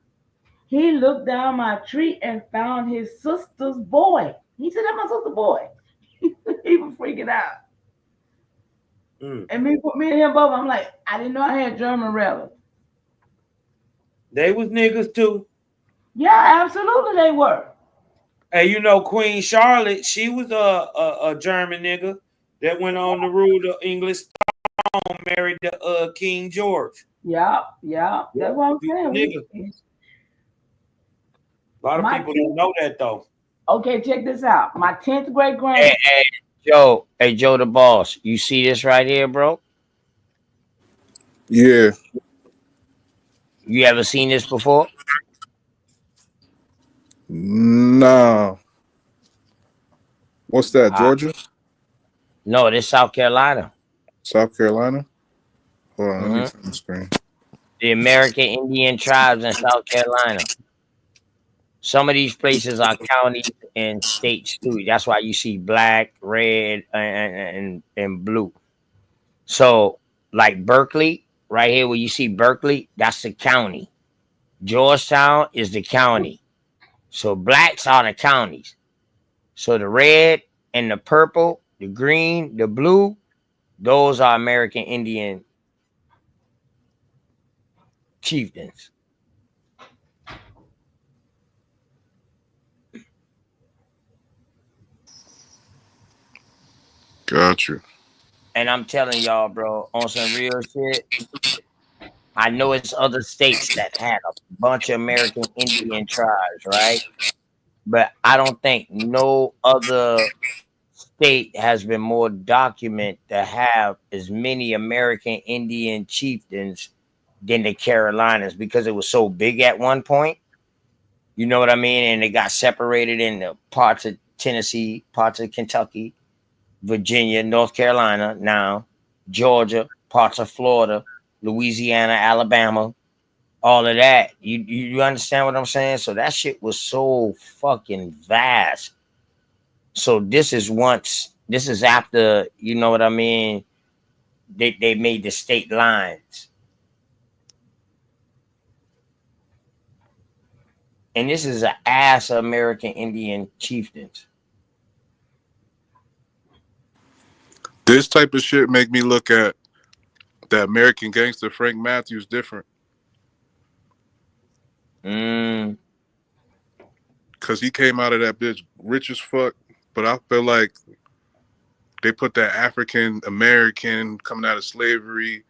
He looked down my tree and found his sister's boy. He said, "That's my sister's boy." He was freaking out. And me and him both. I'm like, I didn't know I had German relatives. They was niggas too. Yeah, absolutely they were. Hey, you know Queen Charlotte, she was a German nigga that went on to rule the English throne, married to King George. Yeah. That's what I'm saying. Nigga. A lot of people don't know that though. Okay, check this out. My 10th great grand. Hey, Joe the boss. You see this right here, bro? Yeah. You ever seen this before? Nah. What's that, Georgia? No, this South Carolina. South Carolina? Hold on, let me Mhm. turn the screen. The American Indian tribes in South Carolina. Some of these places are counties and states too. That's why you see black, red, and blue. So, like Berkeley, right here where you see Berkeley, that's the county. Georgetown is the county. So blacks are the counties. So the red and the purple, the green, the blue, those are American Indian chieftains. Gotcha. And I'm telling y'all, bro, on some real shit, I know it's other states that had a bunch of American Indian tribes, right? But I don't think no other state has been more documented to have as many American Indian chieftains than the Carolinas because it was so big at one point. You know what I mean? And they got separated into parts of Tennessee, parts of Kentucky, Virginia, North Carolina, now Georgia, parts of Florida, Louisiana, Alabama, all of that. You understand what I'm saying? So that shit was so fucking vast. So this is after, you know what I mean? They made the state lines. And this is an ass American Indian chieftains. This type of shit make me look at the American gangster Frank Matthews different. Cause he came out of that bitch rich as fuck, but I feel like they put that African American coming out of slavery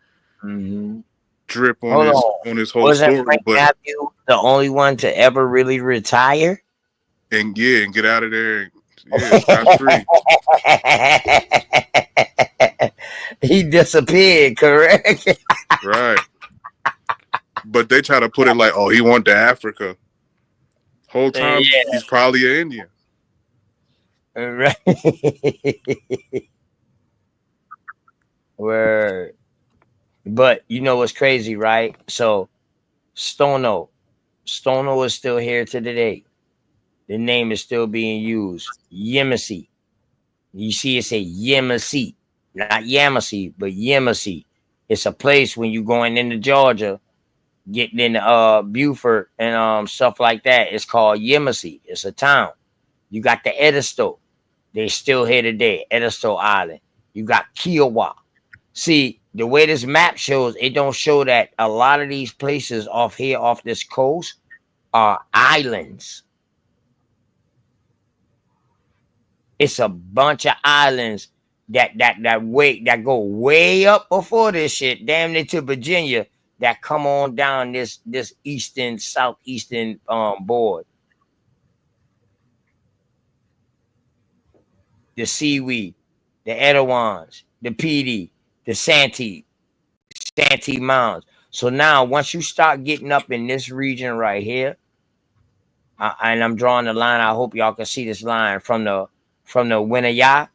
drip on Hold his on. whole Wasn't story, Frank but Matthews the only one to ever really retire? and get out of there, and, yeah, scot free. He disappeared, correct? Right. But they try to put it like, oh, he went to Africa. Whole time he's probably an Indian. Right. Word. But you know what's crazy, right? So Stono is still here to today. The name is still being used. Yemisi. You see it say Yemisi, not Yamasi, but Yemisi. It's a place when you going into Georgia, getting in Beaufort and stuff like that. It's called Yemisi. It's a town. You got the Edisto. They still here today, Edisto Island. You got Kiowa. See, the way this map shows, it don't show that a lot of these places off here, off this coast, are islands. It's a bunch of islands that go way up before this shit, damn near to Virginia, that come on down this southeastern board. The Seaweed, the Etowans, the PD, the Santee Mounds. So now once you start getting up in this region right here, and I'm drawing the line, I hope y'all can see this line from the Winnaya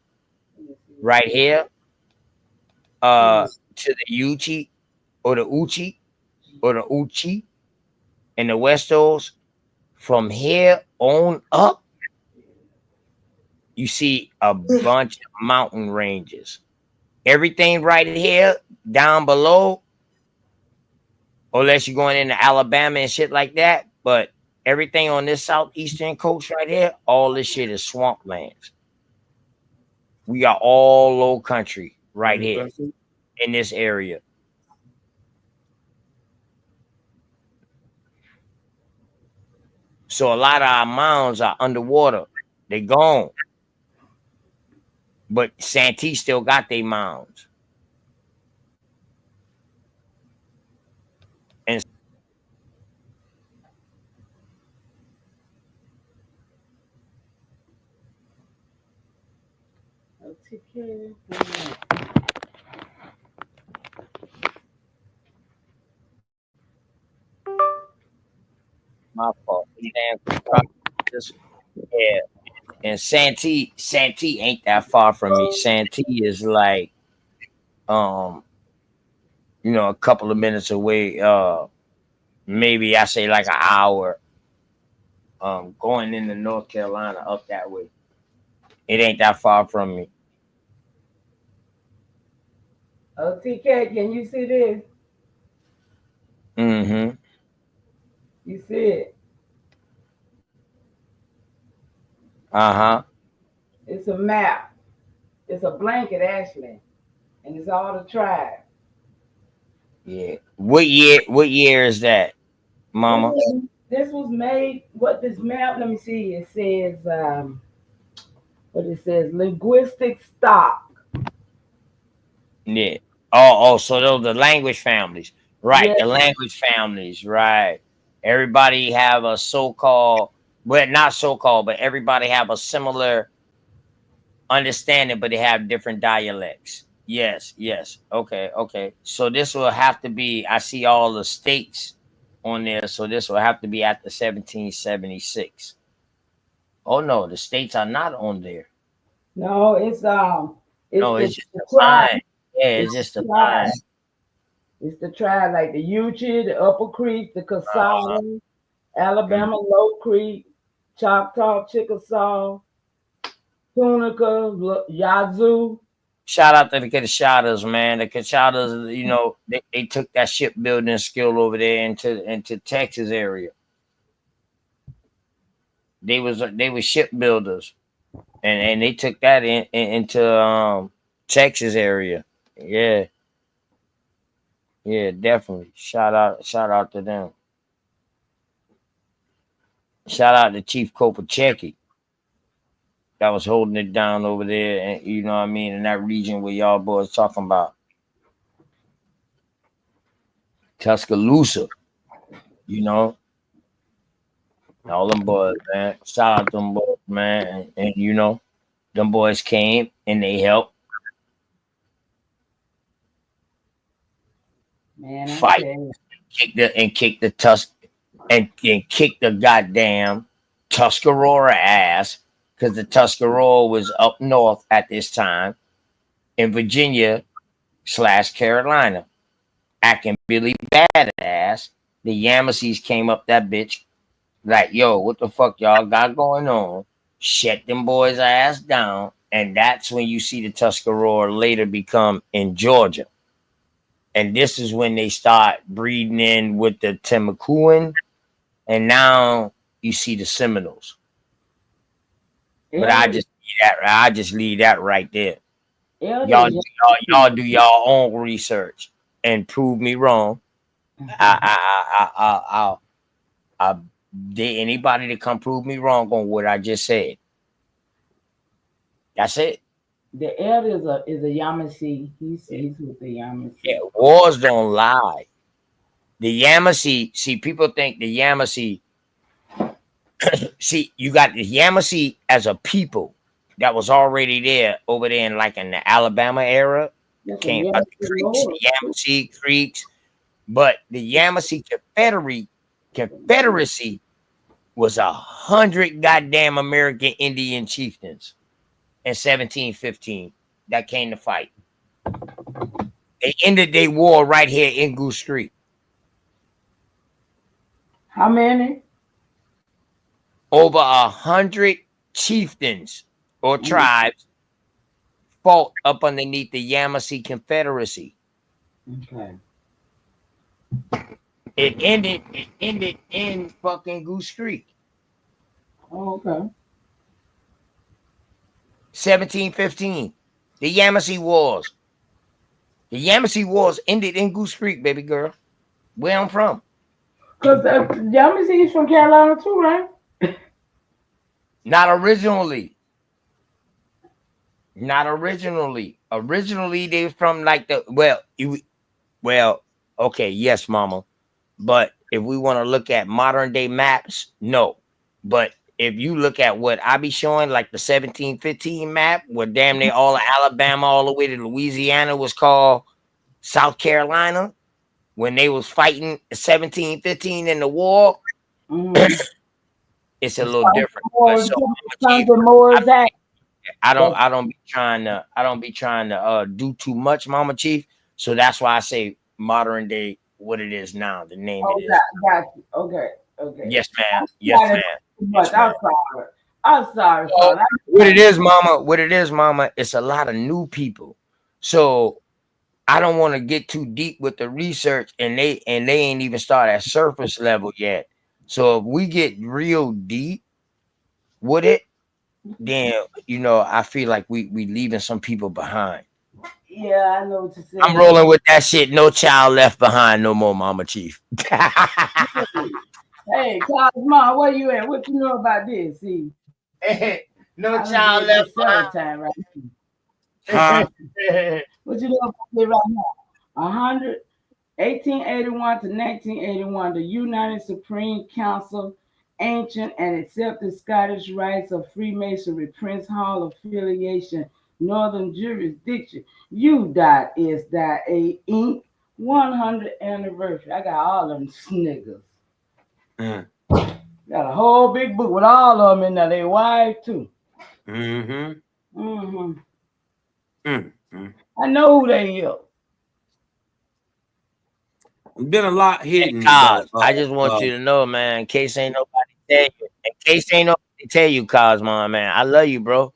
right here to the Uchi or the Uchi and the Westos. From here on up, you see a bunch of mountain ranges. Everything right here down below, unless you're going into Alabama and shit like that, but everything on this southeastern coast right here, all this shit is swamplands. We are all low country right here in this area. So a lot of our mounds are underwater. They gone. But Santee still got their mounds. And my fault. Yeah. And Santee ain't that far from me. Santee is like a couple of minutes away. Maybe I say like an hour. Going into North Carolina up that way. It ain't that far from me. Oh, TK, can you see this? Mm-hmm. You see it? Uh-huh. It's a map. It's a blanket actually, and it's all the tribes. Yeah. What year is that, This mama? was, this was made. What this map? Let me see. It says what it says. Linguistic stock. Yeah. Oh, so those the language families. Right, Yeah. the language families, right. Everybody have a so-called, well, not so-called, but everybody have a similar understanding, but they have different dialects. Yes, yes. Okay, okay. So this will have to be, I see all the states on there, so this will have to be after 1776. Oh no, the states are not on there. No, it's No, the, it's just the a tribe. line. Yeah, It's it's just a the tribe. line. It's the tribe like the Uchee, the Upper Creek, the Uh-huh. Casada, Alabama Low Creek, Choctaw, Chickasaw, Tunica, Yazoo. Shout out to the Kashadas, man. The Kashadas, they took that shipbuilding skill over there into Texas area. They were shipbuilders, and they took that into Texas area. Yeah, yeah, definitely. Shout out to them. Shout out to Chief Kopacheki that was holding it down over there, and you know what I mean, in that region where y'all boys talking about Tuscaloosa. You know, all them boys, man. Shout out them boys, man, and them boys came and they helped Man, I fight, tell you. kick the kick the goddamn Tuscarora ass, because the Tuscarora was up north at this time in Virginia/Carolina, acting really badass. The Yamasees came up that bitch like, yo, what the fuck y'all got going on? Shut them boys' ass down, and that's when you see the Tuscarora later become in Georgia. And this is when they start breeding in with the Timucuan, and now you see the Seminoles. But Elder, I just leave that right there. Elder Y'all, is y'all do y'all own research and prove me wrong. I dare anybody to come prove me wrong on what I just said. That's it. the elder is a Yamasee. He's with the Yeah, Yamasee. wars don't lie. The Yamasee, see, people think the Yamasee, see, you got the Yamasee as a people that was already there over there in the Alabama era. That's a Came out the Yamasee creeks, Lord. the Yamasee Creeks, but the Yamasee Confederacy was 100 goddamn American Indian chieftains in 1715 that came to fight. They ended their war right here in Goose Creek. How many? Over 100 chieftains or tribes fought up underneath the Yamasee Confederacy. Okay. It ended in fucking Goose Creek. Oh, okay. 1715. The Yamasee Wars. The Yamasee Wars ended in Goose Creek, baby girl. Where I'm from. Because Yamasee is from Carolina too, right? Not originally. Not originally. Originally, they was from like okay, yes, mama. But if we want to look at modern day maps, no. But if you look at what I be showing, like the 1715 map, where damn near all of Alabama, all the way to Louisiana was called South Carolina, when they was fighting 1715 in the war, it's a little different. But so, Chief, I don't be trying to do too much, Mama Chief. So that's why I say modern day what it is now, the name it Oh, is. got you. Okay, okay. Yes, ma'am. Yes, ma'am. Yes, I'm ma'am. sorry. I'm sorry, Well, son. what it is, mama, it's a lot of new people. So I don't want to get too deep with the research, and they ain't even start at surface level yet. So if we get real deep with it, then you know I feel like we leaving some people behind. Yeah, I know what you're I'm saying. rolling with that shit. No child left behind no more, Mama Chief. Hey, Cosmo, where you at? What you know about this? See, No I done child did left this several times right Huh? now. What you know about this right now? 1881 to 1981, the United Supreme Council, ancient and accepted Scottish rites of Freemasonry, Prince Hall affiliation, Northern jurisdiction, U.S.A. Inc. 100th anniversary. I got all them niggas. Got a whole big book with all of them in there. They wife too. Mm-hmm. Mm-hmm. Mm-hmm. I know who they is. Been a lot hidden Cos, though. I just want you to know, man, in case ain't nobody tell you, Cosmo, man, I love you, bro.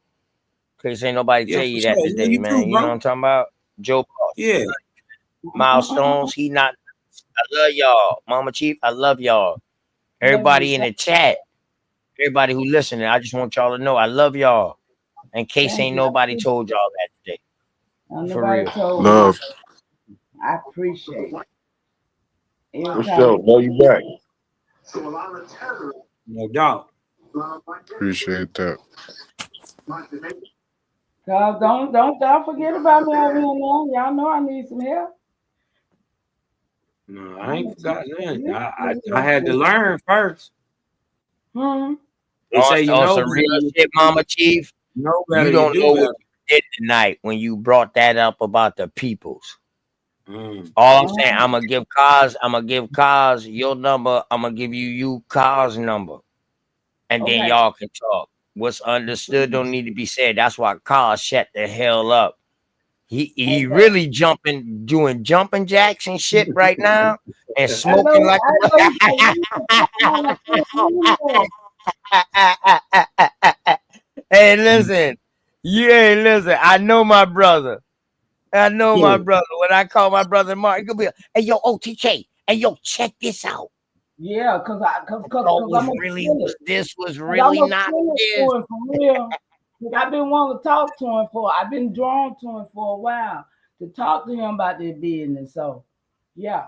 In case ain't nobody Yeah, tell for you sure. that Love today, you man. too, You know bro. what I'm talking about? Joe Boss. Yeah. Milestones, he not. I love y'all. Mama Chief, I love y'all. Everybody in the chat, everybody who listening, I just want y'all to know I love y'all. In case Thank ain't you. nobody told y'all that today. For Nobody real. told Love. me. I appreciate it. For sure. Love you back. No doubt. Appreciate that. Cause don't forget about me over here now. Y'all know I need some help. No, I ain't forgot nothing. I had to learn first. They say you On know some real shit, Mama Chief. know You better, you don't do know better. what you did tonight when you brought that up about the peoples. Mm. All I'm saying, I'm gonna give Cos your number. I'm gonna give you Cos number, and then Okay. y'all can talk. What's understood don't need to be said. That's why Cos shut the hell up. He really doing jumping jacks and shit right now, and smoking like Hey, listen. Listen. I know my brother. When I call my brother Mark, he gonna be like, hey, yo, OTK. Hey, yo, check this out. Yeah, cause I'm This was I'm really a not to this. him for real. I've been wanting to talk to him I've been drawn to him for a while to talk to him about their business. So yeah,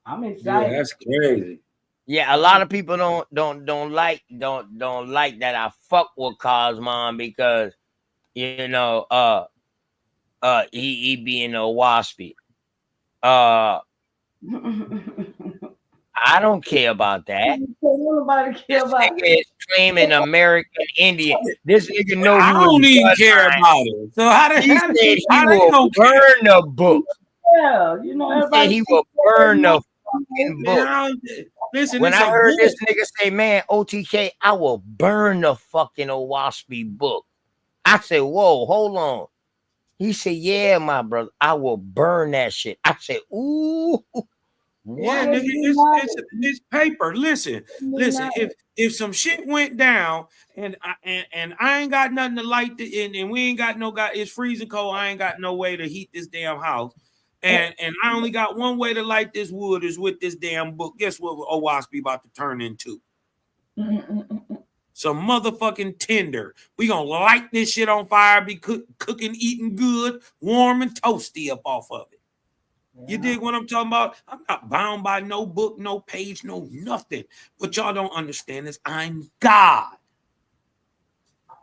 I'm excited. Yeah, that's crazy. Yeah, a lot of people don't like that I fuck with Cosmon because you know he being a waspy. I don't care about that. Nobody care about Nigga is claiming American Indian. This nigga know I you was don't even care bloodline. about it. So how He said he they will don't burn care? the books. Yeah, you know He said everybody. he will burn the fucking book. Man, listen, When it's I a heard this book. nigga say, man, OTK, I will burn the fucking Owaspy book. I said, whoa, hold on. He said, yeah, my brother, I will burn that shit. I said, ooh, Yeah, what? nigga, it's paper. Listen. If some shit went down and I ain't got nothing to light and we ain't got no guy, it's freezing cold. I ain't got no way to heat this damn house. And I only got one way to light this wood is with this damn book. Guess what Owaspy about to turn into? Some motherfucking tinder. We gonna light this shit on fire, be cooking, eating good, warm and toasty up off of it. You dig what I'm talking about? I'm not bound by no book, no page, no nothing. What y'all don't understand is I'm God.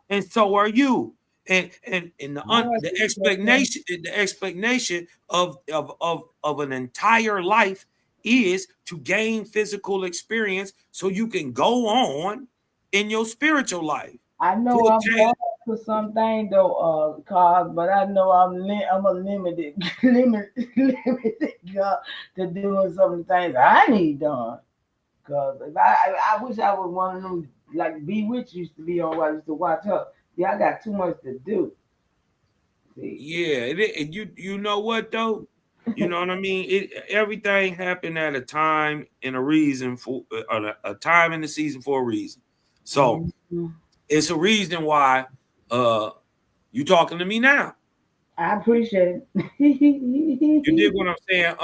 And so are you. And the explanation of an entire life is to gain physical experience so you can go on in your spiritual life. I know I'm going for something though, cause, but I know I'm a limited God to doing some things I need done. Cause if I wish I was one of them like Be Witch used to be on. Where I used to watch her. Yeah, I got too much to do. See? Yeah, you know what though? You know what I mean? Everything happened at a time and a reason for a time in the season for a reason. So it's a reason why you talking to me now. I appreciate it. You dig what I'm saying?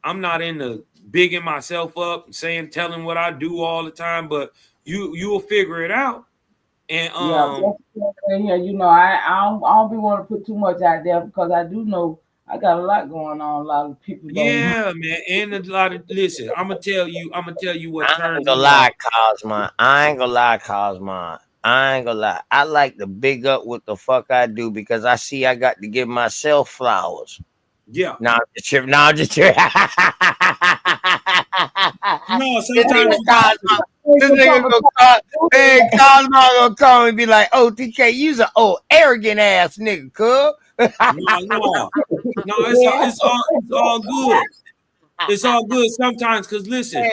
I'm not into bigging myself up, telling what I do all the time, but you will figure it out. And yeah, you know, I don't be want to put too much out there because I do know I got a lot going on. A lot of people don't. yeah, man, and a lot of listen. I'm gonna tell you what I turns ain't gonna me lie, on. Cosmo. I ain't gonna lie, Cosmo. I ain't gonna lie. I like to big up what the fuck I do because I see I got to give myself flowers. Yeah. Now I'm just tripping. Now I'm just tripping. No, This sometimes nigga you got Cosmo. to. This nigga gonna call. Man, Cosmo gonna call me and be like, "Oh, TK, you's an old arrogant ass nigga, cuz." No, it's all good. It's all good sometimes because listen,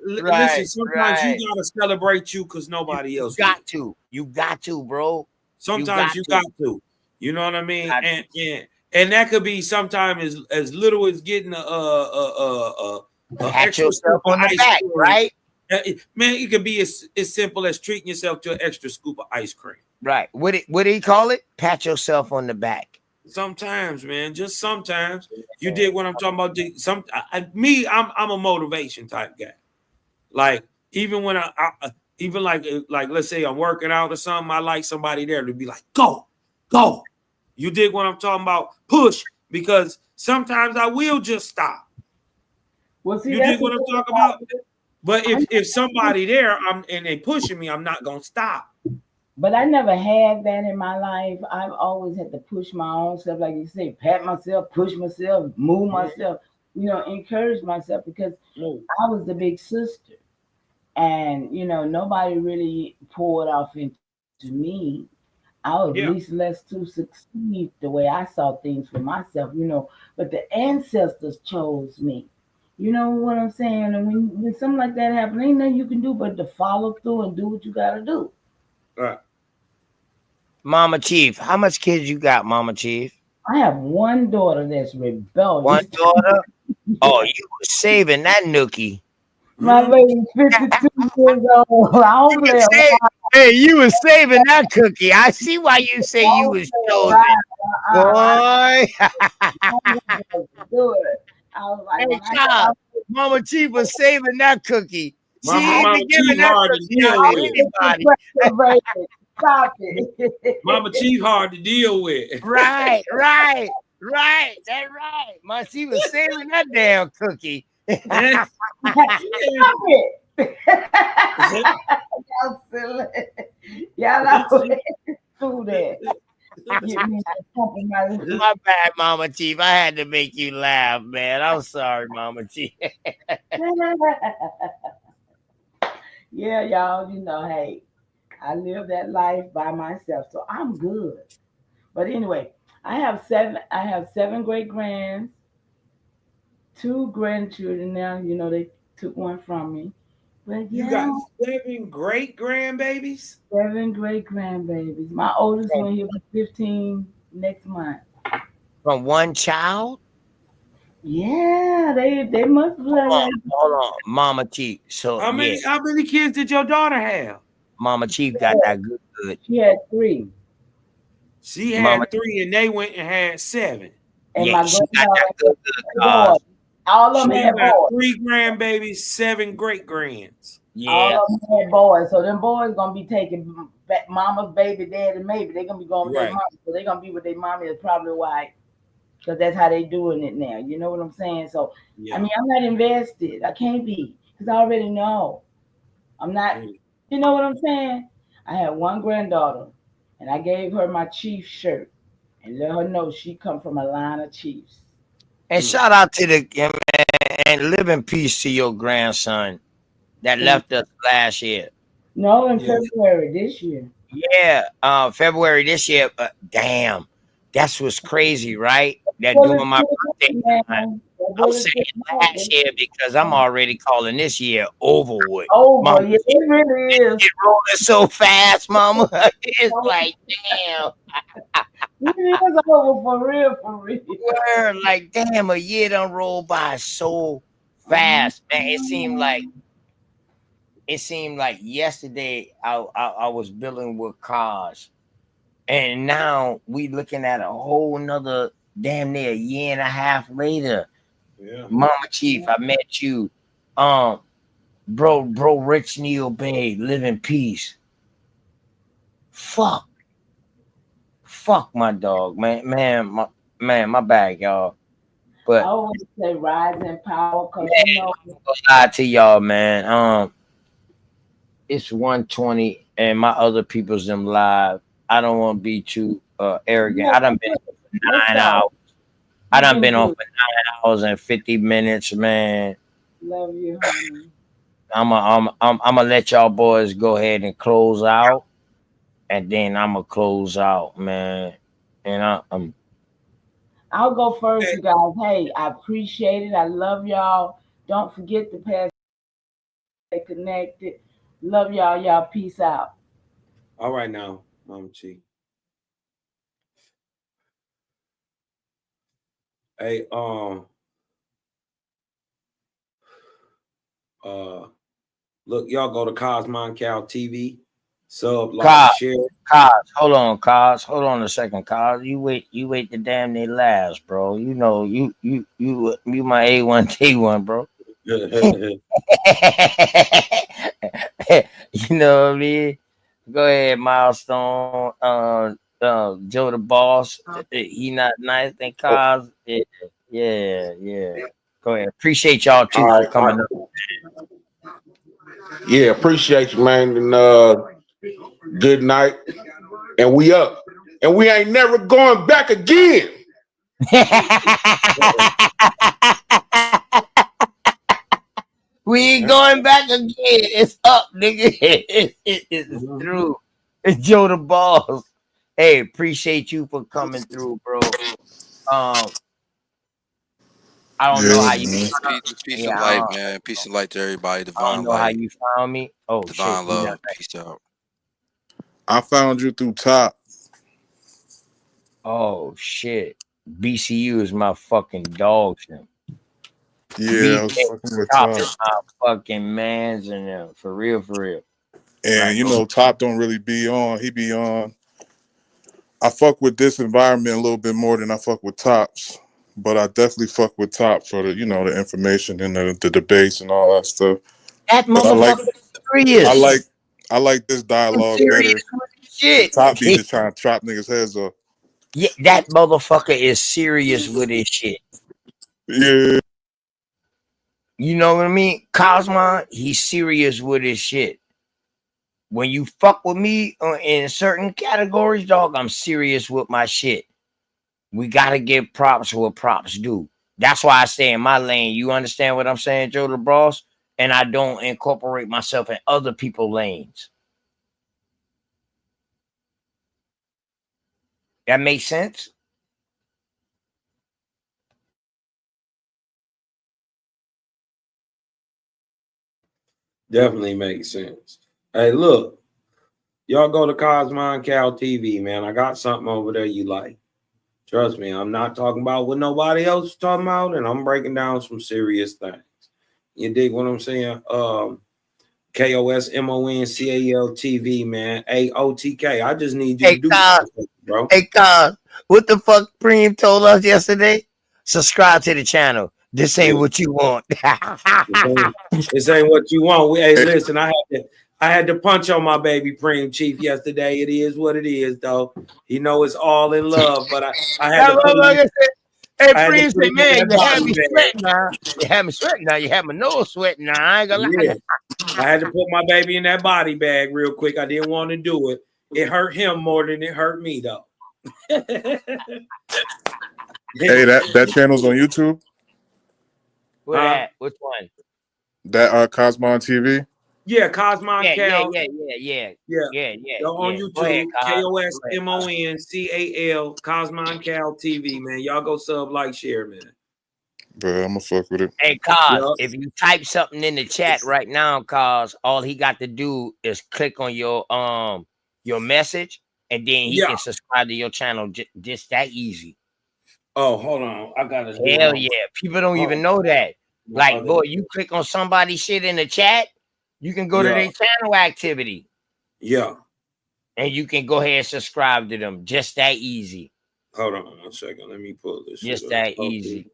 listen. Right, Sometimes you right. gotta celebrate you because nobody else will. You got to, bro. Sometimes you got to. You know what I mean? And that could be sometimes as little as getting a Pat extra yourself scoop of on the ice back, cream. right? Man, it could be as simple as treating yourself to an extra scoop of ice cream. Right. What do you call it? Pat yourself on the back. Sometimes, man, just sometimes. You did what I'm talking about. I'm a motivation type guy. Like even when even like let's say I'm working out or something, I like somebody there to be like, go. You dig what I'm talking about? Push, because sometimes I will just stop. Well, see, You dig what I'm talking about? But if somebody there and they pushing me, I'm not gonna stop. But I never had that in my life. I've always had to push my own self, like you say, pat myself, push myself, move myself, you know, encourage myself because I was the big sister. And, you know, nobody really poured off into me. I was Yeah. least less to succeed the way I saw things for myself, you know. But the ancestors chose me. You know what I'm saying? And when something like that happens, ain't nothing you can do but to follow through and do what you gotta do. Right. Mama Chief, how much kids you got, Mama Chief? I have one daughter that's rebellious. One daughter? Oh, you were saving that nookie. My baby's 52 years old. I don't play Hey, you was saving that cookie. I see why you say you was chosen. Boy. do it. I was like, Hey, child, Mama Chief was saving that cookie. She ain't Mama been giving Chief that hard to cookie deal out to with. anybody. Stop it. Mama Chief hard to deal with. Right. That's right. My she was saving that damn cookie. Stop it. Y'all silly. Y'all always do that. Get me My bad, Mama Chief. I had to make you laugh, man. I'm sorry, Mama Chief. Yeah, y'all, you know, hey, I live that life by myself, so I'm good. But anyway, I have seven great grands, two grandchildren now. You know, they took one from me. But You yeah, got 7 great grandbabies? 7 great grandbabies. My oldest one, he'll be 15 next month. From one child? Yeah, they must play. Hold on, Mama Chief. So How many kids did your daughter have? Mama Chief got that good. She had 3. She Mama had 3 and they went and had 7. And my she got that granddaughter, good. all of them She had got boys. 3 grandbabies, 7 great grands. Yeah. All of them had boys. So them boys gonna be taking back mama's baby, daddy, maybe. They're gonna be going with their Right. mama. So they're gonna be with their mommy is probably why. Because that's how they doing it now. You know what I'm saying? So Yeah. I mean, I'm not invested. I can't be because I already know. I'm not. You know what I'm saying? I had one granddaughter, and I gave her my chief shirt, and let her know she come from a line of chiefs. And shout out to the and live in peace to your grandson that left us last year. No, in February this year. Yeah, February this year. Damn, that's what's crazy, right? That Well, doing my birthday time. I'm saying last year because I'm already calling this year over with. Over, yeah, it really is. It rolling so fast, Mama. It's like, damn. It is over for real, for real. Word, like, damn, a year done rolled by so fast, man. It seemed like yesterday I was building with cars, and now we looking at a whole nother damn near a year and a half later. Yeah. Mama Chief, I met you Bro, Rich Neil Bay, live in peace. Fuck my dog, man, my bad, y'all. But I always say rise in power because man, you know. I'm gonna lie to y'all, man. It's 1:20 and my other people's them live. I don't want to be too arrogant. I done been on for Let's 9 hours. go. I You done do been on good. for 9 hours and 50 minutes, man. Love you, honey. I'm gonna let y'all boys go ahead and close out, and then I'm gonna close out, man. And I'm I'll go first, you guys. Hey, I appreciate it. I love y'all. Don't forget to pass stay connected. Love y'all. Y'all peace out. All right now, Mama Chi. Hey, look, y'all go to Cosmon Cal TV, sub, like, share. Hold on a second, Cos. You wait the damn near last, bro. You know, you my A1 T1, bro. You know what I mean? Go ahead, Milestone. Joe the boss. He not nice than Cos. Yeah. Go ahead. Appreciate y'all too All for right, coming up. yeah, appreciate you, man, and good night. And we up, and we ain't never going back again. We ain't going back again. It's up, nigga. It's through. It's Joe the boss. Hey, appreciate you for coming through, bro. I don't know how you. man. Peace and light, man. Peace and light to everybody. I Divine don't know how light, you found me. Oh shit, divine he not love. back. Peace out. I found you through Top. Oh shit, BCU is my fucking dog shit. Yeah, I was fucking with Top Top. is my fucking man's and them for real. And Like, you know, Top don't really be on. He be on. I fuck with this environment a little bit more than I fuck with Tops. But I definitely fuck with Top for the, the information and the debates and all that stuff. that But I like motherfucker serious. I like this I'm dialogue serious better. with shit. Top be just trying to chop niggas' heads off. Yeah, that motherfucker is serious with his shit. Yeah. You know what I mean? Cosmon, he's serious with his shit. When you fuck with me in certain categories, dog, I'm serious with my shit. We gotta give props where props do. That's why I stay in my lane. You understand what I'm saying, Joe the Boss? And I don't incorporate myself in other people's lanes. That makes sense? Definitely makes sense. Hey, look, y'all go to Cosmon Cal TV, man. I got something over there you like. Trust me, I'm not talking about what nobody else is talking about, and I'm breaking down some serious things. You dig what I'm saying? KOSMONCAL TV, man. AOTK. I just need you to Hey, do Cos. something, bro. Hey, Cos. What the fuck Preem told us yesterday? Subscribe to the channel. This ain't what you want. This ain't what you want. Hey, listen, I had to punch on my baby Preem Chief yesterday. It is what it is, though. He know it's all in love, but I had That to put him. motherfucker said, hey, I had to Preem put said, him in man, that you had body me bag. sweating now. You had me sweating now. You had my nose sweating now. I ain't gonna lie. Yeah, I had to put my baby in that body bag real quick. I didn't want to do it. It hurt him more than it hurt me, though. Hey, that channel's on YouTube? What that? Which one? That Cosmon TV? Yeah, Cosmon Yeah. Cal. Go on Go ahead, YouTube, Cos. KOSMONCAL, Cosmon Cal TV, man. Y'all go sub, like, share, man. But I'm gonna fuck with it. Hey, Cos, Yup. if you type something in the chat right now, Cos, all he got to do is click on your message, and then he Yeah. can subscribe to your channel. Just that easy. Oh, hold on. I gotta do Hell yeah. People don't even know that. Like, boy, you click on somebody's shit in the chat, you can go to their channel activity. Yeah. And you can go ahead and subscribe to them. Just that easy. Hold on 1 second. Let me pull this Just shit up. that easy.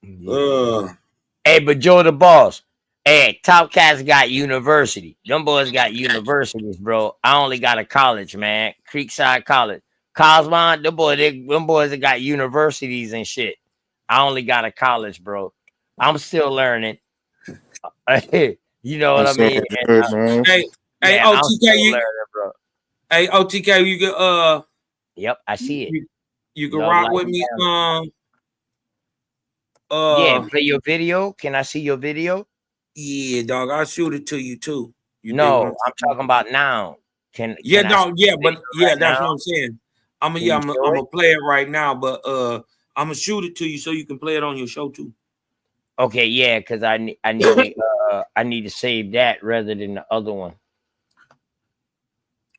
Hey, but Joe the Boss. Hey, Top Cats got university. Them boys got universities, bro. I only got a college, man. Creekside College. Cosmon, them boys that got universities and shit. I only got a college, bro. I'm still learning. You know what I That's all mean? And, good, man. Hey, yeah, I'm OTK, still you. learning, bro. Hey, OTK, you can Yep, I see it. you can Love rock Life with me. Balance. Yeah, play your video. Can I see your video? Yeah, dog. I'll shoot it to you too. You dig what No, I'm talking about now. Can Yeah, I see dog. Yeah, the but video yeah, right that's now? what I'm saying. I'm Can you show it? gonna play it right now, but I'm gonna shoot it to you so you can play it on your show too. Okay, yeah, because I need to save that rather than the other one.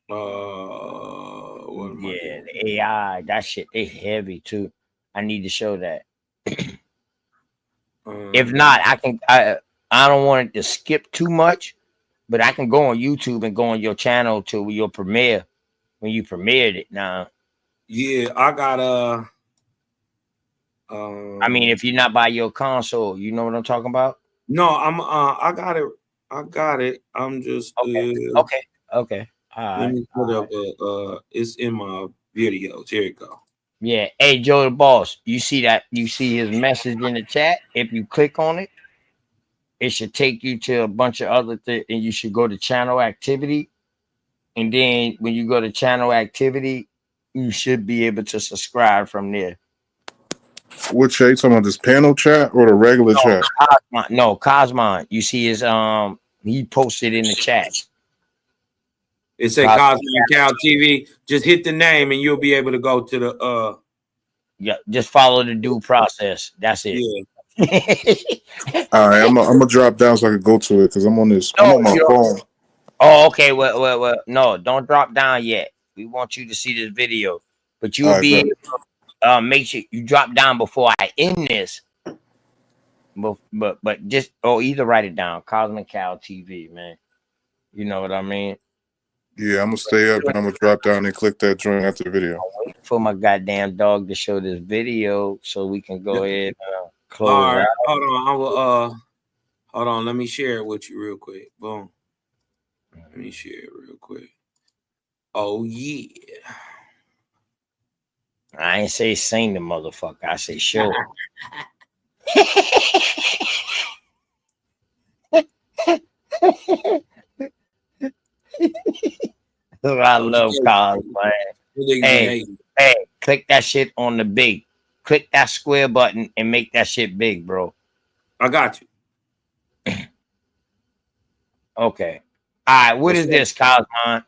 What am I Yeah, doing? the AI, that shit, they heavy too. I need to show that. If not, I don't want it to skip too much, but I can go on YouTube and go on your channel to your premiere when you premiered it now. Yeah, I got I mean, if you're not by your console, you know what I'm talking about? no, I got it. I got it. I'm just Okay. All let right. me put up it's in my videos. Here you go. Yeah. Hey, Joe the Boss, you see that? You see his message in the chat? If you click on it, it should take you to a bunch of other things, and you should go to channel activity. And then when you go to channel activity, you should be able to subscribe from there. What chat? You talking about this panel chat or the regular chat? Cosmon. You see his he posted in the chat. It said Cosmo Cal TV. Just hit the name and you'll be able to go to the Yeah, just follow the due process. That's it. Yeah. All right, I'm gonna drop down so I can go to it because I'm on this. I'm on my phone. Oh, okay. Well. No, don't drop down yet. We want you to see this video, but you'll be make sure you drop down before I end this. But just either write it down. Cosmic Cow TV, man. You know what I mean? Yeah, I'm gonna stay up and I'm gonna drop down and click that joint after the video. I'm waiting for my goddamn dog to show this video so we can go ahead and close All right, out. hold on. I will hold on, let me share it with you real quick. Boom. Let me share it real quick. Oh yeah. I ain't say sing the motherfucker. I say show. I love cars, man. Hey, click that shit on the big. Click that square button and make that shit big, bro. I got you. Okay. All right. What is this, Cosmon?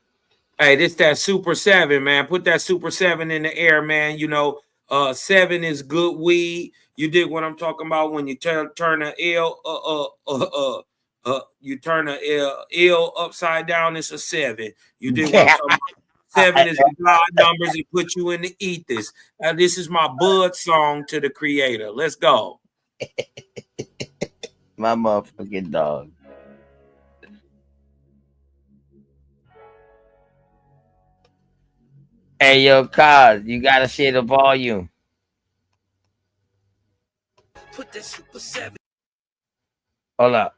Hey, this that Super 7, man. Put that Super 7 in the air, man. You know, 7 is good weed. You dig what I'm talking about? When you turn a L you turn a L upside down, it's a 7. You dig what I'm talking about? 7 is the God numbers that put you in the ethers. This is my bud song to the creator. Let's go. My motherfucking dog. Hey, yo, Cos, you gotta share the volume. Put that Super 7. Hold up.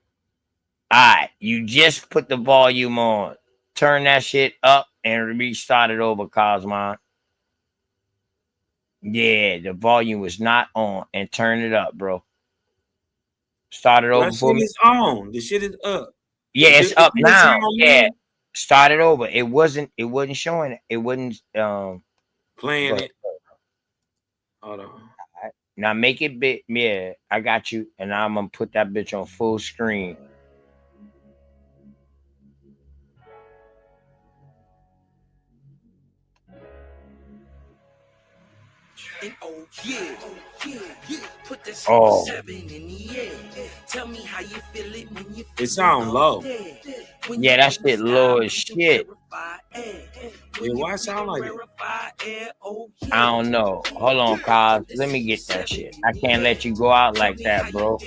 All right, you just put the volume on. Turn that shit up and restart it over, Cosmon. Yeah, the volume was not on, and turn it up, bro. Start it over for me. That shit is on. The shit is up. Yeah, it's up now. Yeah, start it over. It wasn't showing it. It wasn't playing it. Hold on. Right. Now make it big. Yeah, I got you. And now I'm gonna put that bitch on full screen. And put that Super 7 in the air. Tell me how you feel it when you It sound low. Yeah, that shit low as shit. Yeah, why it sound like it? I don't know. Hold on, Cos. Let me get that shit. I can't let you go out like that, bro.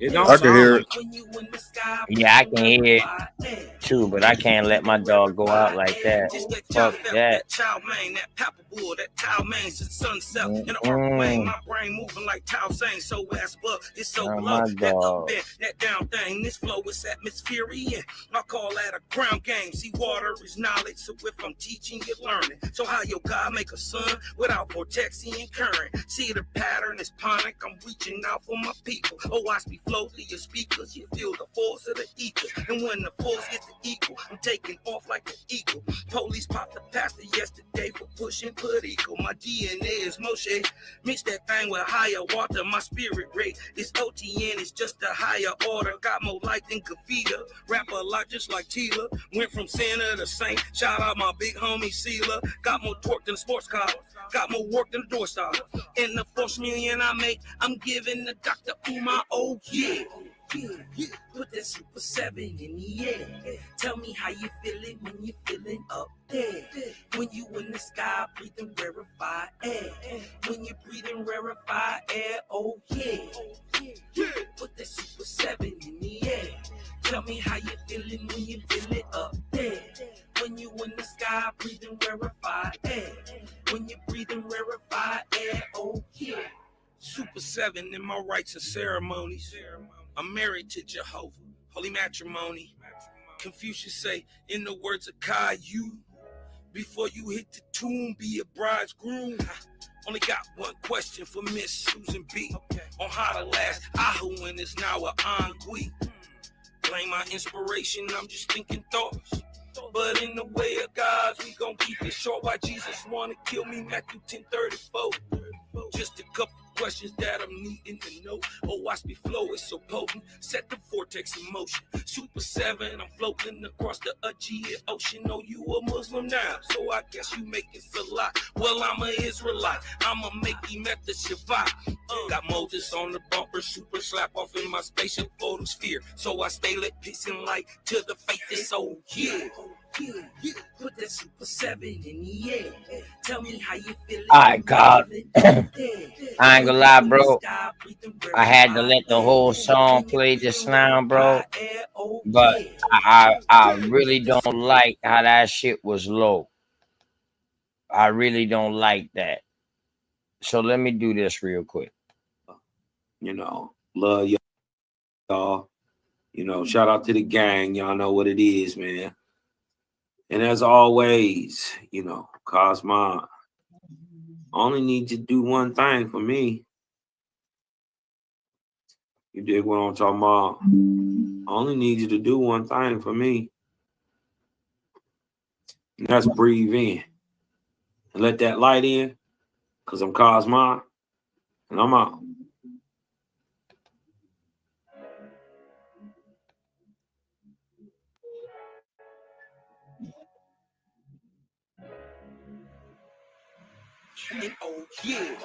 It don't I can sound hear like it. Yeah, I can hear it too, but I can't let my dog go out like that. Fuck that. Chow mein, that pepper bull, that chow mein since sunset in the arc wing. Mm-mm. My brain moving like Tao saying, so ass bug, it's so Not below. my That up dog. there, that down thing, this flow is atmospheric. I call that a ground game. See, water is knowledge, so if I'm teaching, you're learning. So how your God make a sun without vortex and current? See the pattern is panic. I'm reaching out for my people. Oh, watch me flow through your speakers. You feel the force of the ether, and when the force gets the equal, I'm taking off like an eagle. Police popped the pastor yesterday for pushing political. My DNA is Moshe. Mix that thing with higher water. My spirit rate is OTN. It's just a higher order. Got more light than Kavita. Rap a lot just like Tila. Went from sinner to saint. Shout out my big homie Sealer. Got more torque than a sports car. Got more work than a door star. And the $4 million I make, I'm giving the Dr. Umar. Oh yeah. Yeah. Put that Super 7 in the air. Tell me how you feeling when you feeling up there. When you in the sky breathing rarefied air. When you breathing rarefied air, oh yeah. Put that Super 7 in the air. Tell me how you feeling when you feel it up there. When you in the sky breathing rarefied air. When you breathing rarefied air, oh yeah. Super 7 in my rites and ceremonies. I'm married to Jehovah, holy matrimony. Confucius say, in the words of Caillou, before you hit the tomb, be a bridegroom. Only got one question for Miss Susan B. On how to last Ahuin is now a Angui. Blame my inspiration, I'm just thinking thoughts. But in the way of God, we gon' keep it short. Why Jesus wanna kill me, Matthew 10:34. Just a couple questions that I'm needing to know. Oh, watch me flow, it's so potent. Set the vortex in motion. Super 7, I'm floating across the Aegean Ocean. Oh, you a Muslim now, so I guess you make it Salah. Well, I'm an Israelite, I'ma make you met the Shabbat. Got Moses on the bumper, super slap off in my spaceship photosphere. So I stay lit, peace and light to the faith is so yeah. Put that Super 7 in the air. Tell me how you feel. Alright, God. I ain't gonna lie, bro. I had to let the whole song play just now, bro. But I really don't like how that shit was low. I really don't like that. So let me do this real quick. You know, love y'all. You know, shout out to the gang. Y'all know what it is, man. And as always, you know, Cosmo, only need to do one thing for me. You dig what I'm talking about? I only need you to do one thing for me. And that's breathe in. And let that light in. Because I'm Cosmo. And I'm out. And oh yeah.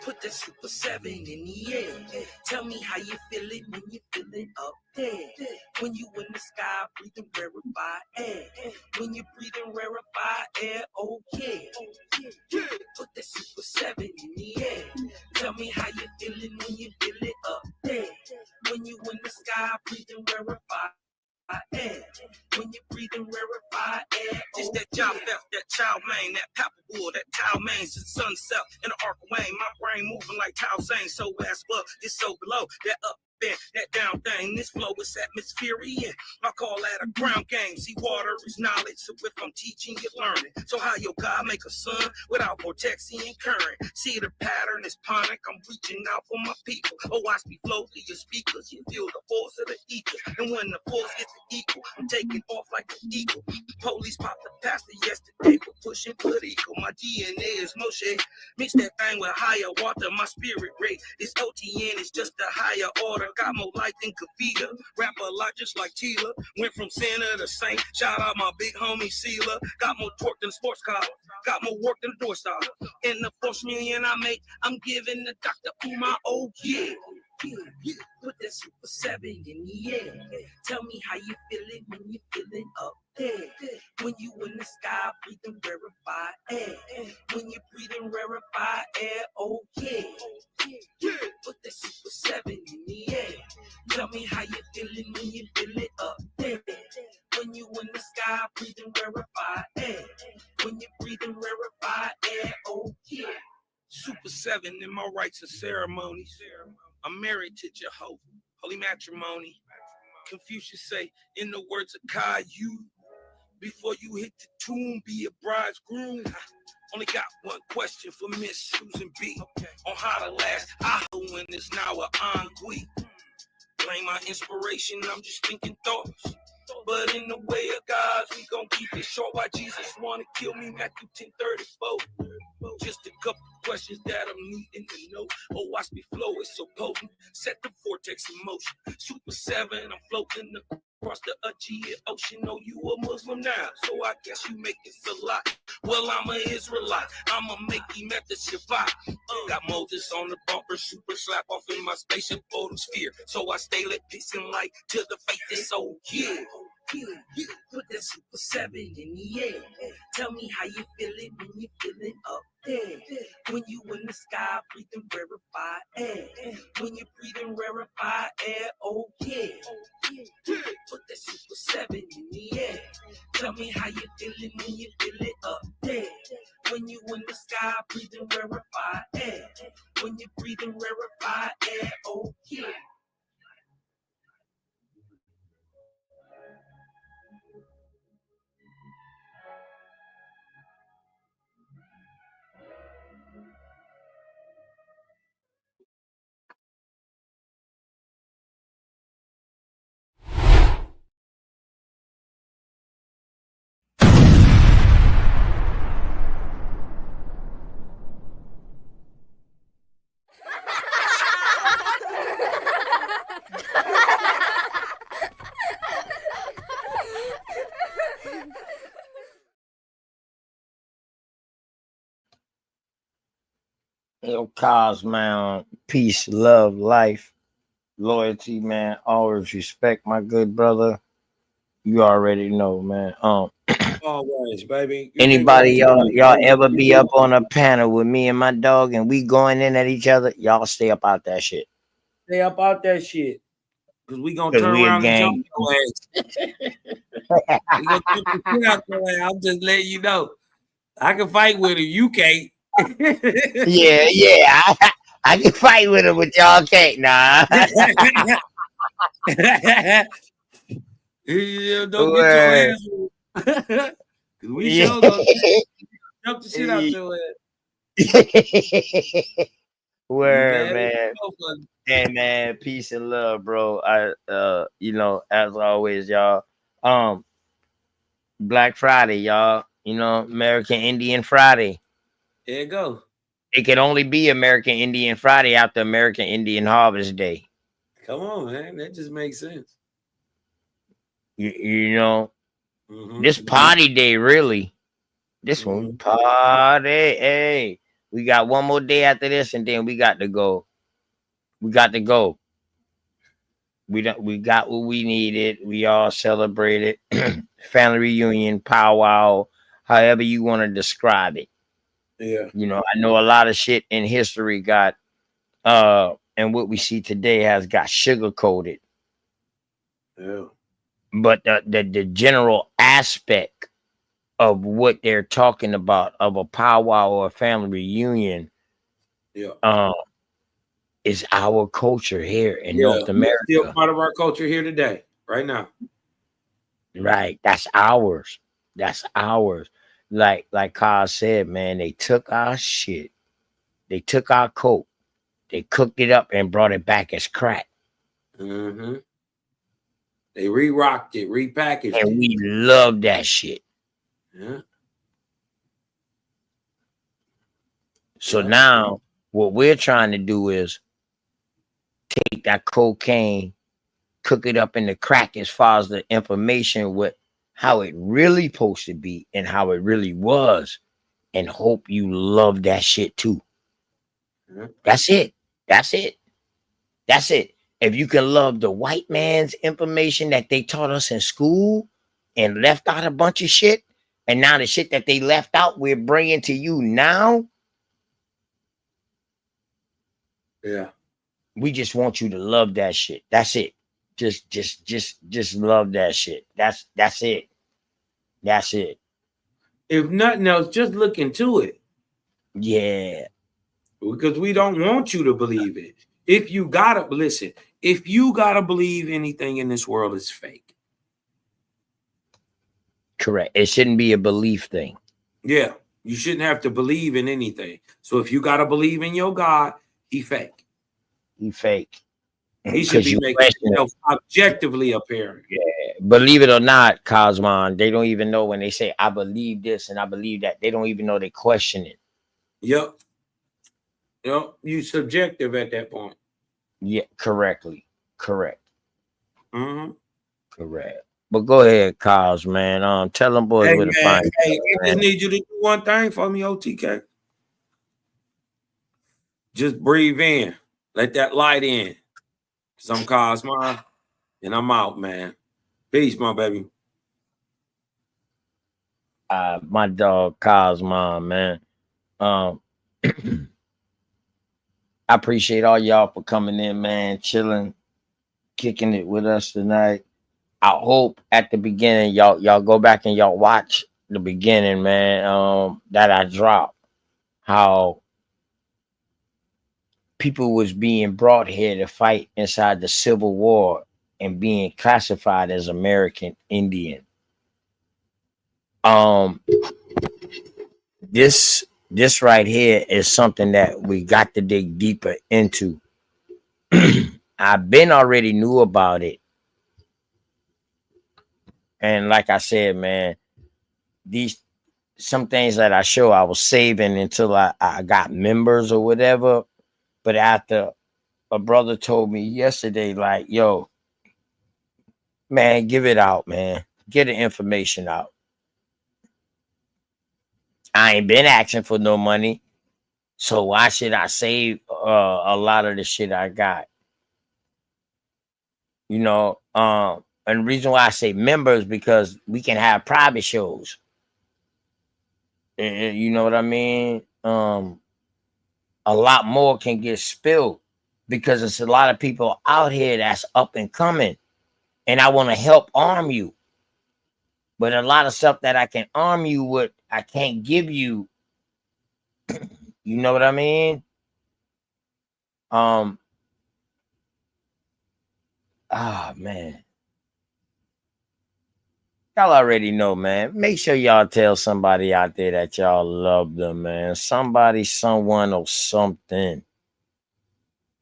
Put that Super 7 in the air. Tell me how you feeling when you feeling up there. When you in the sky breathing rarefied air. When you breathing rarefied air, oh yeah. Put that Super 7 in the air. Tell me how you feeling when you feel it up there. When you in the sky breathing rarefied air. When you breathing rarefied air, just that job theft, that chow mein, that pepper bull, that chow mein since sunset in the arc wing. My brain moving like Tao saying, so ass above, it's so below, that up there, that down thing. This flow is atmospheric. I call that a ground game. See, water is knowledge, so if I'm teaching, you're learning. So how your God make a sun without vortex and current? See the pattern is panic. I'm reaching out for my people. Oh, watch me flow through your speakers. You feel the force of the ether, and when the force gets equal, I'm taking off like an eagle. Police popped the pastor yesterday for pushing political. My DNA is Moshe. Mix that thing with higher water. My spirit rate is OTN. It's just a higher order. Got more light than Kavita. Rap a lot just like Tila. Went from sinner to saint. Shout out my big homie Sealer. Got more torque than a sports car. Got more work than a door star. And the $4 million I make, I'm giving the Dr. Umar. Oh yeah. Put that Super 7 in the air. Tell me how you feeling when you feeling up there. When you in the sky breathing rarefied air. When you breathing rarefied air, oh yeah. Put that Super 7 in the air. Tell me how you feeling when you feel it up there. When you in the sky, breathing rarefied air. When you breathing rarefied air, oh yeah. Super 7 in my rites and ceremonies. I'm married to Jehovah, holy matrimony. Confucius say, in the words of Kai, you, before you hit the tomb, be a bridegroom. Only got one question for Miss Susan B. On how to last Aho when it's now an ennui. Blame my inspiration, I'm just thinking thoughts. But in the way of God, we gon' keep it short. Why Jesus wanna kill me, Matthew 10:34. Just a couple questions that I'm needing to know. Oh, watch me flow, it's so potent. Set the vortex in motion. Super 7, I'm floating across the Aegean Ocean. Oh, you a Muslim now, so I guess you make it a lot. Well, I'm an Israelite. I'ma make him at the Shabbat. Got Moses on the bumper, super slap off in my spaceship photosphere. So I stay lit, peace and light till the faith is so yeah. Put that super 7 in the air. Tell me how you feeling when you feeling up there. When you in the sky, breathing rarefied air. When you breathing rarefied air, oh yeah. Put that super 7 in the air. Tell me how you feeling when you feeling up there. When you in the sky, breathing rarefied air. When you breathing rarefied air, oh yeah. Yo, cause man, peace, love, life, loyalty, man. Always respect, my good brother. You already know, man. Always, baby. You think Anybody y'all ever be up I'm on a panel with me and my dog and we going in at each other, y'all stay up out that shit. stay up out that shit? Because we gonna Cause turn we a around and jump gang. your ass. We gonna jump the shit out your ass. I'm just letting you know. I can fight with her. You can't. Yeah. I can fight with him, but y'all can't. Nah. Don't get your Word. ass. Cause we Yeah. sure gonna jump the shit out your ass. Word, Man, man. Hey man, peace and love, bro. As always, y'all. Black Friday, y'all. American Indian Friday. There you go. It could only be American Indian Friday after American Indian Harvest Day. Come on, man. That just makes sense. You know, Mhm. this party day, really. This one party. Hey, we got one more day after this, and then we got to go. We got to go. We got what we needed. We all celebrated. Family reunion, powwow, however you want to describe it. Yeah. I know a lot of shit in history got and what we see today has got sugar coated. Yeah. But the general aspect of what they're talking about of a powwow or a family reunion Yeah. Is our culture here in Yeah. North Still America. part of our culture here today, right now. Right. That's ours. That's ours. Like Kyle said, man, they took our shit. They took our coat. They cooked it up and brought it back as crack. Mm-hmm. They re-rocked it, repackaged And it. we love that shit. Yeah. So now what we're trying to do is take that cocaine, cook it up in the crack as far as the information with how it really supposed to be and how it really was, and hope you love that shit too. That's it. That's it. That's it. If you can love the white man's information that they taught us in school and left out a bunch of shit, and now the shit that they left out, we're bringing to you now. Yeah. We just want you to love that shit. That's it. Just love that shit. That's it. That's it. If nothing else, just look into it. Yeah. Because we don't want you to believe it. If you gotta listen, if you gotta believe anything in this world is fake. Correct. It shouldn't be a belief thing. Yeah. You shouldn't have to believe in anything. So if you gotta believe in your God, he fake. He fake. He should be making himself objectively apparent. Yeah. Believe it or not, Cosmon, they don't even know when they say I believe this and I believe that. They don't even know they question it. Yep. Yep. You subjective at that point. Yeah, correctly. Correct. Mm-hmm. Correct. But go ahead, Cos, man. Tell them boys where to find you. Hey, I just need you to do one thing for me, OTK. Just breathe in. Let that light in. Some Cosmon. And I'm out, man. Peace, my baby. My dog Cosmon, man. I appreciate all y'all for coming in, man, chilling, kicking it with us tonight. I hope at the beginning y'all go back and y'all watch the beginning, man. That I dropped, how people was being brought here to fight inside the Civil War and being classified as American Indian. This right here is something that we got to dig deeper into. I've been already knew about it. And like I said, man, some things that I show I was saving until I got members or whatever. But after a brother told me yesterday, like, yo, man, give it out, man. Get the information out. I ain't been asking for no money. So why should I save a lot of the shit I got? You know, and the reason why I say members, because we can have private shows. You know what I mean? A lot more can get spilled because there's a lot of people out here that's up and coming. And I want to help arm you. But a lot of stuff that I can arm you with, I can't give you. You know what I mean? Man. Y'all already know, man. Make sure y'all tell somebody out there that y'all love them, man. Somebody, someone, or something.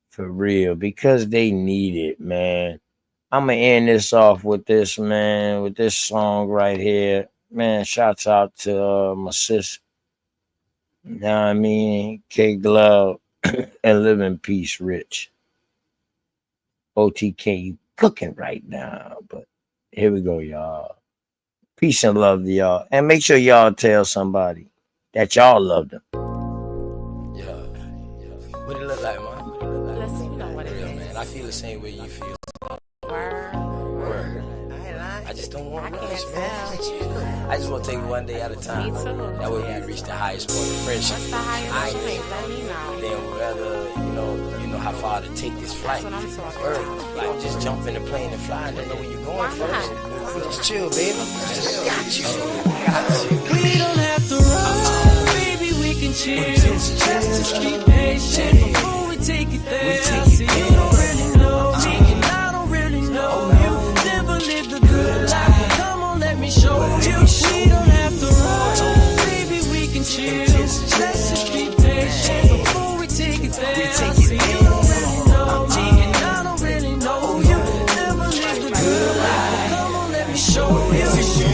For real. Because they need it, man. I'm going to end this off with this, man. With this song right here. Man, shouts out to my sis. You know what I mean? K Glove. And live in peace, Rich. OTK, you cooking right now. But here we go, y'all. Peace and love to y'all. And make sure y'all tell somebody that y'all love them. Yeah. What it look like, man? Let's see, what it Real, is. man. I feel the same way you feel. Word. I just don't want to rush, man. I just want to take it one day at a time. Me too. That way we reach the highest point of friendship. What's the highest point? Let me know. Then whether, you know how far to take this flight. That's what I'm talking Word. about. Like, just jump in the plane and fly and then know where you're going Why first. not? Just chill, baby. Just got you. We don't have to run, baby, we can chill. Just be patient before we take it there. See, you don't really know me, and I don't really know you. Never lived a good life, come on, let me show you. We don't have to run, baby, we can chill. Let's just be patient before we take it there. See, you don't really know me, and I don't really know you. Never lived a good life, come on, let me show you.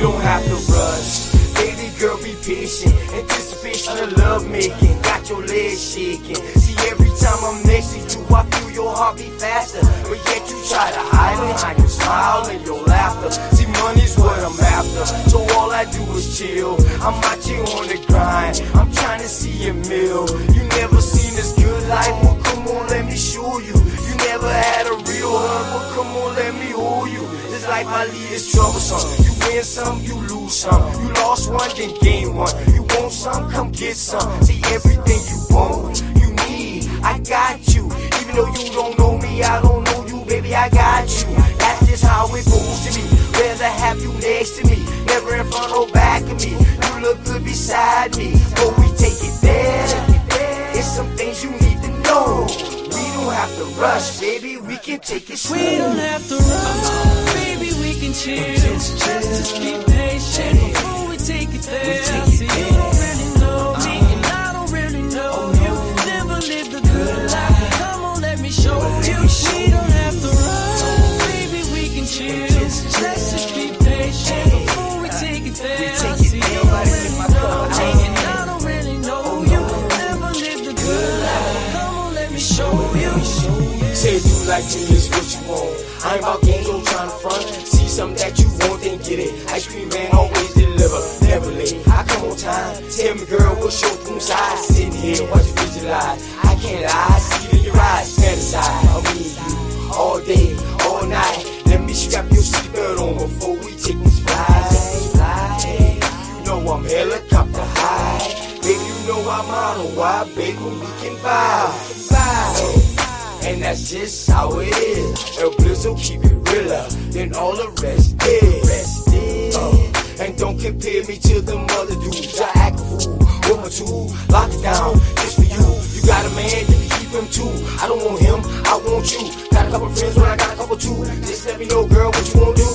You don't have to rush. Baby girl, be patient. Anticipation of love making. Got your legs shaking. See, every time I'm next to you, I feel your heart beat faster. But yet you try to hide behind your smile and your laughter. See, money's what I'm after. So all I do is chill. I'm out here on the grind. I'm trying to see a meal. You never seen this good life. Well, come on, let me show you. You never had a real hug. Well, come on, let me hold you. This life I lead is troublesome. You win some, you lose some. You lost one, then gain one. You want some, come get some. See, everything you want, you need, I got you. Even though you don't know me, I don't know you, baby, I got you. That's you next to me, never in front or back of me. You look good beside me, but we take it there. It's some things you need to know. We don't have to rush, baby, we can take it slow. We don't have to rush, baby, we can chill. Just be patient before we take it there. See, you don't really know me, and I don't really know you. Never lived a good life, come on, let me show you. We don't have to rush, baby, we can chill. Just be patient before we take it there. See, you don't really know me, and I don't really know you. Never lived a good life, come on, let me show you. Say you like me, it's what you want. I ain't about games, I'm trying to front. See something that you want, then get it. Ice cream man always deliver, never late. I come on time. Tell me, girl, what's your room size? Sitting here, watch you visualize. I can't lie, see it in your eyes. Fantasize, I mean you all day, all night. Let me strap your seatbelt on before we take this flight. You know I'm helicopter high. Baby, you know I'm on a wide, baby, we can vibe. And that's just how it is. El Blizzo keep it realer than all the rest is. And don't compare me to them other dudes. I act a fool with my tool. Lock it down just for you. You got a man, you can keep him too. I don't want him, I want you. Got a couple friends when I got a couple too. Just let me know, girl, what you wanna do.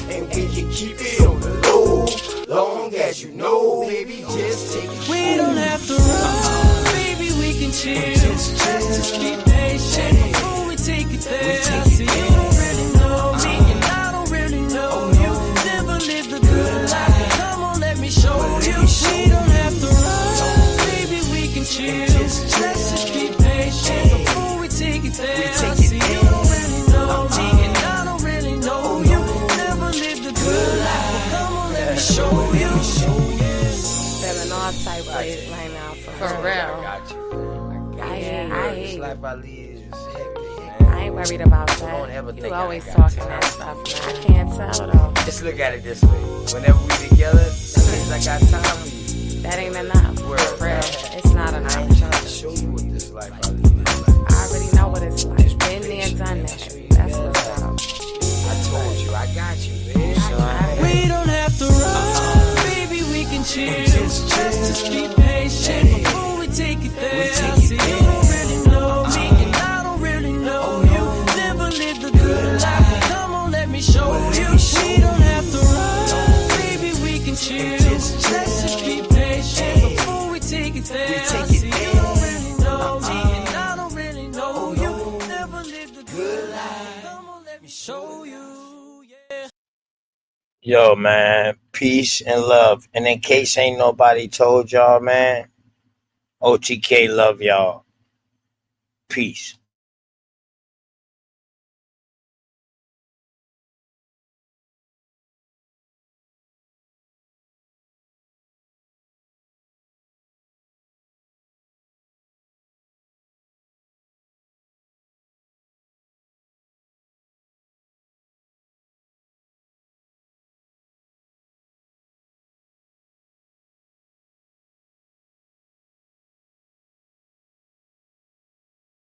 And we can keep it on the low, long as you know, baby, just take it. We don't have to run, baby, we can chill. Just be patient before we take it there. See, you don't really know me, and I don't really know you. Never lived a good life, come on, let me show you. We don't have to run, baby, we can chill. Just be patient before we take it there. See, you don't really know me, and I don't really know you. Never lived a good life, come on, let me show you. Feeling all type ways right now, for real. I got you. This life I live is hectic, man. I ain't worried about Don't that. ever think You I always ain't got talking time. that stuff, man. I can't tell though. Just look at it this way. Whenever we together, that means I got time with you. That ain't enough. For real. It's not enough. I'm trying to show you what this life I live is like. I already know what it's like. Been there, done that. That's what's up. I told you, I got you, man. We don't have to run, baby, we can chill. Just be patient before we take it there. See, you don't really know me, and I don't really know you. Never lived a good life, come on, let me show you. We don't have to run, baby, we can chill. Just be patient before we take it there. See, you don't really know me, and I don't really know you. Never lived a good life, come on, let me show you. Yo, man, peace and love. And in case ain't nobody told y'all, man, OTK love y'all. Peace.